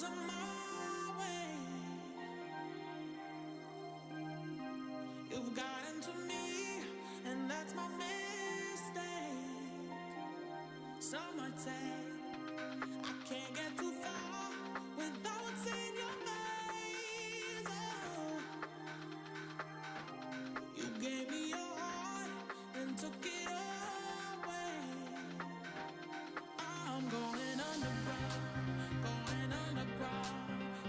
to my way. You've gotten to me, and that's my mistake. Some might say I can't get too far without what's in your face. Oh, you gave me your heart and took it away. I'm going underground, going underground.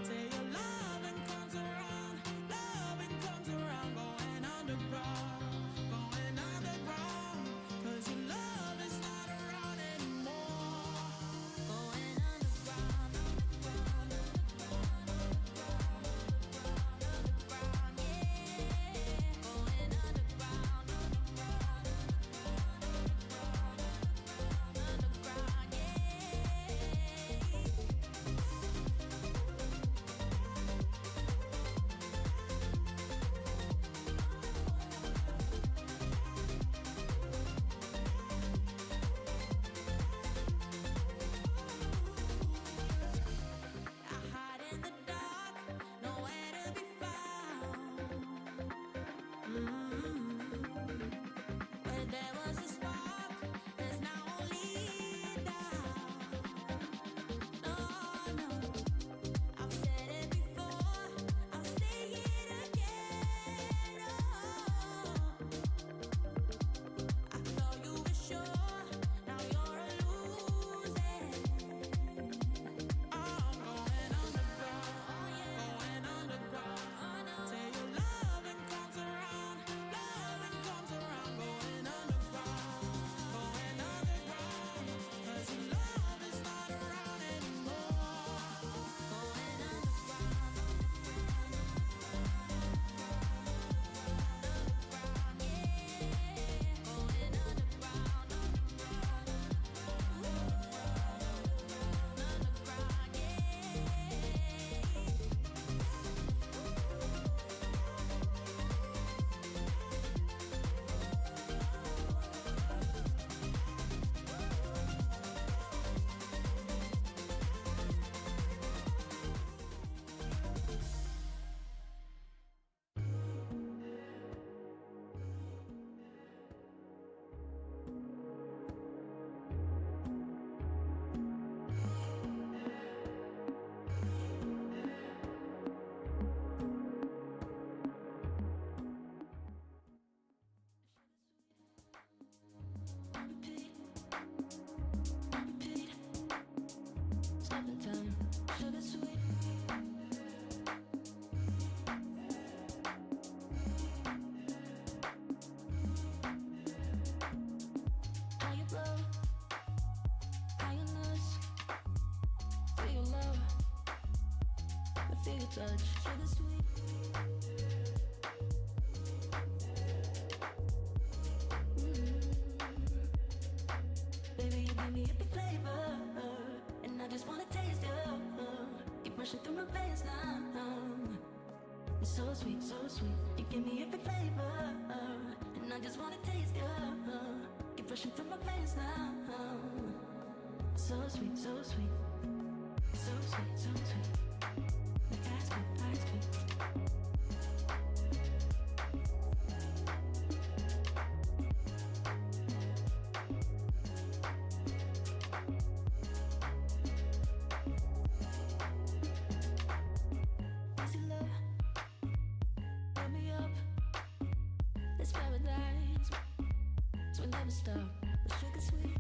Till your loving comes around, going underground, going underground. 'Cause your love is not around anymore. Going underground, underground, underground, underground, underground, yeah. Going underground, underground, underground, underground, yeah. I hide in the dark, nowhere to be found. Where there was a spark, there's now only doubt. No, no, I've said it before, I'll say it again. Oh, I thought you were sure, now you're a losing. I'm going underground, going underground. Till your loving comes around, going underground, going underground. 'Cause your love is not around anymore. Going underground, underground, yeah. Going underground, underground, underground, yeah. Repeat, stop in time, sugar sweet. How you blow, how you nose, feel your love, I feel your touch, sugar sweet. Baby, you give me every flavor, and I just wanna taste you. Keep rushing through my veins now. It's so sweet, so sweet. You give me every flavor, and I just wanna taste you. Keep rushing through my veins now. So sweet, so sweet, so sweet, so sweet. Like ice cream, ice cream. Easy love, wake me up. It's paradise, so we never stop. The sugar sweet.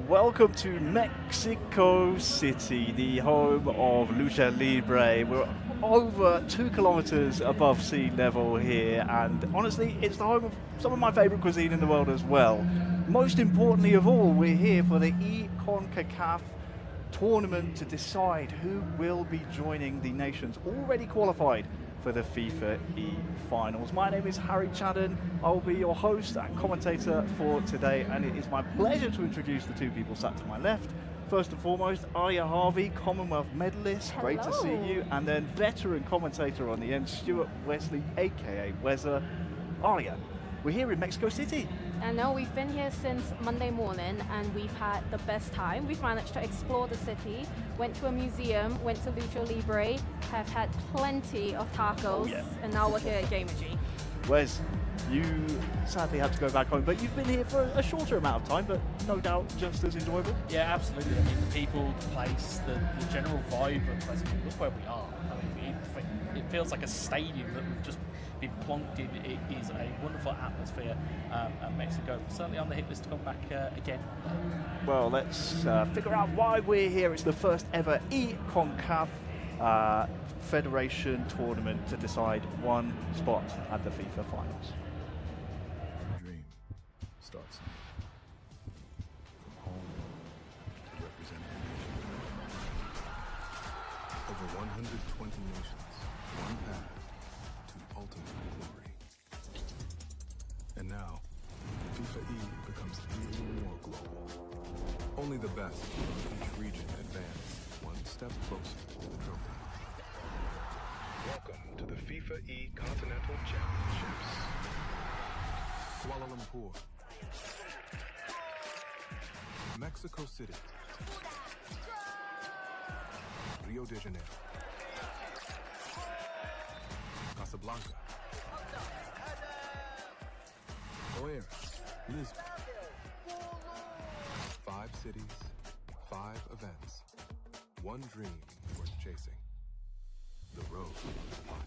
welcome to Mexico City, the home of Lucha Libre. We're over 2 kilometers above sea level here, and honestly, it's the home of some of my favorite cuisine in the world as well. Most importantly of all, we're here for the eCONCACAF tournament to decide who will be joining the nations already qualified for the FIFA E Finals. My name is Harry Chadden. I'll be your host and commentator for today, and it is my pleasure to introduce the two people sat to my left. First and foremost, Arya Harvey, Commonwealth medalist. Hello. Great to see you. And then veteran commentator on the end, Stuart Wesley, aka Wezza. Arya, we're here in Mexico City. I know we've been here since Monday morning and we've had the best time. We've managed to explore the city, went to a museum, went to Lucha Libre, have had plenty of tacos, and now we're here at Gamer G. Wes, you sadly had to go back home, but you've been here for a shorter amount of time, but no doubt just as enjoyable. Yeah, absolutely. I mean, the people, the place, the general vibe of the place. Look where we are. I mean, it feels like a stadium that we've just been plonked in. It is a wonderful atmosphere at Mexico. Certainly on the hit list to come back again. Well, let's figure out why we're here. It's the first ever eCONCACAF Federation tournament to decide one spot at the FIFA Finals. The dream starts now. From home to representing a nation. Over 120 nations, one path to ultimate glory. And now, FIFA E becomes even more global. Only the best from each region advance one step closer to the trophy. Welcome to the FIFA E Continental Championships. Kuala Lumpur, Mexico City, Rio de Janeiro, Casablanca, Oeiras, Lisbon. 5 cities, 5 events, one dream worth chasing. The road to the finals.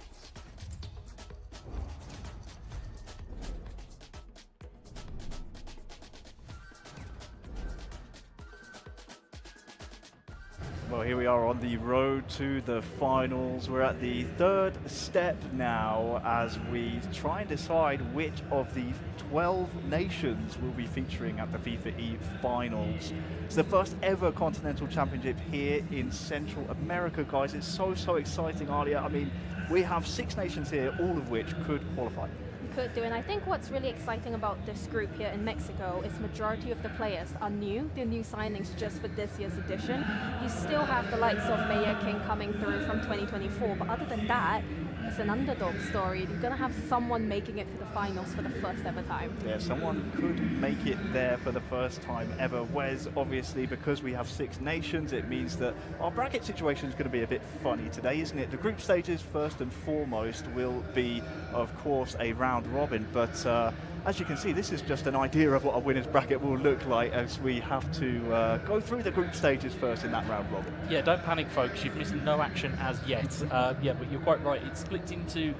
Well, here we are on the road to the finals. We're at the third step now as we try and decide which of the 12 nations will be featuring at the FIFA E Finals. It's the first ever Continental Championship here in Central America, guys. It's so exciting, Alia. I mean, we have 6 nations here, all of which could qualify. Could do, and I think what's really exciting about this group here in Mexico is majority of the players are new. They're new signings just for this year's edition. You still have the likes of Mayor King coming through from 2024, but other than that, it's an underdog story. You're going to have someone making it to the finals for the first ever time. Yeah, someone could make it there for the first time ever. Wes, obviously, because we have 6 nations, it means that our bracket situation is going to be a bit funny today, isn't it? The group stages, first and foremost, will be, of course, a round robin, but as you can see, this is just an idea of what a winner's bracket will look like as we have to go through the group stages first in that round robin. Yeah, don't panic, folks. You've missed no action as yet. Yeah, but you're quite right. It splits into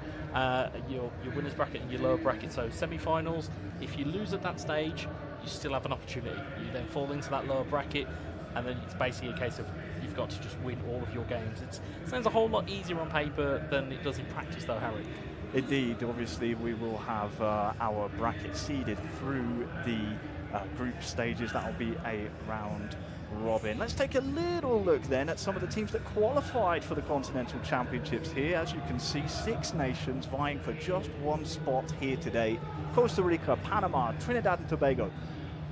your winner's bracket and your lower bracket. So semi-finals, if you lose at that stage, you still have an opportunity. You then fall into that lower bracket, and then it's basically a case of you've got to just win all of your games. It sounds a whole lot easier on paper than it does in practice, though, Harry. Indeed, obviously we will have our bracket seeded through the group stages. That will be a round robin. Let's take a little look then at some of the teams that qualified for the Continental Championships here. As you can see, 6 nations vying for just one spot here today. Costa Rica, Panama, Trinidad and Tobago,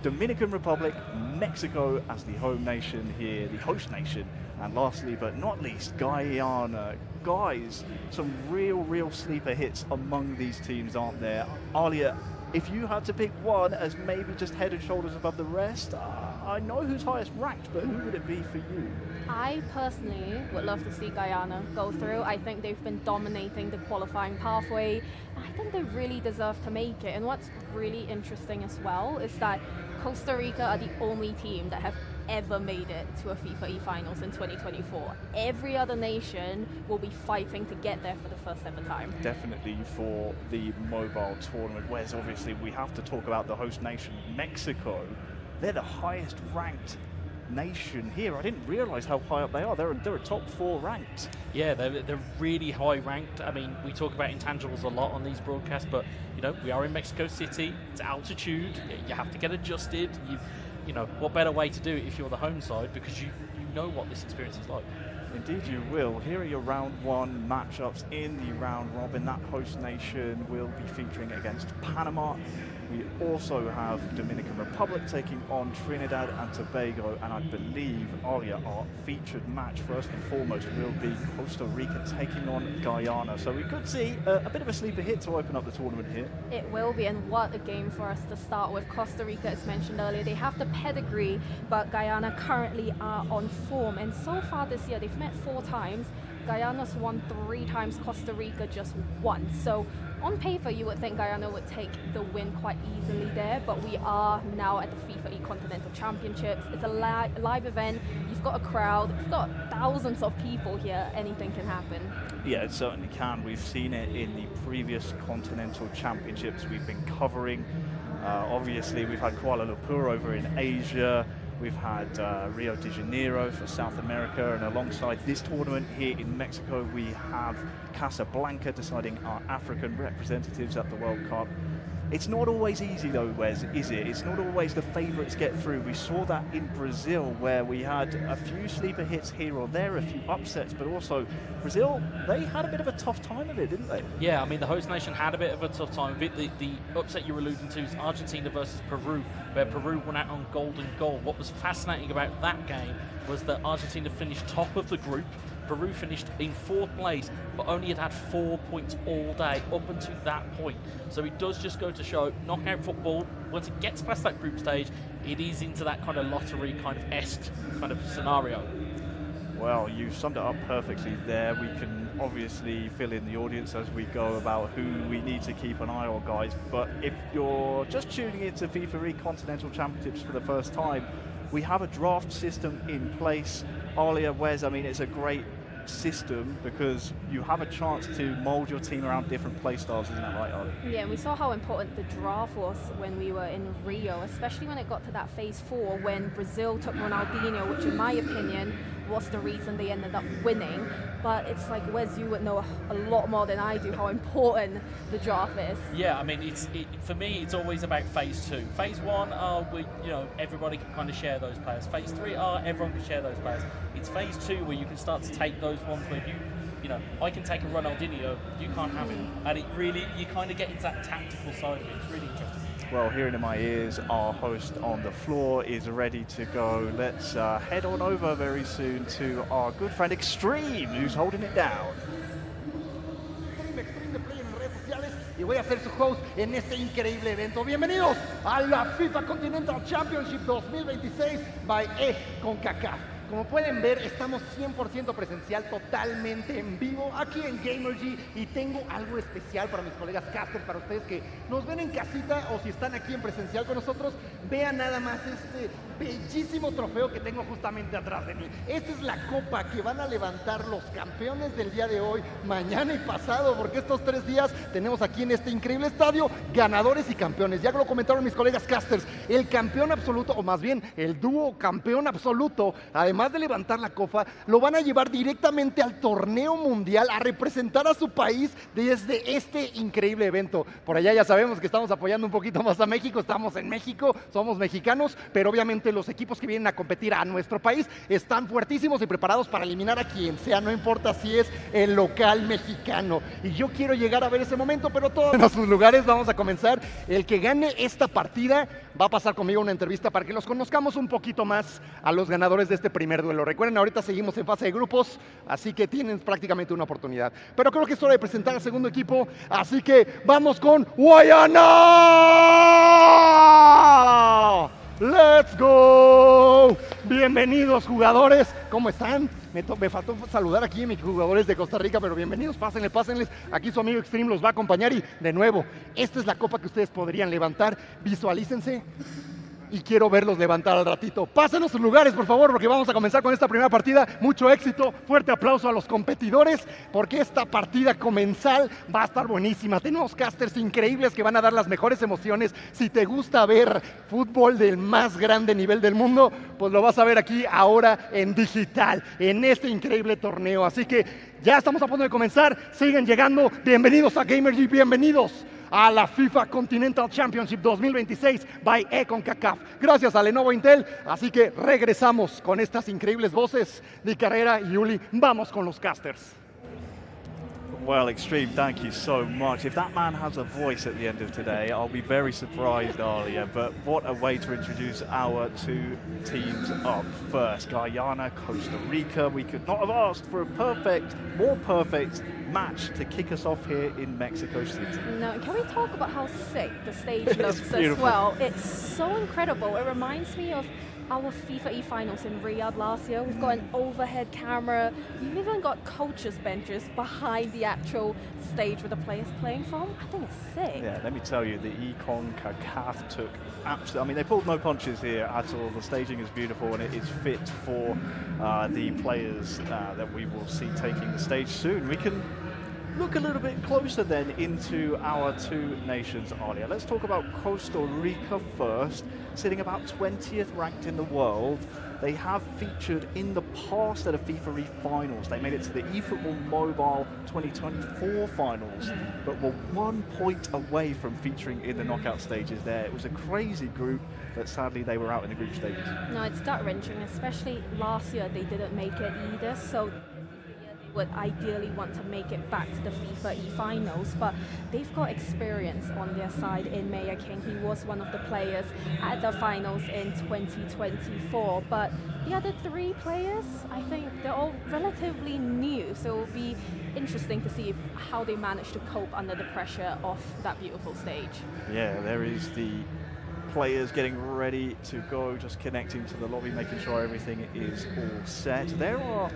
Dominican Republic, Mexico as the home nation here, the host nation, and lastly but not least, Guyana. Guys, some real sleeper hits among these teams, aren't there? Alia, if you had to pick one as maybe just head and shoulders above the rest, I know who's highest ranked, but who would it be for you? I personally would love to see Guyana go through. I think they've been dominating the qualifying pathway. I think they really deserve to make it. And what's really interesting as well is that Costa Rica are the only team that have ever made it to a FIFA E Finals in 2024. Every other nation will be fighting to get there for the first ever time. Definitely for the mobile tournament, whereas obviously we have to talk about the host nation, Mexico. they're the highest ranked nation here. I didn't realize how high up they are. They're a top 4 ranked. Yeah, they're really high ranked. I mean, we talk about intangibles a lot on these broadcasts, but you know, we are in Mexico City. It's altitude. You have to get adjusted. You know, what better way to do it if you're the home side, because you know what this experience is like. Indeed you will. Here are your round 1 matchups in the round robin. That host nation will be featuring against Panama. We also have Dominican Republic taking on Trinidad and Tobago, and I believe, Alia, our featured match first and foremost will be Costa Rica taking on Guyana. So we could see a bit of a sleeper hit to open up the tournament here. It will be, and what a game for us to start with. Costa Rica, as mentioned earlier, they have the pedigree, but Guyana currently are on form, and so far this year they've met 4 times. Guyana's won 3 times, Costa Rica just once. So on paper, you would think Guyana would take the win quite easily there, but we are now at the FIFAe Continental Championships. It's a live event. You've got a crowd. You've got thousands of people here. Anything can happen. Yeah, it certainly can. We've seen it in the previous Continental Championships we've been covering. Obviously, we've had Kuala Lumpur over in Asia. We've had Rio de Janeiro for South America, and alongside this tournament here in Mexico, we have Casablanca deciding our African representatives at the World Cup. It's not always easy though, Wes, is it? It's not always the favourites get through. We saw that in Brazil, where we had a few sleeper hits here or there, a few upsets, but also Brazil, they had a bit of a tough time of it, didn't they? Yeah, I mean, the host nation had a bit of a tough time of it. The upset you're alluding to is Argentina versus Peru, where Peru won out on golden goal. What was fascinating about that game was that Argentina finished top of the group. Peru finished in 4th place, but only had 4 points all day up until that point. So it does just go to show, knockout football, once it gets past that group stage, it is into that kind of lottery kind of esque kind of scenario. Well, you summed it up perfectly there. We can obviously fill in the audience as we go about who we need to keep an eye on, guys. But if you're just tuning into FIFAe Continental Championships for the first time, we have a draft system in place. Alia, Wes, I mean, it's a great system because you have a chance to mold your team around different play styles, isn't that right, Alia? Yeah, and we saw how important the draft was when we were in Rio, especially when it got to that phase 4 when Brazil took Ronaldinho, which in my opinion was the reason they ended up winning. But it's like, Wes, you would know a lot more than I do how important the draft is. Yeah, I mean, for me, it's always about phase 2. Phase 1, everybody can kind of share those players. Phase 3, everyone can share those players. It's phase 2 where you can start to take those ones where I can take a Ronaldinho, you can't have him. And it really, you kind of get into that tactical side of it. It's really interesting. Well, hearing in my ears, our host on the floor is ready to go. Let's head on over very soon to our good friend Extreme, who's holding it down. Y voy a ser su host en este increíble evento. Bienvenidos a la FIFA Continental Championship 2026 by eConcacaf. Como pueden ver, estamos 100% presencial, totalmente en vivo aquí en Gamergy, y tengo algo especial para mis colegas casters, para ustedes que nos ven en casita o si están aquí en presencial con nosotros. Vean nada más este bellísimo trofeo que tengo justamente atrás de mí. Esta es la copa que van a levantar los campeones del día de hoy, mañana y pasado, porque estos 3 días tenemos aquí en este increíble estadio ganadores y campeones. Ya lo comentaron mis colegas casters, el campeón absoluto, o más bien el dúo campeón absoluto, además de levantar la copa, lo van a llevar directamente al torneo mundial a representar a su país desde este increíble evento. Por allá ya sabemos que estamos apoyando un poquito más a México, estamos en México, somos mexicanos, pero obviamente los equipos que vienen a competir a nuestro país están fuertísimos y preparados para eliminar a quien sea, no importa si es el local mexicano. Y yo quiero llegar a ver ese momento, pero todos en sus lugares. Vamos a comenzar. El que gane esta partida va a pasar conmigo una entrevista para que los conozcamos un poquito más a los ganadores de este primer duelo. Recuerden, ahorita seguimos en fase de grupos, así que tienen prácticamente una oportunidad. Pero creo que es hora de presentar al segundo equipo, así que vamos con Guyana. ¡Let's go! Bienvenidos, jugadores. ¿Cómo están? Me faltó saludar aquí a mis jugadores de Costa Rica, pero bienvenidos, pásenles. Aquí su amigo Extreme los va a acompañar y, de nuevo, esta es la copa que ustedes podrían levantar. Visualícense y quiero verlos levantar al ratito. Pásenos sus lugares, por favor, porque vamos a comenzar con esta primera partida. Mucho éxito, fuerte aplauso a los competidores, porque esta partida comensal va a estar buenísima. Tenemos casters increíbles que van a dar las mejores emociones. Si te gusta ver fútbol del más grande nivel del mundo, pues lo vas a ver aquí ahora en digital, en este increíble torneo. Así que ya estamos a punto de comenzar, siguen llegando. Bienvenidos a GamerG, bienvenidos a la FIFA Continental Championship 2026 by CONCACAF. Gracias a Lenovo Intel. Así que regresamos con estas increíbles voces de Carrera y Uli. Vamos con los casters. Well, Extreme, thank you so much. If that man has a voice at the end of today, I'll be very surprised, Alia. But what a way to introduce our two teams up first. Guyana, Costa Rica. We could not have asked for a more perfect match to kick us off here in Mexico City. No, can we talk about how sick the stage looks as well? It's so incredible. It reminds me of our FIFAe finals in Riyadh last year. We've got an overhead camera. You've even got coaches' benches behind the actual stage where the players playing from. I think it's sick. Yeah, let me tell you, the CONCACAF took absolutely, I mean, they pulled no punches here at all. The staging is beautiful and it is fit for the players that we will see taking the stage soon. We can look a little bit closer then into our two nations, Alia. Let's talk about Costa Rica first, sitting about 20th ranked in the world. They have featured in the past at a FIFAe finals. They made it to the eFootball Mobile 2024 finals, but were 1 point away from featuring in the knockout stages there. It was a crazy group, but sadly they were out in the group stages. No, it's gut-wrenching, especially last year they didn't make it either, so would ideally want to make it back to the FIFAe finals, but they've got experience on their side in Maya King. He was one of the players at the finals in 2024, but the other three players, I think they're all relatively new, so it'll be interesting to see how they manage to cope under the pressure of that beautiful stage. Yeah, there is the players getting ready to go, just connecting to the lobby, making sure everything is all set. There are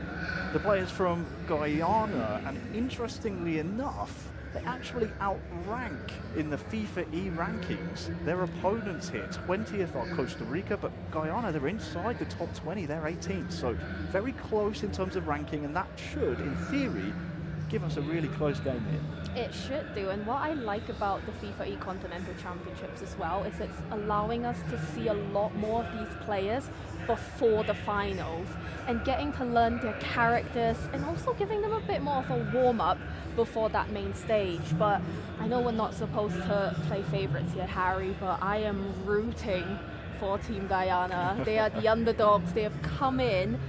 the players from Guyana, and interestingly enough, they actually outrank in the FIFAe rankings their opponents here. 20th are Costa Rica, but Guyana, they're inside the top 20, they're 18th, so very close in terms of ranking, and that should, in theory, give us a really close game here. It should do, and what I like about the FIFAe Continental Championships as well is it's allowing us to see a lot more of these players before the finals and getting to learn their characters and also giving them a bit more of a warm-up before that main stage. But I know we're not supposed to play favorites here, Harry, but I am rooting for Team Guyana. They are the underdogs. They have come in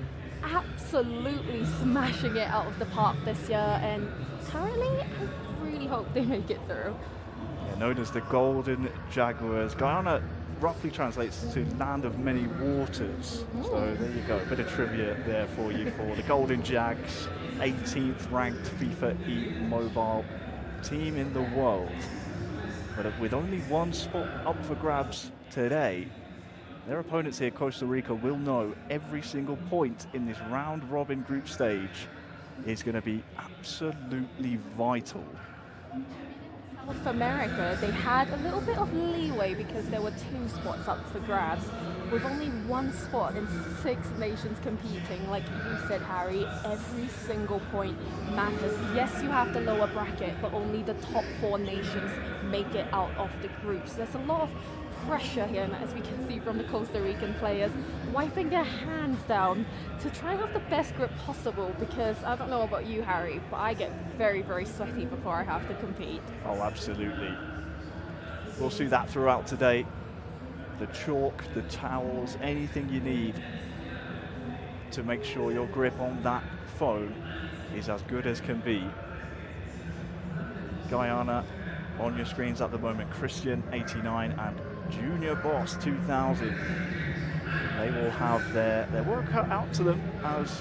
absolutely smashing it out of the park this year, and currently I really hope they make it through. Yeah, known as the Golden Jaguars, Guyana roughly translates to land of many waters. So there you go, a bit of trivia there for you for the Golden Jags, 18th ranked FIFAe Mobile team in the world. But with only one spot up for grabs today, their opponents here, Costa Rica, will know every single point in this round-robin group stage is going to be absolutely vital. South America, they had a little bit of leeway because there were 2 spots up for grabs, with only 1 spot and 6 nations competing. Like you said, Harry, every single point matters. Yes, you have the lower bracket, but only the top 4 nations make it out of the groups. There's a lot of pressure here, and as we can see from the Costa Rican players, wiping their hands down to try and have the best grip possible, because I don't know about you, Harry, but I get very, very sweaty before I have to compete. Oh, absolutely. We'll see that throughout today. The chalk, the towels, anything you need to make sure your grip on that phone is as good as can be. Guyana on your screens at the moment, Christian 89 and Junior Boss 2000. They will have their work cut out to them, as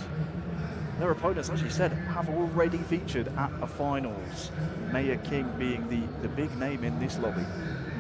their opponents, as you said, have already featured at a finals. Maya King being the big name in this lobby.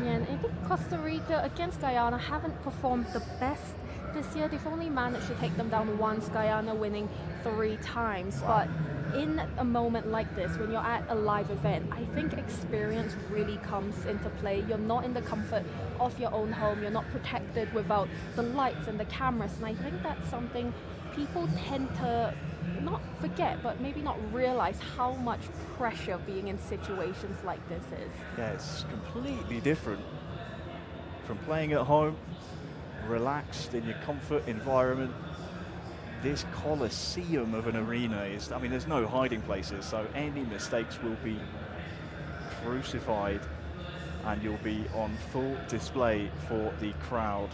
Yeah, and I think Costa Rica against Guyana haven't performed the best this year. They've only managed to take them down once, Guyana winning 3 times. But in a moment like this, when you're at a live event, I think experience really comes into play. You're not in the comfort of your own home. You're not protected without the lights and the cameras. And I think that's something people tend to not forget, but maybe not realize how much pressure being in situations like this is. Yeah, it's completely different from playing at home, relaxed in your comfort environment. This coliseum of an arena is, I mean, there's no hiding places, so any mistakes will be crucified and you'll be on full display for the crowd.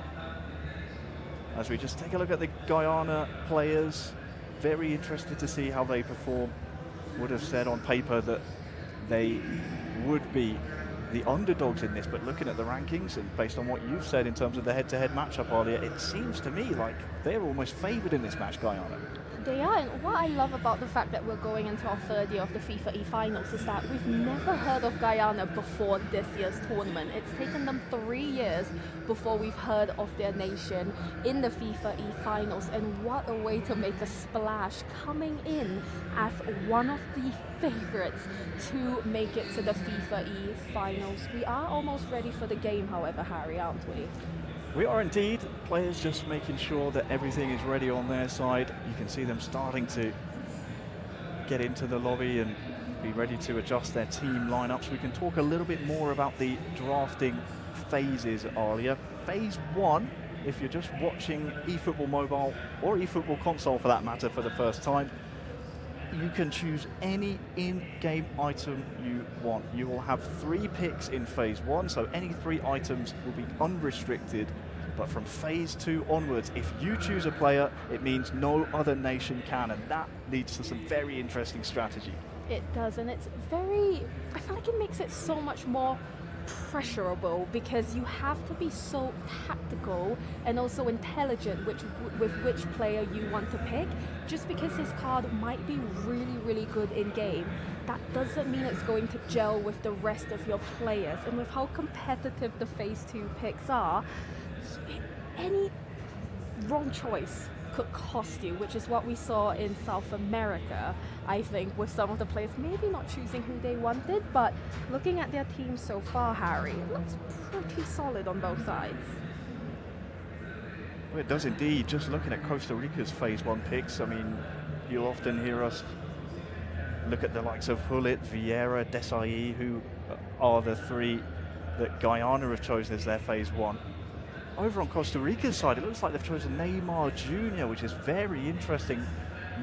As we just take a look at the Guyana players, very interested to see how they perform. Would have said on paper that they would be the underdogs in this, but looking at the rankings and based on what you've said in terms of the head-to-head matchup earlier, it seems to me like they're almost favoured in this match, Guyana. They are, and what I love about the fact that we're going into our 3rd year of the FIFAe Finals is that we've never heard of Guyana before this year's tournament. It's taken them 3 years before we've heard of their nation in the FIFAe Finals, and what a way to make a splash, coming in as one of the favourites to make it to the FIFAe Finals. We are almost ready for the game, however, Harry, aren't we? We are indeed. Players just making sure that everything is ready on their side. You can see them starting to get into the lobby and be ready to adjust their team lineups. We can talk a little bit more about the drafting phases earlier. Phase 1, if you're just watching eFootball Mobile or eFootball Console for that matter for the first time, you can choose any in-game item you want. You will have 3 picks in phase 1, so any 3 items will be unrestricted. But from phase 2 onwards, if you choose a player, it means no other nation can, and that leads to some very interesting strategy. It does, and it's very, I feel like it makes it so much more pressurable because you have to be so tactical and also intelligent with which player you want to pick. Just because his card might be really, really good in game, that doesn't mean it's going to gel with the rest of your players. And with how competitive the phase 2 picks are, any wrong choice could cost you, which is what we saw in South America, I think, with some of the players maybe not choosing who they wanted, but looking at their team so far, Harry, it looks pretty solid on both sides. Well, it does indeed. Just looking at Costa Rica's phase 1 picks, I mean, you'll often hear us look at the likes of Hullet, Vieira, Desai, who are the 3 that Guyana have chosen as their phase 1. Over on Costa Rica's side, it looks like they've chosen Neymar Jr., which is very interesting.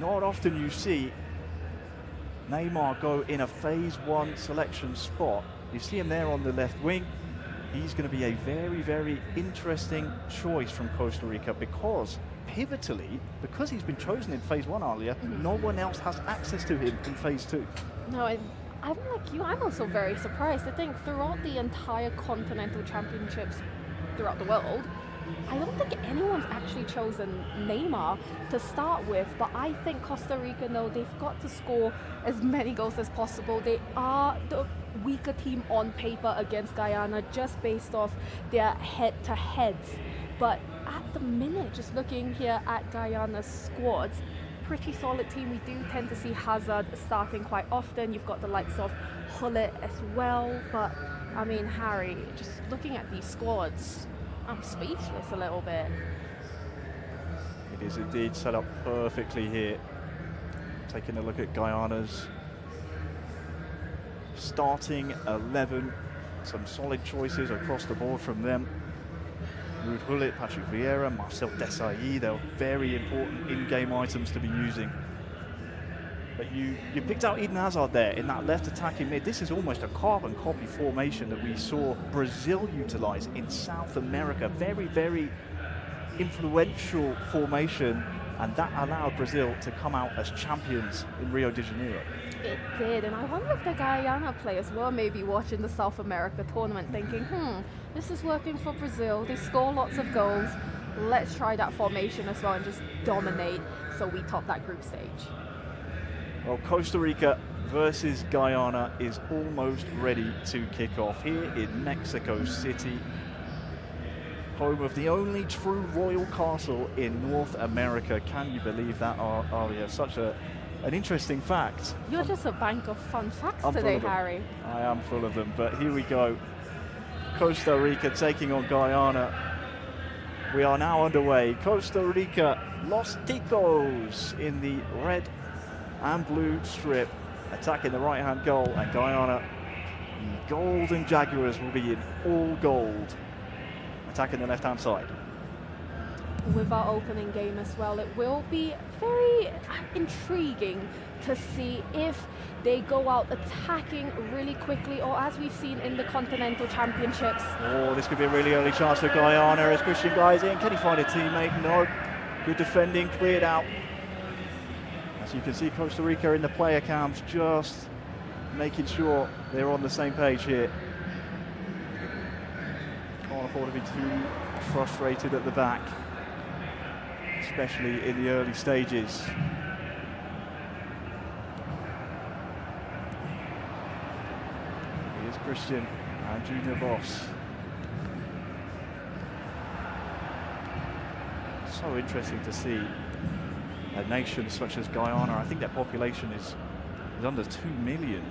Not often you see Neymar go in a phase 1 selection spot. You see him there on the left wing. He's going to be a very, very interesting choice from Costa Rica because, pivotally, because he's been chosen in phase 1 earlier, no one else has access to him in phase 2. No, I'm like you, I'm also very surprised. I think throughout the entire Continental Championships throughout the world, I don't think anyone's actually chosen Neymar to start with, but I think Costa Rica know they've got to score as many goals as possible. They are the weaker team on paper against Guyana just based off their head-to-heads. But at the minute, just looking here at Guyana's squads, pretty solid team. We do tend to see Hazard starting quite often. You've got the likes of Hullet as well, but I mean, Harry, just looking at these squads, I'm speechless a little bit. It is indeed set up perfectly here. Taking a look at Guyana's starting 11. Some solid choices across the board from them. Ruud Hullet, Patrick Vieira, Marcel Desailly, they're very important in-game items to be using. But you picked out Eden Hazard there in that left attacking mid. This is almost a carbon copy formation that we saw Brazil utilize in South America. Very, very influential formation, and that allowed Brazil to come out as champions in Rio de Janeiro. It did, and I wonder if the Guyana players were maybe watching the South America tournament thinking, this is working for Brazil. They score lots of goals. Let's try that formation as well and just dominate so we top that group stage. Well, Costa Rica versus Guyana is almost ready to kick off here in Mexico City. home of the only true royal castle in North America. Can you believe that, Aria? Such an interesting fact. You're just a bank of fun facts I'm today, full of them. Harry. I am full of them, but here we go. Costa Rica taking on Guyana. We are now underway. Costa Rica, Los Ticos in the red and blue strip, attacking the right-hand goal, and Guyana, the Golden Jaguars, will be in all gold, attacking the left-hand side. With our opening game as well, it will be very intriguing to see if they go out attacking really quickly, or as we've seen in the Continental Championships. Oh, this could be a really early chance for Guyana as Christian Guy's in. Can he find a teammate? No. Good defending, cleared out. As you can see, Costa Rica in the player cams just making sure they're on the same page here. Can't afford to be too frustrated at the back, especially in the early stages. Here's Christian and Junior Boss. So interesting to see a nation such as Guyana. I think their population is under 2 million.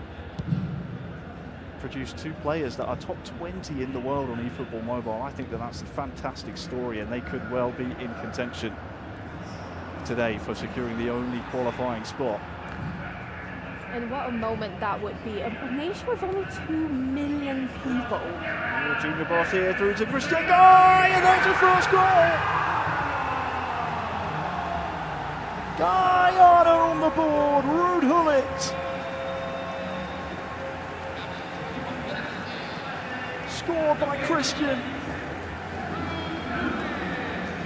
Produce 2 players that are top 20 in the world on eFootball Mobile. I think that that's a fantastic story, and they could well be in contention today for securing the only qualifying spot. And what a moment that would be. A nation with only 2 million people. Oh, Junior Boss here through to Christian Guy, and there's the first goal! Guyana on the board, Ruud Gullit. Scored by Christian.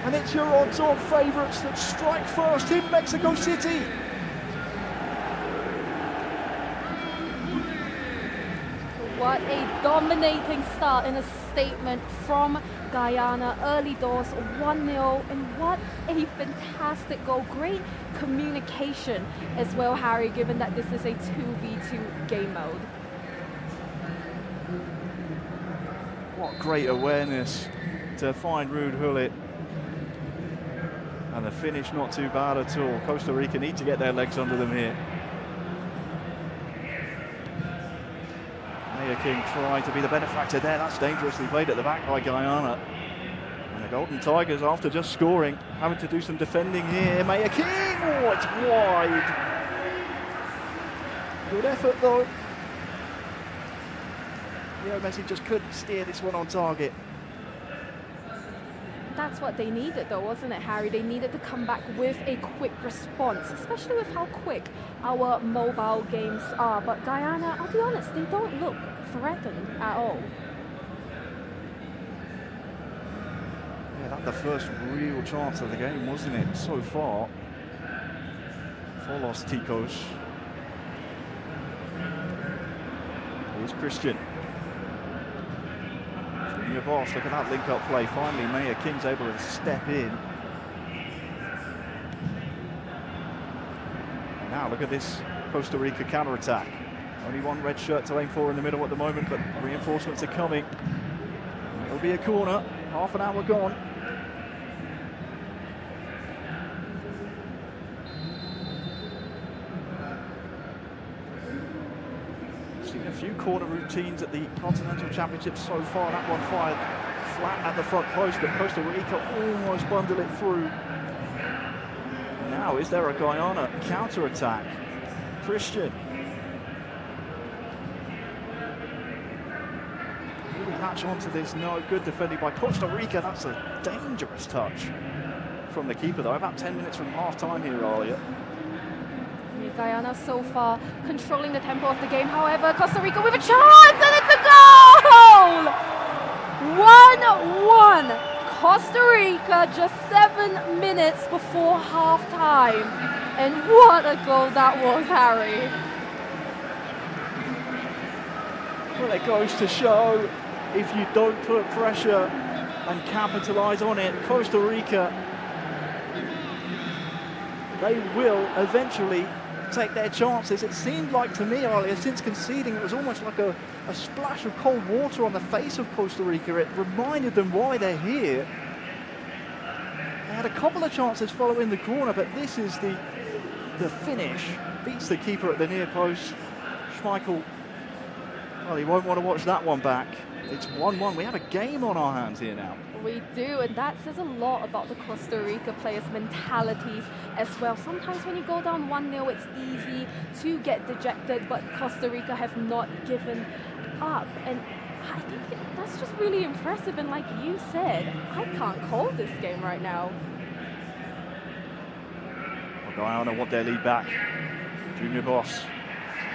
And it's your odds-on favourites that strike first in Mexico City. What a dominating start in a statement from Guyana. Early doors, 1-0, and what a fantastic goal. Great communication as well, Harry, given that this is a 2v2 game mode. What great awareness to find Ruud Gullit. And the finish not too bad at all. Costa Rica need to get their legs under them here. King trying to be the benefactor there. That's dangerously played at the back by Guyana. And the Golden Tigers, after just scoring, having to do some defending here. Mayor King, oh, it's wide. Good effort though. Leo Messi just couldn't steer this one on target. That's what they needed though, wasn't it, Harry? They needed to come back with a quick response, especially with how quick our mobile games are. But Guyana, I'll be honest, they don't look threatened at all. Yeah, that's the first real chance of the game, wasn't it, so far for Los Ticos. Here's Christian. Junior Boss, look at that link-up play. Finally, Mayor King's able to step in. Now look at this Costa Rica counter-attack. Only one red shirt to aim for in the middle at the moment, but reinforcements are coming. It'll be a corner, half an hour gone. Seen a few corner routines at the Continental Championship so far. That one fired flat at the front post, but Costa Rica almost bundled it through. Now, is there a Guyana counter-attack? Christian. Latch onto this. No, good defending by Costa Rica. That's a dangerous touch from the keeper though. About 10 minutes from half time here earlier. Guyana so far controlling the tempo of the game. However, Costa Rica with a chance, and it's a goal! 1-1. Costa Rica just 7 minutes before half time. And what a goal that was, Harry. Well, it goes to show, if you don't put pressure and capitalise on it, Costa Rica, they will eventually take their chances. It seemed like to me earlier, since conceding, it was almost like a splash of cold water on the face of Costa Rica. It reminded them why they're here. They had a couple of chances following the corner, but this is the finish. Beats the keeper at the near post. Schmeichel, well, he won't want to watch that one back. It's 1-1. We have a game on our hands here now. We do, and that says a lot about the Costa Rica players' mentalities as well. Sometimes when you go down 1-0, it's easy to get dejected, but Costa Rica have not given up. And I think that's just really impressive. And like you said, I can't call this game right now. Guyana want their lead back. Junior Boss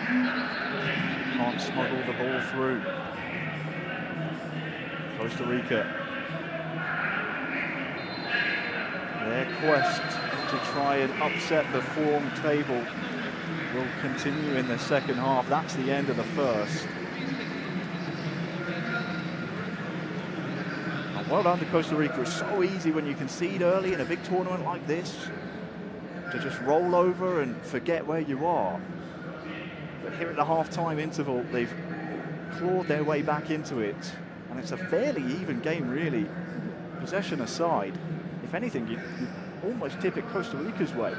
can't smuggle the ball through. Costa Rica, their quest to try and upset the form table will continue in the second half. That's the end of the first. And well done to Costa Rica. It's so easy when you concede early in a big tournament like this to just roll over and forget where you are. But here at the half-time interval, they've clawed their way back into it. And it's a fairly even game, really, possession aside. If anything, you almost tip it Costa Rica's way.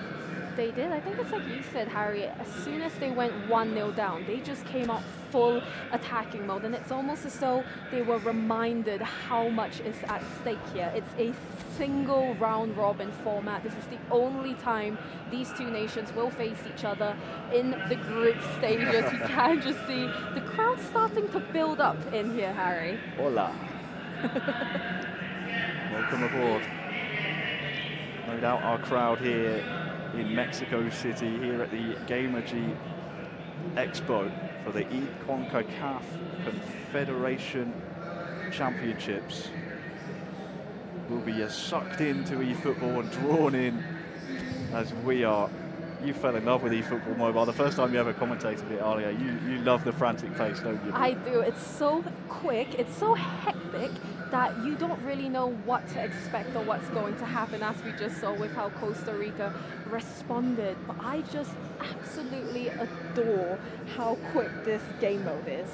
They did. I think it's like you said, Harry, as soon as they went 1-0 down, they just came out full attacking mode. And it's almost as though they were reminded how much is at stake here. It's a single round robin format. This is the only time these two nations will face each other in the group stages. You can just see the crowd starting to build up in here, Harry. Hola. Welcome aboard. No doubt our crowd here in Mexico City, here at the Gamergy Expo for the CONCACAF Confederation Championships, will be as sucked into eFootball and drawn in as we are. You fell in love with eFootball Mobile. The first time you ever commentated it, Alia, you love the frantic pace, don't you? I do. It's so quick, it's so hectic that you don't really know what to expect or what's going to happen, as we just saw with how Costa Rica responded. But I just absolutely adore how quick this game mode is.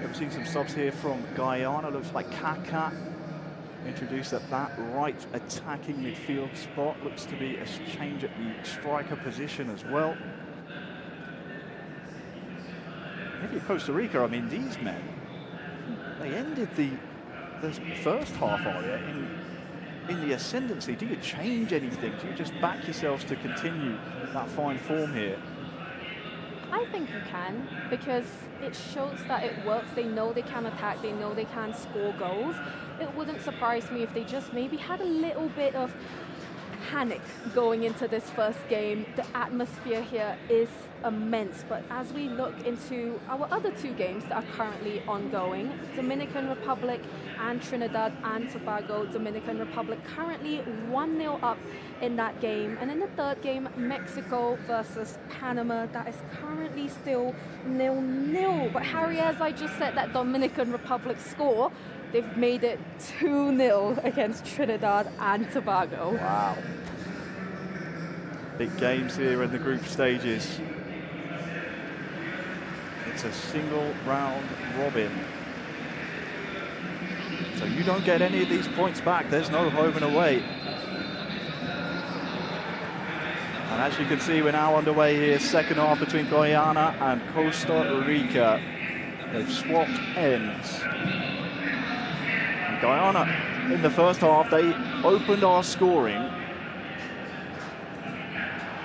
We've seen some subs here from Guyana. Looks like Kaká introduced at that right attacking midfield spot. Looks to be a change at the striker position as well. If you're Costa Rica, I mean, these men, they ended the first half area in the ascendancy. Do you change anything? Do you just back yourselves to continue that fine form here? I think you can, because it shows that it works. They know they can attack, they know they can score goals. It wouldn't surprise me if they just maybe had a little bit of panic going into this first game. The atmosphere here is immense, but as we look into our other two games that are currently ongoing, Dominican Republic and Trinidad and Tobago. Dominican Republic currently 1-0 up in that game, and in the third game, Mexico versus Panama, that is currently still 0-0. But Harry, as I just said, that Dominican Republic score, they've made it 2-0 against Trinidad and Tobago. Wow. Big games here in the group stages. It's a single round robin. So you don't get any of these points back. There's no home and away. And as you can see, we're now underway here, second half between Guyana and Costa Rica. They've swapped ends. And Guyana, in the first half, they opened our scoring.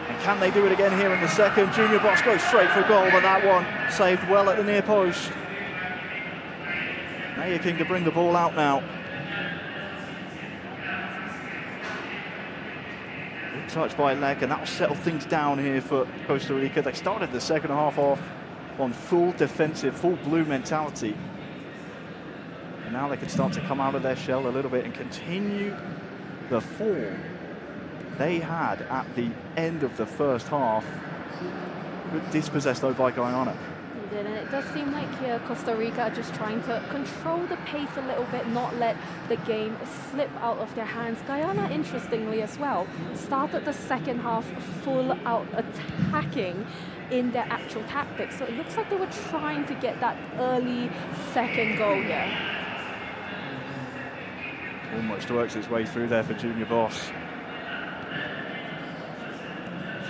And can they do it again here in the second? Junior Boss goes straight for goal, but that one saved well at the near post. Mayor King to bring the ball out now. Good touch by Lek, and that'll settle things down here for Costa Rica. They started the second half off on full defensive, full blue mentality. And now they can start to come out of their shell a little bit and continue the form they had at the end of the first half. Good dispossessed though by Guyana. And it does seem like here Costa Rica are just trying to control the pace a little bit, not let the game slip out of their hands. Guyana, interestingly as well, started the second half full out attacking in their actual tactics. So it looks like they were trying to get that early second goal here. Almost works its way through there for Junior Boss.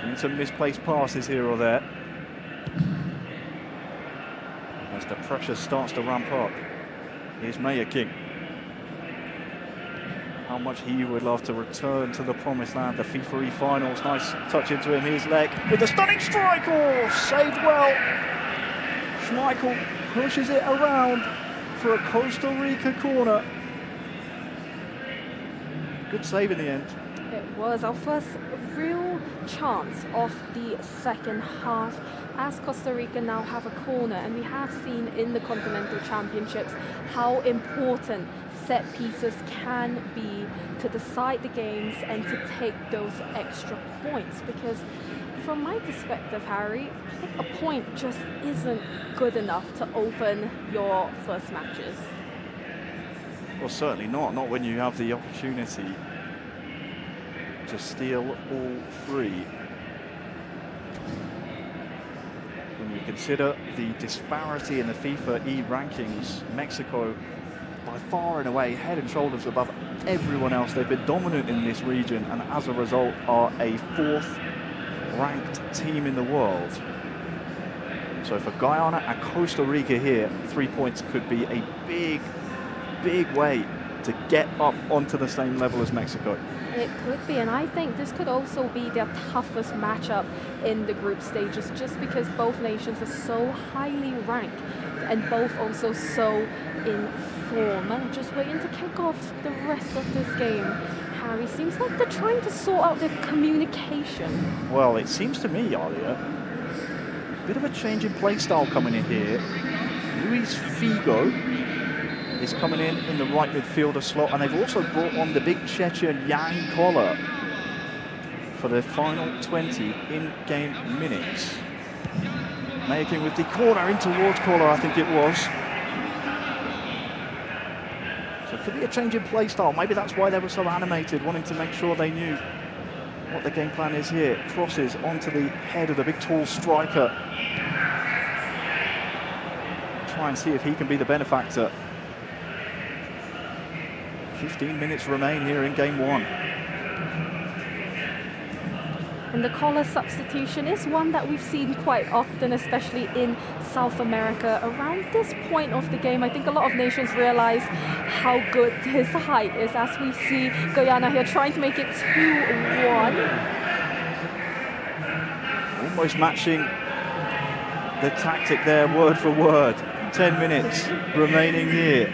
Seen some misplaced passes here or there. As the pressure starts to ramp up, here's Mayor King. How much he would love to return to the promised land, the FIFAe finals. Nice touch into him, his leg with a stunning strike. Oh, saved well. Schmeichel pushes it around for a Costa Rica corner. Good save in the end. It was our first real chance of the second half, as Costa Rica now have a corner, and we have seen in the Continental Championships how important set pieces can be to decide the games and to take those extra points. Because from my perspective, Harry, I think a point just isn't good enough to open your first matches. Well, certainly not when you have the opportunity to steal all three. When you consider the disparity in the FIFA E rankings, Mexico by far and away head and shoulders above everyone else. They've been dominant in this region and as a result are a 4th ranked team in the world. So for Guyana and Costa Rica here, 3 points could be a big way to get up onto the same level as Mexico. It could be, and I think this could also be their toughest matchup in the group stages, just because both nations are so highly ranked and both also so in form. And just waiting to kick off the rest of this game, Harry, seems like they're trying to sort out their communication. Well, it seems to me, Alia, a bit of a change in play style coming in here. Luis Figo is coming in the right midfielder slot, and they've also brought on the big Chechen Yang Koller for the final 20 in-game minutes. Making with the corner in towards Koller, I think it was. So it could be a change in play style. Maybe that's why they were so animated, wanting to make sure they knew what the game plan is here. Crosses onto the head of the big tall striker. Try and see if he can be the benefactor. 15 minutes remain here in game 1. And the collar substitution is one that we've seen quite often, especially in South America. Around this point of the game, I think a lot of nations realize how good his height is, as we see Guyana here trying to make it 2-1. Almost matching the tactic there, word for word. 10 minutes remaining here.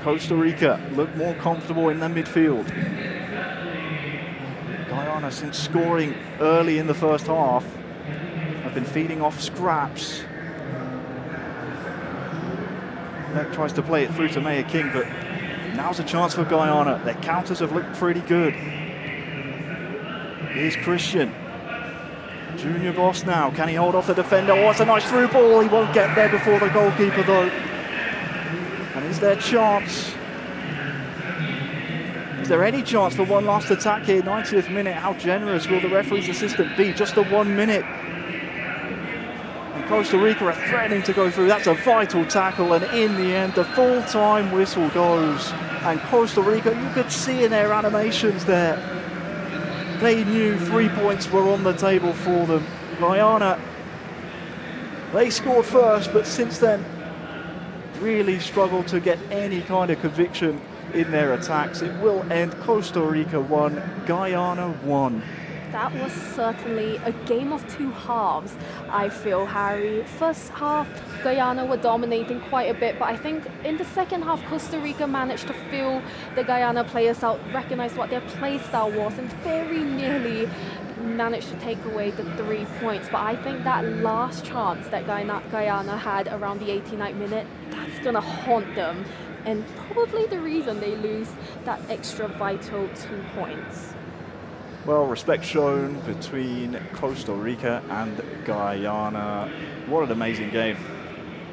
Costa Rica look more comfortable in their midfield. Guyana, since scoring early in the first half, have been feeding off scraps. Neck tries to play it through to Mayor King, but now's a chance for Guyana. Their counters have looked pretty good. Here's Christian. Junior Boss now. Can he hold off the defender? Oh, it's a nice through ball. He won't get there before the goalkeeper, though. And is there chance? Is there any chance for one last attack here? 90th minute. How generous will the referee's assistant be? Just the 1 minute. And Costa Rica are threatening to go through. That's a vital tackle. And in the end, the full-time whistle goes. And Costa Rica, you could see in their animations there, they knew 3 points were on the table for them. Guyana, they scored first, but since then, really struggled to get any kind of conviction in their attacks. It will end Costa Rica 1, Guyana 1. That was certainly a game of two halves, I feel, Harry. First half, Guyana were dominating quite a bit, but I think in the second half, Costa Rica managed to feel the Guyana players out, recognize what their play style was, and very nearly managed to take away the 3 points. But I think that last chance that Guyana had around the 89th minute, that's going to haunt them, and probably the reason they lose that extra vital 2 points. Well, respect shown between Costa Rica and Guyana. What an amazing game.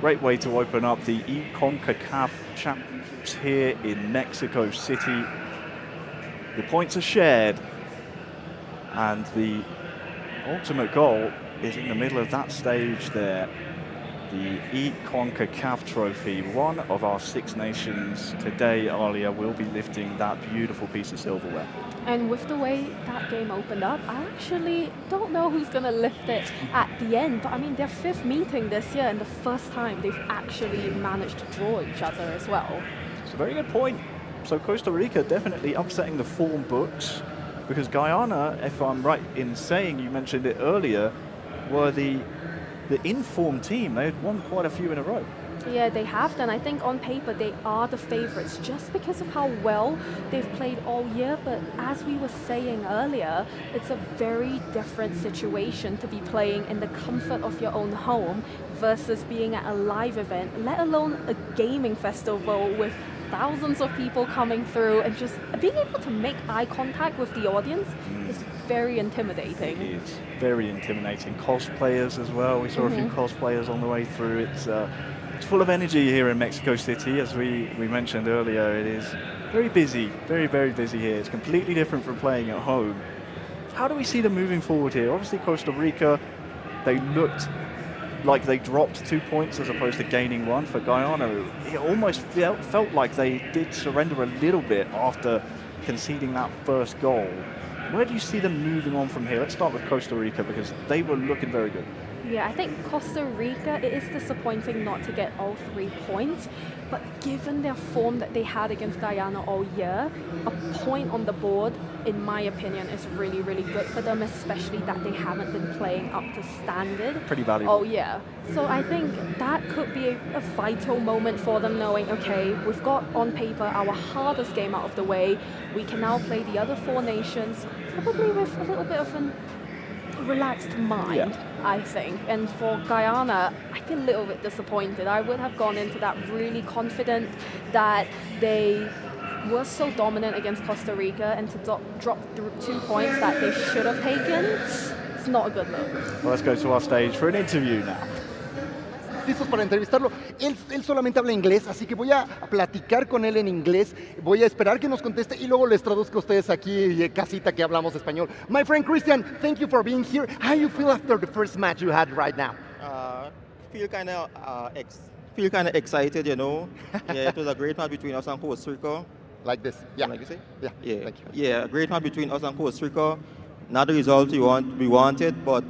Great way to open up the CONCACAF Championships here in Mexico City. The points are shared, and the ultimate goal is in the middle of that stage there. The CONCACAF trophy, one of our 6 nations today, Alia, will be lifting that beautiful piece of silverware. And with the way that game opened up, I actually don't know who's going to lift it at the end. But I mean, their 5th meeting this year and the first time they've actually managed to draw each other as well. It's a very good point. So Costa Rica definitely upsetting the form books, because Guyana, if I'm right in saying, you mentioned it earlier, were the informed team. They had won quite a few in a row. Yeah, they have done. I think on paper they are the favorites just because of how well they've played all year. But as we were saying earlier, it's a very different situation to be playing in the comfort of your own home versus being at a live event, let alone a gaming festival with thousands of people coming through, and just being able to make eye contact with the audience is very intimidating. It is very intimidating. Cosplayers as well. We saw a few cosplayers on the way through. It's full of energy here in Mexico City. As we mentioned earlier, it is very busy, very, very busy here. It's completely different from playing at home. How do we see them moving forward here? Obviously Costa Rica, they looked like they dropped 2 points as opposed to gaining 1. For Guyana, it almost felt like they did surrender a little bit after conceding that first goal. Where do you see them moving on from here? Let's start with Costa Rica, because they were looking very good. Yeah, I think Costa Rica, it is disappointing not to get all 3 points, but given their form that they had against Guyana all year, a point on the board, in my opinion, is really, really good for them, especially that they haven't been playing up to standard. Pretty valuable. Oh yeah. So I think that could be a vital moment for them, knowing, okay, we've got on paper our hardest game out of the way. We can now play the other 4 nations, probably with a little bit of an relaxed mind, I think. And for Guyana, I feel a little bit disappointed. I would have gone into that really confident that they were so dominant against Costa Rica, and to drop 2 points that they should have taken, it's not a good look. Well, let's go to our stage for an interview now. Listos para entrevistarlo. Él solamente habla inglés, así que voy a platicar con él en inglés. Voy a esperar que nos conteste y luego les traduzco a ustedes aquí, casita, que hablamos español. My friend Christian, thank you for being here. How you feel after the first match you had right now? Feel kind of excited, you know. Yeah, it was a great match between us and Costa Rica. Like this, yeah. Like you say? Yeah. Yeah. Thank you. Yeah, a great match between us and Costa Rica. Not the result we wanted, but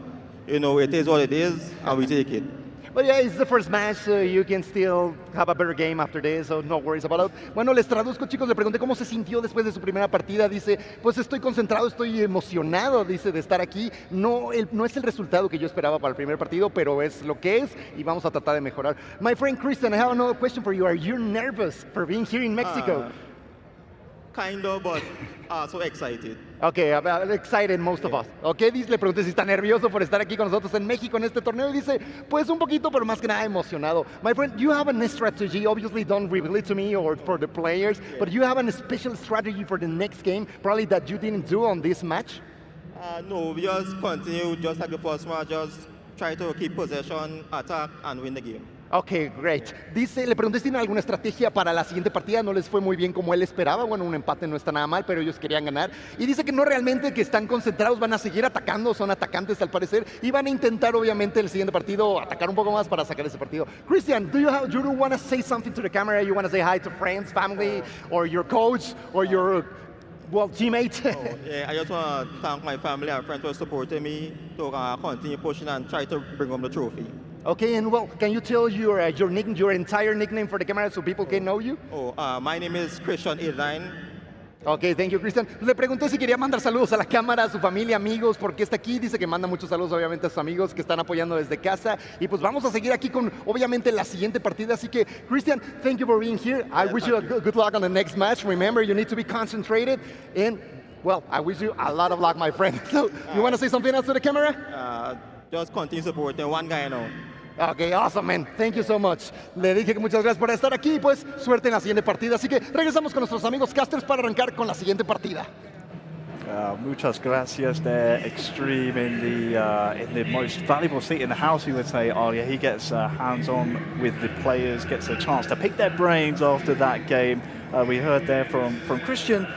you know, it is what it is, and we take it. But yeah, it's the first match, so you can still have a better game after this, so no worries about it. Bueno, les traduzco, chicos, le pregunté cómo se sintió después de su primera partida. Dice, pues estoy concentrado, estoy emocionado, dice, de estar aquí. No es el resultado que yo esperaba para el primer partido, pero es lo que es y vamos a tratar de mejorar. My friend Christian, I have another question for you. Are you nervous for being here in Mexico? Kind of, but so excited. Okay, I'm excited, most of us. Okay, le pregunté si está nervioso por estar aquí con nosotros en México en este torneo y dice, pues un poquito, pero más que nada emocionado. My friend, you have a strategy, obviously don't reveal it to me or for the players, but you have a special strategy for the next game, probably that you didn't do on this match? No, we just continue, just like the first match, just try to keep possession, attack, and win the game. Ok, great. Dice, le pregunté si tienen alguna estrategia para la siguiente partida, no les fue muy bien como él esperaba, bueno, un empate no está nada mal, pero ellos querían ganar, y dice que no realmente, que están concentrados, van a seguir atacando, son atacantes al parecer, y van a intentar obviamente el siguiente partido atacar un poco más para sacar ese partido. Christian, do you want to say something to the camera? You want to say hi to friends, family, or your coach, or your teammate? Yeah, I just want to thank my family and friends for supporting me to continue pushing and try to bring home the trophy. Okay, and well, can you tell your nickname, your entire nickname for the camera so people can know you? My name is Christian 89. Ok, thank you, Christian. Le pregunté si quería mandar saludos a la cámara, a su familia, amigos, porque está aquí. Dice que manda muchos saludos, obviamente, a sus amigos que están apoyando desde casa. Y pues vamos a seguir aquí con, obviamente, la siguiente partida. Así que, Christian, thank you for being here. I wish you good luck on the next match. Remember, you need to be concentrated. And, well, I wish you a lot of luck, my friend. So, you want to say something else to the camera? Just continue supporting one guy now. Ok, awesome, man. Thank you so much. Le dije que muchas gracias por estar aquí y pues suerte en la siguiente partida. Así que regresamos con nuestros amigos casters para arrancar con la siguiente partida. Muchas gracias there, Extreme in the most valuable seat in the house, you would say, Alia. He gets hands-on with the players, gets a chance to pick their brains after that game. We heard there from Christian,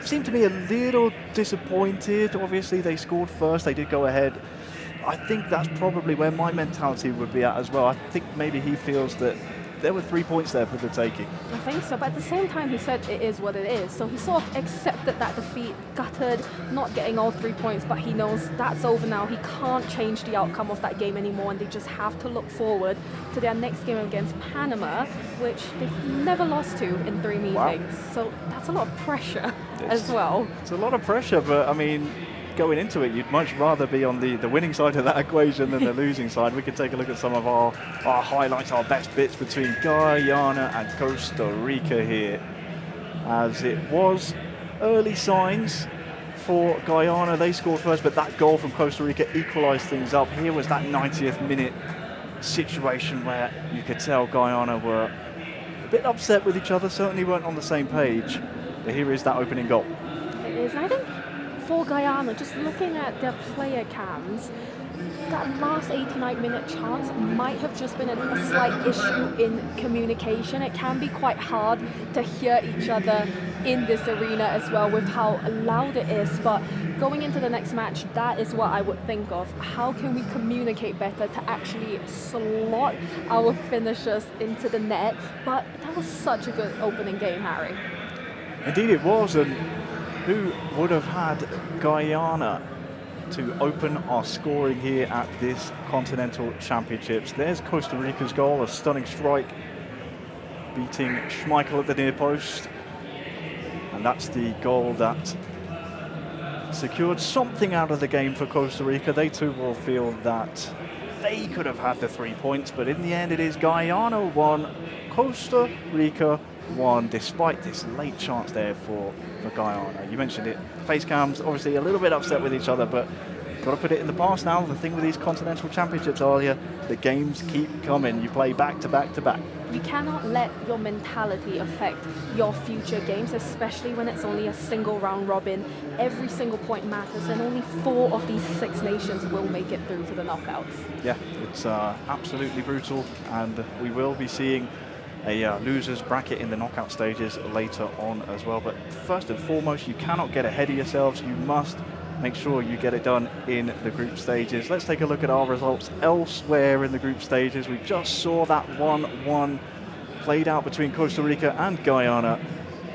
seemed to be a little disappointed. Obviously, they scored first, they did go ahead. I think that's probably where my mentality would be at as well. I think maybe he feels that there were 3 points there for the taking. I think so, but at the same time he said it is what it is. So he sort of accepted that defeat, gutted, not getting all 3 points, but he knows that's over now. He can't change the outcome of that game anymore, and they just have to look forward to their next game against Panama, which they've never lost to in 3 meetings. Wow. So that's a lot of pressure as well. It's a lot of pressure, but I mean, going into it, you'd much rather be on the winning side of that equation than the losing side. We could take a look at some of our highlights, our best bits between Guyana and Costa Rica here. As it was early signs for Guyana, they scored first, but that goal from Costa Rica equalised things up. Here was that 90th minute situation where you could tell Guyana were a bit upset with each other, certainly weren't on the same page. But here is that opening goal. It is, and I think for Guyana, just looking at their player cams, that last 89-minute chance might have just been a slight issue in communication. It can be quite hard to hear each other in this arena as well with how loud it is, but going into the next match, that is what I would think of. How can we communicate better to actually slot our finishers into the net? But that was such a good opening game, Harry. Indeed it was, and who would have had Guyana to open our scoring here at this Continental Championships? There's Costa Rica's goal, a stunning strike, beating Schmeichel at the near post. And that's the goal that secured something out of the game for Costa Rica. They too will feel that they could have had the 3 points, but in the end it is Guyana 1, Costa Rica 1, despite this late chance there for Guyana. You mentioned it, face cams obviously a little bit upset with each other, but got to put it in the past now. The thing with these Continental Championships, Alia, the games keep coming. You play back to back to back. You cannot let your mentality affect your future games, especially when it's only a single round robin. Every single point matters, and only 4 of these 6 nations will make it through to the knockouts. Yeah, it's absolutely brutal, and we will be seeing a losers bracket in the knockout stages later on as well. But first and foremost, you cannot get ahead of yourselves. You must make sure you get it done in the group stages. Let's take a look at our results elsewhere in the group stages. We just saw that 1-1 played out between Costa Rica and Guyana.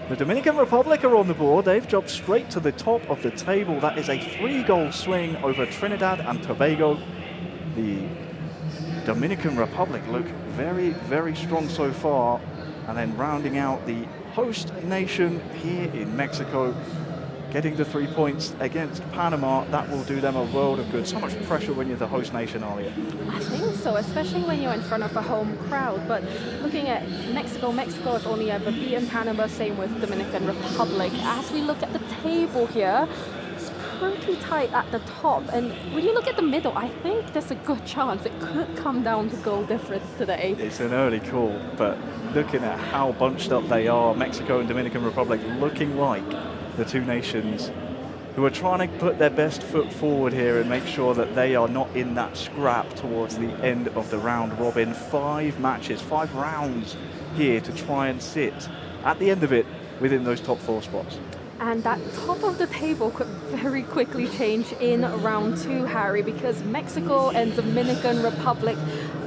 The Dominican Republic are on the board. They've jumped straight to the top of the table. That is a 3-goal swing over Trinidad and Tobago. The Dominican Republic look very, very strong so far. And then rounding out the host nation here in Mexico, getting the 3 points against Panama, that will do them a world of good. So much pressure when you're the host nation, Alia. I think so, especially when you're in front of a home crowd. But looking at Mexico has only ever beaten Panama, same with Dominican Republic. As we look at the table here, it's pretty tight at the top. And when you look at the middle, I think there's a good chance it could come down to goal difference today. It's an early call, but looking at how bunched up they are, Mexico and Dominican Republic looking like the two nations who are trying to put their best foot forward here and make sure that they are not in that scrap towards the end of the round robin. 5 matches, 5 rounds here to try and sit at the end of it within those top 4 spots. And that top of the table could very quickly change in round 2, Harry, because Mexico and Dominican Republic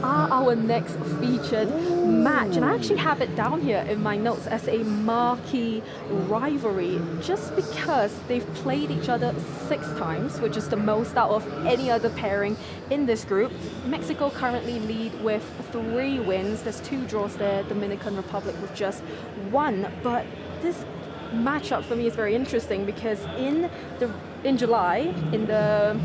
are our next featured match. And I actually have it down here in my notes as a marquee rivalry, just because they've played each other 6 times, which is the most out of any other pairing in this group. Mexico currently lead with 3 wins. There's 2 draws there, Dominican Republic with just 1. But this matchup for me is very interesting because in July, in the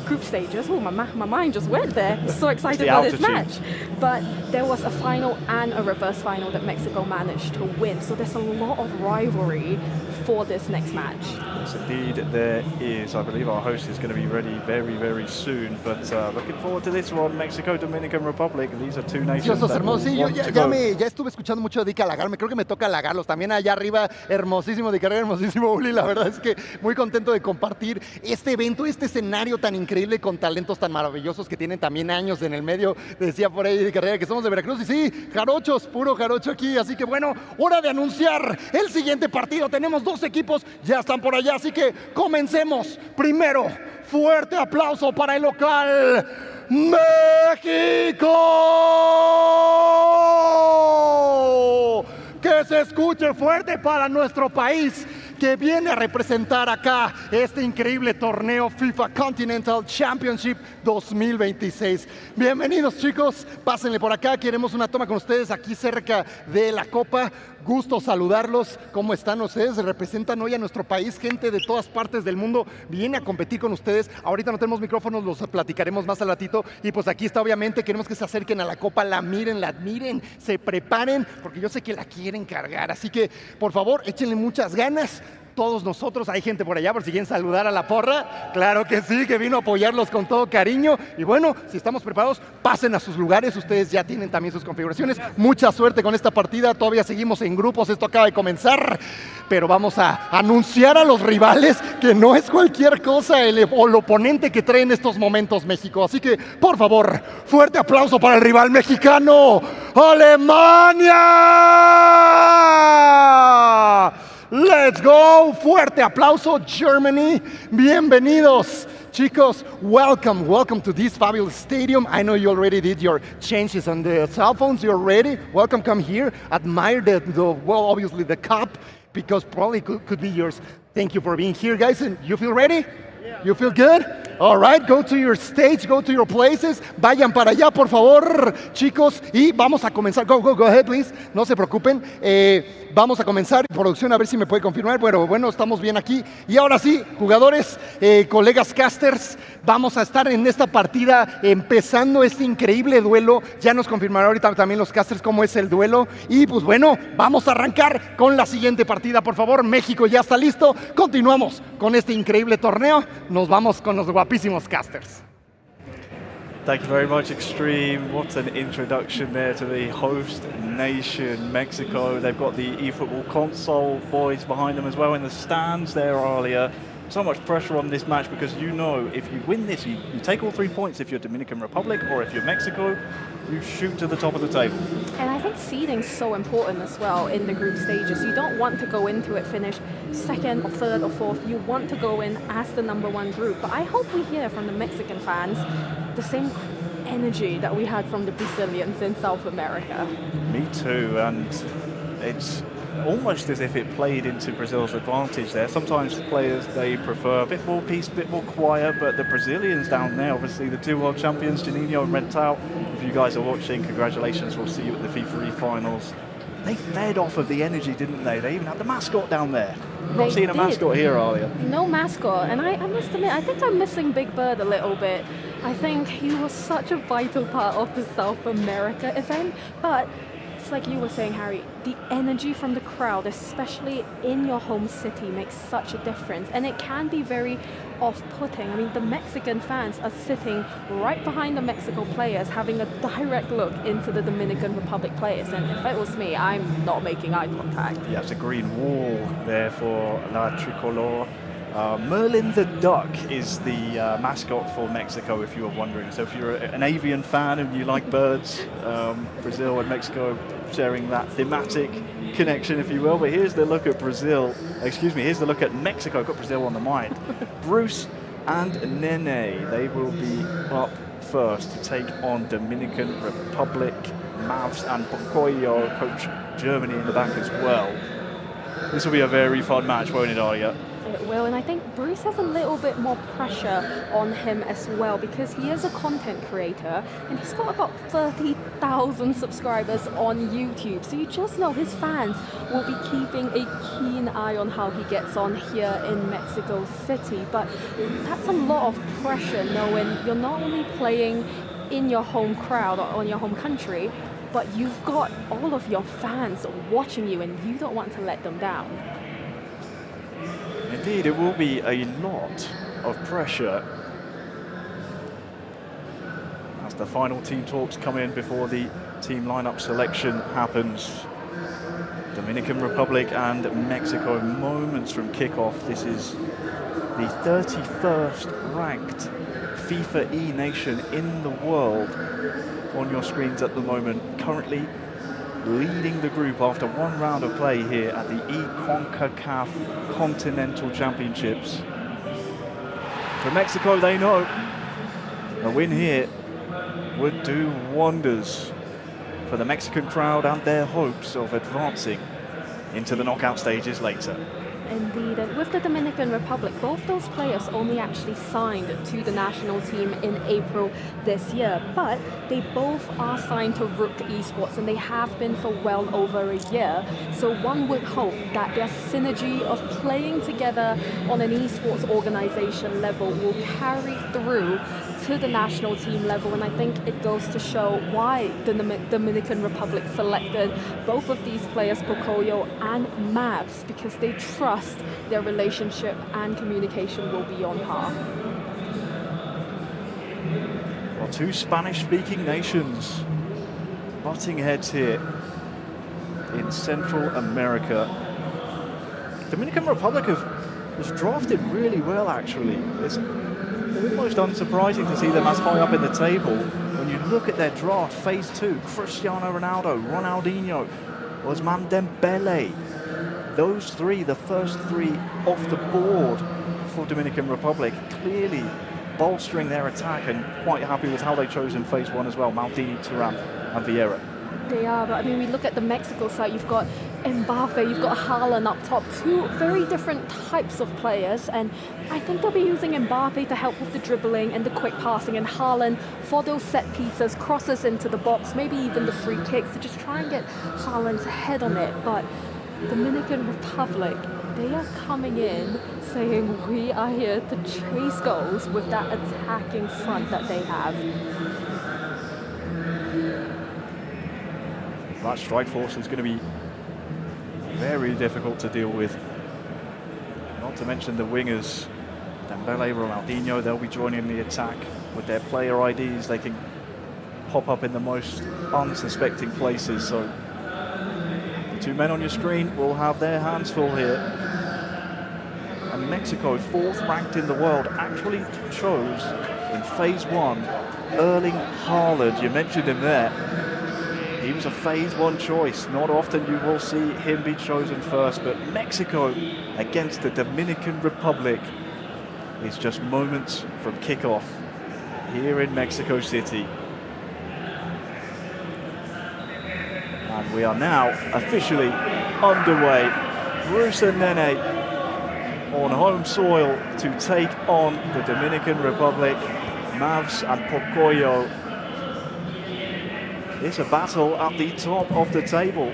group stages. Oh, my mind just went there. So excited the about this altitude. match. But there was a final and a reverse final that Mexico managed to win. So there's a lot of rivalry for this next match. Yes, indeed there is. I believe our host is going to be ready very, very soon. But looking forward to this one, Mexico, Dominican Republic. These are two nations Preciosos, that will hermosos. Sí, yo want to go. ya estuve escuchando mucho de Dick halagarme. Creo que me toca halagarlos. También allá arriba, hermosísimo de carrera, hermosísimo Uli. La verdad es que muy contento de compartir este evento, este escenario tan increíble con talentos tan maravillosos que tienen también años en el medio. Decía por ahí de carrera que somos de Veracruz. Y sí, jarochos, puro jarocho aquí. Así que bueno, hora de anunciar el siguiente partido. Tenemos dos equipos, ya están por allá. Así que comencemos. Primero, fuerte aplauso para el local México. Que se escuche fuerte para nuestro país que viene a representar acá este increíble torneo FIFA Continental Championship 2026. Bienvenidos, chicos, pásenle por acá, queremos una toma con ustedes aquí cerca de la Copa. Gusto saludarlos. ¿Cómo están ustedes? Representan hoy a nuestro país, gente de todas partes del mundo viene a competir con ustedes. Ahorita no tenemos micrófonos, los platicaremos más al ratito. Y pues aquí está, obviamente, queremos que se acerquen a la Copa, la miren, la admiren, se preparen, porque yo sé que la quieren cargar. Así que, por favor, échenle muchas ganas. Todos nosotros, hay gente por allá, por si quieren saludar a la porra. Claro que sí, que vino a apoyarlos con todo cariño. Y bueno, si estamos preparados, pasen a sus lugares. Ustedes ya tienen también sus configuraciones. Mucha suerte con esta partida. Todavía seguimos en grupos, esto acaba de comenzar. Pero vamos a anunciar a los rivales que no es cualquier cosa el oponente que trae en estos momentos México. Así que, por favor, fuerte aplauso para el rival mexicano, ¡Alemania! Let's go, fuerte aplauso, Germany, bienvenidos. Chicos, welcome to this fabulous stadium. I know you already did your changes on the cell phones, you're ready. Welcome, come here, admire well, obviously the cup, because probably could be yours. Thank you for being here, guys, and you feel ready? You feel good? All right, go to your stage, go to your places. Vayan para allá, por favor, chicos. Y vamos a comenzar. Go ahead, please. No se preocupen. Vamos a comenzar. Producción, a ver si me puede confirmar. Bueno, estamos bien aquí. Y ahora sí, jugadores, colegas casters, vamos a estar en esta partida empezando este increíble duelo. Ya nos confirmarán ahorita también los casters cómo es el duelo. Y pues bueno, vamos a arrancar con la siguiente partida, por favor. México ya está listo. Continuamos con este increíble torneo. Nos vamos con los guapísimos casters. Thank you very much, Extreme. What an introduction there to the host nation, Mexico. They've got the eFootball console boys behind them as well in the stands there earlier. So much pressure on this match because you know if you win this, you take all 3 points if you're Dominican Republic, or if you're Mexico, you shoot to the top of the table. And I think seeding's so important as well in the group stages. You don't want to go into it finish second or third or fourth. You want to go in as the #1 group. But I hope we hear from the Mexican fans the same energy that we had from the Brazilians in South America. Me too, and it's almost as if it played into Brazil's advantage there. Sometimes players, they prefer a bit more peace, a bit more quiet, but the Brazilians down there, obviously the 2 world champions, Juninho and Rental, if you guys are watching, congratulations, we'll see you at the FIFA finals. They fed off of the energy, didn't they? They even had the mascot down there. Not seeing a mascot here earlier. No mascot, and I must admit, I think I'm missing Big Bird a little bit. I think he was such a vital part of the South America event, but it's like you were saying, Harry, the energy from the crowd, especially in your home city, makes such a difference. And it can be very off-putting. I mean, the Mexican fans are sitting right behind the Mexico players, having a direct look into the Dominican Republic players. And if it was me, I'm not making eye contact. Yeah, it's a green wall there for La Tricolor. Merlin the Duck is the mascot for Mexico, if you were wondering. So if you're an avian fan and you like birds, Brazil and Mexico sharing that thematic connection, if you will. But here's the look at Brazil. Excuse me, here's the look at Mexico. I've got Brazil on the mind. Bruce and Nene, they will be up first to take on Dominican Republic. Mavs and Pocoyo coach Germany in the back as well. This will be a very fun match, won't it, Arya? It will, and I think Bruce has a little bit more pressure on him as well because he is a content creator and he's got about 30,000 subscribers on YouTube. So you just know his fans will be keeping a keen eye on how he gets on here in Mexico City. But that's a lot of pressure knowing you're not only playing in your home crowd or on your home country, but you've got all of your fans watching you and you don't want to let them down. Indeed, it will be a lot of pressure as the final team talks come in before the team lineup selection happens. Dominican Republic and Mexico moments from kickoff. This is the 31st ranked FIFA E nation in the world on your screens at the moment, currently leading the group after one round of play here at the eConcacaf Continental Championships. For Mexico, they know a win here would do wonders for the Mexican crowd and their hopes of advancing into the knockout stages later. Indeed, and with the Dominican Republic, both those players only actually signed to the national team in April this year, but they both are signed to Rook Esports and they have been for well over a year. So one would hope that their synergy of playing together on an esports organization level will carry through to the national team level, and I think it goes to show why the Dominican Republic selected both of these players, Pocoyo and Mavs, because they trust their relationship and communication will be on par. Well, two Spanish-speaking nations butting heads here in Central America. Dominican Republic has drafted really well, actually. It's almost unsurprising to see them as high up in the table. When you look at their draft, phase 2, Cristiano Ronaldo, Ronaldinho, Ousmane Dembele. Those three, the first three off the board for Dominican Republic, clearly bolstering their attack and quite happy with how they chose in phase 1 as well, Maldini, Thuram and Vieira. They are, but I mean, we look at the Mexico side, you've got Mbappe, you've got Haaland up top, two very different types of players, and I think they'll be using Mbappe to help with the dribbling and the quick passing, and Haaland for those set pieces, crosses into the box, maybe even the free kicks to just try and get Haaland's head on it. But Dominican Republic, they are coming in saying we are here to chase goals with that attacking front that they have. That strike force is going to be very difficult to deal with. Not to mention the wingers, Dembele, Ronaldinho, they'll be joining the attack with their player IDs. They can pop up in the most unsuspecting places. So the two men on your screen will have their hands full here. And Mexico, 4th ranked in the world, actually chose in phase 1 Erling Haaland. You mentioned him there. He was a phase 1 choice. Not often you will see him be chosen first, but Mexico against the Dominican Republic is just moments from kickoff here in Mexico City. And we are now officially underway. Bruce and Nene on home soil to take on the Dominican Republic. Mavs and Pocoyo. It's a battle at the top of the table.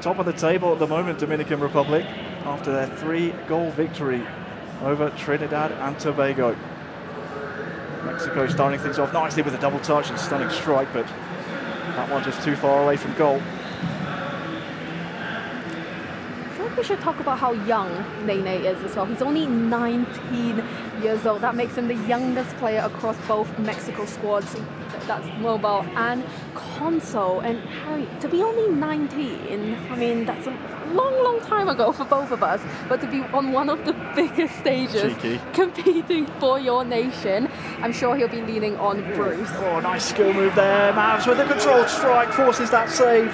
Top of the table at the moment, Dominican Republic, after their 3-goal victory over Trinidad and Tobago. Mexico starting things off nicely with a double touch and stunning strike, but that one just too far away from goal. I feel like we should talk about how young Nene is as well. He's only 19 years old. That makes him the youngest player across both Mexico squads. That's mobile and console. And Harry, to be only 19, I mean, that's a long time ago for both of us, but to be on one of the biggest stages, competing for your nation, I'm sure he'll be leaning on Bruce. Oh, nice skill move there. Mavs with a controlled strike, forces that save.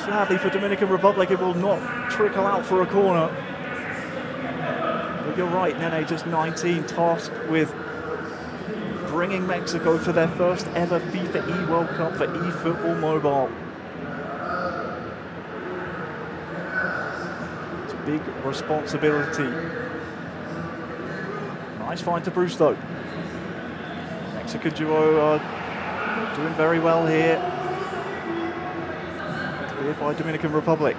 Sadly for Dominican Republic, it will not trickle out for a corner. But you're right, Nene, just 19, tasked with bringing Mexico to their first ever FIFA E World Cup for eFootball Mobile. It's big responsibility. Nice find to Bruce though. Mexican duo are doing very well here. Cleared by Dominican Republic.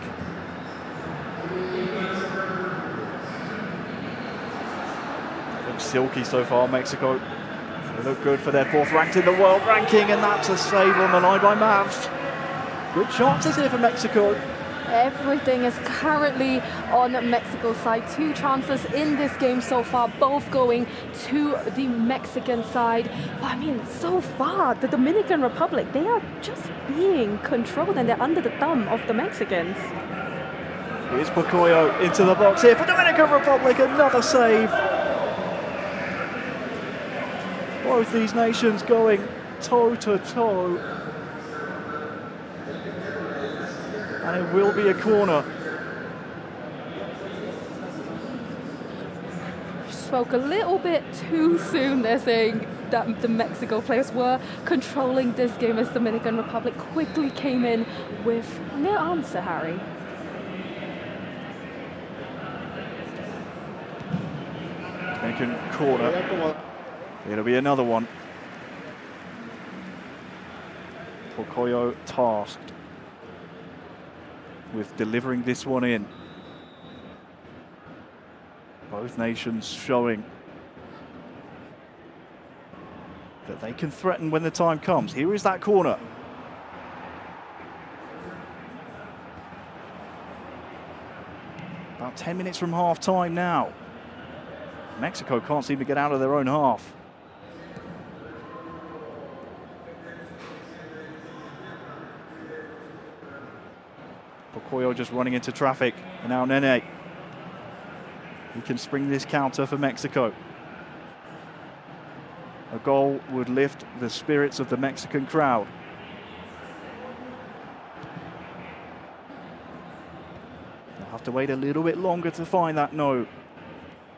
They look silky so far, Mexico. They look good for their 4th ranked in the world ranking, and that's a save on the line by Mavs. Good chances here for Mexico. Everything is currently on Mexico's side. 2 chances in this game so far, both going to the Mexican side. But I mean, so far, the Dominican Republic, they are just being controlled and they're under the thumb of the Mexicans. Here's Pocoyo into the box here for Dominican Republic, another save. Both these nations going toe to toe. And it will be a corner. Spoke a little bit too soon. They're saying that the Mexico players were controlling this game as Dominican Republic quickly came in with no answer, Harry. Dominican corner. It'll be another one. Pocoyo tasked with delivering this one in. Both nations showing that they can threaten when the time comes. Here is that corner. About 10 minutes from half time now. Mexico can't seem to get out of their own half. Pocoyo just running into traffic. And now Nene. He can spring this counter for Mexico. A goal would lift the spirits of the Mexican crowd. They'll have to wait a little bit longer to find that no.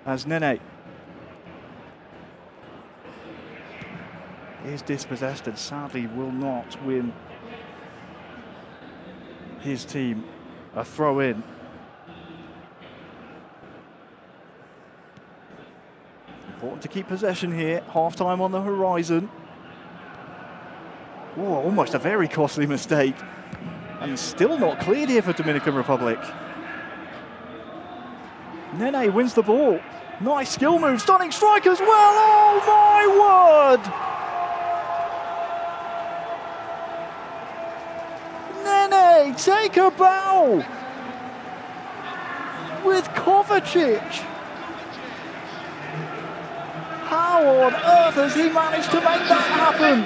As Nene is dispossessed and sadly will not win his team a throw in. Important to keep possession here. Half time on the horizon. Oh, almost a very costly mistake. And still not cleared here for Dominican Republic. Nene wins the ball. Nice skill move, stunning strike as well. Oh my word! Nene, take a bow with Kovacic. How on earth has he managed to make that happen?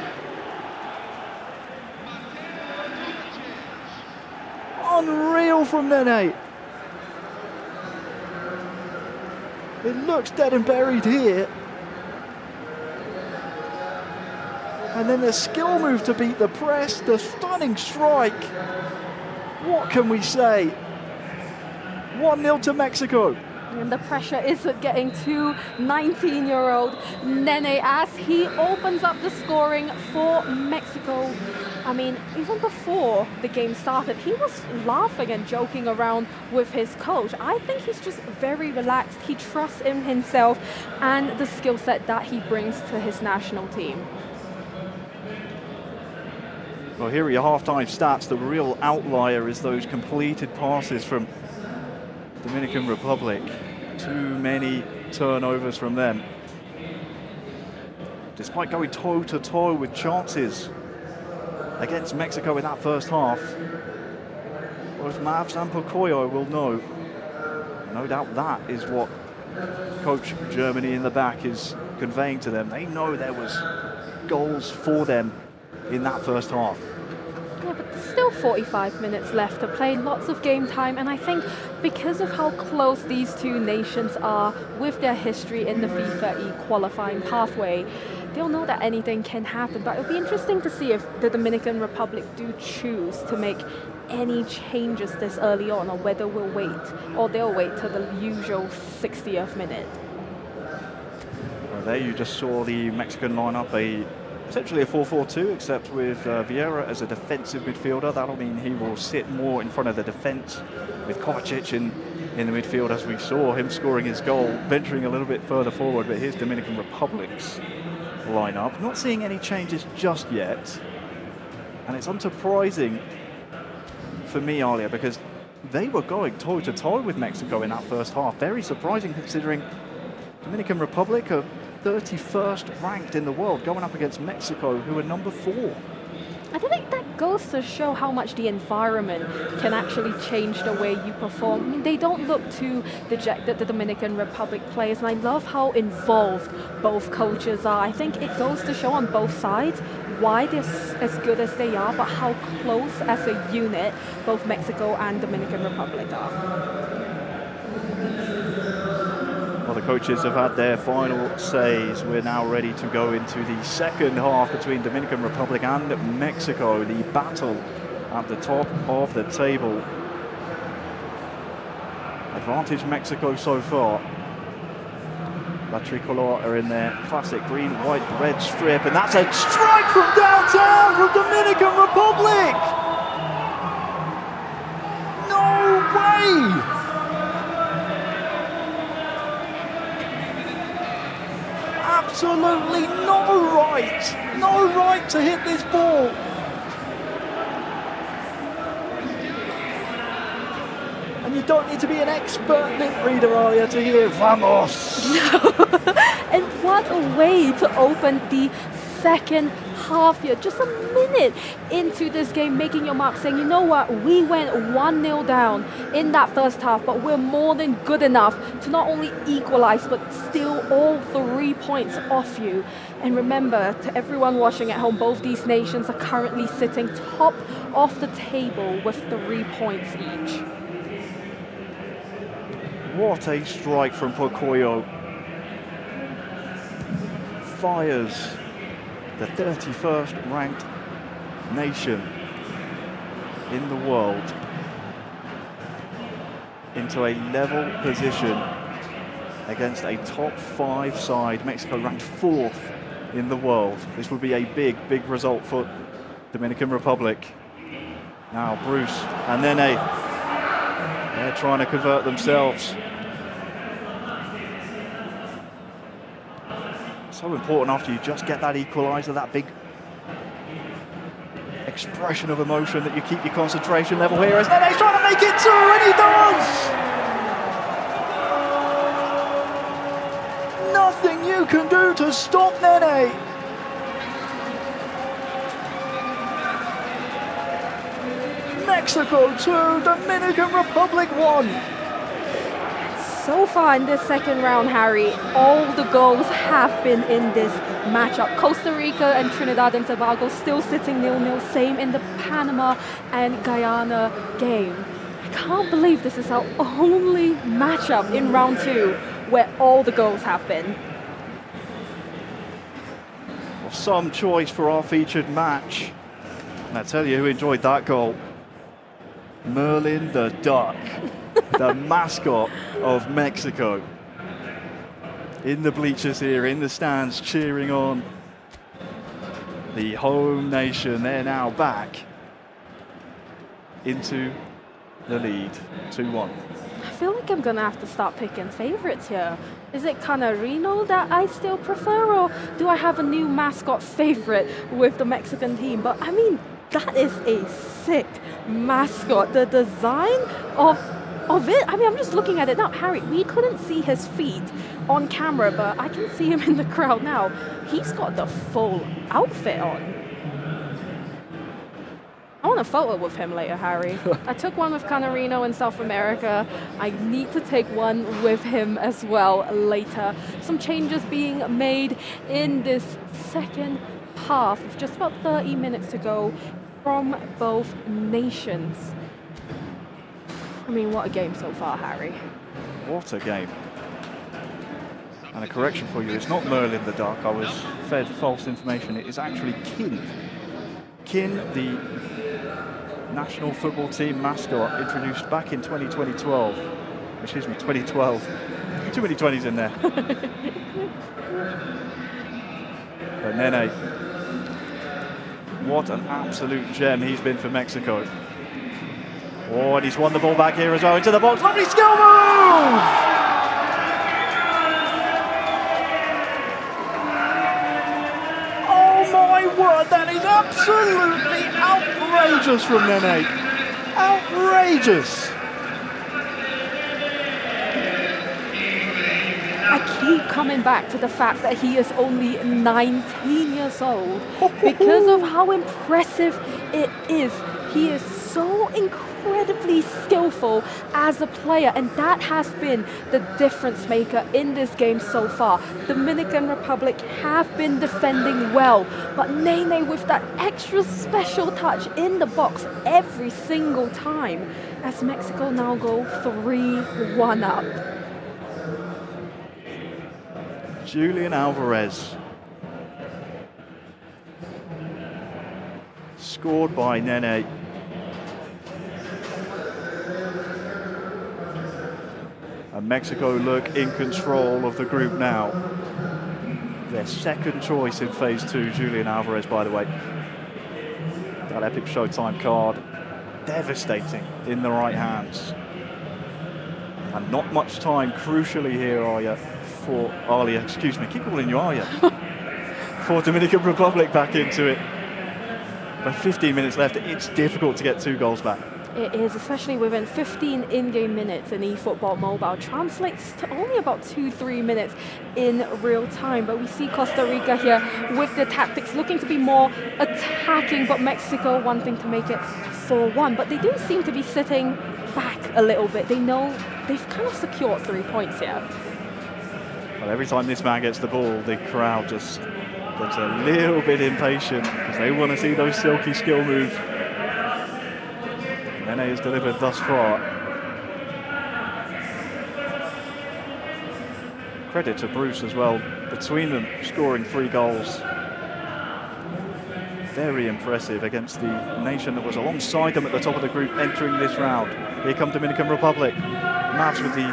Unreal from Nene. It looks dead and buried here. And then the skill move to beat the press, the stunning strike. What can we say? 1-0 to Mexico. And the pressure is getting to 19-year-old Nene as he opens up the scoring for Mexico. I mean, even before the game started, he was laughing and joking around with his coach. I think he's just very relaxed. He trusts in himself and the skill set that he brings to his national team. Well, here are your halftime stats. The real outlier is those completed passes from Dominican Republic. Too many turnovers from them. Despite going toe-to-toe with chances against Mexico in that first half, both Mavs and Pocoyo will know. No doubt that is what Coach Germany in the back is conveying to them. They know there was goals for them in that first half. Yeah, but there's still 45 minutes left to play, lots of game time, and I think because of how close these two nations are with their history in the FIFAe qualifying pathway, they'll know that anything can happen. But it'll be interesting to see if the Dominican Republic do choose to make any changes this early on, or whether we'll wait, or they'll wait till the usual 60th minute. Well, there you just saw the Mexican lineup, essentially a 4-4-2, except with Vieira as a defensive midfielder. That'll mean he will sit more in front of the defence, with Kovacic in in the midfield, as we saw him scoring his goal, venturing a little bit further forward. But here's Dominican Republic's lineup. Not seeing any changes just yet. And it's unsurprising for me, Alia, because they were going toe-to-toe with Mexico in that first half. Very surprising considering Dominican Republic are 31st ranked in the world, going up against Mexico, who are number 4. I think that goes to show how much the environment can actually change the way you perform. I mean, they don't look too dejected, the Dominican Republic players, and I love how involved both coaches are. I think it goes to show on both sides why they're as good as they are, but how close as a unit both Mexico and Dominican Republic are. Well, the coaches have had their final says. We're now ready to go into the second half between Dominican Republic and Mexico, the battle at the top of the table. Advantage Mexico so far. La Tricolor are in their classic green, white, red strip, and that's a strike from downtown from Dominican Republic! No way! Absolutely no right to hit this ball. And you don't need to be an expert lip reader, are you, to hear Vamos? And what a way to open the second half here. Just a minute into this game, making your mark, saying, you know what, we went 1-0 down in that first half, but we're more than good enough to not only equalize, but steal all 3 points off you. And remember, to everyone watching at home, both these nations are currently sitting top of the table with 3 points each. What a strike from Pocoyo. Fires the 31st ranked nation in the world into a level position against a top 5 side. Mexico ranked 4th in the world. This would be a big result for Dominican Republic. Now Bruce and Nene, they're trying to convert themselves. So important after you just get that equaliser, that big expression of emotion, that you keep your concentration level here. As Nene's trying to make it 2, and he does! Nothing you can do to stop Nene. Mexico 2, Dominican Republic 1. So far in this second round, Harry, all the goals have been in this matchup. Costa Rica and Trinidad and Tobago still sitting 0-0, same in the Panama and Guyana game. I can't believe this is our only matchup in round 2 where all the goals have been. Well, some choice for our featured match. And I tell you who enjoyed that goal. Merlin the Duck. The mascot of Mexico, in the bleachers here, in the stands, cheering on the home nation. They're now back into the lead, 2-1. I feel like I'm gonna have to start picking favorites here. Is it Canarino that I still prefer, or do I have a new mascot favorite with the Mexican team? But I mean, that is a sick mascot. The design of it, I mean, I'm just looking at it now. Harry, we couldn't see his feet on camera, but I can see him in the crowd now. He's got the full outfit on. I want a photo with him later, Harry. I took one with Canarino in South America. I need to take one with him as well later. Some changes being made in this second half with just about 30 minutes to go from both nations. I mean, what a game so far, Harry. What a game. And a correction for you, it's not Merlin the Duck. I was fed false information. It is actually Kin. Kin, the national football team mascot, introduced back in 2012. Excuse me, 2012. Too many 20s in there. But Nene, what an absolute gem he's been for Mexico. Oh, and he's won the ball back here as well into the box. Lovely skill move! Oh my word, that is absolutely outrageous from Nene. Outrageous. I keep coming back to the fact that he is only 19 years old because of how impressive it is. He is so incredibly skillful as a player, and that has been the difference maker in this game so far. Dominican Republic have been defending well, but Nene with that extra special touch in the box every single time as Mexico now go 3-1 up. Julian Alvarez. Scored by Nene. And Mexico look in control of the group now. Their second choice in phase 2, Julian Alvarez, by the way. That epic Showtime card, devastating in the right hands. And not much time, crucially here, keep calling you Arya, for Dominican Republic back into it. But 15 minutes left, it's difficult to get 2 goals back. It is, especially within 15 in-game minutes in eFootball Mobile. Translates to only about 2-3 minutes in real time. But we see Costa Rica here with the tactics looking to be more attacking, but Mexico wanting to make it 4-1. But they do seem to be sitting back a little bit. They know they've kind of secured 3 points here. Well, every time this man gets the ball, the crowd just gets a little bit impatient because they want to see those silky skill moves. Nene has delivered thus far. Credit to Bruce as well, between them scoring 3 goals. Very impressive against the nation that was alongside them at the top of the group entering this round. Here come Dominican Republic. Mavs with the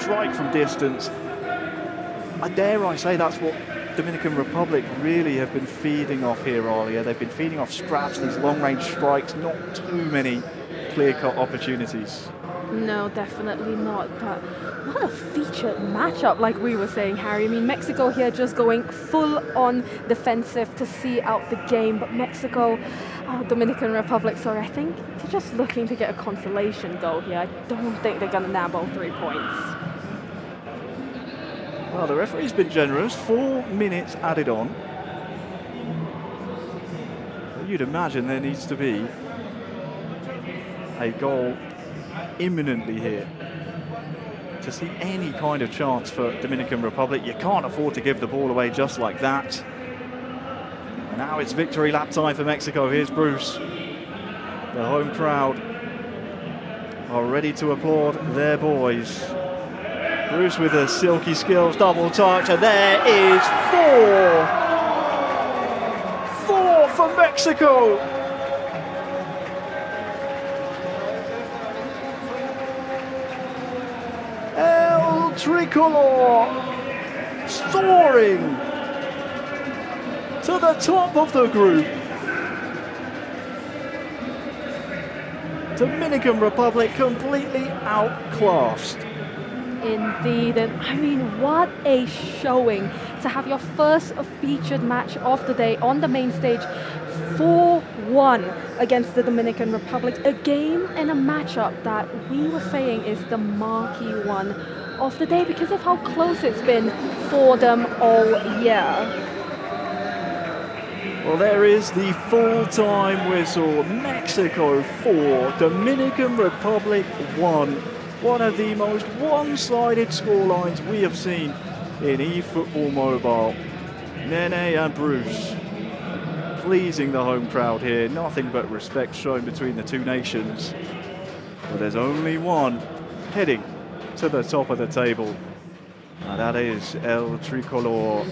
strike from distance. I dare I say that's what Dominican Republic really have been feeding off here earlier. They've been feeding off scraps, these long-range strikes, not too many clear-cut opportunities. No, definitely not. But what a featured matchup, like we were saying, Harry. I mean, Mexico here just going full-on defensive to see out the game. But Dominican Republic, sorry, I think they're just looking to get a consolation goal here. I don't think they're going to nab all 3 points. Well, the referee's been generous. 4 minutes added on. But you'd imagine there needs to be a goal imminently here to see any kind of chance for Dominican Republic. You can't afford to give the ball away just like that. And now it's victory lap time for Mexico. Here's Bruce. The home crowd are ready to applaud their boys. Bruce with a silky skills double touch, and there is 4 for Mexico. El Tricolor soaring to the top of the group. Dominican Republic completely outclassed. Indeed, and I mean, what a showing to have your first featured match of the day on the main stage, 4-1 against the Dominican Republic, a game and a matchup that we were saying is the marquee one of the day because of how close it's been for them all year. Well, there is the full-time whistle. Mexico 4, Dominican Republic 1. One of the most one-sided scorelines we have seen in eFootball Mobile. Nene and Bruce pleasing the home crowd here. Nothing but respect shown between the two nations. But there's only one heading to the top of the table, and that is El Tricolor.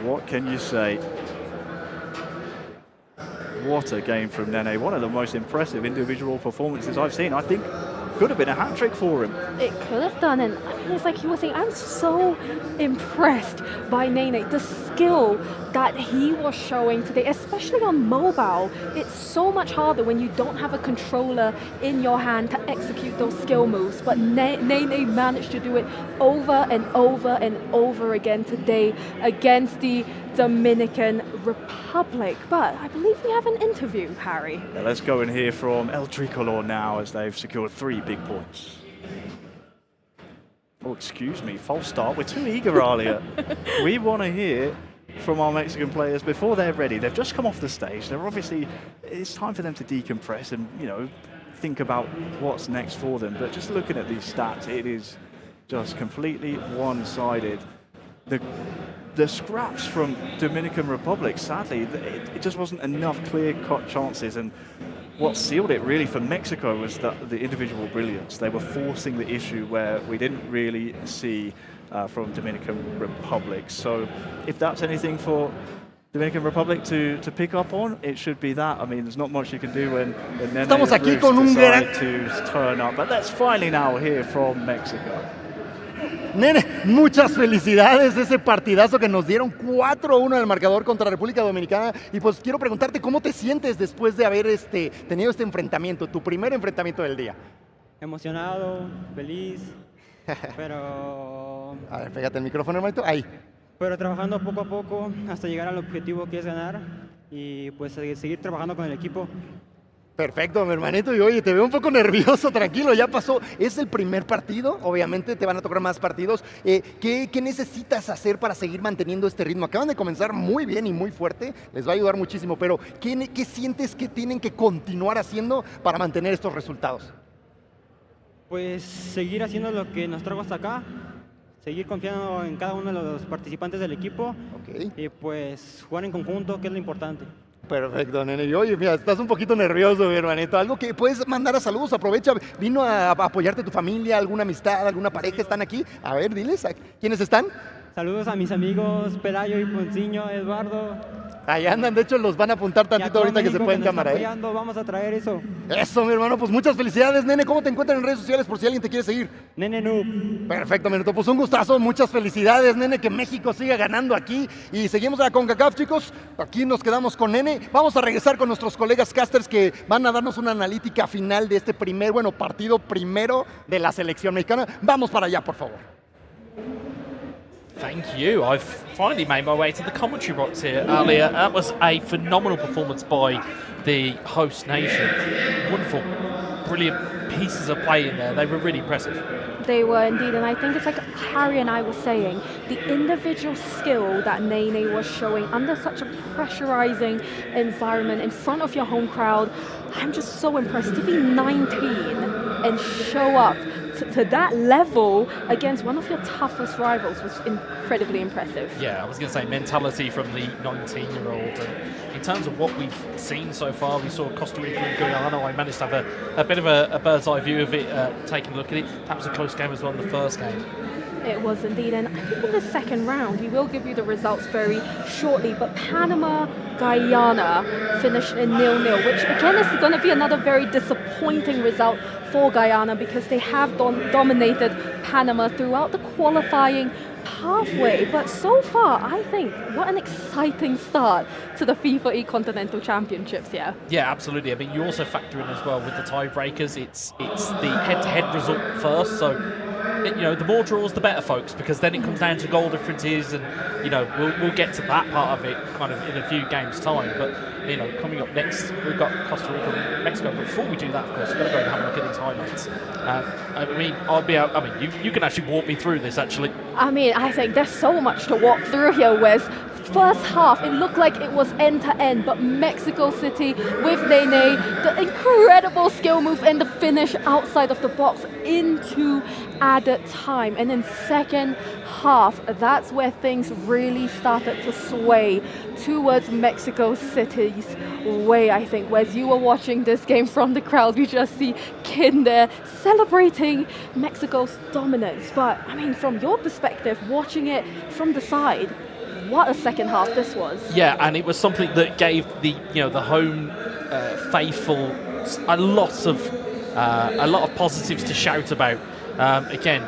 What can you say? What a game from Nene. One of the most impressive individual performances I've seen. I think could have been a hat-trick for him. It could have done, and I mean, it's like he was saying, I'm so impressed by Nene, the skill that he was showing today, especially on mobile. It's so much harder when you don't have a controller in your hand to execute those skill moves, but Nene managed to do it over and over and over again today against the Dominican Republic. But I believe we have an interview, Harry. Yeah, let's go and hear from El Tricolor now as they've secured 3 big points. Oh, excuse me, false start. We're too eager, Alia. We want to hear from our Mexican players before they're ready. They've just come off the stage. They're obviously, it's time for them to decompress and, you know, think about what's next for them. But just looking at these stats, it is just completely one-sided. The scraps from Dominican Republic, sadly, it just wasn't enough clear-cut chances. And what sealed it really for Mexico was the individual brilliance. They were forcing the issue where we didn't really see from Dominican Republic. So if that's anything for Dominican Republic to pick up on, it should be that. I mean, there's not much you can do when Nene Estamos aquí con un decide to turn up. But let's finally now hear from Mexico. Nene, muchas felicidades de ese partidazo que nos dieron 4-1 en el marcador contra República Dominicana. Y pues quiero preguntarte cómo te sientes después de haber tenido este enfrentamiento, tu primer enfrentamiento del día. Emocionado, feliz, pero... A ver, pégate el micrófono, hermanito. Ahí. Pero trabajando poco a poco hasta llegar al objetivo que es ganar y pues seguir trabajando con el equipo. Perfecto, mi hermanito. Y oye, te veo un poco nervioso, tranquilo, ya pasó. Es el primer partido, obviamente te van a tocar más partidos. ¿Qué necesitas hacer para seguir manteniendo este ritmo? Acaban de comenzar muy bien y muy fuerte, les va a ayudar muchísimo, pero ¿qué sientes que tienen que continuar haciendo para mantener estos resultados? Pues seguir haciendo lo que nos trajo hasta acá, seguir confiando en cada uno de los participantes del equipo y pues jugar en conjunto, que es lo importante. Perfecto, nene. Y oye, mira, estás un poquito nervioso, mi hermanito. Algo que puedes mandar a saludos, aprovecha. ¿Vino a apoyarte tu familia, alguna amistad, alguna pareja? ¿Están aquí? A ver, diles, ¿quiénes están? Saludos a mis amigos Pelayo y Ponciño, Eduardo. Ahí andan, de hecho los van a apuntar tantito ahorita que se pueden cámara. Vamos a traer eso. Eso, mi hermano, pues muchas felicidades, nene. ¿Cómo te encuentran en redes sociales por si alguien te quiere seguir? Nene Noob. Perfecto, minuto. Pues un gustazo, muchas felicidades, nene, que México siga ganando aquí. Y seguimos a la CONCACAF, chicos. Aquí nos quedamos con nene. Vamos a regresar con nuestros colegas casters que van a darnos una analítica final de este partido primero de la selección mexicana. Vamos para allá, por favor. Thank you. I've finally made my way to the commentary box here earlier. That was a phenomenal performance by the host nation. Wonderful, brilliant pieces of play in there. They were really impressive. They were indeed, and I think it's like Harry and I were saying, the individual skill that Nene was showing under such a pressurizing environment in front of your home crowd. I'm just so impressed to be 19 and show up to that level against one of your toughest rivals was incredibly impressive. Yeah, I was going to say mentality from the 19-year-old. And in terms of what we've seen so far, we saw Costa Rica and Guyana. I managed to have a bit of a bird's eye view of it, taking a look at it. That was a close game as well in the first game. It was indeed, and I think in the second round, we will give you the results very shortly, but Panama-Guyana finished in 0-0, which again is going to be another very disappointing result for Guyana because they have dominated Panama throughout the qualifying pathway. But so far, I think, what an exciting start to the FIFAe Continental Championships here. Yeah, absolutely. I mean, you also factor in as well with the tiebreakers, it's the head-to-head result first, so the more draws, the better, folks, because then it comes down to goal differences, and we'll get to that part of it kind of in a few games' time. But coming up next, we've got Costa Rica and Mexico. But before we do that, of course, we've got to go and have a look at these highlights. You can actually walk me through this. Actually, I think there's so much to walk through here, Wes. First half, it looked like it was end-to-end, but Mexico City with Nene, the incredible skill move and the finish outside of the box into added time. And in second half, that's where things really started to sway towards Mexico City's way, I think. Whereas you were watching this game from the crowd, you just see Kin there celebrating Mexico's dominance. But, from your perspective, watching it from the side, what a second half this was. Yeah, and it was something that gave the home faithful a lot of a lot of positives to shout about. Again,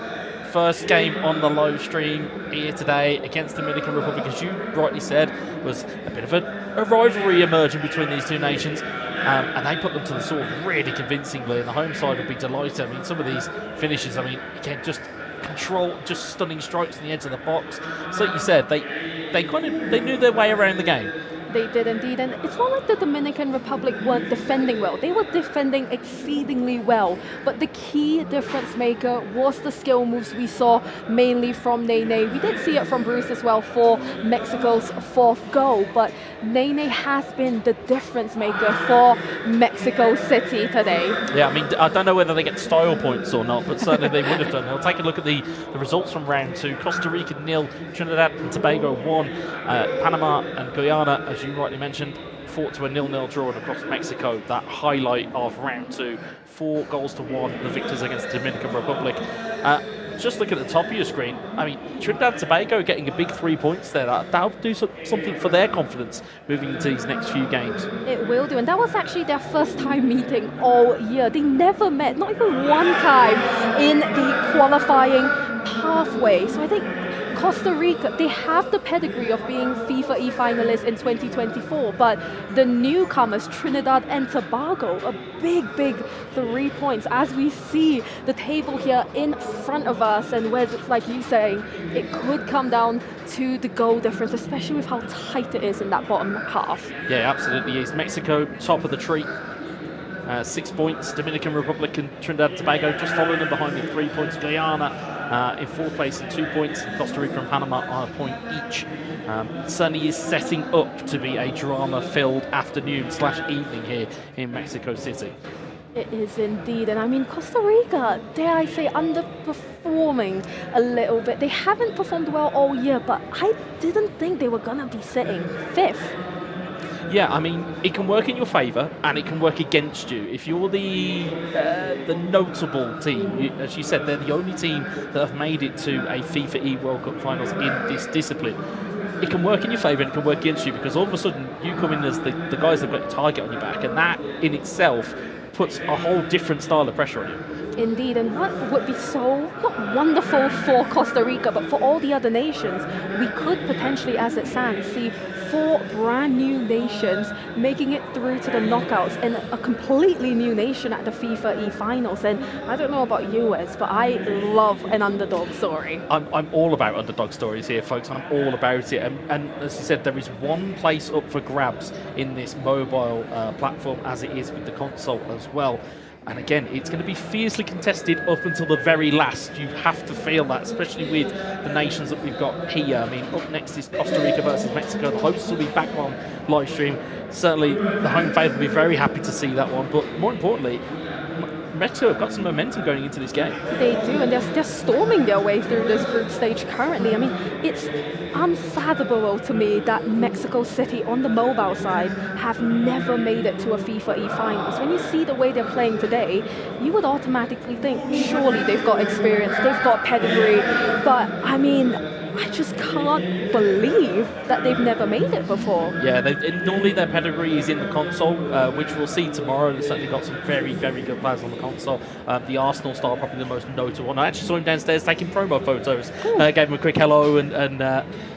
first game on the live stream here today against the Dominican Republic, as you rightly said, was a bit of a rivalry emerging between these two nations. And they put them to the sword really convincingly, and the home side would be delighted. I mean, some of these finishes, I mean, again, just control, just stunning strikes on the edge of the box. So like you said, they knew their way around the game. They did indeed, and it's not like the Dominican Republic weren't defending well. They were defending exceedingly well, but the key difference maker was the skill moves we saw mainly from Nene. We did see it from Bruce as well for Mexico's 4th goal, but Nene has been the difference maker for Mexico City today. Yeah, I mean, I don't know whether they get style points or not, but certainly they would have done. They'll take a look at the results from round 2. Costa Rica 0, Trinidad and Tobago 1, Panama and Guyana, as you rightly mentioned, fought to a 0-0 draw, and across Mexico, that highlight of round 2, 4 goals to 1, the victors against the Dominican Republic. Just look at the top of your screen. I mean, Trinidad and Tobago getting a big 3 points there. That'll do something for their confidence moving into these next few games. It will do, and that was actually their first time meeting all year. They never met, not even one time in the qualifying pathway. So I think Costa Rica, they have the pedigree of being FIFAe finalists in 2024, but the newcomers, Trinidad and Tobago, a big 3 points. As we see the table here in front of us, and where it's like you saying, it could come down to the goal difference, especially with how tight it is in that bottom half. Yeah, absolutely is. Mexico, top of the tree. 6 points. Dominican Republic and Trinidad and Tobago just following them behind with 3 points. Guyana in 4th place and 2 points. Costa Rica and Panama are a point each. Certainly is setting up to be a drama-filled afternoon/evening here in Mexico City. It is indeed, and I mean, Costa Rica, dare I say, underperforming a little bit. They haven't performed well all year, but I didn't think they were gonna be sitting 5th. Yeah, I mean, it can work in your favour and it can work against you. If you're the notable team, as you said, they're the only team that have made it to a FIFAe World Cup finals in this discipline. It can work in your favour and it can work against you, because all of a sudden you come in as the guys that have got a target on your back, and that in itself puts a whole different style of pressure on you. Indeed, and what would be so, not wonderful for Costa Rica, but for all the other nations, we could potentially, as it stands, see 4 brand new nations making it through to the knockouts, and a completely new nation at the FIFAe finals. And I don't know about you, Wes, but I love an underdog story. I'm all about underdog stories here, folks. I'm all about it. And as you said, there is one place up for grabs in this mobile platform, as it is with the console as well. And again, it's going to be fiercely contested up until the very last. You have to feel that, especially with the nations that we've got here. I mean, up next is Costa Rica versus Mexico. The hosts will be back on live stream. Certainly, the home favourite will be very happy to see that one. But more importantly, Mexico have got some momentum going into this game. They do, and they're storming their way through this group stage currently. I mean, it's unfathomable to me that Mexico City on the mobile side have never made it to a FIFAe finals. When you see the way they're playing today, you would automatically think, surely they've got experience, they've got pedigree, but I mean, I just can't believe that they've never made it before. Yeah, normally their pedigree is in the console, which we'll see tomorrow. They've certainly got some very good players on the console. The Arsenal star, probably the most notable one. I actually saw him downstairs taking promo photos. Gave him a quick hello, and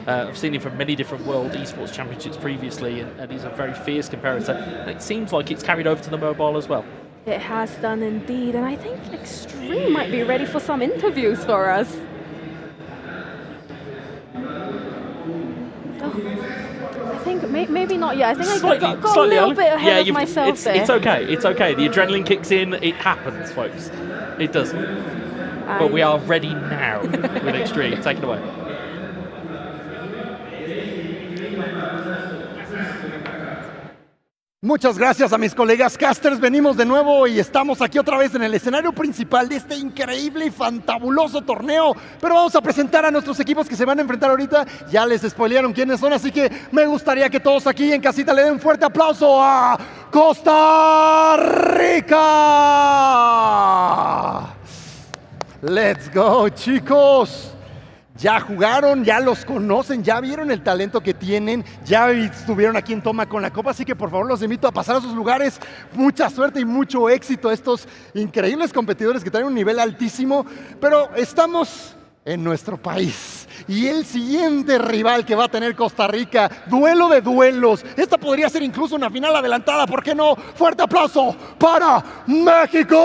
I've seen him from many different World Esports Championships previously, and he's a very fierce competitor. And it seems like it's carried over to the mobile as well. It has done indeed, and I think Extreme might be ready for some interviews for us. I think maybe not yet. I think I got a little bit ahead of myself there. It's okay. It's okay. The adrenaline kicks in. It happens, folks. It does. But we are ready now with Extreme. Take it away. Muchas gracias a mis colegas casters. Venimos de nuevo y estamos aquí otra vez en el escenario principal de este increíble y fantabuloso torneo. Pero vamos a presentar a nuestros equipos que se van a enfrentar ahorita. Ya les spoilearon quiénes son, así que me gustaría que todos aquí en casita le den un fuerte aplauso a Costa Rica. Let's go, chicos. ya jugaron, ya los conocen, ya vieron el talento que tienen, ya estuvieron aquí en toma con la copa, así que por favor los invito a pasar a sus lugares. Mucha suerte y mucho éxito a estos increíbles competidores que traen un nivel altísimo, pero estamos en nuestro país. Y el siguiente rival que va a tener Costa Rica, duelo de duelos. Esta podría ser incluso una final adelantada, ¿por qué no? Fuerte aplauso para México.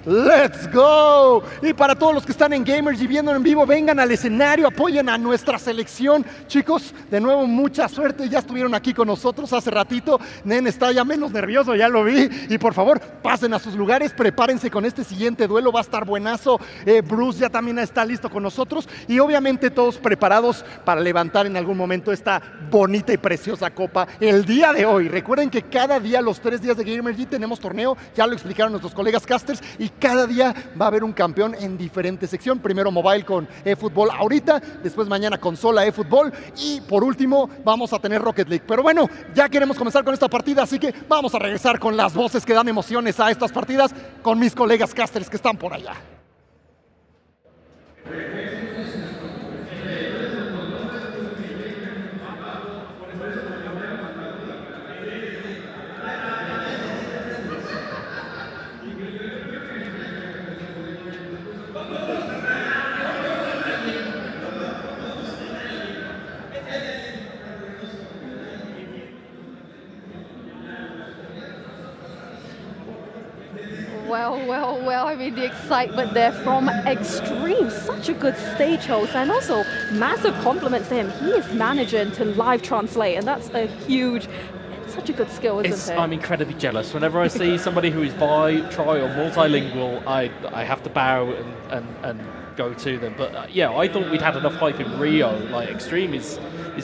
¡Let's go! Y para todos los que están en Gamers y viendo en vivo, vengan al escenario, apoyen a nuestra selección. Chicos, de nuevo, mucha suerte. Ya estuvieron aquí con nosotros hace ratito. Nen está ya menos nervioso, ya lo vi. Y por favor, pasen a sus lugares, prepárense con este siguiente duelo, va a estar buenazo. Bruce ya también está listo con nosotros. Y obviamente todos preparados para levantar en algún momento esta bonita y preciosa copa el día de hoy. Recuerden que cada día, los 3 días de Gamers tenemos torneo, ya lo explicaron nuestros colegas casters, y cada día va a haber un campeón en diferente sección. Primero mobile con eFootball ahorita, después mañana consola eFootball y por último vamos a tener Rocket League. Pero bueno, ya queremos comenzar con esta partida, así que vamos a regresar con las voces que dan emociones a estas partidas con mis colegas casters que están por allá. Well, I mean, the excitement there from Extreme. Such a good stage host, and also massive compliments to him. He is managing to live translate, and that's a huge, such a good skill, isn't it? I'm incredibly jealous. Whenever I see somebody who is bi, tri, or multilingual, I have to bow and go to them. But yeah, I thought we'd had enough hype in Rio. Like, Extreme is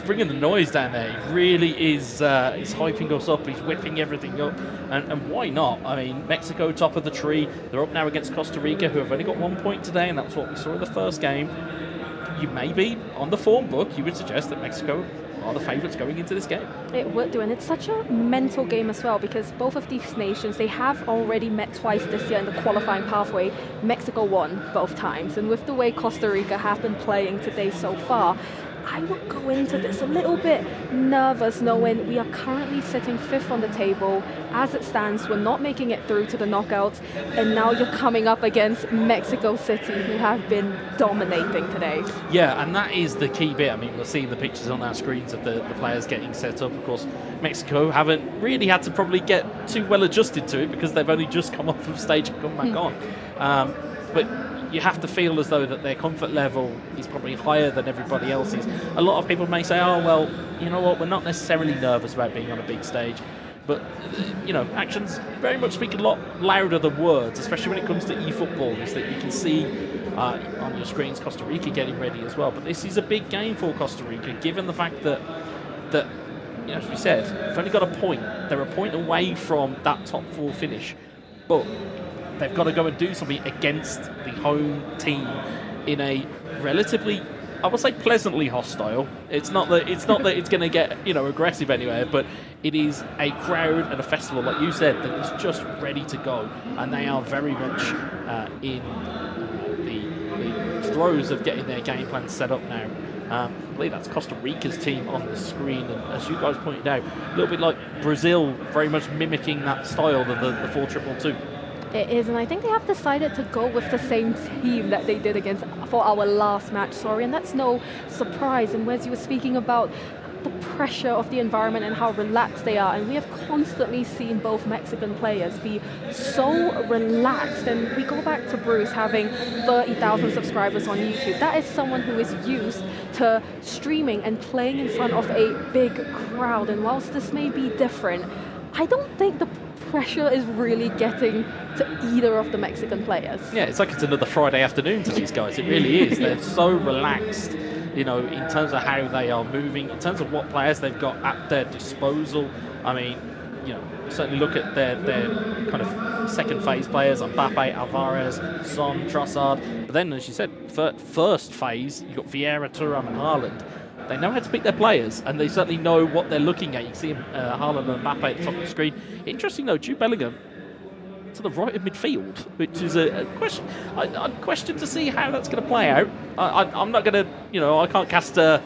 bringing the noise down there. He really is he's hyping us up. He's whipping everything up. And why not? I mean, Mexico top of the tree. They're up now against Costa Rica, who have only got 1 point today, and that's what we saw in the first game. You may be, on the form book, you would suggest that Mexico are the favourites going into this game. It would do, and it's such a mental game as well, because both of these nations, they have already met twice this year in the qualifying pathway. Mexico won both times, and with the way Costa Rica have been playing today so far, I would go into this a little bit nervous, knowing we are currently sitting 5th on the table. As it stands, we're not making it through to the knockouts, and now you're coming up against Mexico City, who have been dominating today. Yeah, and that is the key bit. I mean, we're seeing the pictures on our screens of the players getting set up. Of course, Mexico haven't really had to probably get too well adjusted to it, because they've only just come off of stage and come back on. But you have to feel as though that their comfort level is probably higher than everybody else's. A lot of people may say, oh, well, you know what, we're not necessarily nervous about being on a big stage. But, you know, actions very much speak a lot louder than words, especially when it comes to eFootball, is that you can see on your screens Costa Rica getting ready as well. But this is a big game for Costa Rica, given the fact that you know, as we said, they've only got a point. They're a point away from that top 4 finish. But they've got to go and do something against the home team in a relatively, I would say, pleasantly hostile. It's not that it's going to get, you know, aggressive anywhere, but it is a crowd and a festival, like you said, that is just ready to go, and they are very much in the throes of getting their game plan set up now. I believe that's Costa Rica's team on the screen, and as you guys pointed out, a little bit like Brazil, very much mimicking that style of the 4-2-2-2. It is, and I think they have decided to go with the same team that they did for our last match, sorry, and that's no surprise. And Wes, you were speaking about the pressure of the environment and how relaxed they are, and we have constantly seen both Mexican players be so relaxed. And we go back to Bruce having 30,000 subscribers on YouTube. That is someone who is used to streaming and playing in front of a big crowd, and whilst this may be different, I don't think the pressure is really getting to either of the Mexican players. Yeah, it's like it's another Friday afternoon to these guys. It really is. They're so relaxed, you know, in terms of how they are moving, in terms of what players they've got at their disposal. I mean, you know, certainly look at their kind of second phase players, Mbappe, Alvarez, Son, Trossard. But then, as you said, first phase, you've got Vieira, Thuram and Haaland. They know how to pick their players, and they certainly know what they're looking at. You see Haaland and Mbappe at the top of the screen. Interesting though, Jude Bellingham to the right of midfield, which is a question. I'm questioned to see how that's going to play out. I'm not going to, I can't cast a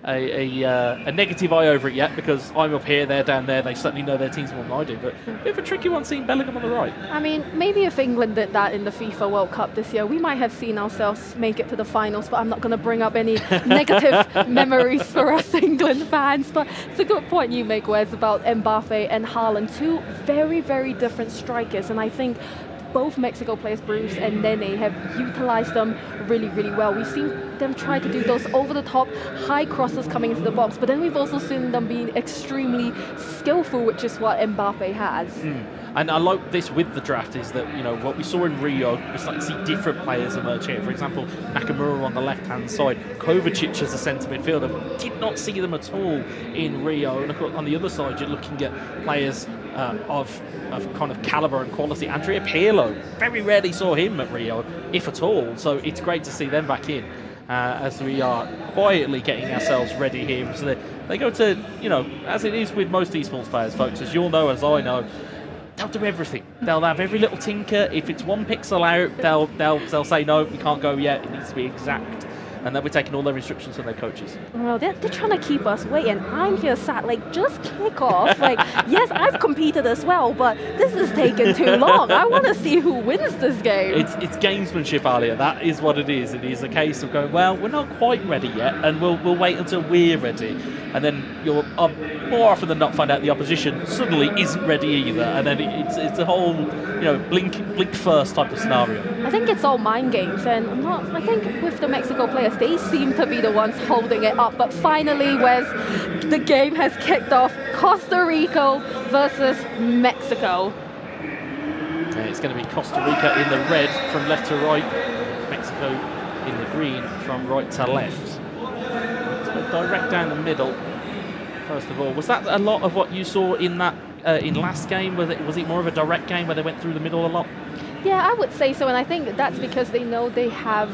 negative eye over it yet because I'm up here, they're down there. They certainly know their teams more than I do, but a bit of a tricky one seeing Bellingham on the right. I mean, maybe if England did that in the FIFA World Cup this year, we might have seen ourselves make it to the finals, but I'm not going to bring up any negative memories for us England fans. But it's a good point you make, Wes, about Mbappe and Haaland, two very, very different strikers, and I think both Mexico players, Bruce and Nene, have utilized them really, really well. We've seen them try to do those over-the-top high crosses coming into the box, but then we've also seen them being extremely skillful, which is what Mbappe has. And I like this with the draft is that, what we saw in Rio, we're starting to see different players emerge here. For example, Nakamura on the left-hand side, Kovacic as a centre midfielder. Did not see them at all in Rio. And of course, on the other side, you're looking at players of kind of calibre and quality. Andrea Pirlo, very rarely saw him at Rio, if at all. So it's great to see them back in as we are quietly getting ourselves ready here. So they go to, as it is with most esports players, folks, as you'll know, as I know, they'll do everything. They'll have every little tinker. If it's 1 pixel out, they'll say, no, we can't go yet. It needs to be exact. And they'll be taking all their instructions from their coaches. Well, they're trying to keep us waiting. I'm here sat, just kick off. Yes, I've competed as well, but this is taking too long. I want to see who wins this game. It's gamesmanship, Alia. That is what it is. It is a case of going, well, we're not quite ready yet, and we'll wait until we're ready. And then you'll more often than not find out the opposition suddenly isn't ready either. And then it's a whole, blink first type of scenario. I think it's all mind games, and I think with the Mexico players, they seem to be the ones holding it up. But finally, Wes, the game has kicked off. Costa Rica versus Mexico. Yeah, it's going to be Costa Rica in the red from left to right, Mexico in the green from right to left. Direct down the middle. First of all, was that a lot of what you saw in that in last game? Was it more of a direct game where they went through the middle a lot? Yeah, I would say so, and I think that's because they know they have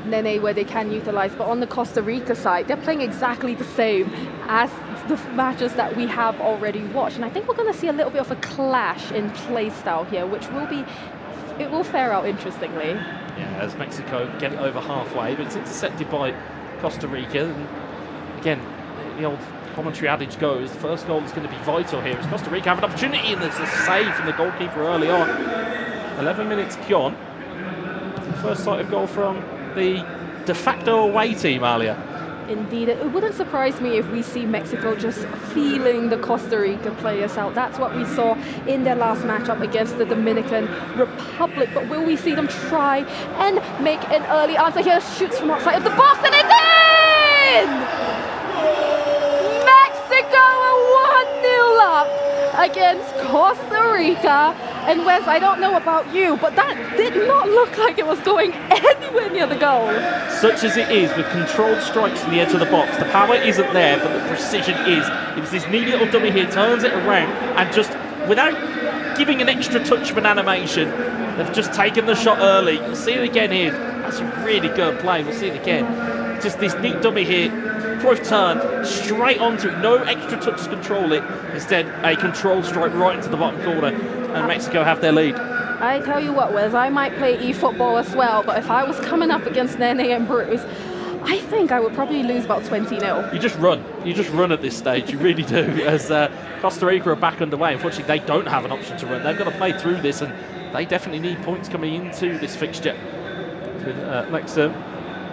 Nene where they can utilize. But on the Costa Rica side, they're playing exactly the same as the matches that we have already watched, and I think we're going to see a little bit of a clash in play style here, which will fare out interestingly. Yeah, as Mexico get it over halfway, but it's intercepted by Costa Rica. And again, the old commentary adage goes, the first goal is going to be vital here. As Costa Rica have an opportunity, and there's a save from the goalkeeper early on. 11 minutes gone. First sight of goal from the de facto away team, Alia. Indeed, it wouldn't surprise me if we see Mexico just feeling the Costa Rica players out. That's what we saw in their last matchup against the Dominican Republic. But will we see them try and make an early answer here? Shoots from outside of the box, and it's in! Mexico are 1-0 up against Costa Rica. And Wes, I don't know about you, but that did not look like it was going anywhere near the goal. Such as it is, with controlled strikes from the edge of the box, the power isn't there, but the precision is. It was this neat little dummy here, turns it around, and just without giving an extra touch of an animation, they've just taken the shot early. We'll see it again here. That's a really good play. We'll see it again. Just this neat dummy here. Cruyff turn straight onto it, no extra touch to control it. Instead, a controlled strike right into the bottom corner, and Mexico have their lead. I tell you what, Wes, I might play eFootball as well, but if I was coming up against Nene and Bruce, I think I would probably lose about 20-0. You just run at this stage, you really do, as Costa Rica are back underway. Unfortunately, they don't have an option to run. They've got to play through this, and they definitely need points coming into this fixture. With Lexa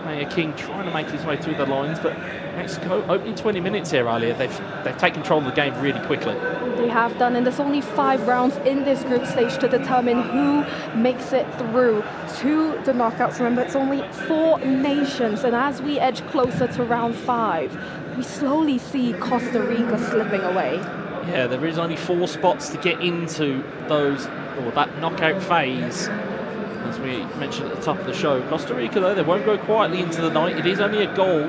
Mayor King trying to make his way through the lines, but Mexico opening 20 minutes here, Alia. They've taken control of the game really quickly. They have done, and there's only 5 rounds in this group stage to determine who makes it through to the knockouts. Remember, it's only 4 nations, and as we edge closer to round 5, we slowly see Costa Rica slipping away. Yeah, there is only 4 spots to get into that knockout phase. As we mentioned at the top of the show, Costa Rica, though, they won't go quietly into the night. It is only a goal,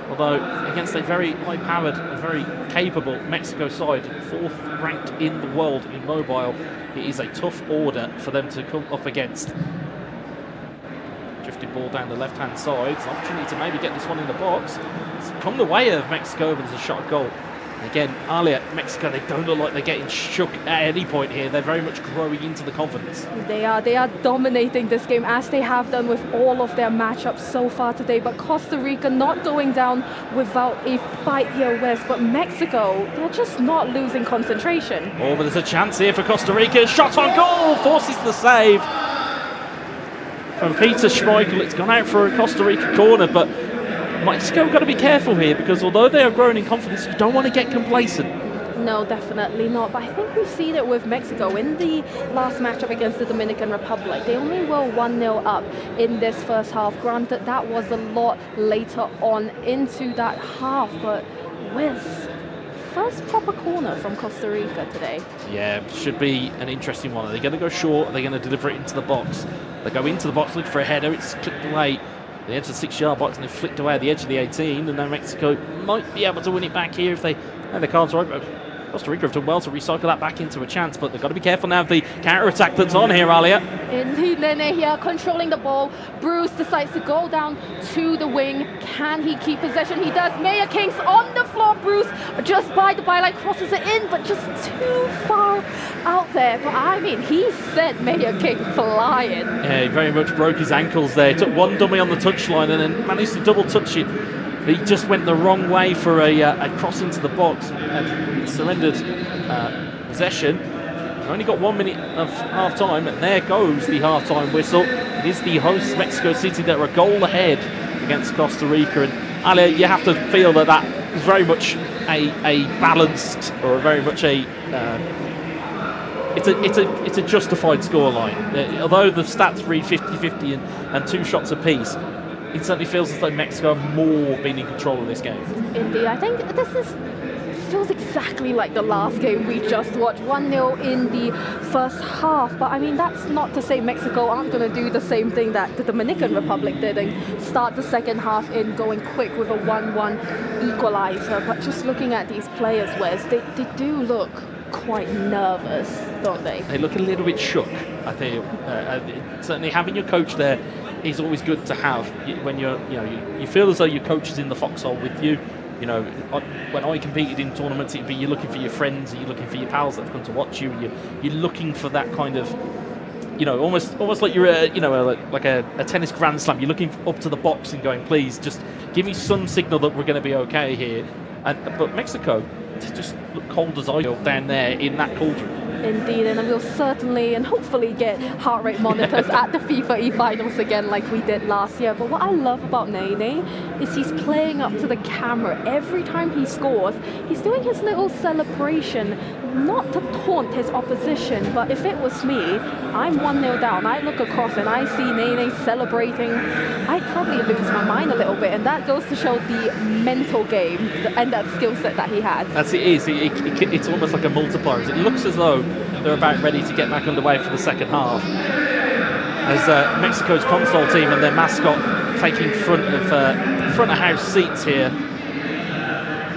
although against a very high-powered and very capable Mexico side, 4th ranked in the world in mobile, it is a tough order for them to come up against. Drifted ball down the left-hand side. It's an opportunity to maybe get this one in the box. It's come the way of Mexico, but there's a shot goal. Again, Alia, Mexico, they don't look like they're getting shook at any point here. They're very much growing into the confidence. They are dominating this game, as they have done with all of their matchups so far today. But Costa Rica not going down without a fight here, West. But Mexico, they're just not losing concentration. Oh, but there's a chance here for Costa Rica. Shot on goal, forces the save from Peter Schmeichel. It's gone out for a Costa Rica corner, but Mexico got to be careful here, because although they are growing in confidence, you don't want to get complacent. No, definitely not. But I think we've seen it with Mexico in the last matchup against the Dominican Republic. They only were 1-0 up in this first half. Granted, that was a lot later on into that half, but with first proper corner from Costa Rica today. Yeah, should be an interesting one. Are they going to go short? Are they going to deliver it into the box? They go into the box, look for a header. It's clipped away the edge of the 6-yard box, and they flicked away at the edge of the 18, and now Mexico might be able to win it back here if they have the cards right. Costa Rica have done well to recycle that back into a chance, but they've got to be careful now of the counter-attack that's on here, Alia. Indeed, Nene here controlling the ball. Bruce decides to go down to the wing. Can he keep possession? He does. Mayor King's on the floor. Bruce just by the byline crosses it in, but just too far out there. But I mean, he sent Mayor King flying. Yeah, he very much broke his ankles there. He took one dummy on the touchline and then managed to double touch it. He just went the wrong way for a cross into the box and surrendered possession. Only got 1 minute of half time, and there goes the half time whistle. It is the hosts, Mexico City, that are a goal ahead against Costa Rica. And Ali, you have to feel that that is very much a balanced, or very much a it's a justified scoreline. Although the stats read 50-50 and 2 shots apiece, it certainly feels as though Mexico have more been in control of this game. Indeed, I think this feels exactly like the last game we just watched. 1-0 in the first half, but I mean, that's not to say Mexico aren't going to do the same thing that the Dominican Republic did and start the second half in going quick with a 1-1 equalizer. But just looking at these players, Wes, they do look quite nervous, don't they? They look a little bit shook, I think. Certainly having your coach there is always good to have when you feel as though your coach is in the foxhole with you. You know, when I competed in tournaments, it'd be you're looking for your friends, and you're looking for your pals that have come to watch you, and you're looking for that kind of, almost like you're like a tennis grand slam. You're looking up to the box and going, please, just give me some signal that we're going to be okay here. But Mexico, they just look cold as ice down there in that cauldron. Indeed, and we'll certainly and hopefully get heart rate monitors at the FIFA E-Finals again like we did last year. But what I love about Nene is he's playing up to the camera. Every time he scores, he's doing his little celebration, not to taunt his opposition, but if it was me, I'm 1-0 down, I look across and I see Nene celebrating, I'd probably lose my mind a little bit, and that goes to show the mental game and that skill set that he has. As it is, it's almost like a multiplier. It looks as though they're about ready to get back underway for the second half, as Mexico's console team and their mascot taking front of house seats here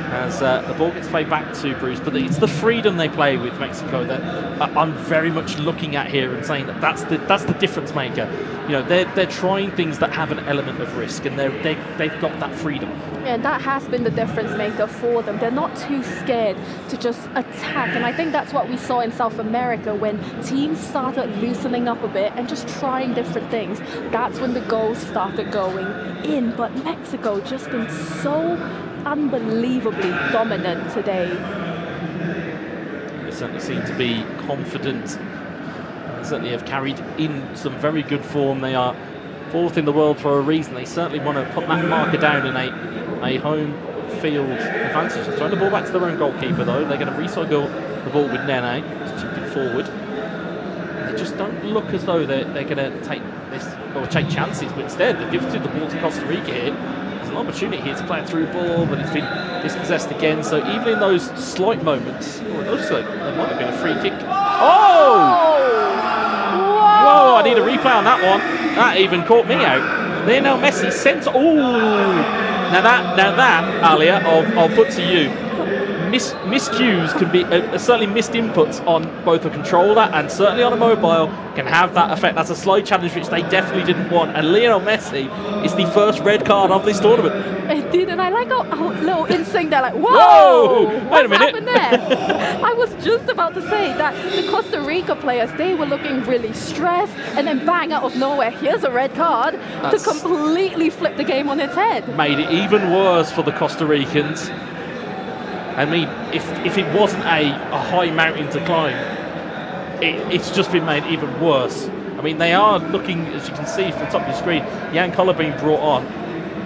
as the ball gets played back to Bruce. But it's the freedom they play with Mexico that I'm very much looking at here and saying that's the difference maker. They're trying things that have an element of risk, and they've got that freedom. Yeah, that has been the difference maker for them. They're not too scared to just attack, and I think that's what we saw in South America when teams started loosening up a bit and just trying different things. That's when the goals started going in. But Mexico just been so unbelievably dominant today. They certainly seem to be confident. They certainly have carried in some very good form. They are 4th in the world for a reason. They certainly want to put that marker down in a home field advantage. They're throwing the ball back to their own goalkeeper though. They're going to recycle the ball with Nene, just chip it forward. They just don't look as though they're going to take this or take chances, but instead they've given the ball to Costa Rica here. There's an opportunity here to play a through ball, but it's been dispossessed again. So even in those slight moments, or it looks like there might have been a free kick. Oh! Whoa! I need a replay on that one. That even caught me out. Lionel Messi sent. Oh! Now that, Alia, I'll put to you. miscues can be certainly missed inputs on both a controller and certainly on a mobile can have that effect. That's a slide challenge which they definitely didn't want, and Lionel Messi is the first red card of this tournament. Indeed, and I like our little instinct there, like, whoa! Wait a minute. Happened there? I was just about to say that the Costa Rica players, they were looking really stressed, and then bang, out of nowhere, here's a red card to completely flip the game on its head. Made it even worse for the Costa Ricans. I mean, if it wasn't a high mountain to climb, it's just been made even worse. I mean, they are looking, as you can see from the top of the screen, Jan Koller being brought on.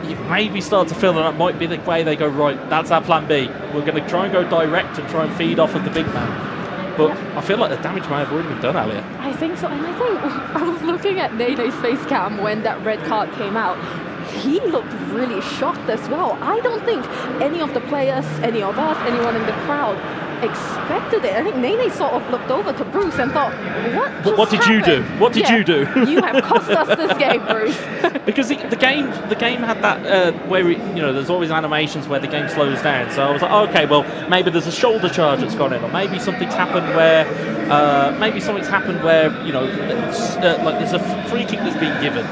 You maybe start to feel that might be the way they go, right, that's our plan B. We're going to try and go direct and try and feed off of the big man. But I feel like the damage may have already been done, Alia. I think so, and I think I was looking at Nene's face cam when that red card came out. He looked really shocked as well. I don't think any of the players, any of us, anyone in the crowd expected it. I think Nene sort of looked over to Bruce and thought, what did you do? What did you do? You have cost us this game, Bruce. Because the game had that where there's always animations where the game slows down. So I was like, okay, well maybe there's a shoulder charge that's gone in, or maybe something's happened where like there's a free kick that's been given.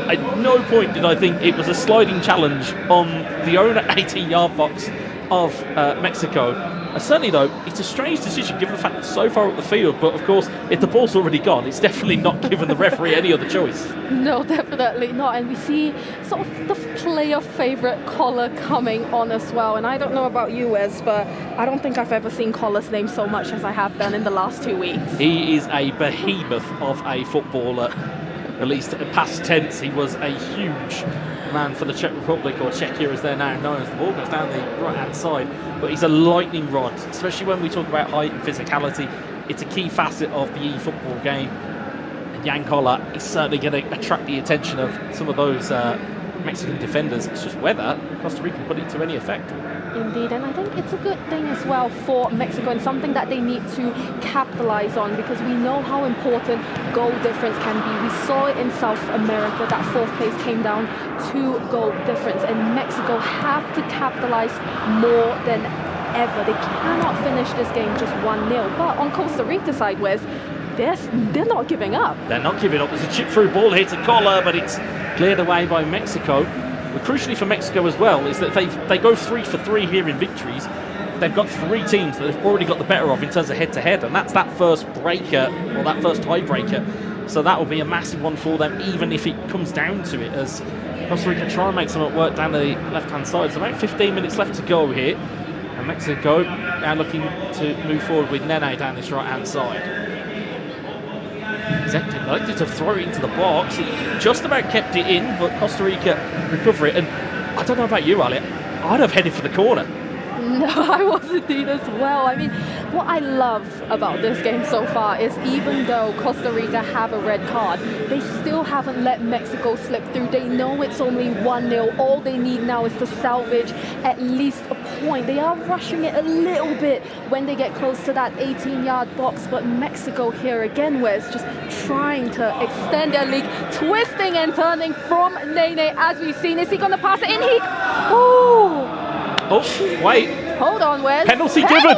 At no point did I think it was a sliding challenge on the own 18-yard box of Mexico. Certainly, though, it's a strange decision given the fact that it's so far up the field. But, of course, if the ball's already gone, it's definitely not given the referee any other choice. No, definitely not. And we see sort of the player favourite Koller coming on as well. And I don't know about you, Wes, but I don't think I've ever seen Koller's name so much as I have done in the last 2 weeks. He is a behemoth of a footballer. At least in past tense, he was a huge man for the Czech Republic, or Czechia as they're now known, as the ball goes down the right-hand side. But he's a lightning rod, especially when we talk about height and physicality. It's a key facet of the eFootball game. And Jan Koller is certainly going to attract the attention of some of those Mexican defenders. It's just whether Costa Rica can put it to any effect. Indeed, and I think it's a good thing as well for Mexico, and something that they need to capitalize on, because we know how important goal difference can be. We saw it in South America, that fourth place came down to goal difference, and Mexico have to capitalize more than ever. They cannot finish this game just 1-0. But on Costa Rica side, Wes, they're not giving up. They're not giving up. There's a chip through ball here to Koller, but it's cleared away by Mexico. But crucially for Mexico as well is that they go 3 for 3 here in victories. They've got 3 teams that they've already got the better of in terms of head-to-head, and that's that first breaker, or that first tiebreaker. So that will be a massive one for them, even if it comes down to it, as Costa Rica try and make some work down the left-hand side. So about 15 minutes left to go here, and Mexico now looking to move forward with Nene down this right-hand side. He's elected to throw it into the box. He just about kept it in, but Costa Rica recover it. And I don't know about you, Ali, I'd have headed for the corner. No, I was indeed as well. I mean, what I love about this game so far is even though Costa Rica have a red card, they still haven't let Mexico slip through. They know it's only 1-0. All they need now is to salvage at least a point. They are rushing it a little bit when they get close to that 18-yard box, but Mexico here again, where it's just trying to extend their lead, twisting and turning from Nene, as we've seen. Is he going to pass it in? Oh, wait. Hold on, Wes. Penalty given.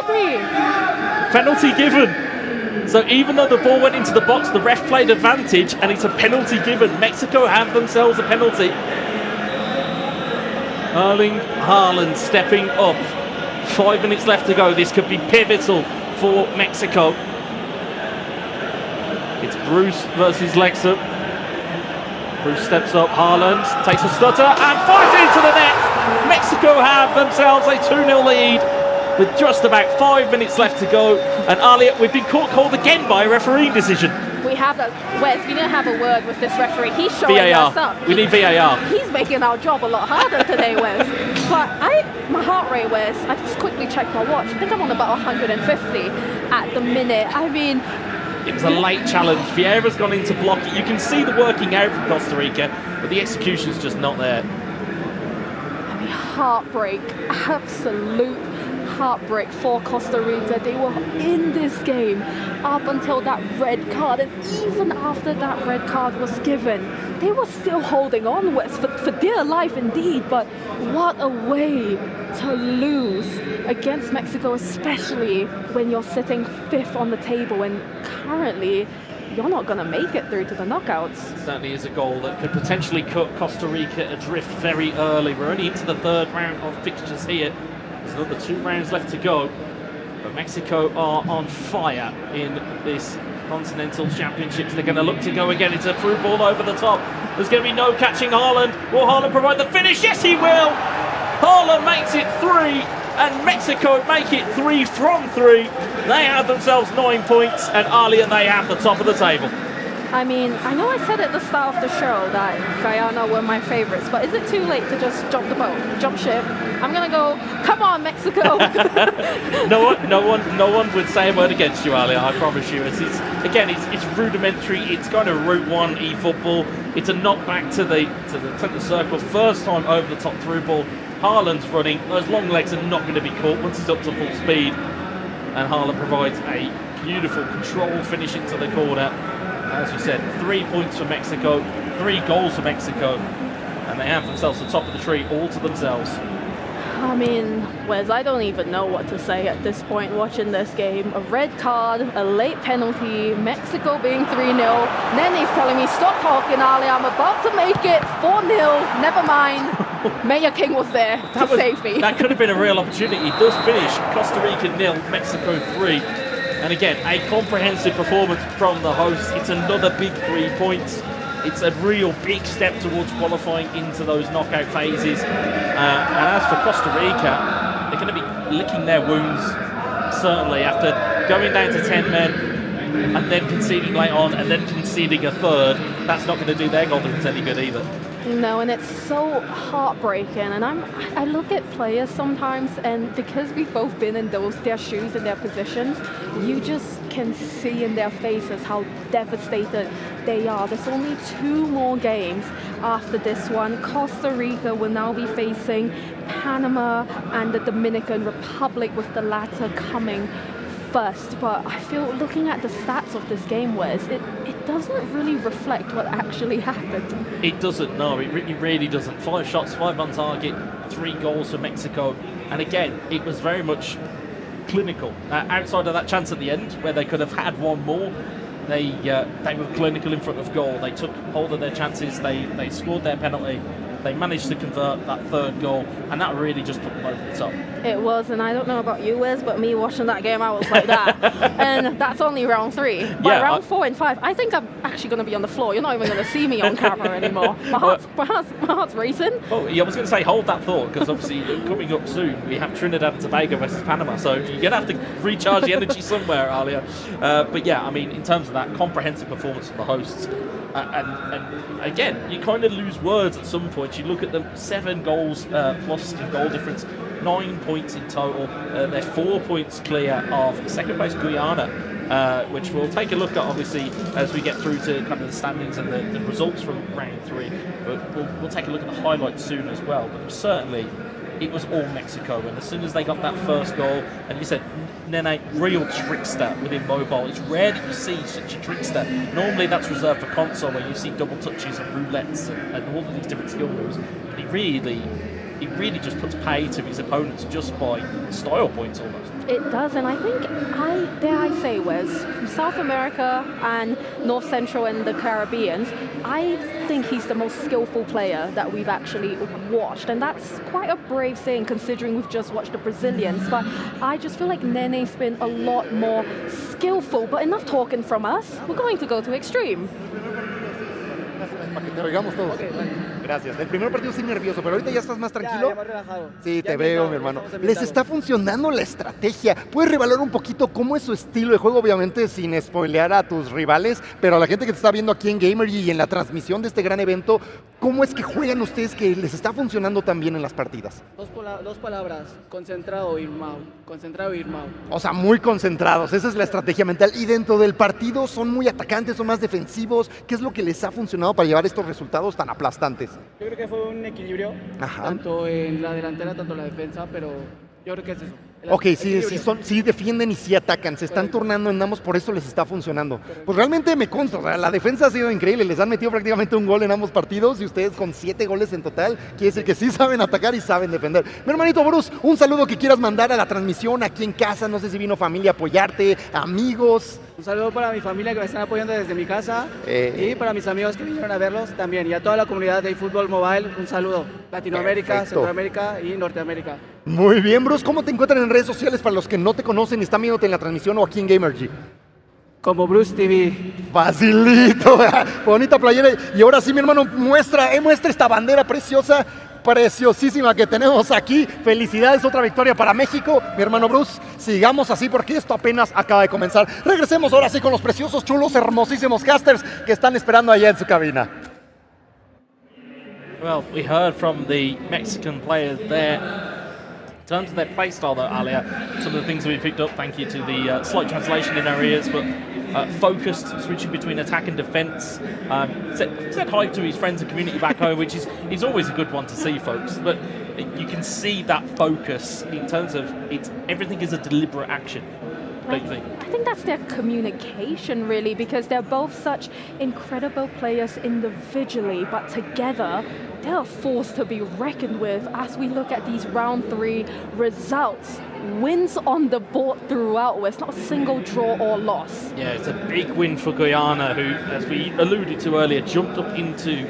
Penalty given. So even though the ball went into the box, the ref played advantage, and it's a penalty given. Mexico have themselves a penalty. Erling Haaland stepping up. 5 minutes left to go. This could be pivotal for Mexico. It's Bruce versus Lexham. Bruce steps up, Haaland takes a stutter and fires it into the net. Mexico have themselves a 2-0 lead with just about 5 minutes left to go. And Ali, we've been called again by a refereeing decision. We have that. Wes, we didn't have a word with this referee. He's showing us up. We need VAR. He's making our job a lot harder today, Wes. But my heart rate, Wes, I just quickly checked my watch. I think I'm on about 150 at the minute. I mean, it was a late challenge. Vieira's gone in to block it. You can see the working out from Costa Rica, but the execution's just not there. I mean, heartbreak, absolute heartbreak for Costa Rica. They were in this game up until that red card, and even after that red card was given, they were still holding on for dear life indeed. But what a way to lose against Mexico, especially when you're sitting 5th on the table and currently you're not going to make it through to the knockouts. Certainly is a goal that could potentially cut Costa Rica adrift very early. We're only into the 3rd round of fixtures here. There's another 2 rounds left to go. But Mexico are on fire in this Continental Championships. They're going to look to go again. It's a through ball over the top. There's going to be no catching Haaland. Will Haaland provide the finish? Yes, he will! Haaland makes it 3, and Mexico make it 3 from 3. They have themselves 9 points, and Alia, they have the top of the table. I mean, I know I said at the start of the show that Guyana were my favorites, but is it too late to just jump the boat, jump ship? I'm gonna go, come on, Mexico! No one would say a word against you, Alia, I promise you. It's rudimentary. It's kind of Route 1 eFootball. It's a knockback to the centre circle. First time over the top through ball. Haaland's running. Those long legs are not going to be caught once he's up to full speed. And Haaland provides a beautiful controlled finish into the corner. As we said, 3 points for Mexico, 3 goals for Mexico, and they have themselves the top of the tree all to themselves. I mean, Wes, I don't even know what to say at this point watching this game. A red card, a late penalty, Mexico being 3-0. Nene's telling me, stop talking, Ali, I'm about to make it 4-0. Never mind. Mayor King was there to save me. That could have been a real opportunity. It does finish Costa Rica 0, Mexico 3. And again, a comprehensive performance from the hosts. It's another big 3 points. It's a real big step towards qualifying into those knockout phases. And as for Costa Rica, they're going to be licking their wounds, certainly, after going down to 10 men and then conceding late on and then conceding a third. That's not going to do their goal difference any good either. No, and it's so heartbreaking. And I look at players sometimes, and because we've both been in their shoes and their positions, you just can see in their faces how devastated they are. There's only 2 more games after this one. Costa Rica will now be facing Panama and the Dominican Republic, with the latter coming first. But I feel, looking at the stats of this game, Wes, it doesn't really reflect what actually happened. It doesn't, no, it really doesn't. 5 shots, 5 on target, 3 goals for Mexico. And again, it was very much clinical. Outside of that chance at the end, where they could have had one more, they were clinical in front of goal. They took hold of their chances, they scored their penalty, they managed to convert that 3rd goal, and that really just put them over the top. It was, and I don't know about you, Wes, but me watching that game, I was like that. And that's only round 3. But round 4 and 5, I think I'm actually going to be on the floor. You're not even going to see me on camera anymore. My heart's racing. Well, yeah, I was going to say, hold that thought, because obviously coming up soon, we have Trinidad and Tobago versus Panama, so you're going to have to recharge the energy somewhere, Alia. But yeah, I mean, in terms of that comprehensive performance from the hosts, and again, you kind of lose words at some point. You look at them, 7 goals plus in goal difference, 9 points in total. They're 4 points clear of second place Guyana, which we'll take a look at obviously as we get through to kind of the standings and the results from round 3. But we'll take a look at the highlights soon as well. But certainly, it was all Mexico, and as soon as they got that first goal, and you said, Nene, real trickster within mobile. It's rare that you see such a trickster. Normally that's reserved for console, where you see double touches and roulettes and all of these different skill moves. But he really just puts pay to his opponents just by style points almost. It does, and I think, dare I say, Wes, from South America and North Central and the Caribbean, I think he's the most skillful player that we've actually watched, and that's quite a brave saying considering we've just watched the Brazilians. But I just feel like Nene's been a lot more skillful. But enough talking from us, we're going to go to Extreme. Para que te oigamos todos. Okay, bueno. Gracias. El primer partido estoy nervioso, pero ahorita ya estás más tranquilo. Ya más relajado. Sí, Ya te veo, mi hermano. Les está funcionando la estrategia. ¿Puedes revelar un poquito cómo es su estilo de juego? Obviamente sin spoilear a tus rivales, pero a la gente que te está viendo aquí en Gamer y en la transmisión de este gran evento, ¿cómo es que juegan ustedes que les está funcionando tan bien en las partidas? Dos palabras, concentrado y irmão. Concentrado y irmão. O sea, muy concentrados, esa es la estrategia mental. Y dentro del partido, ¿son muy atacantes, son más defensivos? ¿Qué es lo que les ha funcionado para llevar estos resultados tan aplastantes? Yo creo que fue un equilibrio, Ajá. tanto en la delantera, tanto en la defensa, pero Yo creo que es eso. Ok, sí defienden y sí atacan, se están turnando en ambos, por eso les está funcionando. Pues realmente me consta, o sea, la defensa ha sido increíble, les han metido prácticamente un gol en ambos partidos y ustedes con 7 goles en total, quiere decir que sí saben atacar y saben defender. Mi hermanito Bruce, un saludo que quieras mandar a la transmisión aquí en casa, no sé si vino familia a apoyarte, amigos. Un saludo para mi familia que me están apoyando desde mi casa y para mis amigos que vinieron a verlos también. Y a toda la comunidad de eFootball Mobile, un saludo. Latinoamérica, Perfecto. Centroamérica y Norteamérica. Muy bien, Bruce, ¿cómo te encuentran en redes sociales para los que no te conocen y están viéndote en la transmisión o aquí en Gamergy? Como Bruce TV. Facilito, bonita playera. Y ahora sí, mi hermano, muestra esta bandera preciosa, preciosísima que tenemos aquí. Felicidades, otra victoria para México. Mi hermano Bruce, sigamos así porque esto apenas acaba de comenzar. Regresemos ahora sí con los preciosos, chulos, hermosísimos casters que están esperando allá en su cabina. Well, we heard from the Mexican players there. In terms of their play style, though, Alia, some of the things that we picked up, thank you to the slight translation in our ears, but focused, switching between attack and defence. Said hi to his friends and community back home, which is always a good one to see, folks. But you can see that focus in terms of everything is a deliberate action. Don't you think? I think that's their communication, really, because they're both such incredible players individually, but together they're a force to be reckoned with as we look at these round 3 results. Wins on the board throughout, where it's not a single draw or loss. Yeah, it's a big win for Guyana, who, as we alluded to earlier, jumped up into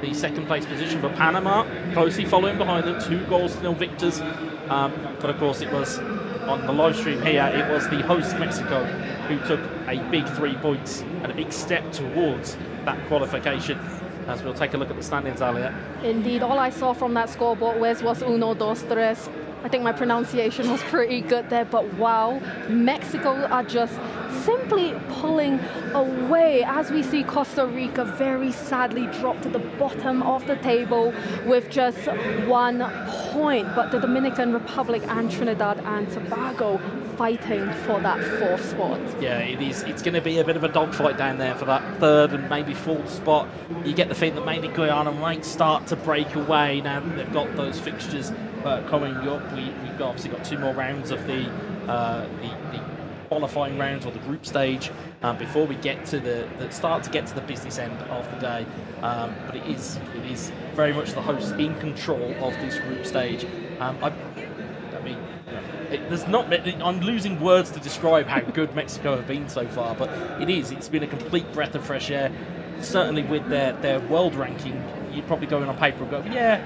the second place position, but Panama closely following behind them, 2-0 victors. But of course it was on the live stream here, it was the host Mexico who took a big 3 points and a big step towards that qualification. As we'll take a look at the standings, Alia. Indeed, all I saw from that scoreboard was 1, 2, 3. I think my pronunciation was pretty good there, but wow, Mexico are just simply pulling away as we see Costa Rica very sadly drop to the bottom of the table with just 1 point, but the Dominican Republic and Trinidad and Tobago fighting for that 4th spot. Yeah, it is. It's going to be a bit of a dogfight down there for that 3rd and maybe 4th spot. You get the feeling that maybe Guyana might start to break away now that they've got those fixtures coming up. We've obviously got 2 more rounds of the qualifying rounds or the group stage before we get to the business end of the day. But it is very much the hosts in control of this group stage. I'm losing words to describe how good Mexico have been so far, but it's been a complete breath of fresh air. Certainly with their world ranking, you'd probably go in on paper and go, yeah,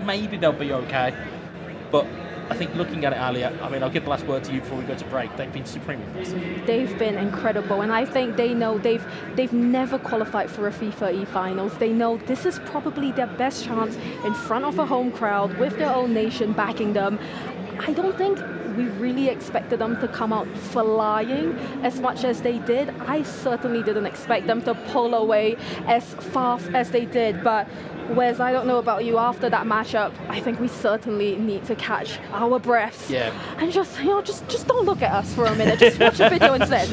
maybe they'll be okay. But I think looking at it, Alia, I'll give the last word to you before we go to break. They've been supremely impressive. They've been incredible, and I think they know they've never qualified for a FIFA E-finals. They know this is probably their best chance in front of a home crowd with their own nation backing them. I don't think we really expected them to come out flying as much as they did. I certainly didn't expect them to pull away as fast as they did, but Wes, I don't know about you, after that matchup, I think we certainly need to catch our breaths. Yeah. And just don't look at us for a minute. Just watch the video instead.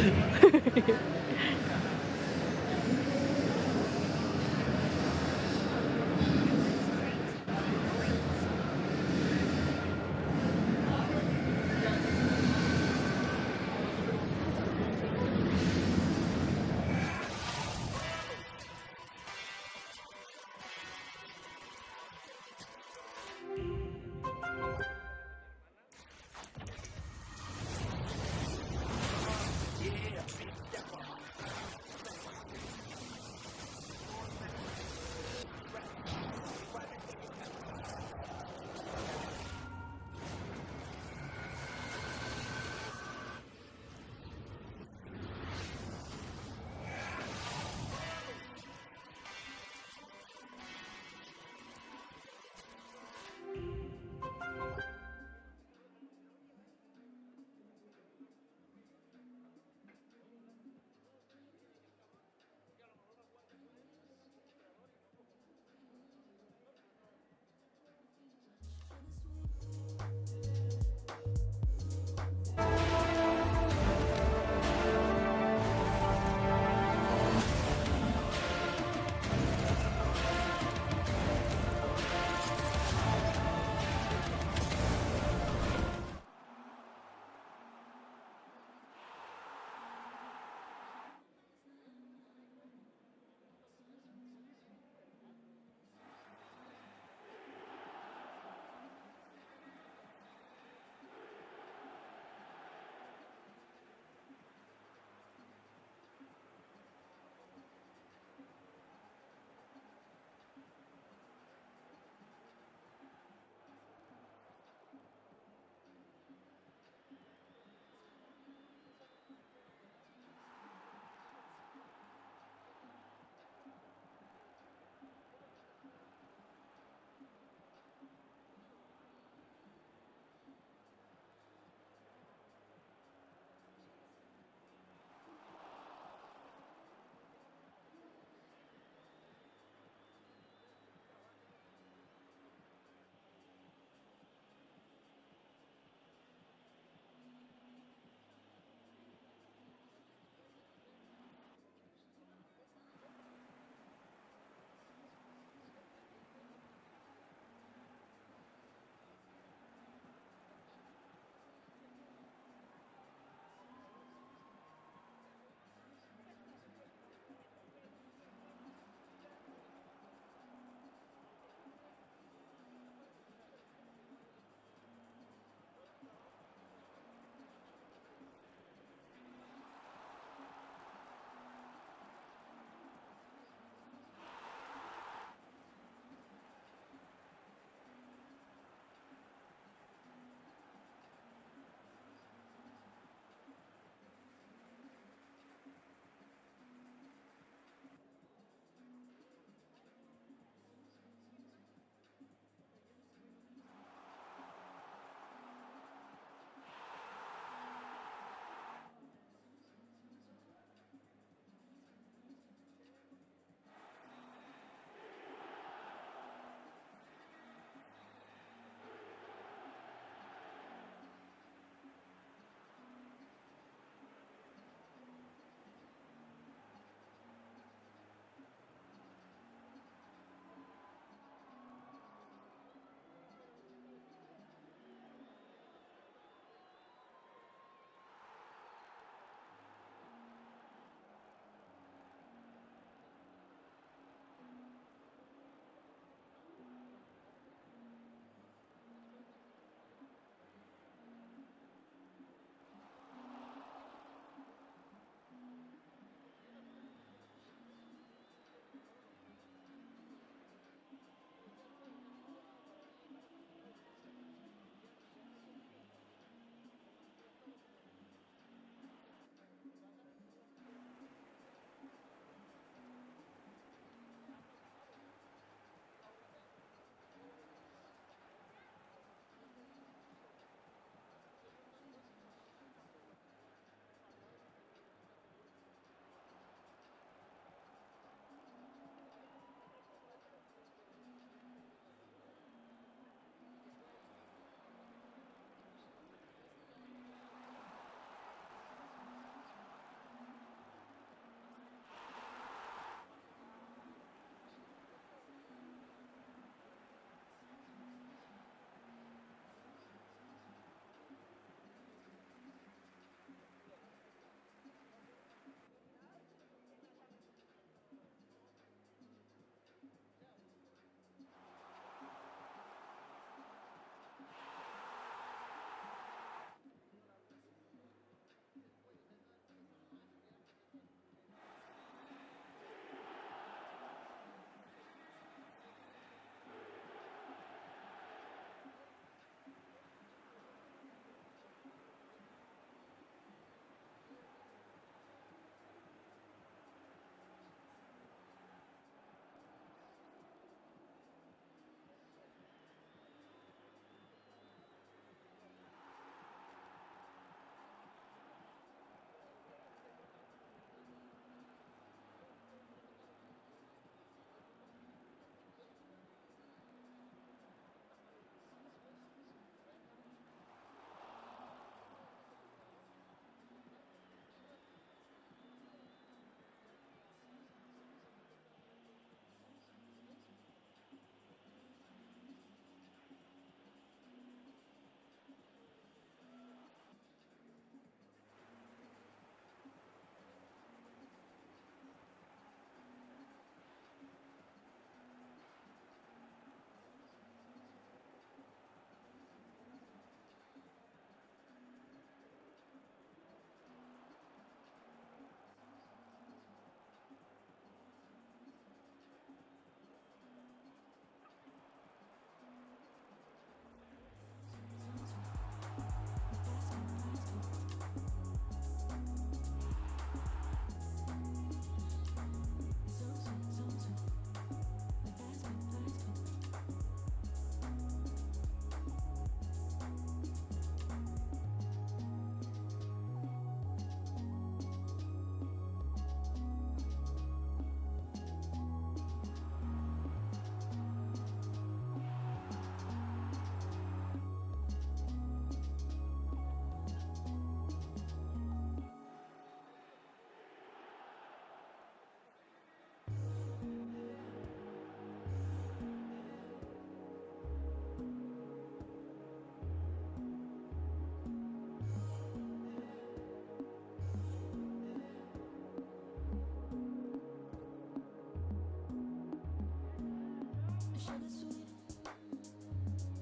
Sugar sweet.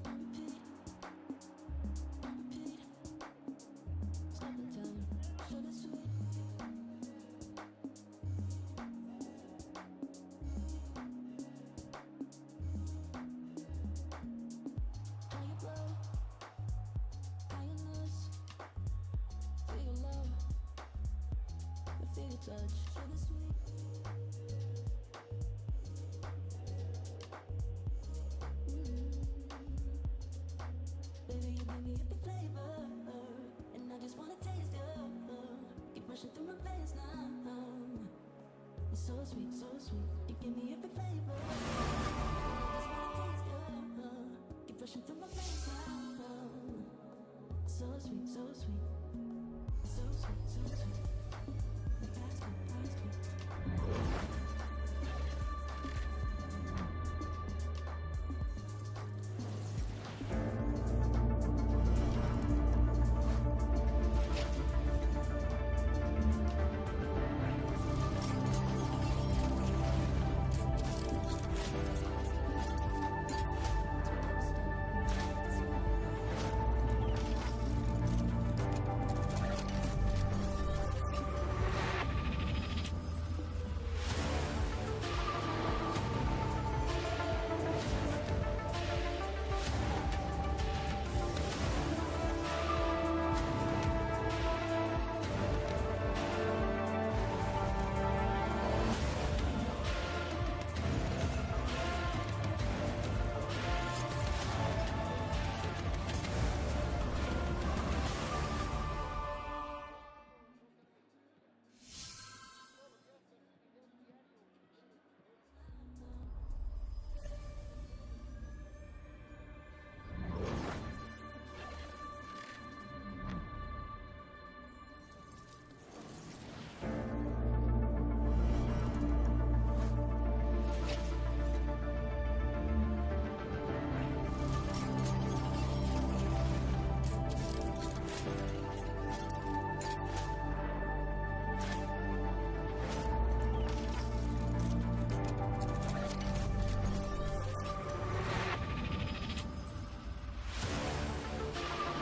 Repeat. Repeat. Stop and down. Sugar sweet. Higher blow. Higher nose. Feel your love. Feel your touch. Sugar sweet. Baby, you give me every flavor, and I just wanna taste you. Keep rushing through my veins now. It's so sweet, so sweet. You give me every flavor, and I just wanna taste you. Keep rushing through my veins now. So sweet, so sweet, so sweet, so sweet. That's good, that's good.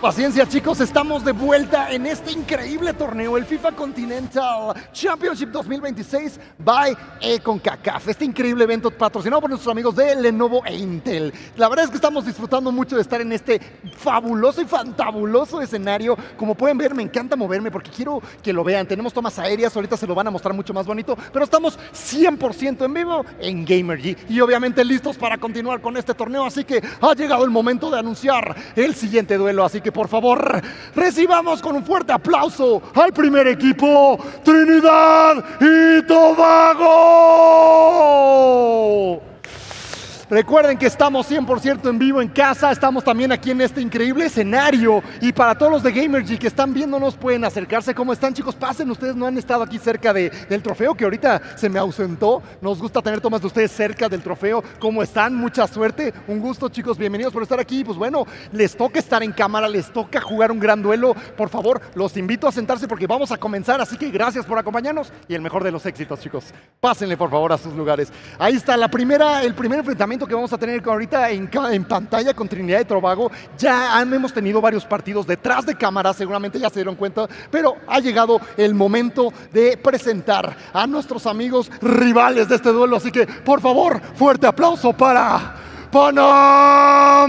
Paciencia, chicos, estamos de vuelta en este increíble torneo, el FIFA Continental Championship 2026 by CONCACAF. Este increíble evento patrocinado por nuestros amigos de Lenovo e Intel. La verdad es que estamos disfrutando mucho de estar en este fabuloso y fantabuloso escenario. Como pueden ver, me encanta moverme porque quiero que lo vean. Tenemos tomas aéreas, ahorita se lo van a mostrar mucho más bonito, pero estamos 100% en vivo en Gamergy y obviamente listos para continuar con este torneo. Así que ha llegado el momento de anunciar el siguiente duelo. Así que por favor, recibamos con un fuerte aplauso al primer equipo, Trinidad y Tobago. Recuerden que estamos 100% en vivo en casa, estamos también aquí en este increíble escenario y para todos los de Gamergy que están viéndonos pueden acercarse. ¿Cómo están, chicos? Pasen, ustedes no han estado aquí cerca del trofeo que ahorita se me ausentó. Nos gusta tener tomas de ustedes cerca del trofeo. ¿Cómo están? Mucha suerte, un gusto, chicos, bienvenidos por estar aquí. Pues bueno, les toca estar en cámara, les toca jugar un gran duelo. Por favor, los invito a sentarse porque vamos a comenzar, así que gracias por acompañarnos y el mejor de los éxitos, chicos. Pásenle por favor a sus lugares. Ahí está el primer enfrentamiento que vamos a tener ahorita en pantalla con Trinidad y Tobago. Ya hemos tenido varios partidos detrás de cámara, seguramente ya se dieron cuenta, pero ha llegado el momento de presentar a nuestros amigos rivales de este duelo, así que por favor, fuerte aplauso para Panamá.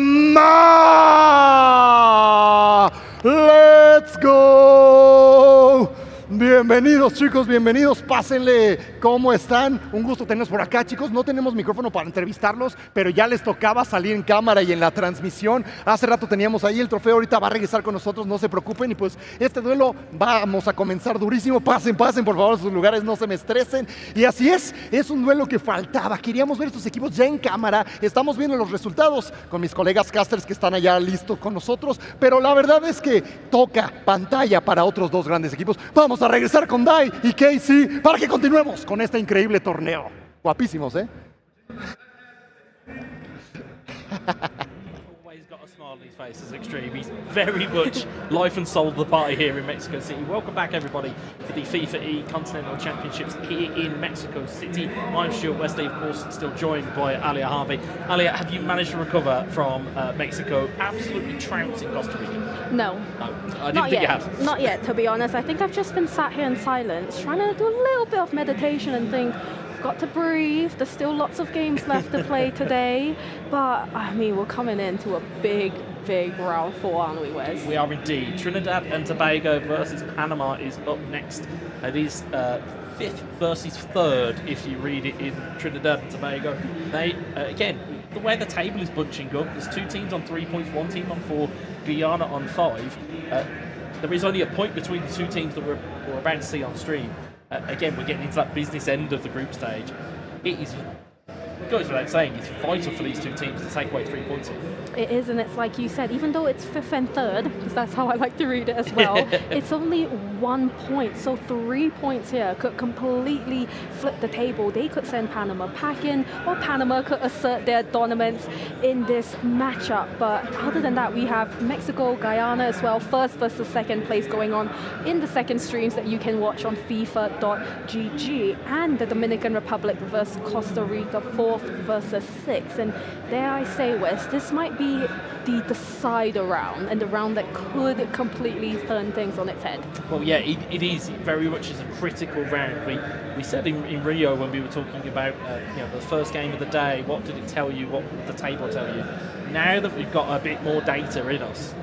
¡Let's go! Bienvenidos, chicos, bienvenidos, pásenle. ¿Cómo están? Un gusto tenerlos por acá, chicos. No tenemos micrófono para entrevistarlos, pero ya les tocaba salir en cámara y en la transmisión. Hace rato teníamos ahí el trofeo, ahorita va a regresar con nosotros, no se preocupen. Y pues este duelo vamos a comenzar durísimo. Pasen, por favor a sus lugares, no se me estresen. Y así es un duelo que faltaba. Queríamos ver estos equipos ya en cámara. Estamos viendo los resultados con mis colegas casters que están allá listos con nosotros, pero la verdad es que toca pantalla para otros dos grandes equipos. Vamos a regresar con Dai y Casey para que continuemos con este increíble torneo. Guapísimos, ¿eh? Always got a smile smile on his face is extreme. He's very much life and soul of the party here in Mexico City. Welcome back, everybody, to the FIFAe Continental Championships here in Mexico City. I'm Stuart Wesley, of course, still joined by Alia Harvey. Alia, have you managed to recover from Mexico absolutely trouncing Costa Rica? No. I didn't think you had. Not yet, to be honest. I think I've just been sat here in silence, trying to do a little bit of meditation and think, I've got to breathe. There's still lots of games left to play today. But, I mean, we're coming into a big round 4, aren't we, Wes? We are indeed. Trinidad and Tobago versus Panama is up next. It is 5th versus 3rd, if you read it in Trinidad and Tobago. They, again, the way the table is bunching up, there's 2 teams on 3 points, 1 team on 4, Guyana on 5. There is only a point between the 2 teams that we're about to see on stream. Again, we're getting into that business end of the group stage. It goes without saying, it's vital for these 2 teams to take away 3 points here. It is, and it's like you said, even though it's 5th and 3rd, because that's how I like to read it as well, it's only 1 point. So 3 points here could completely flip the table. They could send Panama packing, or Panama could assert their dominance in this matchup. But other than that, we have Mexico, Guyana as well, 1st versus 2nd place going on in the 2nd streams that you can watch on FIFA.gg, and the Dominican Republic versus Costa Rica, 4th versus 6th. And dare I say, Wes, this might be the decider round, and the round that could completely turn things on its head. Well, yeah, it is very much is a critical round. We said in Rio when we were talking about the first game of the day, what did it tell you, what did the table tell you? Now that we've got a bit more data in us,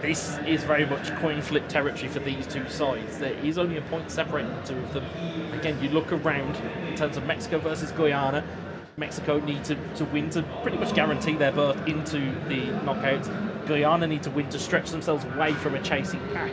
this is very much coin flip territory for these 2 sides. There is only a point separating the 2 of them. Again, you look around in terms of Mexico versus Guyana. Mexico need to win to pretty much guarantee their berth into the knockouts. Guyana need to win to stretch themselves away from a chasing pack.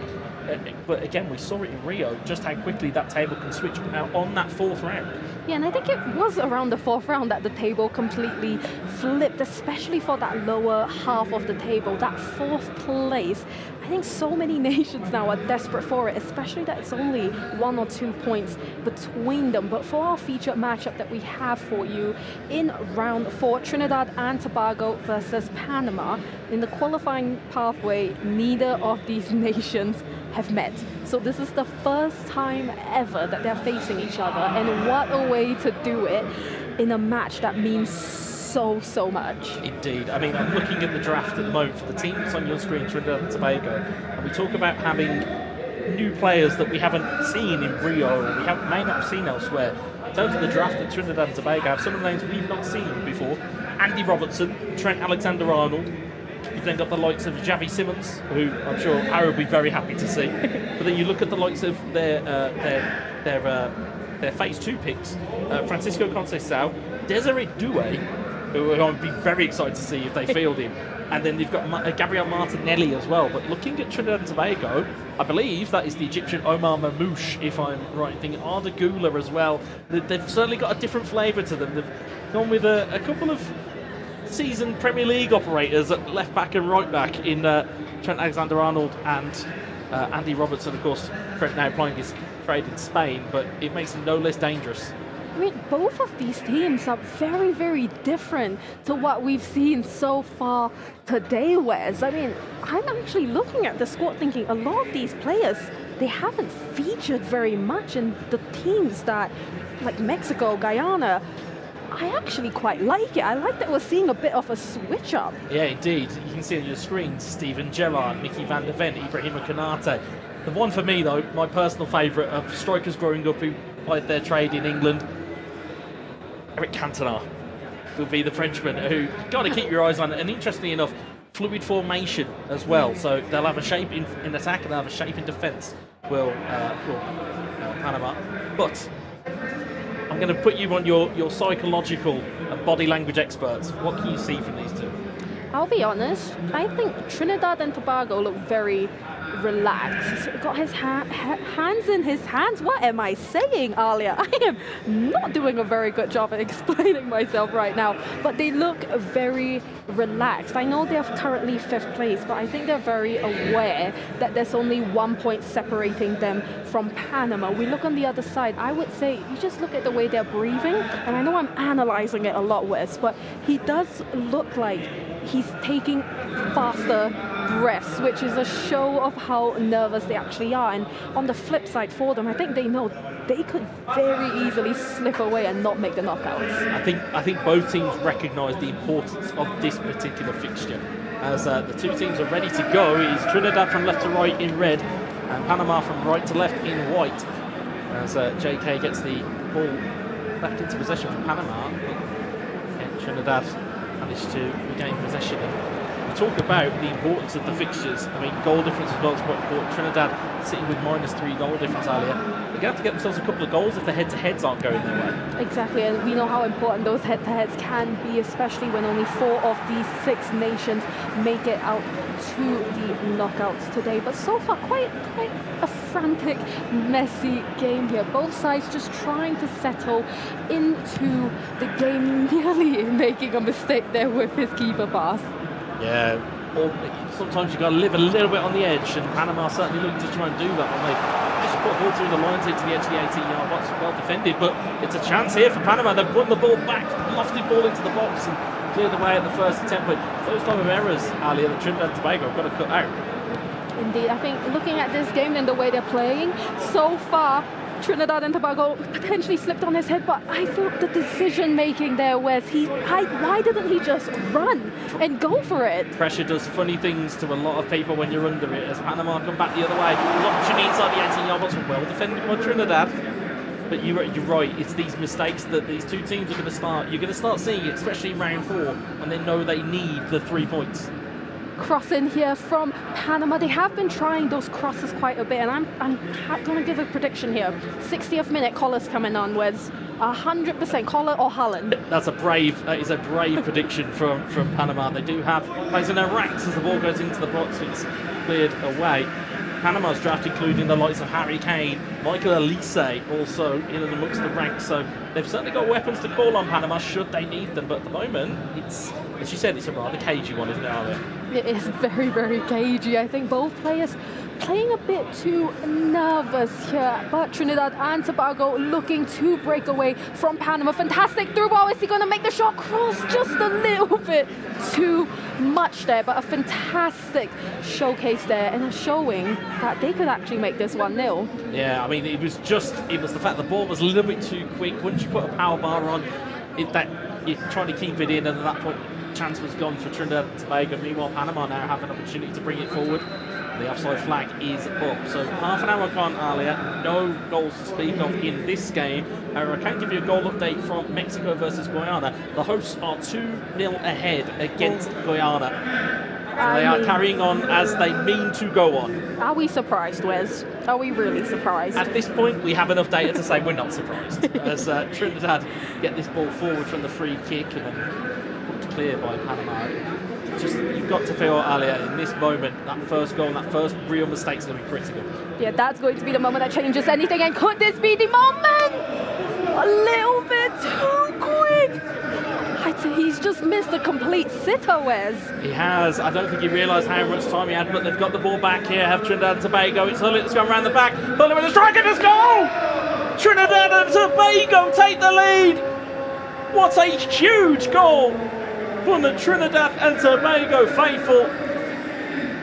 But again, we saw it in Rio, just how quickly that table can switch now on that 4th round. Yeah, and I think it was around the 4th round that the table completely flipped, especially for that lower half of the table, that 4th place. I think so many nations now are desperate for it, especially that it's only 1 or 2 points between them. But for our featured matchup that we have for you in round 4, Trinidad and Tobago versus Panama, in the qualifying pathway, neither of these nations have met. So this is the first time ever that they're facing each other, and what a way to do it in a match that means so much. Indeed. I mean, I'm looking at the draft at the moment for the team that's on your screen, Trinidad and Tobago, and we talk about having new players that we haven't seen in Rio, or we may not have seen elsewhere. In terms of the draft at Trinidad and Tobago, have some of the names we've not seen before. Andy Robertson, Trent Alexander-Arnold. You've then got the likes of Javi Simmons, who I'm sure Harry will be very happy to see. But then you look at the likes of their phase 2 picks, Francisco Conceição, Desiree Doué, who I'd be very excited to see if they field him. And then they've got Gabriel Martinelli as well. But looking at Trinidad and Tobago, I believe that is the Egyptian Omar Mamouche, if I'm right in thinking. Arda Güler as well. They've certainly got a different flavour to them. They've gone with a couple of seasoned Premier League operators at left back and right back in Trent Alexander-Arnold and Andy Robertson. Of course, Trent now playing his trade in Spain, but it makes him no less dangerous. I mean, both of these teams are very different to what we've seen so far today, Wes. I mean, I'm actually looking at the squad thinking a lot of these players, they haven't featured very much in the teams that, like Mexico, Guyana, I actually quite like it. I like that we're seeing a bit of a switch up. Yeah, indeed. You can see on your screen Steven Gerrard, Mickey van der Ven, Ibrahima Konate. The one for me, though, my personal favourite of strikers growing up who played their trade in England, Eric Cantona will be the Frenchman who got to keep your eyes on. And interestingly enough, fluid formation as well. So they'll have a shape in attack and they'll have a shape in defence. Will Panama. But I'm going to put you on your psychological and body language experts. What can you see from these 2? I'll be honest, I think Trinidad and Tobago look very relaxed. He's got his hands in his hands. What am I saying, Alia? I am not doing a very good job at explaining myself right now, but they look very relaxed. I know they're currently 5th place, but I think they're very aware that there's only 1 point separating them from Panama. We look on the other side, I would say, you just look at the way they're breathing, and I know I'm analyzing it a lot, Wes, but he does look like he's taking faster breaths, which is a show of how nervous they actually are. And on the flip side for them, I think they know they could very easily slip away and not make the knockouts. I think both teams recognise the importance of this particular fixture. As the two teams are ready to go, it is Trinidad from left to right in red and Panama from right to left in white. As JK gets the ball back into possession for Panama, and Trinidad managed to regain possession. And we talk about the importance of the fixtures. I mean, goal difference as well is quite important. Trinidad sitting with -3 goal difference earlier. They're going to have to get themselves a couple of goals if the head-to-heads aren't going their way. Exactly, and we know how important those head-to-heads can be, especially when only 4 of these 6 nations make it out to the knockouts today. But so far, quite a frantic, messy game here. Both sides just trying to settle into the game, nearly making a mistake there with his keeper pass. Yeah, or sometimes you've got to live a little bit on the edge, and Panama certainly looking to try and do that when they just put a ball through the lines into the edge of the 18-yard box. Well defended, but it's a chance here for Panama. They've won the ball back, lofted ball into the box and cleared the way at the first attempt. But those type of errors, Ali, that Trinidad and Tobago have got to cut out. Indeed, I think looking at this game and the way they're playing, so far Trinidad and Tobago potentially slipped on his head, but I thought the decision making there was why didn't he just run and go for it? Pressure does funny things to a lot of people when you're under it. As Panama come back the other way, there's opportunity inside the 18-yard box, well defended by Trinidad. But you're right, it's these mistakes that these two teams are going to start. You're going to start seeing it, especially in round 4, when they know they need the 3 points. Cross in here from Panama. They have been trying those crosses quite a bit, and I'm going to give a prediction here. 60th minute, Collar's coming on with 100% Collar or Holland. That is a brave prediction from Panama. They do have players in their ranks as the ball goes into the box. It's cleared away. Panama's draft including the likes of Harry Kane, Michael Elise also in and amongst the ranks, so they've certainly got weapons to call on Panama should they need them, but at the moment it's, as you said, it's a rather cagey one, isn't it, Alia? It is very, very cagey. I think both players playing a bit too nervous here, but Trinidad and Tobago looking to break away from Panama. Fantastic through ball. Is he going to make the shot? Cross just a little bit too much there, but a fantastic showcase there and a showing that they could actually make this 1-0. Yeah, I mean, it was the fact the ball was a little bit too quick. Once you put a power bar on, you're trying to keep it in, and at that point, chance was gone for Trinidad and Tobago. Meanwhile, Panama now have an opportunity to bring it forward. The offside flag is up. So half an hour gone, Alia. No goals to speak of in this game. However, I can give you a goal update from Mexico versus Guyana. The hosts are 2-0 ahead against Guyana. So they are carrying on as they mean to go on. Are we surprised, Wes? Are we really surprised? At this point, we have enough data to say we're not surprised. As Trinidad get this ball forward from the free kick and then put clear by Panama. Just, you've got to feel, Alia, in this moment, that first goal, that first real mistake is going to be critical. Yeah, that's going to be the moment that changes anything. And could this be the moment? A little bit too quick. I'd say he's just missed a complete sitter, Wes. He has. I don't think he realised how much time he had, but they've got the ball back here. Have Trinidad and Tobago. It's Hullet that's gone around the back. Hullet with a strike and a goal! Trinidad and Tobago take the lead. What a huge goal from the Trinidad and Tobago faithful.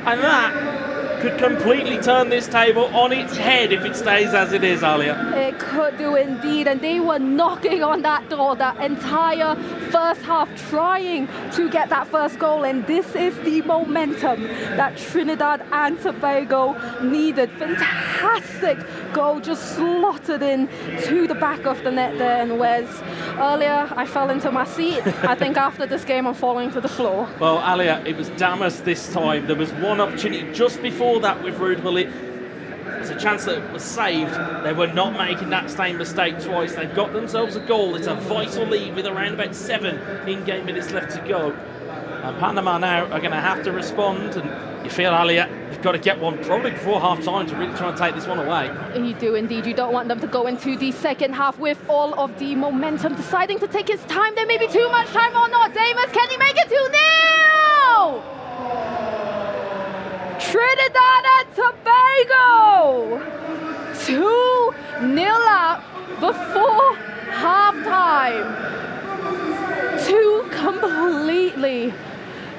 And that could completely turn this table on its head if it stays as it is, Alia. It could do indeed, and they were knocking on that door that entire first half trying to get that first goal, and this is the momentum that Trinidad and Tobago needed. Fantastic goal, just slotted in to the back of the net there, and Wes, earlier I fell into my seat. I think after this game I'm falling to the floor. Well, Alia, it was Damas this time. There was one opportunity just before that with Ruud Hullet. It's a chance that was saved. They were not making that same mistake twice. They've got themselves a goal. It's a vital lead with around about 7 in-game minutes left to go. And Panama now are going to have to respond, and you feel, Alia, you've got to get one probably before half-time to really try and take this one away. You do indeed. You don't want them to go into the second half with all of the momentum, deciding to take his time. There may be too much time or not. Davis, can he make it 2-0? Trinidad and Tobago 2-0 up before halftime. Two completely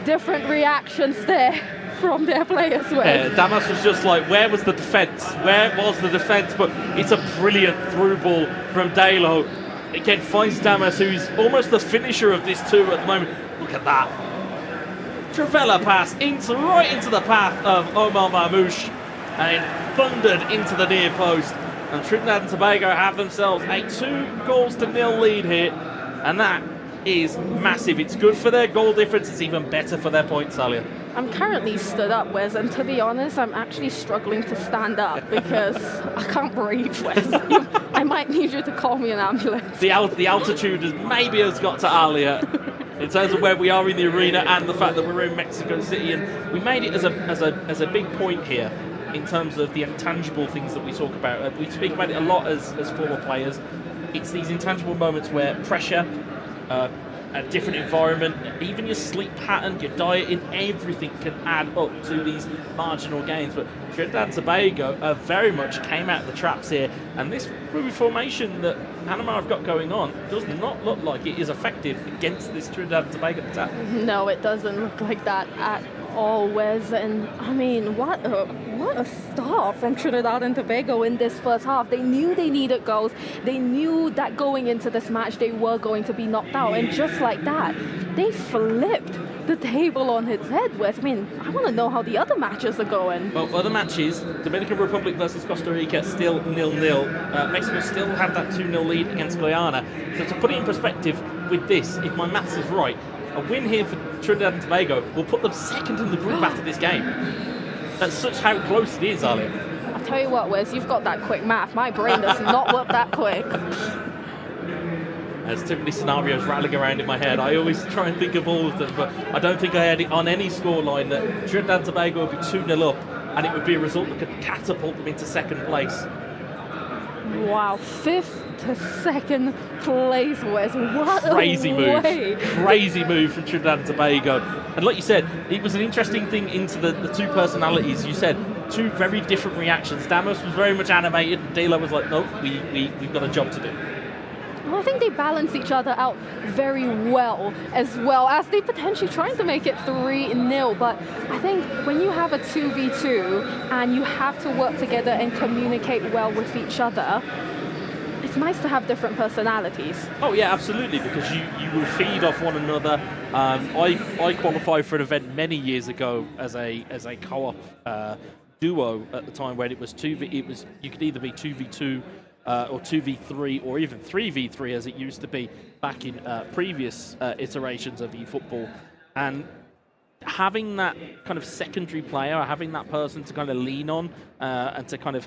different reactions there from their players. Damas was just like, where was the defence? Where was the defence? But it's a brilliant through ball from Dalo. Again, finds Damas, who's almost the finisher of this two at the moment. Look at that. Travella pass right into the path of Omar Marmouche and thundered into the near post. And Trinidad and Tobago have themselves a 2-0 lead here. And that is massive. It's good for their goal difference. It's even better for their points, Alia. I'm currently stood up, Wes, and to be honest, I'm actually struggling to stand up because I can't breathe, Wes. I might need you to call me an ambulance. The altitude has got to Alia in terms of where we are in the arena and the fact that we're in Mexico City, and we made it as a big point here in terms of the intangible things that we talk about. We speak about it a lot as former players. It's these intangible moments where pressure, a different environment, even your sleep pattern, your dieting, everything can add up to these marginal gains. But Trinidad and Tobago very much came out of the traps here, and this Ruby formation that Panama have got going on does not look like it is effective against this Trinidad and Tobago attack. No, it doesn't look like that at all, Wes. And I mean, what a start from Trinidad and Tobago in this first half. They knew they needed goals. They knew that going into this match they were going to be knocked out, and just like that, they flipped the table on its head, Wes. I mean, I want to know how the other matches are going. Well, other matches, Dominican Republic versus Costa Rica, still 0-0. Mexico still have that 2-0 lead against Guyana. So to put it in perspective with this, if my maths is right, a win here for Trinidad and Tobago will put them second in the group after this game. That's such how close it is, Alia. I'll tell you what, Wes, you've got that quick math. My brain does not work that quick. There's too many scenarios rattling around in my head. I always try and think of all of them, but I don't think I had it on any scoreline that Trinidad and Tobago would be 2-0 up, and it would be a result that could catapult them into second place. Wow, 5th to 2nd place, Wes. What crazy a move. way. Crazy move from Trinidad and Tobago. And like you said, it was an interesting thing into the two personalities. You said two very different reactions. Damas was very much animated, and Dela was like, nope, we've got a job to do. Well, I think they balance each other out very well as they potentially trying to make it 3-0. But I think when you have a 2v2 and you have to work together and communicate well with each other, it's nice to have different personalities. Oh yeah, absolutely, because you will feed off one another. I qualified for an event many years ago as a co-op duo at the time when it was you could either be 2v2 or 2v3 or even 3v3 as it used to be back in previous iterations of eFootball. And having that kind of secondary player, or having that person to kind of lean on and to kind of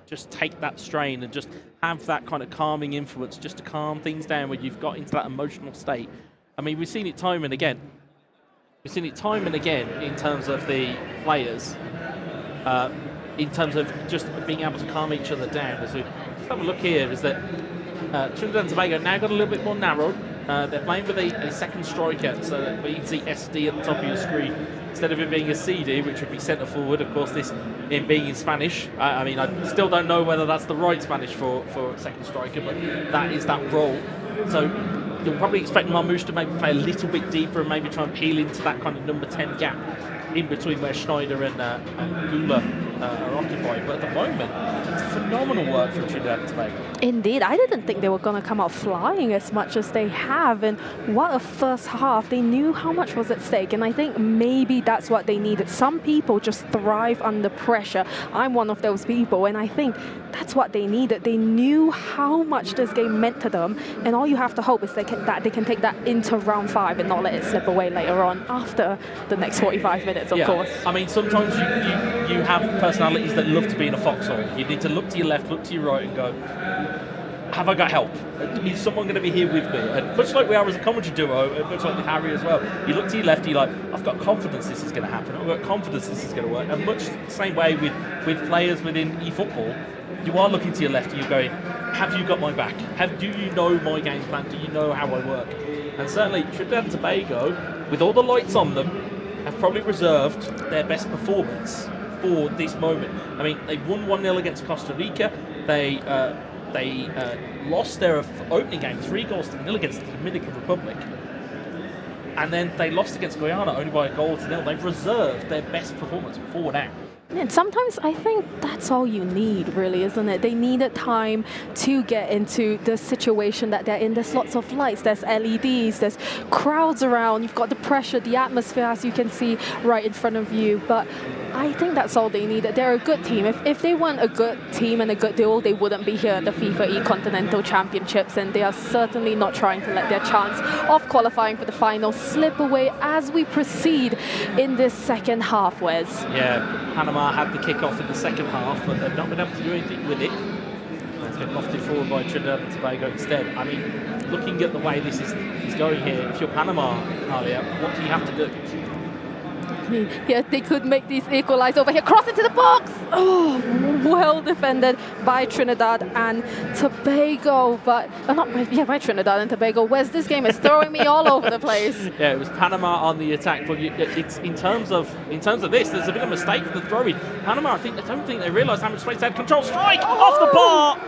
just take that strain and just have that kind of calming influence just to calm things down when you've got into that emotional state. I mean, we've seen it time and again. We've seen it time and again in terms of the players, in terms of just being able to calm each other down. As we just have a look here, is that Trinidad and Tobago now got a little bit more narrow. They're playing with a second striker, so that you can see SD at the top of your screen instead of it being a CD, which would be centre forward. Of course, this in being in Spanish. I mean, I still don't know whether that's the right Spanish for a second striker, but that is that role. So you'll probably expect Marmouche to maybe play a little bit deeper and maybe try and peel into that kind of number 10 gap in between where Schneider and Gula are occupied. But at the moment, it's phenomenal work from Trinidad and Tobago. Indeed, I didn't think they were going to come out flying as much as they have, and what a first half. They knew how much was at stake, and I think maybe that's what they needed. Some people just thrive under pressure. I'm one of those people, and I think that's what they needed. They knew how much this game meant to them, and all you have to hope is that they can take that into round 5 and not let it slip away later on after the next 45 minutes, of course. I mean, sometimes you have personalities that love to be in a foxhole. You need to look to your left, look to your right and go, have I got help? Is someone going to be here with me? And much like we are as a commentary duo, and much like with Harry as well, you look to your left, you're like, I've got confidence this is going to happen. I've got confidence this is going to work. And much the same way with players within eFootball, you are looking to your left and you're going, have you got my back? Do you know my game plan? Do you know how I work? And certainly Trinidad and Tobago, with all the lights on them, have probably reserved their best performance for this moment. I mean, they won 1-0 against Costa Rica. They lost their opening game 3-0 against the Dominican Republic. And then they lost against Guyana only by 1-0. They've reserved their best performance for now. And sometimes I think that's all you need, really, isn't it? They needed time to get into the situation that they're in. There's lots of lights, there's LEDs, there's crowds around, you've got the pressure, the atmosphere, as you can see right in front of you. But I think that's all they needed. They're a good team. If they weren't a good team and a good duo, they wouldn't be here at the FIFAe Continental Championships, and they are certainly not trying to let their chance of qualifying for the final slip away as we proceed in this second half, Wes. Yeah, Panama had the kick-off in the second half, but they've not been able to do anything with it. It's been lofted forward by Trinidad and Tobago instead. I mean, looking at the way this is going here, if you're Panama, Alia, what do you have to do? Yeah, they could make these equalize over here. Cross into the box! Oh, well defended by Trinidad and Tobago. But, by Trinidad and Tobago. Wes, this game is throwing me all over the place. Yeah, it was Panama on the attack, but it's in terms of this, there's a bit of a mistake for the throw-in. Panama, I don't think they realise how much space they had. Control strike off the bar!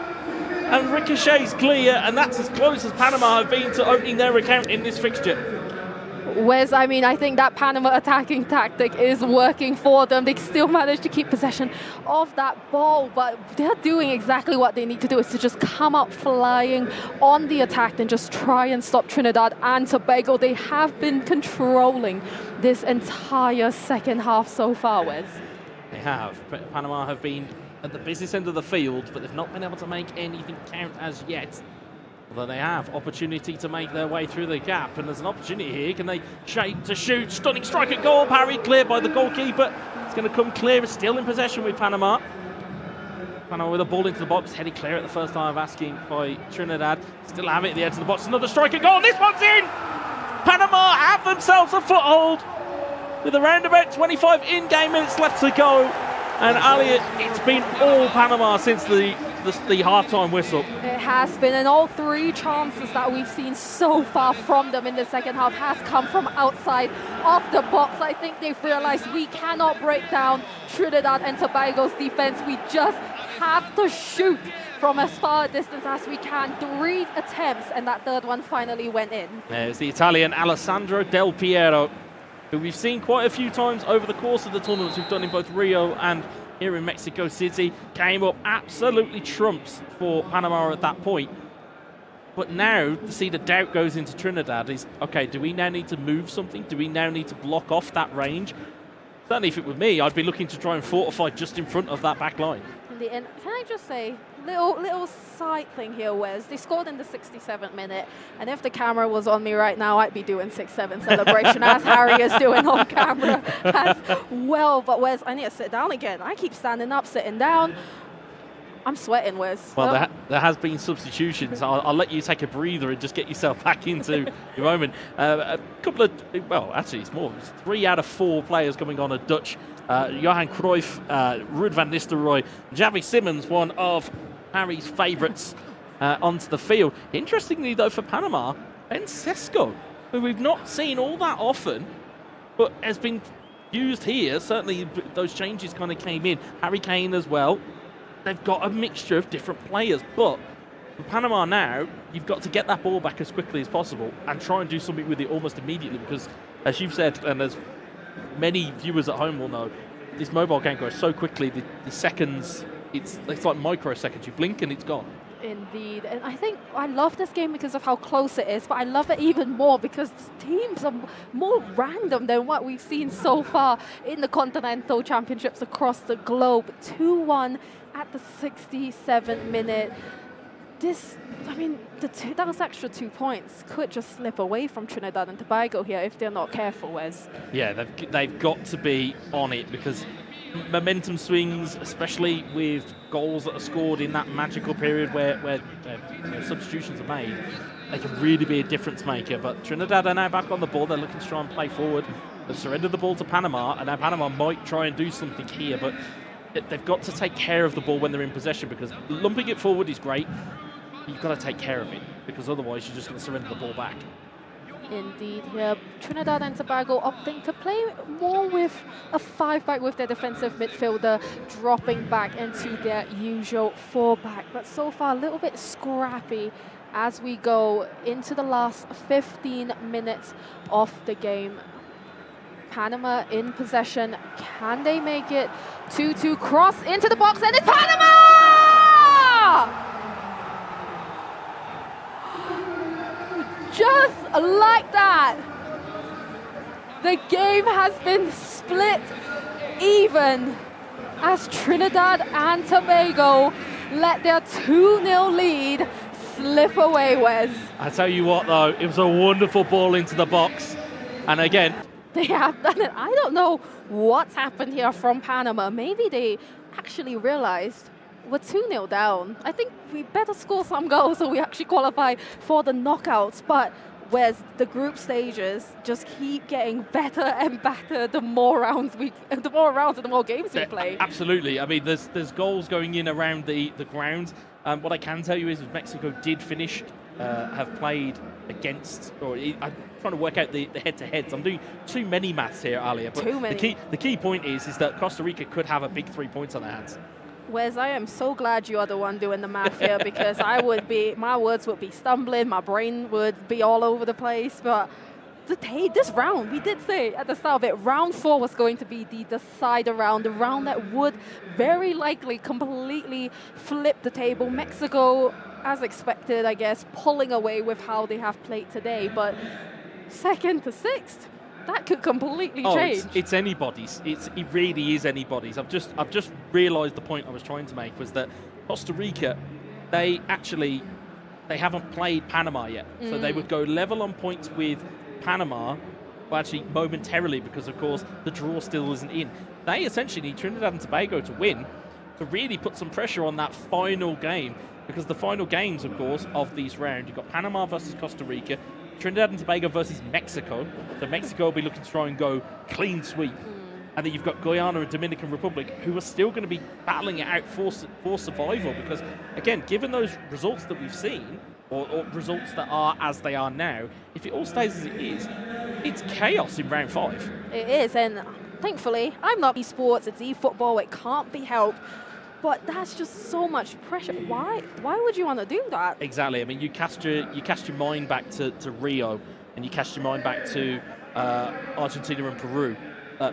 And ricochets clear, and that's as close as Panama have been to opening their account in this fixture. Wes, I mean, I think that Panama attacking tactic is working for them. They still manage to keep possession of that ball, but they're doing exactly what they need to do, is to just come out flying on the attack and just try and stop Trinidad and Tobago. They have been controlling this entire second half so far, Wes. They have. Panama have been at the business end of the field, but they've not been able to make anything count as yet. Although they have opportunity to make their way through the gap, and there's an opportunity here. Can they shape to shoot? Stunning strike at goal, parried clear by the goalkeeper. It's going to come clear, it's still in possession with Panama. Panama with a ball into the box, headed clear at the first time of asking by Trinidad. Still have it at the edge of the box, another strike at goal, this one's in! Panama have themselves a foothold with around about 25 in-game minutes left to go. And Ali, it's been all Panama since the half-time whistle. It has been, and all three chances that we've seen so far from them in the second half has come from outside of the box. I think they've realized we cannot break down Trinidad and Tobago's defense. We just have to shoot from as far a distance as we can. 3 attempts, and that third one finally went in. There's the Italian Alessandro Del Piero, who we've seen quite a few times over the course of the tournaments we've done in both Rio and here in Mexico City. Came up absolutely trumps for Panama at that point. But now, to see the doubt goes into Trinidad is, okay, do we now need to move something? Do we now need to block off that range? Certainly if it were me, I'd be looking to try and fortify just in front of that back line. And can I just say, little side thing here, Wes. They scored in the 67th minute, and if the camera was on me right now, I'd be doing 6-7 celebration as Harry is doing on camera as well. But Wes, I need to sit down again. I keep standing up, sitting down. I'm sweating, Wes. Well, there has been substitutions. I'll let you take a breather and just get yourself back into your moment. A couple of, well, actually it's more. It's 3 out of 4 players coming on a Dutch. Johan Cruyff, Ruud van Nistelrooy, Javi Simmons, one of Harry's favourites, onto the field. Interestingly, though, for Panama, Ben Sesko, who we've not seen all that often, but has been used here. Certainly those changes kind of came in. Harry Kane as well. They've got a mixture of different players, but for Panama now, you've got to get that ball back as quickly as possible and try and do something with it almost immediately, because, as you've said, and as many viewers at home will know, this mobile game goes so quickly, the seconds, it's like microseconds. You blink and it's gone. Indeed, and I think I love this game because of how close it is, but I love it even more because teams are more random than what we've seen so far in the Continental Championships across the globe. 2-1 at the 67th minute. Those extra 2 points could just slip away from Trinidad and Tobago here if they're not careful, Wes. Yeah, they've got to be on it, because momentum swings, especially with goals that are scored in that magical period where substitutions are made, they can really be a difference maker. But Trinidad are now back on the ball. They're looking to try and play forward. They've surrendered the ball to Panama, and now Panama might try and do something here, but they've got to take care of the ball when they're in possession, because lumping it forward is great. You've got to take care of it, because otherwise you're just going to surrender the ball back. Indeed, here Trinidad and Tobago opting to play more with a 5-back with their defensive midfielder dropping back into their usual 4-back. But so far a little bit scrappy as we go into the last 15 minutes of the game. Panama in possession. Can they make it? 2-2 cross into the box, and it's Panama! Just like that, the game has been split even as Trinidad and Tobago let their 2-0 lead slip away, Wes. I tell you what, though, it was a wonderful ball into the box. And again, They have done it. I don't know what's happened here from Panama. Maybe they actually realized we're 2-0 down. I think we better score some goals so we actually qualify for the knockouts. But whereas the group stages just keep getting better and better the more rounds and the more games we play. Absolutely. I mean, there's goals going in around the ground. What I can tell you is Mexico did finish, have played against, I'm trying to work out the head-to-heads. I'm doing too many maths here, Alia. But too many. The key point is that Costa Rica could have a big 3 points on their hands. Wes, I am so glad you are the one doing the math here, because my words would be stumbling, my brain would be all over the place. But this round, we did say at the start of it, round 4 was going to be the decider round, the round that would very likely completely flip the table. Mexico, as expected, I guess, pulling away with how they have played today, but 2nd to 6th. That could completely change. It's anybody's. It really is anybody's. I've just realised the point I was trying to make was that Costa Rica, they haven't played Panama yet, so they would go level on points with Panama, well, actually momentarily, because of course the draw still isn't in. They essentially need Trinidad and Tobago to win to really put some pressure on that final game, because the final games, of course, of these rounds, you've got Panama versus Costa Rica, Trinidad and Tobago versus Mexico. So Mexico will be looking to try and go clean sweep. And then you've got Guyana and Dominican Republic, who are still going to be battling it out for survival. Because, again, given those results that we've seen, or results that are as they are now, if it all stays as it is, it's chaos in round 5. It is, and thankfully, I'm not esports, it's eFootball, it can't be helped. But that's just so much pressure. Why would you want to do that? Exactly. I mean, you cast your mind back to Rio, and you cast your mind back to Argentina and Peru.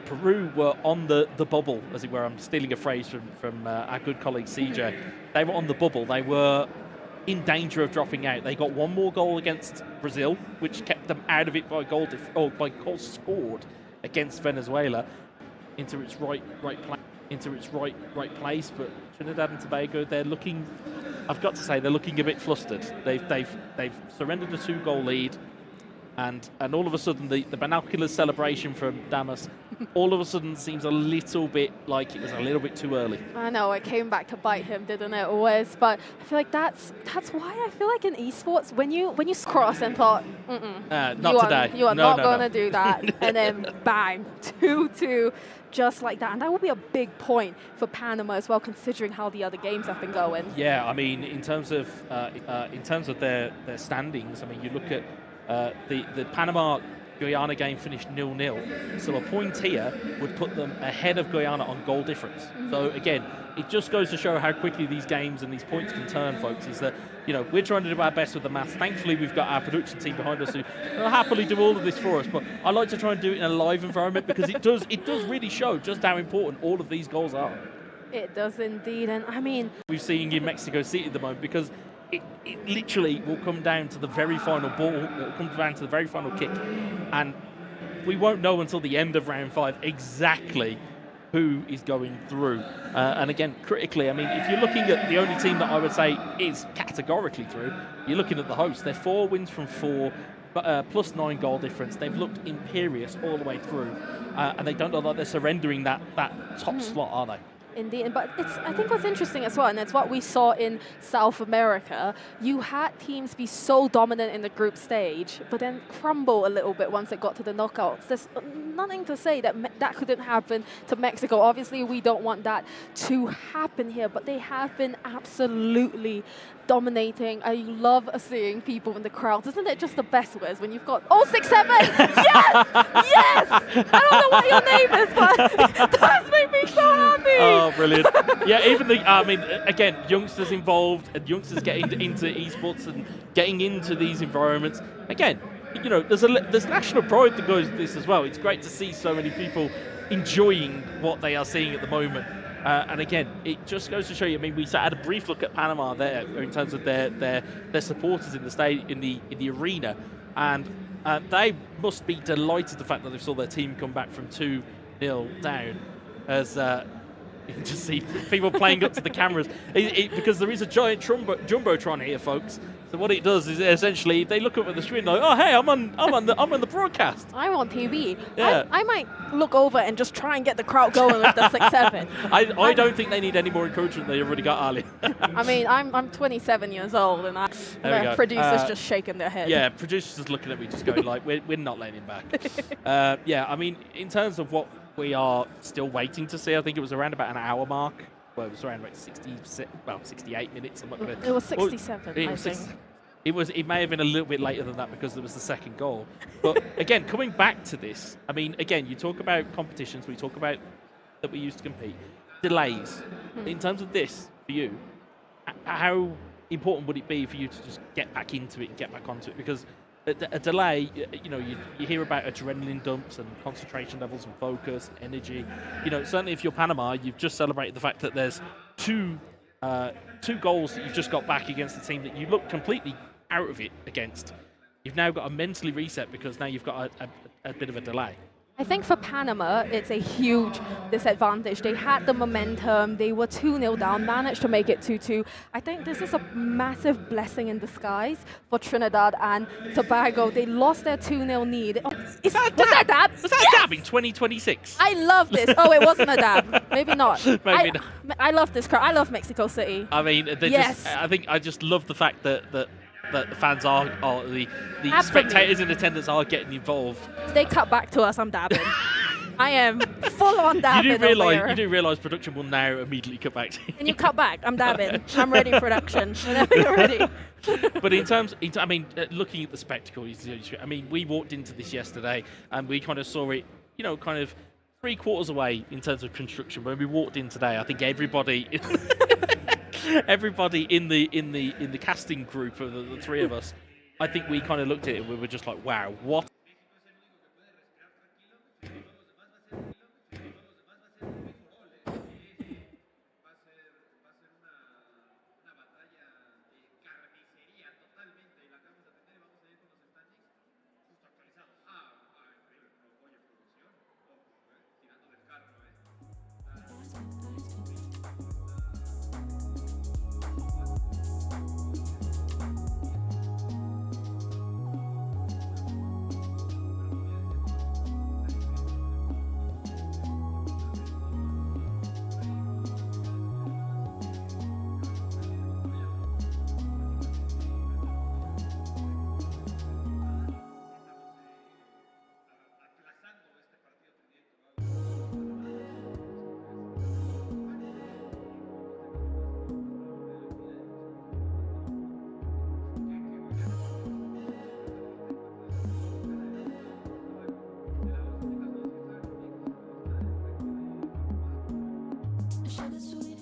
Peru were on the bubble, as it were. I'm stealing a phrase from our good colleague CJ. They were on the bubble. They were in danger of dropping out. They got one more goal against Brazil, which kept them out of it by goals scored against Venezuela into its right place. But Trinidad and Tobago, I've got to say, they're looking a bit flustered. They've surrendered a 2-goal lead, and all of a sudden the binocular celebration from Damas all of a sudden seems a little bit like it was a little bit too early. I know, it came back to bite him, didn't it, always? But I feel like that's why I feel like in esports, when you cross and thought, not today. You are not going to do that. And then bang, 2-2, just like that. And that will be a big point for Panama as well, considering how the other games have been going. Yeah, I mean, in terms of their standings, I mean, you look at the Panama Guyana game finished 0-0, so a point here would put them ahead of Guyana on goal difference. So again, it just goes to show how quickly these games and these points can turn, folks. Is that, we're trying to do our best with the maths. Thankfully, we've got our production team behind us who will happily do all of this for us. But I like to try and do it in a live environment, because it does really show just how important all of these goals are. It does indeed, and I mean, we've seen in Mexico City at the moment, because it literally will come down to the very final ball, it will come down to the very final kick, and we won't know until the end of round 5 exactly who is going through. And again, critically, I mean, if you're looking at the only team that I would say is categorically through, you're looking at the host. They're 4 wins from 4. +9 goal difference. They've looked imperious all the way through, and they don't look like they're surrendering that top slot, are they? Indeed, but I think what's interesting as well, and it's what we saw in South America, you had teams be so dominant in the group stage, but then crumble a little bit once it got to the knockouts. There's nothing to say that that couldn't happen to Mexico. Obviously, we don't want that to happen here, but they have been absolutely dominating. I love seeing people in the crowds. Isn't it just the best, Wes, when you've got 067? Yes! Yes! I don't know what your name is, but it does make me so happy. Oh, brilliant. Yeah, even again, youngsters involved and youngsters getting into esports and getting into these environments. Again, there's national pride that goes with this as well. It's great to see so many people enjoying what they are seeing at the moment. And again, it just goes to show you. I mean, we had a brief look at Panama there in terms of their supporters in the arena, and they must be delighted the fact that they saw their team come back from 2-0 down, as you can just see people playing up to the cameras because there is a giant jumbotron here, folks. So what it does is essentially they look up at the screen like, oh hey, I'm on the broadcast. I'm on TV. Yeah. I might look over and just try and get the crowd going with the 6-7. I don't think they need any more encouragement than they already got, Ali. I mean, I'm 27 years old, and the producers just shaking their head. Yeah, producers just looking at me, just going like, we're not letting him back. Yeah, I mean, in terms of what we are still waiting to see, I think it was around about an hour mark. Well, it was around about 68 minutes. It was 67, I think. It may have been a little bit later than that because there was the second goal. But again, coming back to this, I mean, again, you talk about competitions, we talk about that we used to compete. Delays. In terms of this, for you, how important would it be for you to just get back into it and get back onto it? Because a delay, you hear about adrenaline dumps and concentration levels and focus, energy. Certainly if you're Panama, you've just celebrated the fact that there's two goals that you've just got back against a team that you look completely out of it against. You've now got to mentally reset because now you've got a bit of a delay. I think for Panama, it's a huge disadvantage. They had the momentum. They were 2-0 down, managed to make it 2-2. I think this is a massive blessing in disguise for Trinidad and Tobago. They lost their 2-0 lead. Was that a dab? Was that a dab in 2026? I love this. Oh, it wasn't a dab. Maybe not. Maybe not. I love this crowd. I love Mexico City. I mean, I just love the fact that the fans are the spectators in attendance are getting involved. If they cut back to us, I'm dabbing. I am full on dabbing. You do realise production will now immediately cut back to you. Can you cut back? I'm dabbing. I'm ready, production. Whenever you're ready. But I mean, looking at the spectacle, I mean, we walked into this yesterday and we kind of saw it, kind of 3/4 away in terms of construction. When we walked in today, I think everybody in the casting group of the three of us, I think we kind of looked at it and we were just like, wow, what? Sugar sweet,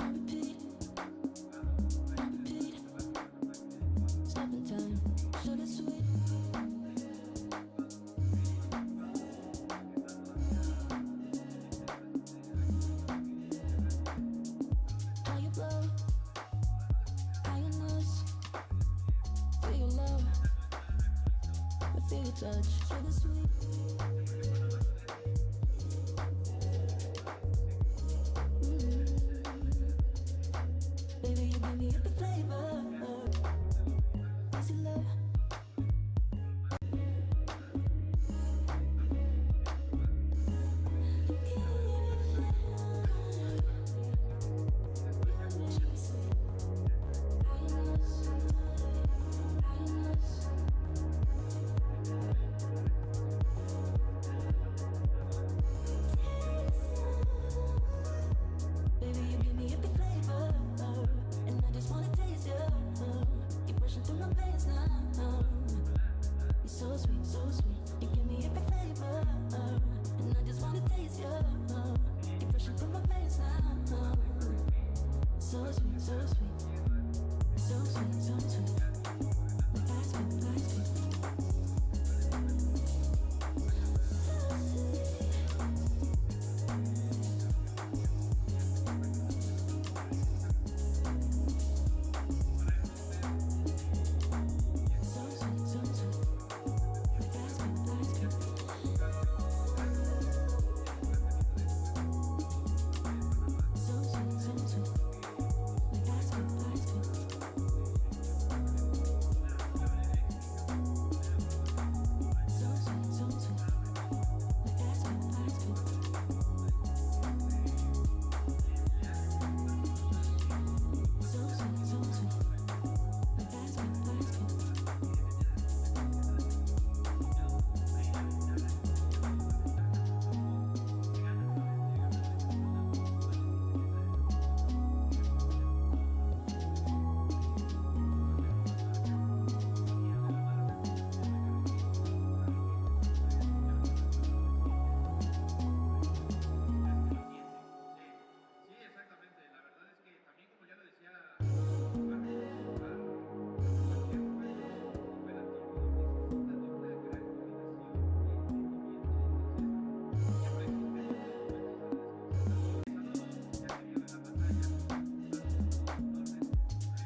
on repeat, stopping time. Sugar sweet. How you blow, how your nose, feel your love, I feel your touch. Sugar sweet. Baby, you give me the flavor. Easy love, So sweet, so sweet. You give me every flavor, and I just wanna taste you. Keep rushing through my veins now. So sweet, so sweet. So sweet, so sweet. Like ice cream, ice cream.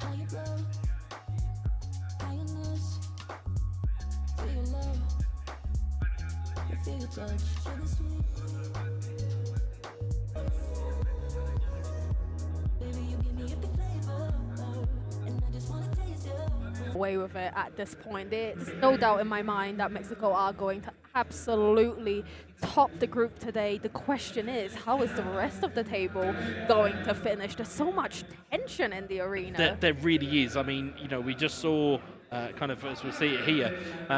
How you blow, how you nose, feel your love, you feel your touch, sugar sweet. Baby, you give me every flavor, and I just wanna taste you. Away with it at this point. There's no doubt in my mind that Mexico are going to absolutely top the group today. The question is, how is the rest of the table going to finish? There's so much tension in the arena. There really is. I mean, you know, we just saw, kind of as we see it here,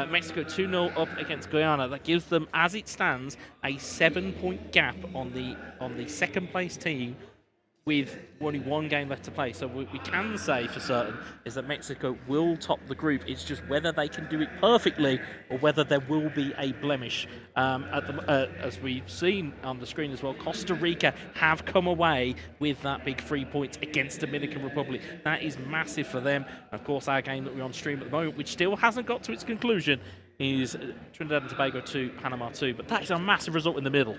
Mexico 2-0 up against Guyana. That gives them, as it stands, a 7-point gap on the second place team, with only one game left to play. So what we can say for certain is that Mexico will top the group. It's just whether they can do it perfectly or whether there will be a blemish. As we've seen on the screen as well, Costa Rica have come away with that big 3 points against Dominican Republic. That is massive for them. Of course, our game that we're on stream at the moment, which still hasn't got to its conclusion, is Trinidad and Tobago 2, Panama 2. But that is a massive result in the middle.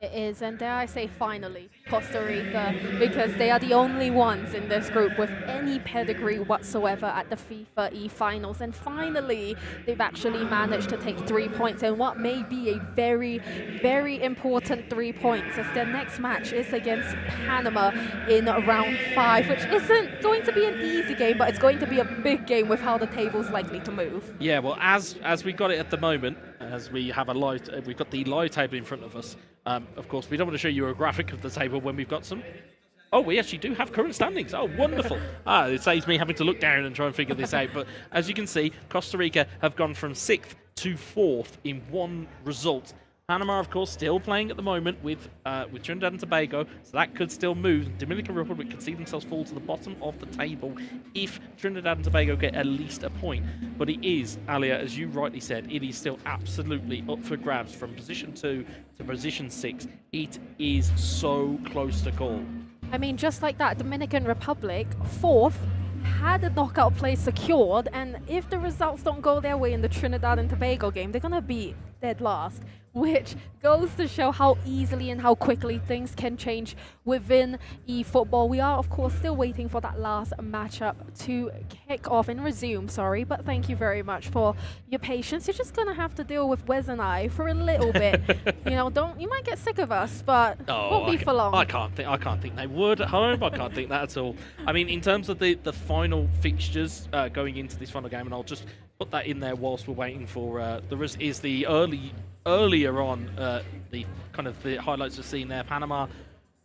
It is, and dare I say finally, Costa Rica, because they are the only ones in this group with any pedigree whatsoever at the FIFA E-finals, and finally they've actually managed to take 3 points in what may be a very, very important 3 points, as their next match is against Panama in round 5, which isn't going to be an easy game, but it's going to be a big game with how the table's likely to move. Yeah, well, as we got it at the moment, as we have we've got the live table in front of us. Of course, we don't want to show you a graphic of the table when we've got some. Oh, we actually do have current standings. Oh, wonderful. It saves me having to look down and try and figure this out. But as you can see, Costa Rica have gone from 6th to 4th in one result. Panama, of course, still playing at the moment with Trinidad and Tobago, so that could still move. Dominican Republic could see themselves fall to the bottom of the table if Trinidad and Tobago get at least a point. But it is, Alia, as you rightly said, it is still absolutely up for grabs from position 2 to position 6. It is so close to call. I mean, just like that, Dominican Republic, 4th, had a knockout place secured, and if the results don't go their way in the Trinidad and Tobago game, they're going to be dead last, which goes to show how easily and how quickly things can change within eFootball. We are, of course, still waiting for that last matchup to kick off and resume, sorry, but thank you very much for your patience. You're just going to have to deal with Wes and I for a little bit. You know, you might get sick of us, but won't be for long. I can't think they would at home. I can't think that at all. I mean, in terms of the final fixtures going into this final game, and I'll just put that in there whilst we're waiting for the earlier on the kind of the highlights we've seen there. Panama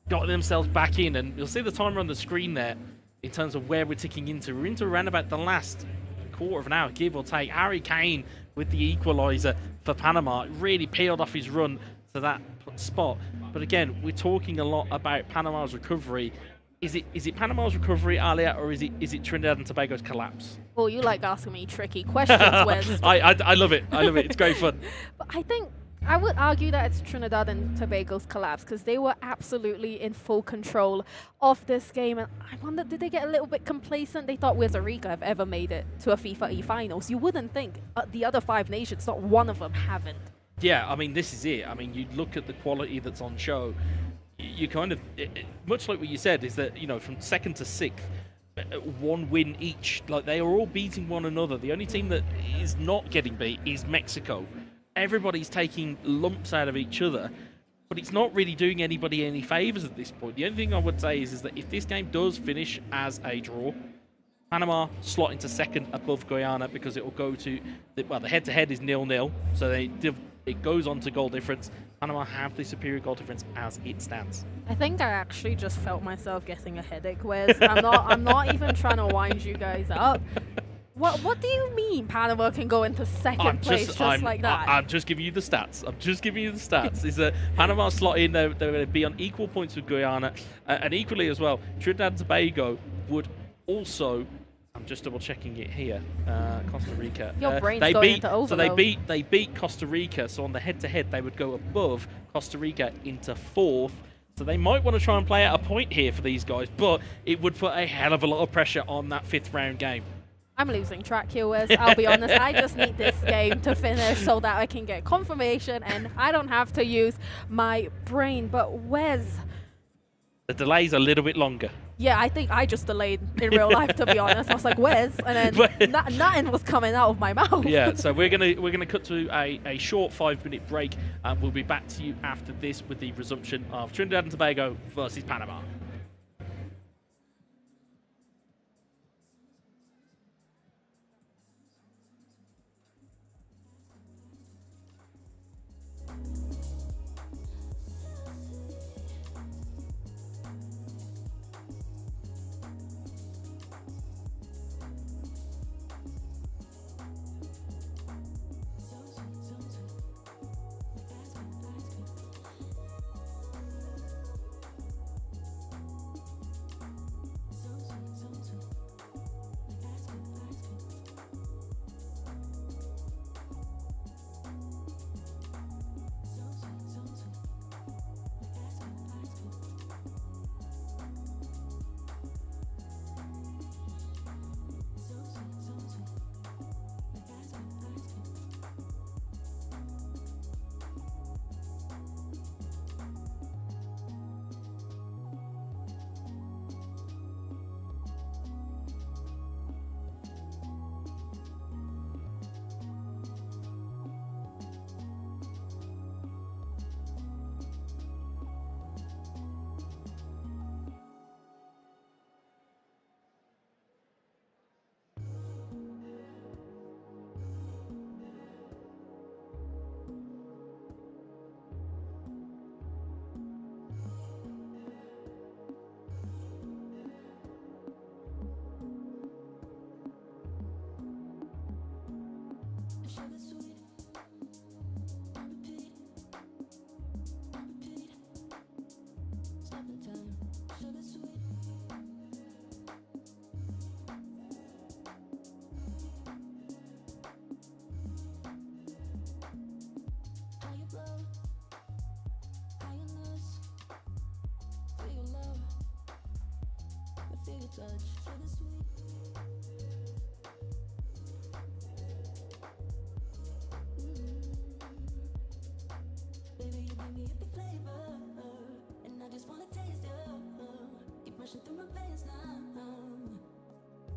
got themselves back in, and you'll see the timer on the screen there in terms of where we're ticking into. We're into around about the last quarter of an hour, give or take. Harry Kane with the equaliser for Panama. It really peeled off his run to that spot. But again, we're talking a lot about Panama's recovery. Is it Panama's recovery, Alia, or is it Trinidad and Tobago's collapse? Oh, you like asking me tricky questions, Wes. I love it. I love it. It's great fun. But I think I would argue that it's Trinidad and Tobago's collapse because they were absolutely in full control of this game. And I wonder, did they get a little bit complacent? They thought Costa Rica have ever made it to a FIFA finals. You wouldn't think the other 5 nations, not one of them, haven't. Yeah, I mean, this is it. I mean, you look at the quality that's on show. You kind of, much like what you said, is that, you know, from 2nd to 6th, 1 win each. Like, they are all beating one another. The only team that is not getting beat is Mexico. Everybody's taking lumps out of each other, but it's not really doing anybody any favours at this point. The only thing I would say is that if this game does finish as a draw, Panama slot into 2nd above Guyana because it will go to, the head-to-head is 0-0, so it goes on to goal difference. Panama have the superior goal difference as it stands. I think I actually just felt myself getting a headache, Wes. I'm not even trying to wind you guys up. What do you mean Panama can go into 2nd place just like that? I'm just giving you the stats. Is that Panama slot in, they're going to be on equal points with Guyana, and equally as well, Trinidad and Tobago would also, I'm just double checking it here, Costa Rica. Your brain's going into overload. So they beat Costa Rica, so on the head-to-head they would go above Costa Rica into 4th. So they might want to try and play out a point here for these guys, but it would put a hell of a lot of pressure on that 5th round game. I'm losing track here, Wes. I'll be honest. I just need this game to finish so that I can get confirmation and I don't have to use my brain. But Wes, the delay's a little bit longer. Yeah, I think I just delayed in real life, to be honest. I was like, Wes, and then nothing was coming out of my mouth. Yeah, so we're gonna cut to a short 5-minute break, and we'll be back to you after this with the resumption of Trinidad and Tobago versus Panama.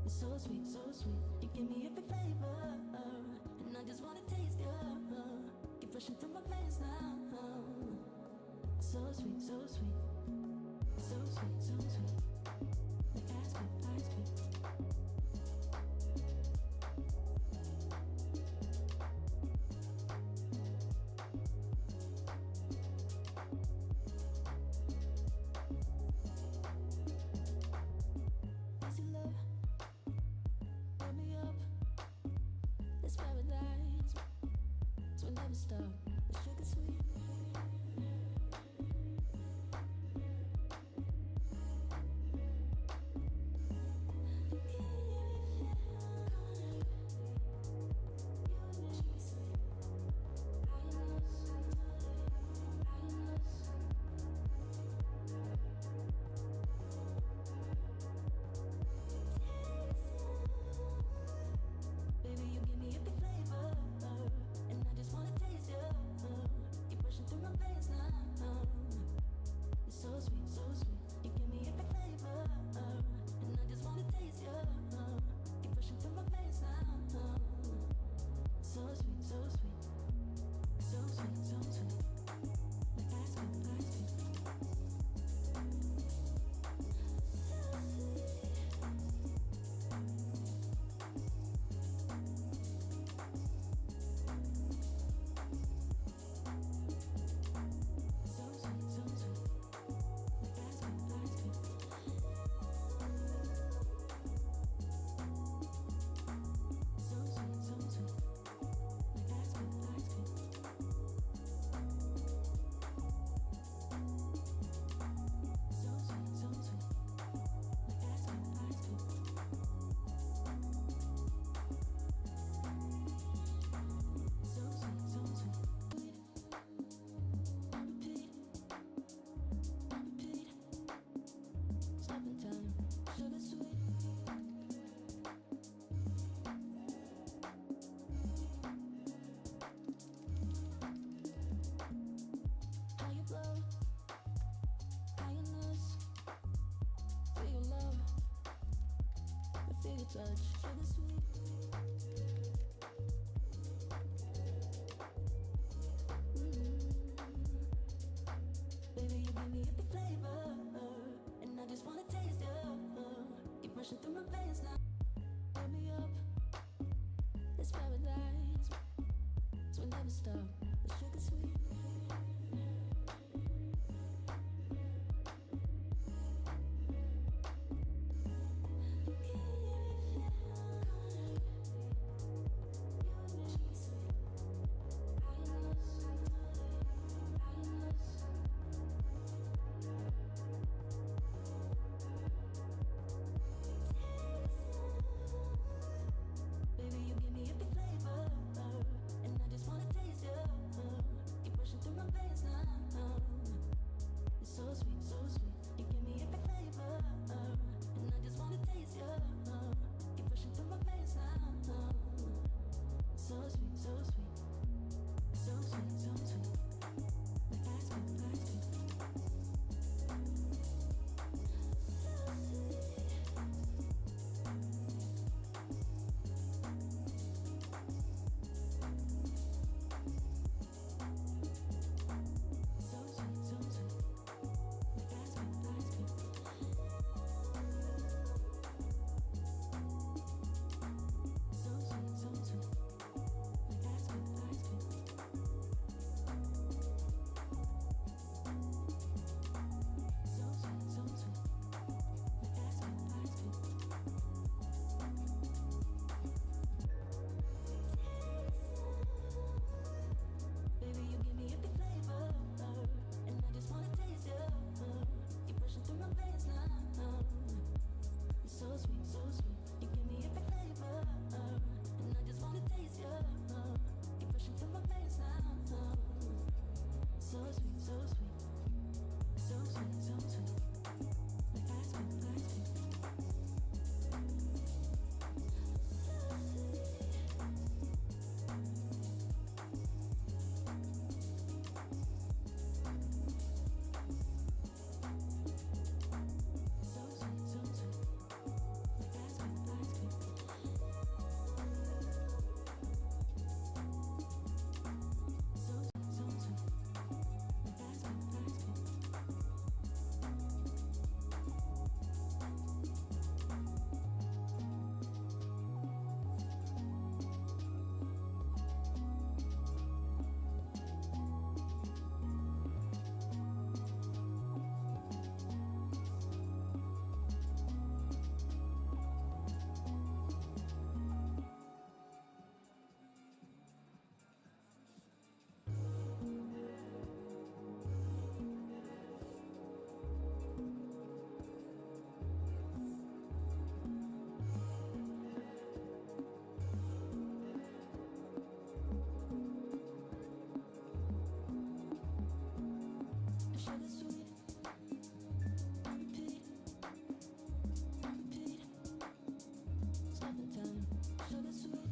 So sweet, you give me every flavor, and I just wanna taste you. Keep rushing through my veins now. So sweet, so sweet, so sweet, so sweet. Like ice cream, ice cream. Easy love. Wake me up, this paradise, so we never stop, the sugar sweet. touch, sugar sweet. Baby, you give me every flavor, and I just wanna taste you. Keep rushing through my veins now. Fill me up, it's paradise. So we never stop, the sugar sweet. Baby, you give me every flavor, and I just wanna taste you. Keep rushing through my veins now. It's so sweet, so sweet. You give me every flavor, and I just wanna taste you. Keep rushing through my veins now. So sweet, so sweet, so sweet, so sweet. Like ice cream, ice cream. So sweet, so sweet. Like ice cream, ice cream. So sweet, so sweet. Like ice cream, ice cream. So sweet, so sweet. Like ice cream, ice cream. Baby, you give me every flavor, and I just wanna taste you. Keep rushing through my veins now. It's so sweet, so sweet. You give me every flavor, and I just wanna taste you. Keep rushing through my veins now. So sweet, so sweet, so sweet, so sweet. Like ice cream, ice cream. So sweet, so sweet. Like ice cream, ice cream. So sweet, so sweet. Like ice cream, ice cream. Sugar sweet, on repeat, on repeat. Stopping time, sugar sweet.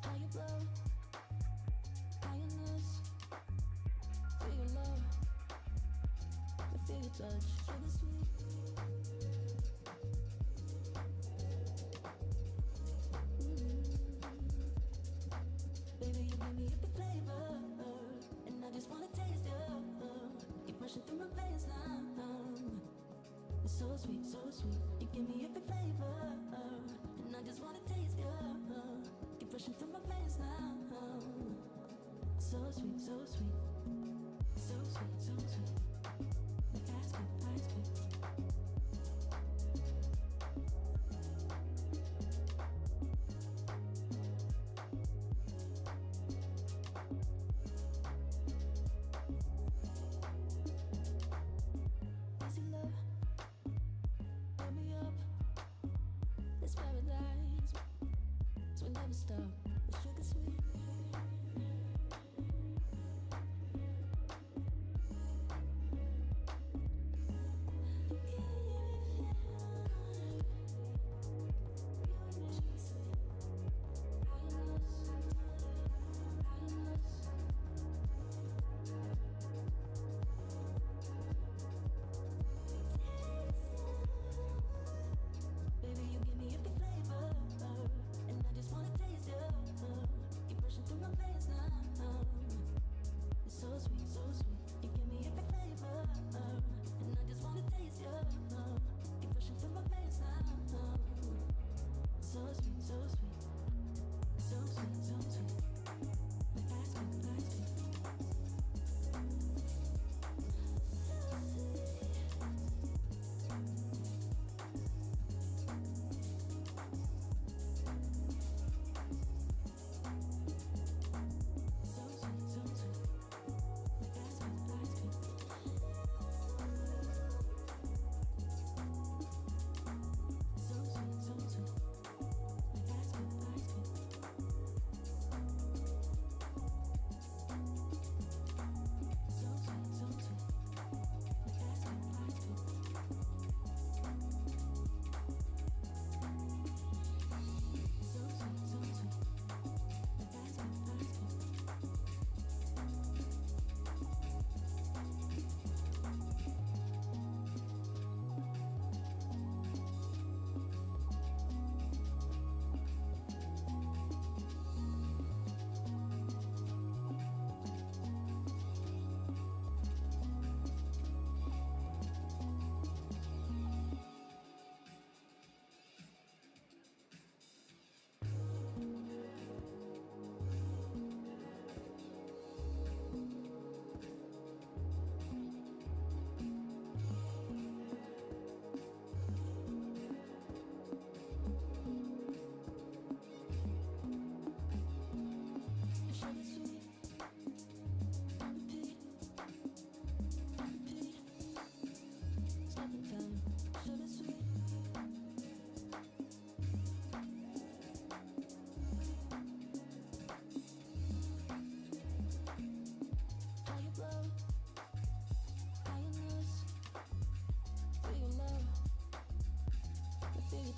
How you blow, how you lose. Feel your love, I feel your touch, sugar sweet. Baby, you give me every flavor, and I just wanna taste you. Keep rushing through my veins now. It's so sweet, so sweet. You give me every flavor, and I just wanna taste you. Keep rushing through my veins now. So sweet, so sweet, so sweet, so sweet. Like ice cream, ice cream. Easy love, fill me up. It's paradise, so we never stop. The sugar sweet.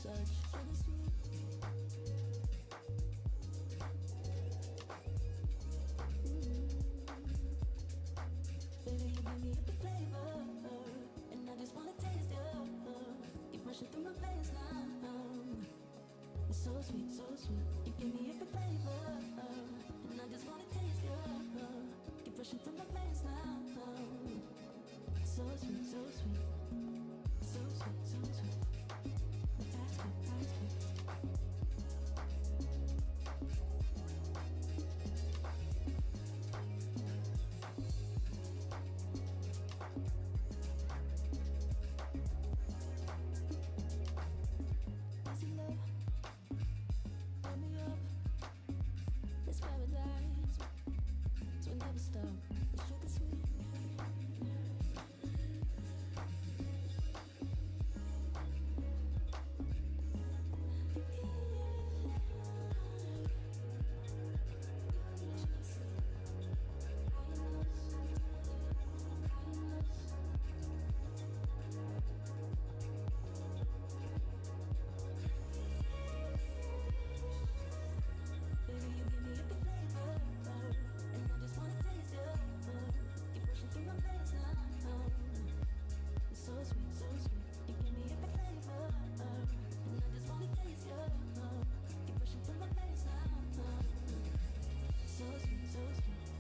touch, sugar sweet. Baby, you give me the flavor, and I just wanna taste you. Keep rushing through my veins now. It's so sweet, so sweet. You give me the flavor, and I just wanna taste you. Keep rushing through my veins now. So sweet, so sweet, so sweet, so sweet. That's good, that's good. Easy love, wake me up. This paradise, so we never stop. It's sugar sweet. Baby, you give me the flavor, and I just wanna taste you. Keep rushing through my veins now. It's so sweet, so sweet. You give me the flavor, and I just wanna taste you. Keep rushing through my veins now. So sweet, so sweet,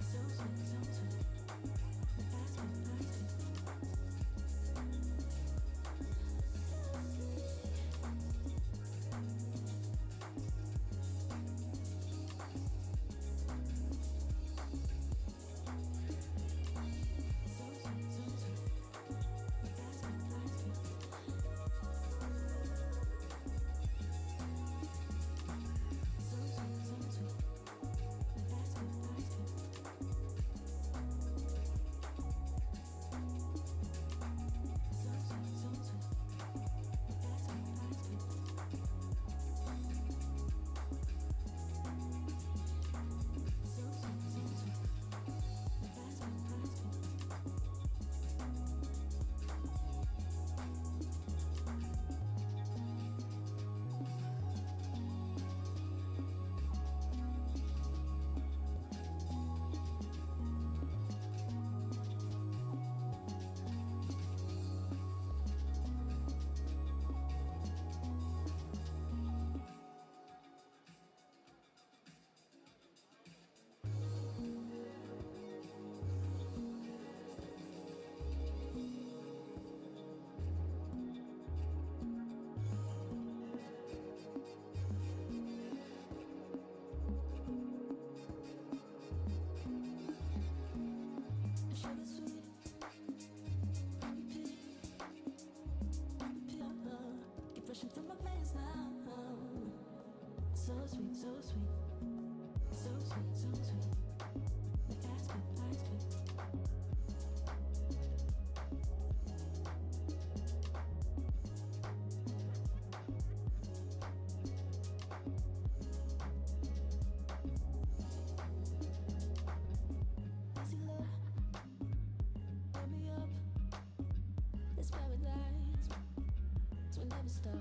so sweet, so sweet. That's good, that's good. Sugar sweet, repeat, keep rushing through my veins now. So sweet, so sweet, so sweet, so sweet. That's good, that's good. Easy love, wake me up. This paradise, so we never stop.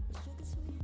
It's sugar sweet.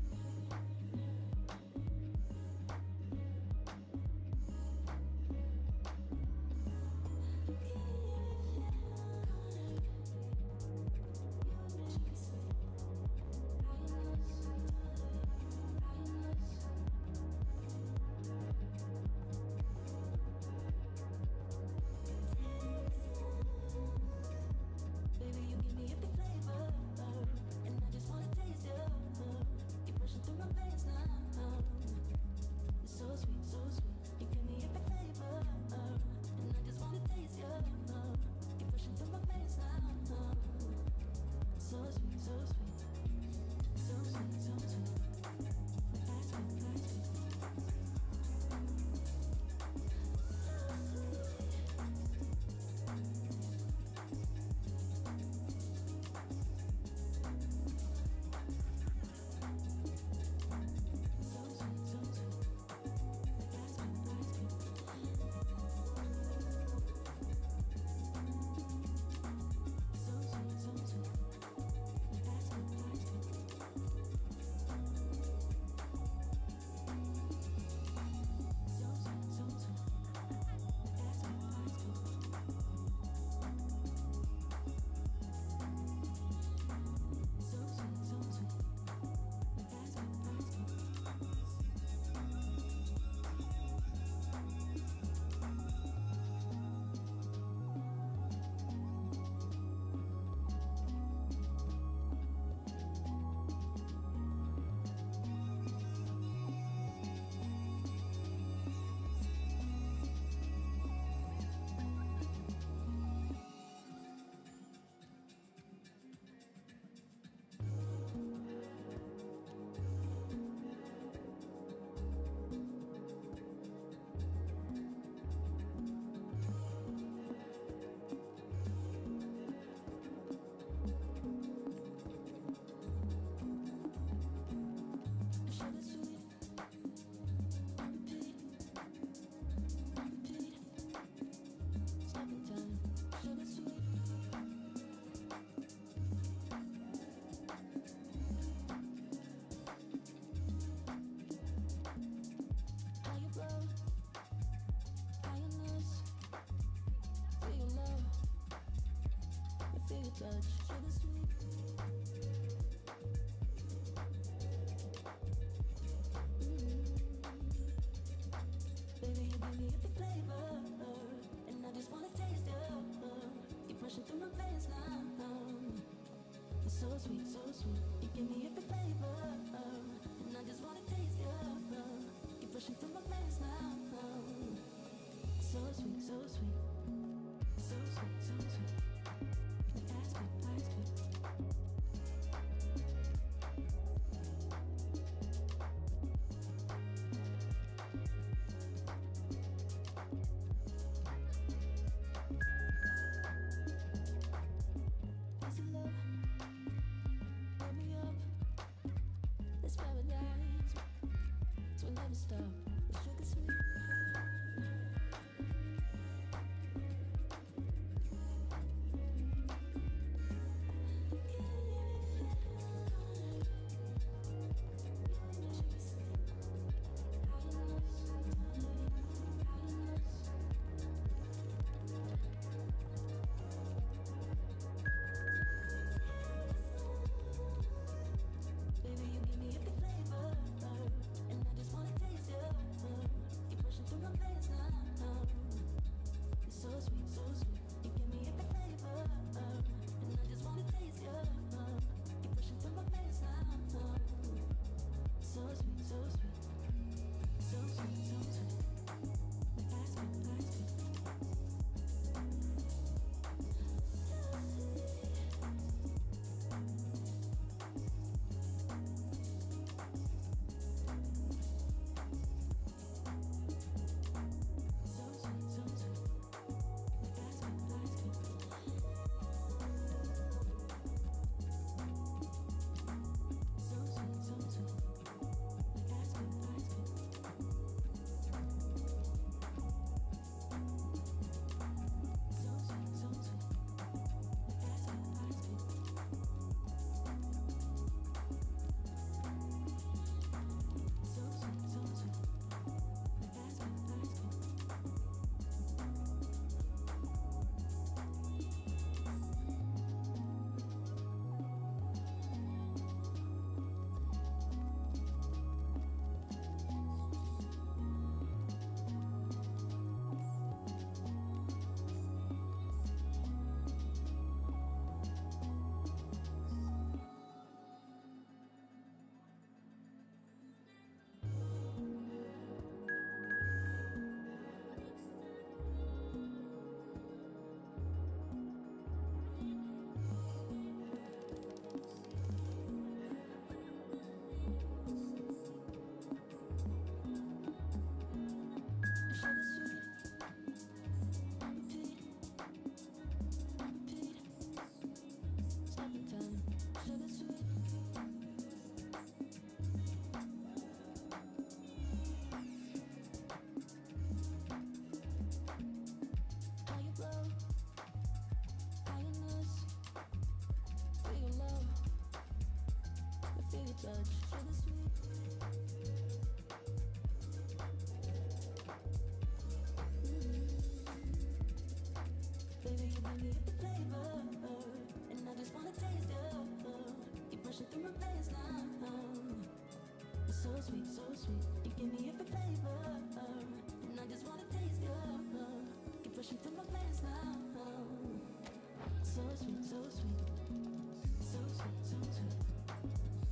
touch, sugar sweet. Baby, you give me every flavor, and I just wanna taste you. Keep rushing through my veins now. It's so sweet, so sweet. You give me every flavor, and I just wanna taste you. Keep rushing through my veins now. So sweet, so sweet, so sweet, so sweet. Like ice cream, ice cream. Easy love, wake me up. This paradise, so we never stop. The sugar sweet. Baby, you give me every flavor, and I just wanna taste you. Keep rushing through my veins now. It's so sweet, so sweet. You give me every flavor, and I just wanna taste you. Keep rushing through my veins now. So sweet, so sweet, so sweet, so sweet. Like ice cream, ice cream. So sweet, so sweet. Like ice cream, ice cream. So sweet, so sweet. Like ice cream, ice cream. So sweet, so sweet. Like ice cream, ice cream. So sweet, so sweet. Like ice cream, ice cream. Sugar sweet, repeat, repeat. Stop in time, sugar sweet. How you blow, how you nuts. Feel your love, I feel your touch, sugar sweet. Baby, you give me every flavor, and I just wanna taste you. Keep rushing through my veins now. It's so sweet, so sweet. You give me every flavor, and I just wanna taste you. Keep rushing through my veins now. So sweet, so sweet, so sweet, so sweet.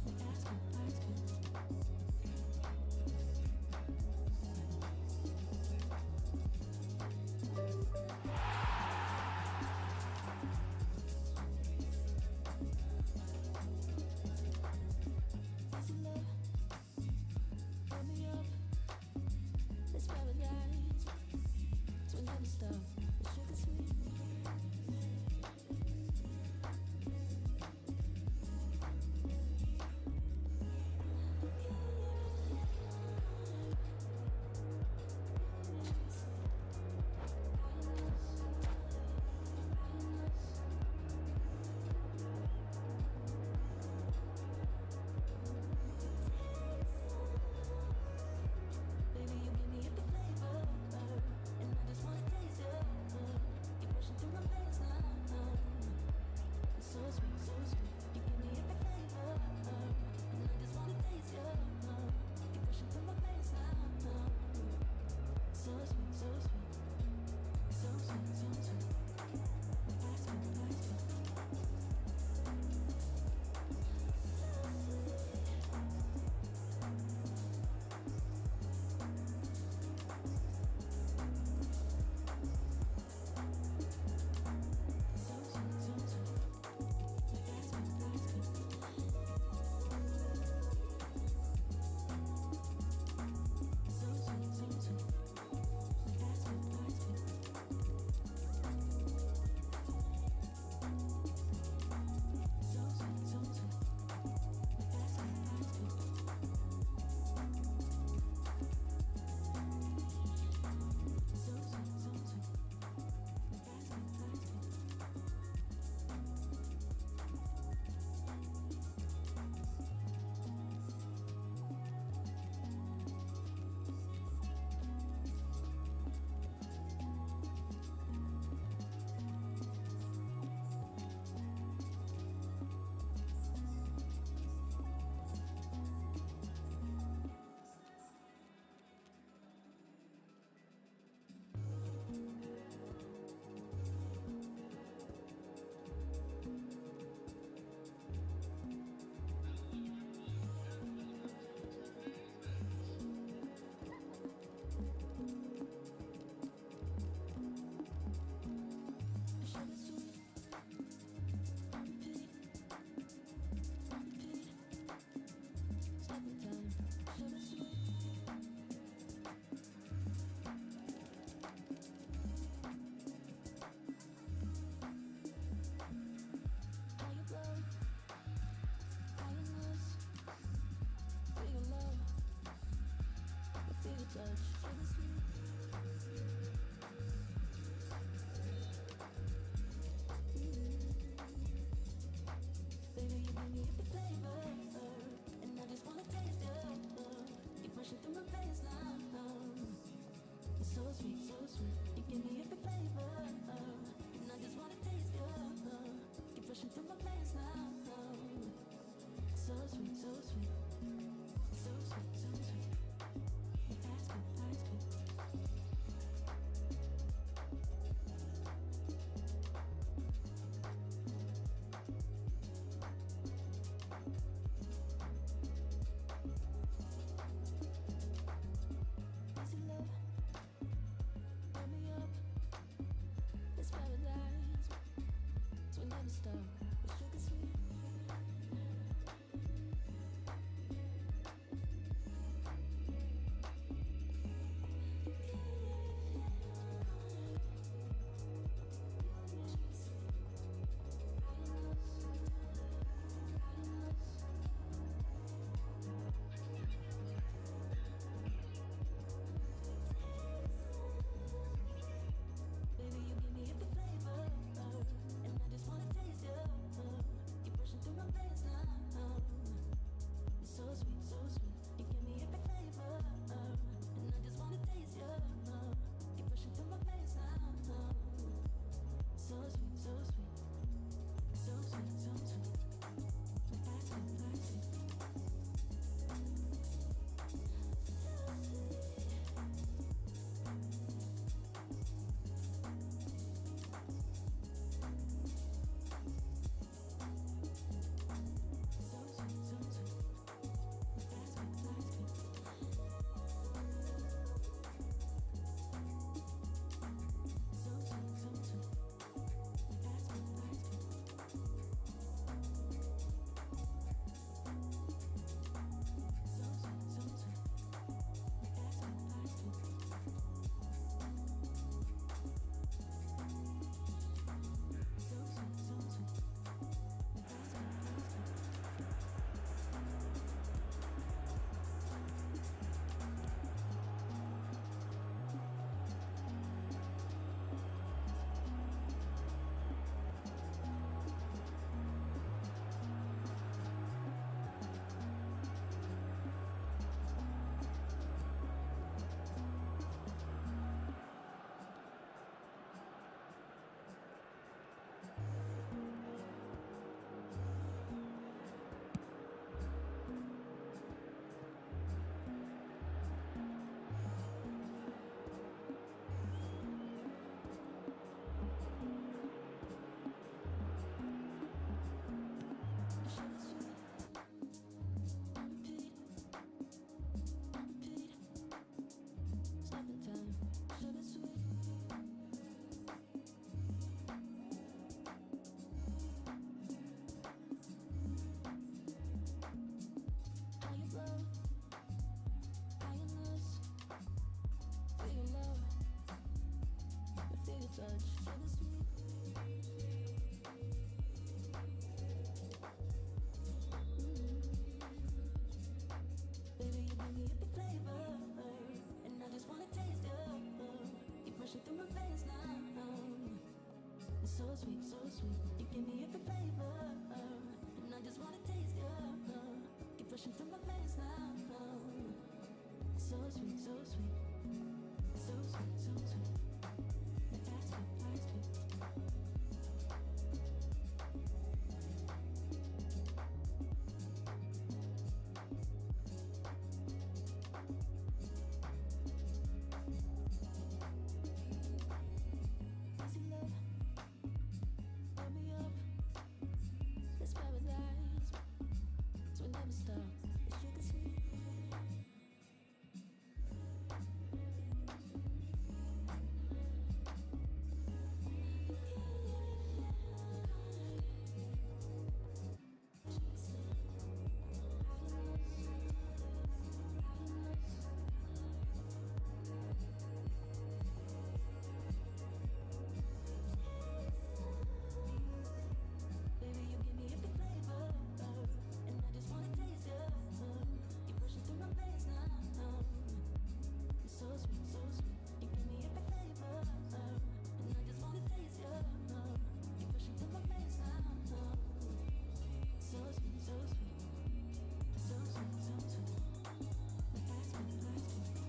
Like ice cream, ice cream. Easy love, wake me up. This paradise, so we never stop. The sugar sweet. stop. The sugar sweet. Baby, you give me every flavor, and I just wanna taste you. You're pushing through my veins now. It's so sweet, so sweet. You give me every flavor, and I just wanna taste you. You're pushing through my veins now. So sweet, so sweet, so sweet, so sweet. Like ice cream, ice cream. So sweet, so sweet. You give me every flavor, and I just wanna taste you. Keep rushing through my veins now. So sweet, so sweet, so sweet, so sweet. Like ice cream, ice cream. Easy love. Fill me up, it's paradise. So we never stop. The sugar sweet. Baby, you give me every flavor, and I just wanna taste you. You're pushing through my veins now. It's so sweet, so sweet. You give me every flavor, and I just wanna taste you. You're pushing through my veins now. So sweet, so sweet, so sweet, so sweet. Like ice cream, ice cream.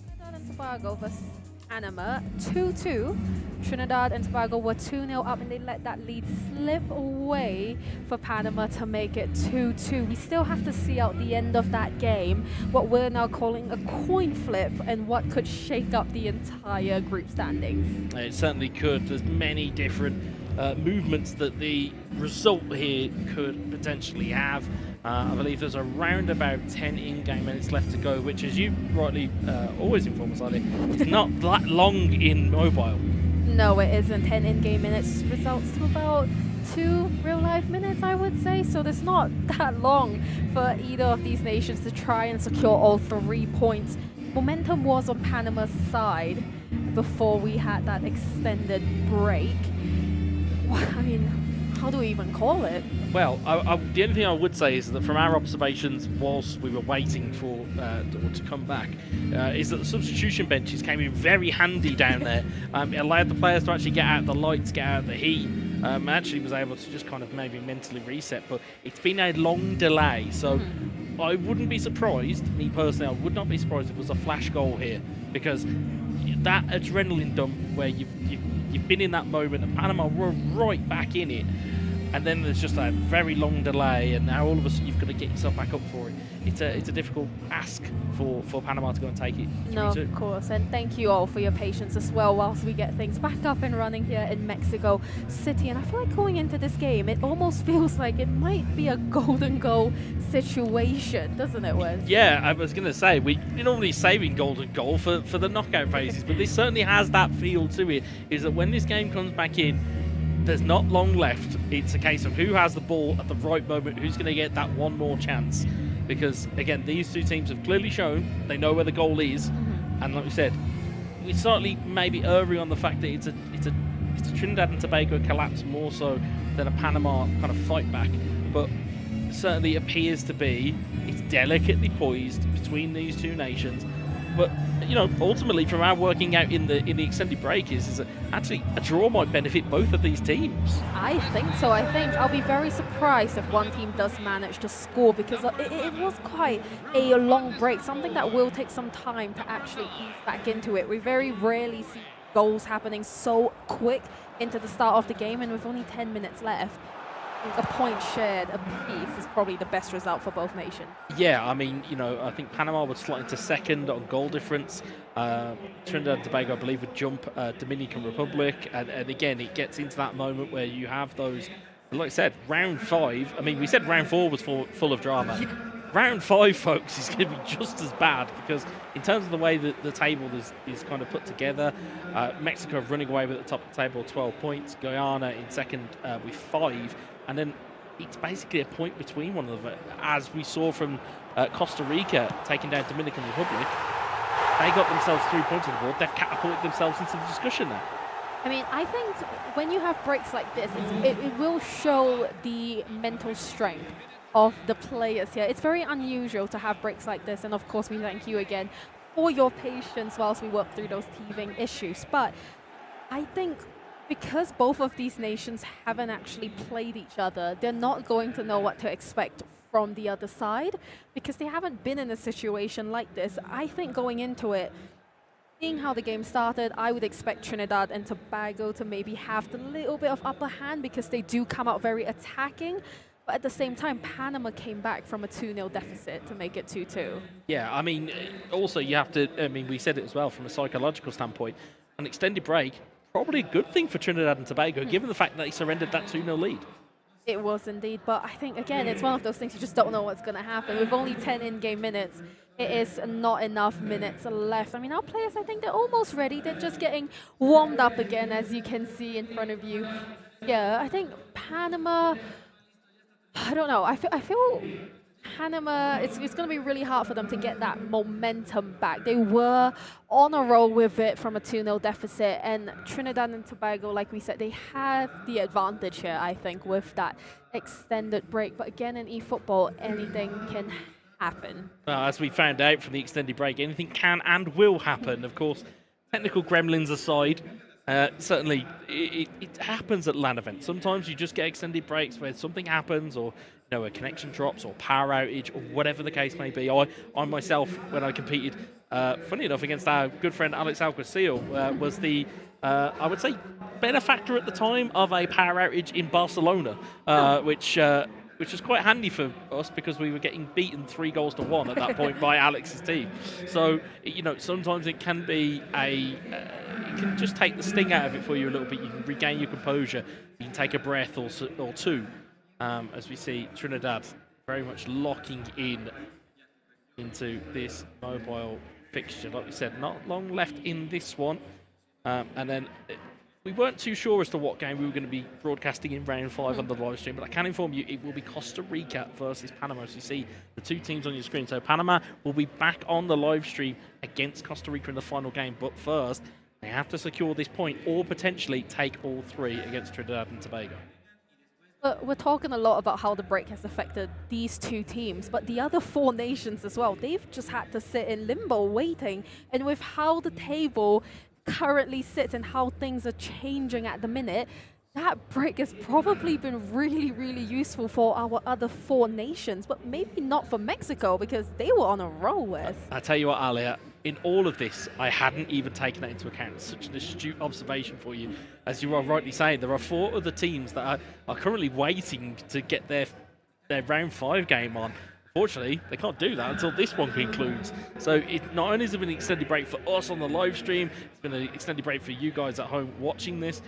Trinidad and Tobago versus Panama 2-2. Trinidad and Tobago were 2-0 up and they let that lead slip away for Panama to make it 2-2. We still have to see out the end of that game, what we're now calling a coin flip and what could shake up the entire group standings. It certainly could. There's many different movements that the result here could potentially have. I believe there's around about 10 in-game minutes left to go, which, as you rightly always inform us, Ali, is not that long in mobile. No, it isn't. 10 in-game minutes results to about 2 real-life minutes, I would say. So there's not that long for either of these nations to try and secure all 3 points. Momentum was on Panama's side before we had that extended break. I mean, how do we even call it? Well, the only thing I would say is that from our observations whilst we were waiting for to come back, is that the substitution benches came in very handy down there. It allowed the players to actually get out the lights, get out the heat. Actually was able to just kind of maybe mentally reset, but it's been a long delay, so I wouldn't be surprised, me personally, I would not be surprised if it was a flash goal here, because that adrenaline dump where you've been in that moment, and Panama were right back in it, and then there's just a very long delay, and now all of a sudden you've got to get yourself back up for it. It's a difficult ask for Panama to go and take it. No, of course, and thank you all for your patience as well whilst we get things back up and running here in Mexico City. And I feel like going into this game, it almost feels like it might be a golden goal situation, doesn't it, Wes? Yeah, I was going to say, we're normally saving golden goal for the knockout phases, but this certainly has that feel to it, is that when this game comes back in, there's not long left. It's a case of who has the ball at the right moment, who's going to get that one more chance. Because, again, these two teams have clearly shown they know where the goal is. And like we said, we're certainly maybe erring on the fact that it's a Trinidad and Tobago collapse more so than a Panama kind of fight back. But certainly appears to be, it's delicately poised between these two nations. But, you know, ultimately from our working out in the extended break is that actually a draw might benefit both of these teams. I think so. I think I'll be very surprised if one team does manage to score, because it was quite a long break, something that will take some time to actually ease back into it. We very rarely see goals happening so quick into the start of the game, and with only 10 minutes left, a point shared apiece is probably the best result for both nations. Yeah, I mean, you know, I think Panama would slot into second on goal difference. Trinidad and Tobago, I believe, would jump Dominican Republic. And again, it gets into that moment where you have those, like I said, round 5. I mean, we said round 4 was full of drama. Round 5, folks, is going to be just as bad, because in terms of the way that the table is kind of put together, Mexico running away with the top of the table, 12 points. Guyana in second with 5. And then it's basically a point between one of them. As we saw from Costa Rica taking down Dominican Republic, they got themselves 3 points on the board. They've catapulted themselves into the discussion now. I mean, I think when you have breaks like this, it will show the mental strength of the players here. It's very unusual to have breaks like this, and of course we thank you again for your patience whilst we work through those teething issues. But I think because both of these nations haven't actually played each other, they're not going to know what to expect from the other side, because they haven't been in a situation like this. I think going into it, seeing how the game started, I would expect Trinidad and Tobago to maybe have the little bit of upper hand, because they do come out very attacking. But at the same time, Panama came back from a 2-0 deficit to make it 2-2. Yeah, I mean, also you have to, I mean, we said it as well from a psychological standpoint, an extended break, probably a good thing for Trinidad and Tobago, given the fact that they surrendered that 2-0 lead. It was indeed, but I think, again, it's one of those things you just don't know what's going to happen. With only 10 in-game minutes, it is not enough minutes left. I mean, our players, I think they're almost ready. They're just getting warmed up again, as you can see in front of you. Yeah, I think Panama, I don't know. I feel Panama, it's going to be really hard for them to get that momentum back. They were on a roll with it from a 2-0 deficit, and Trinidad and Tobago, like we said, they have the advantage here, I think, with that extended break. But again, in eFootball, anything can happen. Well, as we found out from the extended break, anything can and will happen. Of course, technical gremlins aside, certainly it happens at LAN events. Sometimes you just get extended breaks where something happens, or you know, a connection drops or power outage or whatever the case may be. I myself, when I competed, funny enough, against our good friend Alex Alguacil, was the, I would say, benefactor at the time of a power outage in Barcelona, which was quite handy for us, because we were getting beaten 3-1 at that point by Alex's team. So, you know, sometimes it can be it can just take the sting out of it for you a little bit. You can regain your composure. You can take a breath or two. As we see Trinidad very much locking into this mobile fixture. Like we said, not long left in this one. And then we weren't too sure as to what game we were going to be broadcasting in round 5 on the live stream, but I can inform you it will be Costa Rica versus Panama. So you see the two teams on your screen. So Panama will be back on the live stream against Costa Rica in the final game, but first they have to secure this point or potentially take all 3 against Trinidad and Tobago. We're talking a lot about how the break has affected these 2 teams, but the other 4 nations as well, they've just had to sit in limbo waiting. And with how the table currently sits and how things are changing at the minute, that break has probably been really, really useful for our other 4 nations, but maybe not for Mexico because they were on a roll, Wes. I tell you what, Alia, in all of this, I hadn't even taken that into account. It's such an astute observation for you. As you are rightly saying, there are 4 other teams that are currently waiting to get their round 5 game on. Unfortunately, they can't do that until this one concludes. So it not only has it been an extended break for us on the live stream, it's been an extended break for you guys at home watching this.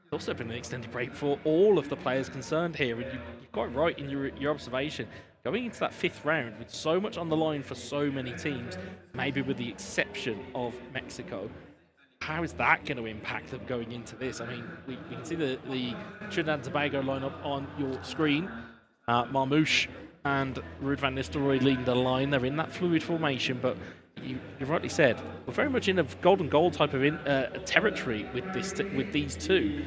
It's also been an extended break for all of the players concerned here. And you're quite right in your observation. Going into that 5th round with so much on the line for so many teams, maybe with the exception of Mexico, how is that going to impact them going into this? I mean, we can see the Trinidad and Tobago lineup on your screen. Marmouche and Ruud van Nistelrooy leading the line. They're in that fluid formation, but you rightly said, we're very much in a golden goal type of territory with these 2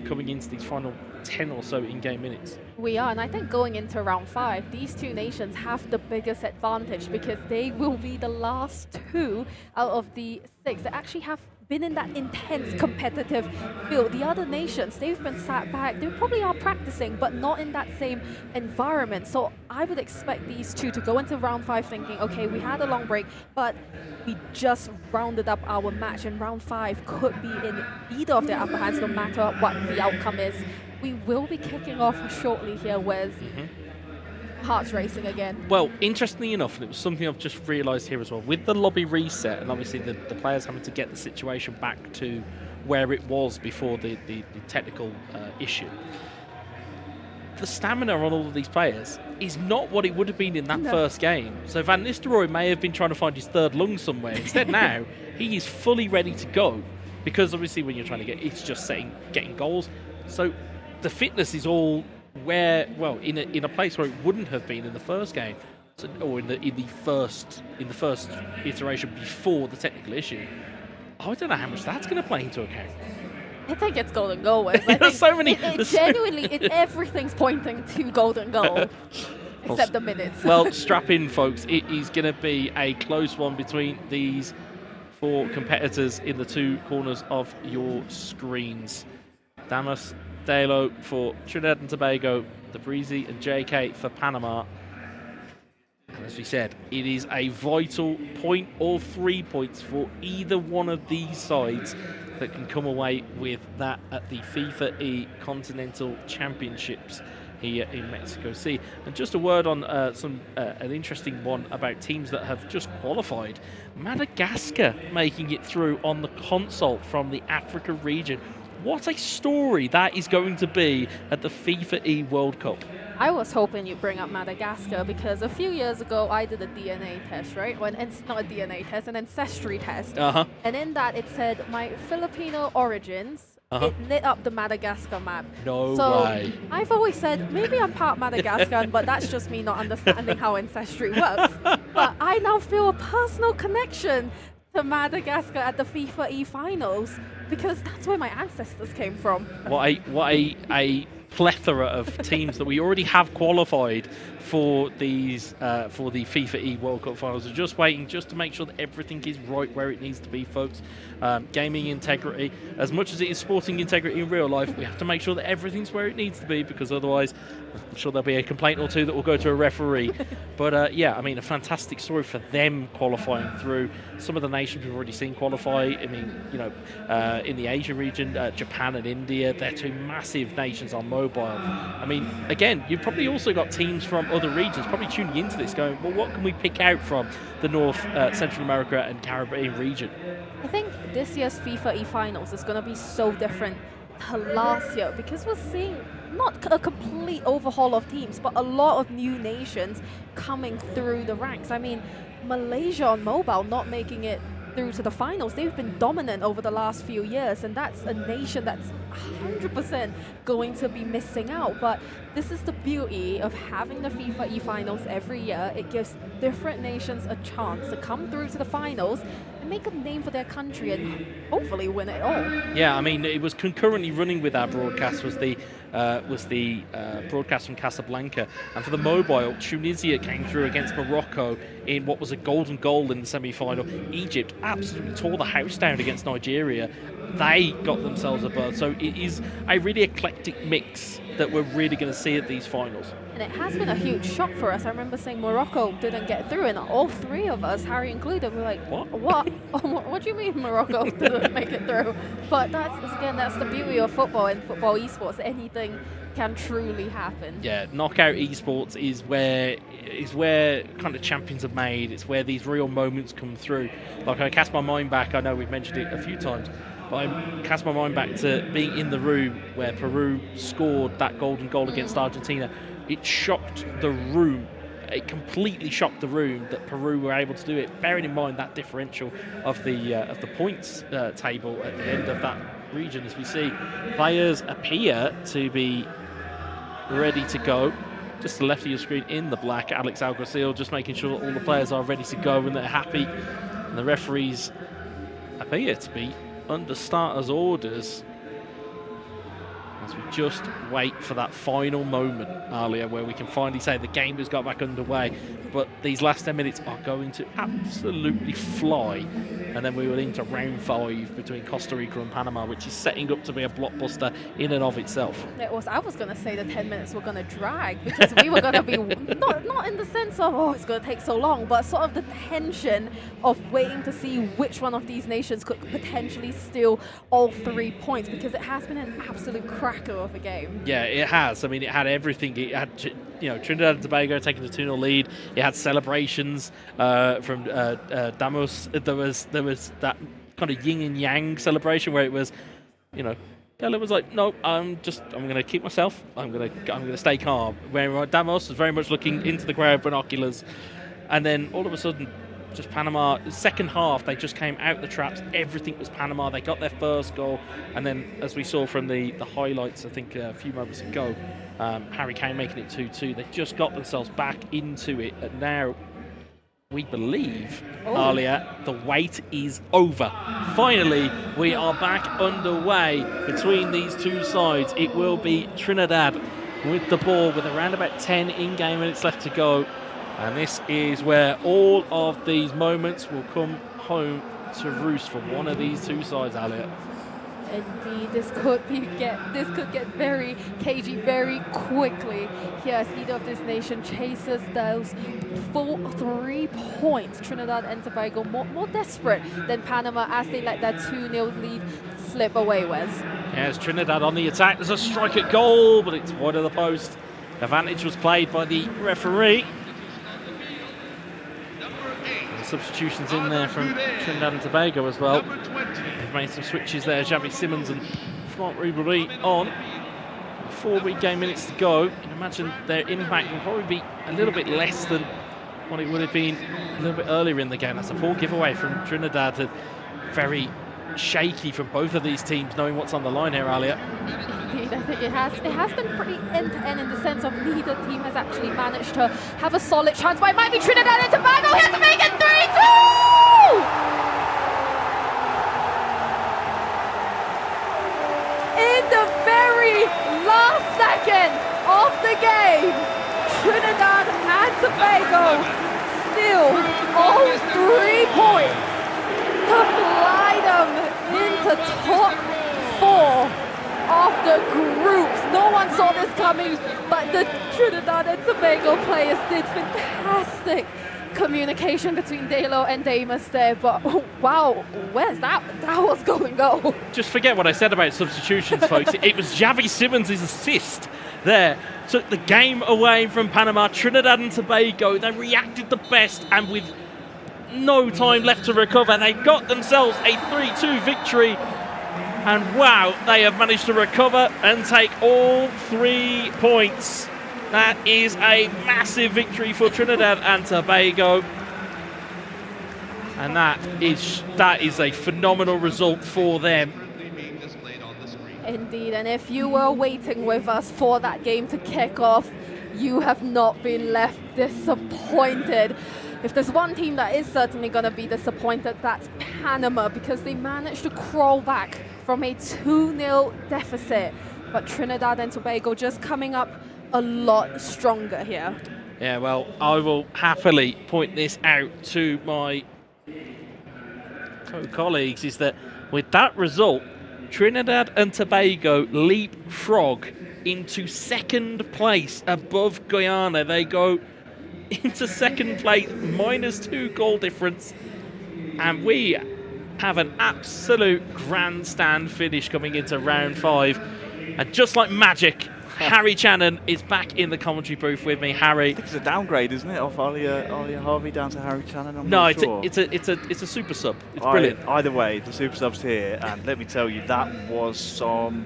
coming into these final 10 or so in-game minutes. We are, and I think going into round 5, these 2 nations have the biggest advantage because they will be the last 2 out of the 6 that actually have been in that intense competitive field. The other nations, they've been sat back. They probably are practicing, but not in that same environment. So I would expect these 2 to go into round 5 thinking, okay, we had a long break, but we just rounded up our match, and round 5 could be in either of their upper hands, no matter what the outcome is. We will be kicking off shortly here, Wes. Hearts racing again. Well, interestingly enough, and it was something I've just realised here as well, with the lobby reset and obviously the players having to get the situation back to where it was before the technical issue, the stamina on all of these players is not what it would have been in that first game. So Van Nistelrooy may have been trying to find his 3rd lung somewhere. Instead now, he is fully ready to go because obviously when you're trying to it's just getting goals. So the fitness is all where, well, in a place where it wouldn't have been in the first game, or in the first iteration before the technical issue. I don't know how much that's going to play into account. I think it's golden goal, Wes. There's so many. Genuinely, everything's pointing to golden goal, except the minutes. Well, strap in, folks. It is going to be a close one between these 4 competitors in the 2 corners of your screens. Damas Dalo for Trinidad and Tobago, the Breezy and JK for Panama. And as we said, it is a vital point or 3 points for either one of these sides that can come away with that at the FIFAe Continental Championships here in Mexico City. And just a word on an interesting one about teams that have just qualified. Madagascar making it through on the console from the Africa region. What a story that is going to be at the FIFAe World Cup. I was hoping you'd bring up Madagascar because a few years ago I did a DNA test, right? It's not a DNA test, an ancestry test. And in that it said my Filipino origins. It lit up the Madagascar map. No way. I've always said maybe I'm part Madagascan, but that's just me not understanding how ancestry works. But I now feel a personal connection to Madagascar at the FIFAe finals because that's where my ancestors came from. What a plethora of teams that we already have qualified for these for the FIFAe World Cup finals. We're just waiting just to make sure that everything is right where it needs to be, folks. Gaming integrity, as much as it is sporting integrity in real life, we have to make sure that everything's where it needs to be, because otherwise I'm sure there'll be a complaint or two that will go to a referee. But yeah, I mean, a fantastic story for them qualifying through. Some of the nations we've already seen qualify. I mean, you know, in the Asia region, Japan and India, they're 2 massive nations on mobile. I mean, again, you've probably also got teams from other regions probably tuning into this going, well, what can we pick out from the North, Central America and Caribbean region? I think this year's FIFAe finals is going to be so different to last year, because we're seeing not a complete overhaul of teams, but a lot of new nations coming through the ranks. I mean, Malaysia on mobile not making it through to the finals. They've been dominant over the last few years, and that's a nation that's 100% going to be missing out. But this is the beauty of having the FIFA e-finals every year. It gives different nations a chance to come through to the finals and make a name for their country and hopefully win it all. Yeah, I mean, it was concurrently running with our broadcast was the broadcast from Casablanca, and for the mobile, Tunisia came through against Morocco in what was a golden goal in the semi-final. Egypt absolutely tore the house down against Nigeria. They got themselves a berth, so it is a really eclectic mix that we're really going to see at these finals. And it has been a huge shock for us. I remember saying Morocco didn't get through, and all three of us, Harry included, were like, what? What do you mean Morocco didn't make it through? But that's the beauty of football and football esports. Anything can truly happen. Yeah, knockout esports is where kind of champions are made. It's where these real moments come through. Like, I cast my mind back, I know we've mentioned it a few times, but I cast my mind back to being in the room where Peru scored that golden goal against Argentina. It shocked the room. It completely shocked the room that Peru were able to do it, bearing in mind that differential of the points table at the end of that region. As we see, players appear to be ready to go. Just to the left of your screen in the black, Alex Alguacil just making sure that all the players are ready to go and they're happy. And the referees appear to be under starters' orders as we just wait for that final moment, Alia, where we can finally say the game has got back underway. But these last 10 minutes are going to absolutely fly. And then we will into round 5 between Costa Rica and Panama, which is setting up to be a blockbuster in and of itself. I was going to say the 10 minutes were going to drag, because we were going to be, not in the sense of, oh, it's going to take so long, but sort of the tension of waiting to see which one of these nations could potentially steal all 3 points, because it has been an absolute cracker of a game. Yeah, it has. I mean, it had everything. It had, Trinidad and Tobago taking the 2-0 lead. It had celebrations from Damos. There was that kind of yin and yang celebration where it was, Della was like, no, I'm going to keep myself. I'm going to stay calm. Where Damos was very much looking into the crowd, binoculars, and then all of a sudden, just Panama. Second half, they just came out the traps. Everything was Panama. They got their first goal, and then, as we saw from the highlights, I think a few moments ago, Harry Kane making it 2-2. They just got themselves back into it, and now we believe, Alia, the wait is over. Finally, we are back underway between these two sides. It will be Trinidad with the ball with around about 10 in-game minutes left to go. And this is where all of these moments will come home to roost for one of these two sides, Alia. Indeed, this could get very cagey very quickly. Yes, either of this nation chases those full 3 points. Trinidad and Tobago more desperate than Panama as they let that 2-0 lead slip away, Wes. Yes, Trinidad on the attack. There's a strike at goal, but it's wide of the post. Advantage was played by the referee. Substitutions in there from Trinidad and Tobago as well. They've made some switches there. Xavi Simons and Franck Ribéry on. 4 game minutes to go. You can imagine their impact will probably be a little bit less than what it would have been a little bit earlier in the game. That's a poor giveaway from Trinidad. And very shaky from both of these teams, knowing what's on the line here, Alia. Indeed, I think it has been pretty end-to-end in the sense of neither team has actually managed to have a solid chance, but it might be Trinidad and Tobago here to make it 3-2! In the very last second of the game, Trinidad and Tobago steal all 3 points to fly them into top 4 of the groups. No one saw this coming, but the Trinidad and Tobago players did fantastic communication between Delo and Damus there, but wow, where's that was going to go? Just forget what I said about substitutions, folks. It was Xavi Simons' assist there took the game away from Panama. Trinidad and Tobago, they reacted the best, and with no time left to recover, they got themselves a 3-2 victory. And wow, they have managed to recover and take all 3 points. That is a massive victory for Trinidad and Tobago. And that is a phenomenal result for them. Indeed, and if you were waiting with us for that game to kick off, you have not been left disappointed. If there's one team that is certainly going to be disappointed, that's Panama, because they managed to crawl back from a 2-0 deficit. But Trinidad and Tobago just coming up a lot stronger here. Yeah, well, I will happily point this out to my co-colleagues, is that with that result, Trinidad and Tobago leapfrog into second place above Guyana. They go into second place, -2 goal difference, and we have an absolute grandstand finish coming into round 5. And just like magic, Harry Channon is back in the commentary booth with me. Harry, I think it's a downgrade, isn't it, off Alia Harvey down to Harry Channon? I'm no, not it's sure. it's a super sub. It's brilliant. Either way, the super sub's here, and let me tell you, that was some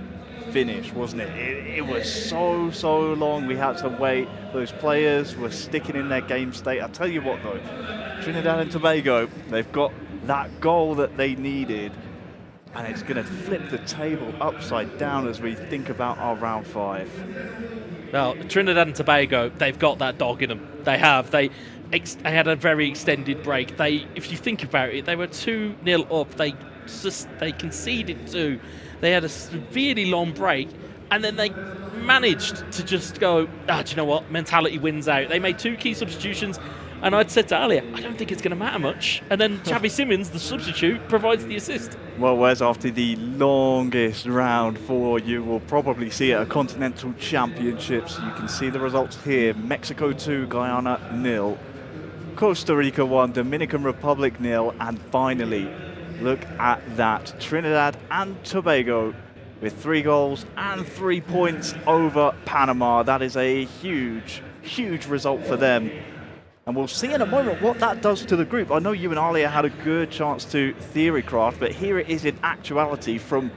finish, wasn't it? It was so long. We had to wait. Those players were sticking in their game state. I'll tell you what, though, Trinidad and Tobago, they've got that goal that they needed, and it's going to flip the table upside down as we think about our round 5. Well, Trinidad and Tobago, they've got that dog in them. They have. They had a very extended break. If you think about it, they were 2-0 up. They conceded 2. They had a severely long break, and then they managed to just go, do you know what? Mentality wins out. They made 2 key substitutions, and I'd said to Alia, I don't think it's going to matter much. And then Xavi Simmons, the substitute, provides the assist. Well, Wes, after the longest round 4 you will probably see at a Continental Championships, you can see the results here. Mexico 2, Guyana 0, Costa Rica 1, Dominican Republic 0, and finally, look at that, Trinidad and Tobago with 3 goals and 3 points over Panama. That is a huge result for them. And we'll see in a moment what that does to the group. I know you and Alia had a good chance to theory craft, but here it is in actuality. From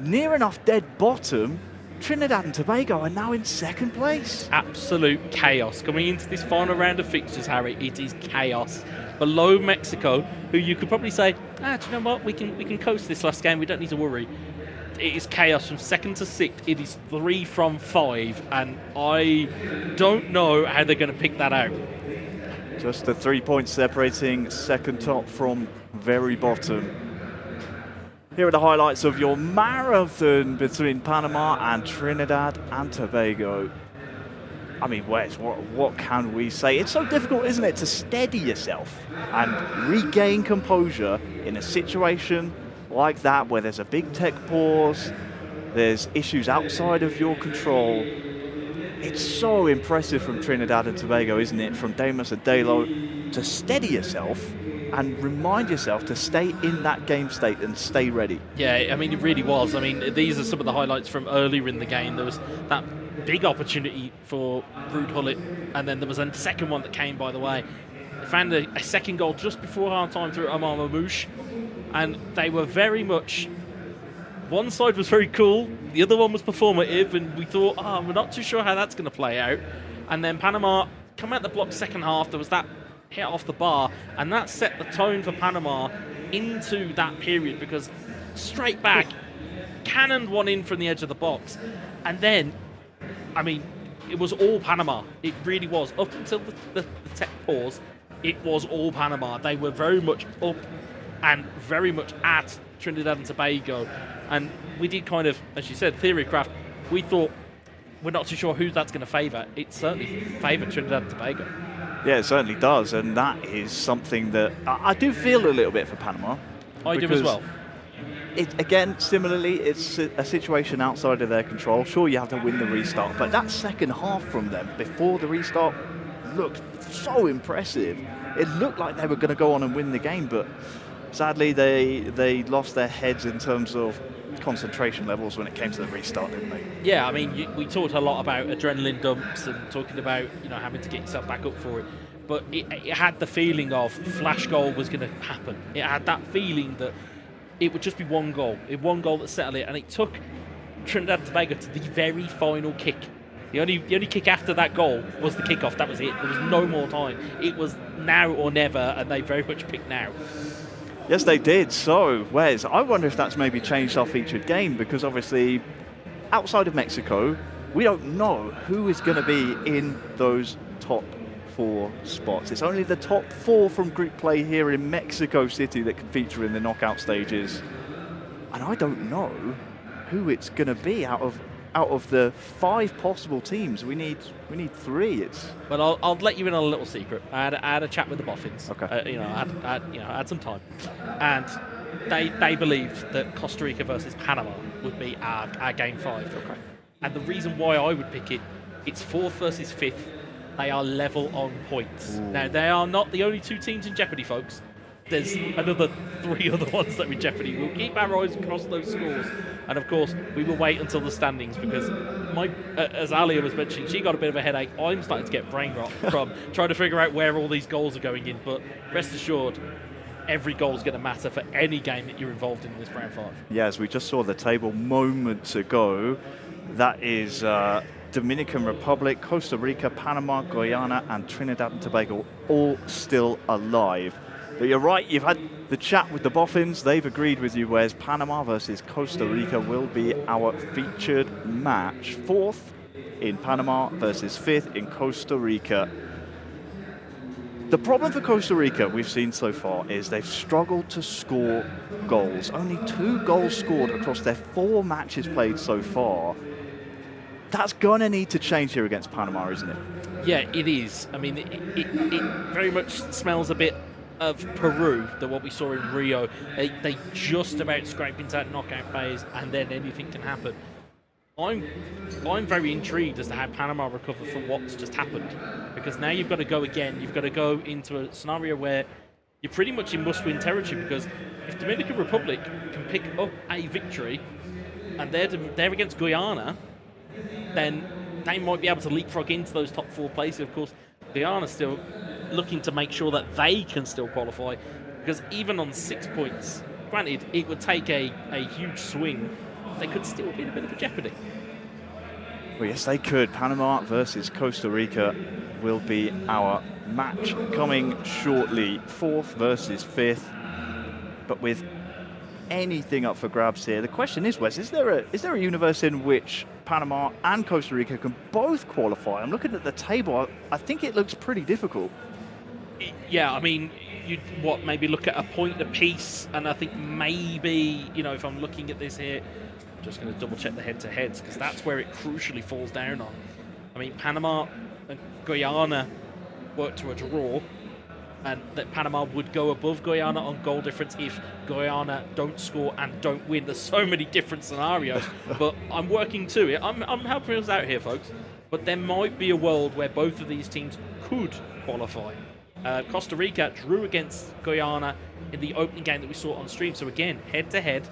near enough dead bottom, Trinidad and Tobago are now in second place. Absolute chaos. Coming into this final round of fixtures, Harry, it is chaos. Below Mexico, who you could probably say, do you know what, we can coast this last game, we don't need to worry. It is chaos from 2nd to 6th. It is 3 from 5, and I don't know how they're going to pick that out. Just the 3 points separating second top from very bottom. Here are the highlights of your marathon between Panama and Trinidad and Tobago. I mean, Wes, what can we say? It's so difficult, isn't it, to steady yourself and regain composure in a situation like that where there's a big tech pause, there's issues outside of your control. It's so impressive from Trinidad and Tobago, isn't it, from Damas Adelo, to steady yourself and remind yourself to stay in that game state and stay ready. Yeah, I mean, it really was. I mean, these are some of the highlights from earlier in the game. There was that big opportunity for Ruud Gullit, and then there was a second one that came, by the way. They found a second goal just before half-time through Omar Mamouche, and they were very much... One side was very cool, the other one was performative, and we thought, we're not too sure how that's going to play out. And then Panama come out the block second half, there was that hit off the bar, and that set the tone for Panama into that period, because straight back, cannoned one in from the edge of the box. And then, I mean, it was all Panama. It really was. Up until the tech pause, it was all Panama. They were very much up and very much at Trinidad and Tobago. And we did kind of, as you said, theory craft. We thought, we're not too sure who that's going to favour. It certainly favoured Trinidad and Tobago. Yeah, it certainly does, and that is something that I do feel a little bit for Panama. I do as well. Again, similarly, it's a situation outside of their control. Sure, you have to win the restart, but that second half from them before the restart looked so impressive. It looked like they were going to go on and win the game, but sadly they lost their heads in terms of concentration levels when it came to the restart, didn't they? Yeah, I mean, we talked a lot about adrenaline dumps and talking about, having to get yourself back up for it. But it had the feeling of flash goal was going to happen. It had that feeling that it would just be one goal. One goal that settled it, and it took Trinidad and Tobago to the very final kick. The only kick after that goal was the kickoff. That was it. There was no more time. It was now or never, and they very much picked now. Yes, they did. So, Wes, I wonder if that's maybe changed our featured game, because obviously, outside of Mexico, we don't know who is going to be in those top 4 spots. It's only the top 4 from group play here in Mexico City that can feature in the knockout stages. And I don't know who it's going to be out of the 5 possible teams. We need 3. Well, I'll let you in on a little secret. I had a chat with the Boffins. Okay. I had some time, and they believed that Costa Rica versus Panama would be our game 5. Okay. And the reason why I would pick it, it's 4th versus 5th. They are level on points. Ooh. Now, they are not the only 2 teams in jeopardy, folks. There's another 3 other ones that are in jeopardy. We'll keep our eyes across those scores. And, of course, we will wait until the standings, because, as Alia was mentioning, she got a bit of a headache. I'm starting to get brain rot from trying to figure out where all these goals are going in. But rest assured, every goal is going to matter for any game that you're involved in this round 5. Yeah, as we just saw the table moments ago, that is Dominican Republic, Costa Rica, Panama, Guyana, and Trinidad and Tobago all still alive. But you're right, you've had the chat with the Boffins. They've agreed with you, whereas Panama versus Costa Rica will be our featured match. 4th in Panama versus 5th in Costa Rica. The problem for Costa Rica we've seen so far is they've struggled to score goals. Only 2 goals scored across their 4 matches played so far. That's going to need to change here against Panama, isn't it? Yeah, it is. I mean, it very much smells a bit of Peru than what we saw in Rio. They just about scrape into that knockout phase, and then anything can happen. I'm very intrigued as to how Panama recover from what's just happened, because now you've got to go again. You've got to go into a scenario where you're pretty much in must-win territory, because if Dominican Republic can pick up a victory and they're against Guyana, then they might be able to leapfrog into those top 4 places. Of course, Guyana's still looking to make sure that they can still qualify, because even on 6 points, granted, it would take a huge swing, they could still be in a bit of a jeopardy. Well, yes, they could. Panama versus Costa Rica will be our match coming shortly. 4th versus 5th, but with anything up for grabs here. The question is, Wes, is there a universe in which Panama and Costa Rica can both qualify? I'm looking at the table. I think it looks pretty difficult. Yeah, I mean, you'd maybe look at a point apiece, and I think maybe, if I'm looking at this here, I'm just going to double check the head-to-heads, because that's where it crucially falls down on. I mean, Panama and Guyana work to a draw, and that Panama would go above Guyana on goal difference if Guyana don't score and don't win. There's so many different scenarios, but I'm working to it. I'm helping us out here, folks. But there might be a world where both of these teams could qualify. Costa Rica drew against Guyana in the opening game that we saw on stream. So again, head-to-head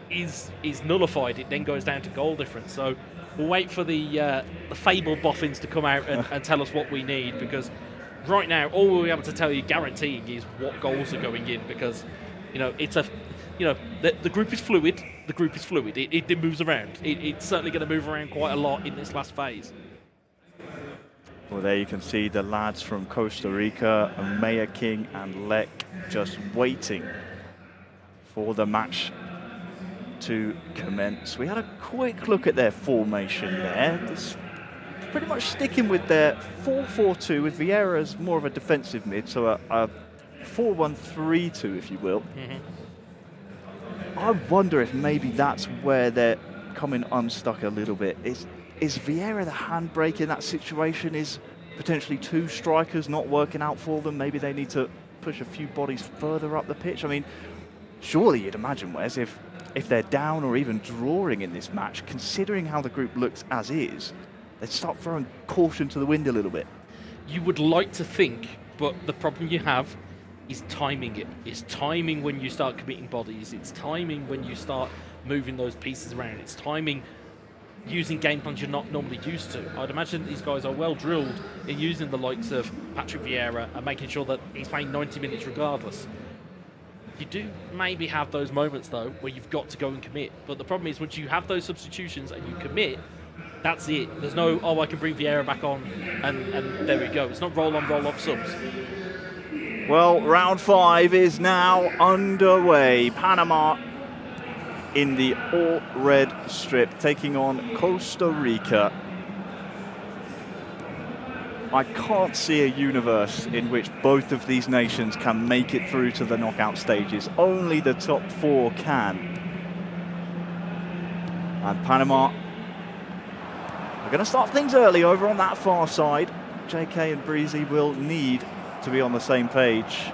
is nullified. It then goes down to goal difference. So we'll wait for the fabled Boffins to come out and tell us what we need, because right now, all we'll be able to tell you, guaranteeing, is what goals are going in, because, it's the group is fluid. The group is fluid. It moves around. It's certainly going to move around quite a lot in this last phase. Well, there you can see the lads from Costa Rica, Maya King and Lek, just waiting for the match to commence. We had a quick look at their formation there. Pretty much sticking with their 4-4-2, with Vieira as more of a defensive mid, so a 4-1-3-2, if you will. Mm-hmm. I wonder if maybe that's where they're coming unstuck a little bit. Is Vieira the handbrake in that situation? Is potentially 2 strikers not working out for them? Maybe they need to push a few bodies further up the pitch. I mean, surely you'd imagine, Wes, if they're down or even drawing in this match, considering how the group looks as is, they'd start throwing caution to the wind a little bit. You would like to think, but the problem you have is timing it. It's timing when you start committing bodies. It's timing when you start moving those pieces around. It's timing using game plans you're not normally used to. I'd imagine these guys are well drilled in using the likes of Patrick Vieira and making sure that he's playing 90 minutes regardless. You do maybe have those moments, though, where you've got to go and commit. But the problem is, once you have those substitutions and you commit, that's it. There's no, oh, I can bring Vieira back on, and there we go. It's not roll on, roll off subs. Well, round 5 is now underway. Panama in the all-red strip, taking on Costa Rica. I can't see a universe in which both of these nations can make it through to the knockout stages. Only the top 4 can. And Panama are going to start things early over on that far side. JK and Breezy will need to be on the same page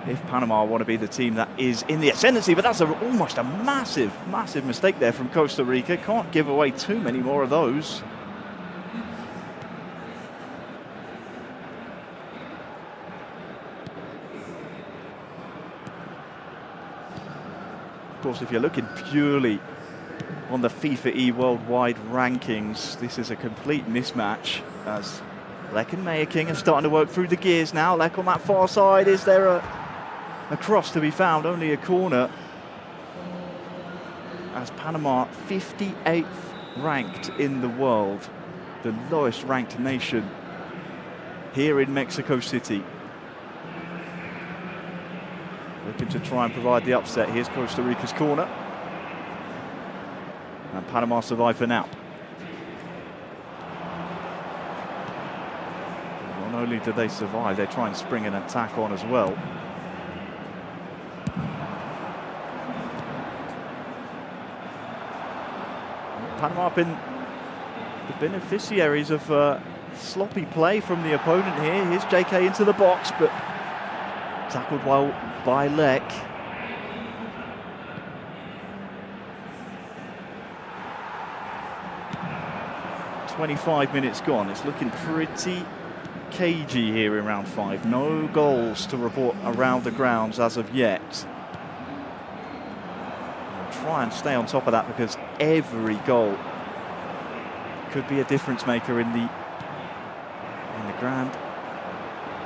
if Panama want to be the team that is in the ascendancy. But that's almost a massive, massive mistake there from Costa Rica. Can't give away too many more of those. Of course, if you're looking purely on the FIFAe worldwide rankings, this is a complete mismatch, as Lek and Mayor King are starting to work through the gears now. Lek on that far side. Is there a cross to be found? Only a corner. As Panama, 58th ranked in the world, the lowest ranked nation here in Mexico City. Looking to try and provide the upset. Here's Costa Rica's corner. And Panama survive for now. Not only do they survive, they try and spring an attack on as well. Panama have been the beneficiaries of sloppy play from the opponent here. Here's JK into the box, but tackled well by Lek. "25 minutes gone." It's looking pretty cagey here in round 5. No goals to report around the grounds as of yet. I'll try and stay on top of that, because every goal could be a difference maker in the grand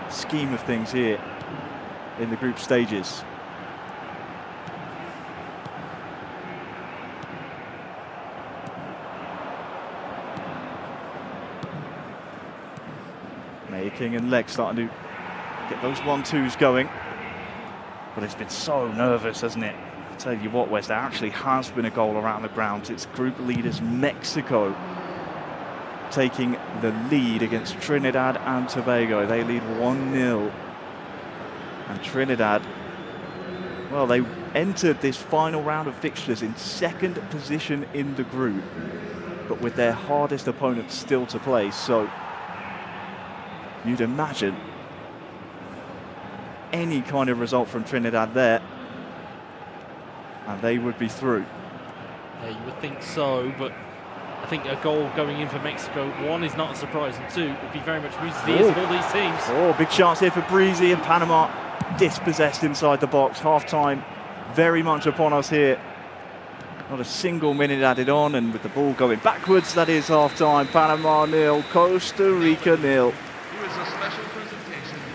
scheme of things here in the group stages. Mayor King and Lek starting to get those 1-2s going. But it's been so nervous, hasn't it? I tell you what, Wes, there actually has been a goal around the grounds. It's group leaders Mexico taking the lead against Trinidad and Tobago. They lead 1-0. And Trinidad, well, they entered this final round of fixtures in 2nd position in the group, but with their hardest opponent still to play. So you'd imagine any kind of result from Trinidad there, and they would be through. Yeah, you would think so, but I think a goal going in for Mexico, 1, is not a surprise, and 2, would be very much Breezy's of all these teams. Oh, big chance here for Breezy, and Panama dispossessed inside the box. Half-time very much upon us here. Not a single minute added on, and with the ball going backwards, that is half-time. Panama 0, Costa Rica 0.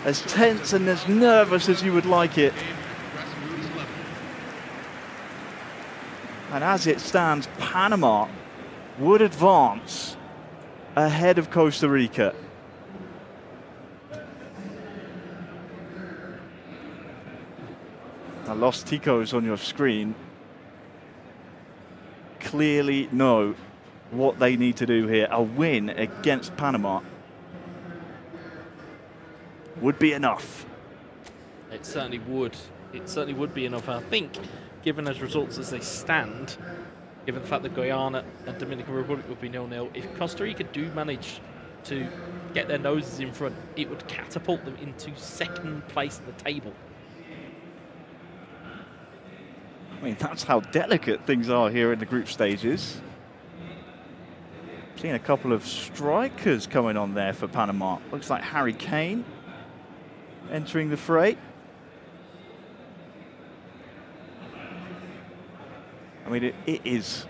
As tense and as nervous as you would like it. And as it stands, Panama would advance ahead of Costa Rica. I lost Ticos on your screen. Clearly know what they need to do here. A win against Panama would be enough. It certainly would. It certainly would be enough. I think, given those results as they stand, given the fact that Guyana and Dominican Republic would be 0-0, if Costa Rica do manage to get their noses in front, it would catapult them into 2nd place at the table. I mean, that's how delicate things are here in the group stages. Seeing a couple of strikers coming on there for Panama. Looks like Harry Kane entering the fray. I mean, it is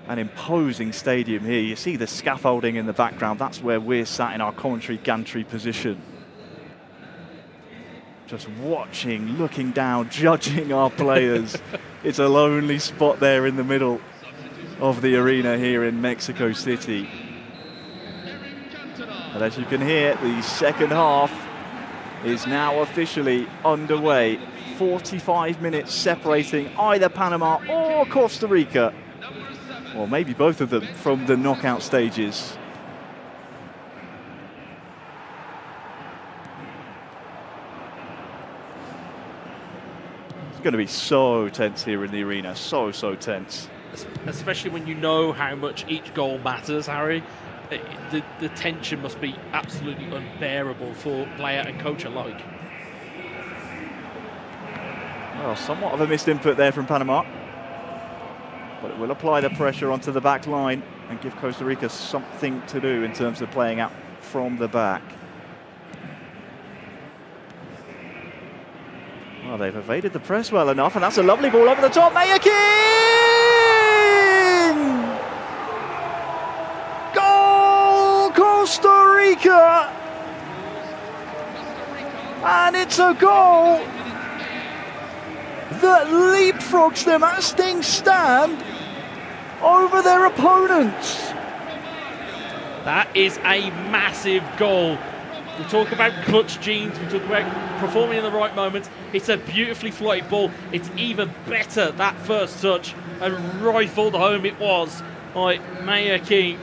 an imposing stadium here. You see the scaffolding in the background. That's where we're sat in our commentary gantry position. just watching, looking down, judging our players. It's a lonely spot there in the middle of the arena here in Mexico City. And as you can hear, the second half is now officially underway. 45 minutes separating either Panama or Costa Rica, or maybe both of them, from the knockout stages. It's going to be so tense here in the arena, so tense. Especially when you know how much each goal matters, Harry. The tension must be absolutely unbearable for player and coach alike. Well, somewhat of a missed input there from Panama, but it will apply the pressure onto the back line and give Costa Rica something to do in terms of playing out from the back. Well, they've evaded the press well enough, and that's a lovely ball over the top. Mayakin! Goal, Costa Rica! And it's a goal that leapfrogs them as things stand over their opponents. That is a massive goal. We talk about clutch genes, we talk about performing in the right moments. It's a beautifully flighted ball. It's even better, that first touch, and rifled home it was by Mayakin.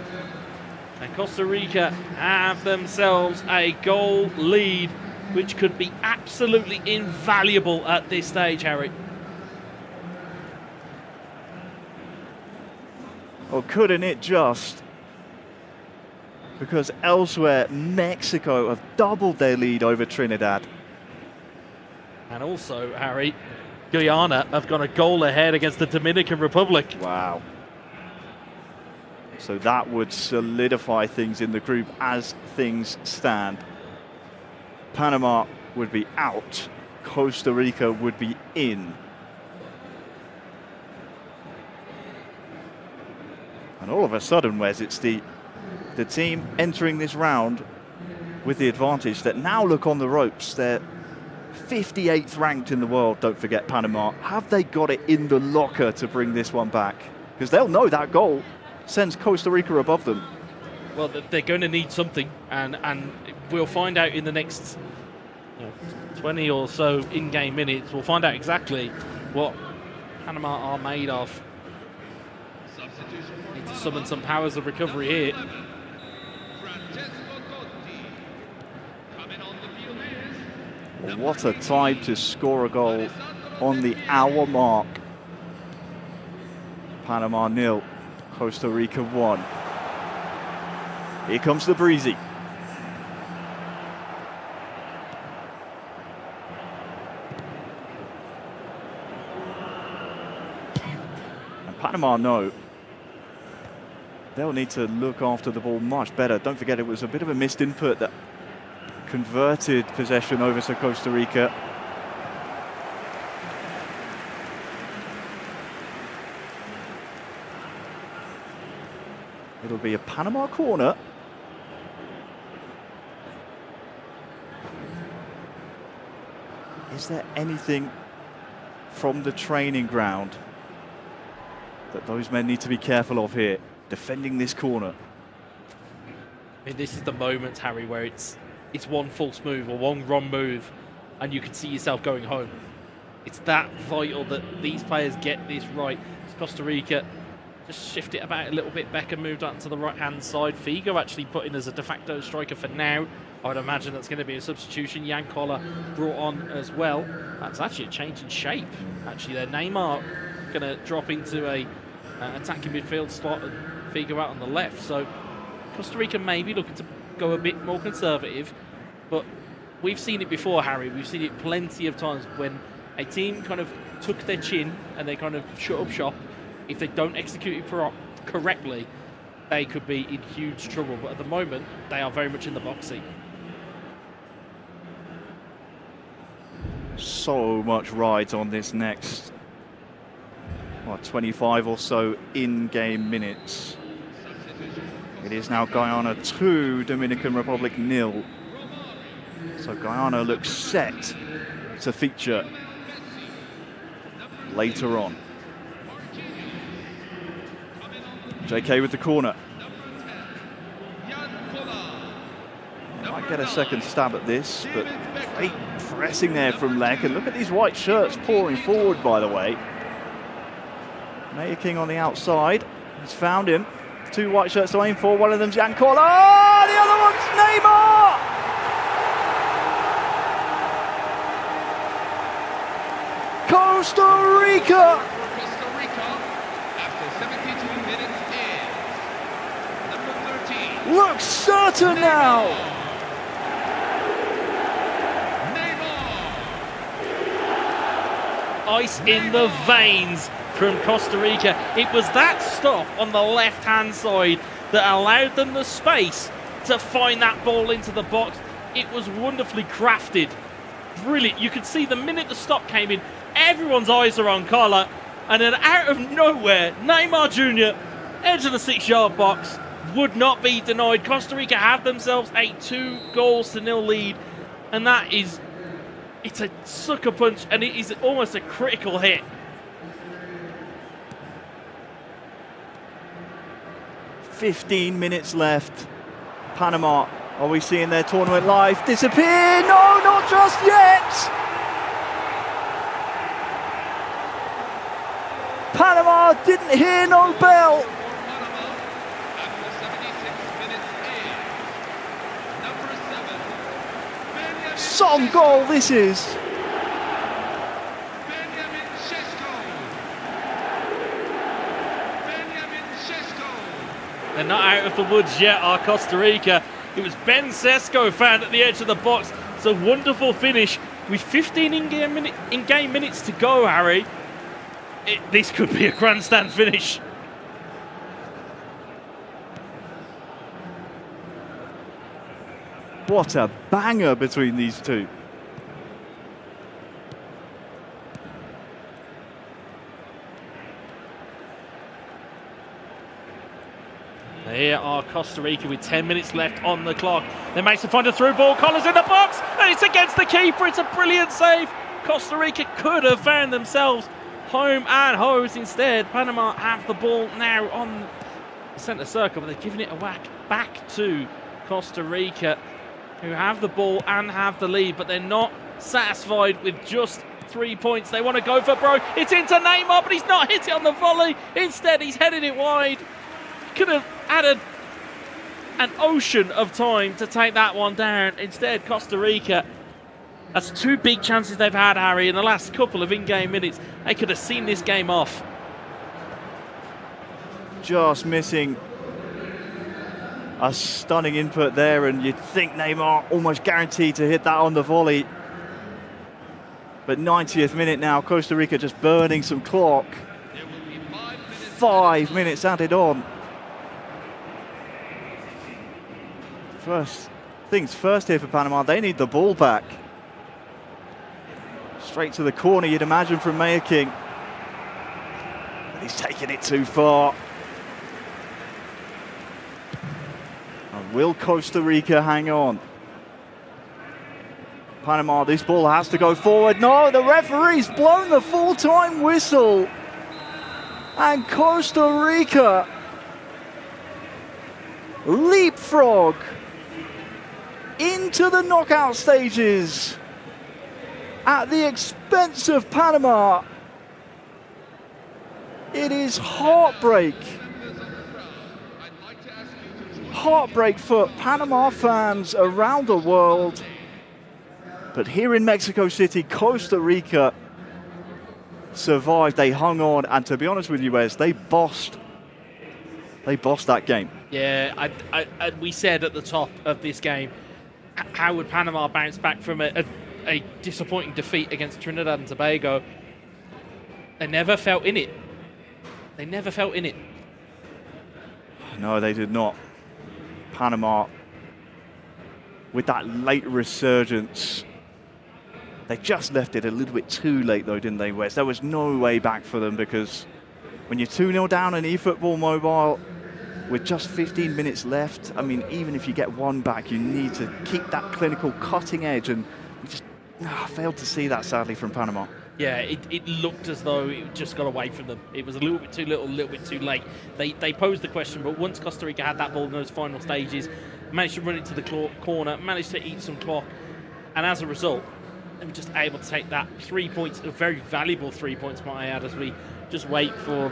And Costa Rica have themselves a goal lead, which could be absolutely invaluable at this stage, Harry. Or couldn't it just? Because elsewhere, Mexico have doubled their lead over Trinidad. And also, Harry, Guyana have gone a goal ahead against the Dominican Republic. Wow. So that would solidify things in the group as things stand. Panama would be out, Costa Rica would be in. And all of a sudden, Wes, it's the team entering this round with the advantage that now look on the ropes. They're 58th ranked in the world, don't forget Panama. Have they got it in the locker to bring this one back? Because they'll know that goal sends Costa Rica above them. Well, they're going to need something, and we'll find out in the next 20 or so in-game minutes. We'll find out exactly what Panama are made of. Need to summon some powers of recovery here. Well, what a time to score a goal on the hour mark. Panama 0, Costa Rica 1. Here comes the breezy. And Panama know they'll need to look after the ball much better. Don't forget, it was a bit of a missed input that converted possession over to Costa Rica. It'll be a Panama corner. Is there anything from the training ground that those men need to be careful of here, defending this corner? I mean, this is the moment, Harry, where it's one false move or one wrong move and you can see yourself going home. It's that vital that these players get this right. It's Costa Rica just shift it about a little bit. Beckham moved on to the right-hand side. Figo actually put in as a de facto striker for now. I would imagine that's going to be a substitution. Jan Koller brought on as well. That's actually a change in shape. Actually, their Neymar going to drop into a attacking midfield slot and Figo out on the left. So Costa Rica maybe looking to go a bit more conservative, but we've seen it before, Harry. We've seen it plenty of times when a team kind of took their chin and they kind of shut up shop. If they don't execute it correctly, they could be in huge trouble. But at the moment, they are very much in the box seat. So much rides on this next 25 or so in-game minutes. It is now Guyana 2, Dominican Republic 0. So Guyana looks set to feature later on. JK with the corner. Might get a second stab at this, but great pressing there from Lek. And look at these white shirts pouring forward, by the way. Mayor King on the outside. He's found him. 2 white shirts to aim for. One of them's Jan Koller. Oh, the other one's Neymar! Costa Rica! Costa Rica, after 72 minutes in, number 13. Looks certain now! Ice in the veins from Costa Rica. It was that stop on the left-hand side that allowed them the space to find that ball into the box. It was wonderfully crafted. Brilliant. You could see the minute the stop came in, everyone's eyes are on Koller, and then out of nowhere, Neymar Jr., edge of the 6-yard box, would not be denied. Costa Rica have themselves a 2-0 lead, and that is, it's a sucker punch, and it is almost a critical hit. "15 minutes left. Panama, are we seeing their tournament life disappear? No, not just yet! Panama didn't hear no bell. Some goal this is. They're not out of the woods yet, are Costa Rica. It was Ben Sesko found at the edge of the box. It's a wonderful finish with 15 in-game minutes to go, Harry. This could be a grandstand finish. What a banger between these two. Here are Costa Rica with 10 minutes left on the clock. They manage to find a through ball. Collar's in the box, and it's against the keeper. It's a brilliant save. Costa Rica could have found themselves home and hose. Instead, Panama have the ball now on the centre circle, but they're giving it a whack back to Costa Rica, who have the ball and have the lead, but they're not satisfied with just 3 points. They want to go for broke. It's into Neymar, but he's not hit it on the volley. Instead, he's headed it wide. Could have added an ocean of time to take that one down. Instead, Costa Rica, that's 2 big chances they've had, Harry, in the last couple of in-game minutes. They could have seen this game off. Just missing a stunning input there, and you'd think Neymar almost guaranteed to hit that on the volley. But 90th minute now, Costa Rica just burning some clock. 5 minutes added on. First things first here for Panama, they need the ball back. Straight to the corner, you'd imagine, from Mayor King. But he's taking it too far. And will Costa Rica hang on? Panama, this ball has to go forward. No, the referee's blown the full-time whistle. And Costa Rica leapfrog into the knockout stages at the expense of Panama. It is heartbreak. Heartbreak for Panama fans around the world. But here in Mexico City, Costa Rica survived. They hung on, and to be honest with you, Wes, they bossed that game. Yeah, we said at the top of this game, how would Panama bounce back from a disappointing defeat against Trinidad and Tobago? They never felt in it. They never felt in it. No, they did not. Panama, with that late resurgence, they just left it a little bit too late, though, didn't they, Wes? There was no way back for them, because when you're 2-0 down in eFootball Mobile, with just 15 minutes left. I mean, even if you get one back, you need to keep that clinical cutting edge, and we just failed to see that, sadly, from Panama. Yeah, it looked as though it just got away from them. It was a little bit too little, a little bit too late. They posed the question, but once Costa Rica had that ball in those final stages, managed to run it to the corner, managed to eat some clock, and as a result, they were just able to take that 3 points, a very valuable 3 points, might I add, as we just wait for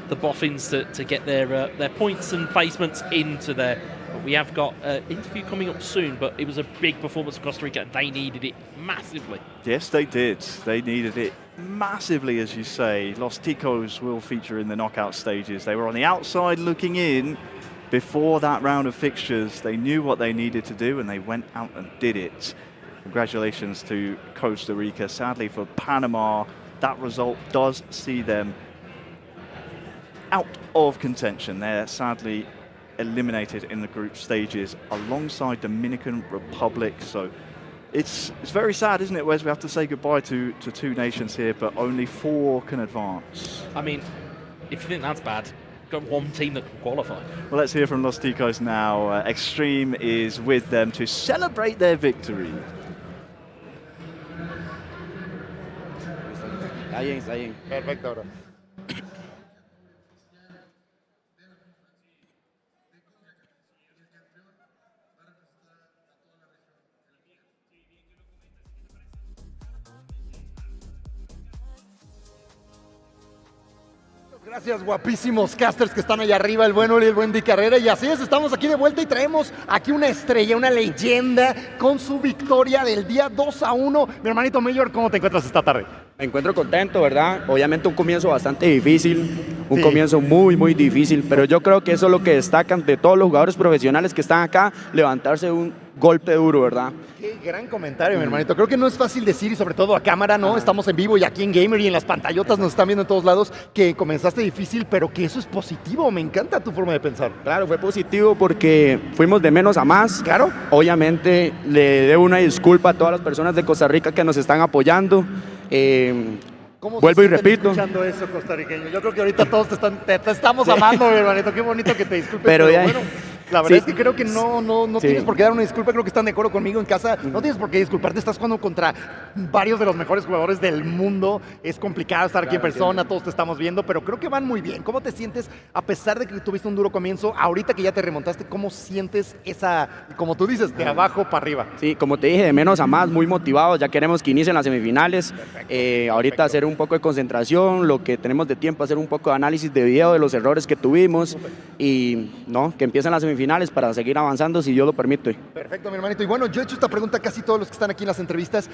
the Boffins to get their points and placements into there. But we have got an interview coming up soon, but it was a big performance of Costa Rica, and they needed it massively. Yes, they did. They needed it massively, as you say. Los Ticos will feature in the knockout stages. They were on the outside looking in before that round of fixtures. They knew what they needed to do, and they went out and did it. Congratulations to Costa Rica. Sadly for Panama, that result does see them out of contention. They're sadly eliminated in the group stages alongside Dominican Republic. So it's very sad, isn't it, Wes? We have to say goodbye to two nations here, but only 4 can advance. I mean, if you think that's bad, got one team that can qualify. Well, let's hear from Los Ticos now. Extreme is with them to celebrate their victory. Está bien. Perfecto, bro. Gracias, guapísimos casters que están allá arriba, el buen Uri y el buen Di Carrera. Y así es, estamos aquí de vuelta y traemos aquí una estrella, una leyenda con su victoria del día 2-1. Mi hermanito Mayor, ¿cómo te encuentras esta tarde? Me encuentro contento, ¿verdad? Obviamente un comienzo bastante difícil, un comienzo muy difícil, pero yo creo que eso es lo que destacan de todos los jugadores profesionales que están acá, levantarse un golpe duro, ¿verdad? Qué gran comentario, mi hermanito. Creo que no es fácil decir, y sobre todo a cámara, ¿no? Estamos en vivo y aquí en Gamer y en las pantallotas nos están viendo en todos lados, que comenzaste difícil, pero que eso es positivo. Me encanta tu forma de pensar. Claro, fue positivo porque fuimos de menos a más. Claro. Obviamente le debo una disculpa a todas las personas de Costa Rica que nos están apoyando. Vuelvo y repito. Escuchando eso, costarriqueño. Yo creo que ahorita todos te estamos amando, mi hermanito. Qué bonito que te disculpes. Pero bueno, la verdad es que creo que no tienes por qué dar una disculpa. Creo que están de acuerdo conmigo en casa. No tienes por qué disculparte. Estás jugando contra varios de los mejores jugadores del mundo. Es complicado estar aquí en persona. Todos te estamos viendo, pero creo que van muy bien. ¿Cómo te sientes a pesar de que tuviste un duro comienzo? Ahorita que ya te remontaste, ¿cómo sientes esa, como tú dices, de abajo para arriba? Sí, como te dije, de menos a más, muy motivados. Ya queremos que inicien las semifinales. Ahorita hacer un poco de concentración, lo que tenemos de tiempo, hacer un poco de análisis de video de los errores que tuvimos y que empiecen las semifinales para seguir avanzando si Dios lo permite. Perfecto, mi hermanito. Y bueno, yo he hecho esta pregunta a casi todos los que están aquí en las entrevistas.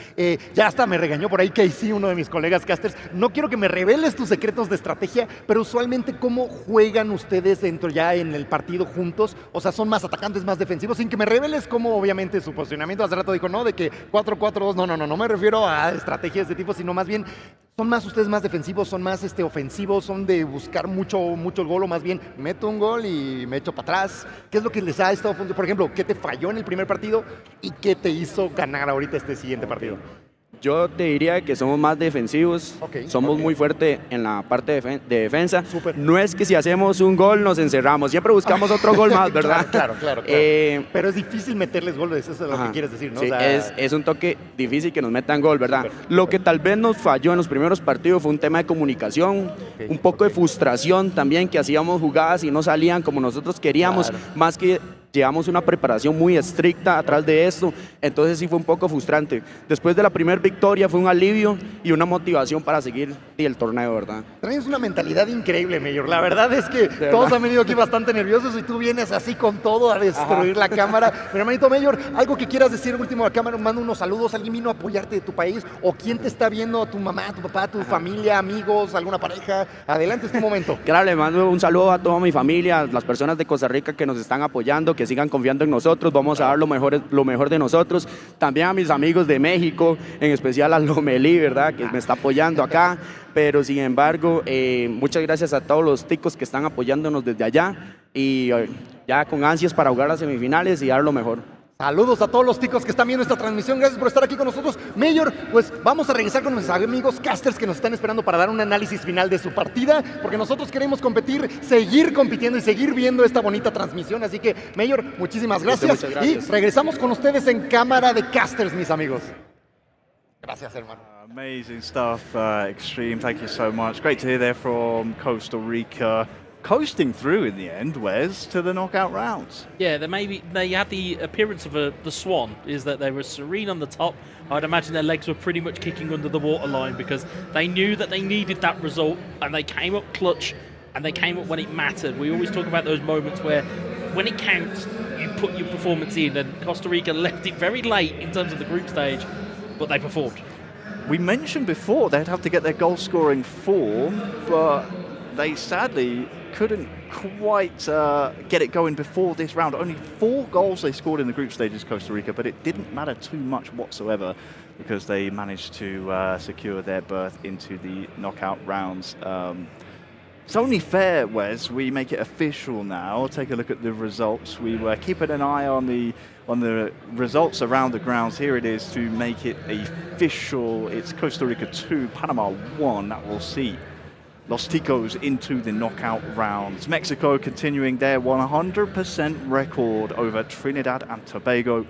Ya hasta me regañó por ahí Casey, uno de mis colegas casters. No quiero que me reveles tus secretos de estrategia, pero usualmente ¿cómo juegan ustedes dentro ya en el partido juntos? O sea, ¿son más atacantes, más defensivos? Sin que me reveles cómo obviamente su posicionamiento. Hace rato dijo, no, de que 4-4-2. No me refiero a estrategias de tipo, sino más bien, ¿son más ustedes más defensivos, son más ofensivos, son de buscar mucho el gol o más bien meto un gol y me echo para atrás? ¿Qué es lo que les ha estado funcionando? Por ejemplo, ¿qué te falló en el primer partido y qué te hizo ganar ahorita este siguiente partido? Yo te diría que somos más defensivos, somos muy fuertes en la parte de defensa. No es que si hacemos un gol nos encerramos, siempre buscamos otro gol más, ¿verdad? Claro. Pero es difícil meterles goles, eso es lo que quieres decir, ¿no? Sí, o sea, es un toque difícil que nos metan gol, ¿verdad? Lo que tal vez nos falló en los primeros partidos fue un tema de comunicación, un poco de frustración también, que hacíamos jugadas y no salían como nosotros queríamos, más que llevamos una preparación muy estricta atrás de esto, entonces sí fue un poco frustrante. Después de la primera victoria fue un alivio y una motivación para seguir el torneo, ¿verdad? Tienes una mentalidad increíble, Mayor. La verdad es que todos han venido aquí bastante nerviosos y tú vienes así con todo a destruir la cámara. Pero hermanito Mayor, algo que quieras decir último a la cámara, manda unos saludos, alguien vino a apoyarte de tu país o quién te está viendo, tu mamá, tu papá, tu familia, amigos, alguna pareja. Adelante, es tu momento. Claro, le mando un saludo a toda mi familia, las personas de Costa Rica que nos están apoyando, que sigan confiando en nosotros, vamos a dar lo mejor de nosotros. También a mis amigos de México, en especial a Lomelí, ¿verdad? Que me está apoyando acá. Pero sin embargo, muchas gracias a todos los ticos que están apoyándonos desde allá y ya con ansias para jugar las semifinales y dar lo mejor. Saludos a todos los ticos que están viendo esta transmisión. Gracias por estar aquí con nosotros. Mayor, pues vamos a regresar con nuestros amigos casters que nos están esperando para dar un análisis final de su partida, porque nosotros queremos competir, seguir compitiendo y seguir viendo esta bonita transmisión. Así que, Mayor, muchísimas gracias. Muchas gracias. Y regresamos con ustedes en cámara de casters, mis amigos. Gracias, hermano. Amazing stuff, Extreme. Thank you so much. Great to hear there from Costa Rica. Coasting through in the end, Wes, to the knockout rounds. Yeah, they had the appearance of the swan, is that they were serene on the top. I'd imagine their legs were pretty much kicking under the waterline because they knew that they needed that result and they came up clutch and they came up when it mattered. We always talk about those moments where when it counts, you put your performance in, and Costa Rica left it very late in terms of the group stage, but they performed. We mentioned before they'd have to get their goal scoring form, but they sadly couldn't quite get it going before this round. Only 4 goals they scored in the group stages, Costa Rica, but it didn't matter too much whatsoever because they managed to secure their berth into the knockout rounds. It's only fair, Wes, we make it official now. Take a look at the results. We were keeping an eye on the results around the grounds. Here it is to make it official. It's Costa Rica 2, Panama 1. That will see Los Ticos into the knockout rounds. Mexico continuing their 100% record over Trinidad and Tobago.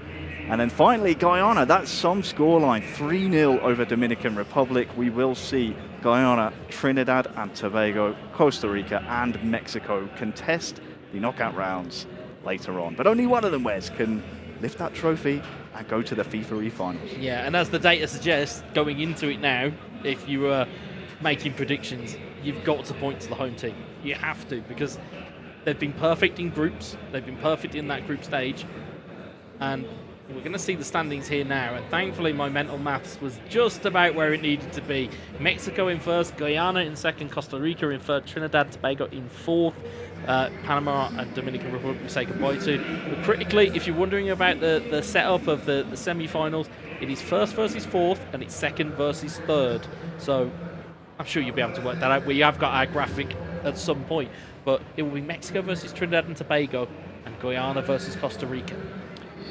And then finally, Guyana, that's some scoreline, 3-0 over Dominican Republic. We will see Guyana, Trinidad and Tobago, Costa Rica and Mexico contest the knockout rounds later on. But only one of them, Wes, can lift that trophy and go to the FIFA finals. Yeah, and as the data suggests, going into it now, if you were making predictions, you've got to point to the home team. You have to, because they've been perfect in groups. They've been perfect in that group stage. And we're going to see the standings here now. And thankfully, my mental maths was just about where it needed to be. Mexico in first, Guyana in second, Costa Rica in third, Trinidad and Tobago in fourth. Panama and Dominican Republic we say goodbye to. But critically, if you're wondering about the setup of the semi-finals, it is first versus fourth and it's second versus third. So I'm sure you'll be able to work that out. We have got our graphic at some point, but it will be Mexico versus Trinidad and Tobago and Guyana versus Costa Rica.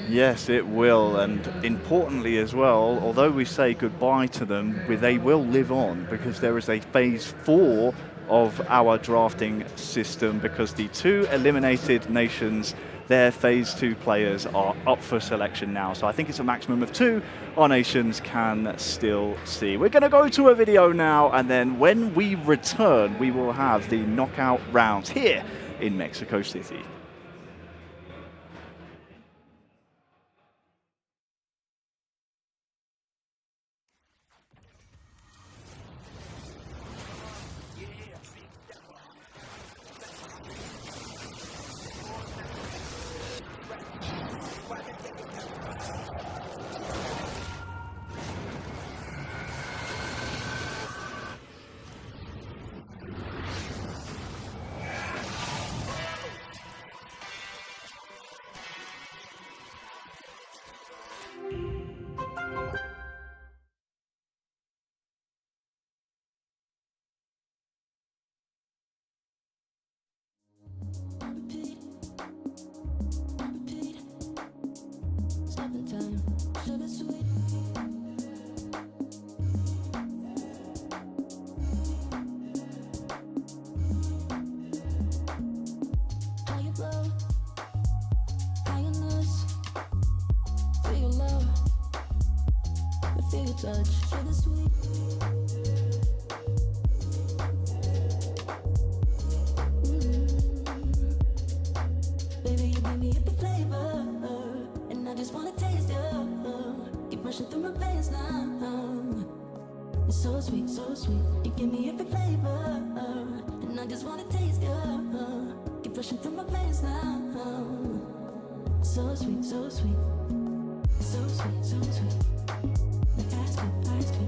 Yes, it will, and importantly as well, although we say goodbye to them, they will live on because there is a phase 4 of our drafting system, because the 2 eliminated nations, their phase 2 players are up for selection now. So I think it's a maximum of 2 our nations can still see. We're going to go to a video now, and then when we return, we will have the knockout rounds here in Mexico City. Touch, sugar sweet. Baby, you give me hippie flavor, and I just wanna taste you. Keep rushing through my veins now. It's so sweet, so sweet. You give me hippie flavor, and I just wanna taste you. Keep rushing through my veins now. So sweet, so sweet. So sweet, so sweet. Like ice cream, ice cream.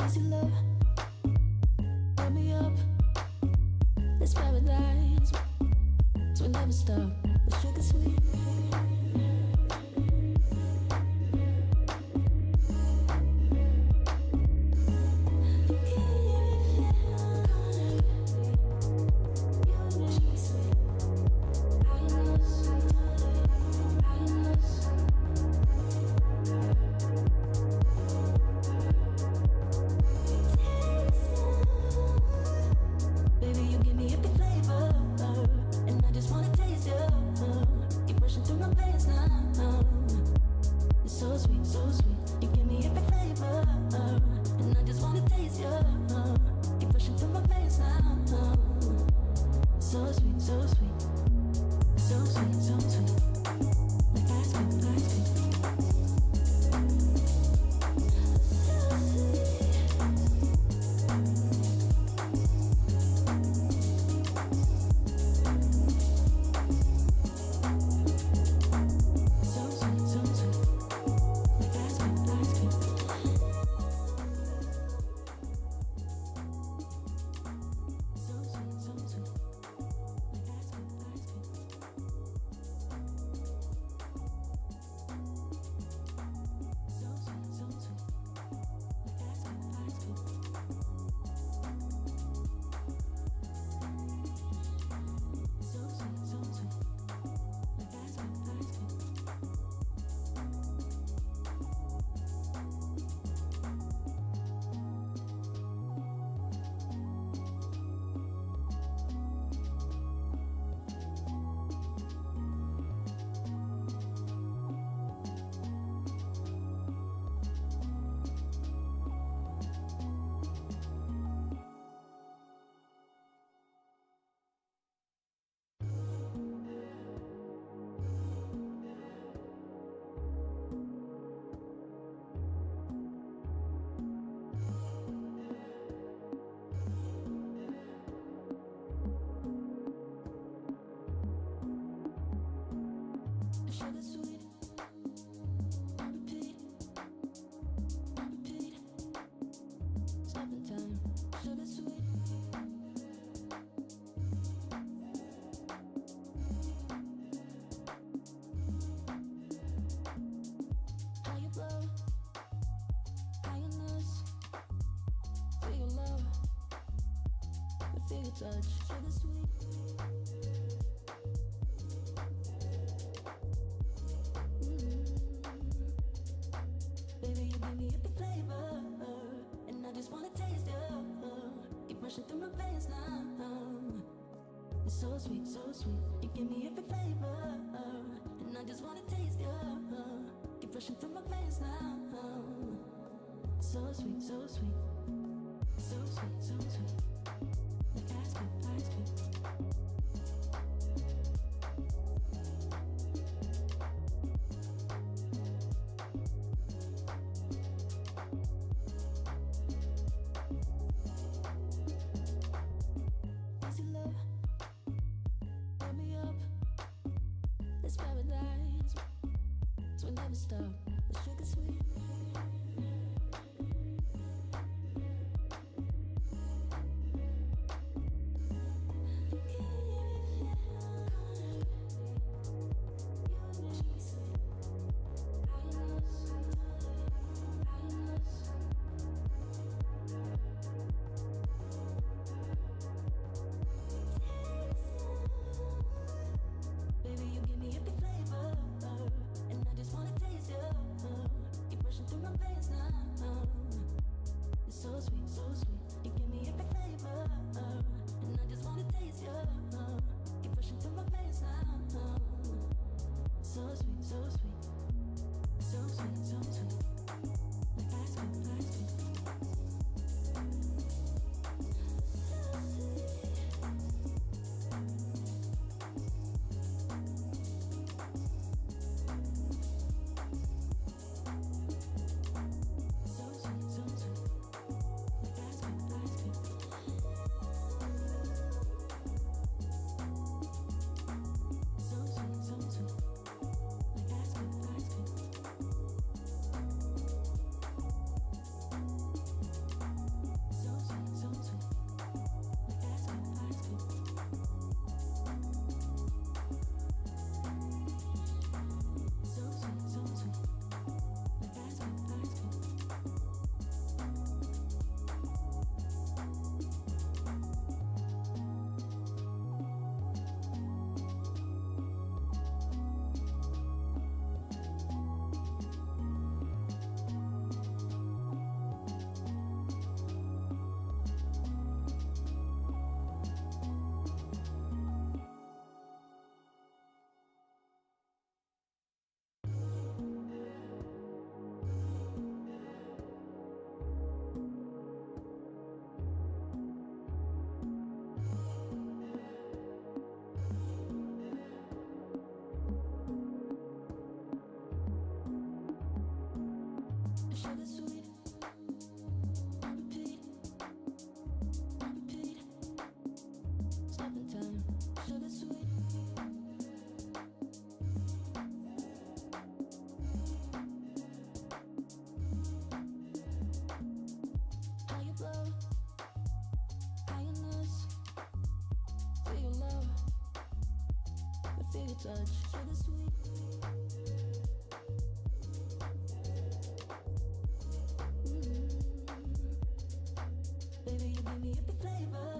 Easy love, fill me up. This paradise, so we never stop. The sugar sweet. rushing through my veins now. It's so sweet, so sweet. You give me every flavor, and I just wanna taste you. Keep rushing through my veins now. So sweet, so sweet, so sweet, so sweet. Like ice cream, ice cream. Sugar sweet, on repeat, on repeat. Stopping time, sugar sweet. How you blow, how you nurse, feel your love, feel your touch, sugar sweet. Baby, you give me every flavor, and I just wanna taste you. Keep rushing through my veins now. It's so sweet, so sweet. You give me every flavor, and I just wanna taste you. Keep rushing through my veins now. So sweet, so sweet, so sweet, so sweet. Like ice cream, ice cream. Easy love, wake me up. This paradise, so we never stop. The sugar sweet. Baby, you give me every flavor, and I just wanna taste you. Keep rushing through my veins now. feel your touch, sugar sweet. Baby, you give me every flavor,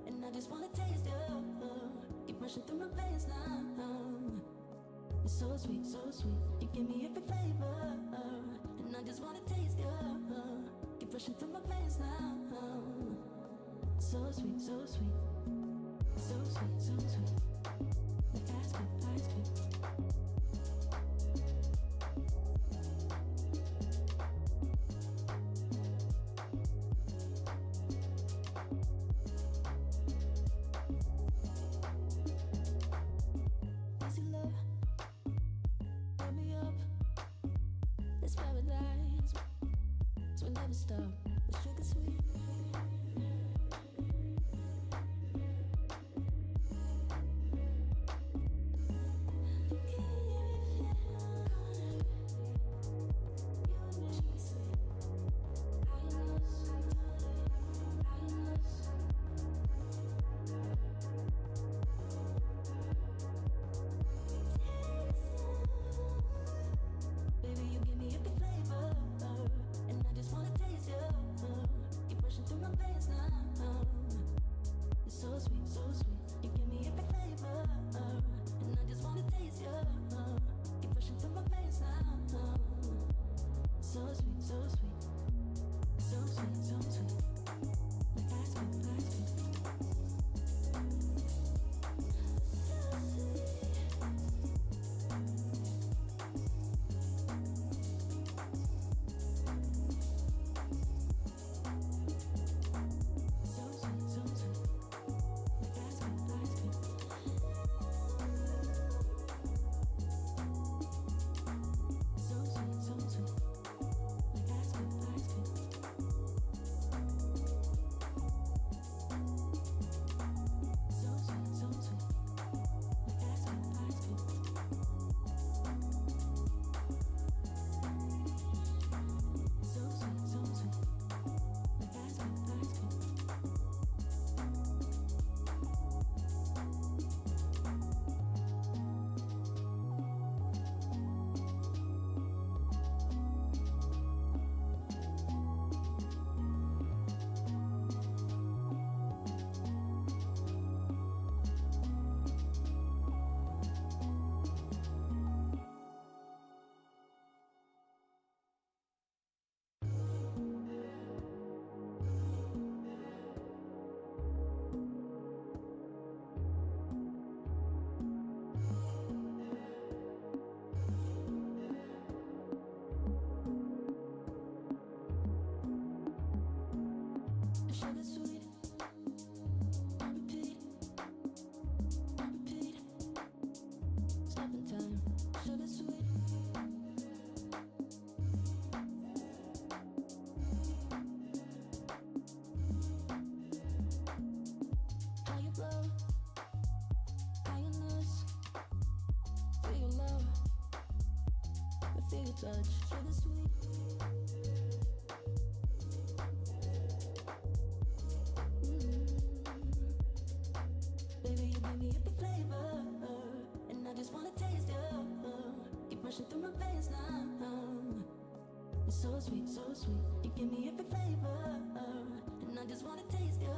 and I just wanna taste you. Keep rushing through my veins now. It's so sweet, so sweet. You give me every flavor, and I just wanna taste you. Keep rushing through my veins now. So sweet, so sweet. So sweet, so sweet. Like ice cream, ice cream. Easy love, wake me up. This paradise, so we never stop. The sugar sweet. Baby, you give me every flavor, and I just wanna taste you. Keep rushing through my veins now. It's so sweet, so sweet. You give me every flavor, and I just wanna taste you. Keep rushing through my veins now. So sweet, so sweet. So sweet, so sweet. Like ice cream, ice cream. So sweet, so sweet. Like ice cream, ice cream. So sweet, so sweet. Like ice cream, ice cream. So sweet, so sweet. Like ice cream, ice cream. So sweet, so sweet. Like ice cream, ice cream. Sugar sweet, on repeat, stopping time. Sugar sweet, how you blow, how you nose, feel your love, I feel your touch. Sugar sweet. Baby, you give me every flavor, and I just wanna taste you. Keep rushing through my veins now. It's so sweet, so sweet. You give me every flavor, and I just wanna taste you.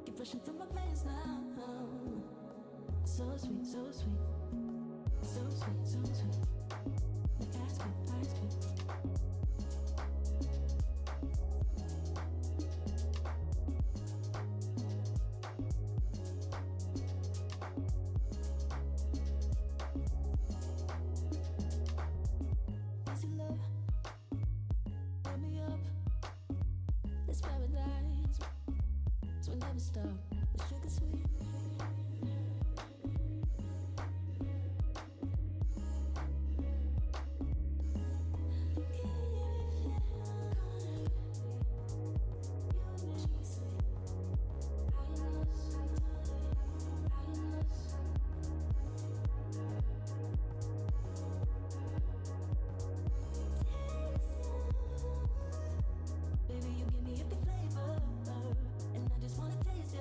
Keep rushing through my veins now. So sweet, so sweet. So sweet, so sweet. Like ice cream, ice cream. Easy love, wake me up. This paradise, so we never stop. The sugar sweet. Baby, you give me every flavor, and I just wanna taste you.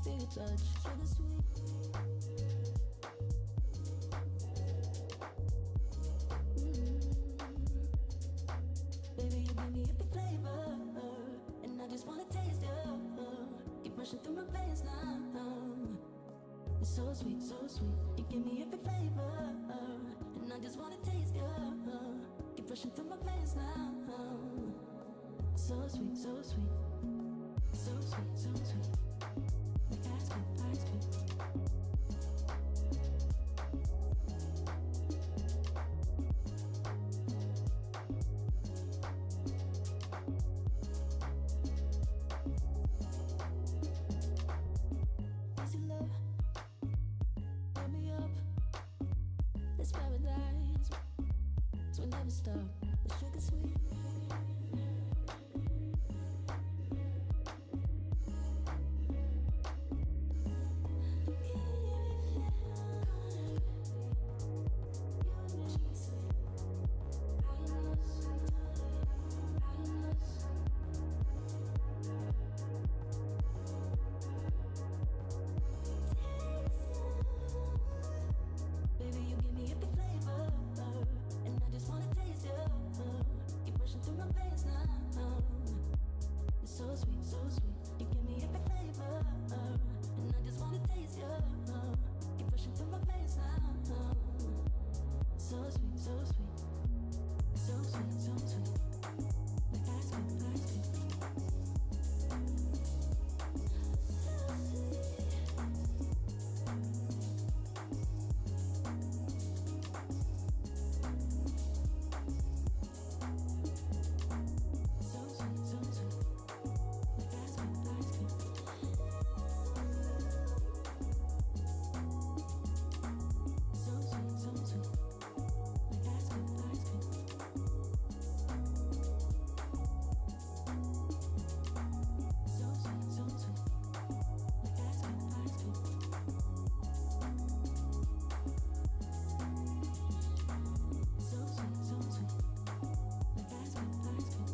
feel your touch, sugar sweet. Baby, you give me every flavor, and I just wanna taste you. Keep rushing through my veins now. It's so sweet, so sweet. You give me every flavor, and I just wanna taste you. Keep rushing through my veins now. So sweet, so sweet. So sweet, so sweet. Like ice cream, ice cream. Easy love, wake me up. This paradise, so we never stop. The sugar sweet. Baby, you give me every flavor, and I just wanna taste you. Keep rushing through my veins now. It's so sweet, so sweet. You give me every flavor, and I just wanna taste you. Keep rushing through my veins now. So sweet, so sweet. So sweet, so sweet. Like ice cream, ice cream. So sweet, so sweet. Like ice cream, ice cream. So sweet, so sweet. Like ice cream, ice cream. So sweet, so sweet. Like ice cream, ice cream. So sweet, so sweet. Like ice cream, ice cream.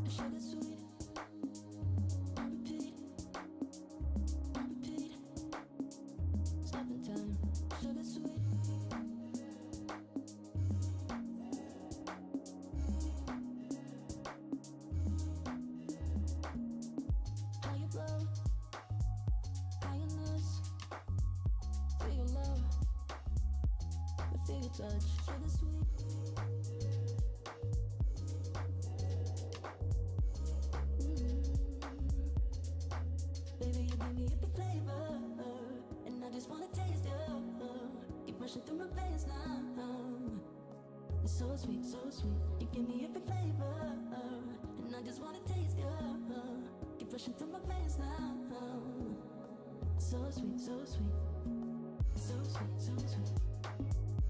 Sugar sweet, on repeat, on repeat. Stop in time, sugar sweet. How you blow, highness, feel your love, I feel your touch, sugar sweet. Baby, you give me every flavor, and I just wanna taste you. Keep rushing through my veins now. It's so sweet, so sweet. You give me every flavor, and I just wanna taste you. Keep rushing through my veins now. So sweet, so sweet. So sweet, so sweet.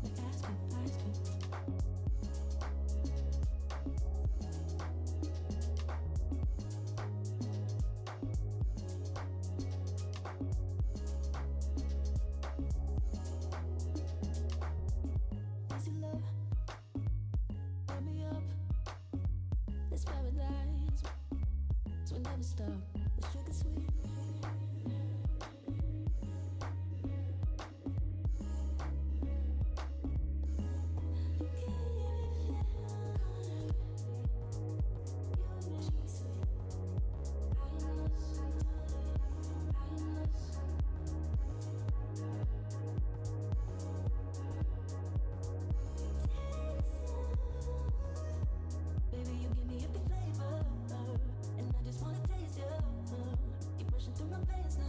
Like ice cream, ice cream. Easy love, wake me up. This paradise, so we never stop. The sugar sweet. Baby, you give me every flavor, and I just wanna taste you. Keep rushing through my veins now.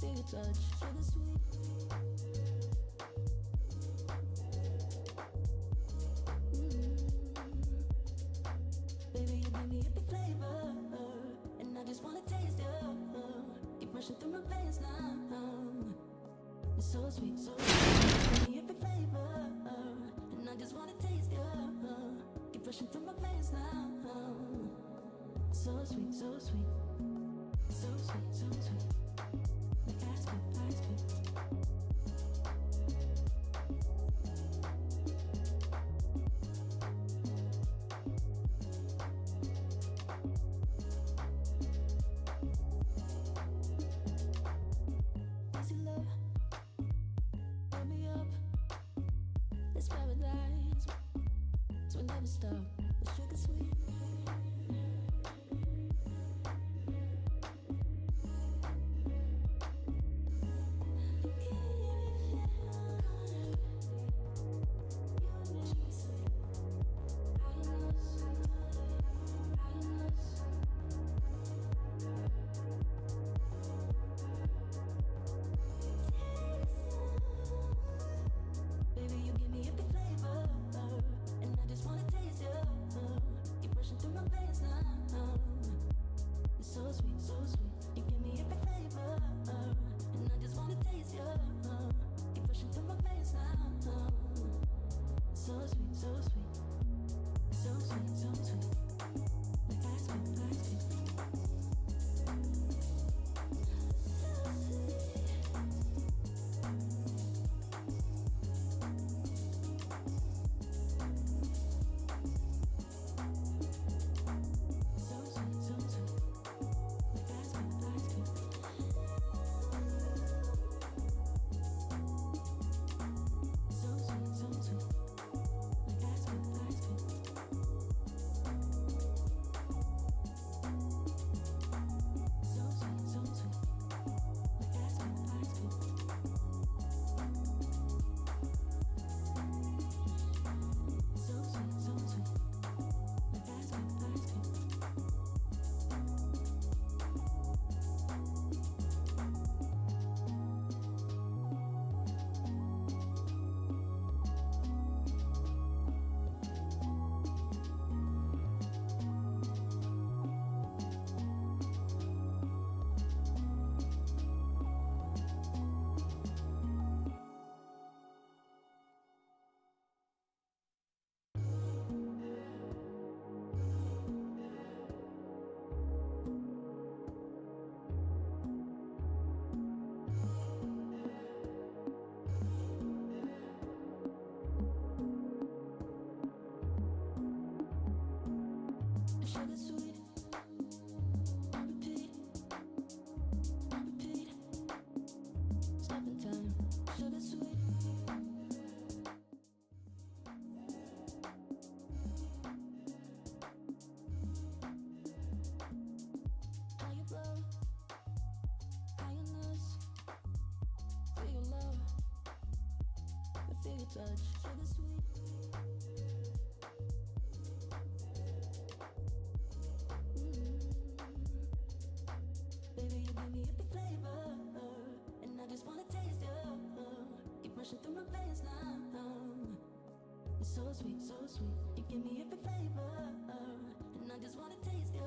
feel your touch, sugar sweet. Baby, you give me every flavor, and I just wanna taste you. Keep rushing through my veins now. It's so sweet, so sweet. Give me every flavor, and I just wanna taste you. Keep rushing through my veins now. So sweet, so sweet. So sweet, so sweet. Like ice cream, ice cream. Easy love, wake me up. It's paradise. So we never stop. The sugar sweet. Baby, you give me every flavor, and I just wanna taste you. Keep rushing through my veins now. It's so sweet, so sweet. You give me every flavor, and I just wanna taste you. Keep rushing through my veins now. So sweet, so sweet. So sweet, so sweet. Like ice cream, ice cream. So sweet, so sweet. Like ice cream, ice cream. So sweet, so sweet. Like ice cream, ice cream. So sweet, so sweet. Like ice cream, ice cream. So sweet, so sweet. Like ice cream, ice cream. Sugar sweet, on repeat, on repeat. Stopping time, sugar sweet. How you blow, how you nurse. Feel your love, I feel your touch, sugar sweet. Baby, you give me every flavor, and I just wanna taste you. Keep rushing through my veins now. It's so sweet, so sweet. You give me every flavor, and I just wanna taste you.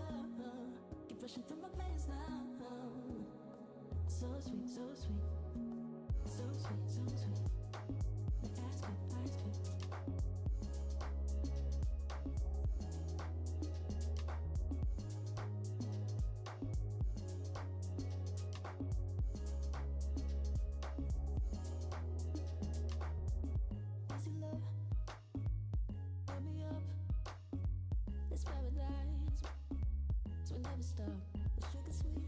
Keep rushing through my veins now. So sweet, so sweet. So sweet, so sweet. Like ice cream, ice cream. Easy love, wake me up. It's paradise. So we never stop. The sugar sweet.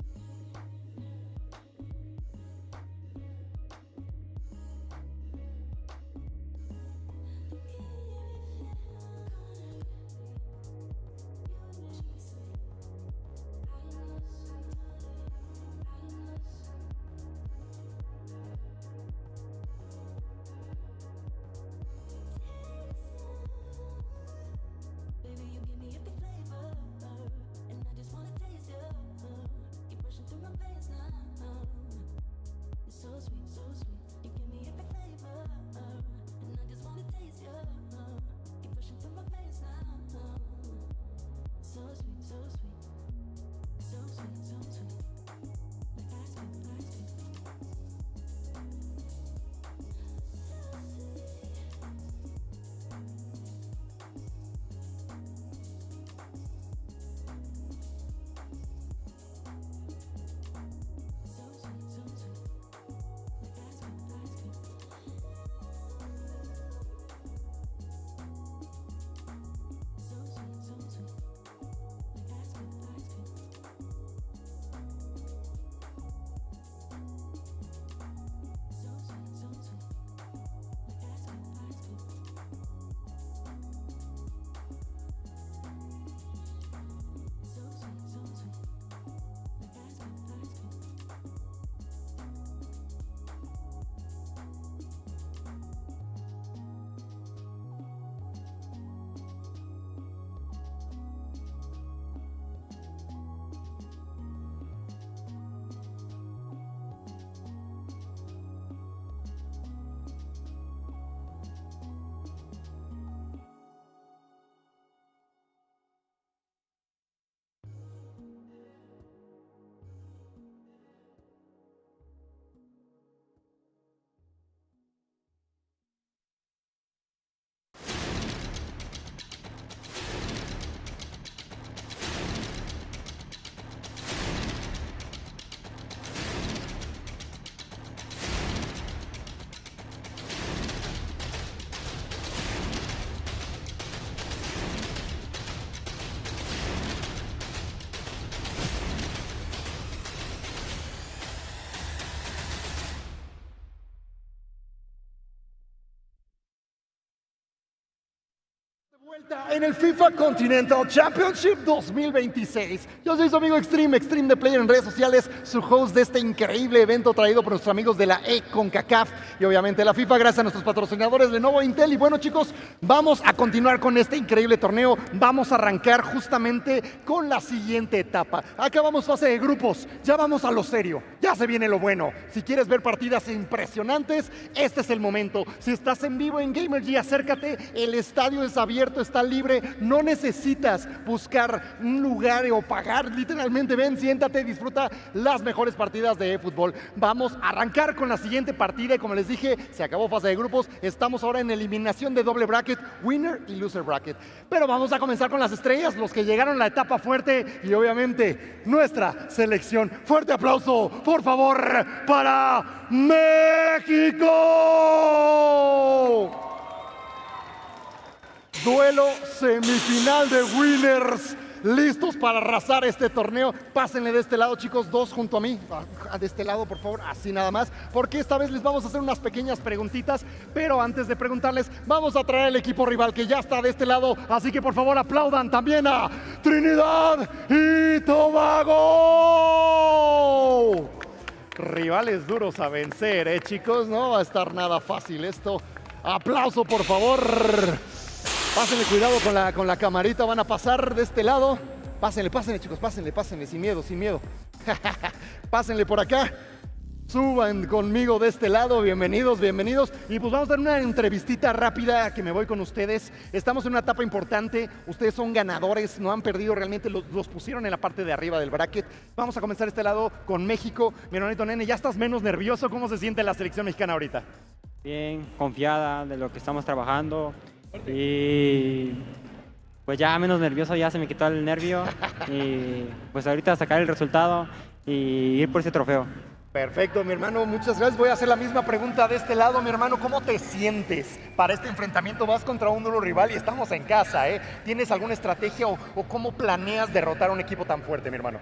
Baby, you give me every flavor, and I just wanna taste you. En el FIFA Continental Championship 2026. Yo soy su amigo Extreme de Player en redes sociales, su host de este increíble evento traído por nuestros amigos de la CONCACAF y obviamente la FIFA, gracias a nuestros patrocinadores Lenovo e Intel. Y bueno, chicos, vamos a continuar con este increíble torneo. Vamos a arrancar justamente con la siguiente etapa. Acabamos fase de grupos, ya vamos a lo serio, ya se viene lo bueno. Si quieres ver partidas impresionantes, este es el momento. Si estás en vivo en Gamergy, acércate, el estadio es abierto, está libre, no necesitas buscar un lugar o pagar, literalmente ven, siéntate, disfruta las mejores partidas de eFootball. Vamos a arrancar con la siguiente partida y como les dije, se acabó fase de grupos, estamos ahora en eliminación de doble bracket, winner y loser bracket. Pero vamos a comenzar con las estrellas, los que llegaron a la etapa fuerte y obviamente nuestra selección. Fuerte aplauso, por favor, para México. Duelo semifinal de winners, listos para arrasar este torneo. Pásenle de este lado, chicos, dos junto a mí, de este lado, por favor, así nada más, porque esta vez les vamos a hacer unas pequeñas preguntitas, pero antes de preguntarles, vamos a traer al equipo rival que ya está de este lado, así que por favor aplaudan también a Trinidad y Tobago. Rivales duros a vencer, chicos, no va a estar nada fácil esto. Aplauso, por favor. Pásenle cuidado con la camarita, van a pasar de este lado. Pásenle, chicos, pásenle, sin miedo. Pásenle por acá. Suban conmigo de este lado, bienvenidos. Y pues vamos a dar una entrevistita rápida que me voy con ustedes. Estamos en una etapa importante, ustedes son ganadores, no han perdido realmente, los pusieron en la parte de arriba del bracket. Vamos a comenzar este lado con México. Mi hermanito Nene, ¿ya estás menos nervioso? ¿Cómo se siente la selección mexicana ahorita? Bien, confiada de lo que estamos trabajando. Y pues ya menos nervioso, ya se me quitó el nervio y pues ahorita sacar el resultado y ir por ese trofeo. Perfecto, mi hermano, muchas gracias. Voy a hacer la misma pregunta de este lado, mi hermano. ¿Cómo te sientes para este enfrentamiento? Vas contra un duro rival y estamos en casa, ¿eh? ¿Tienes alguna estrategia o cómo planeas derrotar a un equipo tan fuerte, mi hermano?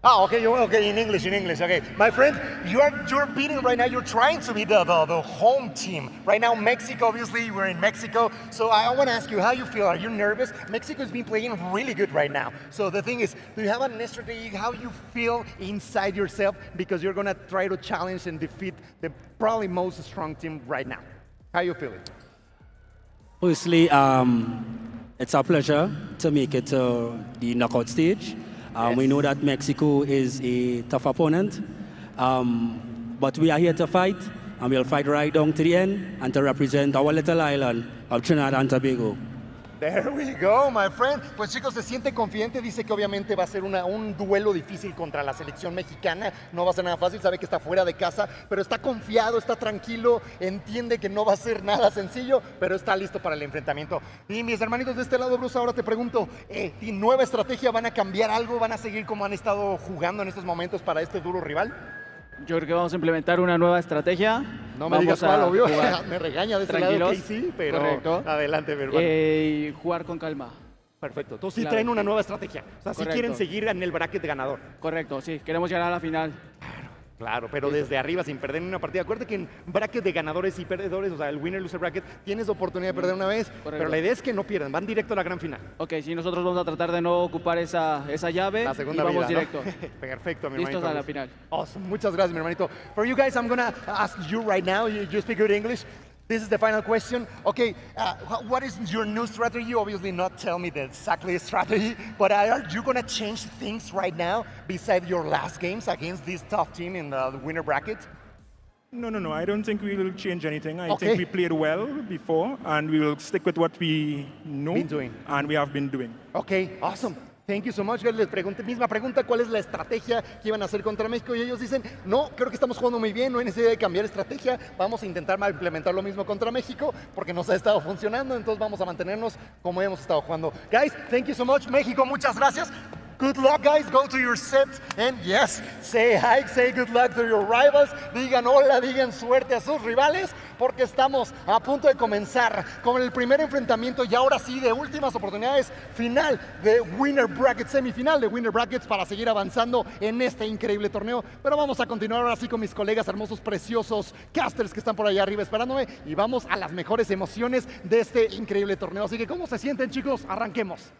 Okay, in English, okay. My friend, you're beating right now, you're trying to be the home team. Right now, Mexico, obviously, we're in Mexico. So I want to ask you how you feel. Are you nervous? Mexico's been playing really good right now. So the thing is, do you have a strategy, how you feel inside yourself? Because you're going to try to challenge and defeat the probably most strong team right now. How you feeling? Obviously, it's a pleasure to make it to the knockout stage. Yes. We know that Mexico is a tough opponent, but we are here to fight, and we'll fight right down to the end and to represent our little island of Trinidad and Tobago. There we go, my friend. Pues chicos, se siente confiante, dice que obviamente va a ser un duelo difícil contra la selección mexicana, no va a ser nada fácil, sabe que está fuera de casa, pero está confiado, está tranquilo, entiende que no va a ser nada sencillo, pero está listo para el enfrentamiento. Y mis hermanitos de este lado, Bruce, ahora te pregunto, ¿nueva estrategia? ¿Van a cambiar algo? ¿Van a seguir como han estado jugando en estos momentos para este duro rival? Yo creo que vamos a implementar una nueva estrategia. No me digas cuál, obvio. Jugar. Me regaña de ese Tranquilos. lado, sí, pero correcto. Adelante, mi hermano. Y jugar con calma. Perfecto. Entonces sí Claro. traen una nueva estrategia. O sea, sí Correcto. quieren seguir en el bracket ganador. Correcto, sí. Queremos llegar a la final. Claro, pero desde arriba, sin perder ni una partida. Acuérdate que en bracket de ganadores y perdedores, o sea, el winner-loser bracket, tienes oportunidad de perder una vez, pero la idea es que no pierdan, van directo a la gran final. Ok, sí, nosotros vamos a tratar de no ocupar esa llave La segunda y vamos vida, directo. ¿no? Perfecto, mi Listos hermanito. a la final. Awesome. Muchas gracias, mi hermanito. For you guys, I'm gonna ask you right now, you speak good English. This is the final question. Okay, what is your new strategy? Obviously not tell me the exactly strategy, but are you going to change things right now besides your last games against this tough team in the winner bracket? No. I don't think we will change anything. I Okay. think we played well before, and we will stick with what we know Been doing. and we have been doing. Okay, awesome. Thank you so much. Les pregunté, misma pregunta, ¿cuál es la estrategia que iban a hacer contra México? Y ellos dicen, no, creo que estamos jugando muy bien, no hay necesidad de cambiar estrategia, vamos a intentar implementar lo mismo contra México, porque nos ha estado funcionando, entonces vamos a mantenernos como hemos estado jugando. Guys, thank you so much. México, muchas gracias. Good luck, guys. Go to your sets and yes, say hi, say good luck to your rivals. Digan hola, digan suerte a sus rivales, porque estamos a punto de comenzar con el primer enfrentamiento y ahora sí de últimas oportunidades, final de Winner Bracket, semifinal de Winner Brackets para seguir avanzando en este increíble torneo. Pero vamos a continuar ahora sí con mis colegas hermosos, preciosos casters que están por allá arriba esperándome y vamos a las mejores emociones de este increíble torneo. Así que, ¿cómo se sienten, chicos? Arranquemos.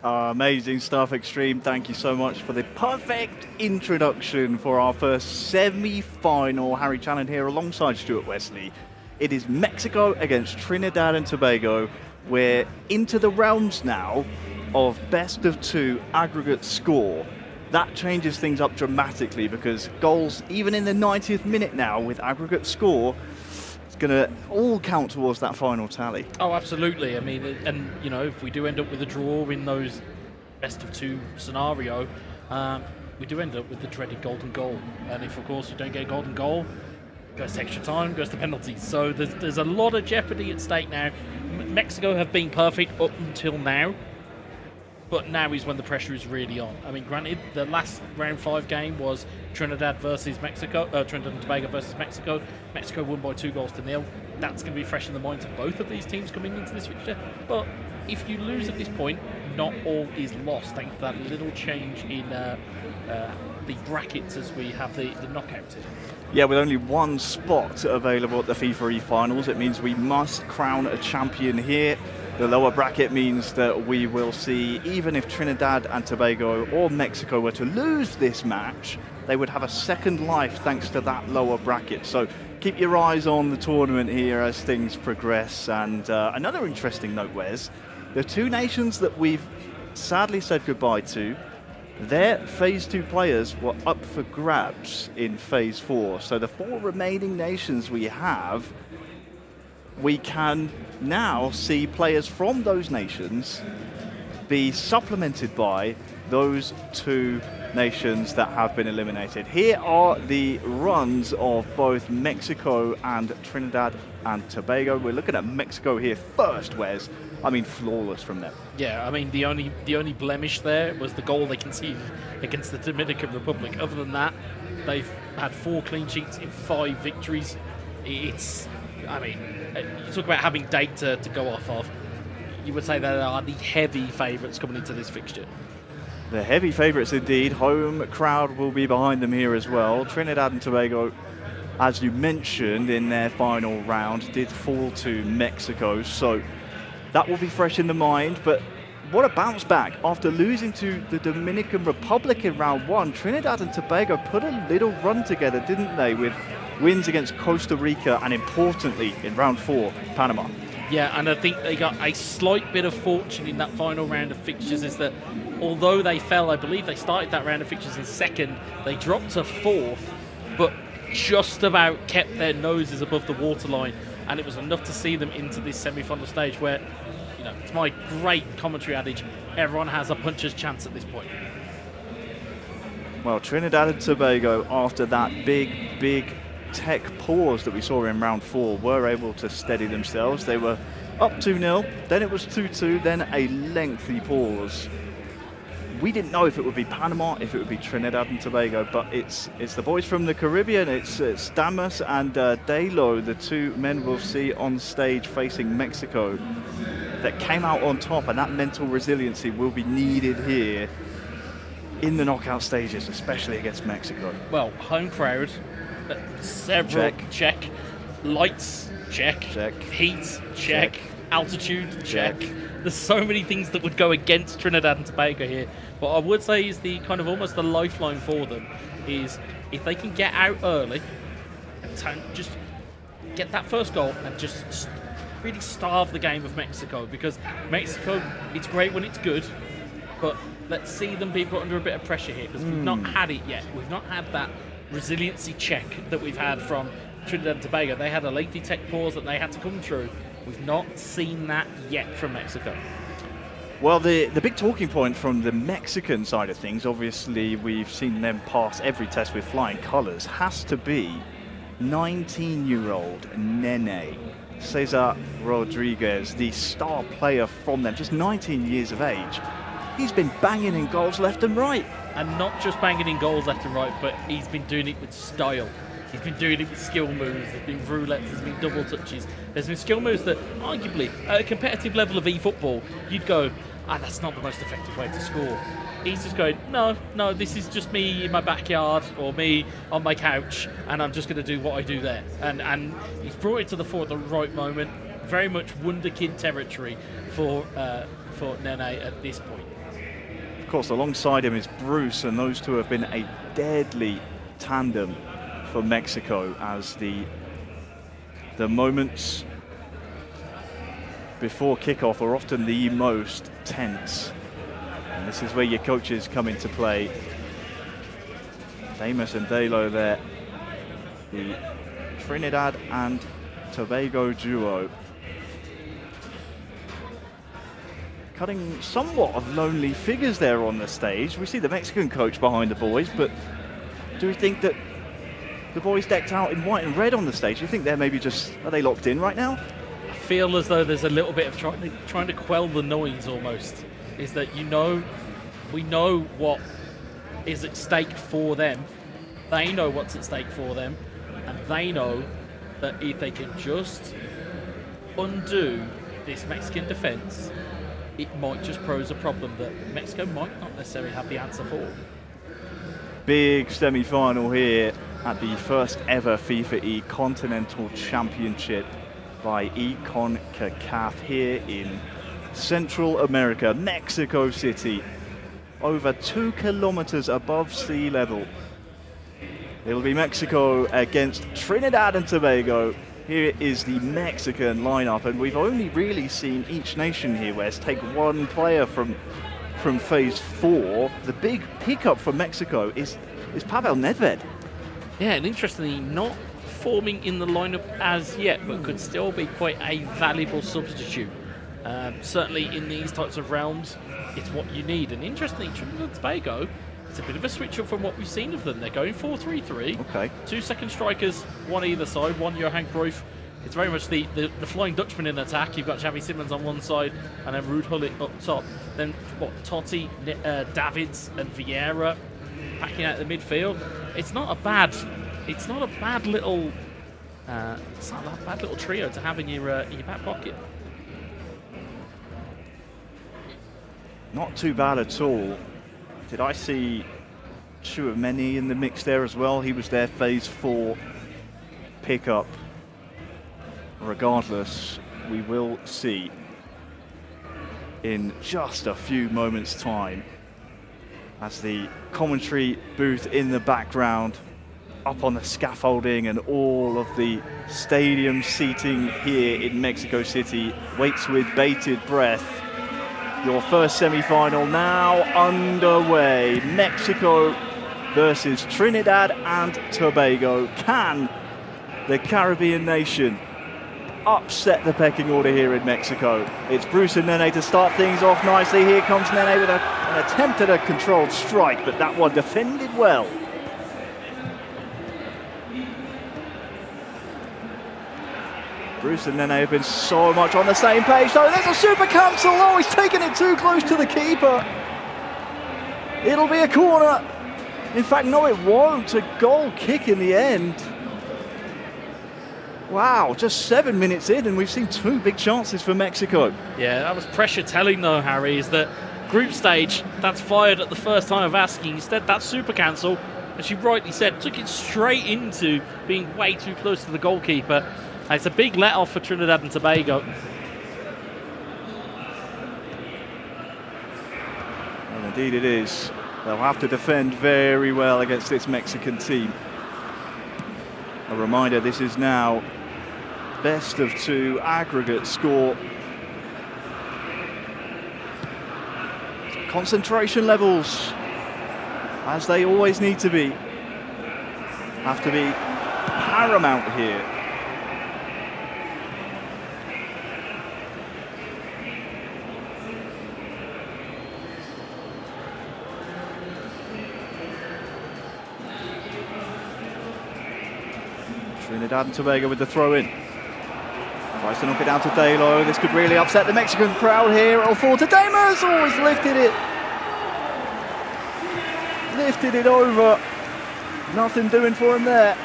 Amazing stuff, Extreme. Thank you so much for the perfect introduction for our first semi-final Harry Challenge here alongside Stuart Wesley. It is Mexico against Trinidad and Tobago. We're into the realms now of best of 2 aggregate score. That changes things up dramatically because goals, even in the 90th minute now with aggregate score, going to all count towards that final tally. Oh, absolutely. I mean, and you know, if we do end up with a draw in those best of 2 scenario, we do end up with the dreaded golden goal. And if, of course, we don't get a golden goal, goes to extra time, goes to penalties. So there's a lot of jeopardy at stake now. Mexico have been perfect up until now, but now is when the pressure is really on. I mean, granted, the last round 5 game was Trinidad versus Mexico, Trinidad and Tobago versus Mexico. Mexico won by 2-0. That's going to be fresh in the minds of both of these teams coming into this fixture. But if you lose at this point, not all is lost, thanks to that little change in the brackets as we have the knockouts. Yeah, with only 1 spot available at the FIFA E-Finals, it means we must crown a champion here. The lower bracket means that we will see, even if Trinidad and Tobago or Mexico were to lose this match, they would have a second life thanks to that lower bracket. So keep your eyes on the tournament here as things progress. And another interesting note, Wes, the 2 nations that we've sadly said goodbye to, their Phase 2 players were up for grabs in Phase 4. So the 4 remaining nations we have, we can now see players from those nations be supplemented by those 2 nations that have been eliminated. Here are the runs of both Mexico and Trinidad and Tobago. We're looking at Mexico here first, Wes. I mean, flawless from them. Yeah, I mean, the only blemish there was the goal they conceded against the Dominican Republic. Other than that, they've had 4 clean sheets in 5 victories. It's, I mean, you talk about having data to go off of. You would say they are the heavy favourites coming into this fixture. The heavy favourites indeed. Home crowd will be behind them here as well. Trinidad and Tobago, as you mentioned in their final round, did fall to Mexico, so that will be fresh in the mind. But what a bounce back after losing to the Dominican Republic in round 1. Trinidad and Tobago put a little run together, didn't they, with wins against Costa Rica and, importantly, in round 4, Panama. Yeah, and I think they got a slight bit of fortune in that final round of fixtures, is that although they fell, I believe they started that round of fixtures in 2nd, they dropped to 4th, but just about kept their noses above the waterline, and it was enough to see them into this semi-final stage where, you know, it's my great commentary adage, everyone has a puncher's chance at this point. Well, Trinidad and Tobago, after that big tech pause that we saw in round 4, were able to steady themselves. They were up 2-0, then it was 2-2, then a lengthy pause. We didn't know if it would be Panama, if it would be Trinidad and Tobago, but it's the boys from the Caribbean. It's Stamus and Dalo, the 2 men we'll see on stage facing Mexico, that came out on top, and that mental resiliency will be needed here in the knockout stages, especially against Mexico. Well, home crowd, several check. Lights check. Heat check. Altitude check. There's so many things that would go against Trinidad and Tobago here. What I would say is the kind of almost the lifeline for them is if they can get out early and just get that first goal and just really starve the game of Mexico, because Mexico, it's great when it's good, but let's see them be put under a bit of pressure here, because we've not had it yet. We've not had that resiliency check that we've had from Trinidad and Tobago. They had a lengthy tech pause that they had to come through. We've not seen that yet from Mexico. Well, the big talking point from the Mexican side of things, obviously we've seen them pass every test with flying colours, has to be 19-year-old Nene Cesar Rodriguez, the star player from them, just 19 years of age. he's been banging in goals left and right. And not just banging in goals left and right, but he's been doing it with style. He's been doing it with skill moves. There's been roulettes, there's been double touches. There's been skill moves that, arguably, at a competitive level of eFootball, you'd go, that's not the most effective way to score. He's just going, no, this is just me in my backyard or me on my couch, and I'm just going to do what I do there. And he's brought it to the fore at the right moment. Very much wonderkid territory for Nene at this point. Of course, alongside him is Bruce, and those two have been a deadly tandem for Mexico as the moments before kickoff are often the most tense. And this is where your coaches come into play. Damus and Dalo there, the Trinidad and Tobago duo. Cutting somewhat of lonely figures there on the stage. We see the Mexican coach behind the boys, but do we think that the boys decked out in white and red on the stage, do you think they're maybe just, are they locked in right now? I feel as though there's a little bit of trying to quell the noise almost. Is that we know what is at stake for them. They know what's at stake for them, and they know that if they can just undo this Mexican defence, it might just pose a problem that Mexico might not necessarily have the answer for. Big semi-final here at the first ever FIFAe Continental Championship by eCONCACAF here in Central America, Mexico City, over 2 kilometers above sea level. It'll be Mexico against Trinidad and Tobago. Here is the Mexican lineup, and we've only really seen each nation here, Wes, take one player from phase 4. The big pickup for Mexico is Pavel Nedved. Yeah, and interestingly, not forming in the lineup as yet, but could still be quite a valuable substitute. Certainly in these types of realms, it's what you need. And interestingly, Trinidad and Tobago, it's a bit of a switch up from what we've seen of them. They're going 4-3-3. Okay. 2 second strikers, one either side, one Johan Cruyff. It's very much the Flying Dutchman in attack. You've got Xavi Simons on one side and then Ruud Gullit up top. Then Totti, Davids and Vieira backing out the midfield. It's not a bad little trio to have in your back pocket. Not too bad at all. Did I see Chouameni in the mix there as well? He was their phase 4 pickup. Regardless, we will see in just a few moments' time as the commentary booth in the background, up on the scaffolding and all of the stadium seating here in Mexico City waits with bated breath. Your first semi-final now underway. Mexico versus Trinidad and Tobago. Can the Caribbean nation upset the pecking order here in Mexico? It's Bruce and Nene to start things off nicely. Here comes Nene with an attempt at a controlled strike, but that one defended well. Bruce and Nene have been so much on the same page. So there's a super cancel. Oh, he's taken it too close to the keeper. It'll be a corner. In fact, no, it won't. A goal kick in the end. Wow, just 7 minutes in and we've seen 2 big chances for Mexico. Yeah, that was pressure telling though, Harry, is that group stage, that's fired at the first time of asking. Instead, that super cancel, as you rightly said, took it straight into being way too close to the goalkeeper. It's a big let-off for Trinidad and Tobago. And indeed it is. They'll have to defend very well against this Mexican team. A reminder, this is now best of 2 aggregate score. Concentration levels, as they always need to be, have to be paramount here. Trinidad and Tobago with the throw-in. Tries to knock it down to Dalo. This could really upset the Mexican crowd here. It'll fall to Damus. Oh, he's lifted it lifted it over. Nothing doing for him there.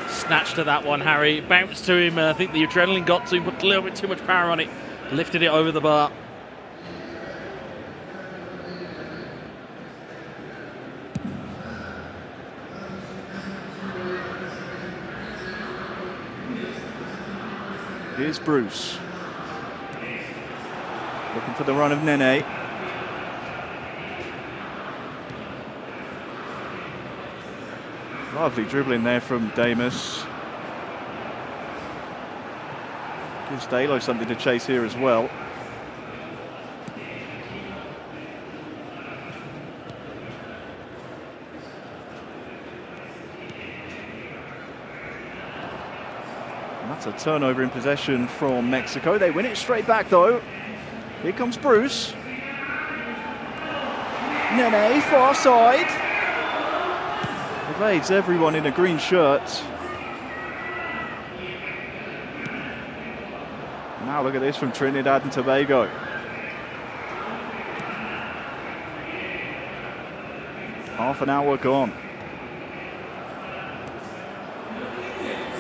Snatched at that one, Harry. Bounced to him. I think the adrenaline got to him, put a little bit too much power on it. Lifted it over the bar. Here's Bruce. Looking for the run of Nene. Lovely dribbling there from Damus. Gives Dalo something to chase here as well. And that's a turnover in possession from Mexico. They win it straight back though. Here comes Bruce. Nene, far side. Evades everyone in a green shirt. Now look at this from Trinidad and Tobago. Half an hour gone.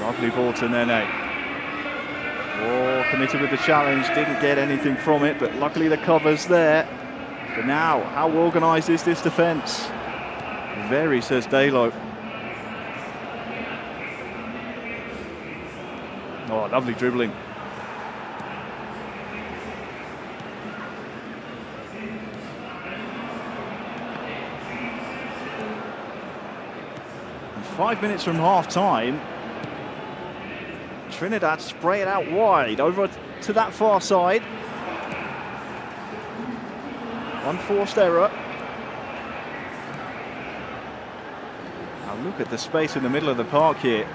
Lovely ball to Nene. Oh, committed with the challenge, didn't get anything from it, but luckily the cover's there. But now, how organised is this defence? Very, says Dalo. Oh, lovely dribbling. And 5 minutes from half-time, Trinidad spray it out wide, over to that far side. Unforced error. Now look at the space in the middle of the park here.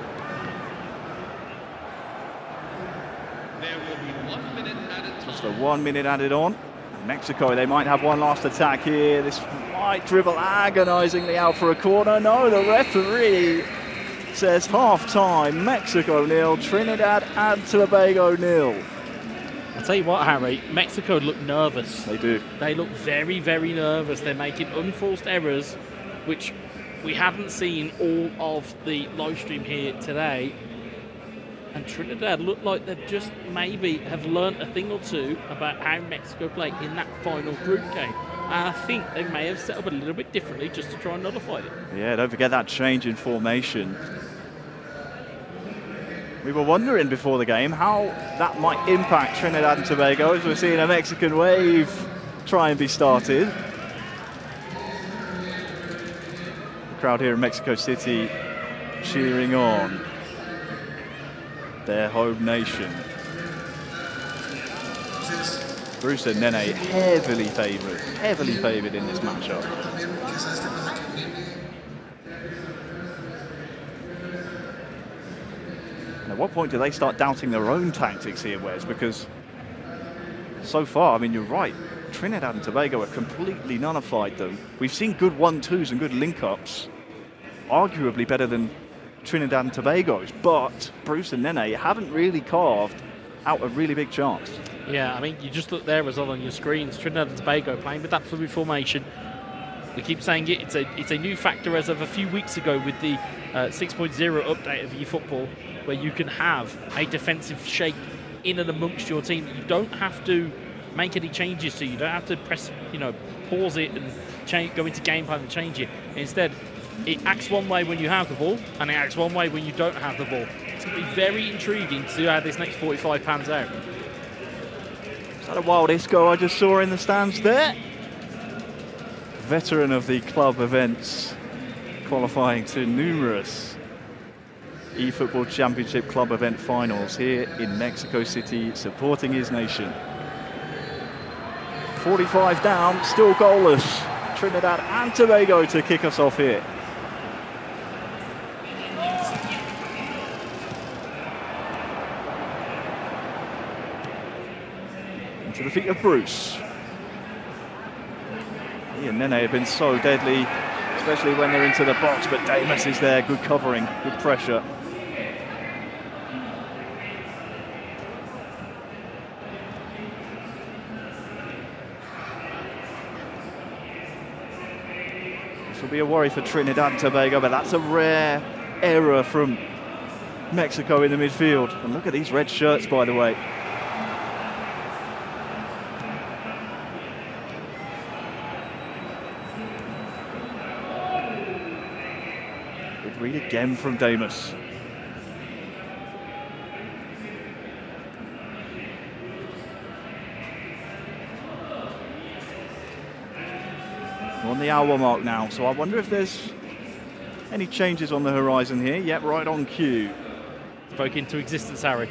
Just a 1 minute added on. And Mexico, they might have one last attack here. This might dribble agonisingly out for a corner. No, the referee says half-time, Mexico 0, Trinidad and Tobago 0. I'll tell you what, Harry, Mexico look nervous. They do. They look very, very nervous. They're making unforced errors, which we haven't seen all of the live stream here today. And Trinidad look like they've just maybe have learnt a thing or two about how Mexico play in that final group game. And I think they may have set up a little bit differently just to try and nullify it. Yeah, don't forget that change in formation. We were wondering before the game how that might impact Trinidad and Tobago as we're seeing a Mexican wave try and be started. The crowd here in Mexico City cheering on their home nation. Bruce and Nene heavily favoured in this matchup. And at what point do they start doubting their own tactics here, Wes? Because so far, I mean, you're right, Trinidad and Tobago have completely nullified them. We've seen good 1-2s and good link-ups, arguably better than Trinidad and Tobago's, but Bruce and Nene haven't really carved out a really big chance. Yeah, I mean, you just look there as well on your screens. Trinidad and Tobago playing with that fluid formation. We keep saying it, it's a new factor as of a few weeks ago with the 6.0 update of eFootball, where you can have a defensive shape in and amongst your team. You don't have to make any changes to. You don't have to press, pause it and go into game plan and change it. Instead, it acts one way when you have the ball, and it acts one way when you don't have the ball. It's going to be very intriguing to see how this next 45 pans out. Is that a wild Isco I just saw in the stands there? Veteran of the club events, qualifying to numerous eFootball Championship club event finals here in Mexico City, supporting his nation. 45 down, still goalless. Trinidad and Tobago to kick us off here. To the feet of Bruce. He and Nene have been so deadly, especially when they're into the box, but Damus is there, good covering, good pressure. This Could be a worry for Trinidad and Tobago, but that's a rare error from Mexico in the midfield. And look at these red shirts, by the way. Good read again from Damus. We're on the hour mark now, so I wonder if there's any changes on the horizon here. Yep, right on cue. Spoke into existence, Harry.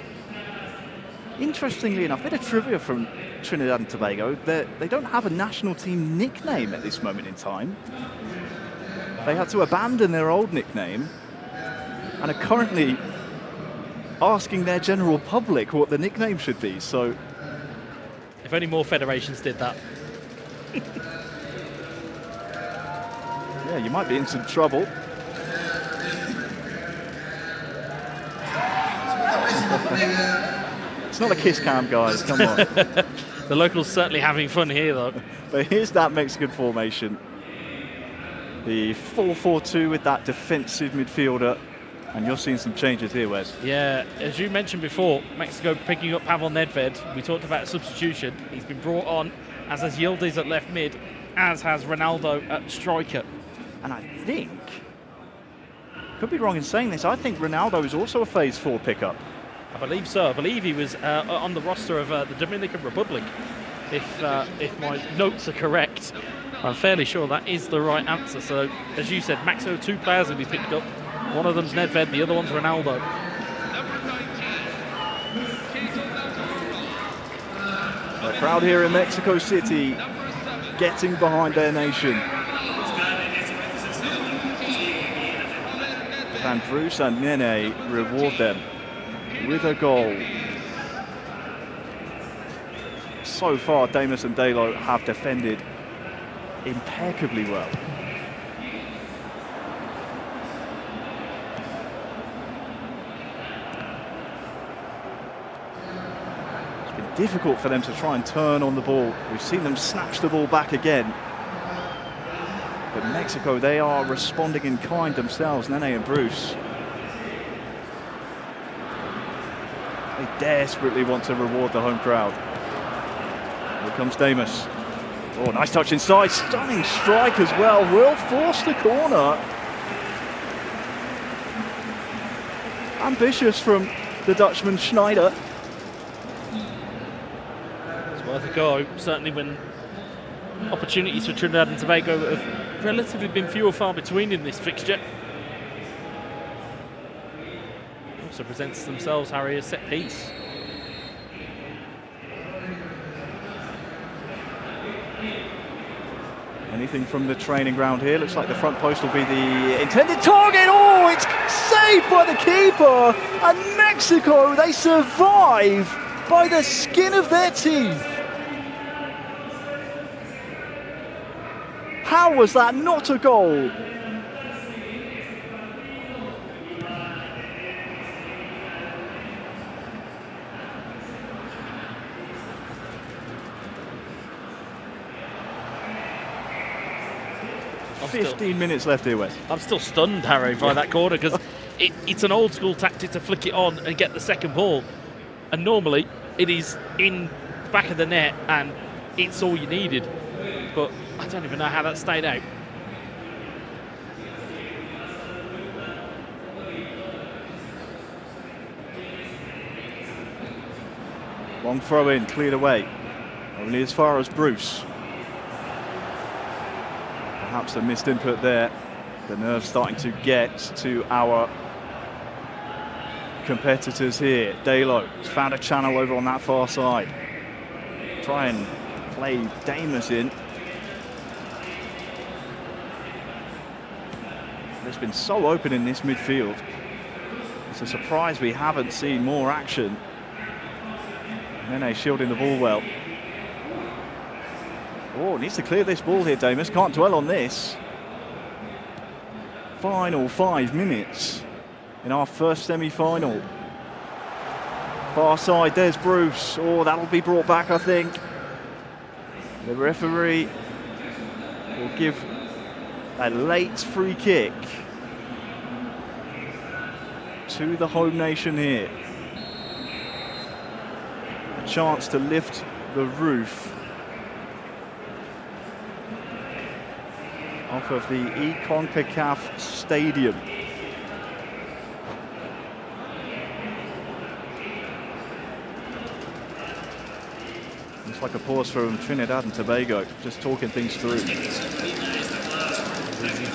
Interestingly enough, a bit of trivia from Trinidad and Tobago. They don't have a national team nickname at this moment in time. They had to abandon their old nickname and are currently asking their general public what the nickname should be. So, if only more federations did that. Yeah, you might be in some trouble. It's not a kiss cam, guys, come on. The locals certainly having fun here, though. But here's that Mexican formation. The 4-4-2 with that defensive midfielder. And you're seeing some changes here, Wes. Yeah, as you mentioned before, Mexico picking up Pavel Nedved. We talked about a substitution. He's been brought on, as has Yildiz at left mid, as has Ronaldo at striker. And I think, could be wrong in saying this, I think Ronaldo is also a phase 4 pickup. I believe so. I believe he was on the roster of the Dominican Republic, if my notes are correct. I'm fairly sure that is the right answer. So, as you said, Mexico, 2 players will be picked up. One of them's Nedved, the other one's Ronaldo. The crowd here in Mexico City getting behind their nation. And Bruce and Nene reward them with a goal. So far, Damus and Dalo have defended impeccably well. It's been difficult for them to try and turn on the ball. We've seen them snatch the ball back again. But Mexico, they are responding in kind themselves, Nene and Bruce. They desperately want to reward the home crowd. Here comes Damus. Oh, nice touch inside. Stunning strike as well. Will force the corner. Ambitious from the Dutchman Schneider. It's worth a go, certainly when opportunities for Trinidad and Tobago have relatively been few or far between in this fixture. Also presents themselves, Harry, a set piece. Anything from the training ground here. Looks like the front post will be the intended target. Oh, it's saved by the keeper. And Mexico, they survive by the skin of their teeth. How was that not a goal? I'm 15 minutes left here, Wes. I'm still stunned, Harry, by that corner, because it's an old school tactic to flick it on and get the second ball. And normally it is in the back of the net and it's all you needed. But I don't even know how that stayed out. Long throw in, cleared away. Only as far as Bruce. Perhaps a missed input there. The nerves starting to get to our competitors here. Dalo has found a channel over on that far side. Try and play Damus in. It's been so open in this midfield. It's a surprise we haven't seen more action. Nene shielding the ball well. Oh, needs to clear this ball here, Damus. Can't dwell on this. Final 5 minutes in our first semi-final. Far side, there's Bruce. Oh, that'll be brought back, I think. The referee will give A late free kick to the home nation here. A chance to lift the roof off of the CONCACAF stadium. It's like a pause from Trinidad and Tobago, just talking things through. These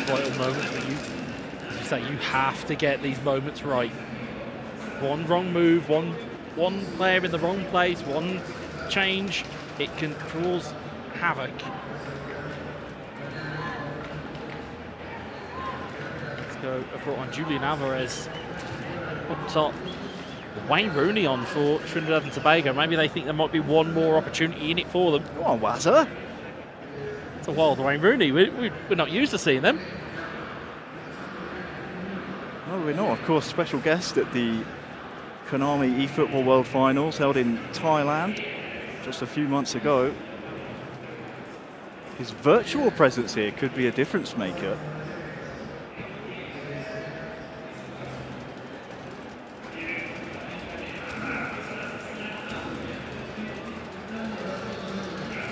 vital moments where as you say, you have to get these moments right. One wrong move, one player in the wrong place, one change, it can cause havoc. Let's go. I've brought on Julian Alvarez up top. Wayne Rooney on for Trinidad and Tobago. Maybe they think there might be one more opportunity in it for them. Come on, Wazza. It's a wild Wayne Rooney. We're not used to seeing them. No, we're not. Of course, special guest at the Konami eFootball World Finals held in Thailand just a few months ago. His virtual presence here could be a difference maker.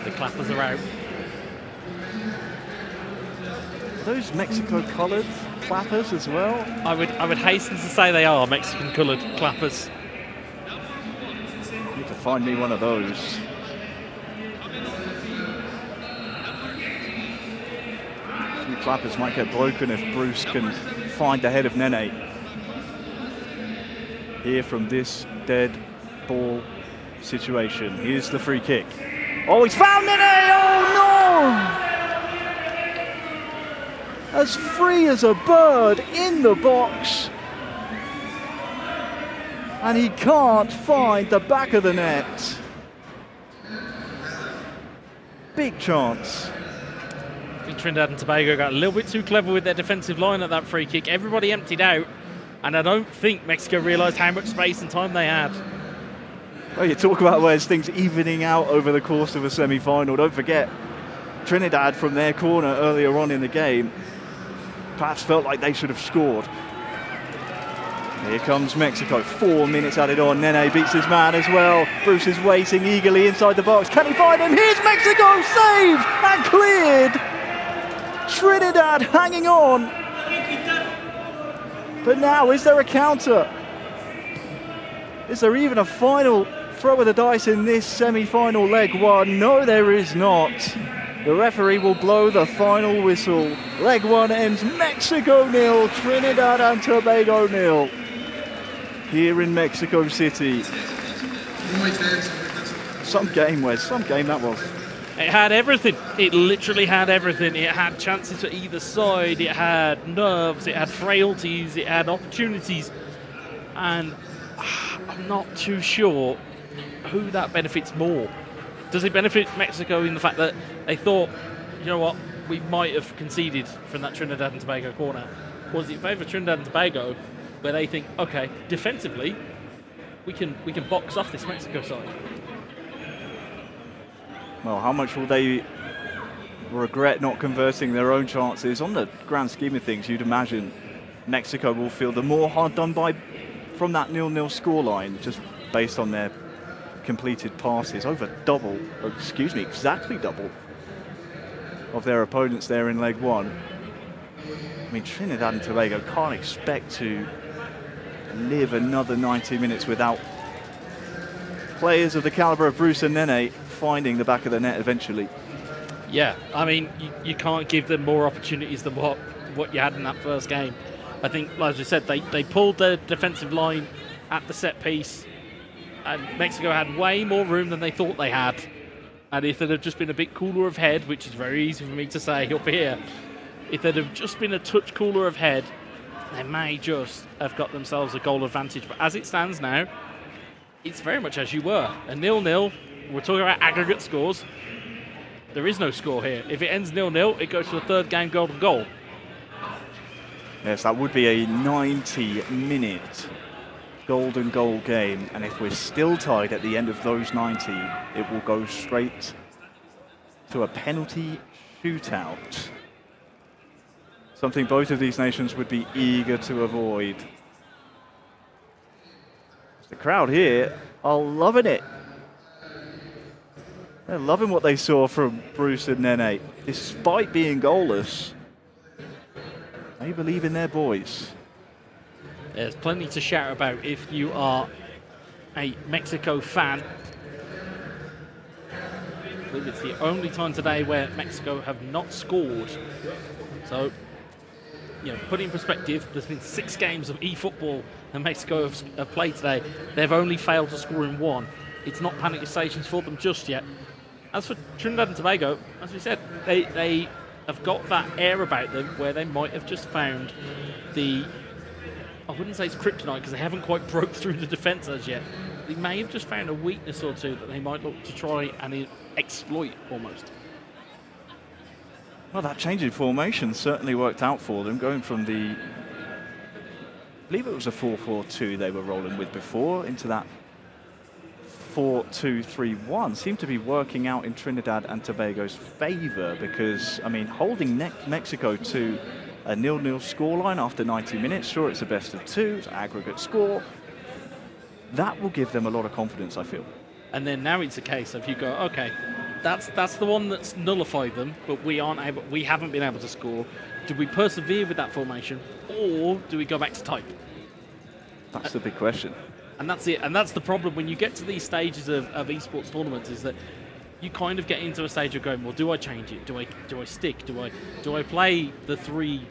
The clappers are out. Those Mexico-coloured clappers as well? I would hasten to say they are Mexican-coloured clappers. Need to find me one of those. A few clappers might get broken if Bruce can find the head of Nene. Here from this dead ball situation. Here's the free kick. Oh, he's found Nene! Oh no! As free as a bird in the box. And he can't find the back of the net. Big chance. I think Trinidad and Tobago got a little bit too clever with their defensive line at that free kick. Everybody emptied out, and I don't think Mexico realised how much space and time they had. Well, you talk about where's things evening out over the course of a semi-final. Don't forget, Trinidad from their corner earlier on in the game perhaps felt like they should have scored. Here comes Mexico, 4 minutes added on. Nene beats his man as well. Bruce is waiting eagerly inside the box. Can he find him? Here's Mexico, saved and cleared. Trinidad hanging on. But now, is there a counter? Is there even a final throw of the dice in this semi-final leg one? No, there is not. The referee will blow the final whistle. Leg one ends Mexico 0, Trinidad and Tobago 0. Here in Mexico City. Some game, Wes, some game that was. It had everything. It literally had everything. It had chances to either side. It had nerves. It had frailties. It had opportunities. And I'm not too sure who that benefits more. Does it benefit Mexico in the fact that they thought, you know what, we might have conceded from that Trinidad and Tobago corner? Or does it favour Trinidad and Tobago where they think, okay, defensively, we can box off this Mexico side? Well, how much will they regret not converting their own chances? On the grand scheme of things, you'd imagine Mexico will feel the more hard done by from that 0-0 scoreline, just based on their completed passes. Exactly double of their opponents there in leg one. I mean, Trinidad and Tobago can't expect to live another 90 minutes without players of the calibre of Bruce and Nene finding the back of the net eventually. Yeah, I mean, you can't give them more opportunities than what you had in that first game. I think, like you said, they pulled their defensive line at the set piece, and Mexico had way more room than they thought they had. And if they'd have just been a bit cooler of head, which is very easy for me to say up here, if they'd have just been a touch cooler of head, they may just have got themselves a goal advantage. But as it stands now, it's very much as you were. A 0-0. We're talking about aggregate scores. There is no score here. If it ends 0-0, it goes to the third game golden goal. Yes, that would be a 90-minute golden goal game. And if we're still tied at the end of those 90, it will go straight to a penalty shootout. Something both of these nations would be eager to avoid. The crowd here are loving it. They're loving what they saw from Bruce and Nene. Despite being goalless, they believe in their boys. There's plenty to shout about if you are a Mexico fan. I believe it's the only time today where Mexico have not scored. So, you know, put it in perspective, there's been 6 games of eFootball that Mexico have played today. They've only failed to score in 1. It's not panic stations for them just yet. As for Trinidad and Tobago, as we said, they have got that air about them where they might have just found the, I wouldn't say it's kryptonite because they haven't quite broke through the defence as yet. They may have just found a weakness or two that they might look to try and exploit almost. Well, that change in formation certainly worked out for them, going from the, I believe it was a 4-4-2 they were rolling with before, into that 4-2-3-1. Seemed to be working out in Trinidad and Tobago's favour because, I mean, holding Mexico to a 0-0 scoreline after 90 minutes, sure, it's a best of 2, it's an aggregate score. That will give them a lot of confidence, I feel. And then now it's a case of you go, okay, that's the one that's nullified them, but we haven't been able to score. Do we persevere with that formation, or do we go back to type? That's the big question. And that's it. And that's the problem when you get to these stages of esports tournaments, is that you kind of get into a stage of going, well, do I change it? Do I stick? Do I play the 3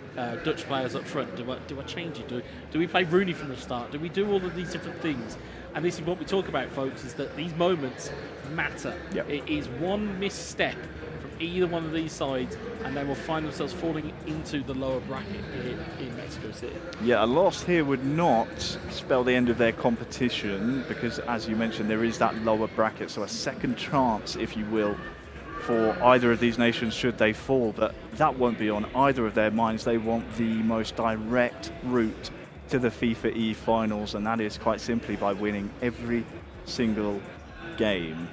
Dutch players up front? Do I change it? Do we play Rooney from the start? Do we do all of these different things? And this is what we talk about, folks, is that these moments matter. Yep. It is one misstep from either one of these sides, and they will find themselves falling into the lower bracket here in Mexico City. Yeah, a loss here would not spell the end of their competition because, as you mentioned, there is that lower bracket, so a second chance, if you will, for either of these nations should they fall, but that won't be on either of their minds. They want the most direct route to the FIFA E finals, and that is quite simply by winning every single game.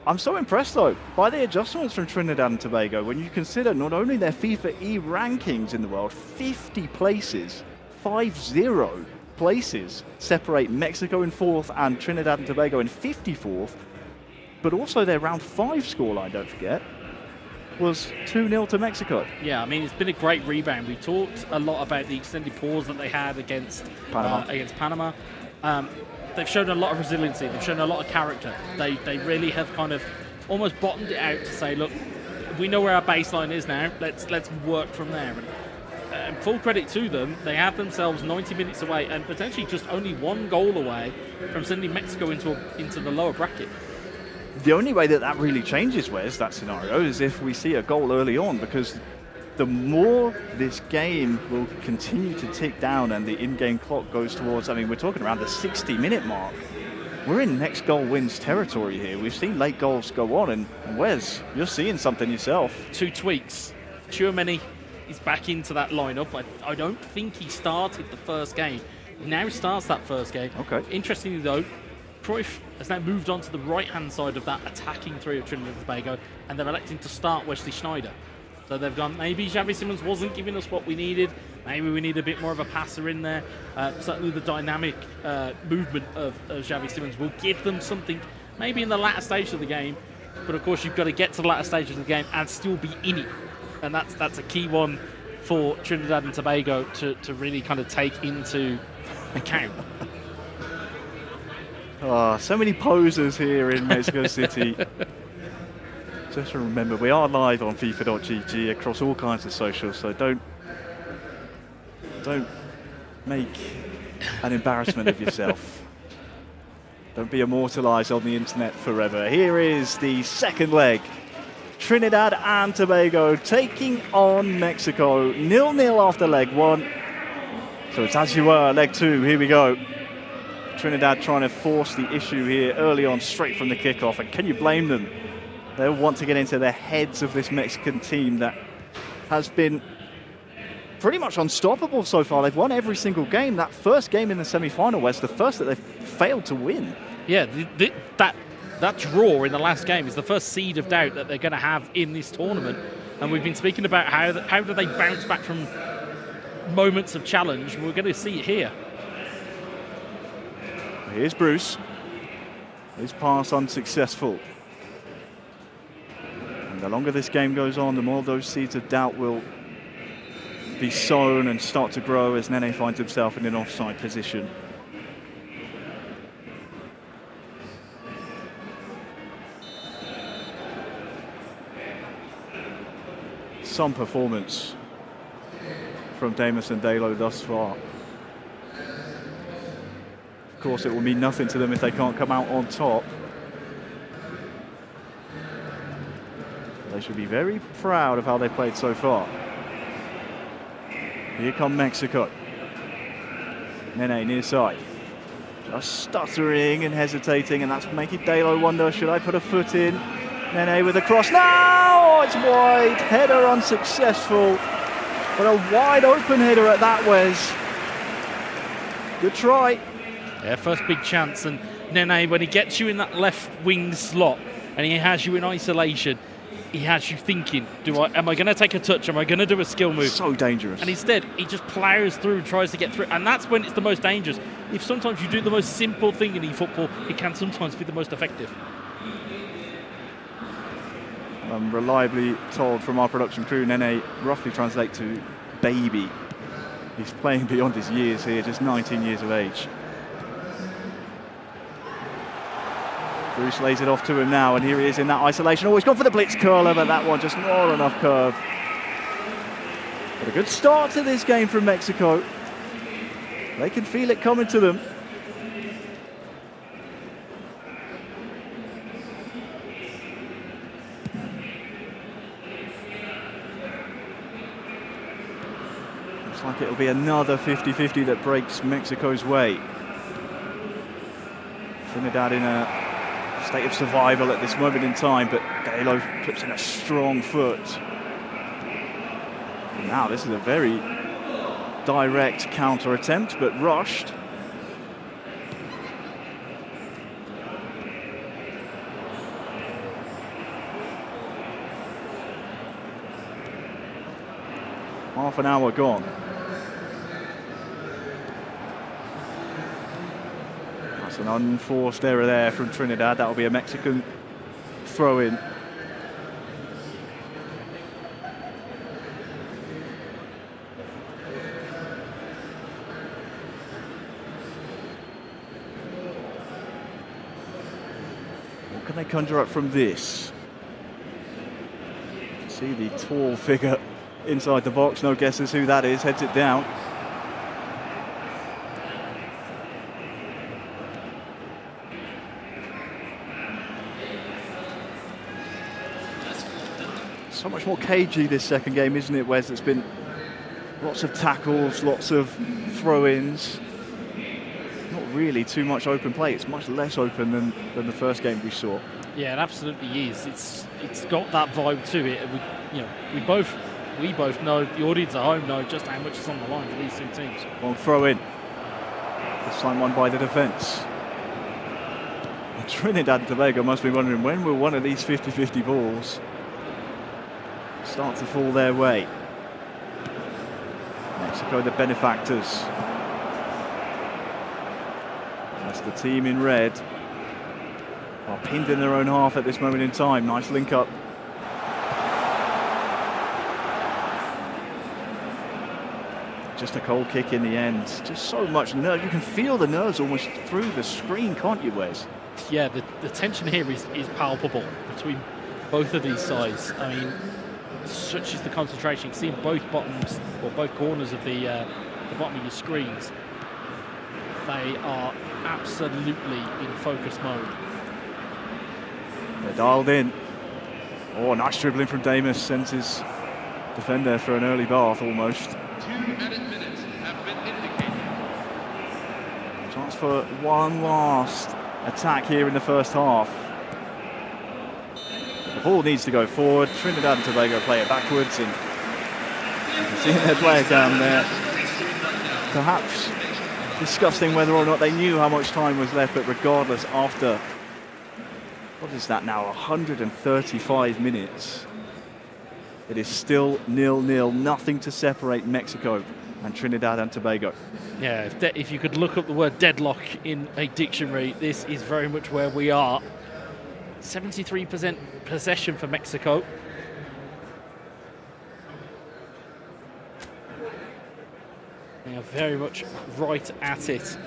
I'm so impressed, though, by the adjustments from Trinidad and Tobago when you consider not only their FIFA E rankings in the world, 50 places, 50 places separate Mexico in 4th and Trinidad and Tobago in 54th, but also their round 5 scoreline, don't forget, was 2-0 to Mexico. Yeah, I mean, it's been a great rebound. We talked a lot about the extended pause that they had against Panama. They've shown a lot of resiliency. They've shown a lot of character. They really have kind of almost bottomed it out to say, look, we know where our baseline is now. Let's work from there. And full credit to them, they have themselves 90 minutes away and potentially just only 1 goal away from sending Mexico into the lower bracket. The only way that really changes, Wes, that scenario, is if we see a goal early on, because the more this game will continue to tick down and the in-game clock goes towards, I mean, we're talking around the 60-minute mark. We're in next goal wins territory here. We've seen late goals go on, and Wes, you're seeing something yourself. 2 tweaks. Tchouameni is back into that lineup. I don't think he started the first game. He now starts that first game. Okay. Interestingly, though, Cruyff has now moved on to the right-hand side of that attacking 3 of Trinidad and Tobago, and they're electing to start Wesley Sneijder. So they've gone, maybe Xavi Simons wasn't giving us what we needed. Maybe we need a bit more of a passer in there. Certainly the dynamic movement of Xavi Simons will give them something, maybe in the latter stage of the game. But of course, you've got to get to the latter stage of the game and still be in it. And that's a key one for Trinidad and Tobago to really kind of take into account. Oh, so many posers here in Mexico City. Just remember, we are live on FIFA.gg across all kinds of socials, so don't make an embarrassment of yourself. Don't be immortalised on the internet forever. Here is the second leg. Trinidad and Tobago taking on Mexico. 0-0 after leg 1. So it's as you were, leg 2. Here we go. Trinidad trying to force the issue here early on, straight from the kickoff. And can you blame them? They'll want to get into the heads of this Mexican team that has been pretty much unstoppable so far. They've won every single game. That first game in the semi-final was the first that they've failed to win. Yeah, that draw in the last game is the first seed of doubt that they're going to have in this tournament. And we've been speaking about how do they bounce back from moments of challenge. We're going to see it here. Here's Bruce. His pass unsuccessful. And the longer this game goes on, the more those seeds of doubt will be sown and start to grow as Nene finds himself in an offside position. Some performance from Damus and Dalo thus far. Of course, it will mean nothing to them if they can't come out on top. They should be very proud of how they played so far. Here come Mexico. Nene near side. Just stuttering and hesitating, and that's making Dalo wonder, should I put a foot in? Nene with a cross. No! It's wide. Header unsuccessful. But a wide open header at that, Wes. Good try. Yeah, first big chance. And Nene, when he gets you in that left wing slot and he has you in isolation, he has you thinking, am I going to take a touch? Am I going to do a skill move? So dangerous. And instead, he just plows through and tries to get through. And that's when it's the most dangerous. If sometimes you do the most simple thing in eFootball, it can sometimes be the most effective. I'm reliably told from our production crew, Nene roughly translate to baby. He's playing beyond his years here, just 19 years of age. Bruce lays it off to him now, and here he is in that isolation. Oh, he's gone for the blitz curler, but that one just not enough curve. But a good start to this game from Mexico. They can feel it coming to them. Looks like it'll be another 50-50 that breaks Mexico's way. Trinidad in a state of survival at this moment in time, but Dalo puts in a strong foot. Now this is a very direct counter attempt, but rushed. Half an hour gone. That's an unforced error there from Trinidad. That'll be a Mexican throw-in. What can they conjure up from this? See the tall figure inside the box, no guesses who that is, heads it down. So much more cagey this second game, isn't it, Wes? It's been lots of tackles, lots of throw-ins. Not really too much open play. It's much less open than the first game we saw. Yeah, it absolutely is. It's got that vibe to it. We both know, the audience at home know just how much is on the line for these two teams. Long throw in. This time won by the defence. And Trinidad and Tobago must be wondering, when will one of these 50-50 balls start to fall their way? Mexico, the benefactors. That's the team in red. Are pinned in their own half at this moment in time. Nice link up. Just a cold kick in the end. Just so much nerve. You can feel the nerves almost through the screen, can't you, Wes? Yeah, the tension here is palpable between both of these sides. I mean, such is the concentration. You can see in both bottoms, or both corners of the bottom of your screens. They are absolutely in focus mode. They're dialed in. Oh, nice dribbling from Damus. Sends his defender for an early bath almost. 2 added minutes have been indicated. Chance for one last attack here in the first half. The ball needs to go forward. Trinidad and Tobago play it backwards, and you can see their player down there perhaps discussing whether or not they knew how much time was left, but regardless, after, what is that now, 135 minutes, It is still 0-0, nothing to separate Mexico and Trinidad and Tobago. Yeah, if you could look up the word deadlock in a dictionary, this is very much where we are. 73% possession for Mexico. They are very much right at it.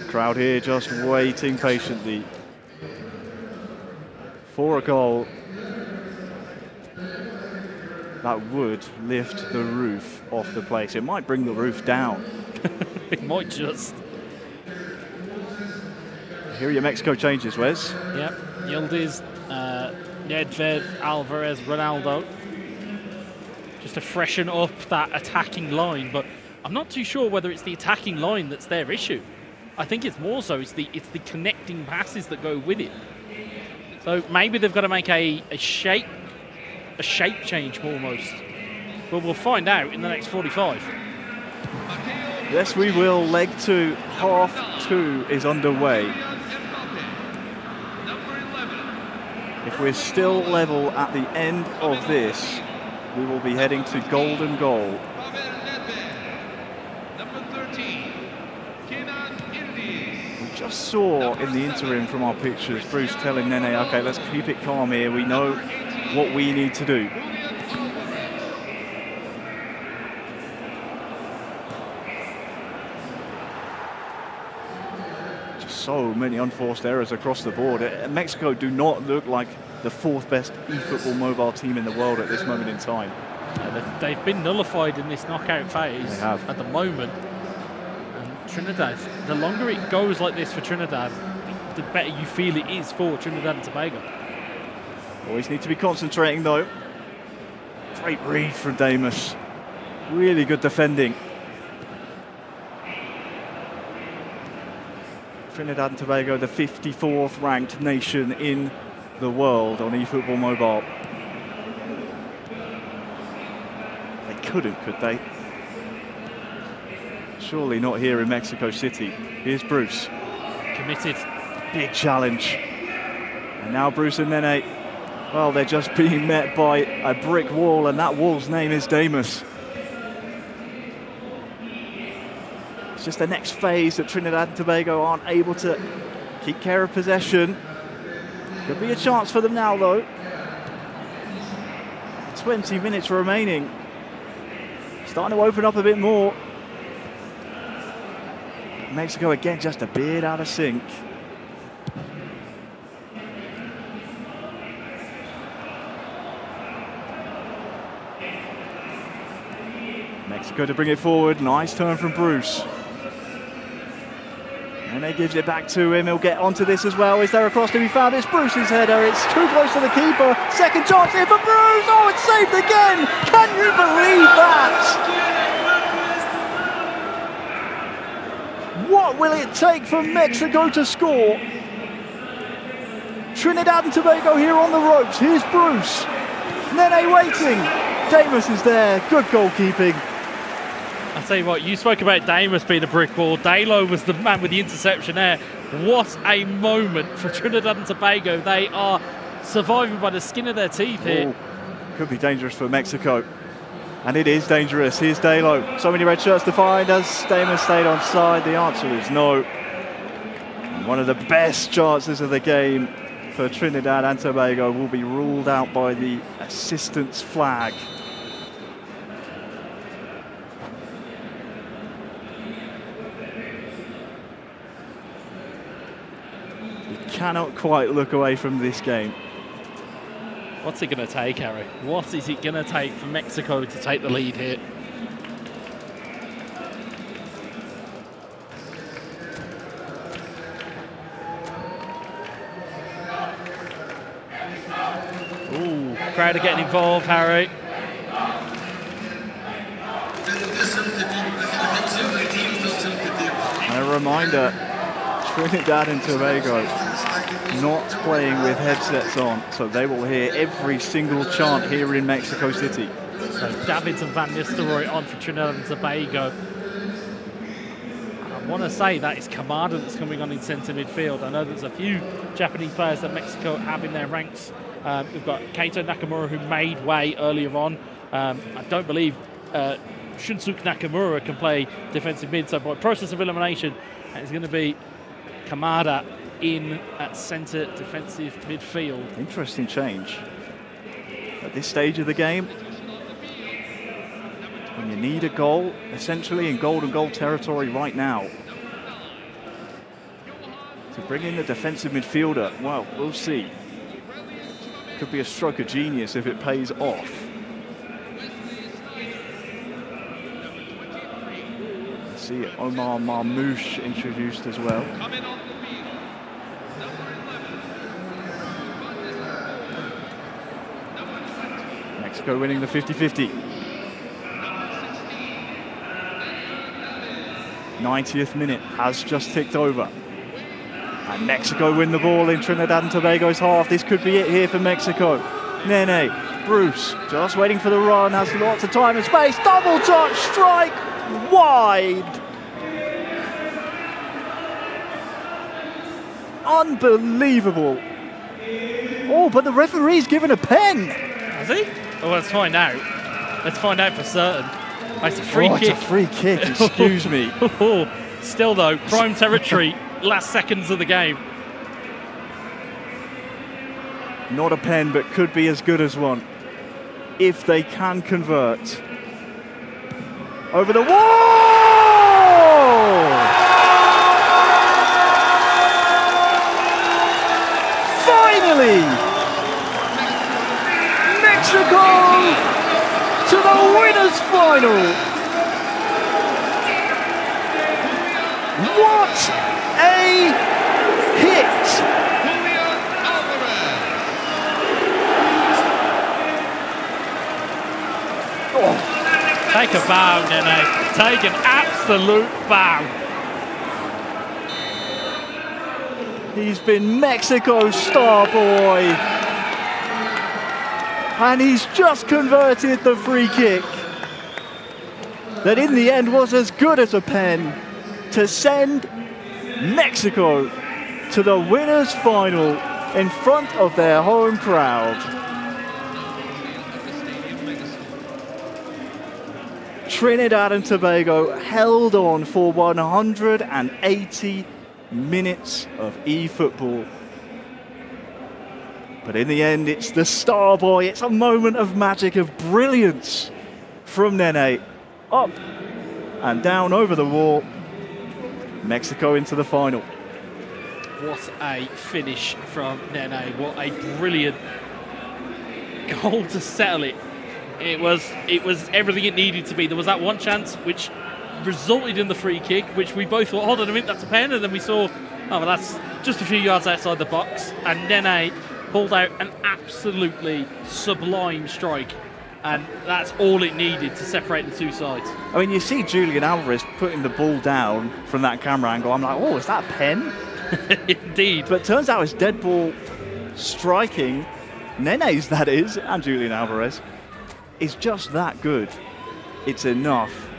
Crowd here just waiting patiently for a goal that would lift the roof off the place. It might bring the roof down. It might just. Here are your Mexico changes, Wes. Yep, Yildiz, Nedved, Alvarez, Ronaldo. Just to freshen up that attacking line, but I'm not too sure whether it's the attacking line that's their issue. I think it's more so it's the connecting passes that go with it. So maybe they've got to make a shape change almost. But we'll find out in the next 45. Yes, we will. Leg 2, half 2 is underway. If we're still level at the end of this, we will be heading to golden goal. We just saw in the interim from our pictures, Bruce telling Nene, okay, let's keep it calm here. We know what we need to do. So many unforced errors across the board. Mexico do not look like the 4th best eFootball mobile team in the world at this moment in time. Yeah, they've been nullified in this knockout phase at the moment. And Trinidad, the longer it goes like this for Trinidad, the better you feel it is for Trinidad and Tobago. Always need to be concentrating though. Great read from Damus. Really good defending. Trinidad and Tobago, the 54th ranked nation in the world on eFootball Mobile. They couldn't, could they? Surely not here in Mexico City. Here's Bruce. Committed. Big challenge. And now Bruce and Nene, well, they're just being met by a brick wall, and that wall's name is Damus. Just the next phase that Trinidad and Tobago aren't able to keep care of possession. Could be a chance for them now though. 20 minutes remaining. Starting to open up a bit more. Mexico again just a bit out of sync. Mexico to bring it forward. Nice turn from Bruce. And he gives it back to him. He'll get onto this as well. Is there a cross to be found? It's Bruce's header. It's too close to the keeper. Second chance here for Bruce. Oh, it's saved again. Can you believe that? What will it take for Mexico to score? Trinidad and Tobago here on the ropes. Here's Bruce. Nene waiting. Damus is there. Good goalkeeping. I'll tell you what, you spoke about Damus being a brick wall. Dalo was the man with the interception there. What a moment for Trinidad and Tobago. They are surviving by the skin of their teeth here. Ooh, could be dangerous for Mexico. And it is dangerous. Here's Dalo. So many red shirts to find. Has Damus stayed on side? The answer is no. And one of the best chances of the game for Trinidad and Tobago will be ruled out by the assistant's flag. Cannot quite look away from this game. What's it going to take, Harry? What is it going to take for Mexico to take the lead here? Ooh, crowd are getting involved, Harry. And a reminder, Trinidad and Tobago not playing with headsets on, so they will hear every single chant here in Mexico City. So Davids and Van Nistelrooy on for Trinidad and Tobago. want to say that it's Kamada that's coming on in centre midfield. I know there's a few Japanese players that Mexico have in their ranks. We've got Keito Nakamura, who made way earlier on. I don't believe Shunsuke Nakamura can play defensive mid, so by process of elimination, it's going to be Kamada in at centre defensive midfield. Interesting change at this stage of the game. When you need a goal, essentially in golden goal territory right now. To bring in the defensive midfielder, well, we'll see. Could be a stroke of genius if it pays off. Let's see Omar Marmouche introduced as well. Mexico winning the 50-50. 90th minute has just ticked over. And Mexico win the ball in Trinidad and Tobago's half. This could be it here for Mexico. Nene, Bruce, just waiting for the run, has lots of time and space. Double touch, strike, wide. Unbelievable. Oh, but the referee's given a pen. Has he? Well, let's find out. Let's find out for certain. Oh, it's a free kick. It's a free kick, excuse me. Still though, prime territory, last seconds of the game. Not a pen, but could be as good as one if they can convert. Over the wall! Finally! Mexico to the winners' final! What a hit! Oh. Take a bow, Nene. Take an absolute bow. He's been Mexico's star boy. And he's just converted the free kick. That in the end was as good as a pen to send Mexico to the winners' final in front of their home crowd. Trinidad and Tobago held on for 180 minutes of eFootball. But in the end, it's the star boy. It's a moment of magic, of brilliance from Nene. Up and down over the wall. Mexico into the final. What a finish from Nene. What a brilliant goal to settle it. It was everything it needed to be. There was that one chance which resulted in the free kick, which we both thought, hold on a minute, that's a pen. And then we saw, oh, well, that's just a few yards outside the box. And Nene pulled out an absolutely sublime strike. And that's all it needed to separate the two sides. I mean, you see Julian Alvarez putting the ball down from that camera angle. I'm like, oh, is that a pen? Indeed. But turns out it's dead ball striking. Nene's, that is, and Julian Alvarez is just that good. It's enough.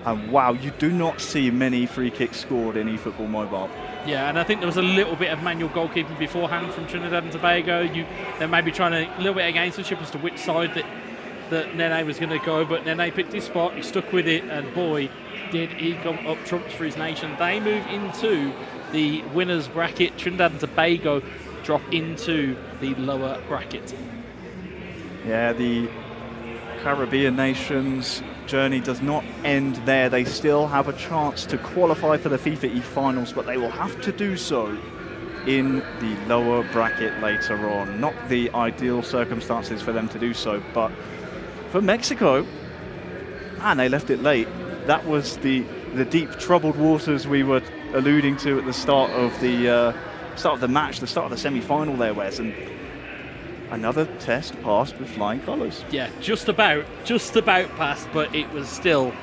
And wow, you do not see many free kicks scored in eFootball Mobile. Yeah, and I think there was a little bit of manual goalkeeping beforehand from Trinidad and Tobago. They may be trying a little bit of gamesmanship as to which side that Nene was going to go, but Nene picked his spot, he stuck with it, and boy, did he come up trumps for his nation. They move into the winners bracket. Trinidad and Tobago drop into the lower bracket. Yeah, the Caribbean nations journey does not end there. They still have a chance to qualify for the FIFA E-finals, but they will have to do so in the lower bracket later on. Not the ideal circumstances for them to do so, but for Mexico, and they left it late. That was the deep troubled waters we were alluding to at the start of the match, the start of the semi-final there, Wes, and another test passed with flying colours. Yeah, just about passed, but it was still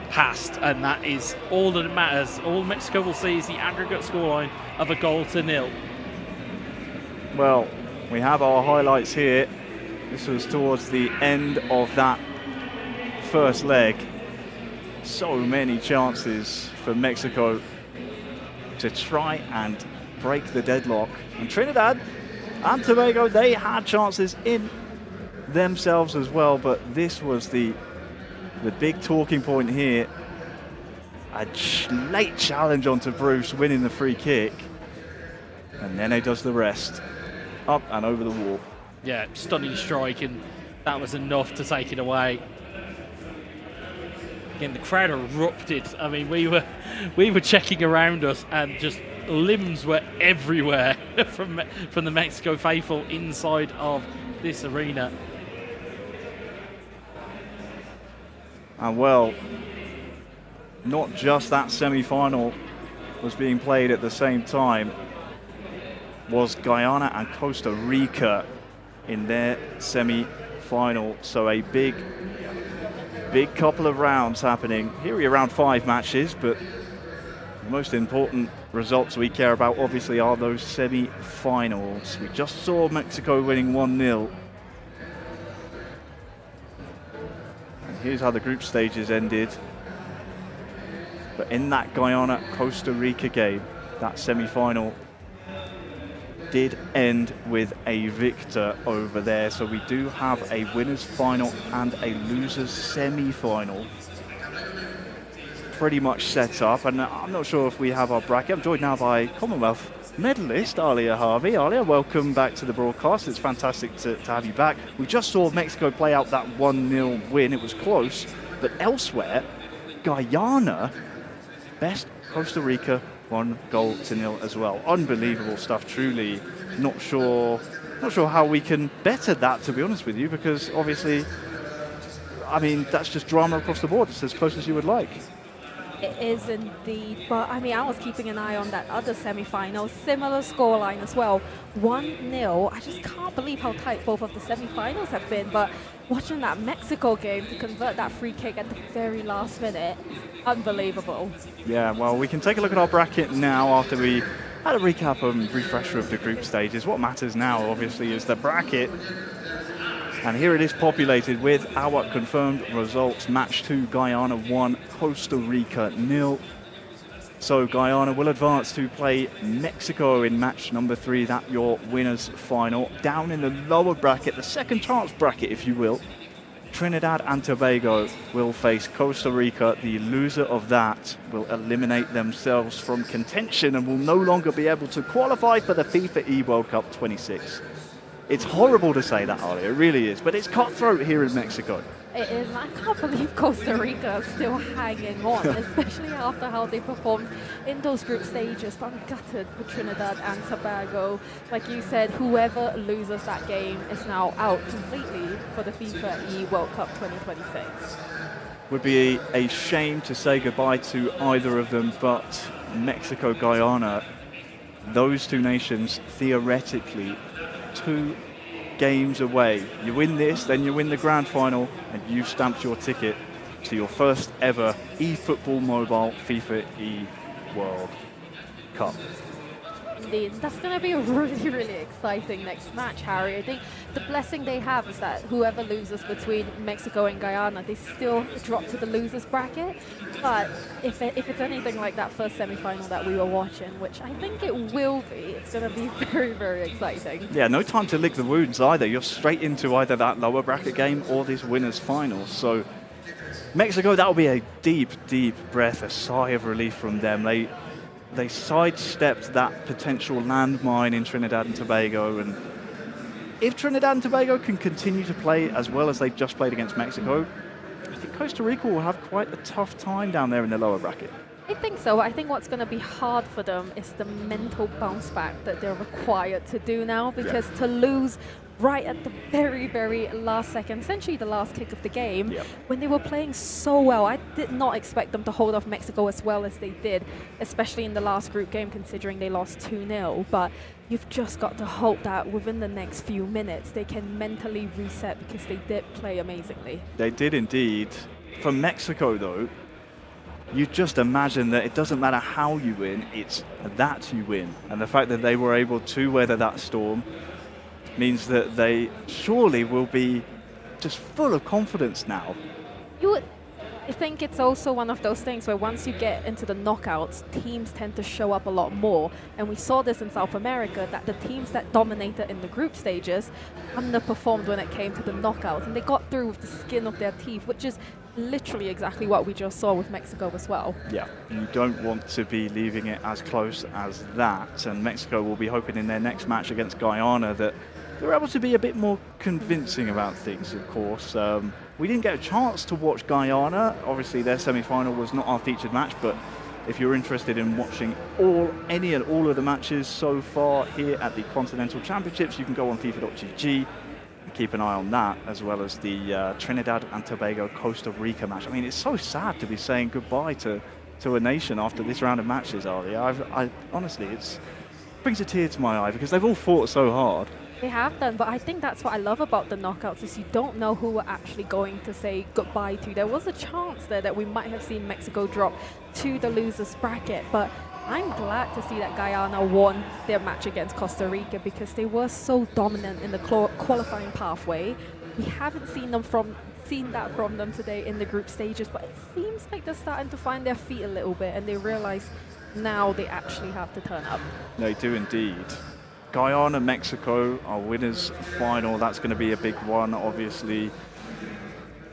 passed, and that is all that matters. All Mexico will see is the aggregate scoreline of 1-0. Well, we have our highlights here. This was towards the end of that first leg. So many chances for Mexico to try and break the deadlock. And Trinidad and Tobago, they had chances in themselves as well, but this was the big talking point here. A late challenge onto Bruce, winning the free kick. And Nene does the rest. Up and over the wall. Yeah, stunning strike, and that was enough to take it away. Again, the crowd erupted. I mean, we were checking around us, and just limbs were everywhere from the Mexico faithful inside of this arena. And well, not just that semi-final was being played at the same time, was Guyana and Costa Rica in their semi-final. So a big couple of rounds happening. Here are around 5 matches, but the most important results we care about obviously are those semi-finals. We just saw Mexico winning 1-0. And here's how the group stages ended. But in that Guyana-Costa Rica game, that semi-final did end with a victor over there. So we do have a winners final and a losers semi-final pretty much set up. And I'm not sure if we have our bracket. I'm joined now by Commonwealth medalist Alia Harvey. Alia, welcome back to the broadcast. It's fantastic to have you back. We just saw Mexico play out that 1-0 win. It was close, but elsewhere, Guyana best Costa Rica 1-0 as well. Unbelievable stuff, truly. Not sure how we can better that, to be honest with you, because obviously, I mean, that's just drama across the board. It's as close as you would like. It is indeed, but I mean, I was keeping an eye on that other semi-final, similar scoreline as well, 1-0. I just can't believe how tight both of the semi-finals have been, but watching that Mexico game to convert that free kick at the very last minute, unbelievable. Yeah, well, we can take a look at our bracket now after we had a recap and refresher of the group stages. What matters now, obviously, is the bracket. And here it is populated with our confirmed results. Match 2, Guyana 1, Costa Rica 0. So Guyana will advance to play Mexico in match number 3, that your winners final. Down in the lower bracket, the second chance bracket, if you will, Trinidad and Tobago will face Costa Rica. The loser of that will eliminate themselves from contention and will no longer be able to qualify for the FIFA World Cup 26. It's horrible to say that, Alia, it really is, but it's cutthroat here in Mexico. It is, and I can't believe Costa Rica is still hanging on, especially after how they performed in those group stages. But I'm gutted for Trinidad and Tobago. Like you said, whoever loses that game is now out completely for the FIFA World Cup 2026. Would be a shame to say goodbye to either of them, but Mexico, Guyana, those two nations theoretically 2 games away. You win this, then you win the grand final, and you've stamped your ticket to your first ever eFootball Mobile FIFA World Cup. Indeed, that's going to be a really, really exciting next match, Harry. I think the blessing they have is that whoever loses between Mexico and Guyana, they still drop to the losers bracket. But if it's anything like that first semi-final that we were watching, which I think it will be, it's going to be very, very exciting. Yeah, no time to lick the wounds either. You're straight into either that lower bracket game or this winners final. So Mexico, that'll be a deep, deep breath, a sigh of relief from them. They sidestepped that potential landmine in Trinidad and Tobago, and if Trinidad and Tobago can continue to play as well as they've just played against Mexico, I think Costa Rica will have quite a tough time down there in the lower bracket. I think so. I think what's going to be hard for them is the mental bounce back that they're required to do now, because to lose right at the very, very last second, essentially the last kick of the game, when they were playing so well. I did not expect them to hold off Mexico as well as they did, especially in the last group game, considering they lost 2-0. But you've just got to hope that within the next few minutes they can mentally reset, because they did play amazingly. They did indeed. For Mexico, though, you just imagine that it doesn't matter how you win, it's that you win. And the fact that they were able to weather that storm means that they surely will be just full of confidence now. You I think it's also one of those things where once you get into the knockouts, teams tend to show up a lot more. And we saw this in South America, that the teams that dominated in the group stages underperformed when it came to the knockouts. And they got through with the skin of their teeth, which is literally exactly what we just saw with Mexico as well. Yeah, you don't want to be leaving it as close as that. And Mexico will be hoping in their next match against Guyana that they're able to be a bit more convincing about things, of course. We didn't get a chance to watch Guyana. Obviously, their semi-final was not our featured match, but if you're interested in watching any and all of the matches so far here at the Continental Championships, you can go on FIFA.gg and keep an eye on that, as well as the Trinidad and Tobago Costa Rica match. I mean, it's so sad to be saying goodbye to a nation after this round of matches, Arlie. I honestly, it brings a tear to my eye because they've all fought so hard. They have done, but I think that's what I love about the knockouts is you don't know who we're actually going to say goodbye to. There was a chance there that we might have seen Mexico drop to the losers bracket, but I'm glad to see that Guyana won their match against Costa Rica because they were so dominant in the qualifying pathway. We haven't seen that from them today in the group stages, but it seems like they're starting to find their feet a little bit and they realize now they actually have to turn up. They do indeed. Guyana, Mexico, our winners final. That's going to be a big one, obviously.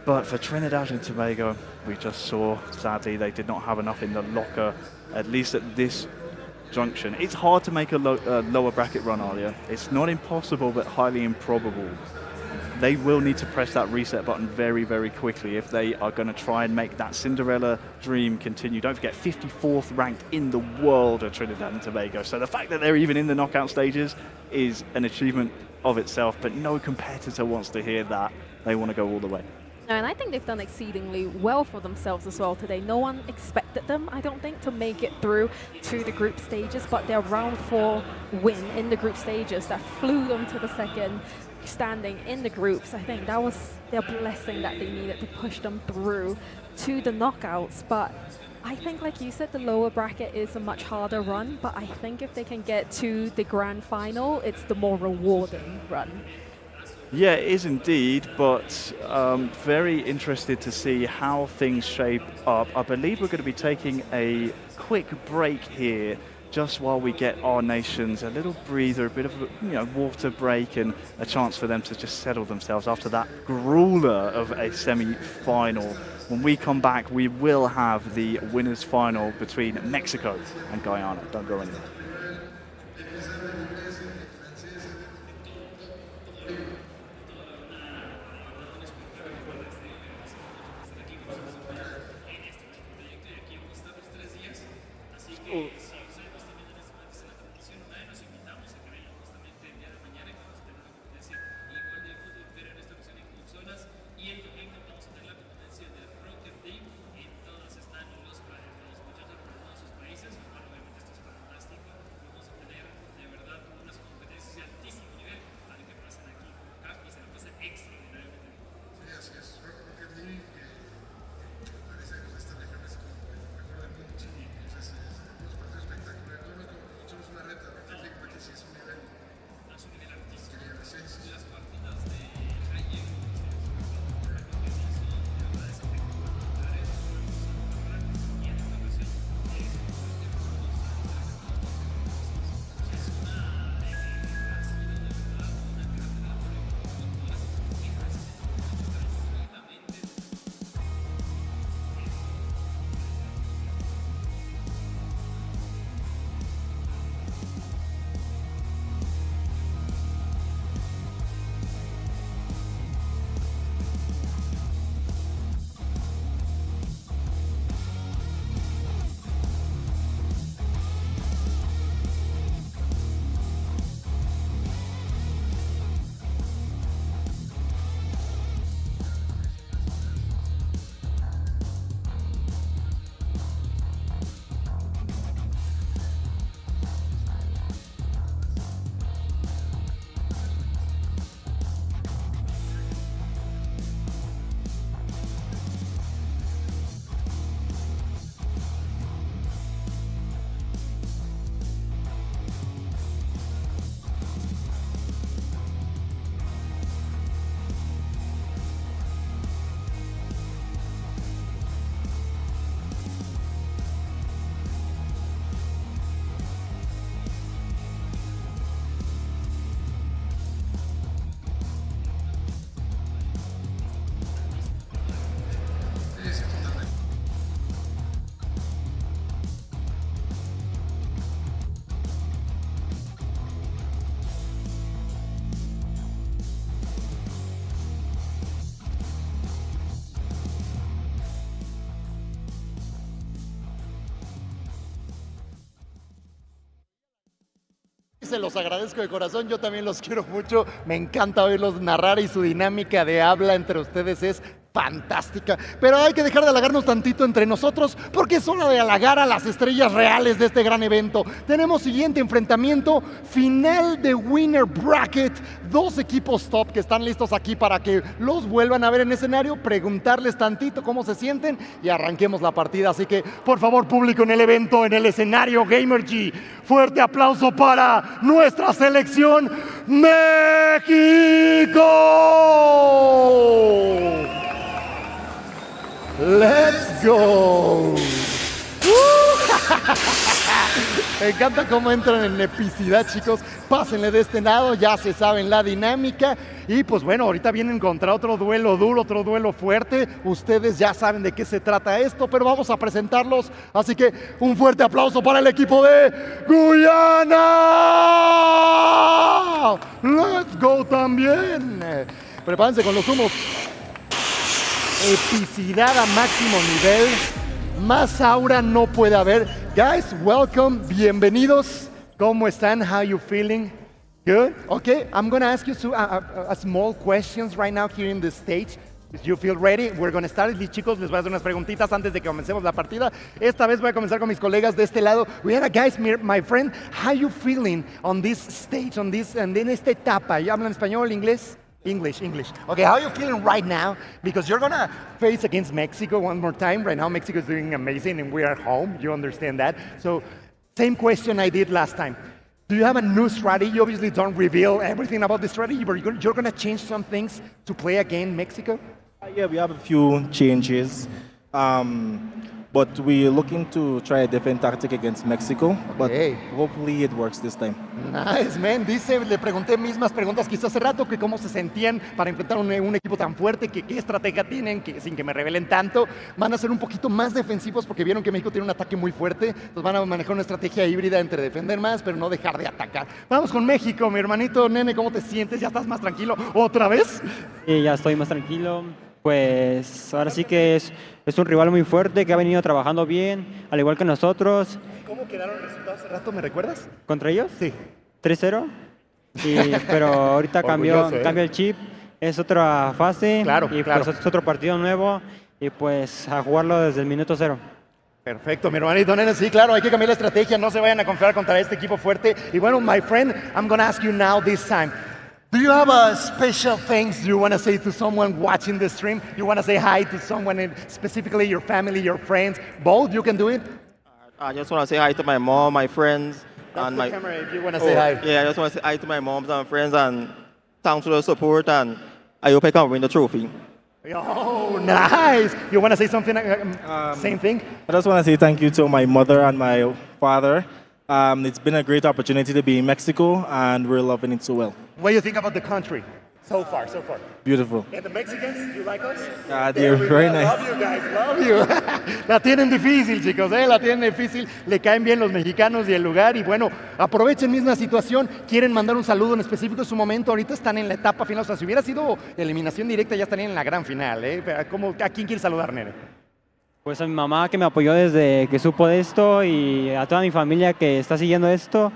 But for Trinidad and Tobago, we just saw, sadly, they did not have enough in the locker, at least at this junction. It's hard to make a lower bracket run, Alia. It's not impossible, but highly improbable. They will need to press that reset button very, very quickly if they are going to try and make that Cinderella dream continue. Don't forget, 54th ranked in the world are Trinidad and Tobago. So the fact that they're even in the knockout stages is an achievement of itself, but no competitor wants to hear that. They want to go all the way. And I think they've done exceedingly well for themselves as well today. No one expected them, I don't think, to make it through to the group stages, but their round 4 win in the group stages that flew them to the second standing in the groups, I think that was their blessing that they needed to push them through to the knockouts. But I think, like you said, the lower bracket is a much harder run, but I think if they can get to the grand final, it's the more rewarding run. Yeah, it is indeed, but very interested to see how things shape up. I believe we're going to be taking a quick break here just while we get our nations a little breather, a bit of a water break and a chance for them to just settle themselves after that grueler of a semi-final. When we come back, we will have the winners' final between Mexico and Guyana. Don't go anywhere. Se los agradezco de corazón, yo también los quiero mucho, me encanta oírlos narrar y su dinámica de habla entre ustedes es fantástica, pero hay que dejar de halagarnos tantito entre nosotros porque es hora de halagar a las estrellas reales de este gran evento. Tenemos siguiente enfrentamiento, final de Winner Bracket, 2 equipos top que están listos aquí para que los vuelvan a ver en escenario, preguntarles tantito cómo se sienten y arranquemos la partida. Así que, por favor, público en el evento, en el escenario Gamergy, fuerte aplauso para nuestra selección México. ¡Let's go! Me encanta cómo entran en epicidad, chicos. Pásenle de este lado, ya se saben la dinámica. Y pues bueno, ahorita vienen contra otro duelo duro, otro duelo fuerte. Ustedes ya saben de qué se trata esto, pero vamos a presentarlos. Así que un fuerte aplauso para el equipo de Guyana. ¡Let's go también! Prepárense con los humos. Epicidad a máximo nivel, más aura no puede haber. Guys, welcome, bienvenidos. ¿Cómo están? How you feeling? Good? Okay, I'm gonna ask you a small questions right now here in the stage. If you feel ready, we're gonna start. Y chicos, les voy a hacer unas preguntitas antes de que comencemos la partida. Esta vez voy a comenzar con mis colegas de este lado. Guys, my friend, how you feeling on this stage, en esta etapa? ¿Ya hablan español, inglés? English. Okay, how are you feeling right now? Because you're gonna face against Mexico one more time. Right now, Mexico is doing amazing and we are home. You understand that? So, same question I did last time. Do you have a new strategy? You obviously don't reveal everything about the strategy, but you're gonna change some things to play against Mexico? Yeah, we have a few changes. But we're looking to try a different tactic against Mexico, but hopefully it works this time. Nice, man. Dice, le pregunté mismas preguntas quizás hace rato, que cómo se sentían para enfrentar un equipo tan fuerte, que qué estrategia tienen, que sin que me revelen tanto, van a ser un poquito más defensivos porque vieron que México tiene un ataque muy fuerte, entonces van a manejar una estrategia híbrida entre defender más, pero no dejar de atacar. Vamos con México, mi hermanito Nene, ¿cómo te sientes? ¿Ya estás más tranquilo otra vez? Sí, ya estoy más tranquilo. Pues ahora sí que es un rival muy fuerte que ha venido trabajando bien, al igual que nosotros. ¿Cómo quedaron los resultados hace rato? ¿Me recuerdas? ¿Contra ellos? Sí. 3-0. Pero ahorita cambió el chip, es otra fase. Claro, y pues es otro partido nuevo y pues a jugarlo desde el minuto 0. Perfecto, mi hermanito Nene, sí, claro, hay que cambiar la estrategia, no se vayan a confiar contra este equipo fuerte. Y bueno, my friend, I'm gonna ask you now this time. Do you have a special things you want to say to someone watching the stream? You want to say hi to someone, specifically your family, your friends? Both, you can do it? I just want to say hi to my mom, my friends. That's and the my camera if you want to say hi. Yeah, I just want to say hi to my moms and friends and thanks for the support and I hope I can win the trophy. Oh, nice. You want to say something, same thing? I just want to say thank you to my mother and my father. It's been a great opportunity to be in Mexico and we're loving it so well. What do you think about the country so far? Beautiful. And the Mexicans, you like us? They're very nice. Love you guys, love you. La tienen difícil, chicos, la tienen difícil. Le caen bien los mexicanos y el lugar. Y bueno, aprovechen misma situación. Quieren mandar un saludo en específico en su momento. Ahorita están en la etapa final. O sea, si hubiera sido eliminación directa, ya estarían en la gran final. ¿A quién quiere saludar, Nene? Pues a mi mamá que me apoyó desde que supo de esto y a toda mi familia que está siguiendo esto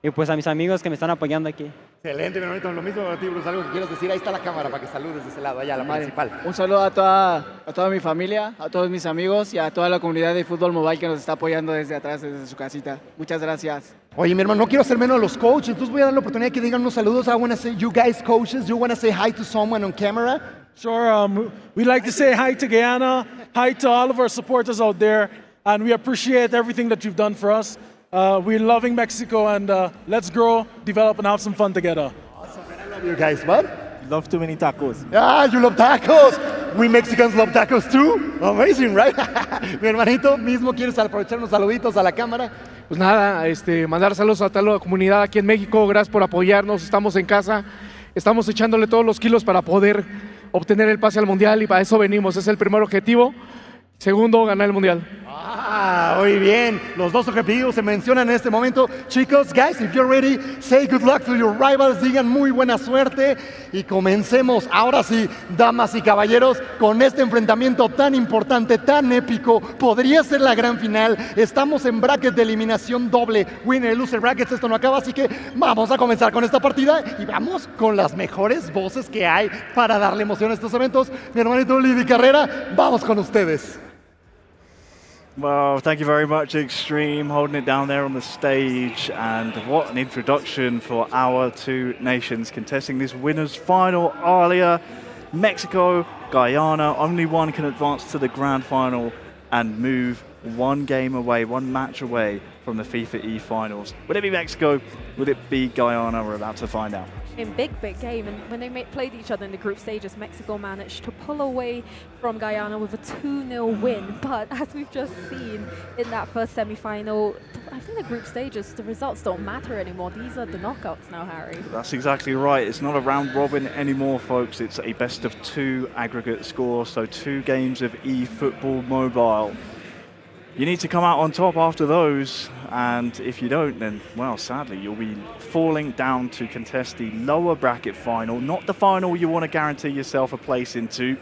y pues a mis amigos que me están apoyando aquí. Excelente, mi hermanito. Lo mismo a ti, Bruce, algo que quieras decir. Ahí está la cámara para que saludes de ese lado, allá, la principal. Un saludo a toda mi familia, a todos mis amigos y a toda la comunidad de eFootball Mobile que nos está apoyando desde atrás, desde su casita. Muchas gracias. Oye, mi hermano, no quiero hacer menos a los coaches, entonces voy a dar la oportunidad que digan unos saludos. I want to say, you guys coaches, you want to say hi to someone on camera? Sure, we'd like to say hi to Guyana, hi to all of our supporters out there, and we appreciate everything that you've done for us. We're loving Mexico, and let's grow, develop, and have some fun together. Awesome, man. I love you guys. What? Love too many tacos. Ah, you love tacos. We Mexicans love tacos too. Amazing, right? Mi hermanito, mismo, ¿quieres aprovechar unos saluditos a la cámara? Pues nada, mandar saludos a toda la comunidad aquí en México. Gracias por apoyarnos. Estamos en casa. Estamos echándole todos los kilos para poder obtener el pase al Mundial y para eso venimos. Es el primer objetivo. Segundo, ganar el Mundial. Muy bien. Los dos objetivos se mencionan en este momento. Chicos, guys, if you're ready, say good luck to your rivals. Digan muy buena suerte. Y comencemos, ahora sí, damas y caballeros, con este enfrentamiento tan importante, tan épico. Podría ser la gran final. Estamos en bracket de eliminación doble. Winner y loser brackets, esto no acaba, así que vamos a comenzar con esta partida. Y vamos con las mejores voces que hay para darle emoción a estos eventos. Mi hermanito Lidy Carrera, vamos con ustedes. Well, thank you very much, Extreme, holding it down there on the stage. And what an introduction for our two nations contesting this winners' final. Earlier, Mexico, Guyana, only one can advance to the grand final and move one game away, one match away from the FIFAe finals. Would it be Mexico? Would it be Guyana? We're about to find out. In big game, and when they played each other in the group stages, Mexico managed to pull away from Guyana with a 2-0 win. But as we've just seen in that first semi-final, I think the group stages, the results don't matter anymore. These are the knockouts now, Harry. That's exactly right. It's not a round robin anymore, folks. It's a best of 2 aggregate score, so 2 games of eFootball Mobile. You need to come out on top after those, and if you don't, then, well, sadly, you'll be falling down to contest the lower bracket final, not the final you want to guarantee yourself a place into.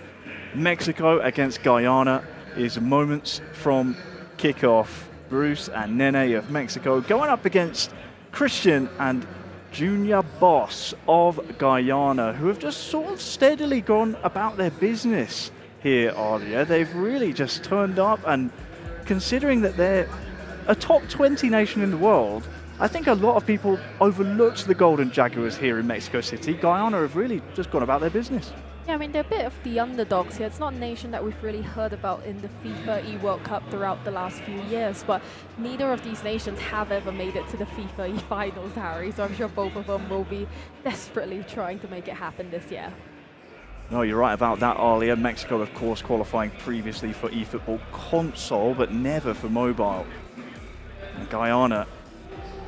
Mexico against Guyana is moments from kickoff. Bruce and Nene of Mexico going up against Christian and Junior Boss of Guyana, who have just sort of steadily gone about their business here earlier. They've really just turned up, and considering that they're a top 20 nation in the world, I think a lot of people overlooked the Golden Jaguars here in Mexico City. Guyana have really just gone about their business. Yeah, I mean, they're a bit of the underdogs here. It's not a nation that we've really heard about in the FIFA World Cup throughout the last few years, but neither of these nations have ever made it to the FIFA finals, Harry, so I'm sure both of them will be desperately trying to make it happen this year. No, you're right about that earlier. Mexico, of course, qualifying previously for eFootball console, but never for mobile. And Guyana,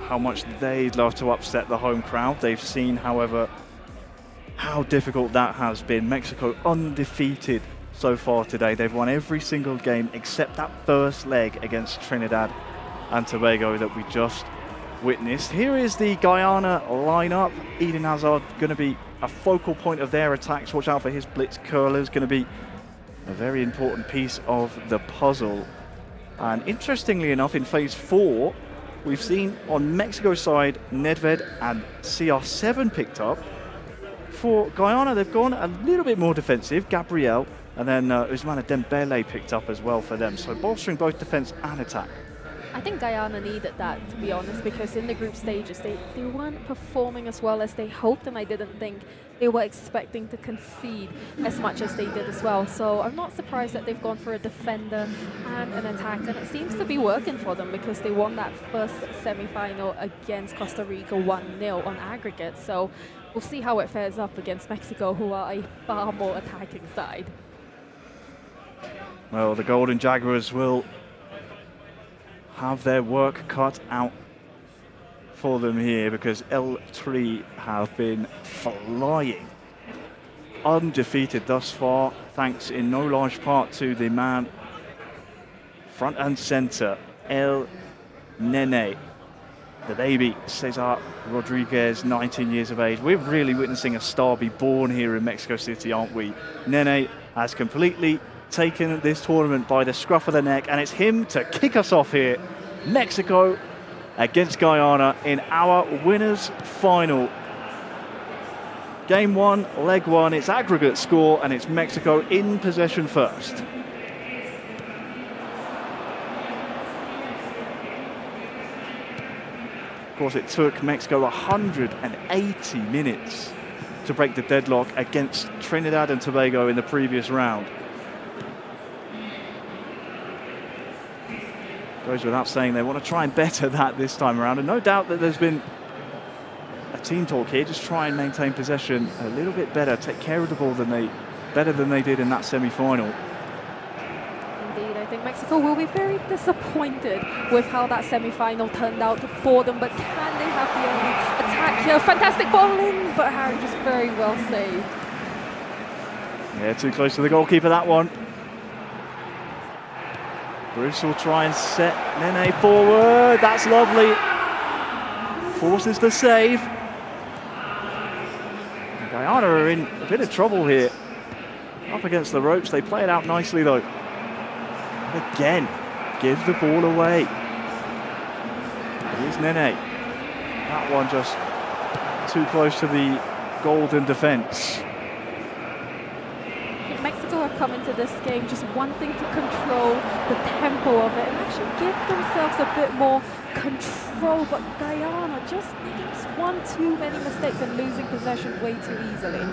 how much they'd love to upset the home crowd. They've seen, however, how difficult that has been. Mexico undefeated so far today. They've won every single game except that first leg against Trinidad and Tobago that we just witnessed. Here is the Guyana lineup. Eden Hazard going to be a focal point of their attacks. Watch out for his blitz curlers. Going to be a very important piece of the puzzle. And interestingly enough, in phase 4, we've seen on Mexico's side, Nedved and CR7 picked up. For Guyana, they've gone a little bit more defensive. Gabriel and then Ousmane Dembele picked up as well for them. So bolstering both defense and attack. I think Guyana needed that, to be honest, because in the group stages, they weren't performing as well as they hoped, and I didn't think they were expecting to concede as much as they did as well. So I'm not surprised that they've gone for a defender and an attack, and it seems to be working for them because they won that first semi-final against Costa Rica 1-0 on aggregate. So we'll see how it fares up against Mexico, who are a far more attacking side. Well, the Golden Jaguars will have their work cut out for them here because L3 have been flying. Undefeated thus far, thanks in no large part to the man front and center, El Nene, the baby, Cesar Rodriguez, 19 years of age. We're really witnessing a star be born here in Mexico City, aren't we? Nene has completely taken this tournament by the scruff of the neck, and it's him to kick us off here. Mexico against Guyana in our winners' final. Game 1, leg 1, it's aggregate score, and it's Mexico in possession first. Of course, it took Mexico 180 minutes to break the deadlock against Trinidad and Tobago in the previous round. Goes without saying they want to try and better that this time around, and no doubt that there's been a team talk here. Just try and maintain possession a little bit better, take care of the ball better than they did in that semi-final. Indeed, I think Mexico will be very disappointed with how that semi-final turned out for them, but can they have the early attack here? Fantastic ball in, but Harry just very well saved. Yeah, too close to the goalkeeper, that one. Bruce will try and set Nene forward. That's lovely. Forces the save. And Guyana are in a bit of trouble here. Up against the ropes. They play it out nicely though. And again, give the ball away. Here's Nene. That one just too close to the golden defense. Mexico have come into this game just wanting to control the tempo of it and actually give themselves a bit more control, but Guyana just making one too many mistakes and losing possession way too easily.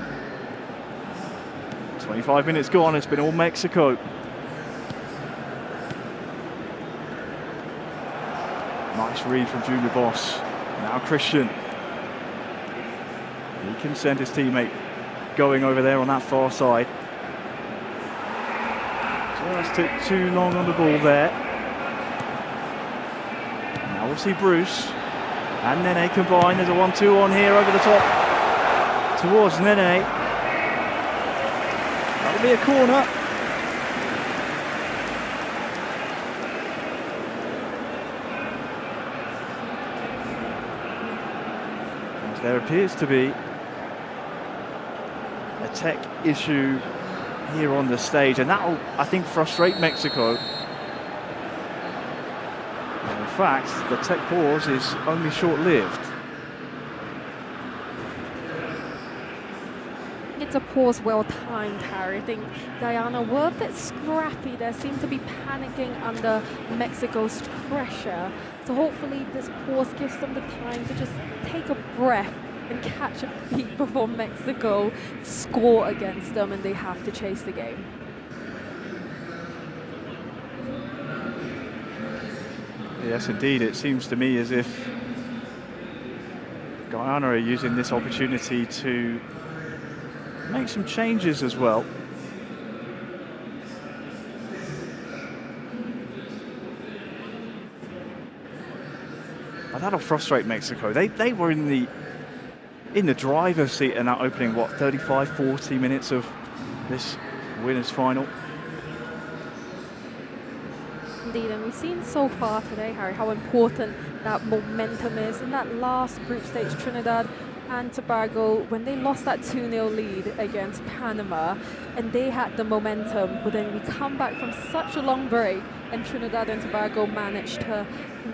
25 minutes gone, it's been all Mexico. Nice read from Junior Boss. Now Christian. He can send his teammate going over there on that far side. Just took too long on the ball there. Now we'll see Bruce and Nene combine. There's a 1-2 on here over the top towards Nene. That'll be a corner. As there appears to be a tech issue here on the stage, and that'll, I think, frustrate Mexico. And in fact, the tech pause is only short-lived. It's a pause well timed, Harry. I think Guyana were a bit scrappy. They seem to be panicking under Mexico's pressure. So hopefully this pause gives them the time to just take a breath and catch a beat before Mexico score against them and they have to chase the game. Yes, indeed. It seems to me as if Guyana are using this opportunity to make some changes as well. But that'll frustrate Mexico. They were in the driver's seat in that opening, what, 35, 40 minutes of this winners' final. Indeed, and we've seen so far today, Harry, how important that momentum is. In that last group stage, Trinidad and Tobago, when they lost that 2-0 lead against Panama, and they had the momentum, but then we come back from such a long break, and Trinidad and Tobago managed to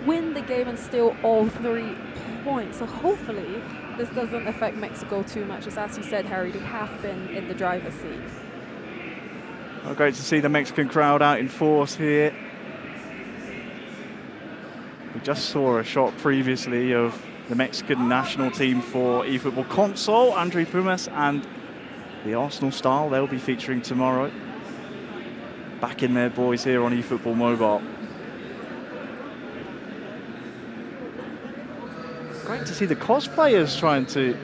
win the game and steal all 3 points. So hopefully this doesn't affect Mexico too much, as you said, Harry, they have been in the driver's seat. Well, great to see the Mexican crowd out in force here. We just saw a shot previously of the Mexican national team for eFootball console, Andre Pumas and the Arsenal style. They'll be featuring tomorrow. Back in there, boys, here on eFootball Mobile. Great to see the cosplayers trying to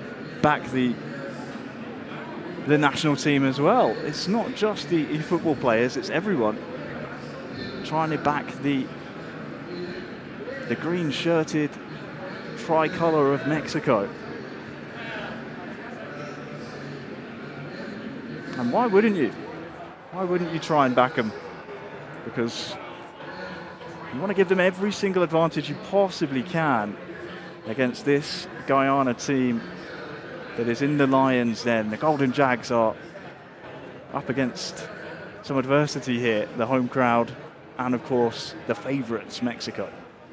back the national team as well. It's not just the eFootball players, it's everyone trying to back the green-shirted tricolour of Mexico. And why wouldn't you? Why wouldn't you try and back them? Because you want to give them every single advantage you possibly can against this Guyana team that is in the Lions Den. The Golden Jags are up against some adversity here, the home crowd, and of course the favourites, Mexico.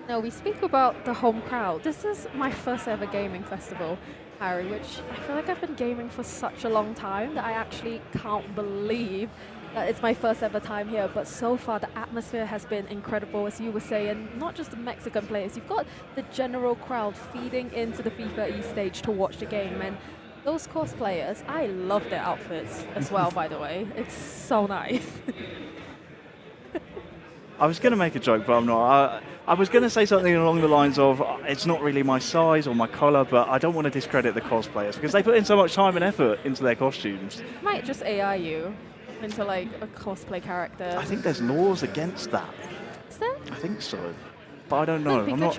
Now, we speak about the home crowd. This is my first ever gaming festival, Harry, which I feel like I've been gaming for such a long time that I actually can't believe that it's my first ever time here. But so far, the atmosphere has been incredible, as you were saying. Not just the Mexican players, you've got the general crowd feeding into the FIFA stage to watch the game. And those cosplayers, I love their outfits as well, by the way. It's so nice. I was going to make a joke, but I'm not. I was going to say something along the lines of, it's not really my size or my colour, but I don't want to discredit the cosplayers because they put in so much time and effort into their costumes. Might just AI you into like a cosplay character. I think there's laws against that. Is there? I think so, but I don't know. Like I'm not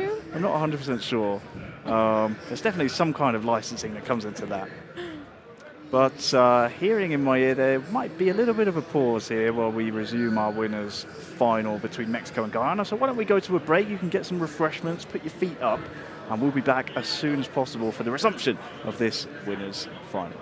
100% sure. There's definitely some kind of licensing that comes into that. But hearing in my ear, there might be a little bit of a pause here while we resume our winners' final between Mexico and Guyana. So why don't we go to a break? You can get some refreshments, put your feet up, and we'll be back as soon as possible for the resumption of this winners' final.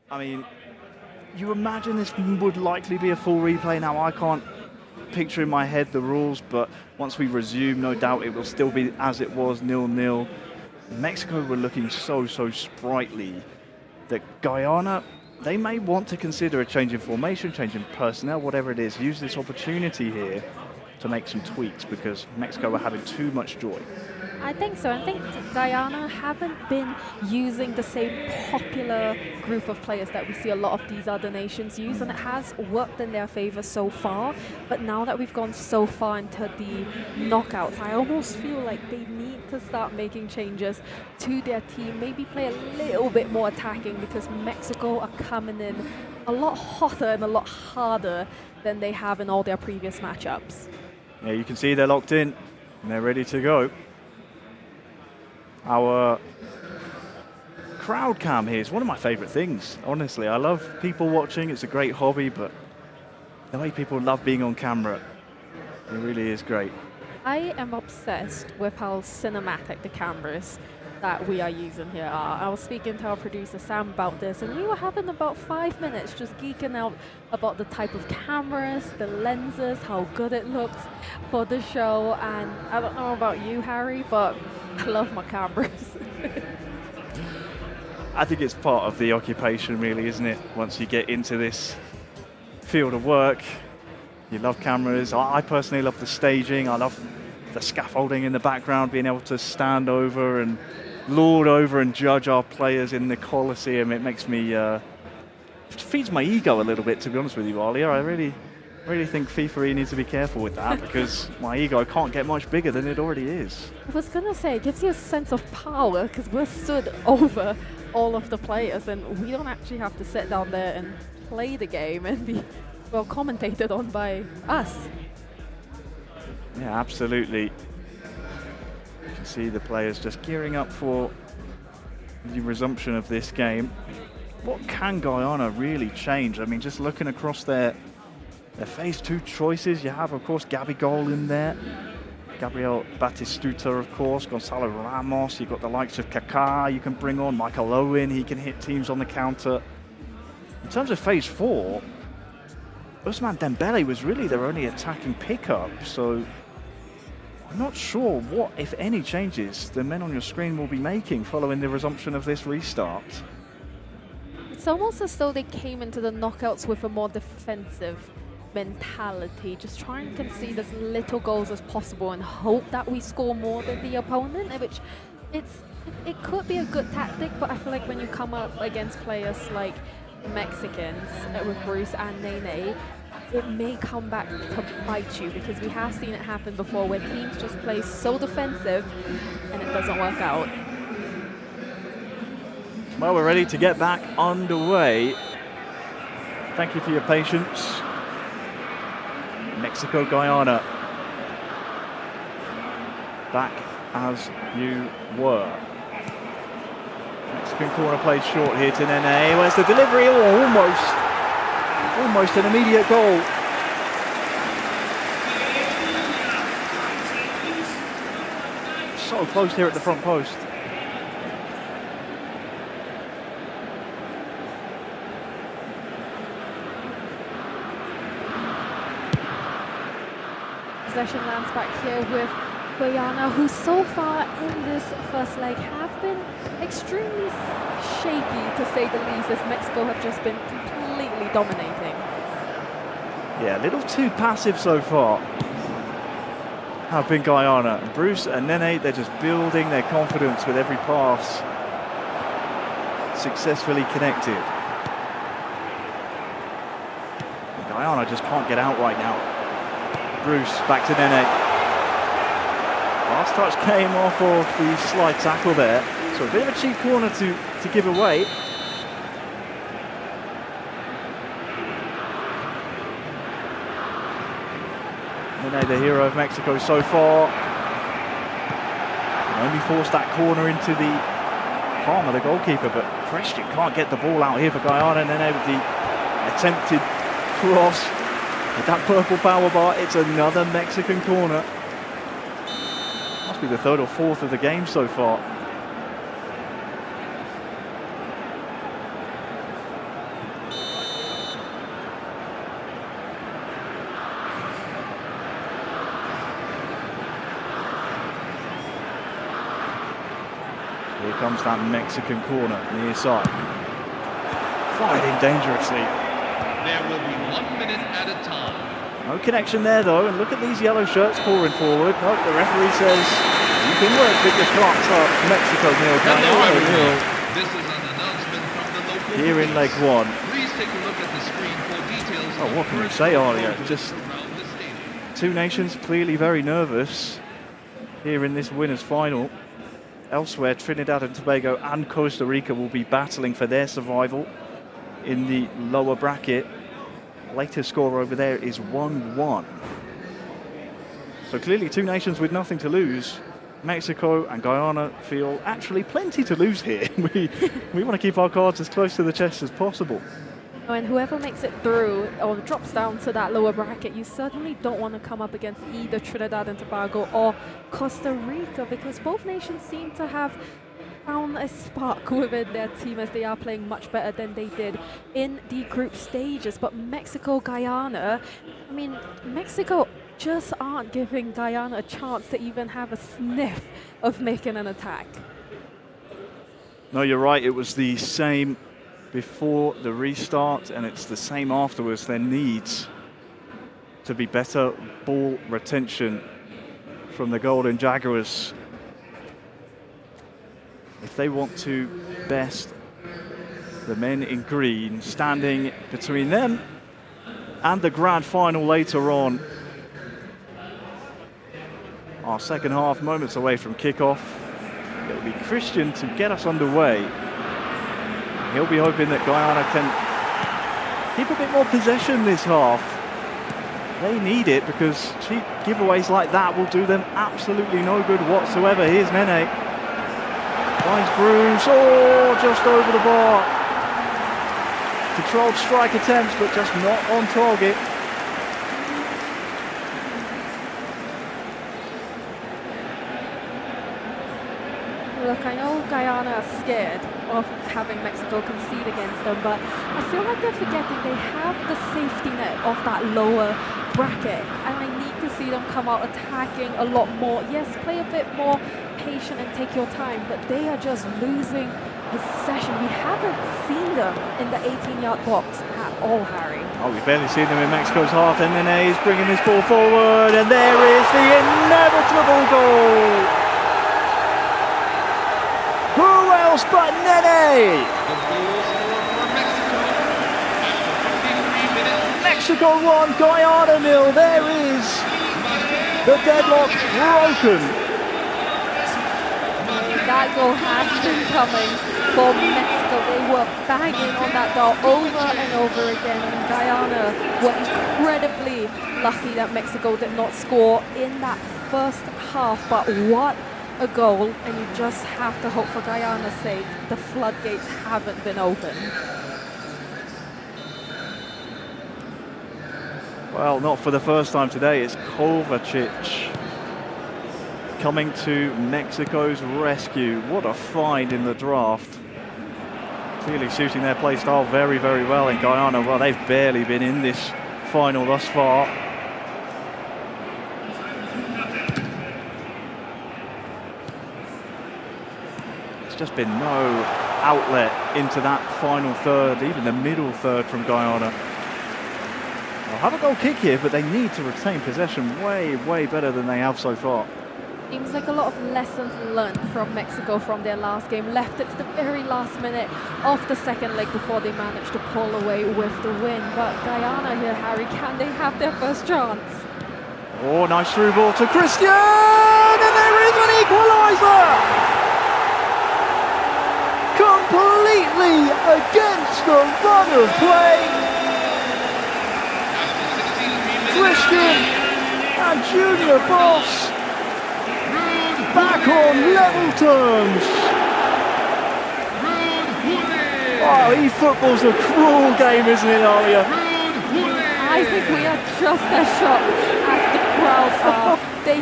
I mean, you imagine this would likely be a full replay. Now, I can't picture in my head the rules, but once we resume, no doubt it will still be as it was, 0-0. Mexico were looking so sprightly that Guyana, they may want to consider a change in formation, change in personnel, whatever it is, use this opportunity here to to make some tweaks because Mexico were having too much joy? I think so. I think Guyana haven't been using the same popular group of players that we see a lot of these other nations use, and it has worked in their favor so far. But now that we've gone so far into the knockouts, I almost feel like they need to start making changes to their team, maybe play a little bit more attacking, because Mexico are coming in a lot hotter and a lot harder than they have in all their previous matchups. Yeah, you can see they're locked in and they're ready to go. Our crowd cam here is one of my favorite things, honestly. I love people watching, it's a great hobby, but the way people love being on camera, it really is great. I am obsessed with how cinematic the cameras that we are using here are. I was speaking to our producer Sam about this, and we were having about 5 minutes just geeking out about the type of cameras, the lenses, how good it looks for the show. And I don't know about you, Harry, but I love my cameras. I think it's part of the occupation, really, isn't it? Once you get into this field of work, you love cameras. I personally love the staging. I love the scaffolding in the background, being able to stand over and lord over and judge our players in the Coliseum. It makes me, it feeds my ego a little bit, to be honest with you, Alia. I really think FIFA needs to be careful with that because my ego can't get much bigger than it already is. I was going to say, it gives you a sense of power because we're stood over all of the players and we don't actually have to sit down there and play the game and be, well, commentated on by us. Yeah, absolutely. You can see the players just gearing up for the resumption of this game. What can Guyana really change? I mean, just looking across their phase two choices, you have, of course, Gabigol in there. Gabriel Batistuta, of course, Gonzalo Ramos. You've got the likes of Kaká you can bring on. Michael Owen, he can hit teams on the counter. In terms of phase four, Ousmane Dembele was really their only attacking pickup, so I'm not sure what, if any, changes the men on your screen will be making following the resumption of this restart. It's almost as though they came into the knockouts with a more defensive mentality, just try and concede as little goals as possible and hope that we score more than the opponent, which it could be a good tactic, but I feel like when you come up against players like Mexicans with Bruce and Nene, it may come back to bite you because we have seen it happen before where teams just play so defensive and it doesn't work out. Well, we're ready to get back underway. Thank you for your patience. Mexico, Guyana. Back as you were. Mexican corner played short here to Nene. Where's the delivery? Oh, almost an immediate goal. So close here at the front post. Possession lands back here with Guyana, who so far in this first leg have been extremely shaky, to say the least, as Mexico have just been completely dominating. Yeah, a little too passive so far. Have been Guyana. Bruce and Nene, they're just building their confidence with every pass. Successfully connected. Guyana just can't get out right now. Bruce back to Nene. Last touch came off of the slide tackle there. So a bit of a cheap corner to give away. Nene, the hero of Mexico so far. Only forced that corner into the palm of the goalkeeper, but Christian can't get the ball out here for Guyana. Nene with the attempted cross. With that purple power bar, it's another Mexican corner. Must be the third or fourth of the game so far. Here comes that Mexican corner near side. Fired in dangerously. There will be 1 minute at a time. No connection there though, and look at these yellow shirts pouring forward. Nope, the referee says you can work, but you can't start. Mexico nil, Guyana nil. This is an announcement from the local Here in leg one. Please take a look at the screen for details. Oh, what can we say, Alia? Just two nations clearly very nervous here in this winners' final. Elsewhere, Trinidad and Tobago and Costa Rica will be battling for their survival in the lower bracket. Latest score over there is 1-1. So clearly two nations with nothing to lose. Mexico and Guyana feel actually plenty to lose here. we want to keep our cards as close to the chest as possible. And whoever makes it through or drops down to that lower bracket, you certainly don't want to come up against either Trinidad and Tobago or Costa Rica, because both nations seem to have found a spark within their team as they are playing much better than they did in the group stages. But Mexico, Guyana, I mean, Mexico just aren't giving Guyana a chance to even have a sniff of making an attack. No, you're right. It was the same before the restart, and it's the same afterwards. There needs to be better ball retention from the Golden Jaguars if they want to best the men in green. Standing between them and the grand final later on. Our second half, moments away from kickoff. It'll be Christian to get us underway. He'll be hoping that Guyana can keep a bit more possession this half. They need it, because cheap giveaways like that will do them absolutely no good whatsoever. Here's Mene. Finds Bruce. Oh, just over the bar. Controlled strike attempts, but just not on target. Look, I know Guyana are scared of having Mexico concede against them, but I feel like they're forgetting they have the safety net of that lower bracket, and I need to see them come out attacking a lot more. Yes, play a bit more patient and take your time, but they are just losing possession. We haven't seen them in the 18-yard box at all, Harry. Oh, we've barely seen them in Mexico's half, and Mene is bringing this ball forward, and there is the inevitable goal. Who else but Nene? Mexico 1, Guyana 0. There is the deadlock broken. That goal has been coming for Mexico. They were banging on that goal over and over again. And Guyana were incredibly lucky that Mexico did not score in that first half. But what a goal, and you just have to hope for Guyana's sake the floodgates haven't been open. Well, not for the first time today. It's Kovacic coming to Mexico's rescue. What a find in the draft. Clearly suiting their play style very, very well in Guyana. Well, they've barely been in this final thus far. Just been no outlet into that final third, even the middle third from Guyana. They'll have a goal kick here, but they need to retain possession way, way better than they have so far. Seems like a lot of lessons learned from Mexico from their last game. Left it to the very last minute of the second leg before they managed to pull away with the win. But Guyana here, Harry, can they have their first chance? Oh, nice through ball to Christian! And there is an equaliser! Completely against the run of play. Christian and Junior Boss back on level terms. Oh, eFootball's a cruel game, isn't it, Alia? I think we are just as shocked as the crowd are. They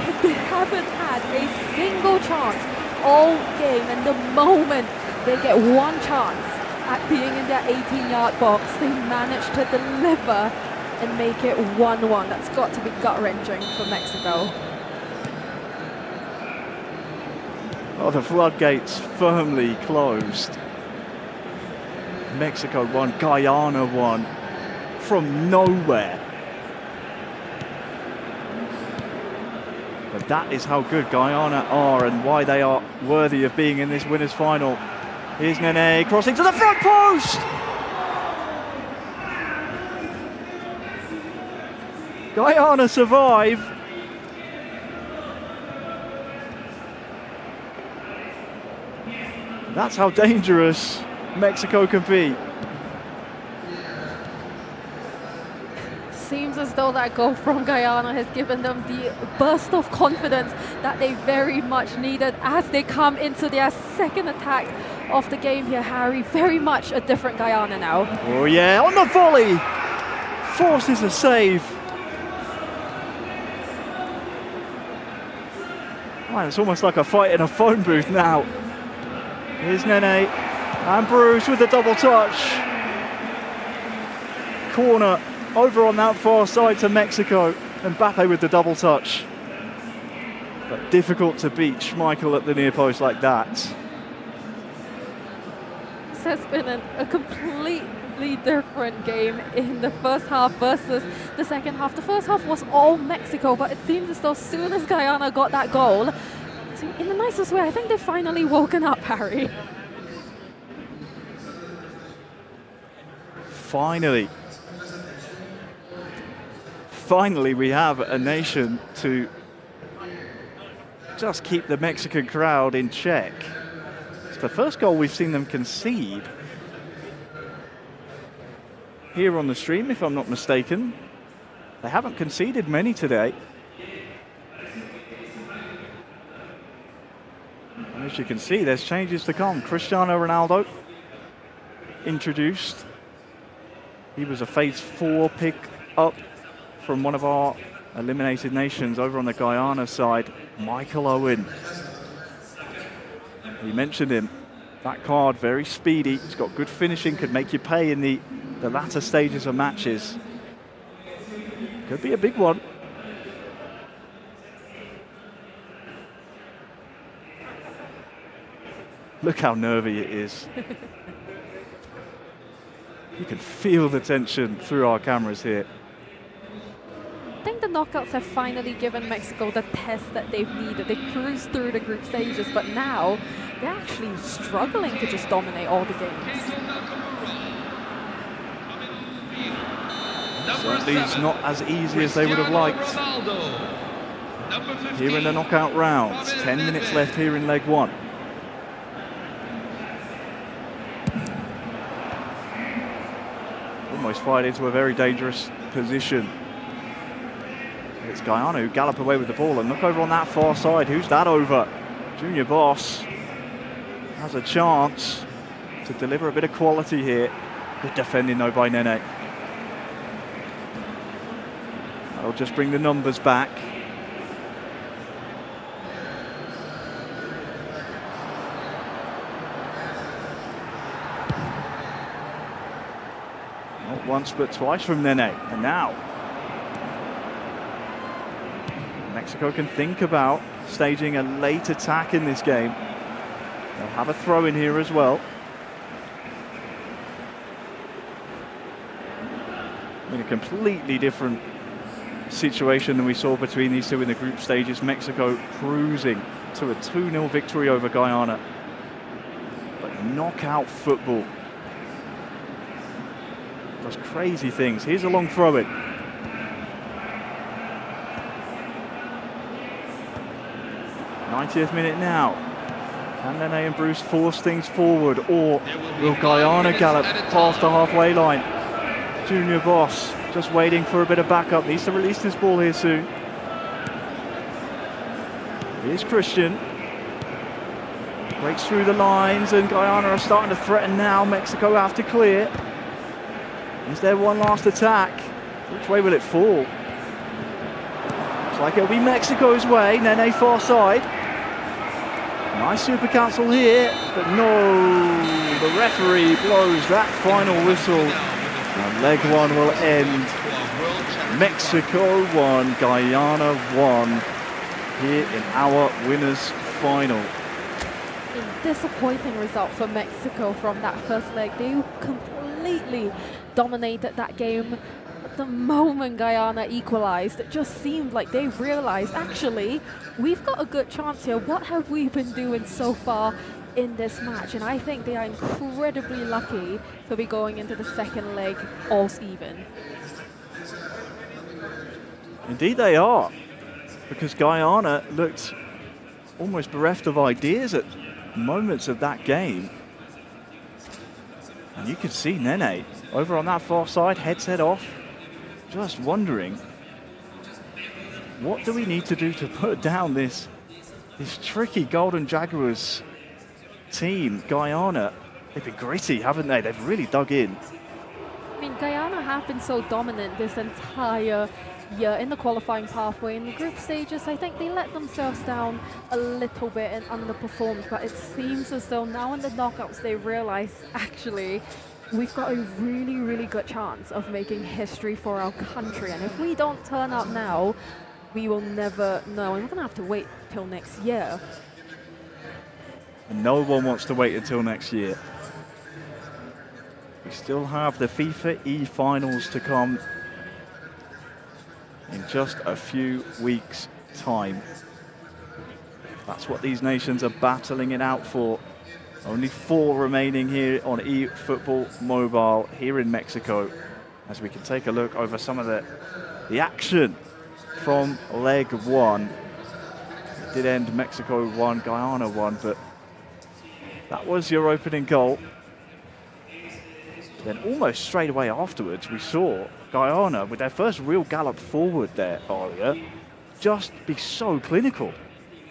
haven't had a single chance all game, and the moment they get one chance at being in their 18-yard box, they manage to deliver and make it 1-1. That's got to be gut-wrenching for Mexico. Oh, the floodgates firmly closed. Mexico won, Guyana won from nowhere. But that is how good Guyana are and why they are worthy of being in this winners' final. Here's Nene crossing to the front post! Guyana survive. That's how dangerous Mexico can be. Seems as though that goal from Guyana has given them the burst of confidence that they very much needed as they come into their second attack of the game here, Harry. Very much a different Guyana now. Oh yeah, on the volley! Forces a save. Man, it's almost like a fight in a phone booth now. Here's Nene and Bruce with the double touch. Corner over on that far side to Mexico. And Mbappe with the double touch. But difficult to beat Schmeichel at the near post like that. This has been a completely different game in the first half versus the second half. The first half was all Mexico, but it seems as though as soon as Guyana got that goal, in the nicest way, I think they've finally woken up, Harry. Finally we have a nation to just keep the Mexican crowd in check. It's the first goal we've seen them concede here on the stream, if I'm not mistaken. They haven't conceded many today. And as you can see, there's changes to come. Cristiano Ronaldo introduced. He was a phase 4 pick up from one of our eliminated nations over on the Guyana side, Michael Owen. You mentioned him. That card, very speedy. He's got good finishing, could make you pay in the latter stages of matches. Could be a big one. Look how nervy it is. You can feel the tension through our cameras here. I think the knockouts have finally given Mexico the test that they've needed. They cruised through the group stages, but now they're actually struggling to just dominate all the games. Certainly it's not as easy as they would have liked. Here in the knockout rounds, 10 minutes left here in leg 1. Almost fired into a very dangerous position. It's Guyana who gallop away with the ball, and look over on that far side. Who's that over? Junior Boss has a chance to deliver a bit of quality here. Good defending though by Nene. That'll just bring the numbers back. Not once but twice from Nene, and now Mexico can think about staging a late attack in this game. They'll have a throw in here as well. In a completely different situation than we saw between these two in the group stages. Mexico cruising to a 2-0 victory over Guyana. But knockout football does crazy things. Here's a long throw in. '90th minute now. Can Nene and Bruce force things forward, or will Guyana gallop past the halfway line? Junior Boss just waiting for a bit of backup. Needs to release this ball here soon. Here's Christian. Breaks through the lines, and Guyana are starting to threaten now. Mexico have to clear. Is there one last attack? Which way will it fall? Looks like it'll be Mexico's way. Nene far side. Nice super cancel here, but no, the referee blows that final whistle. And leg 1 will end. Mexico 1, Guyana 1 here in our winners' final. A disappointing result for Mexico from that first leg. They completely dominated that game. the moment Guyana equalized, it just seemed like they realized, actually, we've got a good chance here. What have we been doing so far in this match? And I think they are incredibly lucky to be going into the second leg all even. Indeed they are, because Guyana looked almost bereft of ideas at moments of that game. And you could see Nene over on that far side, headset off, just wondering, what do we need to do to put down this tricky Golden Jaguars team? Guyana, they've been gritty, haven't they? They've really dug in. I mean, Guyana have been so dominant this entire year in the qualifying pathway. In the group stages, I think they let themselves down a little bit and underperformed, but it seems as though now in the knockouts they realize, actually, we've got a really, really good chance of making history for our country. And if we don't turn up now, we will never know. And we're going to have to wait till next year. And no one wants to wait until next year. We still have the FIFAe finals to come in just a few weeks' time. That's what these nations are battling it out for. Only 4 remaining here on eFootball Mobile here in Mexico, as we can take a look over some of the action from leg 1. It did end Mexico 1, Guyana 1, but that was your opening goal. Then almost straight away afterwards, we saw Guyana, with their first real gallop forward there, Aria, just be so clinical.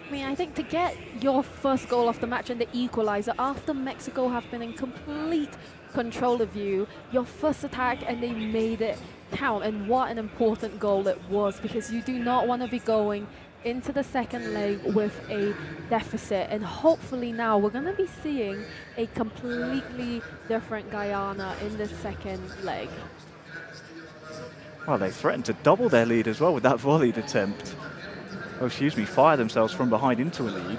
I mean, I think to get your first goal of the match and the equalizer after Mexico have been in complete control of you, your first attack, and they made it count. And what an important goal it was, because you do not want to be going into the second leg with a deficit. And hopefully now we're going to be seeing a completely different Guyana in the second leg. Well, they threatened to double their lead as well with that volleyed attempt. Oh, excuse me, fire themselves from behind into a lead.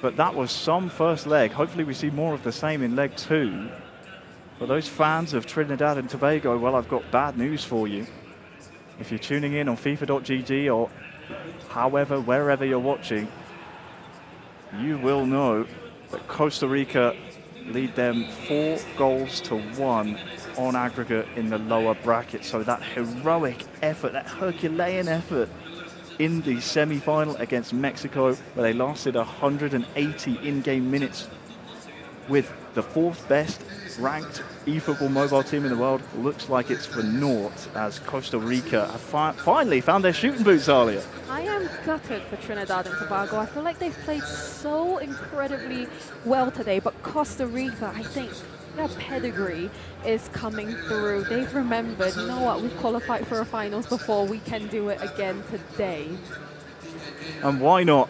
But that was some first leg. Hopefully we see more of the same in leg 2. For those fans of Trinidad and Tobago, well, I've got bad news for you. If you're tuning in on FIFA.gg or however, wherever you're watching, you will know that Costa Rica lead them 4-1 on aggregate in the lower bracket. So that heroic effort, that Herculean effort in the semi-final against Mexico, where they lasted 180 in-game minutes with the 4th best ranked eFootball mobile team in the world, looks like it's for naught, as Costa Rica have finally found their shooting boots, Alia. I am gutted for Trinidad and Tobago. I feel like they've played so incredibly well today, but Costa Rica, I think their pedigree is coming through. They've remembered, you know what, we've qualified for a finals before, we can do it again today. And why not?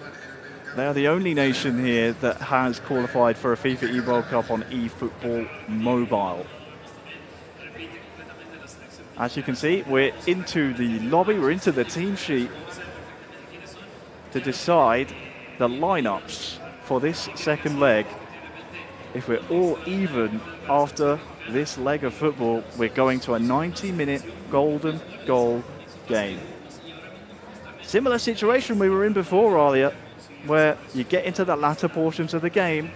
They are the only nation here that has qualified for a FIFA World Cup on eFootball Mobile. As you can see, we're into the lobby, we're into the team sheet to decide the lineups for this second leg. If we're all even after this leg of football, we're going to a 90-minute golden goal game. Similar situation we were in before, Alia, where you get into the latter portions of the game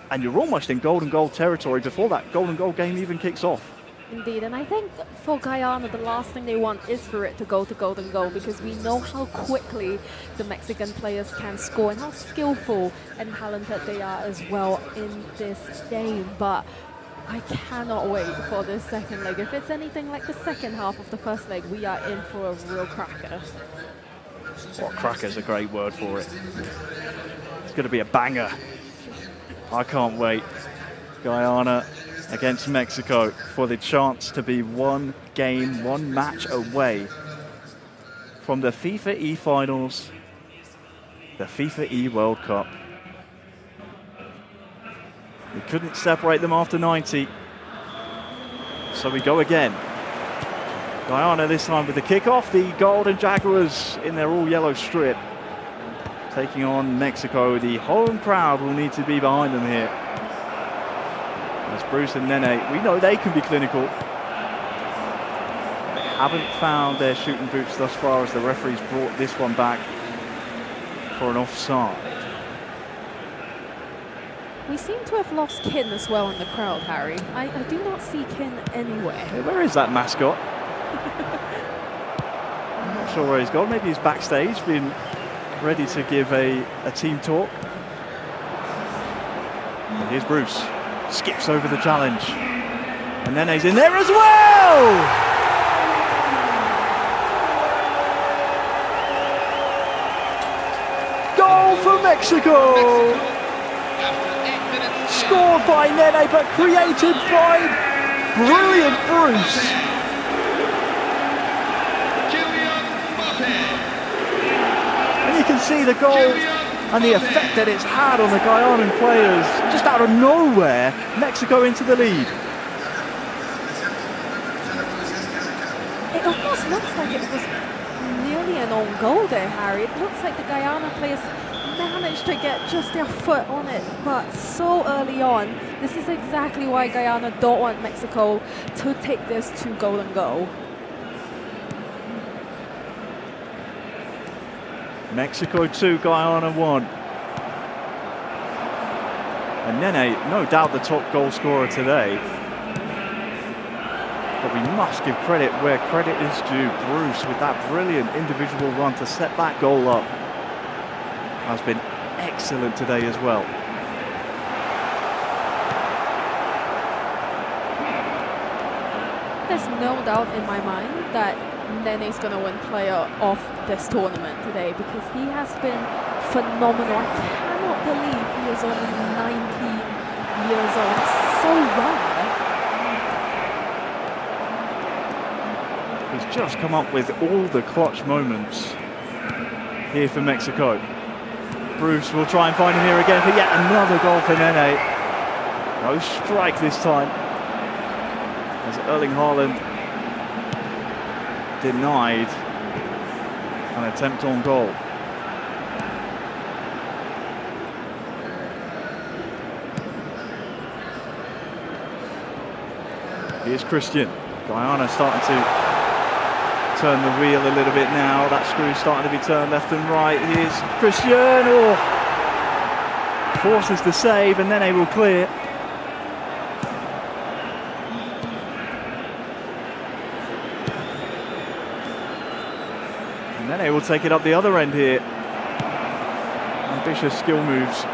and you're almost in golden goal territory before that golden goal game even kicks off. Indeed, and I think for Guyana, the last thing they want is for it to go to golden goal, because we know how quickly the Mexican players can score and how skillful and talented they are as well in this game. But I cannot wait for this second leg. If it's anything like the second half of the first leg, we are in for a real cracker. Well, cracker's a great word for it. It's going to be a banger. I can't wait. Guyana against Mexico for the chance to be one game, one match away from the FIFAe finals, the FIFAe World Cup. We couldn't separate them after 90, so we go again. Guyana this time with the kickoff, the Golden Jaguars in their all-yellow strip, taking on Mexico. The home crowd will need to be behind them here, As Bruce and Nene, we know they can be clinical. They haven't found their shooting boots thus far as the referees brought this one back for an offside. We seem to have lost Kin as well in the crowd, Harry. I do not see Kin anywhere. Hey, where is that mascot? I'm not sure where he's gone. Maybe he's backstage, being ready to give a team talk. And here's Bruce. Skips over the challenge. And Nene's in there as well! Goal for Mexico! Scored by Nene, but created by brilliant Bruce. And you can see the goal and the effect that it's had on the Guyanan players. Just out of nowhere, Mexico into the lead. It almost looks like it was nearly an own goal there, Harry. It looks like the Guyana players managed to get just their foot on it, but so early on. This is exactly why Guyana don't want Mexico to take this to goal and go. Mexico 2, Guyana 1. And Nene, no doubt the top goal scorer today. But we must give credit where credit is due. Bruce, with that brilliant individual run to set that goal up, has been excellent today as well. There's no doubt in my mind that Nene's going to win player of this tournament today because he has been phenomenal. I cannot believe he is only 19 years old. So young. He's just come up with all the clutch moments here for Mexico. Bruce will try and find him here again for yet another goal for Nene. No strike this time, as Erling Haaland denied an attempt on goal. Here's Christian. Guyana starting to turn the wheel a little bit now. That screw's starting to be turned left and right. Here's Christian. Oh, forces the save, and Nene will clear. And Nene will take it up the other end here. Ambitious skill moves.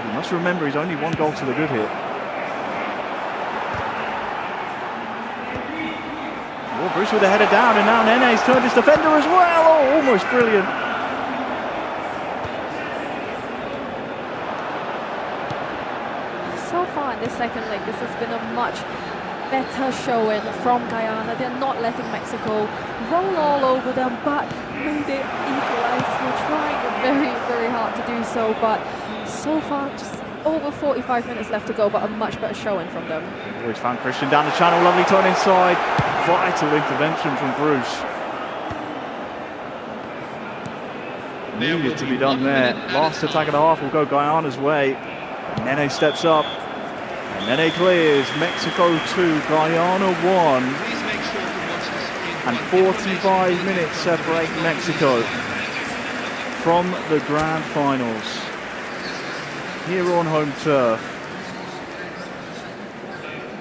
You must remember he's only one goal to the good here. Oh, Bruce with the header down, and now Nene's turned his defender as well. Oh, almost brilliant. So far in this second leg, this has been a much better showing from Guyana. They're not letting Mexico roll all over them, but may they equalize. They're trying very, very hard to do so, but so far just over 45 minutes left to go, but a much better showing from them. Always found Christian down the channel, lovely turn inside. Vital intervention from Bruce. Needed to be done there. Last attack of the half will go Guyana's way. Nene steps up. And Nene clears. Mexico 2, Guyana 1. And 45 minutes separate Mexico from the grand finals here on home turf.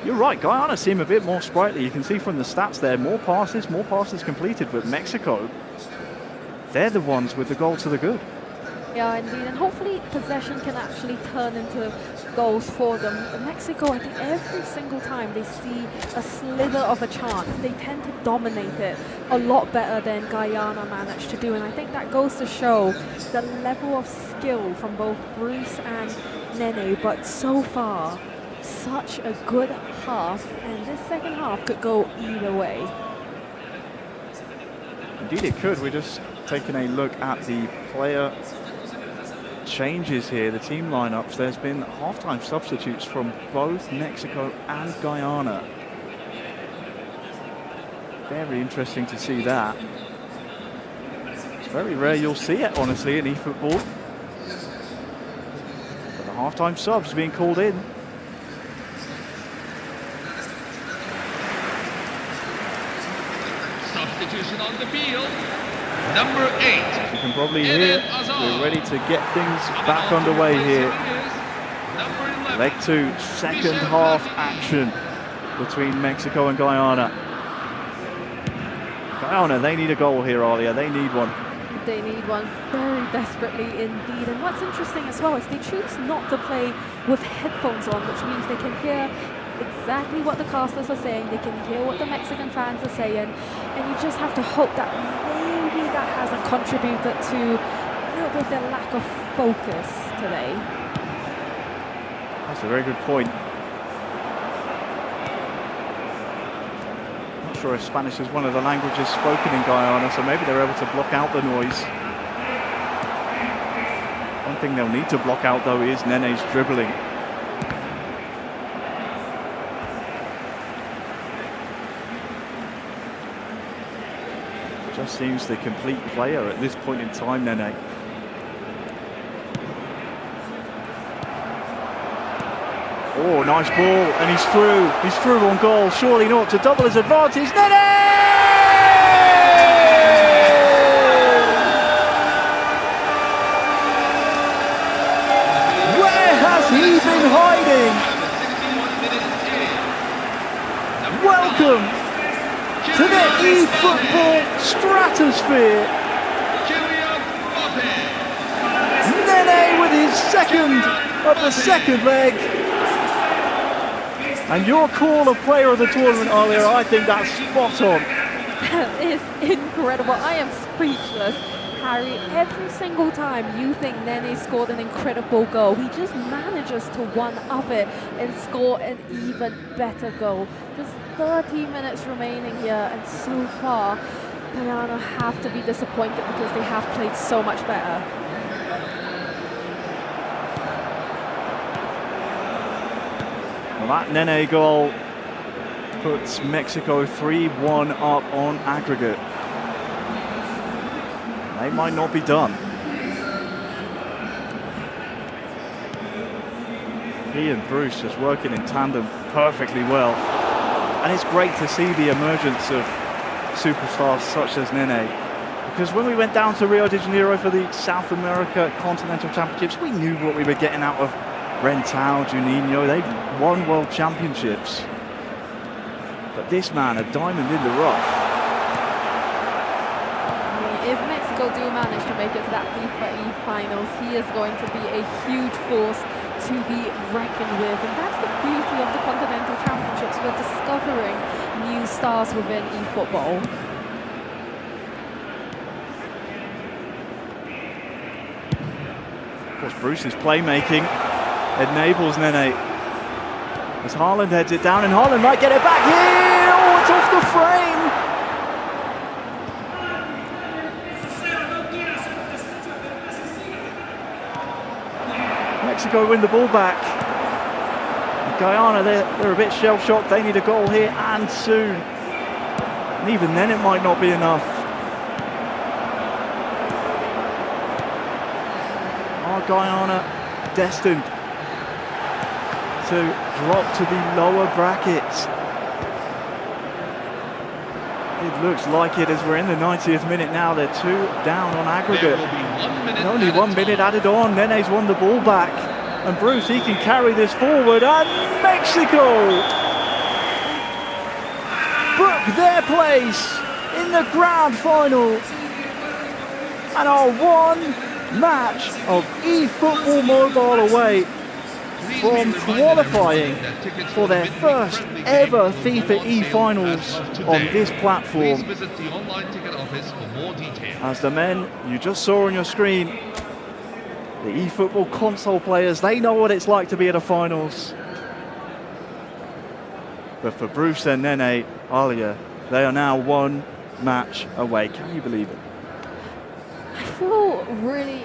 You're right, Guyana seem a bit more sprightly. You can see from the stats there, more passes completed, but Mexico, they're the ones with the goal to the good. Yeah, indeed, and hopefully possession can actually turn into goals for them. But Mexico, I think every single time they see a slither of a chance, they tend to dominate it a lot better than Guyana managed to do. And I think that goes to show the level of skill from both Bruce and Nene. But so far, such a good half, and this second half could go either way. Indeed it could. We're just taking a look at the player changes here, the team lineups. There's been half-time substitutes from both Mexico and Guyana. Very interesting to see that. It's very rare you'll see it, honestly, in eFootball. But the half-time subs being called in. substitution on the field. Number 8. You can probably hear we're ready to get things back underway here. Leg 2, second half action between Mexico and Guyana. Guyana, they need a goal here, Alia. They need one. They need one very desperately indeed. And what's interesting as well is they choose not to play with headphones on, which means they can hear exactly what the casters are saying. They can hear what the Mexican fans are saying. And you just have to hope that maybe that hasn't contributed to a little bit of their lack of focus today. That's a very good point. Not sure if Spanish is one of the languages spoken in Guyana, so maybe they're able to block out the noise. One thing they'll need to block out, though, is Nene's dribbling. Just seems the complete player at this point in time, Nene. Oh, nice ball, and he's through. He's through on goal. Surely not to double his advantage. Nene! Where has he been hiding? Welcome to the eFootball stratosphere. Nene with his second of the second leg. And your call of player of the tournament, Alia, I think that's spot on. That is incredible. I am speechless. Harry, every single time you think Nene scored an incredible goal, he just manages to one-up it and score an even better goal. Just 30 minutes remaining here, and so far, Guyana have to be disappointed because they have played so much better. Well, that Nene goal puts Mexico 3-1 up on aggregate. They might not be done. He and Bruce just working in tandem perfectly well. And it's great to see the emergence of superstars such as Nene. Because when we went down to Rio de Janeiro for the South America Continental Championships, we knew what we were getting out of Rentao, Juninho. They won world championships. But this man, a diamond in the rough. I mean, if Mexico do manage to make it to that FIFAe finals, he is going to be a huge force to be reckoned with. And that's the beauty of the Continental Championships. We're discovering new stars within eFootball. Of course, Bruce's playmaking enables Nene. As Haaland heads it down, and Haaland might get it back here. Oh, it's off the frame. Mexico win the ball back. And Guyana, they're a bit shell-shocked. They need a goal here and soon. And even then it might not be enough. Are Guyana destined to drop to the lower brackets? It looks like it as we're in the 90th minute now. They're 2 down on aggregate. And only 1 minute added on. Nene's won the ball back. And Bruce, he can carry this forward. And Mexico book their place in the grand final. And are one match of eFootball Mobile away from qualifying for their first ever FIFA e-finals on this platform. As the men you just saw on your screen, the eFootball console players, they know what it's like to be at a finals. But for Bruce and Nene, Alia, they are now one match away. Can you believe it? I feel really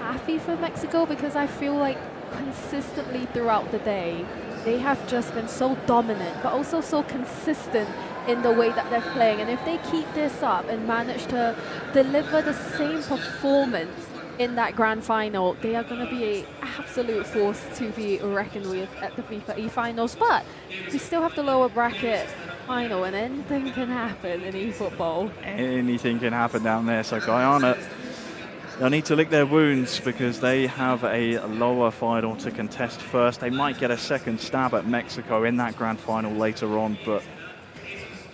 happy for Mexico because I feel like consistently throughout the day, they have just been so dominant, but also so consistent in the way that they're playing. And if they keep this up and manage to deliver the same performance in that grand final, they are going to be an absolute force to be reckoned with at the FIFA e-finals. But we still have the lower bracket final, and anything can happen in eFootball. Anything can happen down there. So Guyana, they'll need to lick their wounds because they have a lower final to contest first. They might get a second stab at Mexico in that grand final later on, but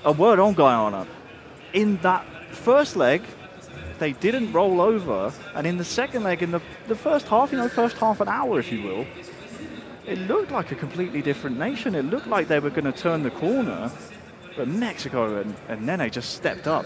a word on Guyana. In that first leg, they didn't roll over, and in the second leg, in the first half, first half an hour, if you will, it looked like a completely different nation. It looked like they were going to turn the corner, but Mexico and Nene just stepped up.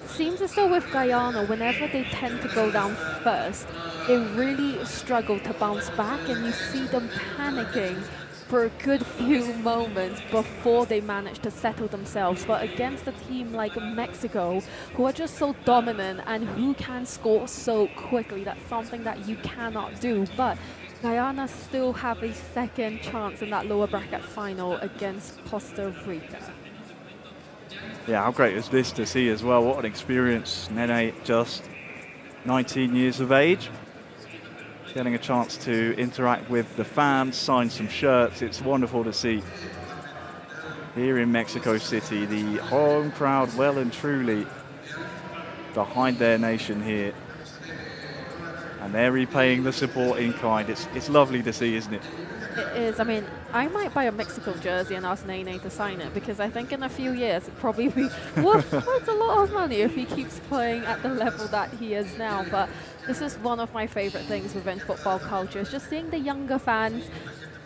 Seems as though with Guyana, whenever they tend to go down first, they really struggle to bounce back, and you see them panicking for a good few moments before they manage to settle themselves. But against a team like Mexico, who are just so dominant and who can score so quickly, that's something that you cannot do. But Guyana still have a second chance in that lower bracket final against Costa Rica. Yeah, how great is this to see as well? What an experience. Nene, just 19 years of age, getting a chance to interact with the fans, sign some shirts. It's wonderful to see here in Mexico City, the home crowd well and truly behind their nation here. And they're repaying the support in kind. It's lovely to see, isn't it? It is. I mean, I might buy a Mexico jersey and ask Nene to sign it, because I think in a few years it'd probably be worth quite a lot of money if he keeps playing at the level that he is now. But this is one of my favorite things within football culture, is just seeing the younger fans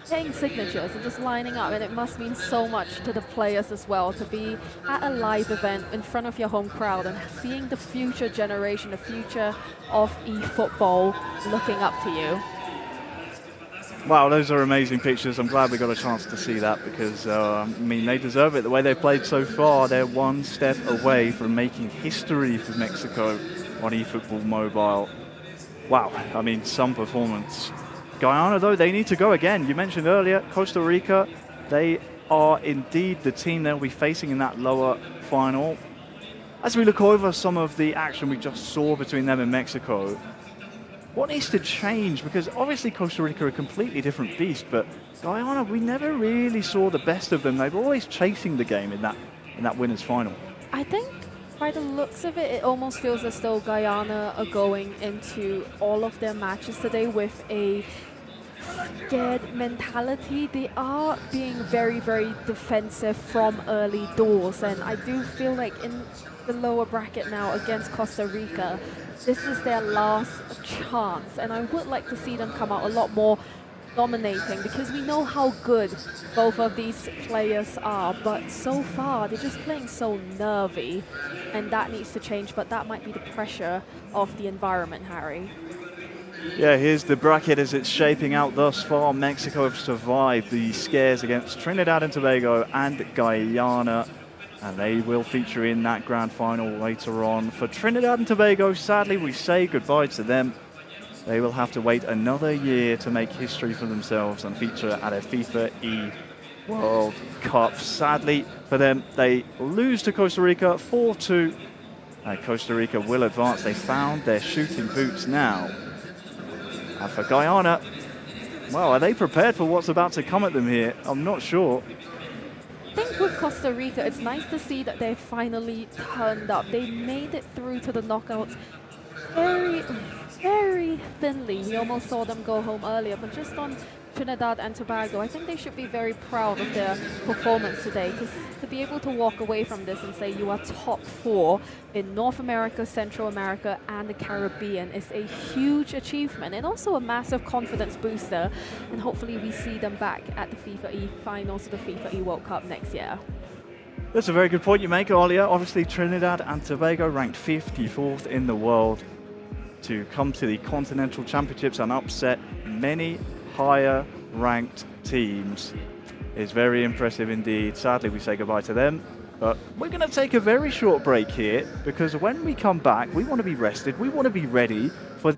getting signatures and just lining up, and it must mean so much to the players as well to be at a live event in front of your home crowd and seeing the future generation, the future of eFootball looking up to you. Wow, those are amazing pictures. I'm glad we got a chance to see that because, I mean, they deserve it. The way they've played so far, they're one step away from making history for Mexico on eFootball Mobile. Wow, I mean, some performance. Guyana, though, they need to go again. You mentioned earlier, Costa Rica, they are indeed the team they'll be facing in that lower final. As we look over some of the action we just saw between them and Mexico, what needs to change? Because obviously Costa Rica are a completely different beast, but Guyana, we never really saw the best of them. They were always chasing the game in that winners' final. I think by the looks of it, it almost feels as though Guyana are going into all of their matches today with a scared mentality. They are being very, very defensive from early doors, and I do feel like in the lower bracket now against Costa Rica, this is their last chance, and I would like to see them come out a lot more dominating, because we know how good both of these players are, but so far they're just playing so nervy, and that needs to change. But that might be the pressure of the environment, Harry. Yeah, here's the bracket as it's shaping out thus far. Mexico have survived the scares against Trinidad and Tobago and Guyana, and they will feature in that grand final later on. For Trinidad and Tobago, sadly, we say goodbye to them. They will have to wait another year to make history for themselves and feature at a FIFAe World Cup. Sadly for them, they lose to Costa Rica 4-2. Costa Rica will advance. They found their shooting boots now. And for Guyana, well, are they prepared for what's about to come at them here? I'm not sure. I think with Costa Rica, it's nice to see that they finally turned up. They made it through to the knockouts very, very thinly. We almost saw them go home earlier, but just on Trinidad and Tobago, I think they should be very proud of their performance today, because to be able to walk away from this and say you are top 4 in North America, Central America, and the Caribbean is a huge achievement, and also a massive confidence booster, and hopefully we see them back at the FIFAe finals of the FIFAe World Cup next year. That's a very good point you make earlier. Obviously, Trinidad and Tobago ranked 54th in the world to come to the Continental Championships and upset many higher ranked teams is very impressive indeed. Sadly, we say goodbye to them, but we're going to take a very short break here, because when we come back, we want to be rested. We want to be ready for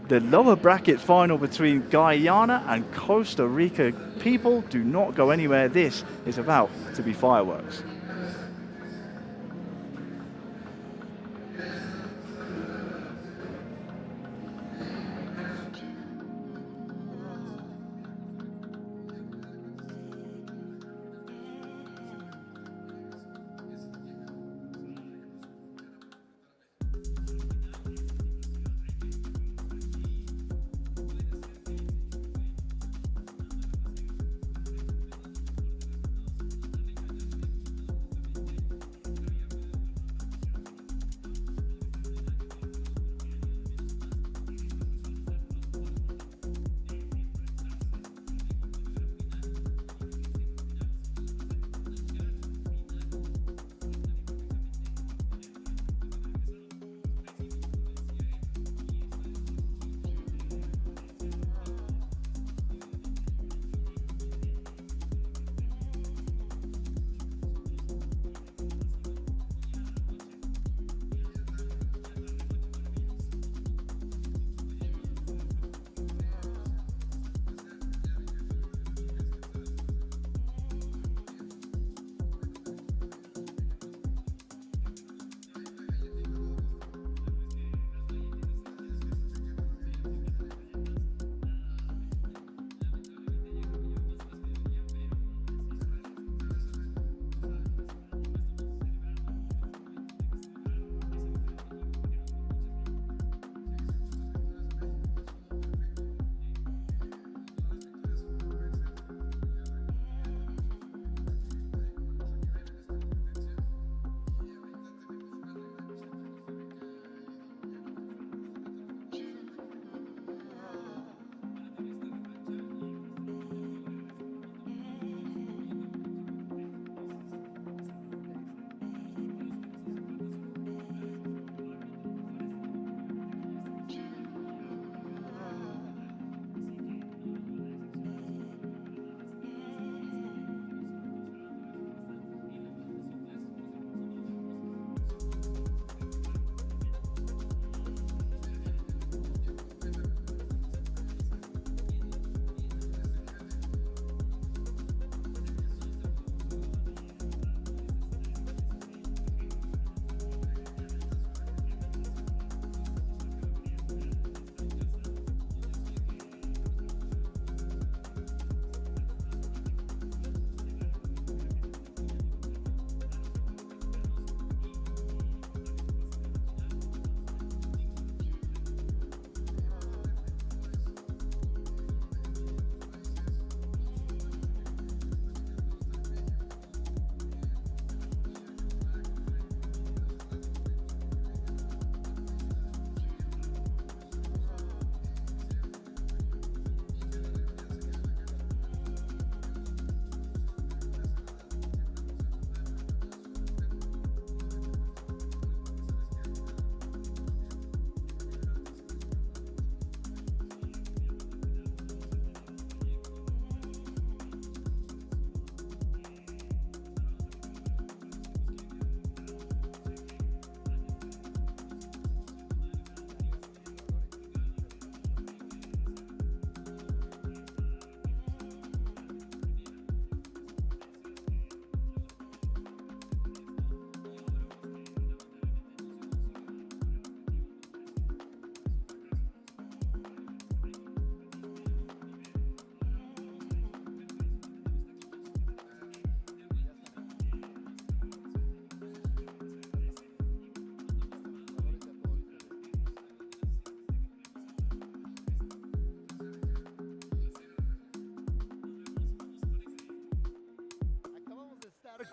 the lower bracket final between Guyana and Costa Rica. People, do not go anywhere. This is about to be fireworks.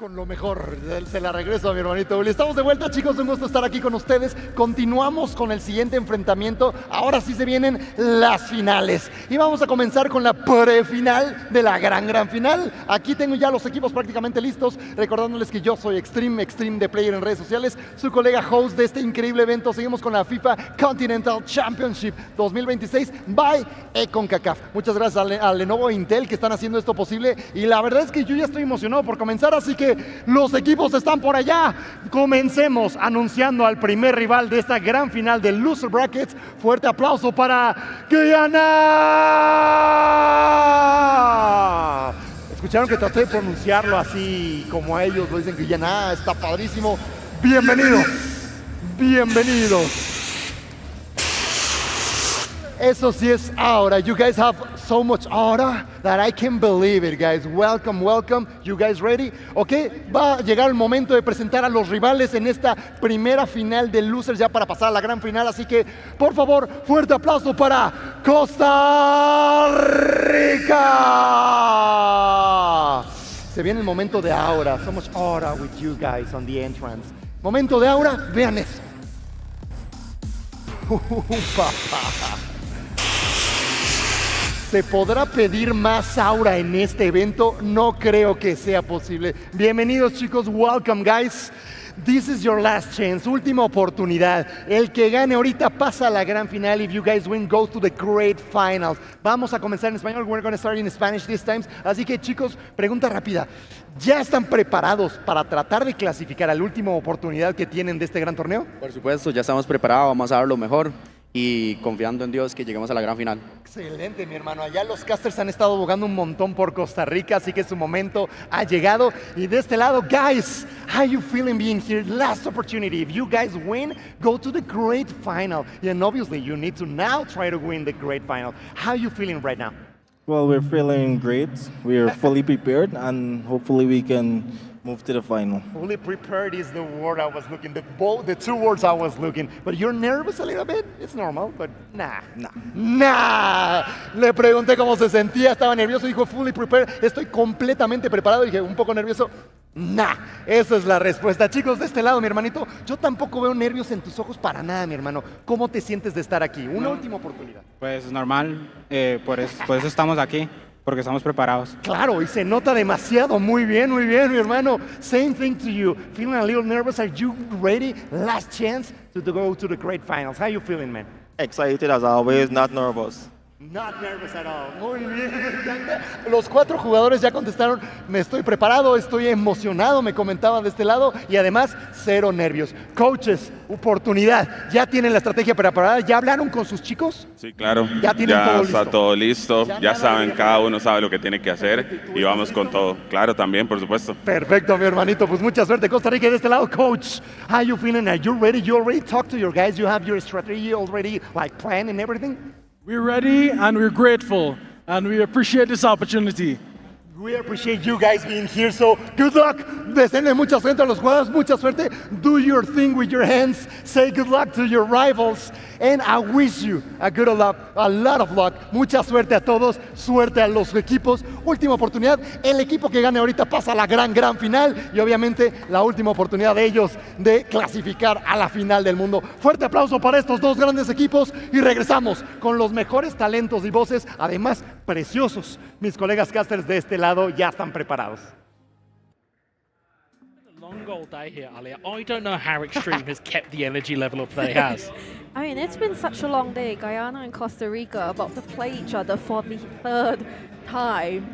con lo mejor. Se la regreso a mi hermanito Uli. Estamos de vuelta, chicos, un gusto estar aquí con ustedes. Continuamos con el siguiente enfrentamiento. Ahora sí se vienen las finales. Y vamos a comenzar con la prefinal de la gran final. Aquí tengo ya los equipos prácticamente listos. Recordándoles que yo soy Extreme de Player en redes sociales. Su colega host de este increíble evento. Seguimos con la FIFA Continental Championship 2026 by CONCACAF. Muchas gracias a Lenovo e Intel que están haciendo esto posible. Y la verdad es que yo ya estoy emocionado por comenzar, así que los equipos están por allá. Comencemos anunciando al primer rival de esta gran final del Loser Brackets. Fuerte aplauso para Guyana. Escucharon que traté de pronunciarlo así como a ellos lo dicen, Guyana. Está padrísimo. Bienvenidos. Bienvenidos. Eso sí es aura. You guys have so much aura that I can't believe it, guys. Welcome, welcome. You guys ready? Ok, va a llegar el momento de presentar a los rivales en esta primera final de Losers ya para pasar a la gran final. Así que, por favor, fuerte aplauso para Costa Rica. Se viene el momento de aura. So much aura with you guys on the entrance. Momento de aura, vean eso. ¿Se podrá pedir más aura en este evento? No creo que sea posible. Bienvenidos, chicos. Welcome, guys. This is your last chance. Última oportunidad. El que gane ahorita pasa a la gran final. If you guys win, go to the great finals. Vamos a comenzar en español. We're going to start in Spanish this time. Así que, chicos, pregunta rápida. ¿Ya están preparados para tratar de clasificar a la última oportunidad que tienen de este gran torneo? Por supuesto, ya estamos preparados, vamos a dar lo mejor y confiando en Dios que lleguemos a la gran final. Excelente, mi hermano. Allá los casters han estado abogando un montón por Costa Rica, así que su momento ha llegado. Y de este lado, guys, how you feeling being here? Last opportunity. If you guys win, go to the great final. And obviously, you need to now try to win the great final. How you feeling right now? Well, we're feeling great. We are fully prepared, and hopefully we can move to the final. Fully prepared is the word I was looking, the two words I was looking. But you're nervous a little bit? It's normal, but nah. Le pregunté cómo se sentía, estaba nervioso, dijo fully prepared, estoy completamente preparado, dije un poco nervioso. Nah, esa es la respuesta. Chicos, de este lado, mi hermanito, yo tampoco veo nervios en tus ojos para nada, mi hermano. ¿Cómo te sientes de estar aquí? Una última oportunidad. Pues normal, por eso estamos aquí, porque estamos preparados. Claro, y se nota demasiado. Muy bien, mi hermano. Same thing to you. Feeling a little nervous? Are you ready? Last chance to go to the great finals. How you feeling, man? Excited as always, not nervous. Not nervous at all. Muy bien. Los 4 jugadores ya contestaron, me estoy preparado, estoy emocionado, me comentaban de este lado, y además, 0 nervios. Coaches, oportunidad, ¿ya tienen la estrategia preparada? ¿Ya hablaron con sus chicos? Sí, claro. Ya tienen todo listo. Está todo listo, ya saben, cada uno sabe lo que tiene que hacer y vamos con todo. Claro, también, por supuesto. Perfecto, mi hermanito, pues mucha suerte, Costa Rica. De este lado, coach, how you feeling? Are you ready? You already talked to your guys? You have your strategy already planned and everything? We're ready and we're grateful and we appreciate this opportunity. We appreciate you guys being here, so good luck. Deseenle mucha suerte a los jugadores, mucha suerte. Do your thing with your hands. Say good luck to your rivals. And I wish you a lot of luck. Mucha suerte a todos, suerte a los equipos. Última oportunidad, el equipo que gane ahorita pasa a la gran final. Y obviamente la última oportunidad de ellos de clasificar a la final del mundo. Fuerte aplauso para estos 2 grandes equipos. Y regresamos con los mejores talentos y voces, además preciosos. Mis colegas casters de este lado ya están preparados. Long old day here, Ali. I don't know how Extreme has kept the energy level up that it has. I mean, it's been such a long day. Guyana and Costa Rica are about to play each other for the 3rd time.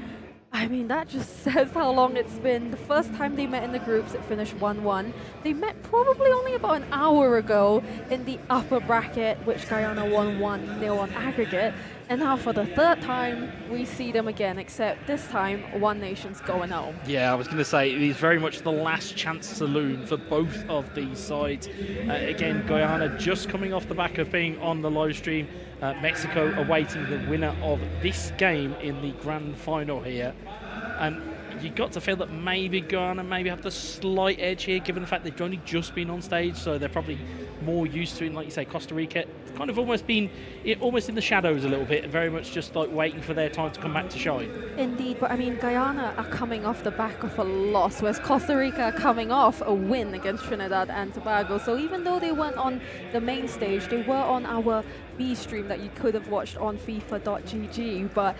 I mean, that just says how long it's been. The first time they met in the groups, it finished 1-1. They met probably only about an hour ago in the upper bracket, which Guyana won 1-0 on aggregate. And now for the 3rd time, we see them again, except this time, one nation's going home. Yeah, I was going to say, it is very much the last chance saloon for both of these sides. Again, Guyana just coming off the back of being on the live stream. Mexico awaiting the winner of this game in the grand final here. And you got to feel that maybe Ghana maybe have the slight edge here, given the fact they've only just been on stage, so they're probably more used to it. And like you say, Costa Rica kind of almost in the shadows a little bit, very much just like waiting for their time to come back to shine. Indeed, but I mean, Guyana are coming off the back of a loss, whereas Costa Rica are coming off a win against Trinidad and Tobago. So even though they weren't on the main stage, they were on our B stream that you could have watched on FIFA.gg. But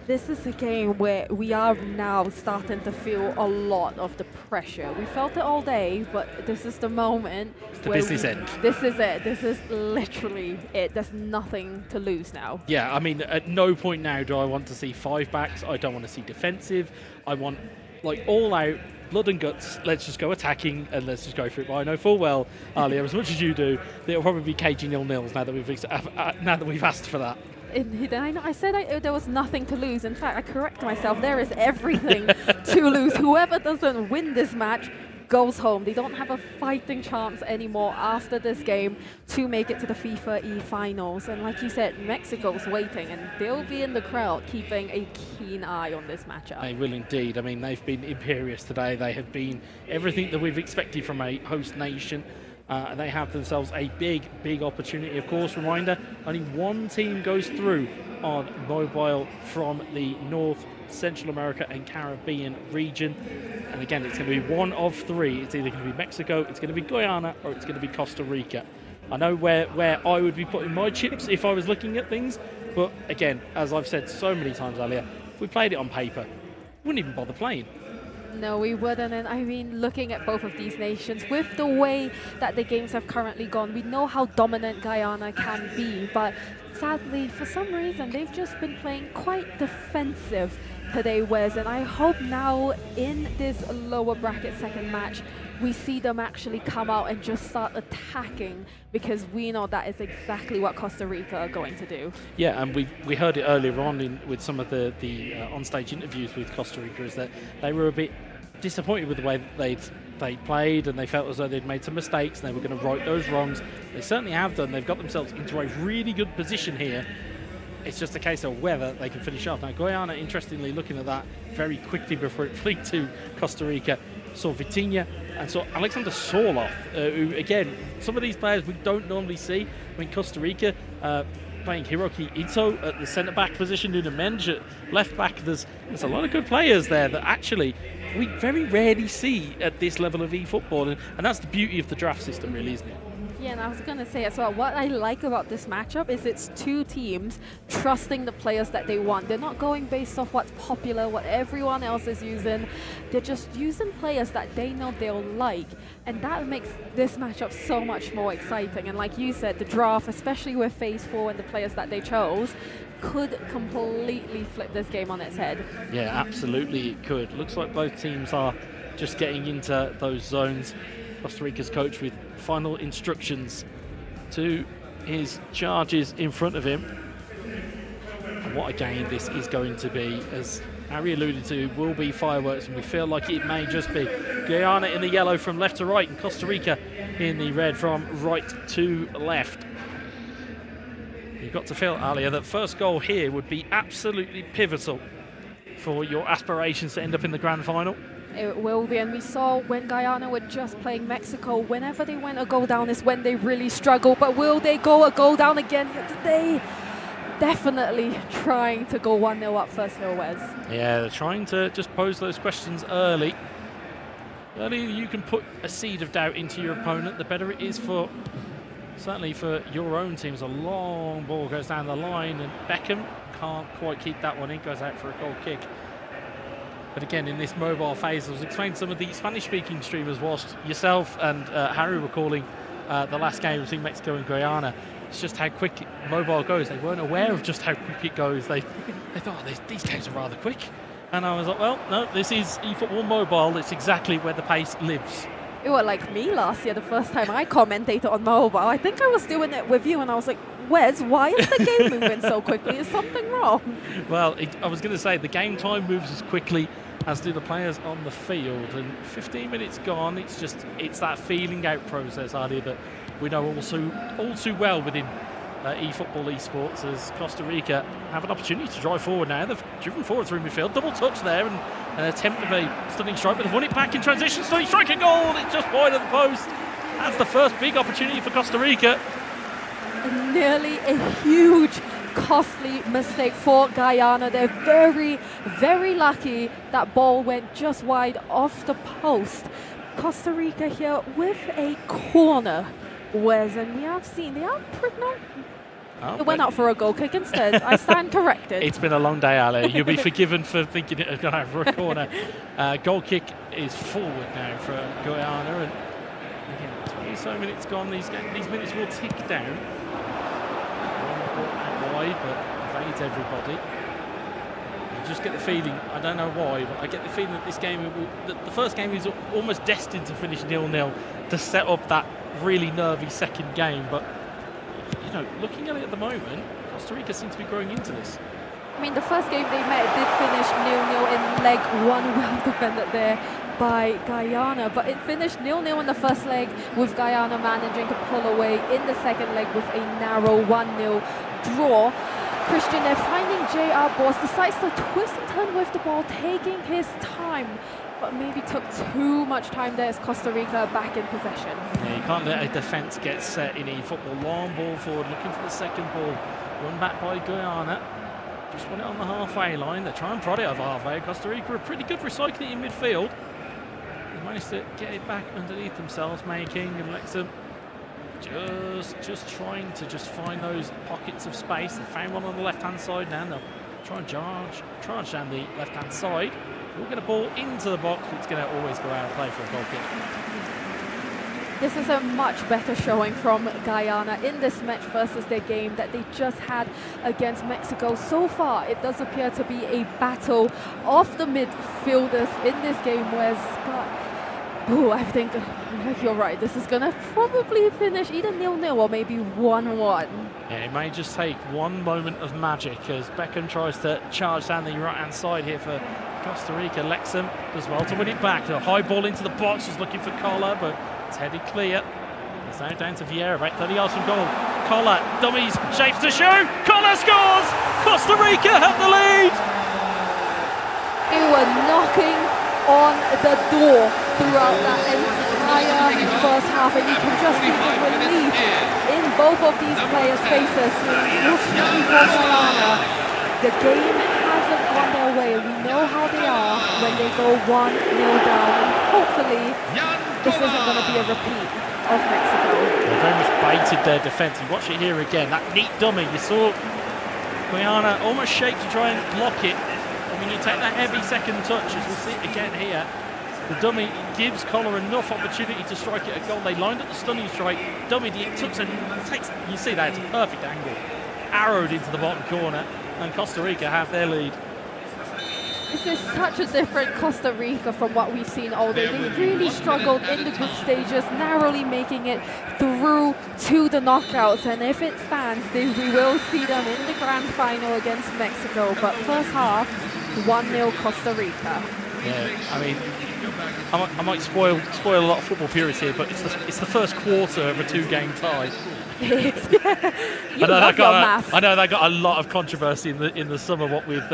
this is a game where we are now starting to feel a lot of the pressure. We felt it all day, but this is the moment. It's the business end. This is it. This is literally it. There's nothing to lose now. Yeah, I mean, at no point now do I want to see 5 backs. I don't want to see defensive. I want, like, all out, blood and guts. Let's just go attacking and let's just go for it. But I know full well, Alia, as much as you do, that it'll probably be cagey 0-0s now that we've asked for that. I said there was nothing to lose. In fact, I correct myself. There is everything to lose. Whoever doesn't win this match goes home. They don't have a fighting chance anymore after this game to make it to the FIFA E finals. And like you said, Mexico's waiting, and they'll be in the crowd keeping a keen eye on this matchup. They will indeed. I mean, they've been imperious today. They have been everything that we've expected from a host nation. They have themselves a big opportunity. Of course, reminder, only one team goes through on mobile from the North, Central America and Caribbean region. And again, it's going to be one of 3. It's either going to be Mexico, it's going to be Guyana, or it's going to be Costa Rica. I know where I would be putting my chips if I was looking at things. But again, as I've said so many times earlier, if we played it on paper, we wouldn't even bother playing. No, we wouldn't. And I mean, looking at both of these nations, with the way that the games have currently gone, we know how dominant Guyana can be. But sadly, for some reason, they've just been playing quite defensive today, Wes. And I hope now in this lower bracket second match, we see them actually come out and just start attacking, because we know that is exactly what Costa Rica are going to do. Yeah, and we heard it earlier on with some of the on-stage interviews with Costa Rica, is that they were a bit disappointed with the way that they played, and they felt as though they'd made some mistakes and they were going to right those wrongs. They certainly have done. They've got themselves into a really good position here. It's just a case of whether they can finish off. Now, Guyana, interestingly, looking at that very quickly before it flew to Costa Rica, saw Vitinha and saw Alexander Sorloth, who, again, some of these players we don't normally see. I mean, Costa Rica playing Hiroki Ito at the centre-back position, Nuno Mendes at left-back. There's a lot of good players there that actually we very rarely see at this level of eFootball, and that's the beauty of the draft system, really, isn't it? Yeah, and I was going to say as well, what I like about this matchup is it's 2 teams trusting the players that they want. They're not going based off what's popular, what everyone else is using. They're just using players that they know they'll like, and that makes this matchup so much more exciting. And like you said, the draft, especially with Phase 4 and the players that they chose, could completely flip this game on its head. Yeah, absolutely it could. Looks like both teams are just getting into those zones. Costa Rica's coach with final instructions to his charges in front of him. And what a game this is going to be. As Harry alluded to, will be fireworks, and we feel like it may just be. Guyana in the yellow from left to right, and Costa Rica in the red from right to left. You've got to feel, Alia, that first goal here would be absolutely pivotal for your aspirations to end up in the grand final. It will be, and we saw when Guyana were just playing Mexico, whenever they went a goal down is when they really struggle. But will they go a goal down again here today? Definitely trying to go 1-0 up first here, Wes. Yeah, they're trying to just pose those questions early. The earlier you can put a seed of doubt into your opponent, the better it is for, certainly for your own teams. A long ball goes down the line, and Beckham can't quite keep that one in, goes out for a goal kick. But again, in this mobile phase, I was explaining to some of the Spanish-speaking streamers whilst yourself and Harry were calling the last game between Mexico and Guyana. It's just how quick mobile goes. They weren't aware of just how quick it goes. They thought, oh, these games are rather quick. And I was like, well, no, this is eFootball Mobile. It's exactly where the pace lives. It was like me last year, the first time I commentated on mobile. I think I was doing it with you, and I was like, Wes, why is the game moving so quickly? Is something wrong? Well, I was going to say, the game time moves as quickly as do the players on the field. And 15 minutes gone, it's that feeling out process, Adi, that we know all too well within eFootball esports, as Costa Rica have an opportunity to drive forward now. They've driven forward through midfield, double touch there, and an attempt of a stunning strike, but they've won it back in transition. Stunning strike, a goal, it's just wide of the post. That's the first big opportunity for Costa Rica. And nearly a huge, costly mistake for Guyana. They're very, very lucky that ball went just wide off the post. Costa Rica here with a corner. Whereas, and we have seen, they are pretty it went out for a goal kick instead. I stand corrected. It's been a long day, Ali. You'll be forgiven for thinking it was going out for a corner. Goal kick is forward now for Guyana. And again, 20 so minutes gone. These minutes will tick down. Wide, but evades everybody. I just get the feeling, I don't know why, but I get the feeling that this game, the first game is almost destined to finish 0-0 to set up that really nervy second game. But you know, looking at it at the moment, Costa Rica seems to be growing into this. I mean, the first game they met did finish 0-0 in leg one, well defended there by Guyana, but it finished 0-0 in the first leg, with Guyana managing to pull away in the second leg with a narrow 1-0 draw. Christian, they're finding J.R. Boss, decides to twist and turn with the ball, taking his time, but maybe took too much time there as Costa Rica back in possession. Yeah, you can't let a defence get set in eFootball. Long ball forward, looking for the second ball. Run back by Guyana. Just want it on the halfway line. They try and prod it over halfway. Costa Rica are pretty good recycling in midfield. They managed to get it back underneath themselves. May King and Lexham just trying to find those pockets of space. They found one on the left-hand side now. They'll try and charge down the left-hand side. We'll get a ball into the box, but it's going to always go out of play for a goal kick. This is a much better showing from Guyana in this match versus their game that they just had against Mexico. So far, it does appear to be a battle of the midfielders in this game, whereas I think you're right. This is going to probably finish either 0-0 or maybe 1-1. Yeah, it may just take one moment of magic as Beckham tries to charge down the right-hand side here for Costa Rica. Lexham does well to win it back. The high ball into the box, is looking for Collar, but it's headed clear. It's now down to Vieira, right 30 yards from goal. Collar, dummies, shapes to shoot. Collar scores! Costa Rica have the lead! They were knocking on the door throughout that entire first half, and you can just see the relief in both of these players' faces. Unfortunately for Guyana, the game hasn't gone their way. We know how they are when they go 1-0 down, and hopefully this isn't going to be a repeat of Mexico. They very much baited their defence. You watch it here again, that neat dummy. You saw Guyana almost shake to try and block it. When you take that heavy second touch, as we'll see it again here, the dummy gives Collar enough opportunity to strike it a goal. They lined up the stunning strike, dummied it, takes, you see that, it's a perfect angle, arrowed into the bottom corner, and Costa Rica have their lead. This is such a different Costa Rica from what we've seen all day. They really struggled in the group stages, narrowly making it through to the knockouts. And if it stands, we will see them in the grand final against Mexico. But first half, 1-0 Costa Rica. Yeah, I mean, I might spoil a lot of football purists here, but it's the first quarter of a two-game tie. I know that got a lot of controversy in the summer, what with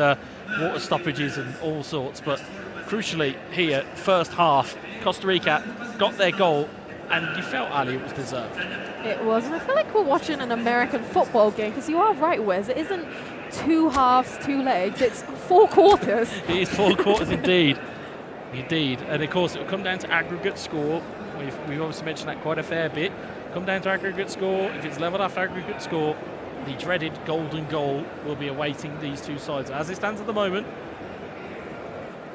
water stoppages and all sorts. But crucially here, first half, Costa Rica got their goal, and you felt, Ali, it was deserved. It was, and I feel like we're watching an American football game, because you are right, Wes. It isn't 2 halves, 2 legs. It's 4 quarters. It is 4 quarters indeed. Indeed. And of course, it will come down to aggregate score. We've obviously mentioned that quite a fair bit. Come down to aggregate score. If it's level after aggregate score, the dreaded golden goal will be awaiting these two sides. As it stands at the moment,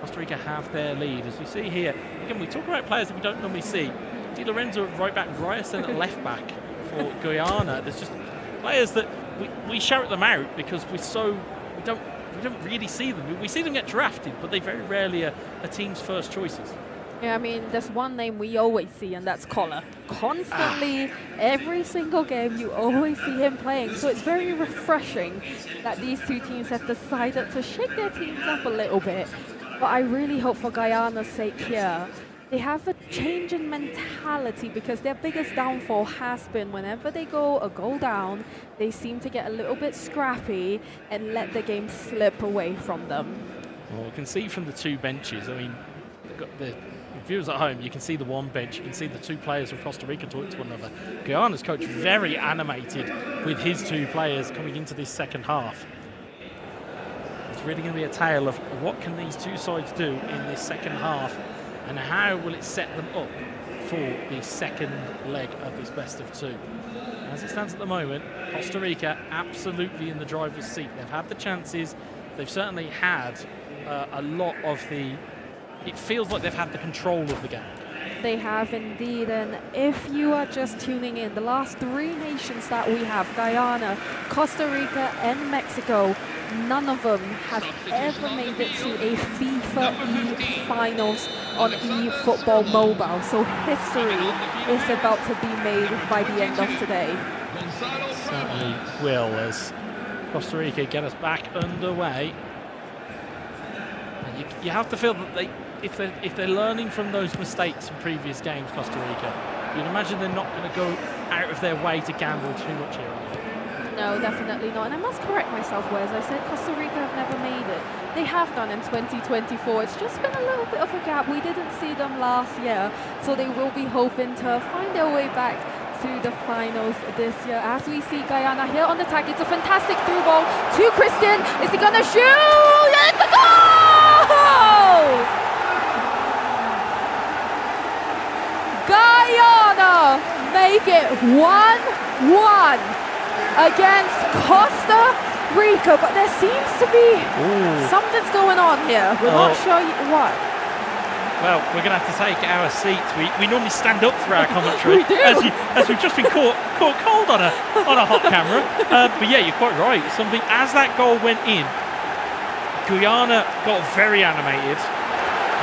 Costa Rica have their lead. As we see here, again, we talk about players that we don't normally see. Di Lorenzo at right back, Ryerson at left back for Guyana. There's just players that we shout them out because we don't really see them. We see them get drafted, but they very rarely are team's first choices. Yeah, I mean, there's one name we always see, and that's Collar. Constantly, every single game, you always see him playing. So it's very refreshing that these two teams have decided to shake their teams up a little bit. But I really hope for Guyana's sake here they have a change in mentality, because their biggest downfall has been whenever they go a goal down, they seem to get a little bit scrappy and let the game slip away from them. Well, you can see from the two benches, I mean, the viewers at home, you can see the one bench, you can see the two players from Costa Rica talking to one another. Guyana's coach very animated with his two players coming into this second half. It's really going to be a tale of what can these two sides do in this second half, and how will it set them up for the second leg of this best of two. As it stands at the moment, Costa Rica absolutely in the driver's seat. They've had the chances, they've certainly had a lot of the, it feels like they've had the control of the game. They have indeed, and if you are just tuning in, the last three nations that we have, Guyana, Costa Rica and Mexico, none of them have ever made it to a FIFA finals on eFootball mobile. So history is about to be made by the end of today. Certainly will, as Costa Rica get us back underway. And you have to feel that if they're learning from those mistakes from previous games, Costa Rica, you'd imagine they're not going to go out of their way to gamble too much here. No, definitely not. And I must correct myself, Wes. I said Costa Rica have never made it. They have done in 2024. It's just been a little bit of a gap. We didn't see them last year, so they will be hoping to find their way back to the finals this year. As we see Guyana here on the attack, it's a fantastic through ball to Christian. Is he gonna shoot? It's a goal! Guyana make it 1-1 against Costa Rica, but there seems to be something's going on here. We're not sure what. Well, we're going to have to take our seats. We normally stand up for our commentary, as we've just been caught cold on a hot camera. But yeah, you're quite right. Something as that goal went in, Guyana got very animated.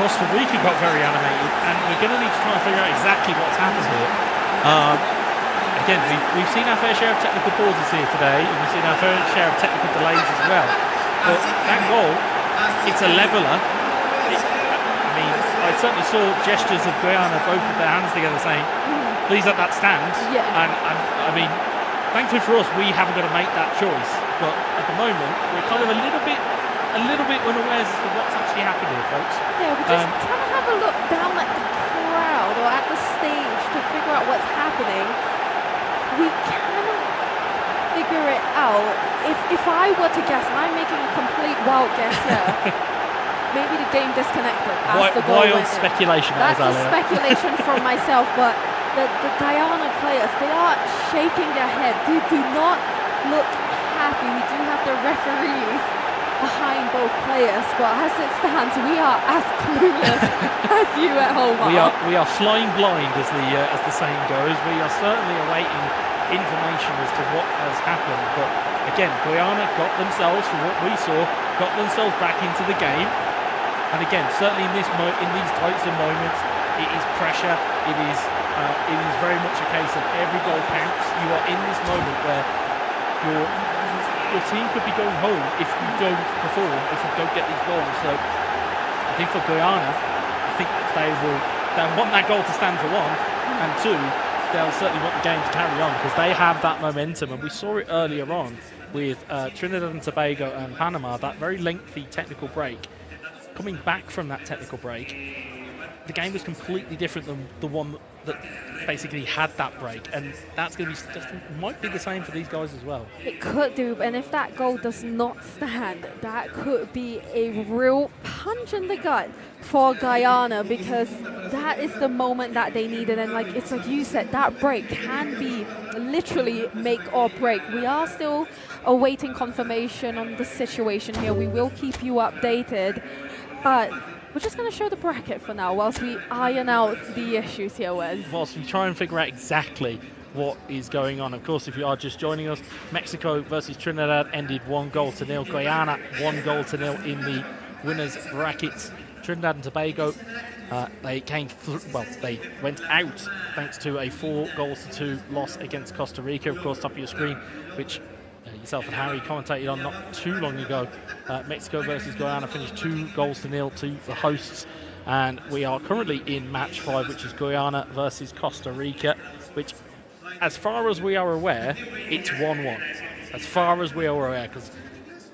Costa Rica got very animated, and we're going to need to try and figure out exactly what's happened here. Again, we've seen our fair share of technical pauses here today, and we've seen our fair share of technical delays as well. But that goal, it's a leveller. I certainly saw gestures of Guyana, both with their hands together, saying, please let that stand. Yeah. And I mean, thankfully for us, we haven't got to make that choice. But at the moment, we're kind of a little bit unawares as to what's actually happened here, folks. Yeah, we're just trying to have a look down at the crowd or at the stage to figure out what's happening. We cannot figure it out. If I were to guess, and I'm making a complete wild guess here, maybe the game disconnected as the goal wild went in. speculation. That's a speculation from myself, but the Guyana players, they are shaking their head. They do not look happy. We do have the referees behind both players, but as it stands, we are as clueless as you at home are. We are flying blind, as the saying goes. We are certainly awaiting information as to what has happened. But again, Guyana got themselves, from what we saw, got themselves back into the game. And again, certainly in these types of moments, it is pressure. It is very much a case of every goal counts. You are in this moment where your team could be going home if you don't perform, if you don't get these goals. So I think for Guyana, I think they'll want that goal to stand for one, and two, they'll certainly want the game to carry on because they have that momentum. And we saw it earlier on with Trinidad and Tobago and Panama, that very lengthy technical break. Coming back from that technical break, the game was completely different than the one that basically had that break, and that's going to be might be the same for these guys as well. It could do, and if that goal does not stand, that could be a real punch in the gut for Guyana, because that is the moment that they needed. And it's like you said, that break can be literally make or break. We are still awaiting confirmation on the situation here. We will keep you updated, but we're just going to show the bracket for now whilst we iron out the issues here, Wes. Whilst we try and figure out exactly what is going on. Of course, if you are just joining us, Mexico versus Trinidad ended 1-0. Guyana 1-0 in the winners brackets. Trinidad and Tobago, they came through. Well, they went out thanks to a 4-2 loss against Costa Rica. Of course, top of your screen, which yourself and Harry commentated on not too long ago. Mexico versus Guyana finished 2-0 to the hosts. And we are currently in match 5, which is Guyana versus Costa Rica, which, as far as we are aware, it's 1-1. As far as we are aware, because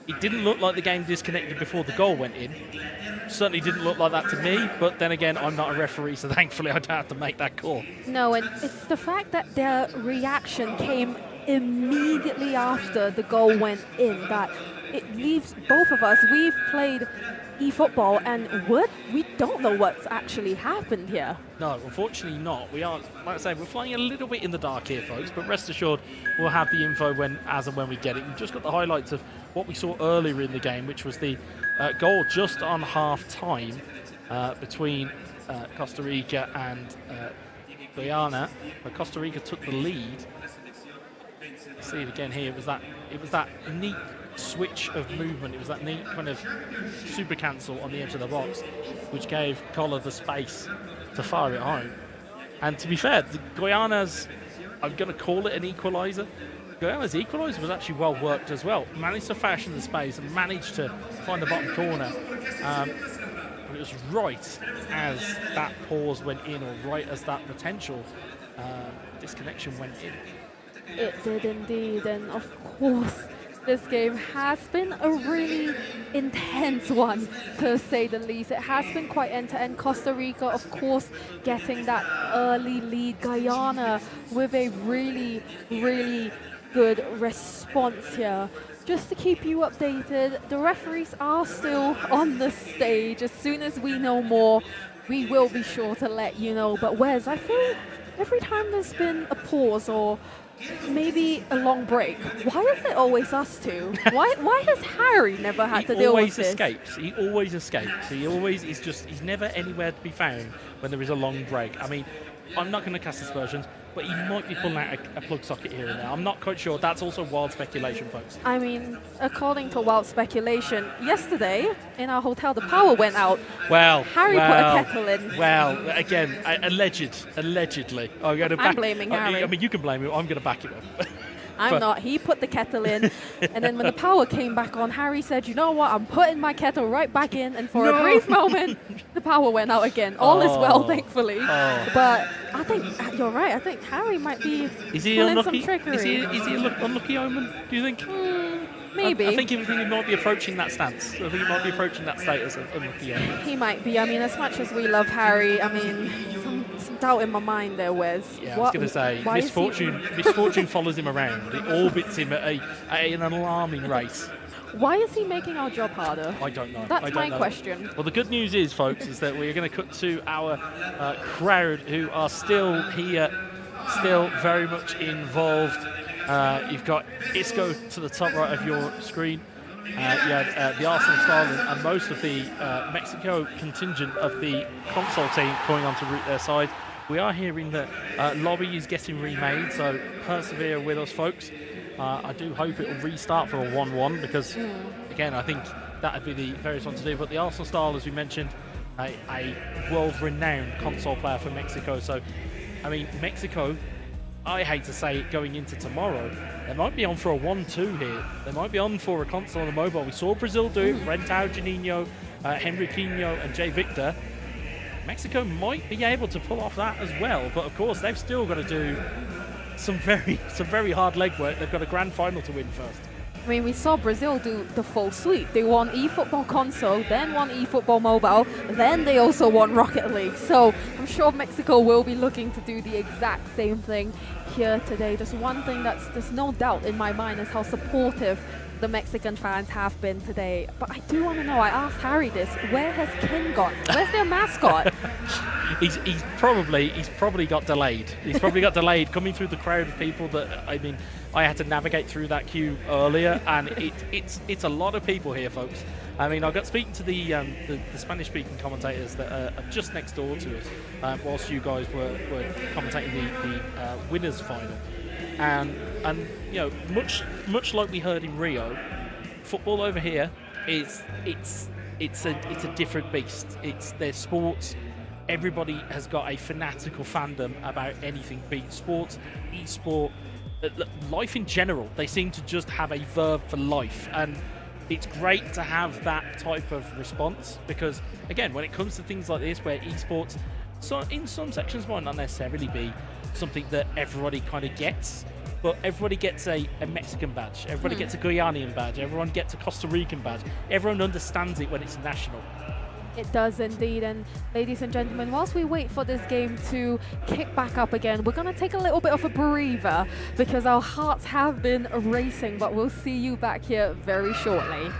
it didn't look like the game disconnected before the goal went in. Certainly didn't look like that to me, but then again, I'm not a referee, so thankfully I don't have to make that call. No, and it's the fact that their reaction came immediately after the goal went in that it leaves both of us. We've played eFootball, and we don't know what's actually happened here. No, unfortunately not. We are, like I say, we're flying a little bit in the dark here, folks, but rest assured we'll have the info as and when we get it. We've just got the highlights of what we saw earlier in the game, which was the goal just on half-time between Costa Rica and Guyana, where Costa Rica took the lead. See it again here. It was that neat switch of movement. It was that neat kind of super cancel on the edge of the box, which gave Collar the space to fire it home. And to be fair, the Guyana's, I'm going to call it an equaliser. Guyana's equaliser was actually well worked as well. Managed to fashion the space and managed to find the bottom corner. But it was right as that pause went in, or right as that potential disconnection went in. It did indeed, and of course, this game has been a really intense one, to say the least. It has been quite end-to-end. Costa Rica, of course, getting that early lead. Guyana with a really, really good response here. Just to keep you updated, the referees are still on the stage. As soon as we know more, we will be sure to let you know. But Wes, I feel every time there's been a pause or maybe a long break, why is it always us two? Why has Harry never had to deal with this? He always escapes. He's never anywhere to be found when there is a long break. I mean, I'm not going to cast aspersions, but he might be pulling out a plug socket here and there. I'm not quite sure. That's also wild speculation, folks. I mean, according to wild speculation, yesterday in our hotel the power went out. Harry put a kettle in. Well, again, allegedly. I'm blaming Harry. I mean, you can blame him. I'm going to back it up. I'm not. He put the kettle in, and then when the power came back on, Harry said, "You know what? I'm putting my kettle right back in." And for a brief moment, the power went out again. All is well, thankfully. But I think you're right. I think Harry might be pulling some trickery. Is he an unlucky omen, do you think? Maybe. I think he might be approaching that stance. I think he might be approaching that status of unlucky omen. He might be. I mean, as much as we love Harry, I mean, some doubt in my mind there, Wes. Yeah, I was going to say, misfortune follows him around. It orbits him at an alarming rate. Why is he making our job harder? I don't know. That's my question. Well, the good news is, folks, is that we're going to cut to our crowd who are still here, still very much involved. You've got Isco to the top right of your screen. You had the Arsenal Starling and most of the Mexico contingent of the console team coming on to root their side. We are hearing that lobby is getting remade, so persevere with us, folks. I do hope it will restart for a 1-1 because, again, I think that would be the various one to do. But the Arsenal Starling, as we mentioned, a world-renowned console player for Mexico. So, I mean, Mexico, I hate to say it, going into tomorrow, they might be on for a 1-2 here. They might be on for a console and a mobile. We saw Brazil do it. Rentao, Juninho, Henriquinho and Jay Victor. Mexico might be able to pull off that as well. But, of course, they've still got to do some very hard legwork. They've got a grand final to win first. I mean, we saw Brazil do the full sweep. They won eFootball console, then won eFootball mobile, then they also won Rocket League. So I'm sure Mexico will be looking to do the exact same thing here today. Just one thing there's no doubt in my mind is how supportive the Mexican fans have been today. But I do want to know, I asked Harry this, where has Ken gone? Where's their mascot? He's probably got delayed. He's probably got delayed coming through the crowd of people that, I mean, I had to navigate through that queue earlier, and it's a lot of people here, folks. I mean, I got speaking to the Spanish-speaking commentators that are just next door to us, whilst you guys were commentating the winners' final, and you know, much like we heard in Rio, football over here it's a different beast. It's their sports. Everybody has got a fanatical fandom about anything, be it sports, e-sport, life in general. They seem to just have a verve for life, and it's great to have that type of response because, again, when it comes to things like this, where esports, so in some sections might not necessarily be something that everybody kind of gets, but everybody gets a Mexican badge, everybody gets a Guyanian badge, everyone gets a Costa Rican badge. Everyone understands it when it's national. It does indeed. And ladies and gentlemen, whilst we wait for this game to kick back up again, we're going to take a little bit of a breather because our hearts have been racing, but we'll see you back here very shortly.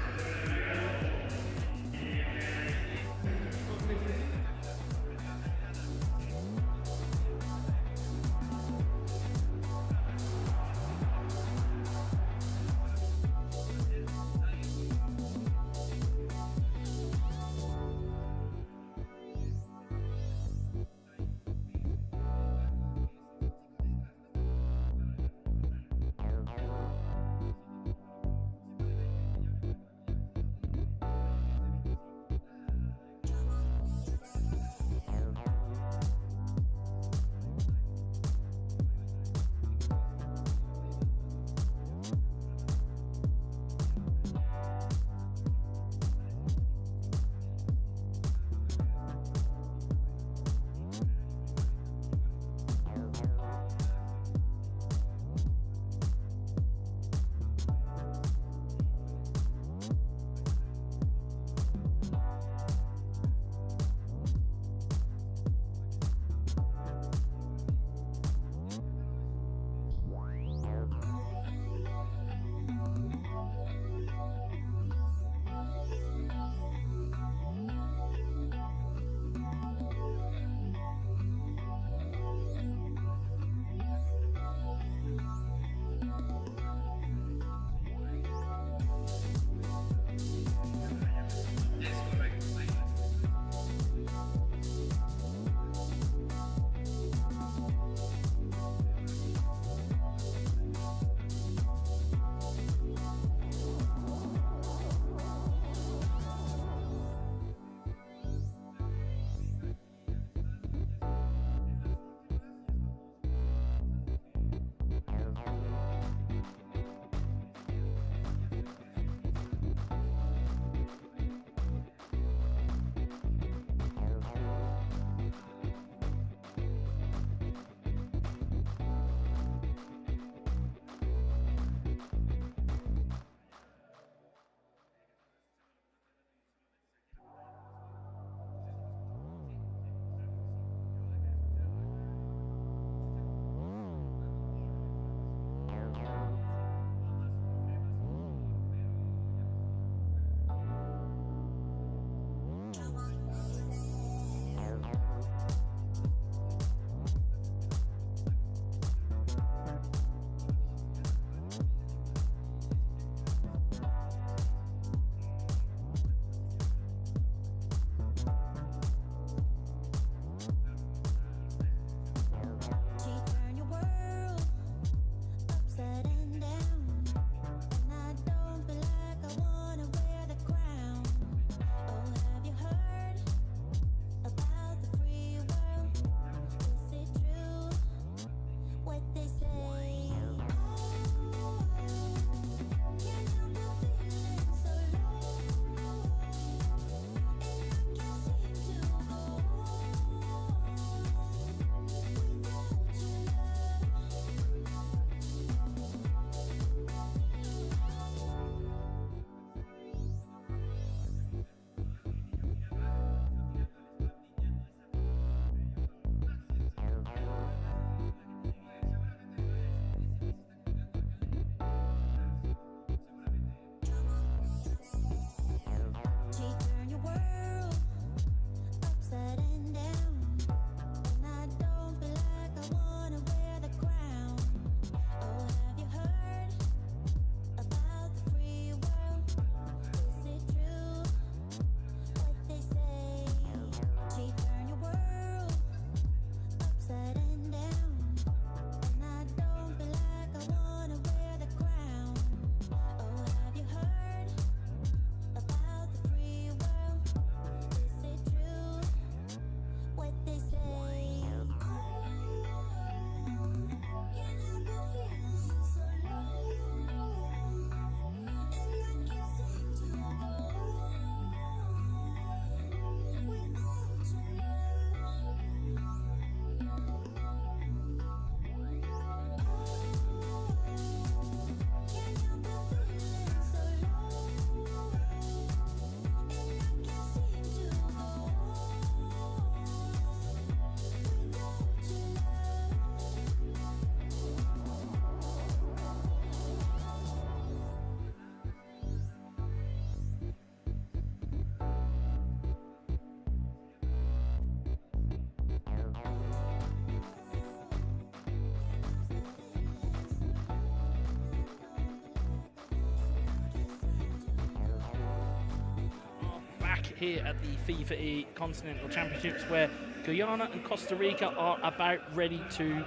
here at the FIFAe Continental Championships, where Guyana and Costa Rica are about ready to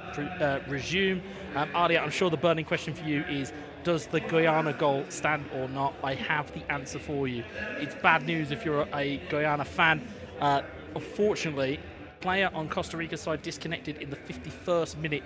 resume. Alia, I'm sure the burning question for you is, does the Guyana goal stand or not? I have the answer for you. It's bad news if you're a Guyana fan. Unfortunately, player on Costa Rica's side disconnected in the 51st minute.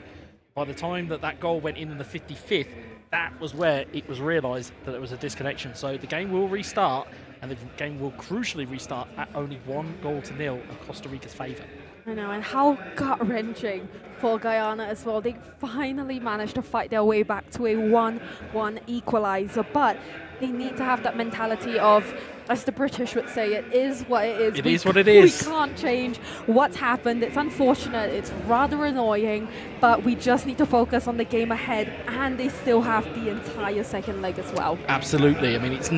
By the time that goal went in the 55th, that was where it was realised that it was a disconnection. So the game will restart, and the game will crucially restart at only 1-0 in Costa Rica's favour. I know, and how gut-wrenching for Guyana as well. They finally managed to fight their way back to a 1-1 equaliser, but they need to have that mentality of, as the British would say, it is what it is. It is what it is. We can't change what's happened. It's unfortunate. It's rather annoying, but we just need to focus on the game ahead, and they still have the entire second leg as well. Absolutely. I mean, it's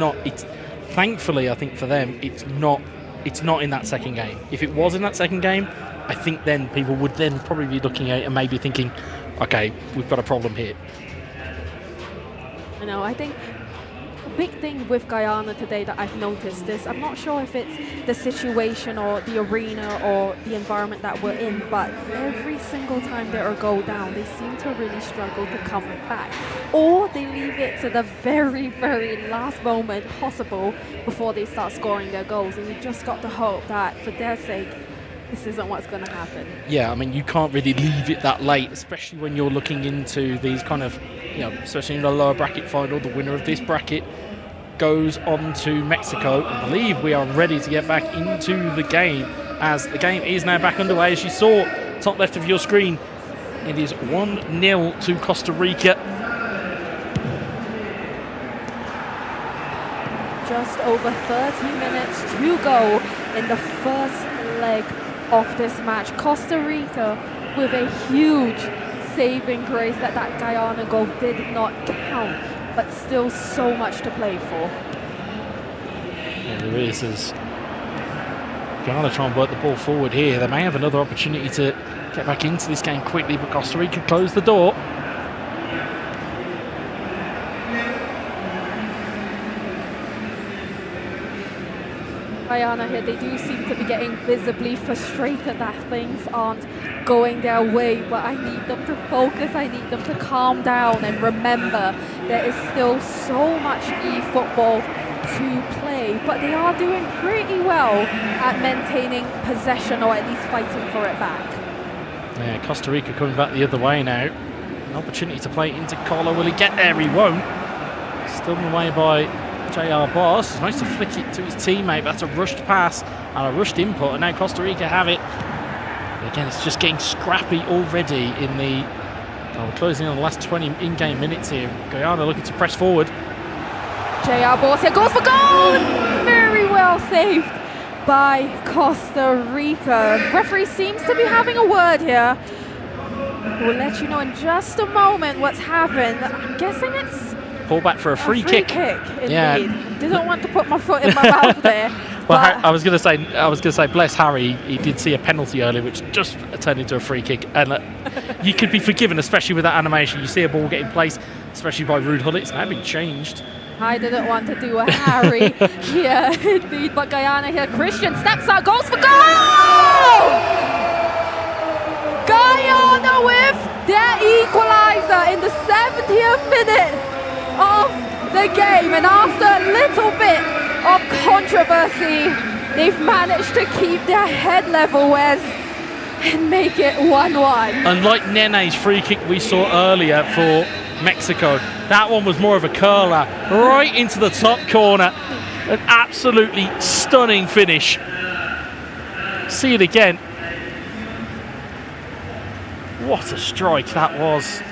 thankfully, I think for them, it's not in that second game. If it was in that second game, I think then people would then probably be looking at it and maybe thinking, okay, we've got a problem here. I know, I think a big thing with Guyana today that I've noticed is, I'm not sure if it's the situation or the arena or the environment that we're in, but every single time they're a goal down, they seem to really struggle to come back. Or they leave it to the very, very last moment possible before they start scoring their goals. And you just got to hope that, for their sake, this isn't what's going to happen. Yeah, I mean, you can't really leave it that late, especially when you're looking into these kind of, especially in the lower bracket final. The winner of this bracket goes on to Mexico. I believe we are ready to get back into the game, as the game is now back underway. As you saw, top left of your screen, it is 1-0 to Costa Rica. Just over 30 minutes to go in the first leg of this match. Costa Rica with a huge saving grace that Guyana goal did not count, but still so much to play for. Yeah, there is, as Guyana try and work the ball forward here. They may have another opportunity to get back into this game quickly, but Costa Rica closed the door. Guyana here, they do seem to be getting visibly frustrated that things aren't going their way, but I need them to focus, I need them to calm down and remember there is still so much eFootball to play, but they are doing pretty well at maintaining possession, or at least fighting for it back. Yeah, Costa Rica coming back the other way now. An opportunity to play into Colo. Will he get there? He won't. Still in the way by JR Boss. He's managed to flick it to his teammate. That's a rushed pass and a rushed input, and now Costa Rica have it. But again, it's just getting scrappy already in the... we're closing on the last 20 in-game minutes here. Guyana looking to press forward. JR Boss here goes for goal! Very well saved by Costa Rica. Referee seems to be having a word here. We'll let you know in just a moment what's happened. I'm guessing it's pull back for a free kick. Indeed. Yeah. Didn't want to put my foot in my mouth there. Well, I was going to say, bless Harry. He did see a penalty earlier, which just turned into a free kick, and you could be forgiven, especially with that animation. You see a ball getting placed, especially by Rude Hull. It's now been changed. I didn't want to do a Harry here, indeed, but Guyana here. Christian steps out, goes for goal! Guyana with their equaliser in the 70th minute of the game, and after a little bit of controversy, they've managed to keep their head level, Wes, and make it 1-1. Unlike Nene's free kick we saw earlier for Mexico, that one was more of a curler right into the top corner. An absolutely stunning finish. See it again. What a strike that was.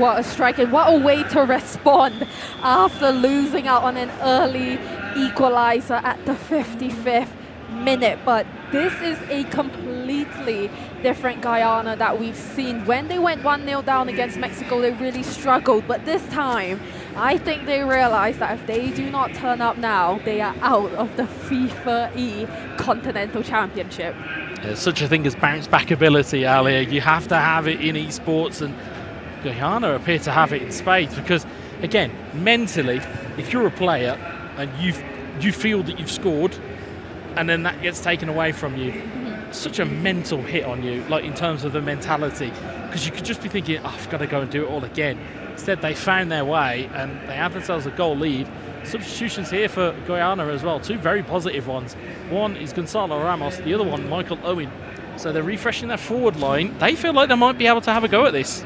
What a strike, and what a way to respond after losing out on an early equaliser at the 55th minute. But this is a completely different Guyana that we've seen. When they went 1-0 down against Mexico, they really struggled. But this time, I think they realized that if they do not turn up now, they are out of the FIFAe Continental Championship. There's such a thing as bounce back ability, Alia. You have to have it in esports, and Guyana appear to have it in spades, because again, mentally, if you're a player and you've you feel that you've scored, and then that gets taken away from you. Such a mental hit on you, like in terms of the mentality, because you could just be thinking, oh, I've got to go and do it all again. Instead, they found their way and they have themselves a goal lead. Substitutions here for Guyana as well, 2 very positive ones. One is Gonzalo Ramos, the other one Michael Owen. So they're refreshing their forward line. They feel like they might be able to have a go at this.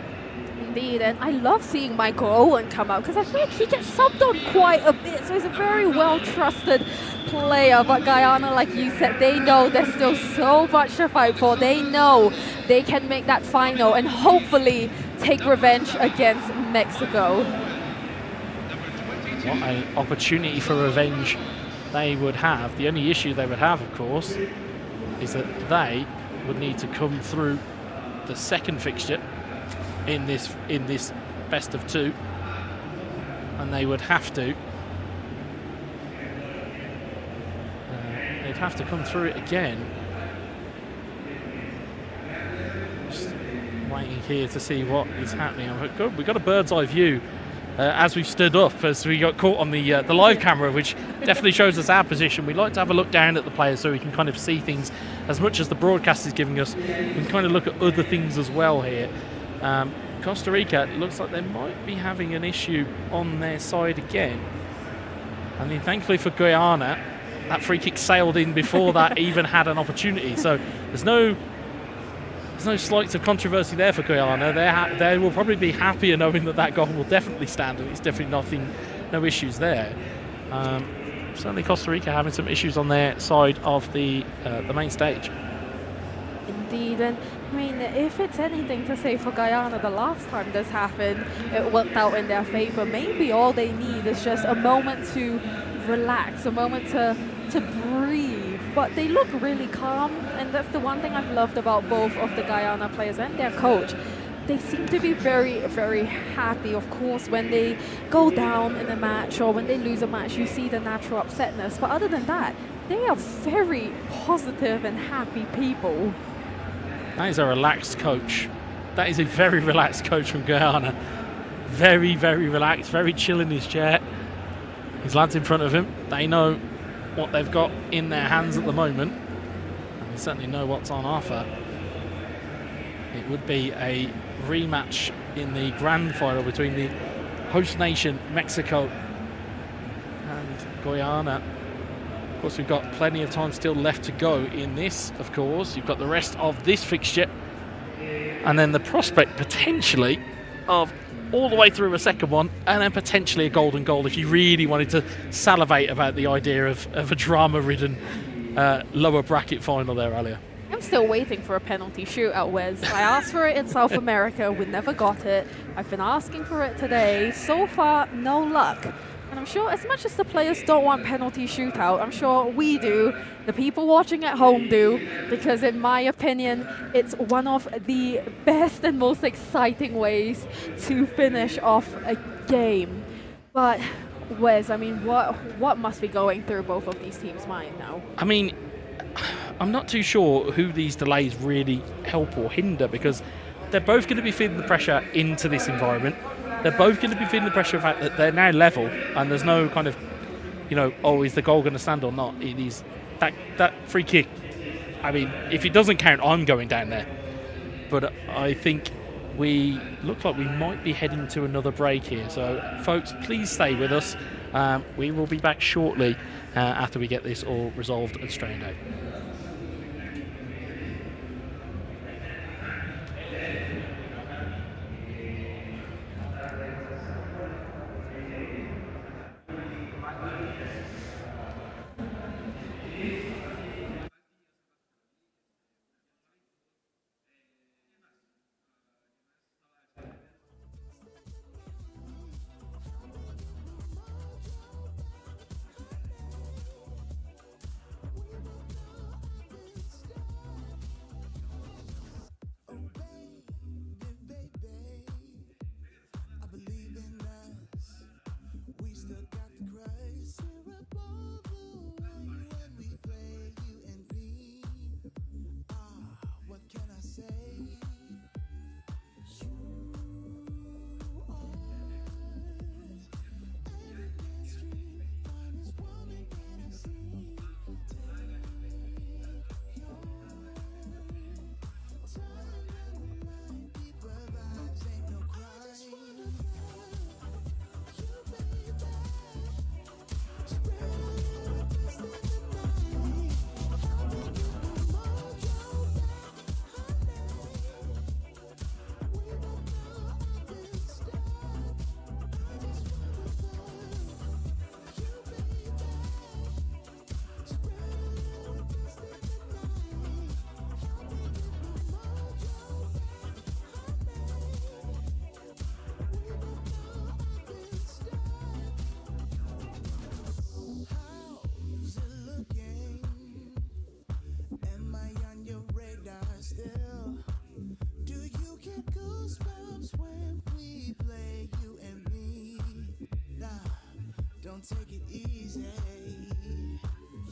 Indeed, and I love seeing Michael Owen come out because I feel like he gets subbed on quite a bit, so he's a very well-trusted player. But Guyana, like you said, they know there's still so much to fight for. They know they can make that final and hopefully take revenge against Mexico. What an opportunity for revenge they would have. The only issue they would have, of course, is that they would need to come through the second fixture in this best of 2, and they would have to they'd have to come through it again. Just waiting here to see what is happening. We've got a bird's eye view as we've stood up, as we got caught on the live camera, which definitely shows us our position. We like to have a look down at the players so we can kind of see things as much as the broadcast is giving us. We can kind of look at other things as well here. Costa Rica, it looks like they might be having an issue on their side again. I mean, thankfully for Guyana, that free kick sailed in before that even had an opportunity. So there's no slight of controversy there for Guyana. They will probably be happier knowing that goal will definitely stand, and it's definitely no issues there. Certainly Costa Rica having some issues on their side of the main stage. Indeed, and I mean, if it's anything to say for Guyana, the last time this happened, it worked out in their favor. Maybe all they need is just a moment to relax, a moment to breathe. But they look really calm, and that's the one thing I've loved about both of the Guyana players and their coach. They seem to be very, very happy. Of course, when they go down in a match or when they lose a match, you see the natural upsetness. But other than that, they are very positive and happy people. That is a relaxed coach. That is a very relaxed coach from Guyana. Very, very relaxed, very chill in his chair. His lads in front of him, they know what they've got in their hands at the moment. And they certainly know what's on offer. It would be a rematch in the grand final between the host nation, Mexico, and Guyana. Of course, we've got plenty of time still left to go in this, of course. You've got the rest of this fixture, and then the prospect, potentially, of all the way through a second one, and then potentially a golden goal if you really wanted to salivate about the idea of a drama-ridden lower bracket final there, Alia. I'm still waiting for a penalty shootout, Wes. I asked for it in South America. We never got it. I've been asking for it today. So far, no luck. And I'm sure as much as the players don't want penalty shootout, I'm sure we do, the people watching at home do, because in my opinion, it's one of the best and most exciting ways to finish off a game. But Wes, I mean, what must be going through both of these teams' mind now? I mean, I'm not too sure who these delays really help or hinder, because they're both going to be feeling the pressure into this environment. They're both going to be feeling the pressure of the fact that they're now level, and there's no kind of, is the goal going to stand or not? It is that free kick. I mean, if it doesn't count, I'm going down there. But I think we look like we might be heading to another break here. So, folks, please stay with us. We will be back shortly after we get this all resolved and straightened out. gon' take it easy.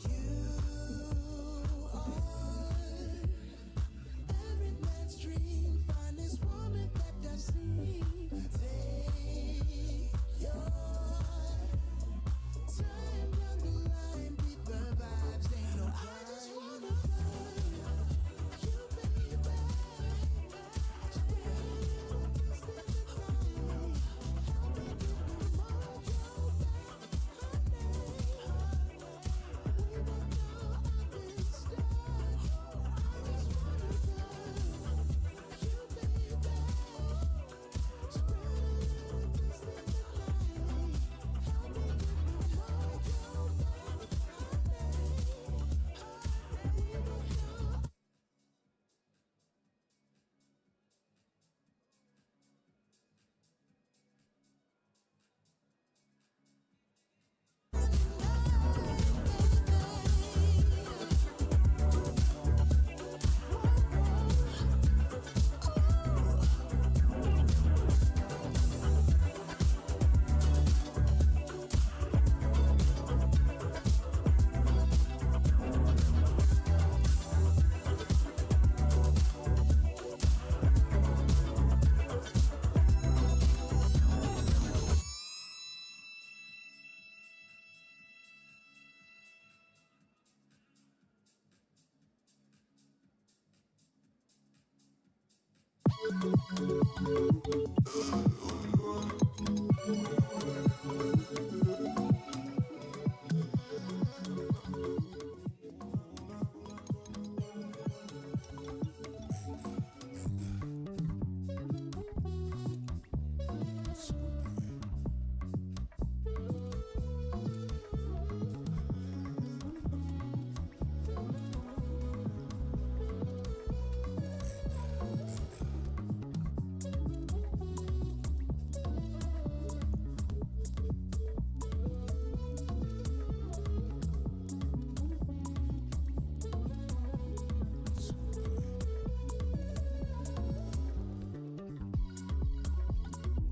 You are every man's dream. Find this woman that I've seen. Take your time down the line. Beat the vibes, ain't no crime. I just wanna love you, baby. Spread a little distance tonight. Help me get the mojo back, honey. We both know I've been stuck. I just wanna love you, baby. Spread a little distance tonight. Help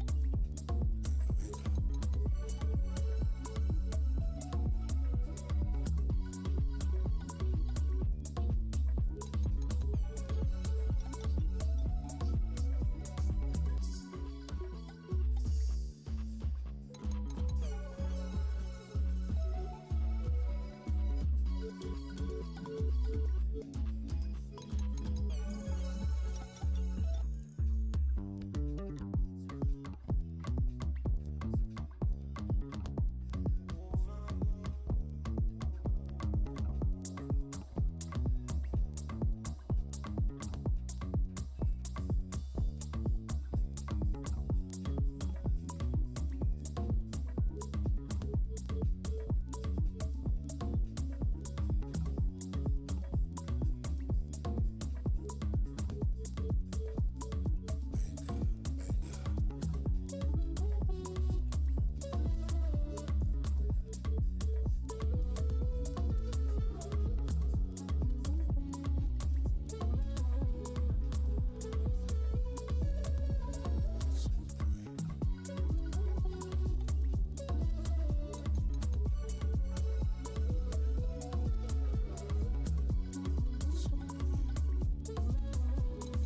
me get the mojo back, honey.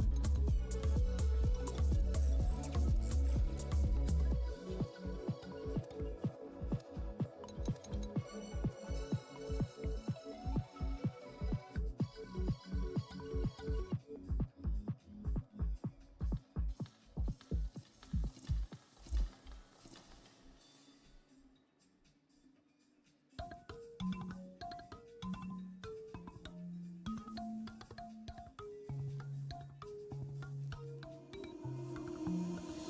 We both know.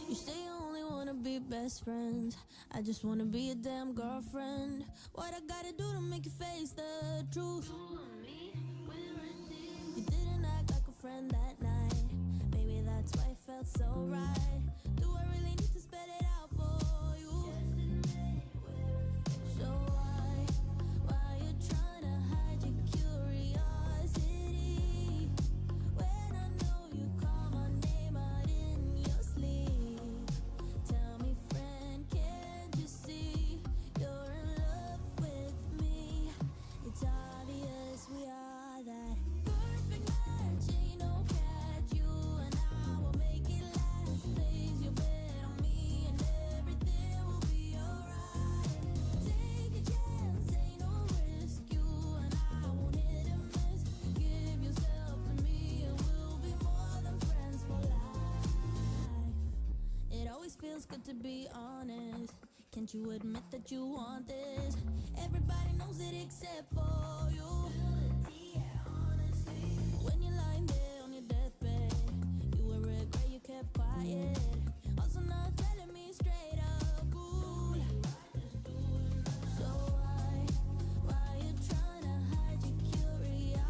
You say you only wanna be best friends. I just wanna be a damn girlfriend. What I gotta do to make you face the truth? You didn't act like a friend that night. Maybe that's why it felt so right. Do I really need to spell it out for you? So why you trying to hide your curiosity? When I know you call my name out in your sleep. Tell me, friend, can't you see you're in always feels good to be honest. Can't you admit that you want this? Everybody knows it except for you. When you're lying there on your deathbed, you will regret you kept quiet. Also not telling me straight up, ooh. So why you trying to hide your curiosity?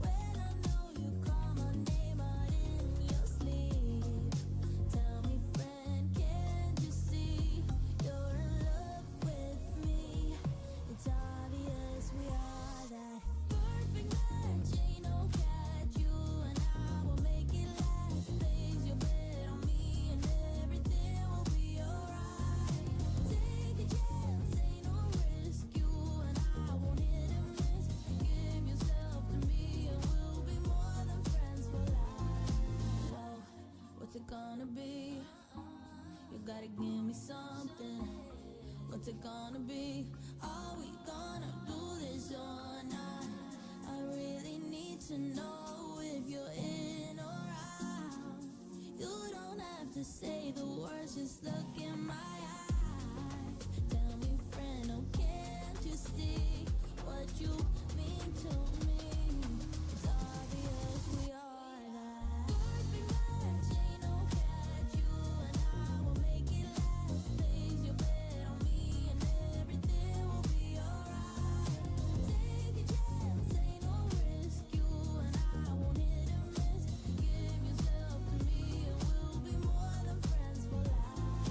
When I know you call my name out in your sleep. Tell me, friend, can't you see you're in love with me? It's obvious we are that perfect match. Ain't no catch. You and I will make it last. Place your bet on me and everything will be alright. Take a chance, ain't no risk. You and I won't hit and miss. Give yourself to me and we'll be more than friends for life. So, what's it gonna be? You gotta give me something. What's it gonna be? Are we gonna do this or not? I really need to know if you're in or out. You don't have to say the words, just look in my eyes. Tell me, friend, oh, can't you see what you mean to me? It's obvious we are that perfect match. Ain't no catch. You and I will make it last. Place your bet on me and everything will be alright. Take a chance, ain't no risk. You and I won't hit and miss. Give yourself to me and we'll be more than friends for life.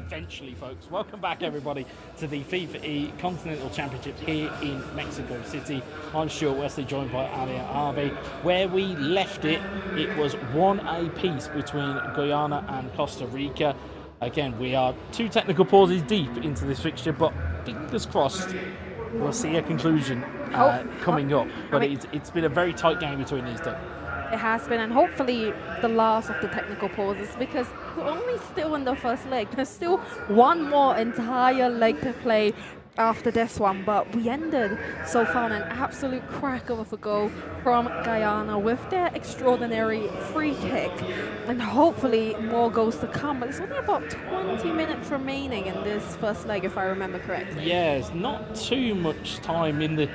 eventually, folks. Welcome back, everybody, to the FIFAe Continental Championships here in Mexico City. I'm Stuart Wesley, joined by Alia Harvey. Where we left it, it was 1 apiece between Guyana and Costa Rica. Again, we are 2 technical pauses deep into this fixture, but fingers crossed we'll see a conclusion coming up. But it's been a very tight game between these two. It has been, and hopefully the last of the technical pauses, because we're only still in the first leg. There's still one more entire leg to play after this one, but we ended so far on an absolute cracker of a goal from Guyana with their extraordinary free kick, and hopefully more goals to come. But there's only about 20 minutes remaining in this first leg, if I remember correctly. Yes, not too much time in the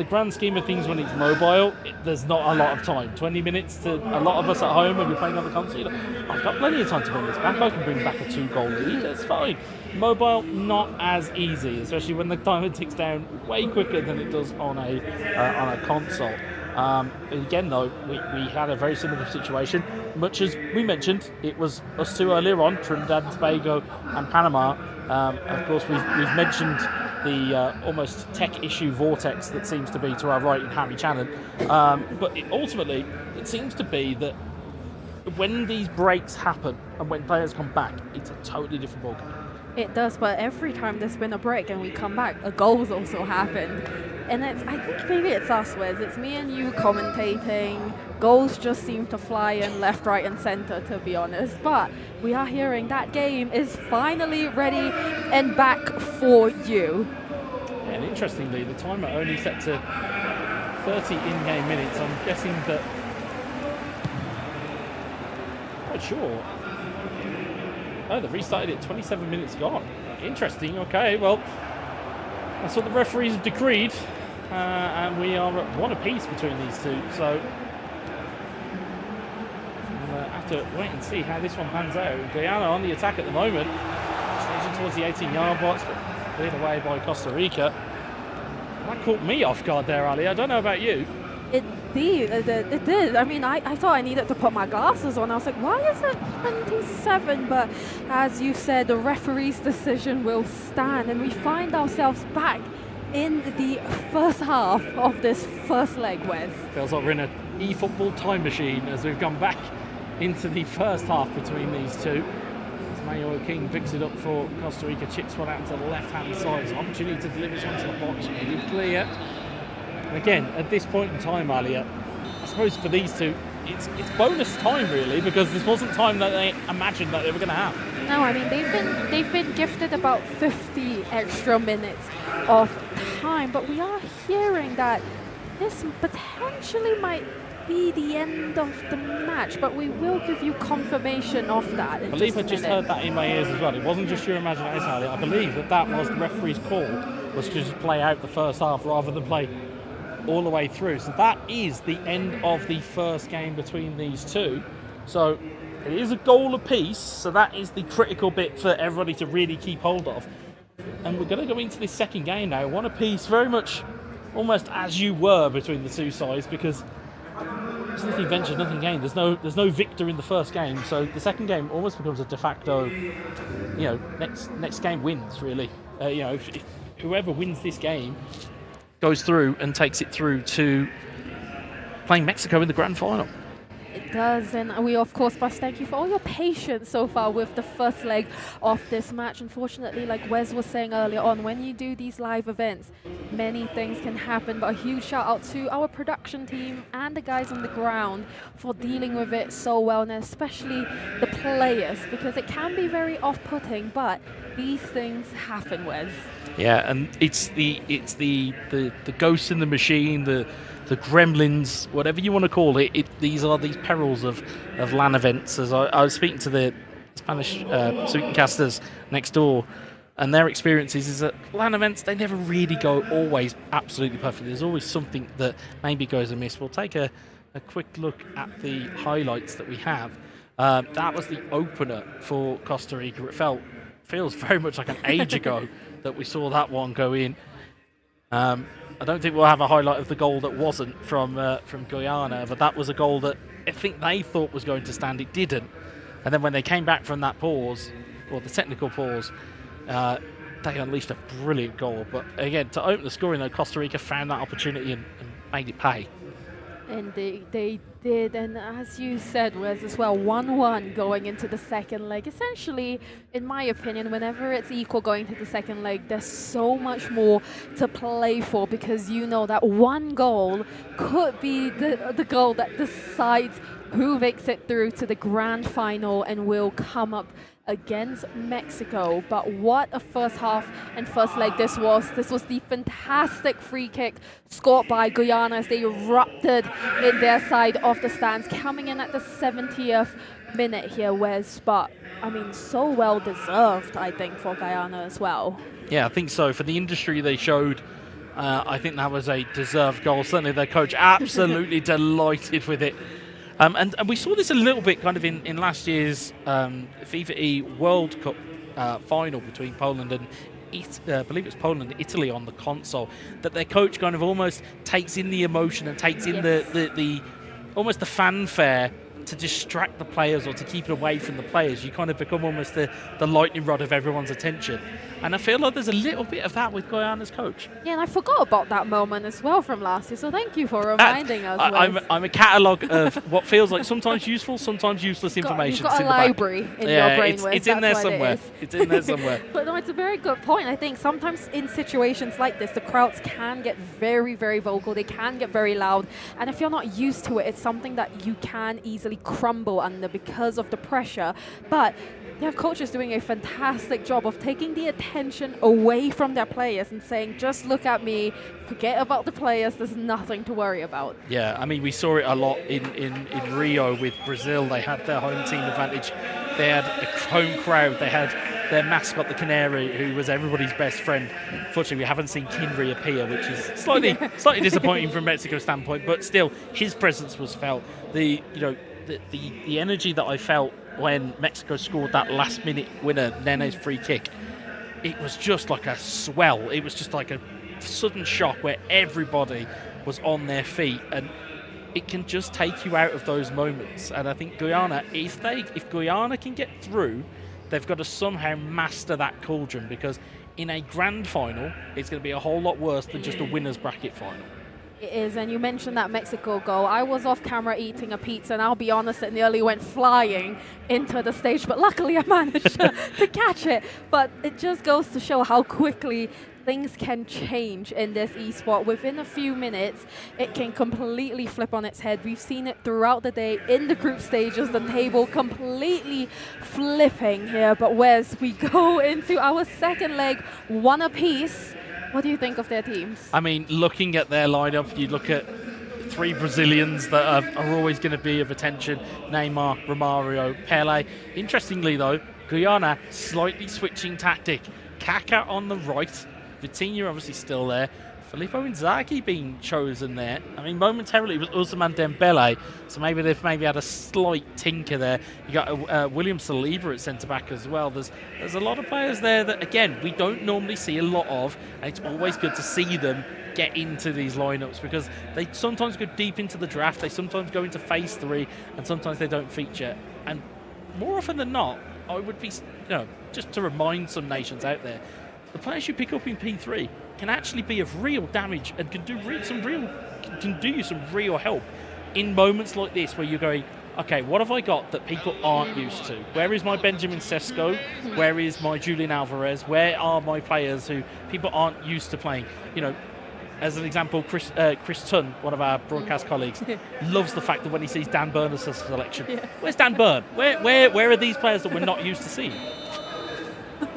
grand scheme of things. When it's mobile, there's not a lot of time. 20 minutes to a lot of us at home when we're playing on the console. I've got plenty of time to bring this back. I can bring back a 2-goal lead. That's fine. Mobile, not as easy, especially when the timer ticks down way quicker than it does on a console. Again, though, we had a very similar situation. Much as we mentioned, it was us two earlier on, Trinidad and Tobago and Panama. Of course, we've mentioned the almost tech issue vortex that seems to be to our right in Harry Channon. But ultimately, it seems to be that when these breaks happen and when players come back, it's a totally different ballgame. It does, but every time there's been a break and we come back, a goal's also happened. And I think maybe it's us, Wes. It's me and you commentating. Goals just seem to fly in left, right, and center, to be honest. But we are hearing that game is finally ready and back for you. Yeah, and interestingly, the timer only set to 30 in-game minutes. I'm guessing that... Quite sure. Oh, they've restarted it 27 minutes gone. Interesting. Okay, well, that's what the referees have decreed. And we are at 1 apiece between these two. So we'll have to wait and see how this one pans out. Guyana on the attack at the moment. Staging towards the 18-yard box, but cleared away by Costa Rica. That caught me off guard there, Ali. I don't know about you. It did. I mean, I thought I needed to put my glasses on. I was like, why is it 27? But as you said, the referee's decision will stand, and we find ourselves back in the first half of this first leg, Wes. Feels like we're in an eFootball time machine as we've gone back into the first half between these two. As Manuel King picks it up for Costa Rica, chips one out to the left-hand side. So opportunity to deliver this one to the box. It is clear. And again, at this point in time, Alia, I suppose for these two, it's bonus time really, because this wasn't time that they imagined that they were going to have. No, I mean they've been gifted about 50 extra minutes of time, but we are hearing that this potentially might be the end of the match, but we will give you confirmation of that. I believe I just heard that in my ears as well. It wasn't just your imagination, Ali. I believe that was the referee's call, was to just play out the first half rather than play all the way through. So that is the end of the first game between these two. So it is a goal apiece, so that is the critical bit for everybody to really keep hold of. And we're going to go into this second game now, 1 apiece, very much almost as you were between the two sides, because there's nothing ventured, nothing gained. There's no victor in the first game, so the second game almost becomes a de facto, next game wins really. If whoever wins this game goes through and takes it through to playing Mexico in the grand final. It does, and we of course must thank you for all your patience so far with the first leg of this match. Unfortunately, like Wes was saying earlier on, when you do these live events, many things can happen, but a huge shout out to our production team and the guys on the ground for dealing with it so well, and especially the players, because it can be very off-putting, but these things happen, Wes. Yeah, and it's the ghost in the machine, the gremlins, whatever you want to call it. These are these perils of LAN events. As I was speaking to the Spanish Supercasters next door, and their experiences is that LAN events, they never really go always absolutely perfect. There's always something that maybe goes amiss. We'll take a quick look at the highlights that we have. That was the opener for Costa Rica. It feels very much like an age ago that we saw that one go in. I don't think we'll have a highlight of the goal that wasn't from Guyana, but that was a goal that I think they thought was going to stand. It didn't. And then when they came back from that pause, or the technical pause, they unleashed a brilliant goal. But again, to open the scoring, though, Costa Rica found that opportunity and made it pay. And they did, and as you said, Wes, as well, 1-1 going into the second leg. Essentially, in my opinion, whenever it's equal going to the second leg, there's so much more to play for, because you know that one goal could be the goal that decides who makes it through to the grand final and will come up against Mexico. But what a first half and first leg this was. This was the fantastic free kick scored by Guyana as they erupted in their side of the stands, coming in at the 70th minute here, Wes. But, I mean, so well deserved, I think, for Guyana as well. Yeah, I think so. For the industry they showed, I think that was a deserved goal. Certainly their coach absolutely delighted with it. And we saw this a little bit kind of in last year's FIFAe World Cup final between Poland and I believe it's Poland and Italy on the console, that their coach kind of almost takes in the emotion and takes in the almost the fanfare to distract the players or to keep it away from the players. You kind of become almost the lightning rod of everyone's attention. And I feel like there's a little bit of that with Guyana's coach. Yeah, and I forgot about that moment as well from last year, so thank you for reminding us. I'm a catalogue of what feels like sometimes useful, sometimes useless information. You've got a library in your brain, it's in there somewhere. It's in there somewhere. But no, it's a very good point. I think sometimes in situations like this, the crowds can get very, very vocal. They can get very loud. And if you're not used to it, it's something that you can easily crumble under because of the pressure. But their coach is doing a fantastic job of taking the attention away from their players and saying, just look at me, forget about the players, there's nothing to worry about. Yeah, I mean, we saw it a lot in Rio with Brazil. They had their home team advantage. They had a home crowd. They had their mascot, the canary, who was everybody's best friend. Unfortunately, we haven't seen King reappear, which is slightly disappointing from Mexico's standpoint, but still, his presence was felt. The energy that I felt when Mexico scored that last-minute winner, Nene's free kick, it was just like a swell. It was just like a sudden shock where everybody was on their feet, and it can just take you out of those moments. And I think Guyana, if Guyana can get through, they've got to somehow master that cauldron, because in a grand final, it's going to be a whole lot worse than just a winner's bracket final. It is, and you mentioned that Mexico goal. I was off camera eating a pizza, and I'll be honest, it nearly went flying into the stage, but luckily I managed to catch it. But it just goes to show how quickly things can change in this esport. Within a few minutes, it can completely flip on its head. We've seen it throughout the day in the group stages, the table completely flipping here. But Wes, we go into our second leg, one apiece. What do you think of their teams? I mean, looking at their lineup, you look at three Brazilians that are always going to be of attention: Neymar, Romario, Pele. Interestingly, though, Guyana slightly switching tactic. Kaká on the right, Vitinha obviously still there. Filippo Inzaghi being chosen there. I mean, momentarily it was Ousmane Dembele, so maybe they've had a slight tinker there. You got William Saliba at centre-back as well. There's a lot of players there that, again, we don't normally see a lot of, and it's always good to see them get into these lineups, because they sometimes go deep into the draft, they sometimes go into phase 3, and sometimes they don't feature. And more often than not, I would be, just to remind some nations out there, the players you pick up in P3 can actually be of real damage and can do you some real help in moments like this, where you're going, okay, what have I got that people aren't used to? Where is my Benjamin Sesko? Where is my Julian Alvarez? Where are my players who people aren't used to playing? As an example, Chris Tunn, one of our broadcast colleagues, loves the fact that when he sees Dan Burn as a selection, where's Dan Burn? Where are these players that we're not used to seeing?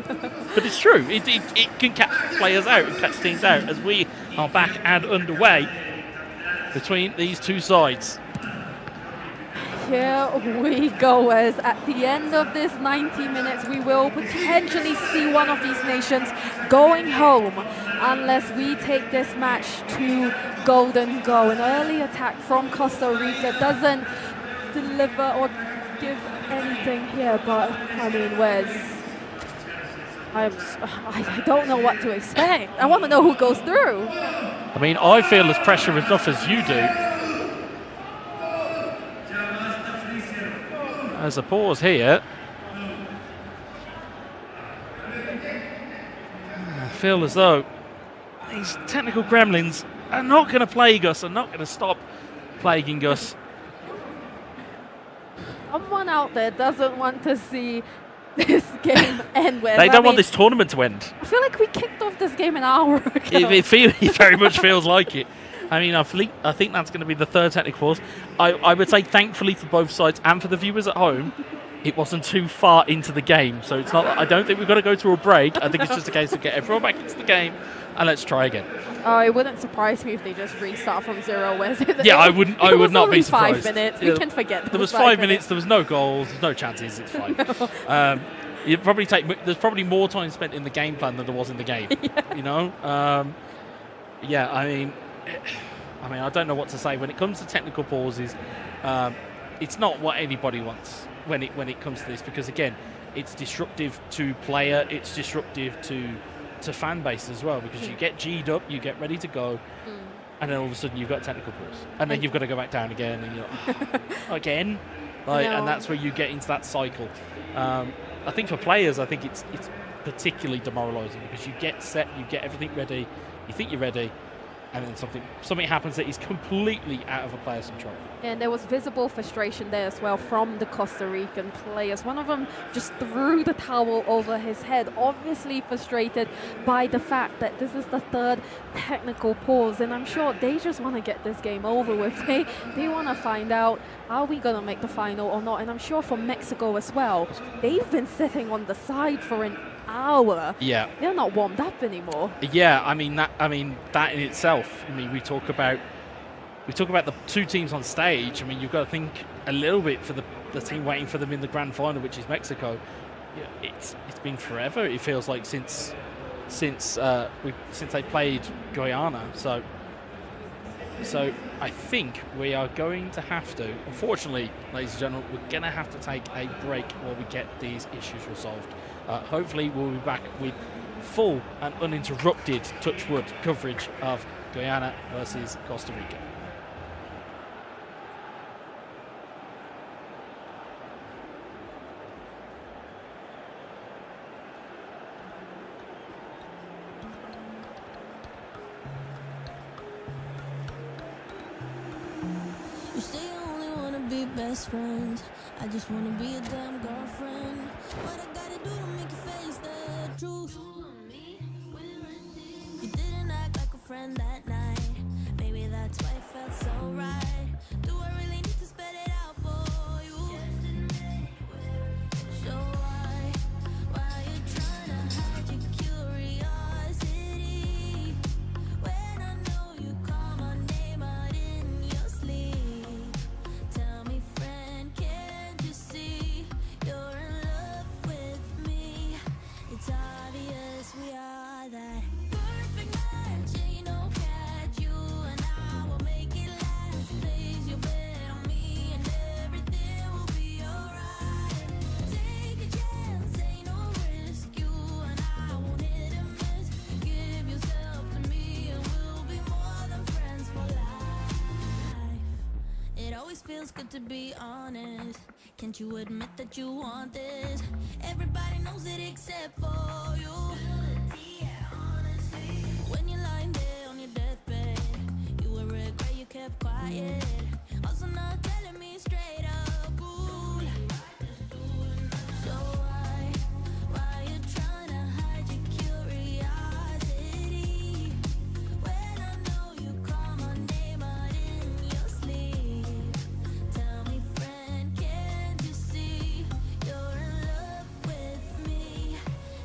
But it's true. It can catch players out and catch teams out, as we are back and underway between these two sides. Here we go, as at the end of this 90 minutes, we will potentially see one of these nations going home unless we take this match to golden goal. An early attack from Costa Rica doesn't deliver or give anything here, but I mean, Wes, I don't know what to expect. I want to know who goes through. I mean, I feel as pressure enough as you do. There's a pause here. feel as though these technical gremlins are not going to plague us, are not going to stop plaguing us. Someone out there doesn't want to see this game end with. They don't want this tournament to end. I feel like we kicked off this game an hour ago. It very much feels like it. I mean, I think that's going to be the third technical pause. I would say thankfully for both sides and for the viewers at home, it wasn't too far into the game. So it's not. I don't think we've got to go to a break. I think it's just a case of get everyone back into the game and let's try again. It wouldn't surprise me if they just restart from zero. Yeah, I wouldn't. I would not be surprised. 5 minutes. We can forget. There was 5 minutes. There was no goals. There's no chances. It's fine. No. You probably there's probably more time spent in the game plan than there was in the game. Yeah. You know. I mean, I don't know what to say when it comes to technical pauses. It's not what anybody wants when it comes to this, because again, it's disruptive to player. It's disruptive to fan base as well, because you get G'd up, you get ready to go, and then all of a sudden you've got technical pause, and then you've got to go back down again, and you're again, and that's where you get into that cycle. I think for players, I think it's particularly demoralising, because you get set, you get everything ready, you think you're ready, and then something happens that is completely out of a player's control. And there was visible frustration there as well from the Costa Rican players. One of them just threw the towel over his head, obviously frustrated by the fact that this is the third technical pause, and I'm sure they just want to get this game over with. They want to find out, are we going to make the final or not? And I'm sure for Mexico as well, they've been sitting on the side for an hour. Yeah, they're not warmed up anymore. Yeah, I mean that in itself. I mean, we talk about the two teams on stage. I mean, you've got to think a little bit for the team waiting for them in the grand final, which is Mexico. Yeah, it's been forever. It feels like since they played Guyana. So I think we are going to have to, unfortunately, ladies and gentlemen, we're going to have to take a break while we get these issues resolved. Hopefully we'll be back with full and uninterrupted, touch wood, coverage of Guyana versus Costa Rica. You say you only wanna be best friends. I just wanna be a damn girlfriend. What I gotta do to make you face the truth? You didn't act like a friend that night. Maybe that's why it felt so right. Do I really need to spell it out for you? So why you trying to hide your curiosity? When I know you call my name out in your sleep. Tell me, friend, can't you see you're in love with me? It's obvious we are that perfect match. Ain't no catch, you and I will make it last. Place your bet on me and everything will be alright. Take a chance, ain't no risk. You and I won't hit and miss. Give yourself to me and we'll be more than friends for life. It always feels good to be honest. Can't you admit that you want this? Everybody knows it except for you. When you're lying there on your deathbed, you will regret you kept quiet. Also not telling me straight up, ooh. So why you trying to hide your curiosity? When I know you call my name out in your sleep. Tell me, friend, can't you see you're in love with me?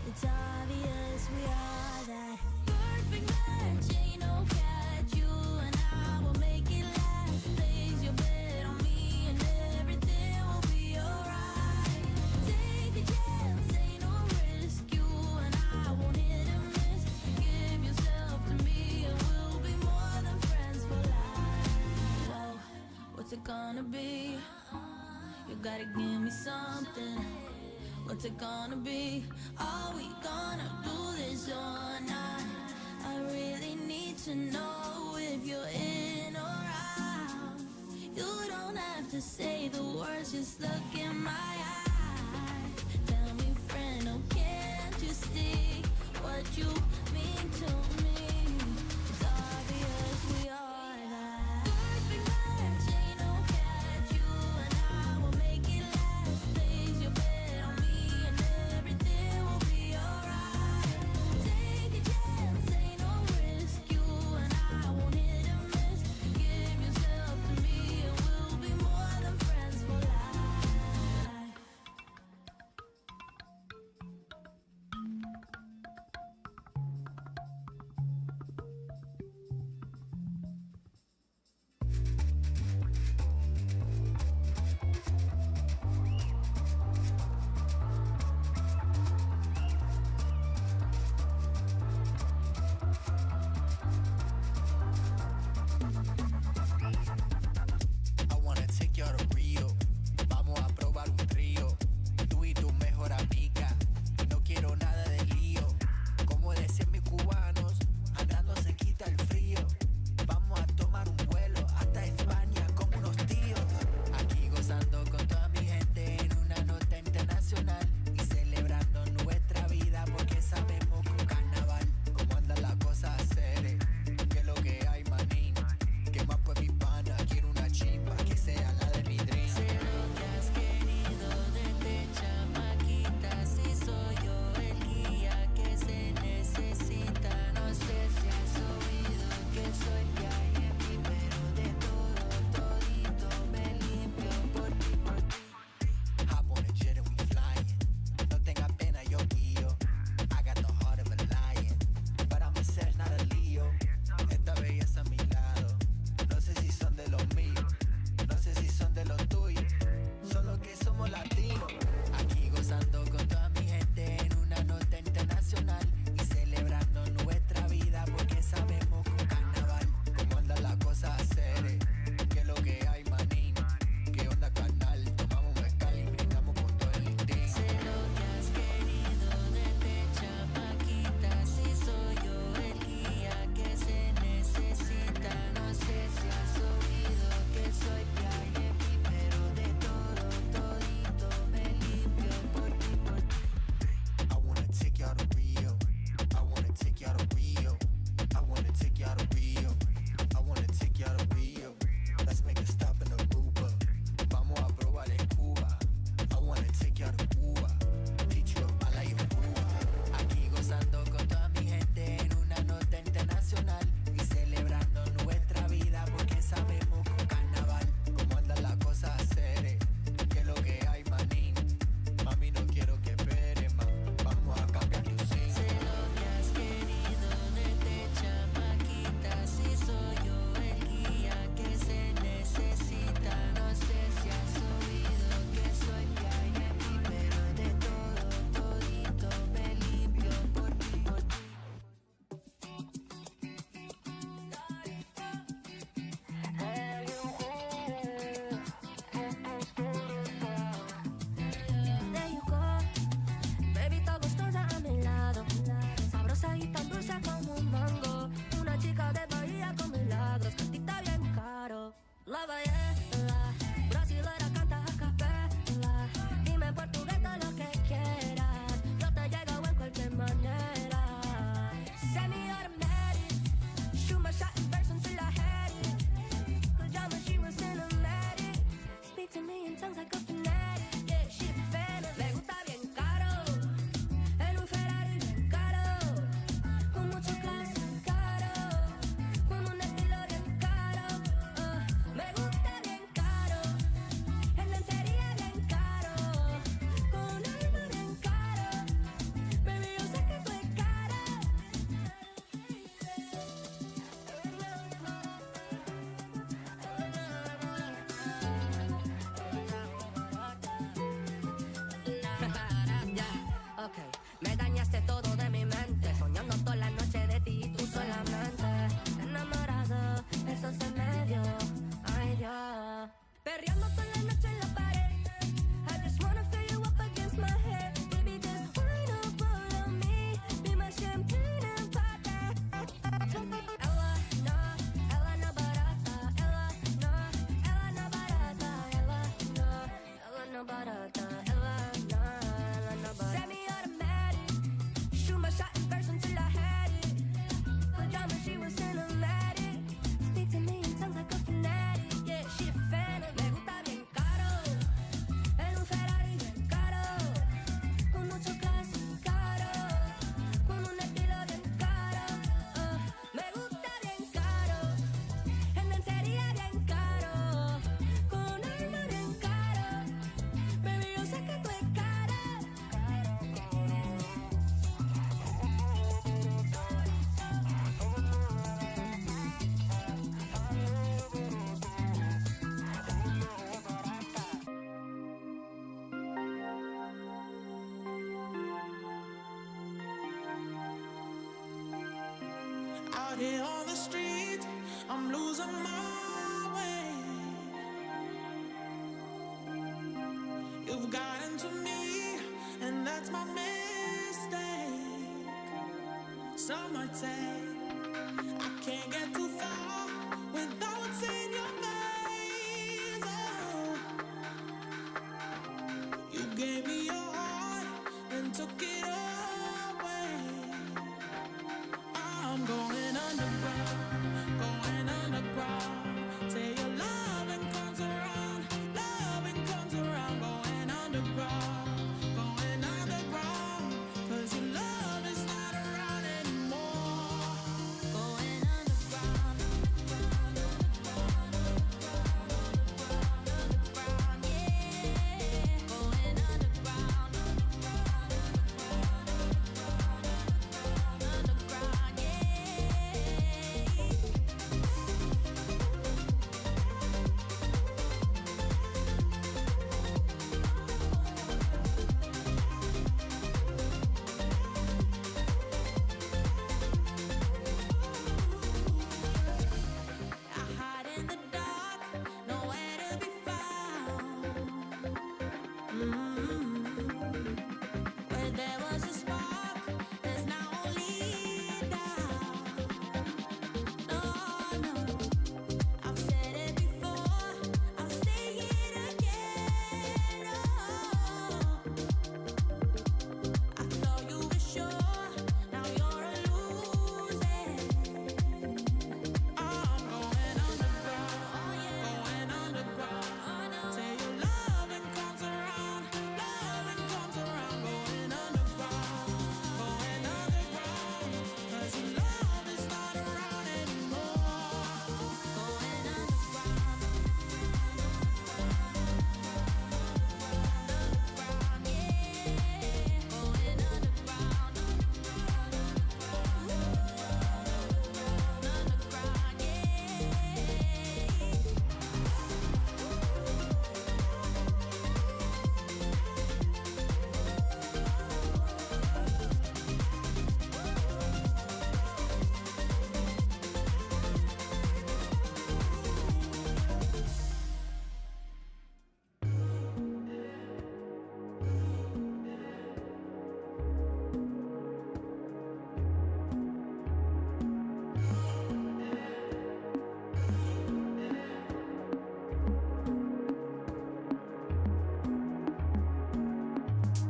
It's obvious we are that perfect match. Ain't no catch, you and I will make it last. Place your bet on me and everything will be alright. Take a chance, ain't no risk. You and I won't hit and miss. Give yourself to me and we'll be more than friends for life. So, what's it gonna be? You gotta give me something. What's it gonna be? Are we gonna do this or not? I really need to know if you're in or out. You don't have to say the words, just look in my eyes. Tell me, friend, oh, can't you see what you mean to me. It's obvious we are that perfect match, ain't no catch. You and I will make it last. Place your bet on me and everything will be alright. Take a chance, ain't no risk. You and I won't hit and miss. Give yourself to me and we'll be more than friends for life. I wanna take you to Rio. Vamos a probar un trío. Tú y tu mejor amiga. No quiero nada de lío. Como decían mis cubanos, andando se quita el frío. Vamos a tomar un vuelo hasta España con unos tíos. Aquí gozando con toda mi gente en una nota internacional. Y celebrando nuestra vida porque sabemos con carnaval cómo andan las cosas serias. Que es lo que hay, manín. Que más pues mi pana, quiero una chimba que sea la de mi dream. Sé lo que has querido desde chamaquita. Si soy yo el guía que se necesita. No sé si has oído que soy VIP, pero de todo, todito me limpio por ti, por ti. Hop on a jet and we flying. No tenga pena, yo guío. I got the heart of a lion, but I'm a search, not a Leo. Esta belleza a mi lado. No sé si son de los míos, no sé si son de los tuyos. Solo que somos latinos. Aquí gozando con toda mi gente en una nota internacional. Y celebrando nuestra vida porque sabemos con carnaval cómo andan las cosas serias. Que es lo que hay, manín. Que onda carnal. Tomamos mezcal y brindamos con todo el listín. Sé lo que has querido desde chamaquita. Si soy yo el guía que se necesita. No sé si has oído que soy VIP, pero de todo, todito me limpio por ti, por ti. I wanna take you out to Rio. I wanna take you out to Rio. I wanna take you out to Rio. I wanna take you out to Rio. Let's make a stop in Aruba. Vamos a probar en Cuba. I wanna take you out to Cuba. Teach you a la Cuba. Aquí gozando con toda mi gente en una nota internacional. Y celebrando nuestra vida porque sabemos con carnaval cómo andan las cosas serias. Que es lo que hay, manín. Mami, no quiero que esperes más. Vamos a cambiar tu sí. Sé lo que has querido desde chamaquita. Si soy yo el guía que se necesita. No sé si has oído que soy VIP, pero de todo, todito me limpio por ti, por ti. There you go. Baby, está gustosa a mi lado. Sabrosa y tan dulce como un mango. Una chica de Bahía con milagros. Cantita bien caro. La ballena, brasilera canta a capela. Dime en portugués todo lo que quieras. Yo te llego en cualquier manera. Semi-automatic. Shoot my shot in verse until I had it. Pajama, she was cinematic. Speak to me in tongues like a fanatic. Yeah, she a fan of. Le gusta bien caro. En un Ferrari bien caro. Con mucho clase caro. Con un estilo bien caro. Me gusta bien caro. En lencería bien caro. Con un alma bien caro. Baby, yo sé que tú es cara. Here on the street, I'm losing my way. You've gotten to me, and that's my mistake. Some might say I can't get too far without seeing your face. Oh, you gave me your heart and took it away. I'm going underground, going underground. Say your loving comes around, loving comes around. Going underground, going underground. 'Cause your love is not around anymore. Going underground, underground, underground, underground, underground, yeah. Going underground, underground, underground, yeah. I hide in the dark, nowhere to be found. Where there was a spark, there's now only doubt. No, no, I've said it before, I'll say it again. Oh, I thought you were sure, now you're a losing. I'm going underground, going underground. Say your loving comes around, loving comes around. Going underground, going underground. 'Cause your love is not around anymore. Going underground, underground, yeah. Going underground, underground, yeah.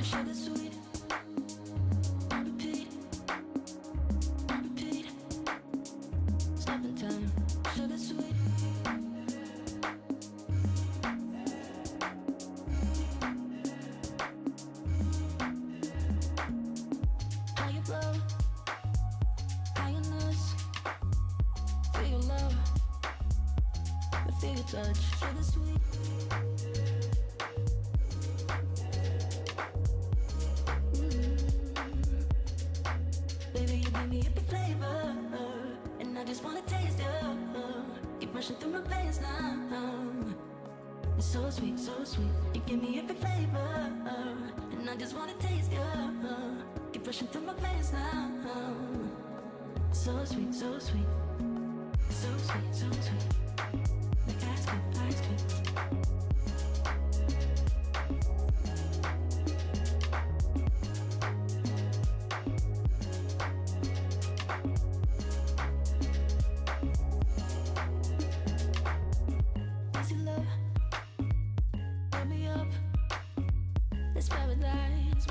Sugar sweet, repeat, repeat. Stop in time. Sugar sweet. How you blow, how you nose, feel your love, I feel your touch. Sugar sweet. Baby, you give me every flavor, and I just wanna taste you. Keep rushing through my veins now. It's so sweet, so sweet. You give me every flavor, and I just wanna taste you. Keep rushing through my veins now. So sweet, so sweet, so sweet, so sweet. Like ice cream, ice cream. Easy love, wake me up. This paradise,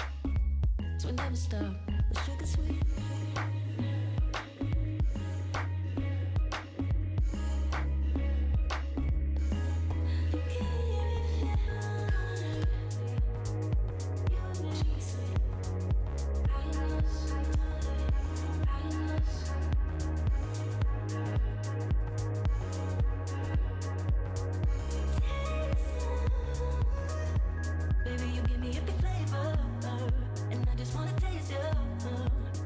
so we never stop. The sugar sweet. Baby, you give me every flavor, and I just wanna taste you.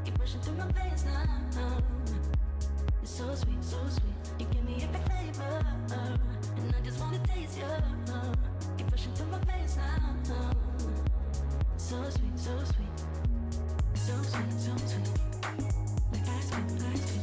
Keep rushing through my veins now. It's so sweet, so sweet. You give me every flavor, and I just wanna taste you. Keep rushing through my veins now. So sweet, so sweet, so sweet, so sweet. Like ice cream, ice cream.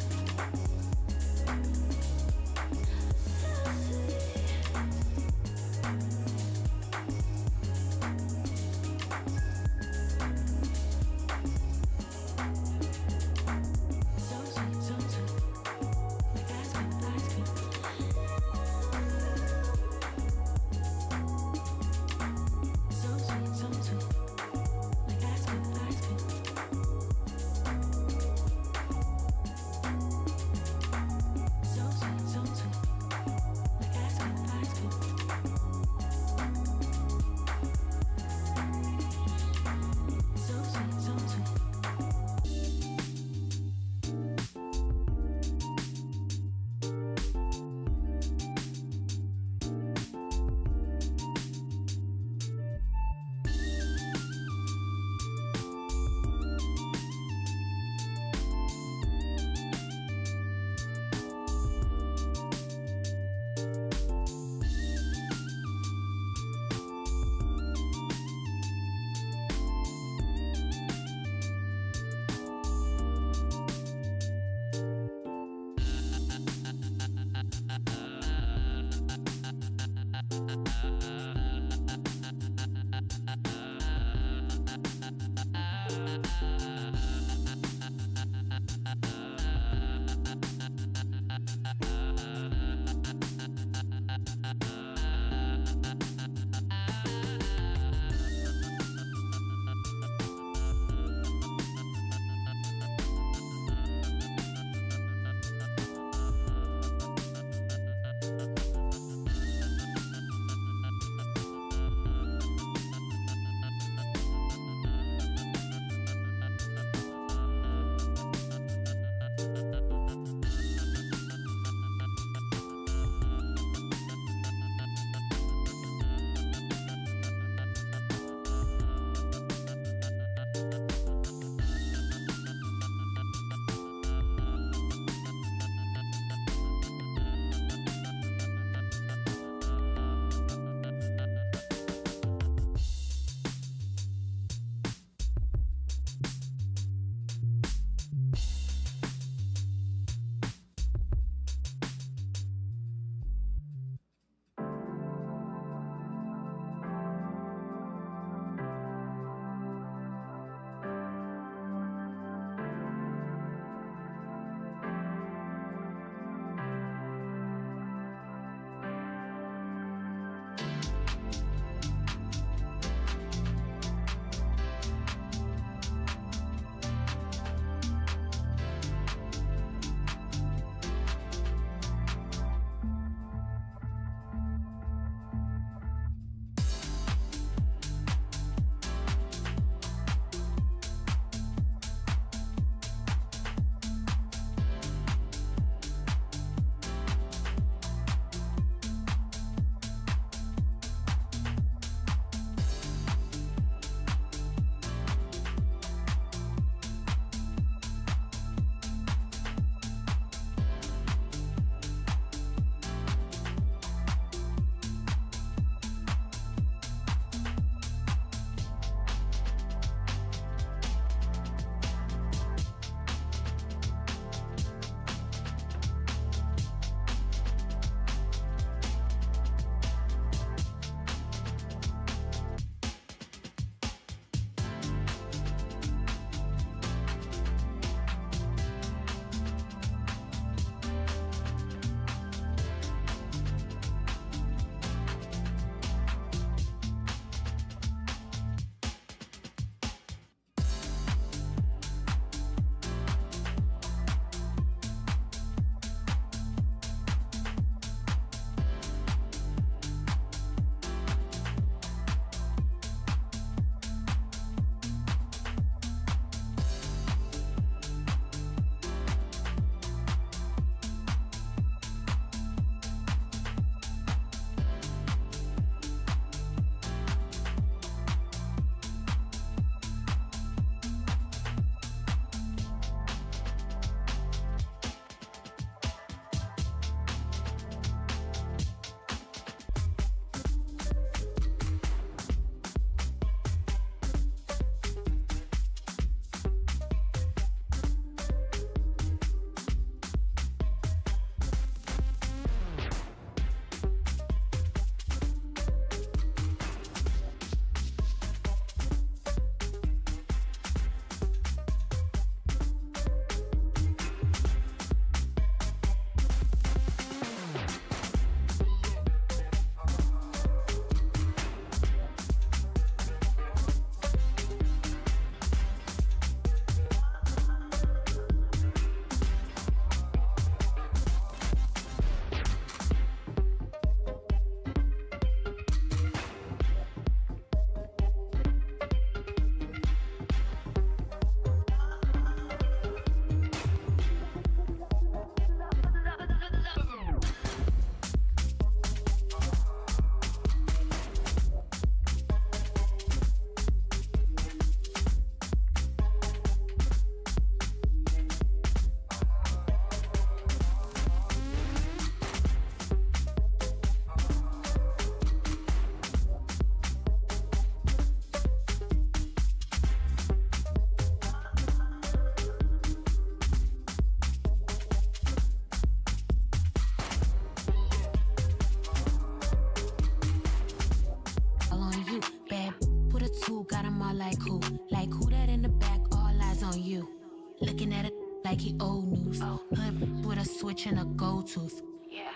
switch and a gold tooth.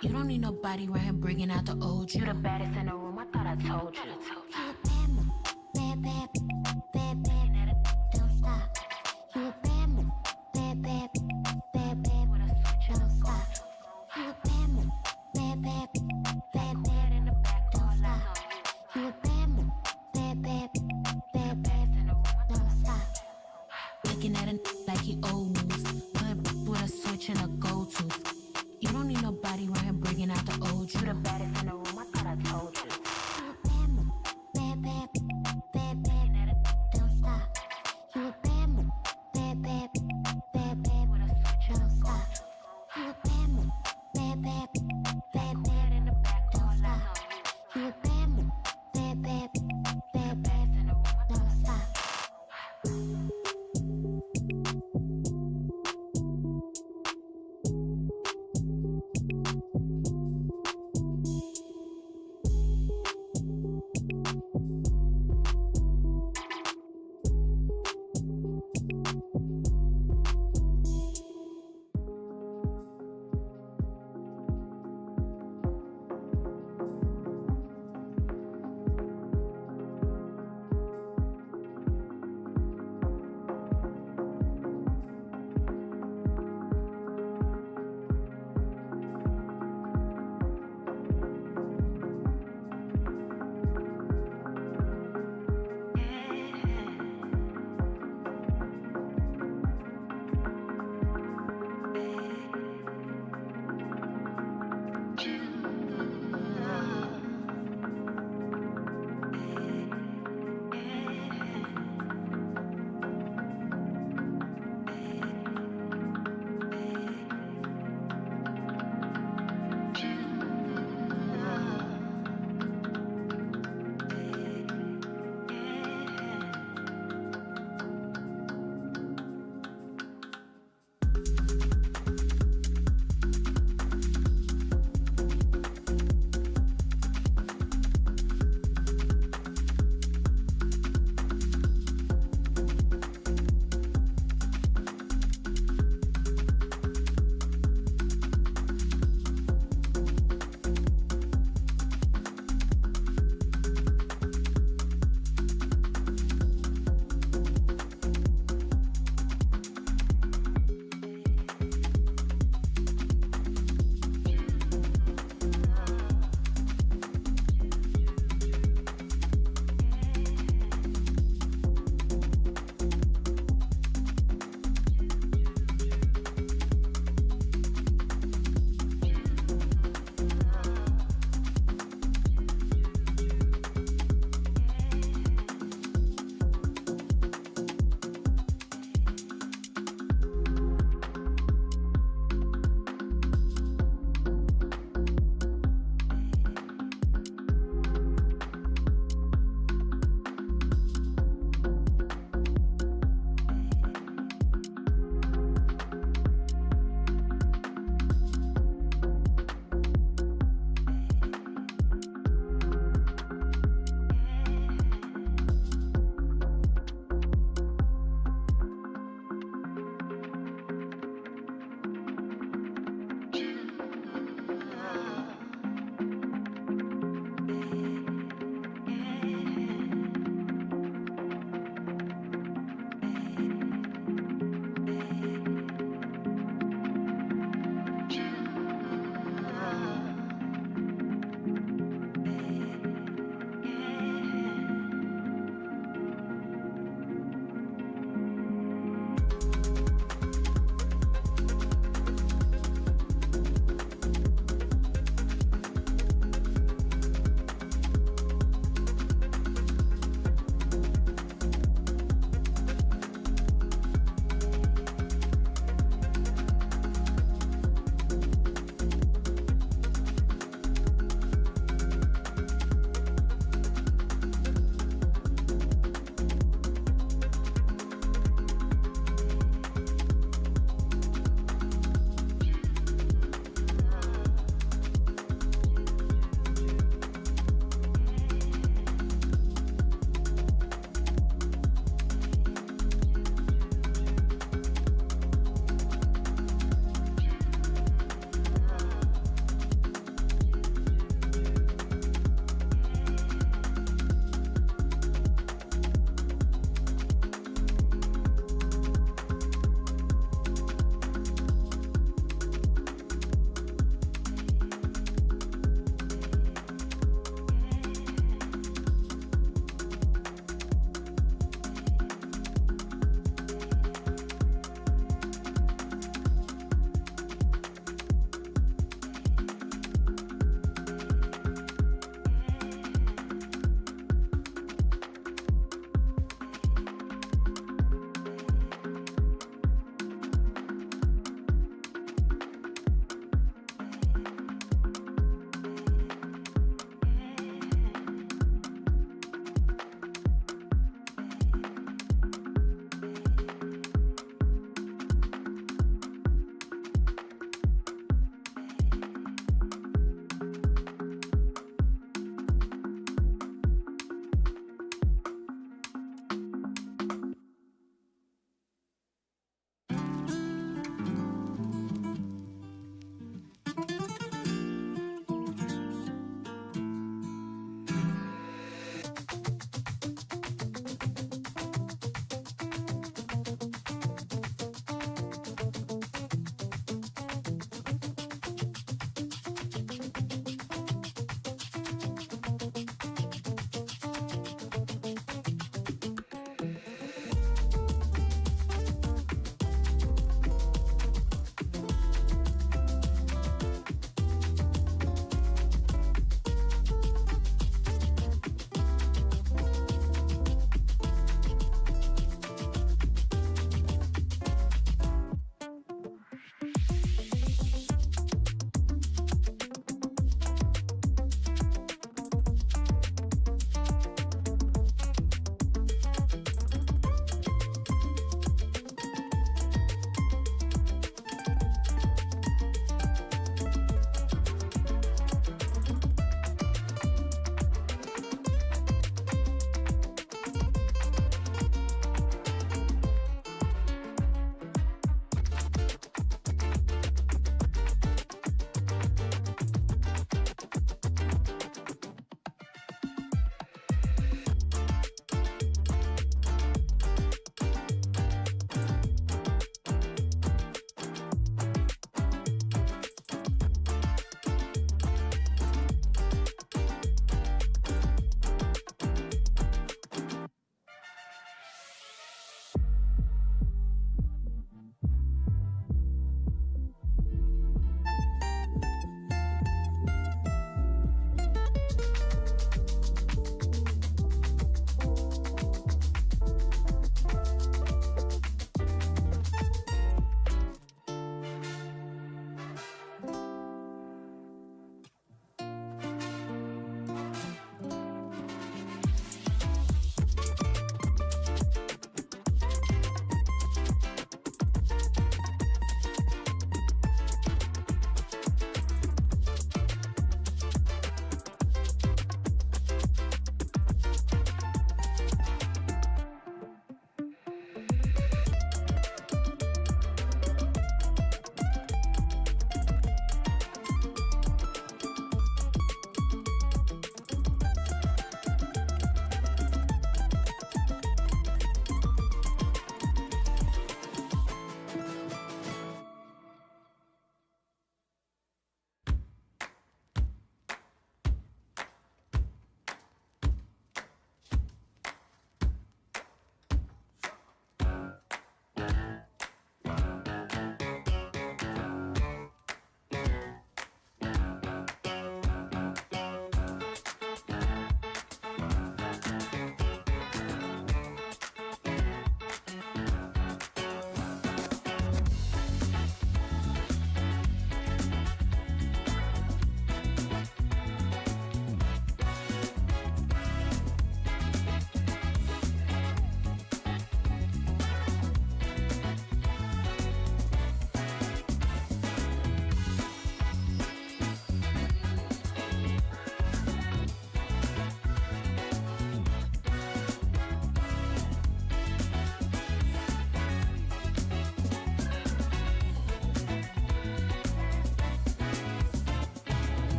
You don't need nobody around here bringing out the old you. You the baddest in the room, I thought I told you. You a bad move, bad, bad, bad, bad, don't stop. You a bad move, bad, bad, bad, bad, don't stop. You a bad move, bad, bad, bad, bad, don't stop. You a bad move, bad, bad, bad, bad, don't stop. Looking at a like he old news, with a switch and a gold tooth. You don't need nobody around here bringing out the old you. You the baddest in the room, I thought I told you. You a bad move, bad, bad, bad, bad, don't stop. You a bad move, bad, bad, bad, bad, don't stop. You a bad move, bad, bad, bad, bad, don't stop. You a bad move, bad, bad, bad, bad,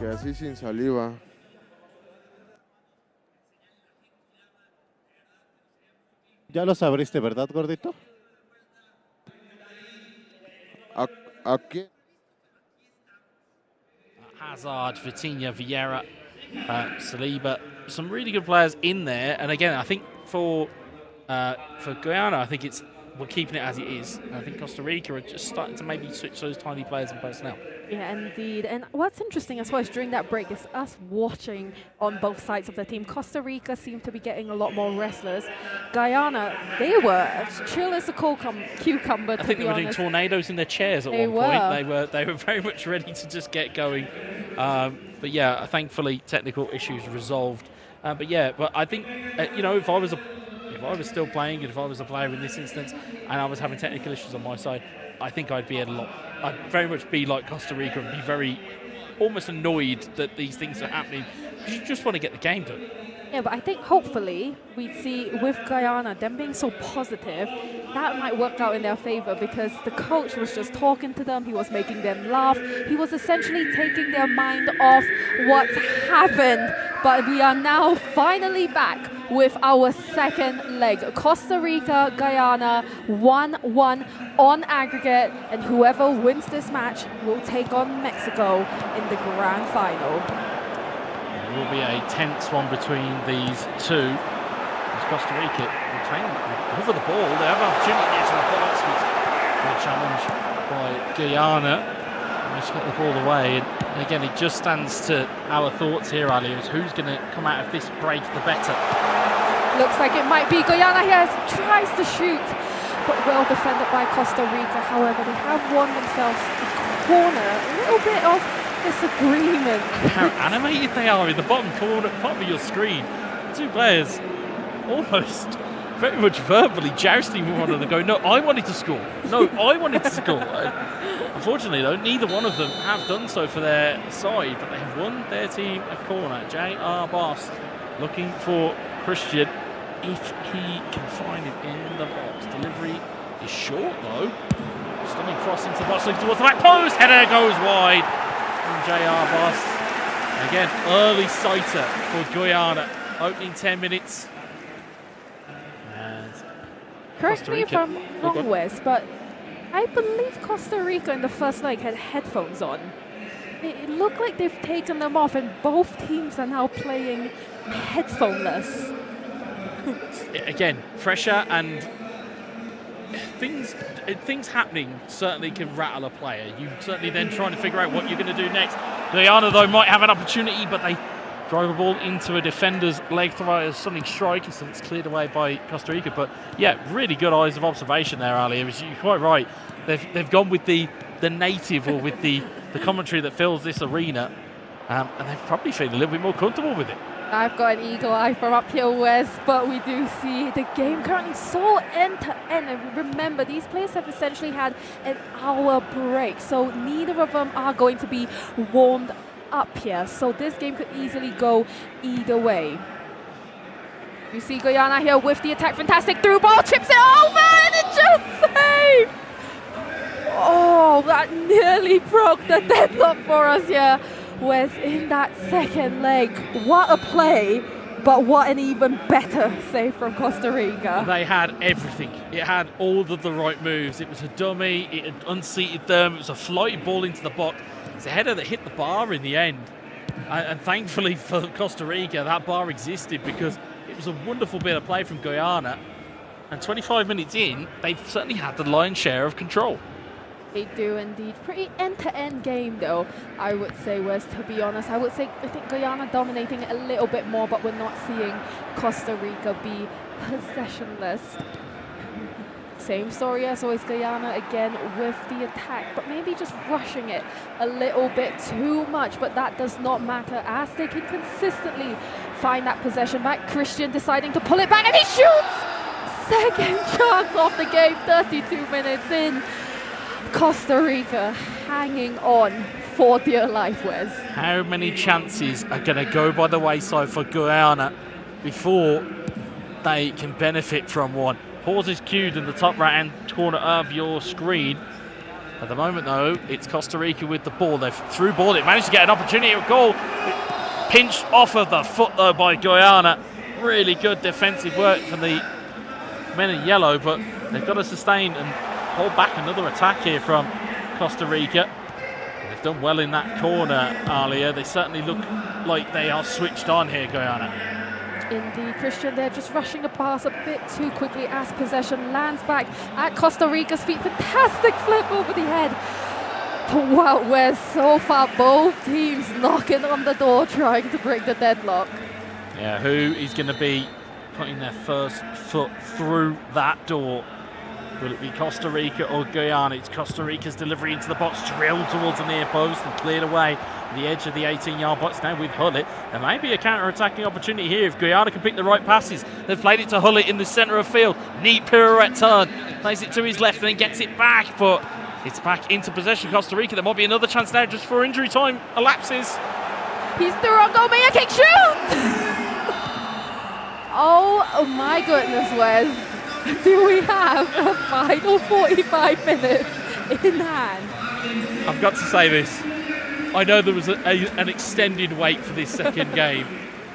quedé así sin saliva. Ya los abriste, ¿verdad, gordito? Aquí. Hazard, Vitinha, Vieira, Saliba, some really good players in there. And again, I think for Guyana, I think we're keeping it as it is. I think Costa Rica are just starting to maybe switch those tiny players and personnel. Yeah, indeed. And what's interesting as well is during that break is us watching on both sides of the team. Costa Rica seemed to be getting a lot more restless. Guyana, they were as chill as a cucumber, I think they were doing tornadoes in their chairs at one point. They were very much ready to just get going. But yeah, thankfully technical issues resolved. But I think if I was still playing and if I was a player in this instance and I was having technical issues on my side, I think I'd very much be like Costa Rica and be very almost annoyed that these things are happening. You just want to get the game done. Yeah, but I think hopefully we'd see with Guyana, them being so positive, that might work out in their favor because the coach was just talking to them, he was making them laugh, he was essentially taking their mind off what happened. But we are now finally back with our second leg. Costa Rica, Guyana, 1-1 on aggregate, and whoever wins this match will take on Mexico in the grand final. It will be a tense one between these two. As Costa Rica recover the ball, they have an opportunity to get to the box, but good challenge by Guyana. Just get the ball away, and again, it just stands to our thoughts here, Ali, is who's going to come out of this break the better. Looks like it might be Guyana here, tries to shoot, but well defended by Costa Rica. However, they have won themselves a corner, a little bit of disagreement. How animated they are in the bottom corner, bottom of your screen. Two players almost very much verbally jousting with one another, going, no, I wanted to score. No, I wanted to score. Unfortunately, though, neither one of them have done so for their side, but they have won their team a corner. J.R. Boss looking for Christian if he can find it in the box. Delivery is short, though. Stunning cross into the box, looking towards the back post. Header goes wide from J.R. Boss. Again, early sighter for Guyana. Opening 10 minutes. And correct me if I'm wrong, Wes, but I believe Costa Rica in the first leg had headphones on. It looked like they've taken them off, and both teams are now playing headphoneless. Again, pressure and things happening certainly can rattle a player. You certainly then trying to figure out what you're going to do next. Guyana, though, might have an opportunity, but they drive a ball into a defender's leg throw. Something striking, so it's cleared away by Costa Rica. But yeah, really good eyes of observation there, Ali. You're quite right. They've gone with the native or with the commentary that fills this arena, and they probably feel a little bit more comfortable with it. I've got an eagle eye from up here, Wes, but we do see the game currently so end-to-end. And remember, these players have essentially had an hour break, so neither of them are going to be warmed up here. So this game could easily go either way. You see Guyana here with the attack. Fantastic through ball, chips it over, and it just saved. Oh, that nearly broke the deadlock for us here. Was in that second leg. What a play, but what an even better save from Costa Rica. They had everything. It had all of the right moves. It was a dummy, it had unseated them, it was a flighted ball into the box. It's a header that hit the bar in the end. And thankfully for Costa Rica, that bar existed because it was a wonderful bit of play from Guyana. And 25 minutes in, they've certainly had the lion's share of control. They do indeed. Pretty end-to-end game, though, I would say, Wes, to be honest. I think Guyana dominating it a little bit more, but we're not seeing Costa Rica be possessionless. Same story as always, Guyana again with the attack, but maybe just rushing it a little bit too much, but that does not matter as they can consistently find that possession back. Christian deciding to pull it back, and he shoots! Second chance of the game, 32 minutes in. Costa Rica hanging on for dear life, Wes. How many chances are going to go by the wayside for Guyana before they can benefit from one? Pause is cued in the top right-hand corner of your screen. At the moment, though, it's Costa Rica with the ball. They've through ball. They managed to get an opportunity at goal. Pinched off of the foot, though, by Guyana. Really good defensive work from the men in yellow, but they've got to sustain and hold back another attack here from Costa Rica. They've done well in that corner, Alia. They certainly look like they are switched on here, Guyana. Indeed, Christian, they're just rushing the pass a bit too quickly as possession lands back at Costa Rica's feet. Fantastic flip over the head. But wow, we're so far both teams knocking on the door trying to break the deadlock. Yeah, who is going to be putting their first foot through that door? Will it be Costa Rica or Guyana? It's Costa Rica's delivery into the box, drilled towards the near post and cleared away the edge of the 18-yard box. Now with Hullet, there may be a counter-attacking opportunity here if Guyana can pick the right passes. They've played it to Hullet in the centre of field. Neat pirouette turn, plays it to his left and then gets it back, but it's back into possession. Costa Rica, there might be another chance now just before injury time elapses. He's through on goal, Mayer-King shoots! Oh my goodness, Wes. Do we have a final 45 minutes in hand? I've got to say this. I know there was an extended wait for this second game,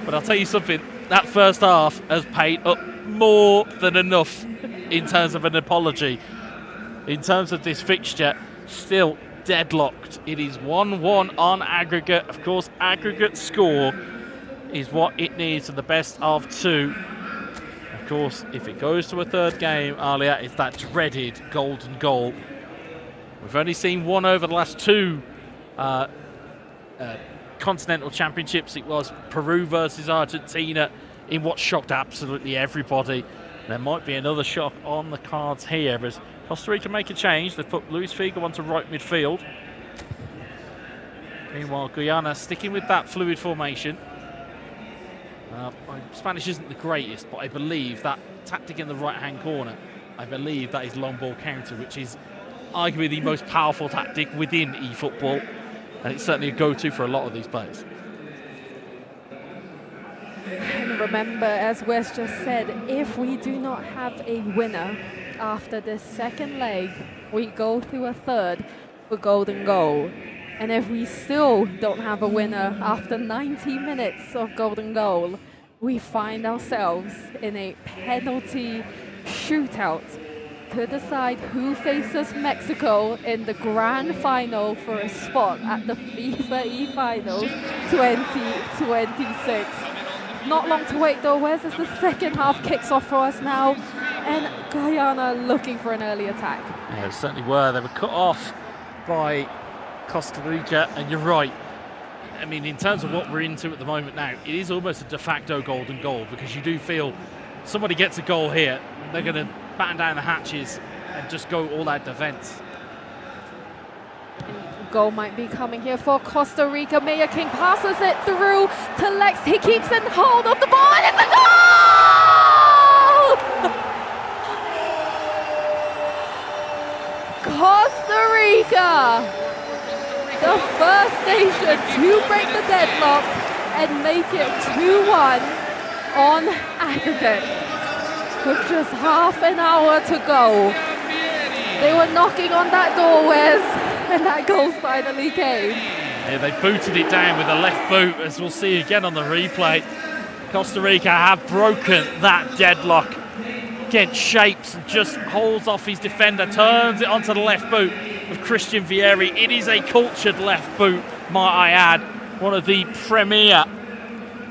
but I'll tell you something, that first half has paid up more than enough in terms of an apology. In terms of this fixture, still deadlocked. It is 1-1 on aggregate. Of course, aggregate score is what it needs for the best of two. Of course, if it goes to a third game, Alia, it's that dreaded golden goal. We've only seen one over the last two Continental Championships. It was Peru versus Argentina in what shocked absolutely everybody. There might be another shock on the cards here as Costa Rica make a change. They've put Luis Figo onto right midfield. Meanwhile, Guyana sticking with that fluid formation. My Spanish isn't the greatest, but I believe that tactic in the right-hand corner, I believe that is long ball counter, which is arguably the most powerful tactic within eFootball, and it's certainly a go-to for a lot of these players. And remember, as Wes just said, if we do not have a winner after this second leg, we go to a third for golden goal. And if we still don't have a winner after 90 minutes of golden goal, we find ourselves in a penalty shootout to decide who faces Mexico in the grand final for a spot at the FIFAe Finals 2026. Not long to wait though, Wes, as the second half kicks off for us now, and Guyana looking for an early attack. Yeah, they certainly were. They were cut off by Costa Rica, and you're right. I mean, in terms of what we're into at the moment now, it is almost a de facto golden goal, because you do feel somebody gets a goal here, they're going to batten down the hatches and just go all out defence. Goal might be coming here for Costa Rica. Mayer-King passes it through to Lex. He keeps in hold of the ball, and it's a goal! Costa Rica, the first nation to break the deadlock and make it 2-1 on aggregate with just half an hour to go. They were knocking on that door, Wes, and that goal finally came. Yeah, they booted it down with a left boot, as we'll see again on the replay. Costa Rica have broken that deadlock. Again, shapes and just holds off his defender, turns it onto the left boot of Christian Vieri. It is a cultured left boot, might I add. One of the premier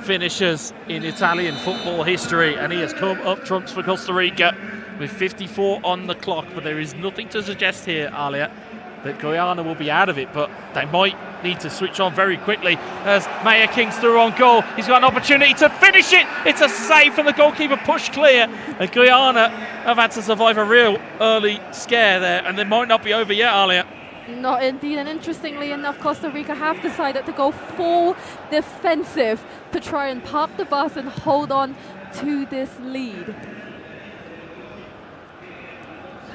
finishers in Italian football history, and he has come up trumps for Costa Rica with 54 on the clock, but there is nothing to suggest here, Alia, that Guyana will be out of it, but they might need to switch on very quickly as Mayer-King's through on goal. He's got an opportunity to finish it. It's a save from the goalkeeper, pushed clear, and Guyana have had to survive a real early scare there, and they might not be over yet, Alia. Not indeed, and interestingly enough, Costa Rica have decided to go full defensive to try and park the bus and hold on to this lead.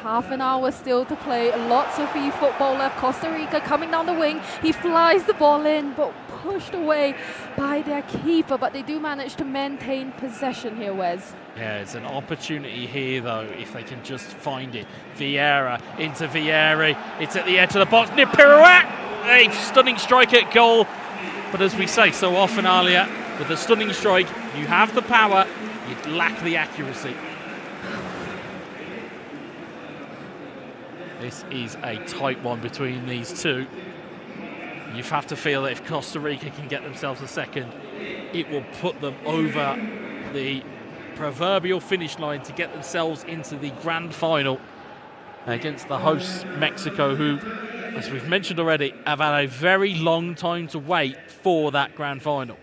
Half an hour still to play, lots of eFootball left. Costa Rica coming down the wing, he flies the ball in, but pushed away by their keeper, but they do manage to maintain possession here, Wes. Yeah, it's an opportunity here, though, if they can just find it. Vieira into Vieri. It's at the edge of the box. Near pirouette. A stunning strike at goal. But as we say so often, Alia, with a stunning strike, you have the power, you lack the accuracy. This is a tight one between these two. You have to feel that if Costa Rica can get themselves a second, it will put them over the proverbial finish line to get themselves into the grand final against the hosts Mexico, who, as we've mentioned already, have had a very long time to wait for that grand final.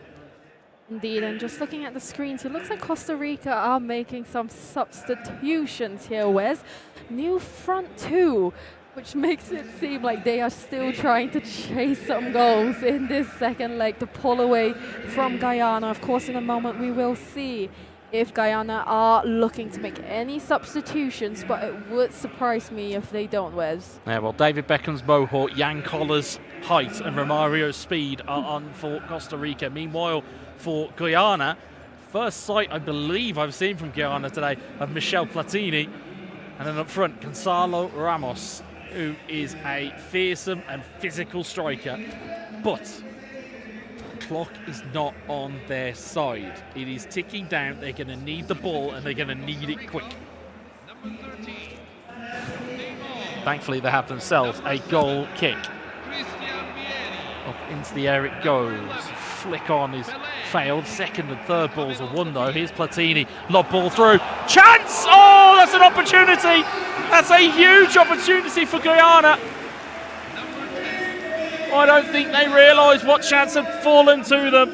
Indeed, and just looking at the screens, it looks like Costa Rica are making some substitutions here, Wes. New front two, which makes it seem like they are still trying to chase some goals in this second leg to pull away from Guyana. Of course, in a moment we will see if Guyana are looking to make any substitutions, but it would surprise me if they don't, Wes. Yeah, well, David Beckham's mohawk, Jan Coller's height, and Romario's speed are on for Costa Rica. Meanwhile, for Guyana, first sight I believe I've seen from Guyana today of Michel Platini, and then up front, Gonzalo Ramos, who is a fearsome and physical striker, but the clock is not on their side. It is ticking down. They're going to need the ball, and they're going to need it quick. Thankfully, they have themselves a goal kick. Up into the air it goes. Flick on is failed. Second and third balls are won, though. Here's Platini. Lob ball through. Chance! Oh, that's an opportunity. That's a huge opportunity for Guyana. I don't think they realised what chance had fallen to them.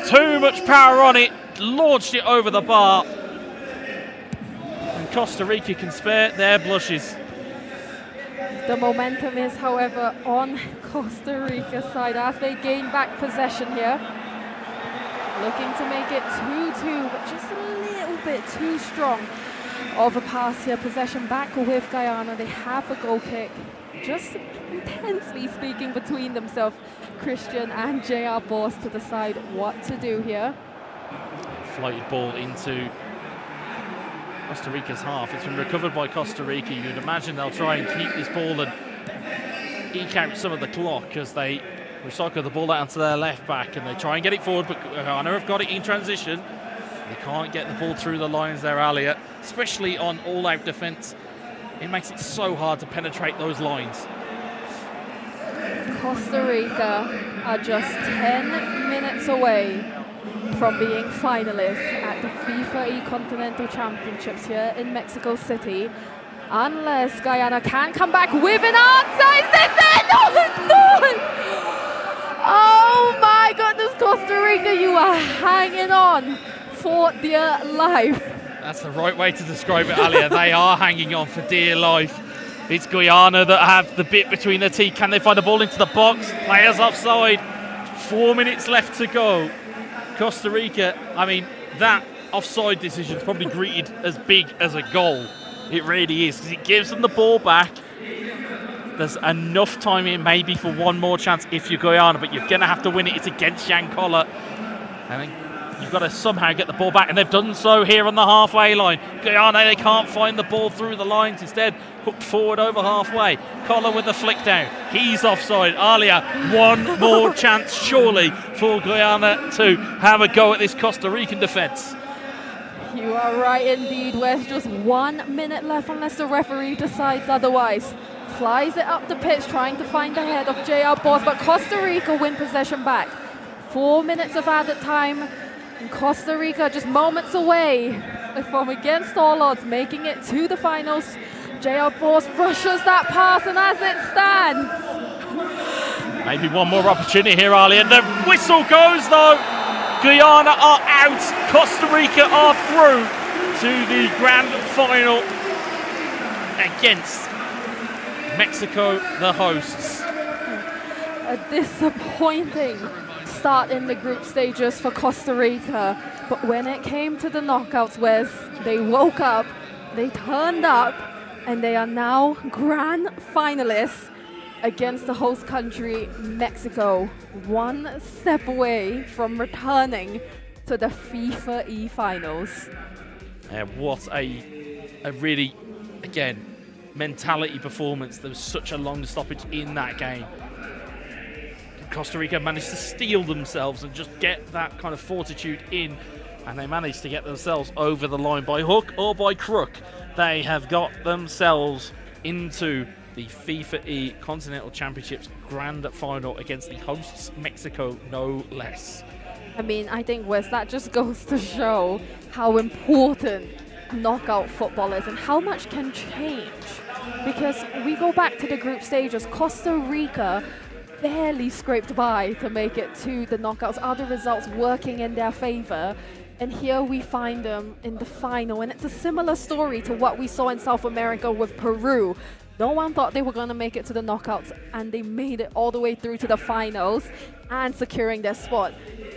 Too much power on it. Launched it over the bar. And Costa Rica can spare their blushes. The momentum is, however, on Costa Rica's side as they gain back possession here. Looking to make it 2-2, but just a little bit too strong of a pass here. Possession back with Guyana. They have a goal kick. Just intensely speaking between themselves, Christian and JR Boss, to decide what to do here. Floated ball into Costa Rica's half. It's been recovered by Costa Rica. You'd imagine they'll try and keep this ball and eke out some of the clock as they recycle the ball out onto their left back, and they try and get it forward, but Guyana have got it in transition. They can't get the ball through the lines there, Alia, especially on all-out defence. It makes it so hard to penetrate those lines. Costa Rica are just 10 minutes away from being finalists at the FIFAe Continental Championships here in Mexico City. Unless Guyana can come back with an answer. Is this it? No, it's not! Oh my goodness, Costa Rica, you are hanging on for dear life. That's the right way to describe it, Alia. They are hanging on for dear life. It's Guyana that have the bit between their teeth. Can they find the ball into the box? Players offside. 4 minutes left to go. Costa Rica, I mean, that offside decision is probably greeted as big as a goal. It really is, because it gives them the ball back. There's enough time here maybe for one more chance if you're Guyana, but you're going to have to win it. It's against Jan Koller. I mean, you've got to somehow get the ball back, and they've done so here on the halfway line. Guyana, they can't find the ball through the lines. Instead, hooked forward over halfway. Koller with the flick down. He's offside. Alia, one more chance surely for Guyana to have a go at this Costa Rican defence. You are right indeed, Wes. Just 1 minute left unless the referee decides otherwise. Flies it up the pitch, trying to find the head of JR Boss, but Costa Rica win possession back. 4 minutes of added time, and Costa Rica just moments away from, against all odds, making it to the finals. JR Boss rushes that pass, and as it stands, maybe one more opportunity here, Ali, and the whistle goes though. Guyana are out. Costa Rica are through to the grand final against Mexico, the hosts. A disappointing start in the group stages for Costa Rica, but when it came to the knockouts, Wes, they woke up, they turned up, and they are now grand finalists against the host country, Mexico, one step away from returning to the FIFAe finals. What a really, again, mentality performance. There was such a long stoppage in that game. Costa Rica managed to steel themselves and just get that kind of fortitude in, and they managed to get themselves over the line by hook or by crook. They have got themselves into the FIFAe Continental Championships grand final against the hosts, Mexico, no less. I mean, I think, Wes, that just goes to show how important knockout football is and how much can change. Because we go back to the group stages, Costa Rica barely scraped by to make it to the knockouts, other results working in their favor. And here we find them in the final. And it's a similar story to what we saw in South America with Peru. No one thought they were going to make it to the knockouts, and they made it all the way through to the finals and securing their spot.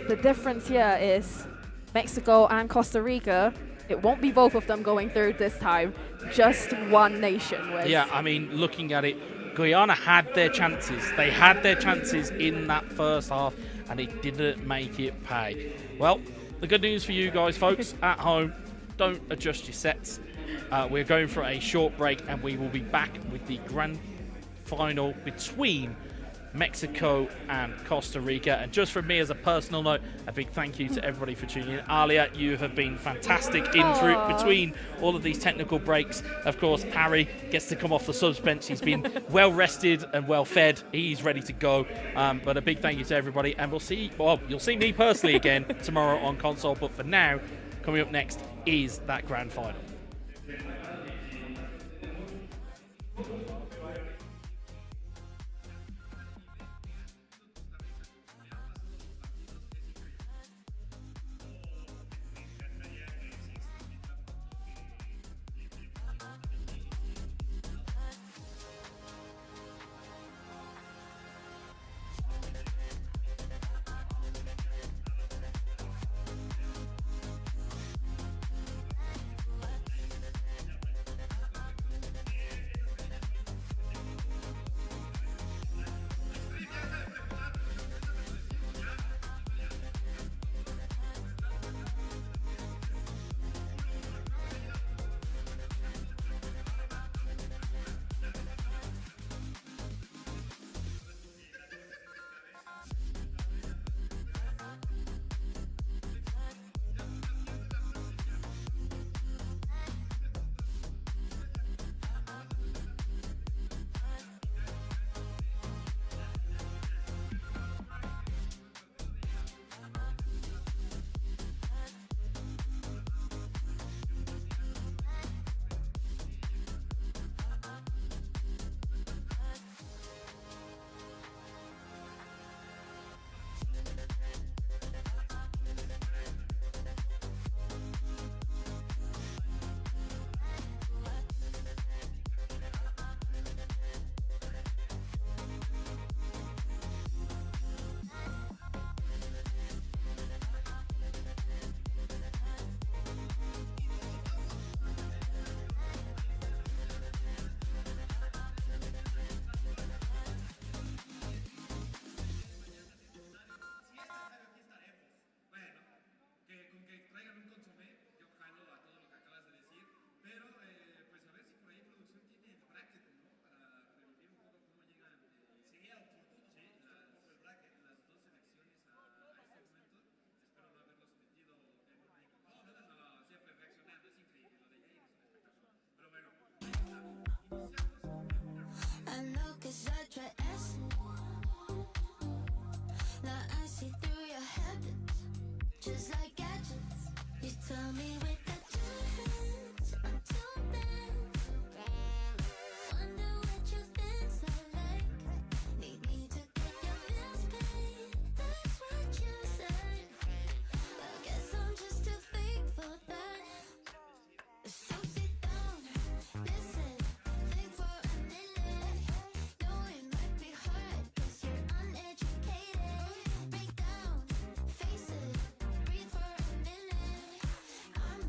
The difference here is Mexico and Costa Rica, it won't be both of them going through this time, just one nation. Wes. Yeah, I mean, looking at it, Guyana had their chances. They had their chances in that first half, and it didn't make it pay. Well, the good news for you guys, folks, at home, don't adjust your sets. We're going for a short break, and we will be back with the grand final between Mexico and Costa Rica. And just from me as a personal note, a big thank you to everybody for tuning in. Alia, you have been fantastic in through between all of these technical breaks. Of course, Harry gets to come off the subs bench. He's been well rested and well fed. He's ready to go. But a big thank you to everybody, and you'll see me personally again tomorrow on console. But for now, coming up next is that grand final. I know 'cause I try asking. Now I see through your habits, just like gadgets. You tell me with the two hands, I'm too bad. Wonder what you think's I like. Need me to get your bills paid, that's what you said. I guess I'm just too fake for that. So sit down, listen, think for a minute. Know it might be hard 'cause you're uneducated. Break down, face it, breathe for a minute. I'm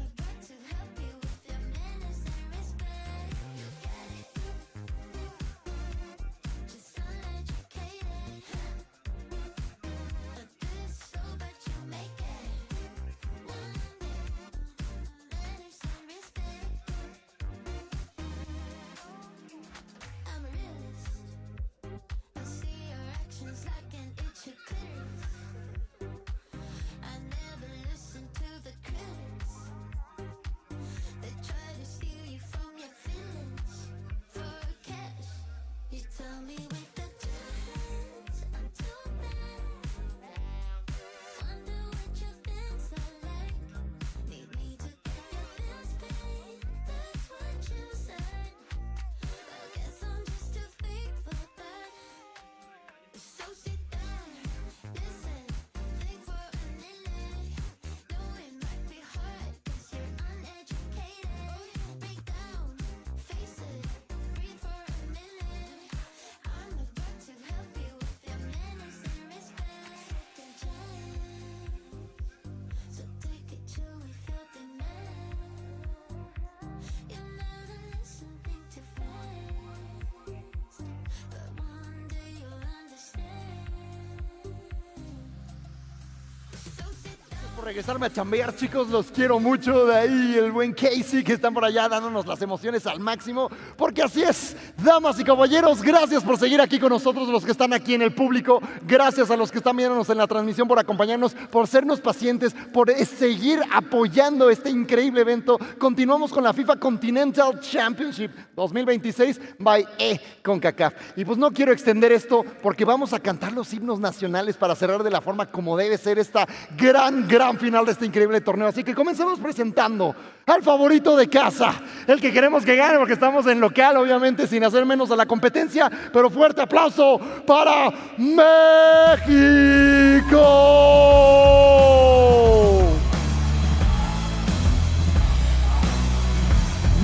regresarme a chambear, chicos, los quiero mucho. De ahí el buen Casey, que están por allá dándonos las emociones al máximo, porque así es, damas y caballeros, gracias por seguir aquí con nosotros, los que están aquí en el público, gracias a los que están viéndonos en la transmisión por acompañarnos, por sernos pacientes, por seguir apoyando este increíble evento. Continuamos con la FIFA Continental Championship 2026 by eConcacaf. Y pues no quiero extender esto porque vamos a cantar los himnos nacionales para cerrar de la forma como debe ser esta gran final de este increíble torneo. Así que comenzamos presentando al favorito de casa, el que queremos que gane porque estamos en local, obviamente sin hacer menos a la competencia, pero fuerte aplauso para México.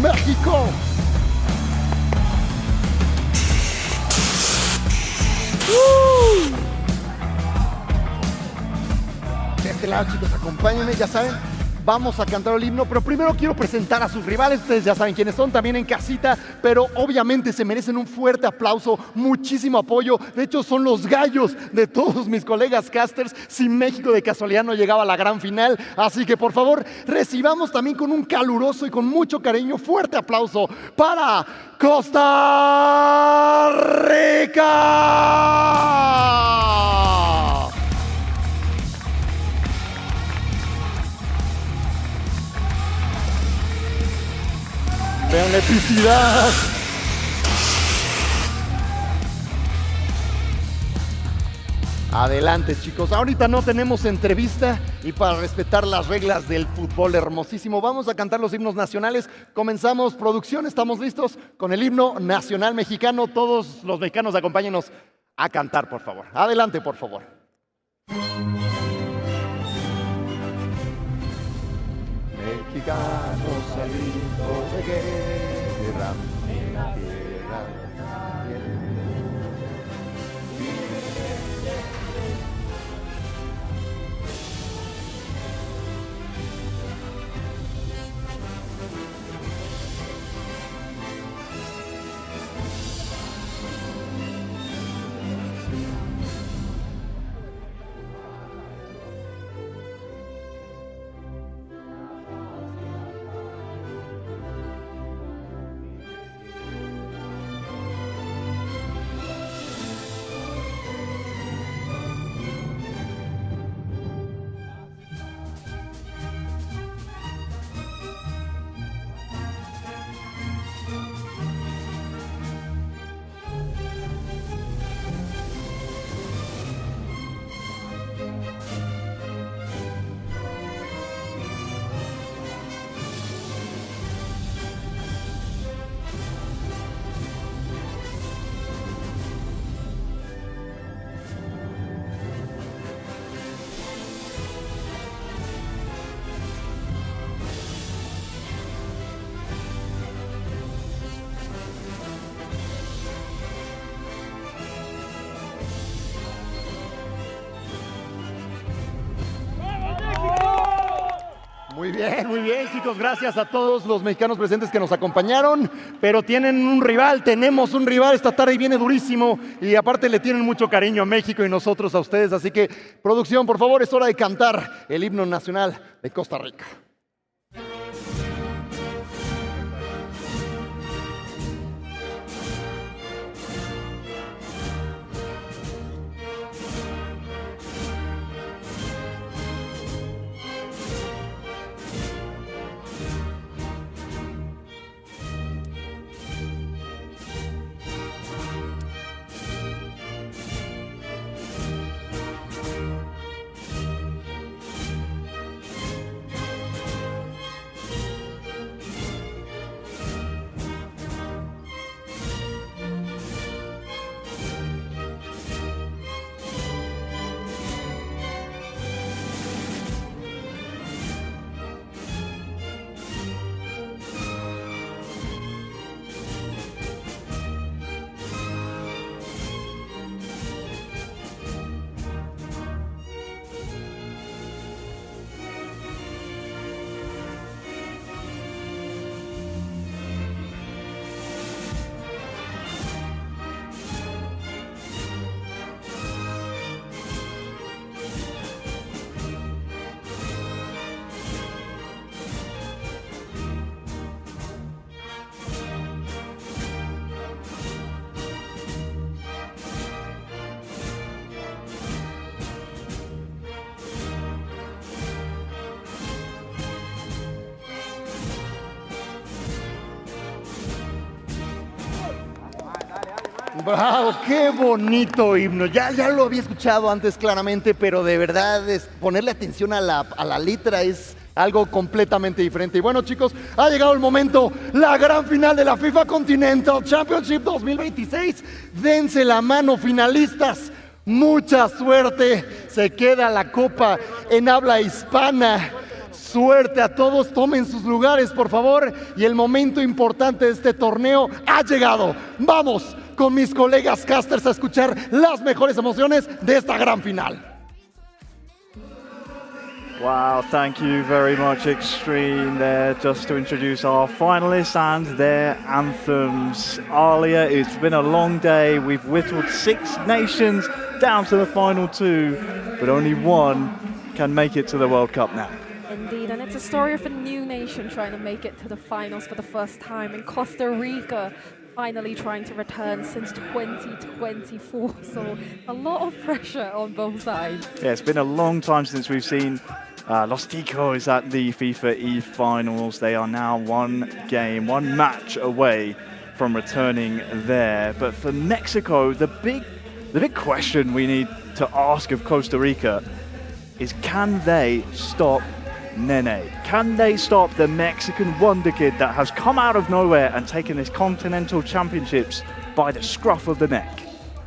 México. De este lado, chicos, acompáñenme, ya saben, vamos a cantar el himno, pero primero quiero presentar a sus rivales. Ustedes ya saben quiénes son, también en casita, pero obviamente se merecen un fuerte aplauso, muchísimo apoyo. De hecho, son los gallos de todos mis colegas casters si México de casualidad no llegaba a la gran final. Así que, por favor, recibamos también con un caluroso y con mucho cariño fuerte aplauso para Costa Rica. Vean la epicidad. Adelante, chicos. Ahorita no tenemos entrevista y para respetar las reglas del fútbol hermosísimo, vamos a cantar los himnos nacionales. Comenzamos, producción, ¿estamos listos? Con el himno nacional mexicano. Todos los mexicanos, acompáñenos a cantar, por favor. Adelante, por favor. Mexicanos salidos de guerra en la tierra. Muy bien, chicos, gracias a todos los mexicanos presentes que nos acompañaron, pero tienen un rival, tenemos un rival esta tarde y viene durísimo, y aparte le tienen mucho cariño a México y nosotros a ustedes, así que, producción, por favor, es hora de cantar el himno nacional de Costa Rica. Bravo, qué bonito himno. Ya lo había escuchado antes claramente, pero de verdad es ponerle atención a la letra es algo completamente diferente. Y bueno, chicos, ha llegado el momento, la gran final de la FIFA Continental Championship 2026. Dense la mano, finalistas. Mucha suerte. Se queda la copa en habla hispana. Suerte a todos, tomen sus lugares, por favor. Y el momento importante de este torneo ha llegado. Vamos con mis colegas casters a escuchar las mejores emociones de esta gran final. Wow, thank you very much, Extreme, there, just to introduce our finalists and their anthems. Alia, it's been a long day. We've whittled 6 nations down to the final 2, but only one can make it to the World Cup now. Indeed, and it's a story of a new nation trying to make it to the finals for the first time in Costa Rica, finally trying to return since 2024. So a lot of pressure on both sides. Yeah, it's been a long time since we've seen Los Ticos at the FIFA E-finals. They are now one match away from returning there. But for Mexico, the big question we need to ask of Costa Rica is, can they stop Nene? Can they stop the Mexican wonder kid that has come out of nowhere and taken this Continental Championships by the scruff of the neck?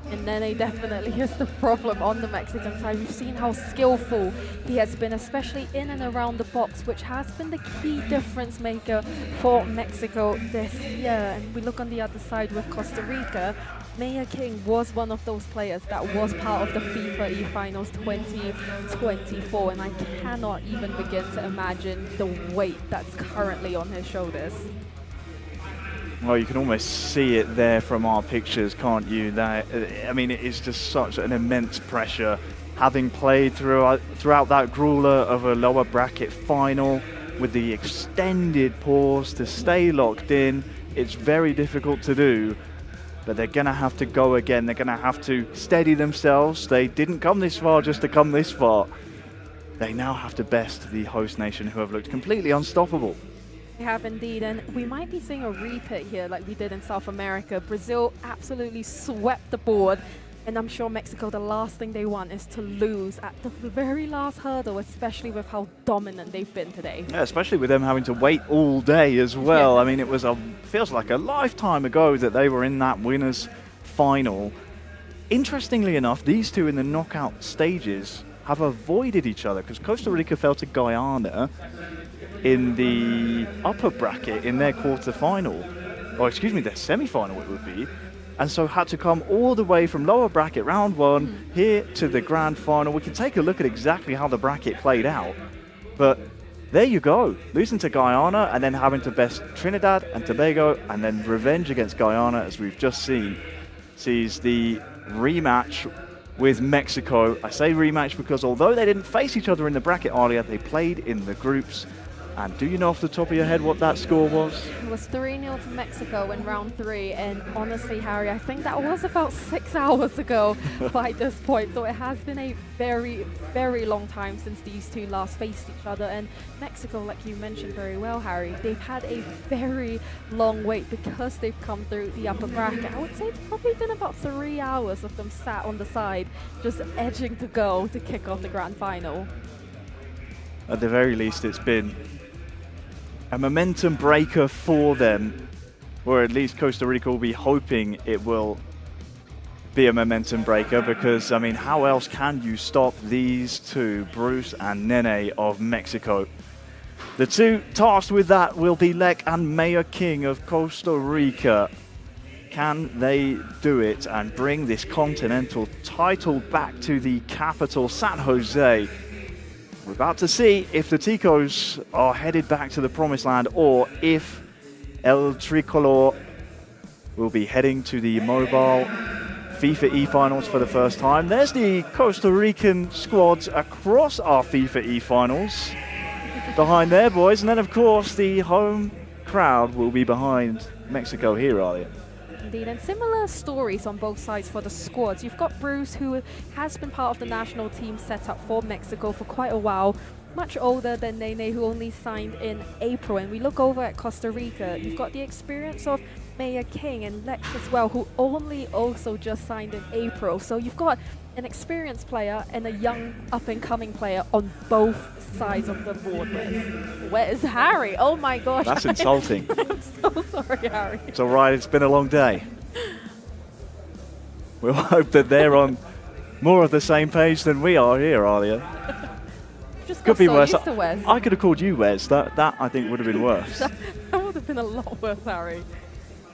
And Nene definitely is the problem on the Mexican side. We've seen how skillful he has been, especially in and around the box, which has been the key difference maker for Mexico this year. And we look on the other side with Costa Rica. Maya King was one of those players that was part of the FIFA E-finals 2024, and I cannot even begin to imagine the weight that's currently on his shoulders. Well, you can almost see it there from our pictures, can't you? That, I mean, it is just such an immense pressure. Having played throughout that grueler of a lower bracket final with the extended pause to stay locked in, it's very difficult to do. But they're going to have to go again. They're going to have to steady themselves. They didn't come this far just to come this far. They now have to best the host nation, who have looked completely unstoppable. We have indeed, and we might be seeing a repeat here like we did in South America. Brazil absolutely swept the board, and I'm sure Mexico, the last thing they want is to lose at the very last hurdle, especially with how dominant they've been today. Yeah, especially with them having to wait all day as well. Yeah. I mean, it was feels like a lifetime ago that they were in that winners' final. Interestingly enough, these two in the knockout stages have avoided each other, because Costa Rica fell to Guyana in the upper bracket in their quarter-final, or excuse me, their semi-final it would be, and so had to come all the way from lower bracket round 1 here to the grand final. We can take a look at exactly how the bracket played out, but there you go, losing to Guyana and then having to best Trinidad and Tobago, and then revenge against Guyana, as we've just seen, sees the rematch with Mexico. I say rematch because although they didn't face each other in the bracket earlier, they played in the groups. And do you know off the top of your head what that score was? It was 3-0 to Mexico in round 3, and honestly, Harry, I think that was about 6 hours ago by this point. So it has been a very, very long time since these two last faced each other. And Mexico, like you mentioned very well, Harry, they've had a very long wait because they've come through the upper bracket. I would say it's probably been about 3 hours of them sat on the side, just edging to go to kick off the grand final. At the very least, it's been a momentum breaker for them, or at least Costa Rica will be hoping it will be a momentum breaker, because, I mean, how else can you stop these two, Bruce and Nene of Mexico? The two tasked with that will be Lek and Mayor King of Costa Rica. Can they do it and bring this continental title back to the capital, San Jose? We're about to see if the Ticos are headed back to the promised land, or if El Tricolor will be heading to the mobile FIFA E-finals for the first time. There's the Costa Rican squads across our FIFA E-finals behind their boys, and then of course the home crowd will be behind Mexico here, Alia. Indeed, and similar stories on both sides for the squads. You've got Bruce, who has been part of the national team set up for Mexico for quite a while. much older than Nene, who only signed in April. And we look over at Costa Rica, you've got the experience of Maya King and Lex as well, who only also just signed in April. So you've got an experienced player and a young up-and-coming player on both sides of the board. Where's Harry? Oh my gosh. That's insulting. I'm so sorry, Harry. It's all right, it's been a long day. We'll hope that they're on more of the same page than we are here, Alia. Just Could be so worse. used to Wes. I could have called you Wes. That I think would have been worse. That would have been a lot worse, Harry.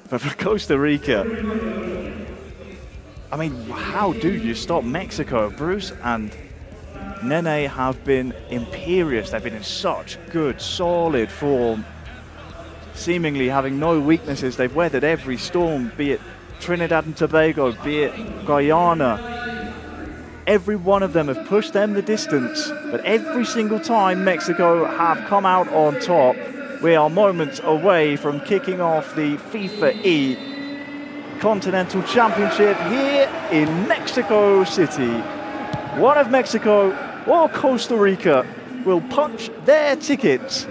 But for Costa Rica, I mean, how do you stop Mexico? Bruce and Nene have been imperious. They've been in such good, solid form, seemingly having no weaknesses. They've weathered every storm, be it Trinidad and Tobago, be it Guyana. Every one of them have pushed them the distance, but every single time Mexico have come out on top. We are moments away from kicking off the FIFAe Continental Championship here in Mexico City. One of Mexico or Costa Rica will punch their tickets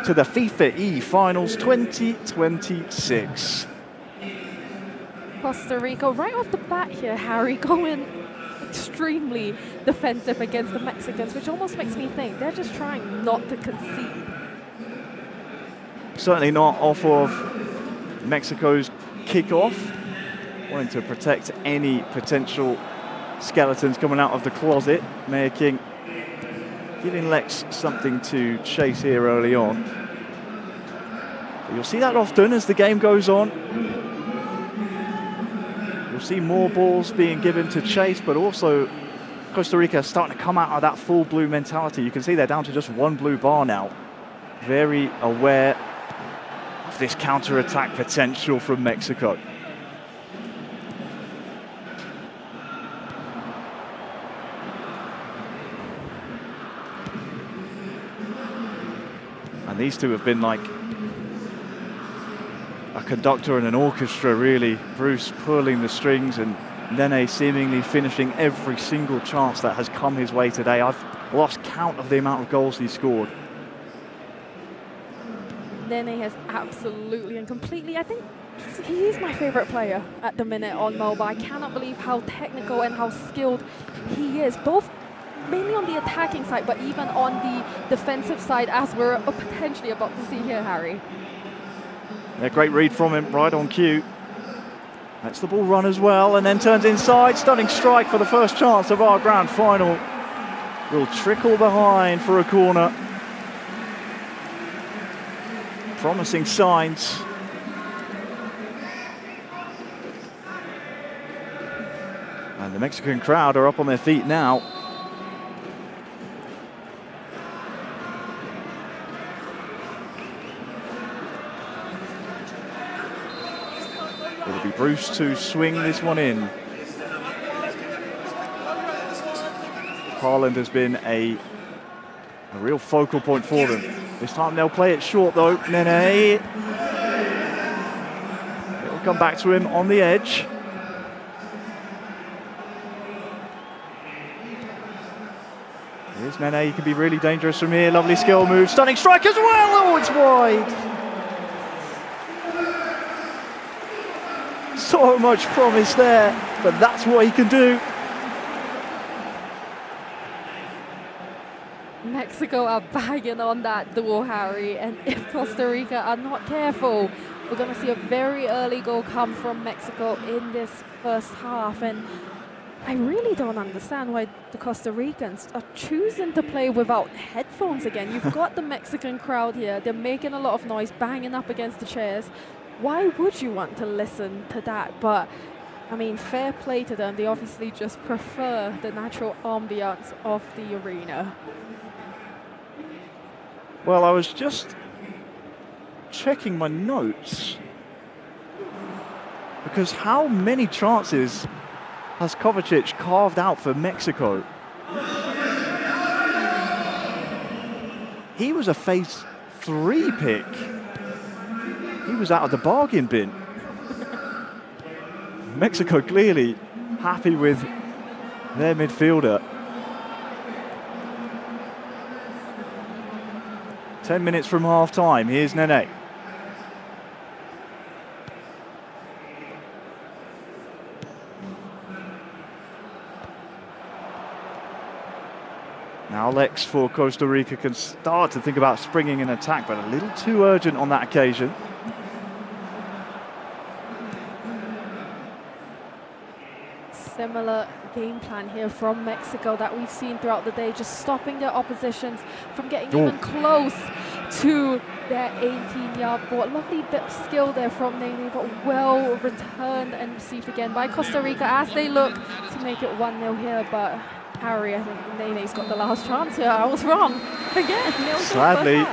to the FIFAe Finals 2026. Costa Rica, right off the bat here, Harry, going extremely defensive against the Mexicans, which almost makes me think they're just trying not to concede. Certainly not off of Mexico's kickoff, wanting to protect any potential skeletons coming out of the closet. Mayor King giving Lex something to chase here early on. But you'll see that often as the game goes on. You'll see more balls being given to chase, but also Costa Rica starting to come out of that full blue mentality. You can see they're down to just one blue bar now. Very aware of this counter-attack potential from Mexico. And these two have been like a conductor and an orchestra, really. Bruce pulling the strings and Nene seemingly finishing every single chance that has come his way today. I've lost count of the amount of goals he scored. Nene has absolutely and completely, I think he is my favorite player at the minute on mobile. I cannot believe how technical and how skilled he is, both mainly on the attacking side, but even on the defensive side, as we're potentially about to see here, Harry. Yeah, great read from him, right on cue. Lets the ball run as well, and then turns inside. Stunning strike for the first chance of our grand final. Will trickle behind for a corner. Promising signs. And the Mexican crowd are up on their feet now. It'll be Bruce to swing this one in. Haaland has been a real focal point for them. This time they'll play it short though. Nene. It'll come back to him on the edge. Here's Nene, he can be really dangerous from here. Lovely skill move, stunning strike as well. Oh, it's wide. So much promise there, but that's what he can do. Mexico are banging on that door, Harry, and if Costa Rica are not careful, we're going to see a very early goal come from Mexico in this first half. And I really don't understand why the Costa Ricans are choosing to play without headphones again. You've got the Mexican crowd here. They're making a lot of noise, banging up against the chairs. Why would you want to listen to that? But, I mean, fair play to them. They obviously just prefer the natural ambiance of the arena. Well, I was just checking my notes, because how many chances has Kovacic carved out for Mexico? He was a phase 3 pick. He was out of the bargain bin. Mexico clearly happy with their midfielder. 10 minutes from half time. Here's Nene. Now Lex for Costa Rica can start to think about springing an attack, but a little too urgent on that occasion. Similar game plan here from Mexico that we've seen throughout the day, just stopping their oppositions from getting even close to their 18-yard ball. Lovely bit of skill there from Nene, but well returned and received again by Costa Rica as they look to make it 1-0 here. But Harry, I think Nene's got the last chance here. I was wrong again. Sadly,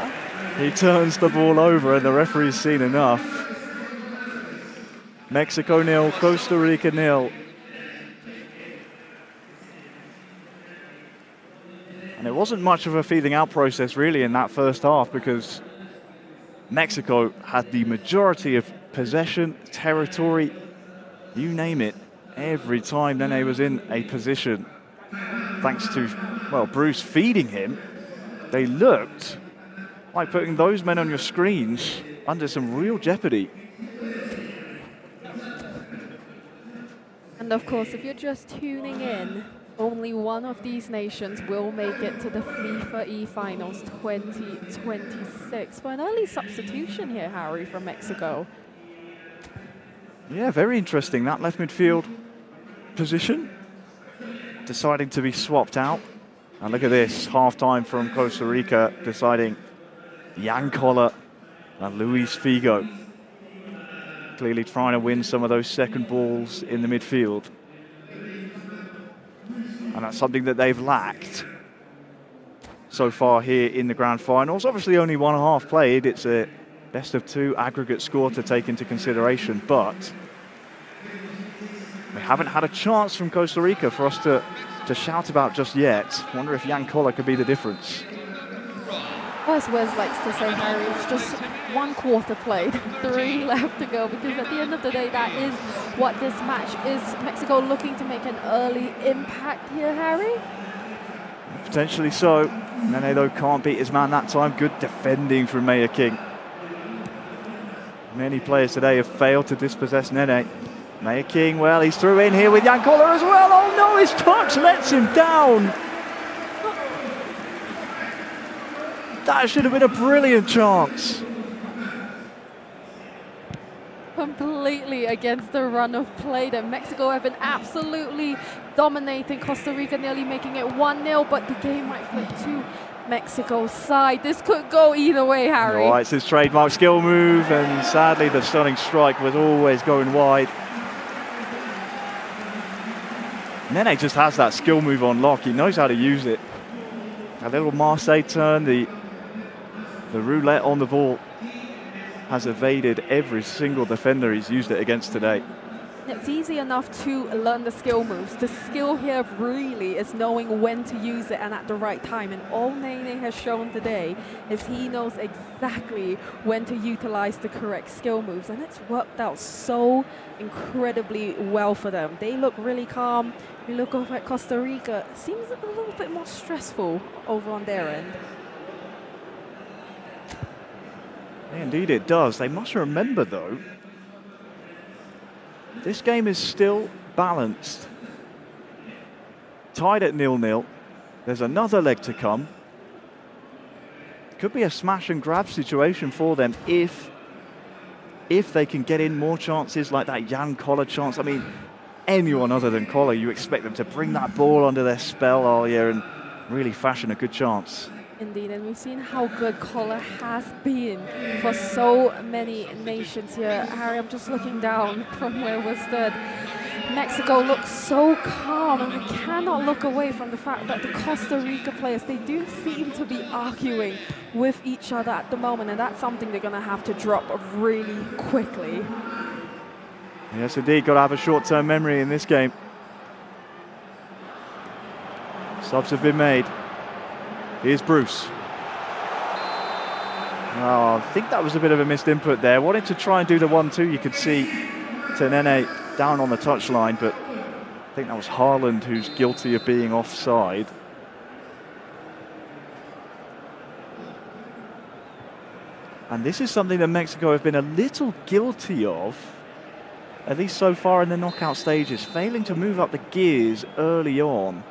he turns the ball over and the referee's seen enough. Mexico 0, Costa Rica 0. And it wasn't much of a feeding out process really in that first half, because Mexico had the majority of possession, territory, you name it, every time Nene was in a position. Thanks to, well, Bruce feeding him, they looked like putting those men on your screens under some real jeopardy. And of course, if you're just tuning in, only one of these nations will make it to the FIFAe Finals 2026. For an early substitution here, Harry, from Mexico. Yeah, very interesting, that left midfield position deciding to be swapped out. And look at this, half-time from Costa Rica deciding Jan Koller and Luis Figo. Clearly trying to win some of those second balls in the midfield. And that's something that they've lacked so far here in the grand finals. Obviously only 1 half played. It's a best of 2 aggregate score to take into consideration, but we haven't had a chance from Costa Rica for us to shout about just yet. Wonder if Jan Koller could be the difference. As Wes likes to say, Harry, it's just 1 quarter played, 3 left to go, because at the end of the day, that is what this match is. Mexico looking to make an early impact here, Harry? Potentially so. Nene, though, can't beat his man that time. Good defending from Mayor King. Many players today have failed to dispossess Nene. Mayor King, well, he's through in here with Jan Koller as well. Oh no, his touch lets him down. That should have been a brilliant chance. Completely against the run of play that Mexico have been absolutely dominating Costa Rica, nearly making it 1-0, but the game might flip to Mexico's side. This could go either way, Harry. It's his trademark skill move, and sadly the stunning strike was always going wide. Nene just has that skill move on lock. He knows how to use it. A little Marseille turn, the roulette on the ball has evaded every single defender he's used it against today. It's easy enough to learn the skill moves. The skill here really is knowing when to use it and at the right time. And all Nene has shown today is he knows exactly when to utilize the correct skill moves. And it's worked out so incredibly well for them. They look really calm. We look over at Costa Rica. It seems a little bit more stressful over on their end. Indeed it does. They must remember, though, this game is still balanced. Tied at 0-0. There's another leg to come. Could be a smash and grab situation for them if they can get in more chances like that Jan Koller chance. I mean, anyone other than Koller, you expect them to bring that ball under their spell all year and really fashion a good chance. Indeed, and we've seen how good Koller has been for so many nations here. Harry, I'm just looking down from where we're stood. Mexico looks so calm, and I cannot look away from the fact that the Costa Rica players, they do seem to be arguing with each other at the moment, and that's something they're going to have to drop really quickly. Yes, indeed, got to have a short-term memory in this game. Subs have been made. Here's Bruce. Oh, I think that was a bit of a missed input there. Wanted to try and do the 1-2, you could see to Nene down on the touchline, but I think that was Haaland who's guilty of being offside. And this is something that Mexico have been a little guilty of, at least so far in the knockout stages, failing to move up the gears early on.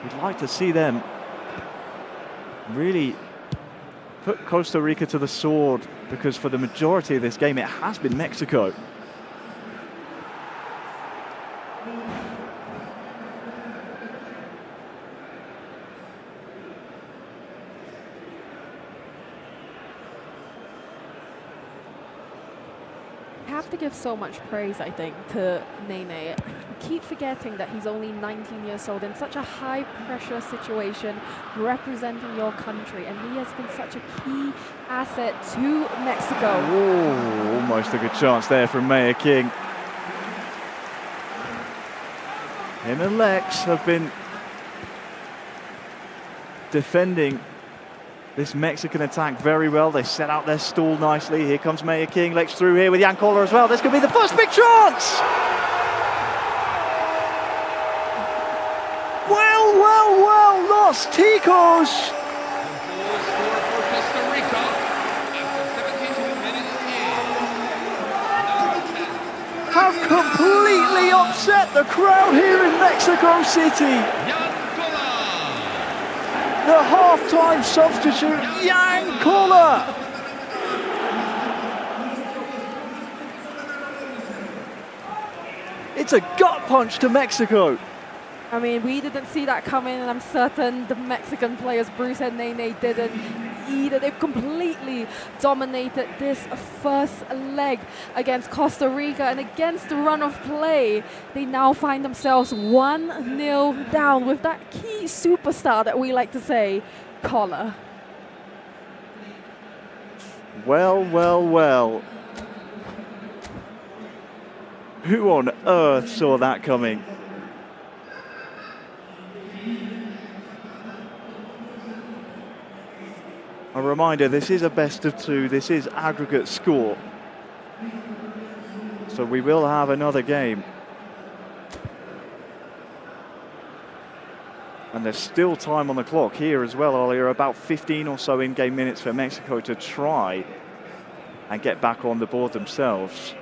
We'd like to see them really put Costa Rica to the sword, because for the majority of this game it has been Mexico. I have to give so much praise, I think, to Nene. I keep forgetting that he's only 19 years old in such a high-pressure situation, representing your country, and he has been such a key asset to Mexico. Ooh, almost a good chance there from Mayor King. Him and Lex have been defending this Mexican attack very well. They set out their stall nicely. Here comes Mayor King. Lex through here with Jan Koller as well. This could be the first big chance! Well, Los Ticos! Have completely upset the crowd here in Mexico City. The half-time substitute, Jan Koller. It's a gut punch to Mexico. I mean, we didn't see that coming, and I'm certain the Mexican players, Bruce and Nene, didn't either. They've completely dominated this first leg against Costa Rica, and against the run of play, they now find themselves 1-0 down with that key superstar that we like to say, Koller. Well. Who on earth saw that coming? A reminder, this is a best of two, this is aggregate score. So we will have another game. And there's still time on the clock here as well, Ollie. About 15 or so in-game minutes for Mexico to try and get back on the board themselves.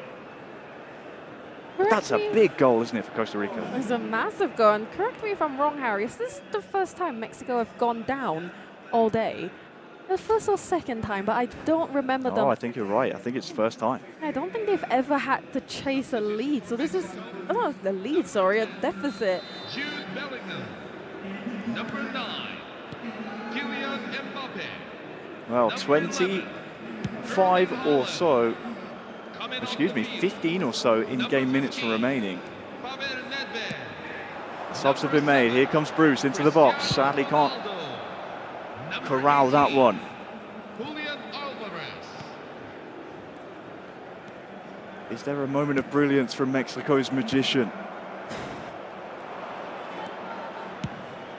But that's a big goal, isn't it, for Costa Rica? It's a massive goal, and correct me if I'm wrong, Harry. Is this the first time Mexico have gone down all day? The first or second time, but I don't remember them. Oh, I think you're right. I think it's the first time. I don't think they've ever had to chase a lead. So this is, oh, the lead, sorry, a deficit. Jude Bellingham, number 9, Kylian Mbappe. Well, 25 or so, 15 or so in-game minutes remaining. Subs have been made. Here comes Bruce into the box. Sadly can't corral that one. Is there a moment of brilliance from Mexico's magician?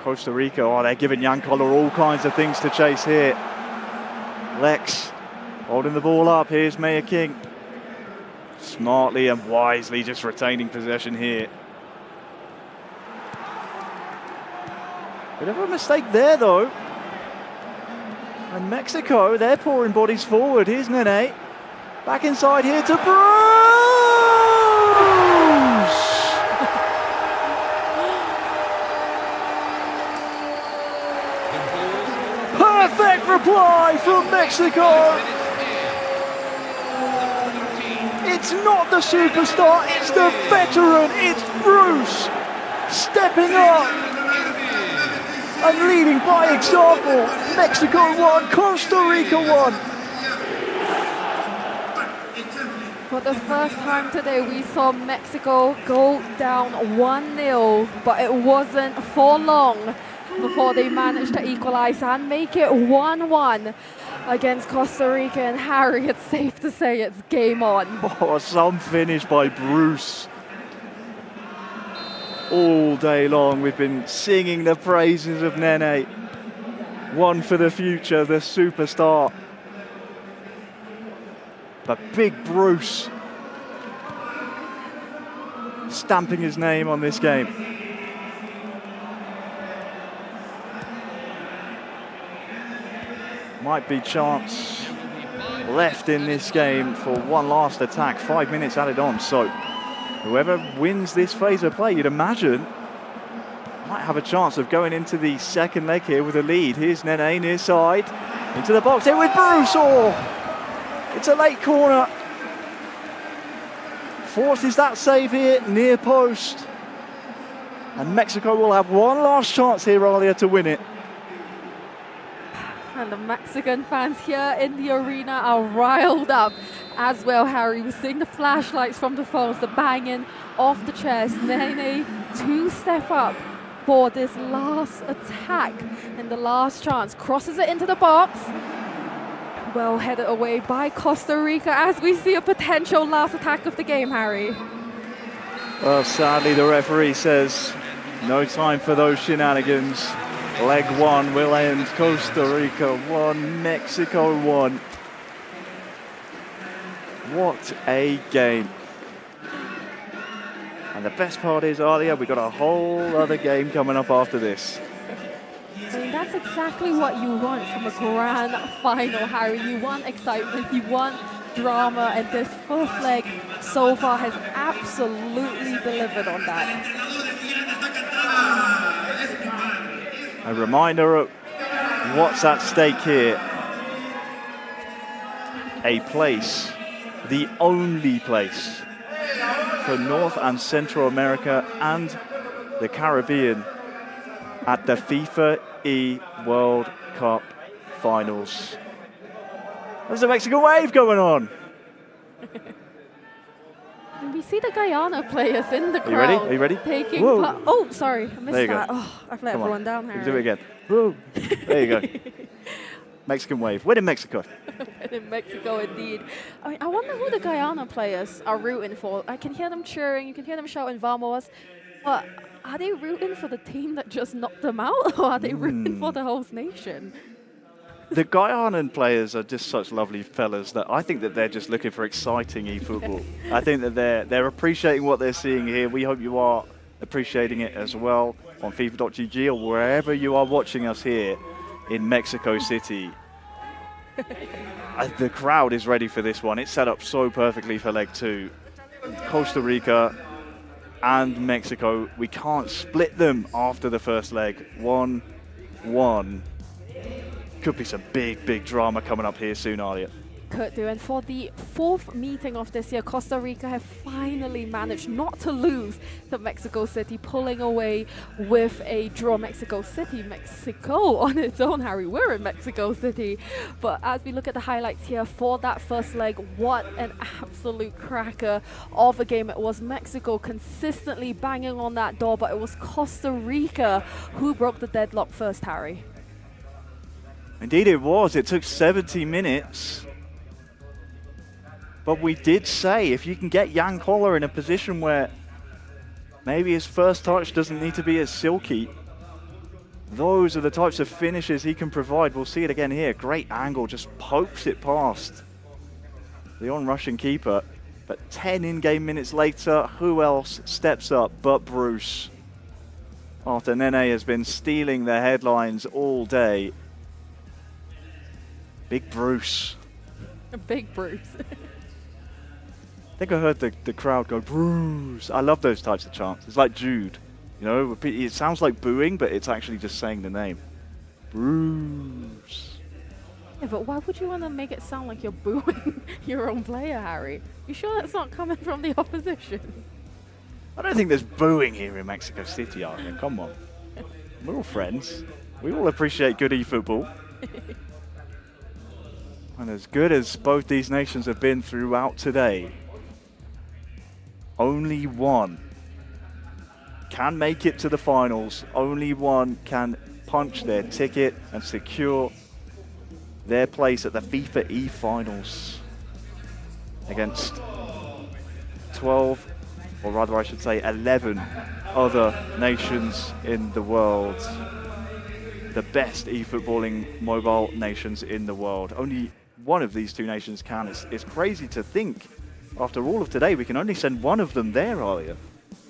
Costa Rica, oh, they're giving Jan Koller all kinds of things to chase here. Lex holding the ball up. Here's Mayor King. Smartly and wisely just retaining possession here. Bit of a mistake there, though. And Mexico, they're pouring bodies forward. Here's Nene. Back inside here to Bruce! Perfect reply from Mexico! It's not the superstar, it's the veteran, it's Bruce stepping up and leading by example. Mexico won, Costa Rica won. For the first time today, we saw Mexico go down 1-0, but it wasn't for long before they managed to equalize and make it 1-1 against Costa Rica. And Harry, it's safe to say it's game on. Oh, some finish by Bruce. All day long we've been singing the praises of Nene. One for the future, the superstar. But big Bruce stamping his name on this game. Might be chance left in this game for one last attack. 5 minutes added on. So whoever wins this phase of play, you'd imagine, might have a chance of going into the second leg here with a lead. Here's Nene near side. Into the box here with Bruce. Oh, it's a late corner. Forces that save here near post. And Mexico will have one last chance here, Alia, to win it. And the Mexican fans here in the arena are riled up as well, Harry. We're seeing the flashlights from the phones, the banging off the chairs. Nene to step up for this last attack and the last chance. Crosses it into the box. Well headed away by Costa Rica as we see a potential last attack of the game, Harry. Well, sadly, the referee says no time for those shenanigans. Leg one will end. Costa Rica 1, Mexico 1. What a game. And the best part is, Alia, we've got a whole other game coming up after this. I mean, that's exactly what you want from a grand final, Harry. You want excitement, you want drama, and this first leg so far has absolutely delivered on that. A reminder of what's at stake here. A place, the only place for North and Central America and the Caribbean at the FIFAe World Cup Finals. There's a Mexican wave going on. And we see the Guyana players in the crowd. Are you ready? Are you ready? Taking Whoa. part. Oh, sorry, I missed There you that. go. Oh, I've let Come everyone on. down, You Harry. can do it again. Woo. There you go. Mexican wave. Win in Mexico. In Mexico, indeed. I mean, I wonder who the Guyana players are rooting for. I can hear them cheering, you can hear them shouting "Vamos," but are they rooting for the team that just knocked them out, or are they rooting for the host nation? The Guyanan players are just such lovely fellas that I think that they're just looking for exciting eFootball. I think that they're appreciating what they're seeing here. We hope you are appreciating it as well on FIFA.gg or wherever you are watching us here in Mexico City. The crowd is ready for this one. It's set up so perfectly for leg two. Costa Rica and Mexico, we can't split them after the first leg. 1-1. Could be some big drama coming up here soon, Alia. Could do. And for the fourth meeting of this year, Costa Rica have finally managed not to lose to Mexico City, pulling away with a draw. Mexico on its own, Harry. We're in Mexico City. But as we look at the highlights here for that first leg, what an absolute cracker of a game it was. Mexico consistently banging on that door, but it was Costa Rica who broke the deadlock first, Harry. Indeed it was. It took 70 minutes. But we did say if you can get Jan Koller in a position where maybe his first touch doesn't need to be as silky, those are the types of finishes he can provide. We'll see it again here. Great angle, just pokes it past the on-rushing keeper. But 10 in-game minutes later, who else steps up but Bruce? After Nene has been stealing the headlines all day. Big Bruce. Big Bruce. I think I heard the crowd go, Bruce. I love those types of chants. It's like Jude. You know, it sounds like booing, but it's actually just saying the name. Bruce. Yeah, but why would you want to make it sound like you're booing your own player, Harry? You sure that's not coming from the opposition? I don't think there's booing here in Mexico City, are there? Come on. We're all friends. We all appreciate good eFootball. And as good as both these nations have been throughout today, only one can make it to the finals. Only one can punch their ticket and secure their place at the FIFAe Finals against 12, or rather I should say 11 other nations in the world. The best eFootballing mobile nations in the world. Only one of these two nations can. It's crazy to think after all of today we can only send one of them there, Alia.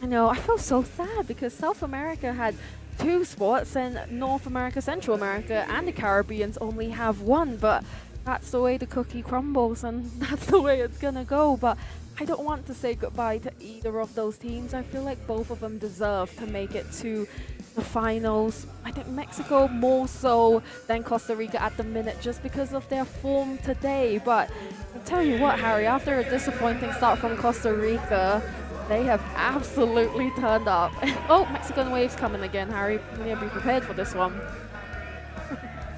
I know, I feel so sad because South America had 2 spots and North America, Central America and the Caribbeans only have 1, but that's the way the cookie crumbles and that's the way it's gonna go. But I don't want to say goodbye to either of those teams. I feel like both of them deserve to make it to the finals. I think Mexico more so than Costa Rica at the minute just because of their form today. But I'll tell you what, Harry, after a disappointing start from Costa Rica, they have absolutely turned up. Oh, Mexican waves coming again, Harry. You need to be prepared for this one.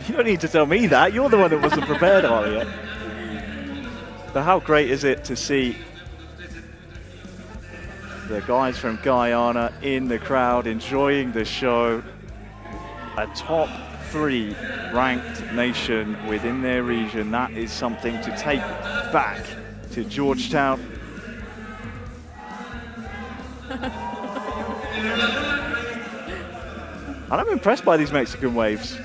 You don't need to tell me that. You're the one that wasn't prepared, Aria. But how great is it to see the guys from Guyana in the crowd enjoying the show. A top 3 ranked nation within their region. That is something to take back to Georgetown. And I'm impressed by these Mexican waves.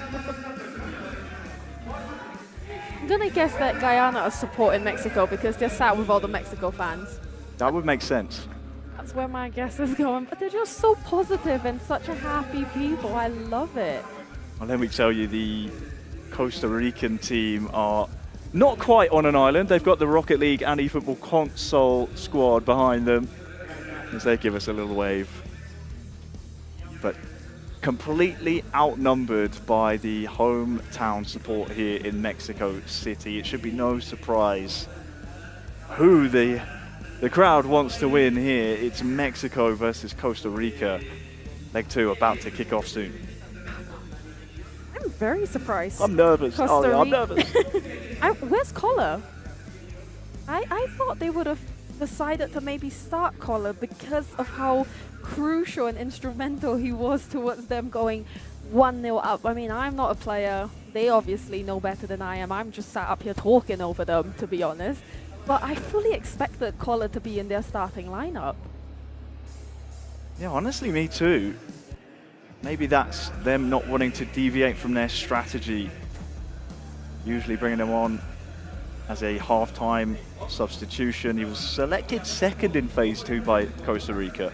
I'm gonna guess that Guyana are supporting Mexico because they're sat with all the Mexico fans. That would make sense. That's where my guess is going. But they're just so positive and such a happy people. I love it. Well, let me tell you, the Costa Rican team are not quite on an island. They've got the Rocket League and eFootball console squad behind them as they give us a little wave. But completely outnumbered by the hometown support here in Mexico City. It should be no surprise who the crowd wants to win here. It's Mexico versus Costa Rica. Leg 2 about to kick off soon. I'm very surprised. I'm nervous. I'm nervous. Where's Collar? I thought they would have decided to maybe start Collar because of how crucial and instrumental he was towards them going 1-0 up. I mean, I'm not a player. They obviously know better than I am. I'm just sat up here talking over them, to be honest. But I fully expected Collar to be in their starting lineup. Yeah, honestly, me too. Maybe that's them not wanting to deviate from their strategy. Usually bringing them on as a half-time substitution. He was selected second in phase 2 by Costa Rica.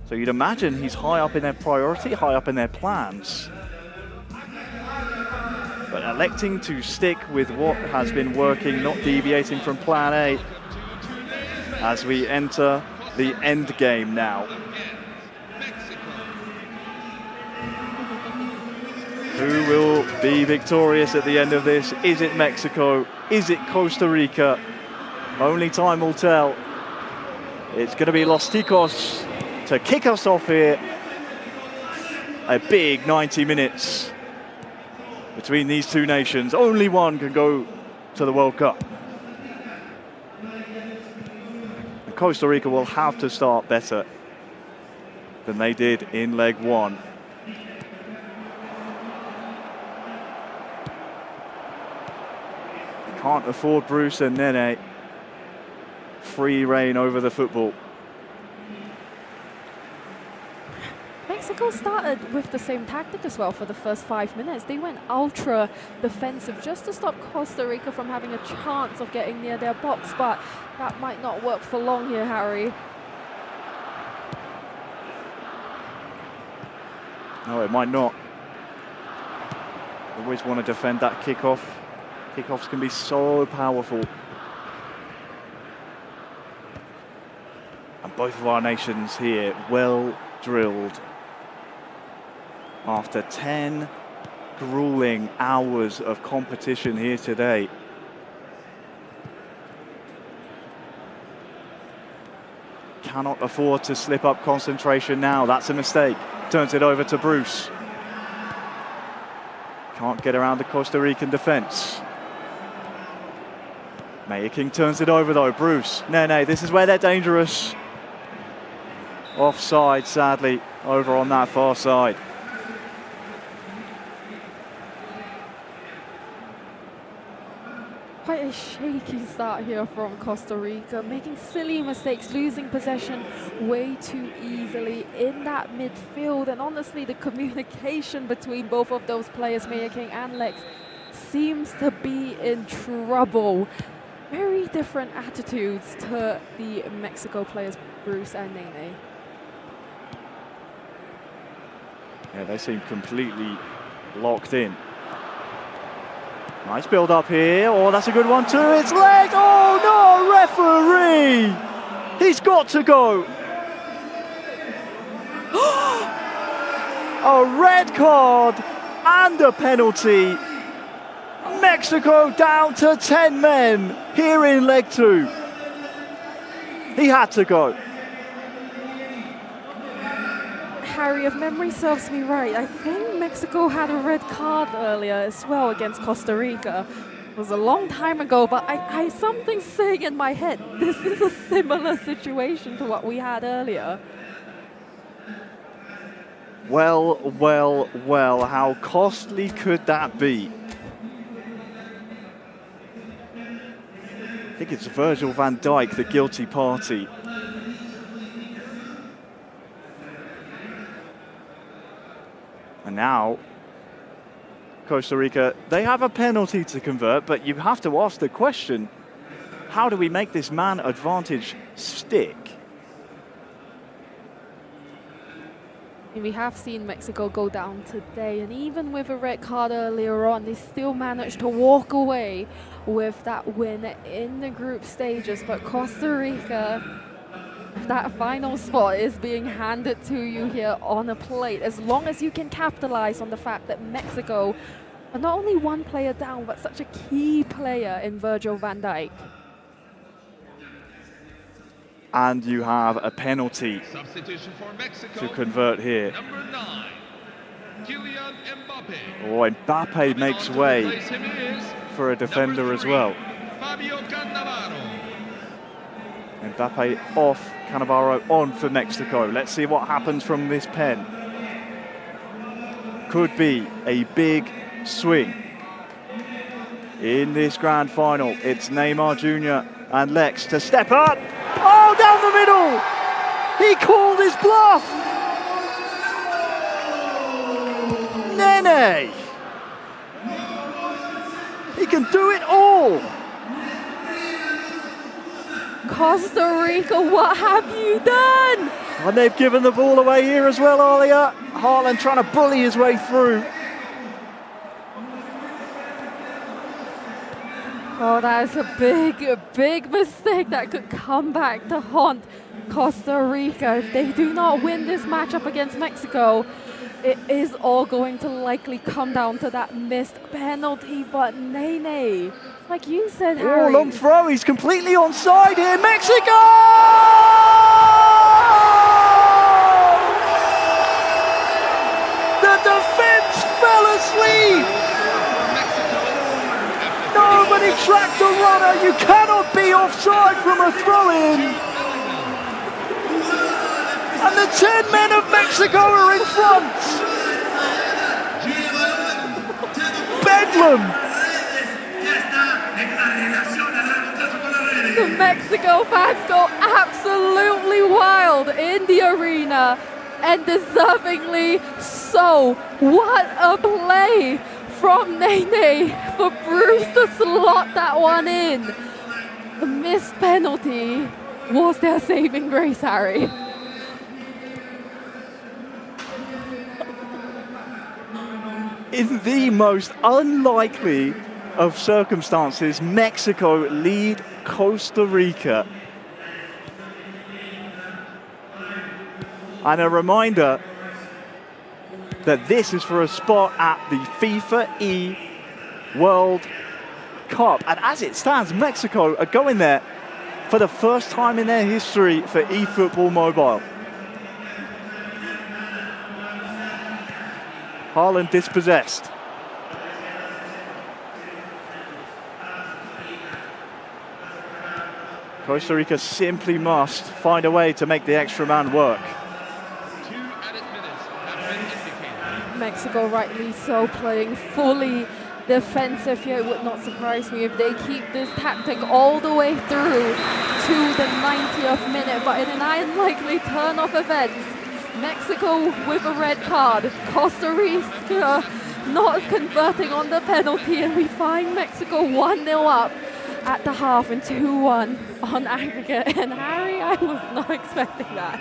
So you'd imagine he's high up in their priority, high up in their plans. But electing to stick with what has been working, not deviating from plan A, as we enter the end game now. Who will be victorious at the end of this? Is it Mexico? Is it Costa Rica? Only time will tell. It's going to be Los Ticos to kick us off here. A big 90 minutes between these two nations. Only one can go to the World Cup. And Costa Rica will have to start better than they did in leg 1. Can't afford Bruce and Nene free reign over the football. Mexico started with the same tactic as well for the first 5 minutes. They went ultra defensive just to stop Costa Rica from having a chance of getting near their box, but that might not work for long here, Harry. No, it might not. Always want to defend that kickoff. Kickoffs can be so powerful. And both of our nations here well drilled. After 10 grueling hours of competition here today. Cannot afford to slip up concentration now. That's a mistake. Turns it over to Bruce. Can't get around the Costa Rican defense. Mayor King turns it over though. Bruce, Nene, this is where they're dangerous. Offside, sadly, over on that far side. Quite a shaky start here from Costa Rica, making silly mistakes, losing possession way too easily in that midfield. And honestly, the communication between both of those players, Mayor King and Lex, seems to be in trouble. Very different attitudes to the Mexico players, Bruce and Nene. Yeah, they seem completely locked in. Nice build up here. Oh, that's a good one too. It's late. Oh no, referee! He's got to go. A red card and a penalty. Mexico down to 10 men here in leg 2. He had to go. Harry, if memory serves me right, I think Mexico had a red card earlier as well against Costa Rica. It was a long time ago, but I something's saying in my head, this is a similar situation to what we had earlier. Well, well, well, how costly could that be? I think it's Virgil van Dijk, the guilty party. And now, Costa Rica, they have a penalty to convert, but you have to ask the question, how do we make this man advantage stick? We have seen Mexico go down today, and even with a red card earlier on, they still managed to walk away with that win in the group stages. But Costa Rica, that final spot is being handed to you here on a plate. As long as you can capitalize on the fact that Mexico are not only one player down, but such a key player in Virgil van Dijk. And you have a penalty Substitution for Mexico. to convert here. Number 9, Kylian Mbappe. Oh, Mbappe makes way Replace him is for a defender as well. Fabio Cannavaro. Mbappe off, Cannavaro on for Mexico. Let's see what happens from this pen. Could be a big swing in this grand final. It's Neymar Jr. and Lex to step up. Oh, down the middle! He called his bluff! Nene! He can do it all! Costa Rica, what have you done? And they've given the ball away here as well, Alia. Haaland trying to bully his way through. Oh, that is a big mistake that could come back to haunt Costa Rica. If they do not win this matchup against Mexico, it is all going to likely come down to that missed penalty. But Nene, like you said, Harry. Oh, long throw. He's completely onside here. Mexico! The defense fell asleep. Nobody tracked a runner. You cannot be offside from a throw-in. And the 10 men of Mexico are in front. Bedlam. The Mexico fans go absolutely wild in the arena, and deservingly so. What a play from Nene for Bruce to slot that one in. The missed penalty was their saving grace, Harry. In the most unlikely of circumstances, Mexico lead Costa Rica. And a reminder that this is for a spot at the FIFAe World Cup. And as it stands, Mexico are going there for the first time in their history for eFootball Mobile. Haaland dispossessed. Costa Rica simply must find a way to make the extra man work. Mexico rightly so, playing fully defensive here. It would not surprise me if they keep this tactic all the way through to the 90th minute. But in an unlikely turn of events, Mexico with a red card, Costa Rica not converting on the penalty, and we find Mexico 1-0 up at the half and 2-1 on aggregate. And Harry, I was not expecting that.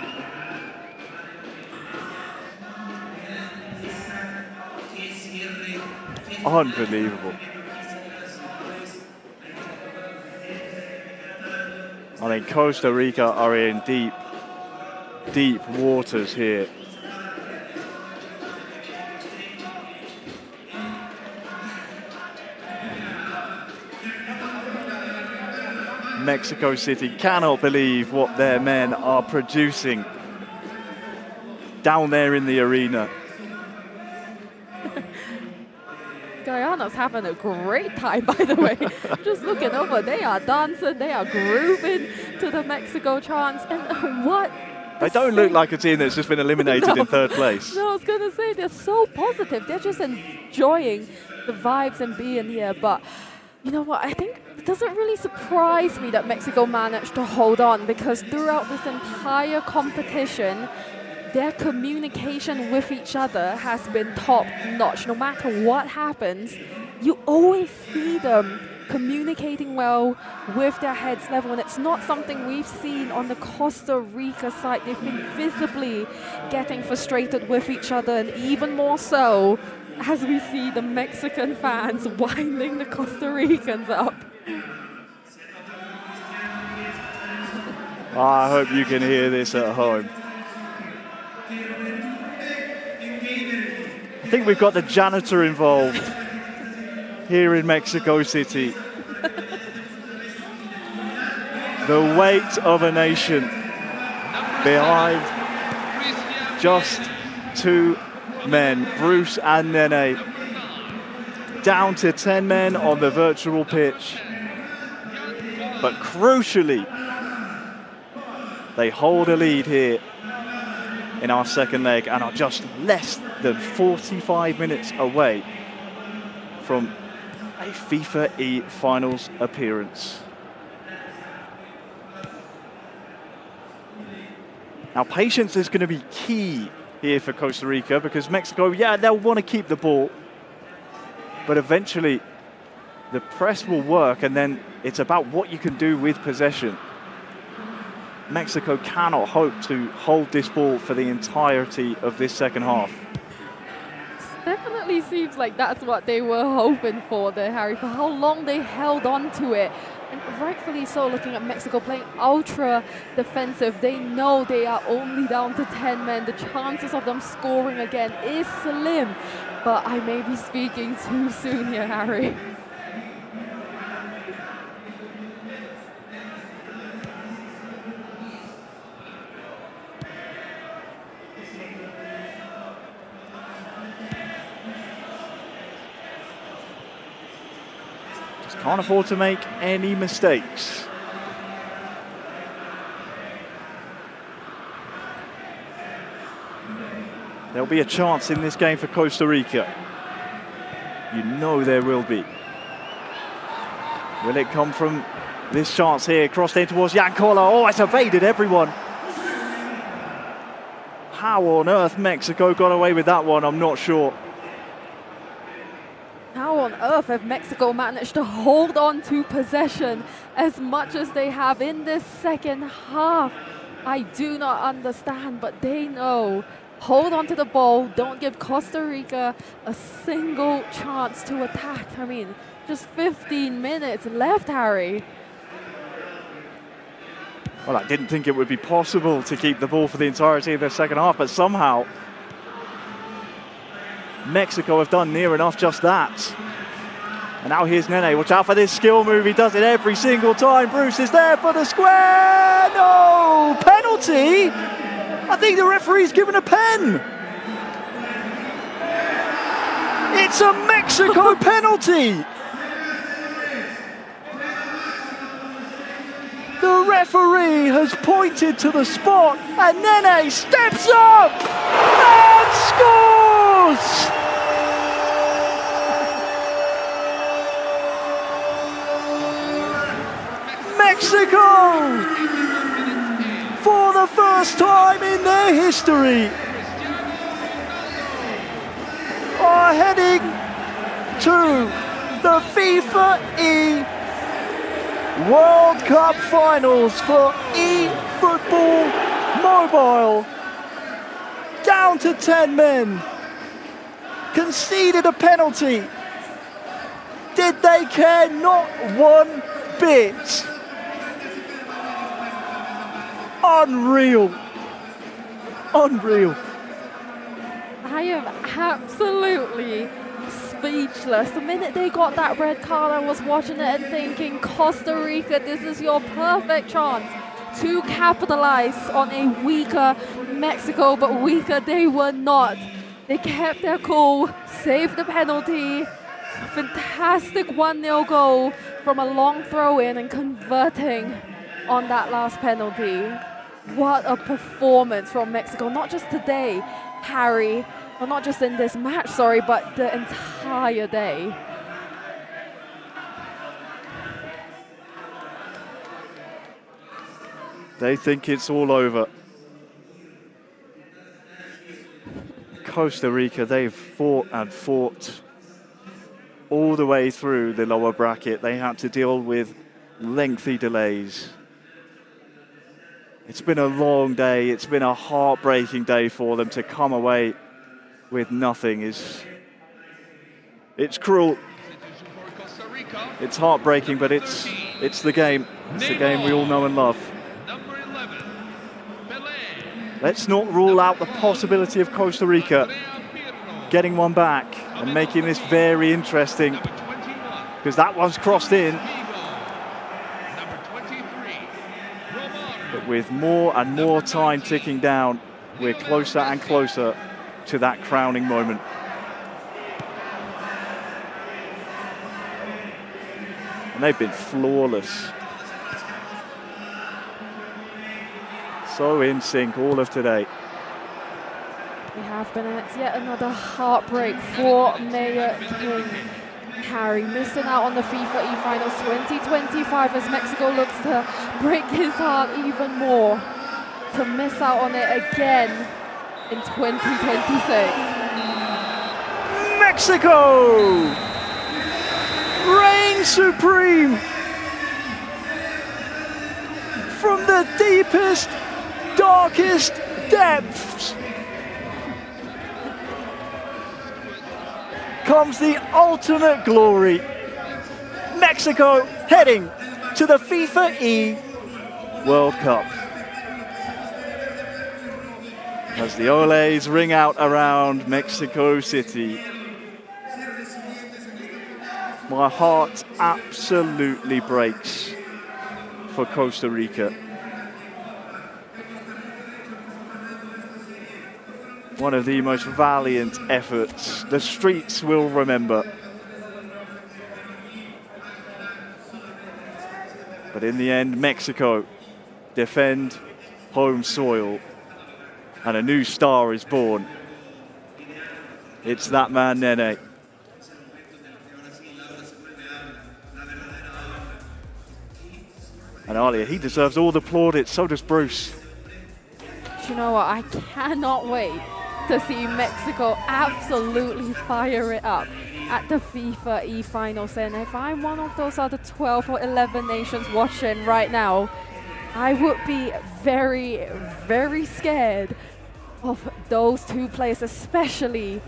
Unbelievable. I think Costa Rica are in deep, deep waters here. Mexico City cannot believe what their men are producing down there in the arena. Guyana's having a great time, by the way. Just looking over, they are dancing, they are grooving to the Mexico chants. And what? They don't look like a team that's just been eliminated in third place. No, I was going to say, they're so positive. They're just enjoying the vibes and being here. But you know what? I think it doesn't really surprise me that Mexico managed to hold on, because throughout this entire competition, their communication with each other has been top notch. No matter what happens, you always see them communicating well with their heads level, and it's not something we've seen on the Costa Rica side. They've been visibly getting frustrated with each other, and even more so as we see the Mexican fans winding the Costa Ricans up. I hope you can hear this at home. I think we've got the janitor involved here in Mexico City. The weight of a nation behind just two men, Bruce and Nene, down to 10 men on the virtual pitch. But crucially, they hold a lead here in our second leg and are just less than 45 minutes away from a FIFA E finals appearance. Now, patience is going to be key here for Costa Rica, because Mexico, yeah, they'll want to keep the ball, but eventually the press will work, and then it's about what you can do with possession. Mexico cannot hope to hold this ball for the entirety of this second half. Definitely seems like that's what they were hoping for there, Harry, for how long they held on to it. And rightfully so, looking at Mexico playing ultra defensive. They know they are only down to 10 men. The chances of them scoring again is slim. But I may be speaking too soon here, Harry. Can't afford to make any mistakes. There'll be a chance in this game for Costa Rica. You know there will be. Will it come from this chance here? Crossed in towards Yancola. Oh, it's evaded everyone. How on earth Mexico got away with that one, I'm not sure. How on earth have Mexico managed to hold on to possession as much as they have in this second half? I do not understand, but they know. Hold on to the ball. Don't give Costa Rica a single chance to attack. I mean, just 15 minutes left, Harry. Well, I didn't think it would be possible to keep the ball for the entirety of the second half, but somehow Mexico have done near enough just that. And now here's Nene. Watch out for this skill move. He does it every single time. Bruce is there for the square. No! Penalty? I think the referee's given a pen. It's a Mexico penalty. The referee has pointed to the spot, and Nene steps up and scores! Mexico, for the first time in their history, are heading to the FIFA E World Cup Finals for eFootball Mobile. Down to 10 men. Conceded a penalty. Did they care? Not one bit. Unreal. Unreal. I am absolutely speechless. The minute they got that red card, I was watching it and thinking, Costa Rica, this is your perfect chance to capitalize on a weaker Mexico, but weaker they were not. They kept their cool, saved the penalty. Fantastic 1-0 goal from a long throw-in and converting on that last penalty. What a performance from Mexico, not just today, Harry, well, not just in this match, sorry, but the entire day. They think it's all over. Costa Rica, they've fought and fought all the way through the lower bracket. They had to deal with lengthy delays. It's been a long day. It's been a heartbreaking day for them. To come away with nothing it's cruel. It's heartbreaking, but it's the game. It's the game we all know and love. Let's not rule out the possibility of Costa Rica getting one back and making this very interesting, because that one's crossed in. But with more and more time ticking down, we're closer and closer to that crowning moment. And they've been flawless. So in sync all of today. We have been, and it's yet another heartbreak for Mayor King. Harry missing out on the FIFA E-Finals 2025 as Mexico looks to break his heart even more, to miss out on it again in 2026. Mexico reign supreme from the deepest, darkest depths. Comes the ultimate glory. Mexico heading to the FIFA E World Cup. As the Oles ring out around Mexico City. My heart absolutely breaks for Costa Rica. One of the most valiant efforts the streets will remember. But in the end, Mexico defend home soil and a new star is born. It's that man, Nene. And Alia, he deserves all the plaudits, so does Bruce. Do you know what? I cannot wait to see Mexico absolutely fire it up at the FIFA E-Finals. And if I'm one of those other 12 or 11 nations watching right now, I would be very, very scared of those two players, especially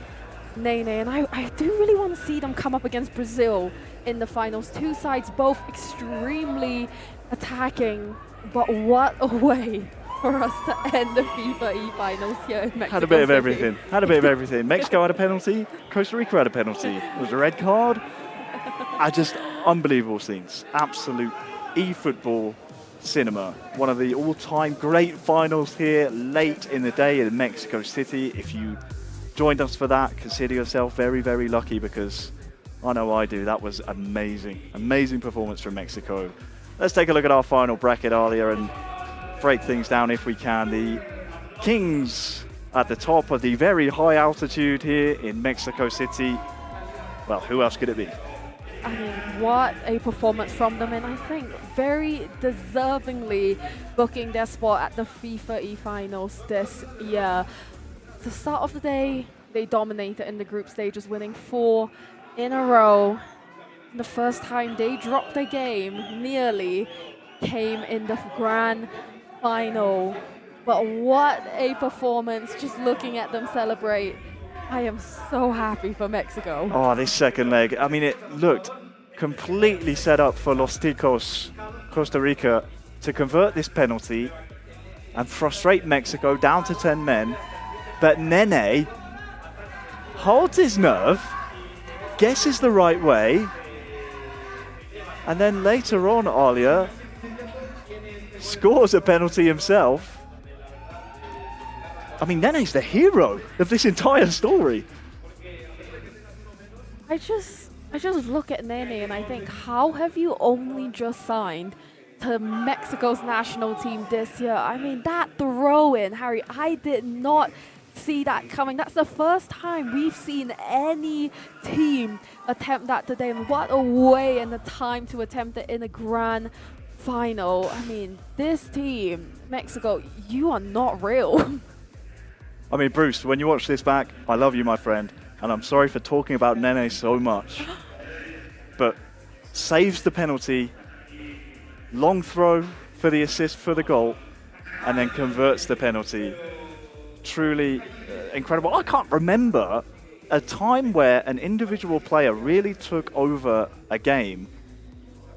Nene. And I do really want to see them come up against Brazil in the finals. Two sides both extremely attacking, but what a way for us to end the FIFA E-Finals here in Mexico Had a bit of City. everything. Had a bit of everything. Mexico had a penalty. Costa Rica had a penalty. It was a red card. Just unbelievable scenes. Absolute eFootball cinema. One of the all-time great finals here late in the day in Mexico City. If you joined us for that, consider yourself very, very lucky, because I know I do. That was amazing. Amazing performance from Mexico. Let's take a look at our final bracket earlier and break things down if we can. The Kings at the top of the very high altitude here in Mexico City. Well, who else could it be? I mean, what a performance from them, and I think very deservingly booking their spot at the FIFA E-Finals this year. The start of the day, they dominated in the group stages, winning 4 in a row. The first time they dropped a game nearly came in the grand final. But what a performance, just looking at them celebrate. I am so happy for Mexico. Oh, this second leg. I mean, it looked completely set up for Los Ticos, Costa Rica, to convert this penalty. and frustrate Mexico down to 10 men. But Nene holds his nerve, guesses the right way, and then later on, Alia scores a penalty himself. I mean, Nene's the hero of this entire story. I just look at Nene and I think, how have you only just signed to Mexico's national team this year? I mean, that throw-in, Harry, I did not see that coming. That's the first time we've seen any team attempt that today, and what a way and the time to attempt it in a grand final. I mean, this team, Mexico, you are not real. I mean, Bruce, when you watch this back, I love you, my friend, and I'm sorry for talking about Nene so much, but saves the penalty, long throw for the assist for the goal, and then converts the penalty. Truly incredible. I can't remember a time where an individual player really took over a game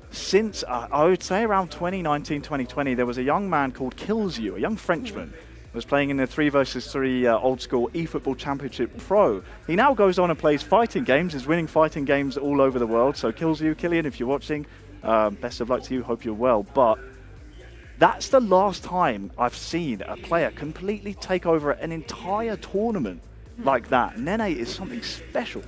since, I would say around 2019, 2020, there was a young man called Killsyou, a young Frenchman, was playing in the 3v3 old school eFootball Championship Pro. He now goes on and plays fighting games, is winning fighting games all over the world. So Killsyou, Killian, if you're watching, best of luck to you, hope you're well. But that's the last time I've seen a player completely take over an entire tournament like that. Nene is something special.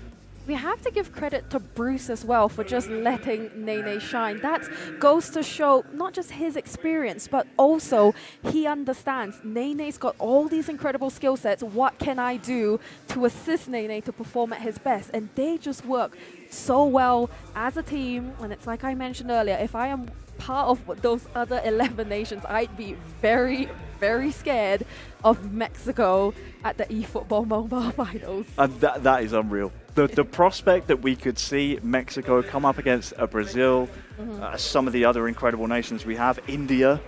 We have to give credit to Bruce as well for just letting Nene shine. That goes to show not just his experience, but also he understands Nene's got all these incredible skill sets. What can I do to assist Nene to perform at his best? And they just work so well as a team. And it's like I mentioned earlier, if I am part of those other 11 nations, I'd be very, very scared of Mexico at the eFootball Mobile Finals. And that is unreal. The prospect that we could see Mexico come up against a Brazil, some of the other incredible nations we have, India.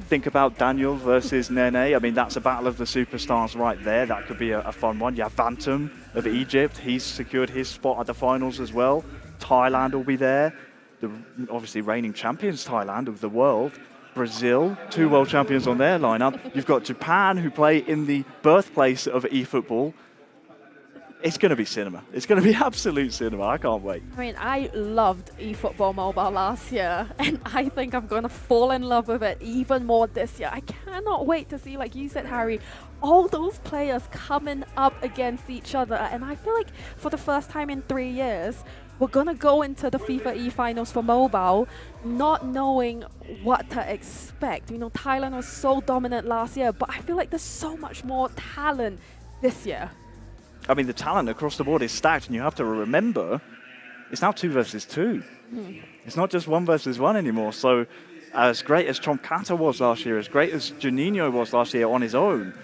Think about Daniel versus Nene. I mean, that's a battle of the superstars right there. That could be a fun one. You have Bantam of Egypt. He's secured his spot at the finals as well. Thailand will be there. The obviously reigning champions, Thailand, of the world. Brazil, 2 world champions on their lineup. You've got Japan, who play in the birthplace of eFootball. It's going to be cinema. It's going to be absolute cinema. I can't wait. I mean, I loved eFootball Mobile last year, and I think I'm going to fall in love with it even more this year. I cannot wait to see, like you said, Harry, all those players coming up against each other. And I feel like for the first time in 3 years, we're going to go into the FIFA e-finals for mobile not knowing what to expect. You know, Thailand was so dominant last year, but I feel like there's so much more talent this year. I mean, the talent across the board is stacked, and you have to remember, it's now 2 versus 2. It's not just 1 versus 1 anymore. So as great as Tromkata was last year, as great as Juninho was last year on his own,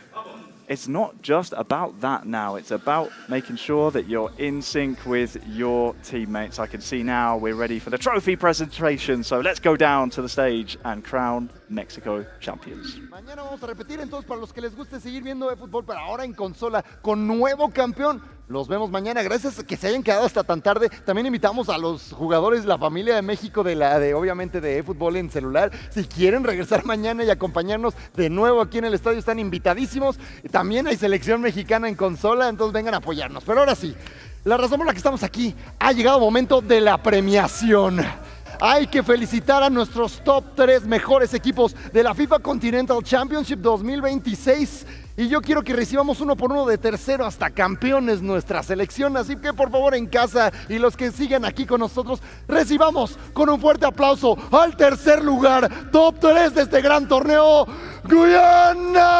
it's not just about that now. It's about making sure that you're in sync with your teammates. I can see now we're ready for the trophy presentation. So let's go down to the stage and crown Mexico champions. Mañana vamos a repetir, entonces para los que les guste seguir viendo eFootball, pero ahora en consola con nuevo campeón. Los vemos mañana. Gracias a que se hayan quedado hasta tan tarde. También invitamos a los jugadores, la familia de México, obviamente de eFootball en celular. Si quieren regresar mañana y acompañarnos de nuevo aquí en el estadio, están invitadísimos. También hay selección mexicana en consola, entonces vengan a apoyarnos. Pero ahora sí, la razón por la que estamos aquí, ha llegado el momento de la premiación. Hay que felicitar a nuestros top 3 mejores equipos de la FIFA Continental Championship 2026. Y yo quiero que recibamos 1 por 1 de tercero hasta campeones nuestra selección. Así que por favor en casa y los que sigan aquí con nosotros, recibamos con un fuerte aplauso al tercer lugar, top 3 de este gran torneo, Guyana.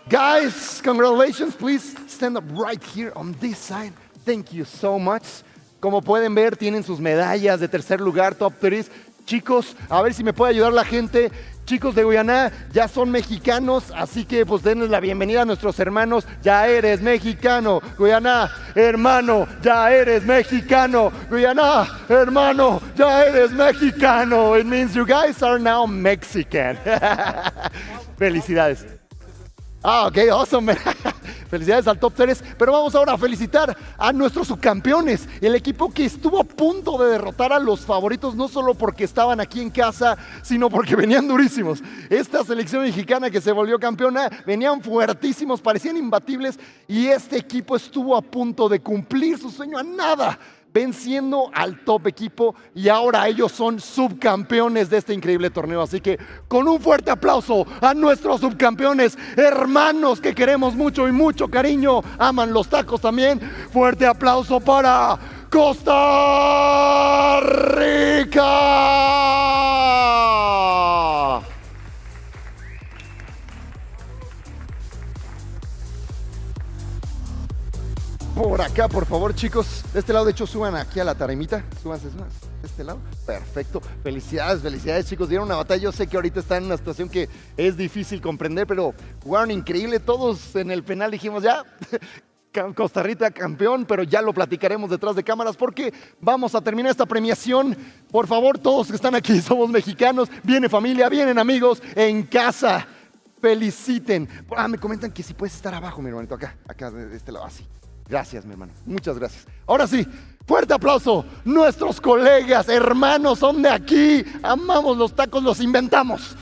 Guys, congratulations. Please stand up right here on this side. Thank you so much. Como pueden ver, tienen sus medallas de tercer lugar, top 3. Chicos, a ver si me puede ayudar la gente. Chicos de Guyana, ya son mexicanos, así que pues denles la bienvenida a nuestros hermanos. Ya eres mexicano, Guyana, hermano, ya eres mexicano, Guyana, hermano, ya eres mexicano. It means you guys are now Mexican. Felicidades. Ok, awesome. Felicidades al top 3, pero vamos ahora a felicitar a nuestros subcampeones, el equipo que estuvo a punto de derrotar a los favoritos, no solo porque estaban aquí en casa, sino porque venían durísimos. Esta selección mexicana que se volvió campeona, venían fuertísimos, parecían imbatibles, y este equipo estuvo a punto de cumplir su sueño a nada, venciendo al top equipo, y ahora ellos son subcampeones de este increíble torneo. Así que con un fuerte aplauso a nuestros subcampeones, hermanos que queremos mucho y mucho cariño, aman los tacos también. Fuerte aplauso para Costa Rica. Por acá, por favor, chicos. De este lado, de hecho, suban aquí a la tarimita. Súbanse, de este lado. Perfecto. Felicidades, chicos. Dieron una batalla. Yo sé que ahorita están en una situación que es difícil comprender, pero jugaron increíble. Todos en el penal dijimos ya, Costa Rica campeón, pero ya lo platicaremos detrás de cámaras porque vamos a terminar esta premiación. Por favor, todos que están aquí somos mexicanos. Viene familia, vienen amigos en casa. Feliciten. Me comentan que si puedes estar abajo, mi hermanito, acá de este lado, así. Gracias, mi hermano. Muchas gracias. Ahora sí, fuerte aplauso. Nuestros colegas, hermanos, son de aquí. Amamos los tacos, los inventamos.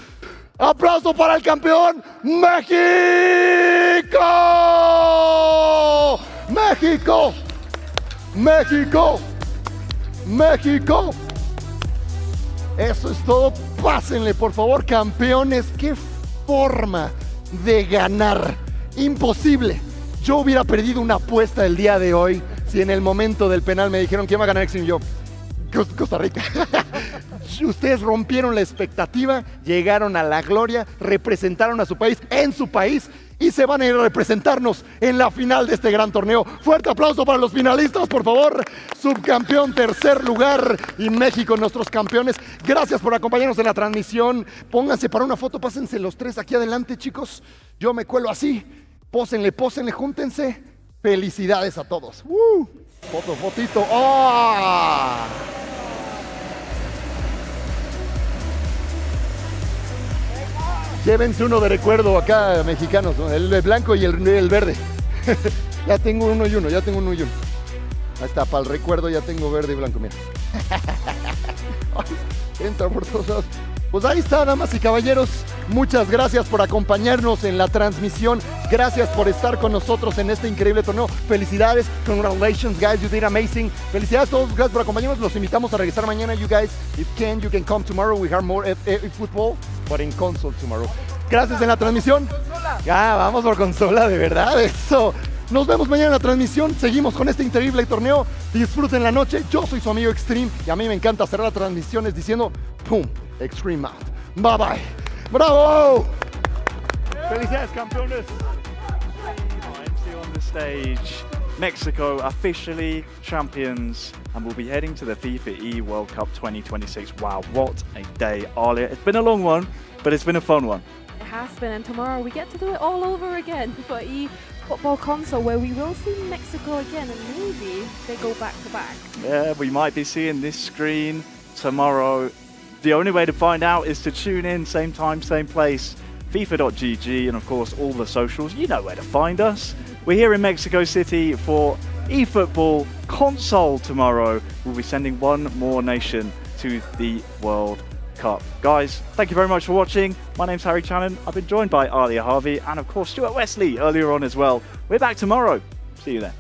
Aplauso para el campeón, México. México. México. México. Eso es todo. Pásenle, por favor, campeones. Qué forma de ganar. Imposible. Yo hubiera perdido una apuesta el día de hoy si en el momento del penal me dijeron quién va a ganar Extreme. Yo, Costa Rica. Ustedes rompieron la expectativa, llegaron a la gloria, representaron a su país en su país y se van a ir a representarnos en la final de este gran torneo. Fuerte aplauso para los finalistas, por favor. Subcampeón, tercer lugar, y México, nuestros campeones. Gracias por acompañarnos en la transmisión. Pónganse para una foto, pásense los tres aquí adelante, chicos. Yo me cuelo así. Pósenle, júntense. Felicidades a todos. Fotito. ¡Oh! Llévense uno de recuerdo acá, mexicanos, ¿no? El blanco y el verde. Ya tengo uno y uno. Ahí está, para el recuerdo ya tengo verde y blanco, mira. Entra por todos lados. Pues ahí está, damas y caballeros. Muchas gracias por acompañarnos en la transmisión. Gracias por estar con nosotros en este increíble torneo. Felicidades. Congratulations, guys. You did amazing. Felicidades a todos. Gracias por acompañarnos. Los invitamos a regresar mañana. You guys, if you can come tomorrow. We have more eFootball, but in console tomorrow. Gracias en la transmisión. Ya, vamos por consola, de verdad. Eso. Nos vemos mañana en la transmisión. Seguimos con este increíble torneo. Disfruten la noche. Yo soy su amigo Extreme y a mí me encanta cerrar las transmisiones diciendo ¡pum! Extreme out. Bye bye. ¡Bravo! Felicidades, campeones. MC on the stage. Mexico officially champions and will be heading to the FIFAe World Cup 2026. Wow, what a day, Alia. It's been a long one, but it's been a fun one. It has been, and tomorrow we get to do it all over again for eFootball console, where we will see Mexico again, and maybe they go back to back. Yeah, we might be seeing this screen tomorrow. The only way to find out is to tune in, same time, same place, FIFA.gg, and of course all the socials. You know where to find us. We're here in Mexico City for eFootball console tomorrow. We'll be sending one more nation to the World Cup. Guys, thank you very much for watching. My name's Harry Channon. I've been joined by Alia Harvey and of course Stuart Wesley earlier on as well. We're back tomorrow. See you then.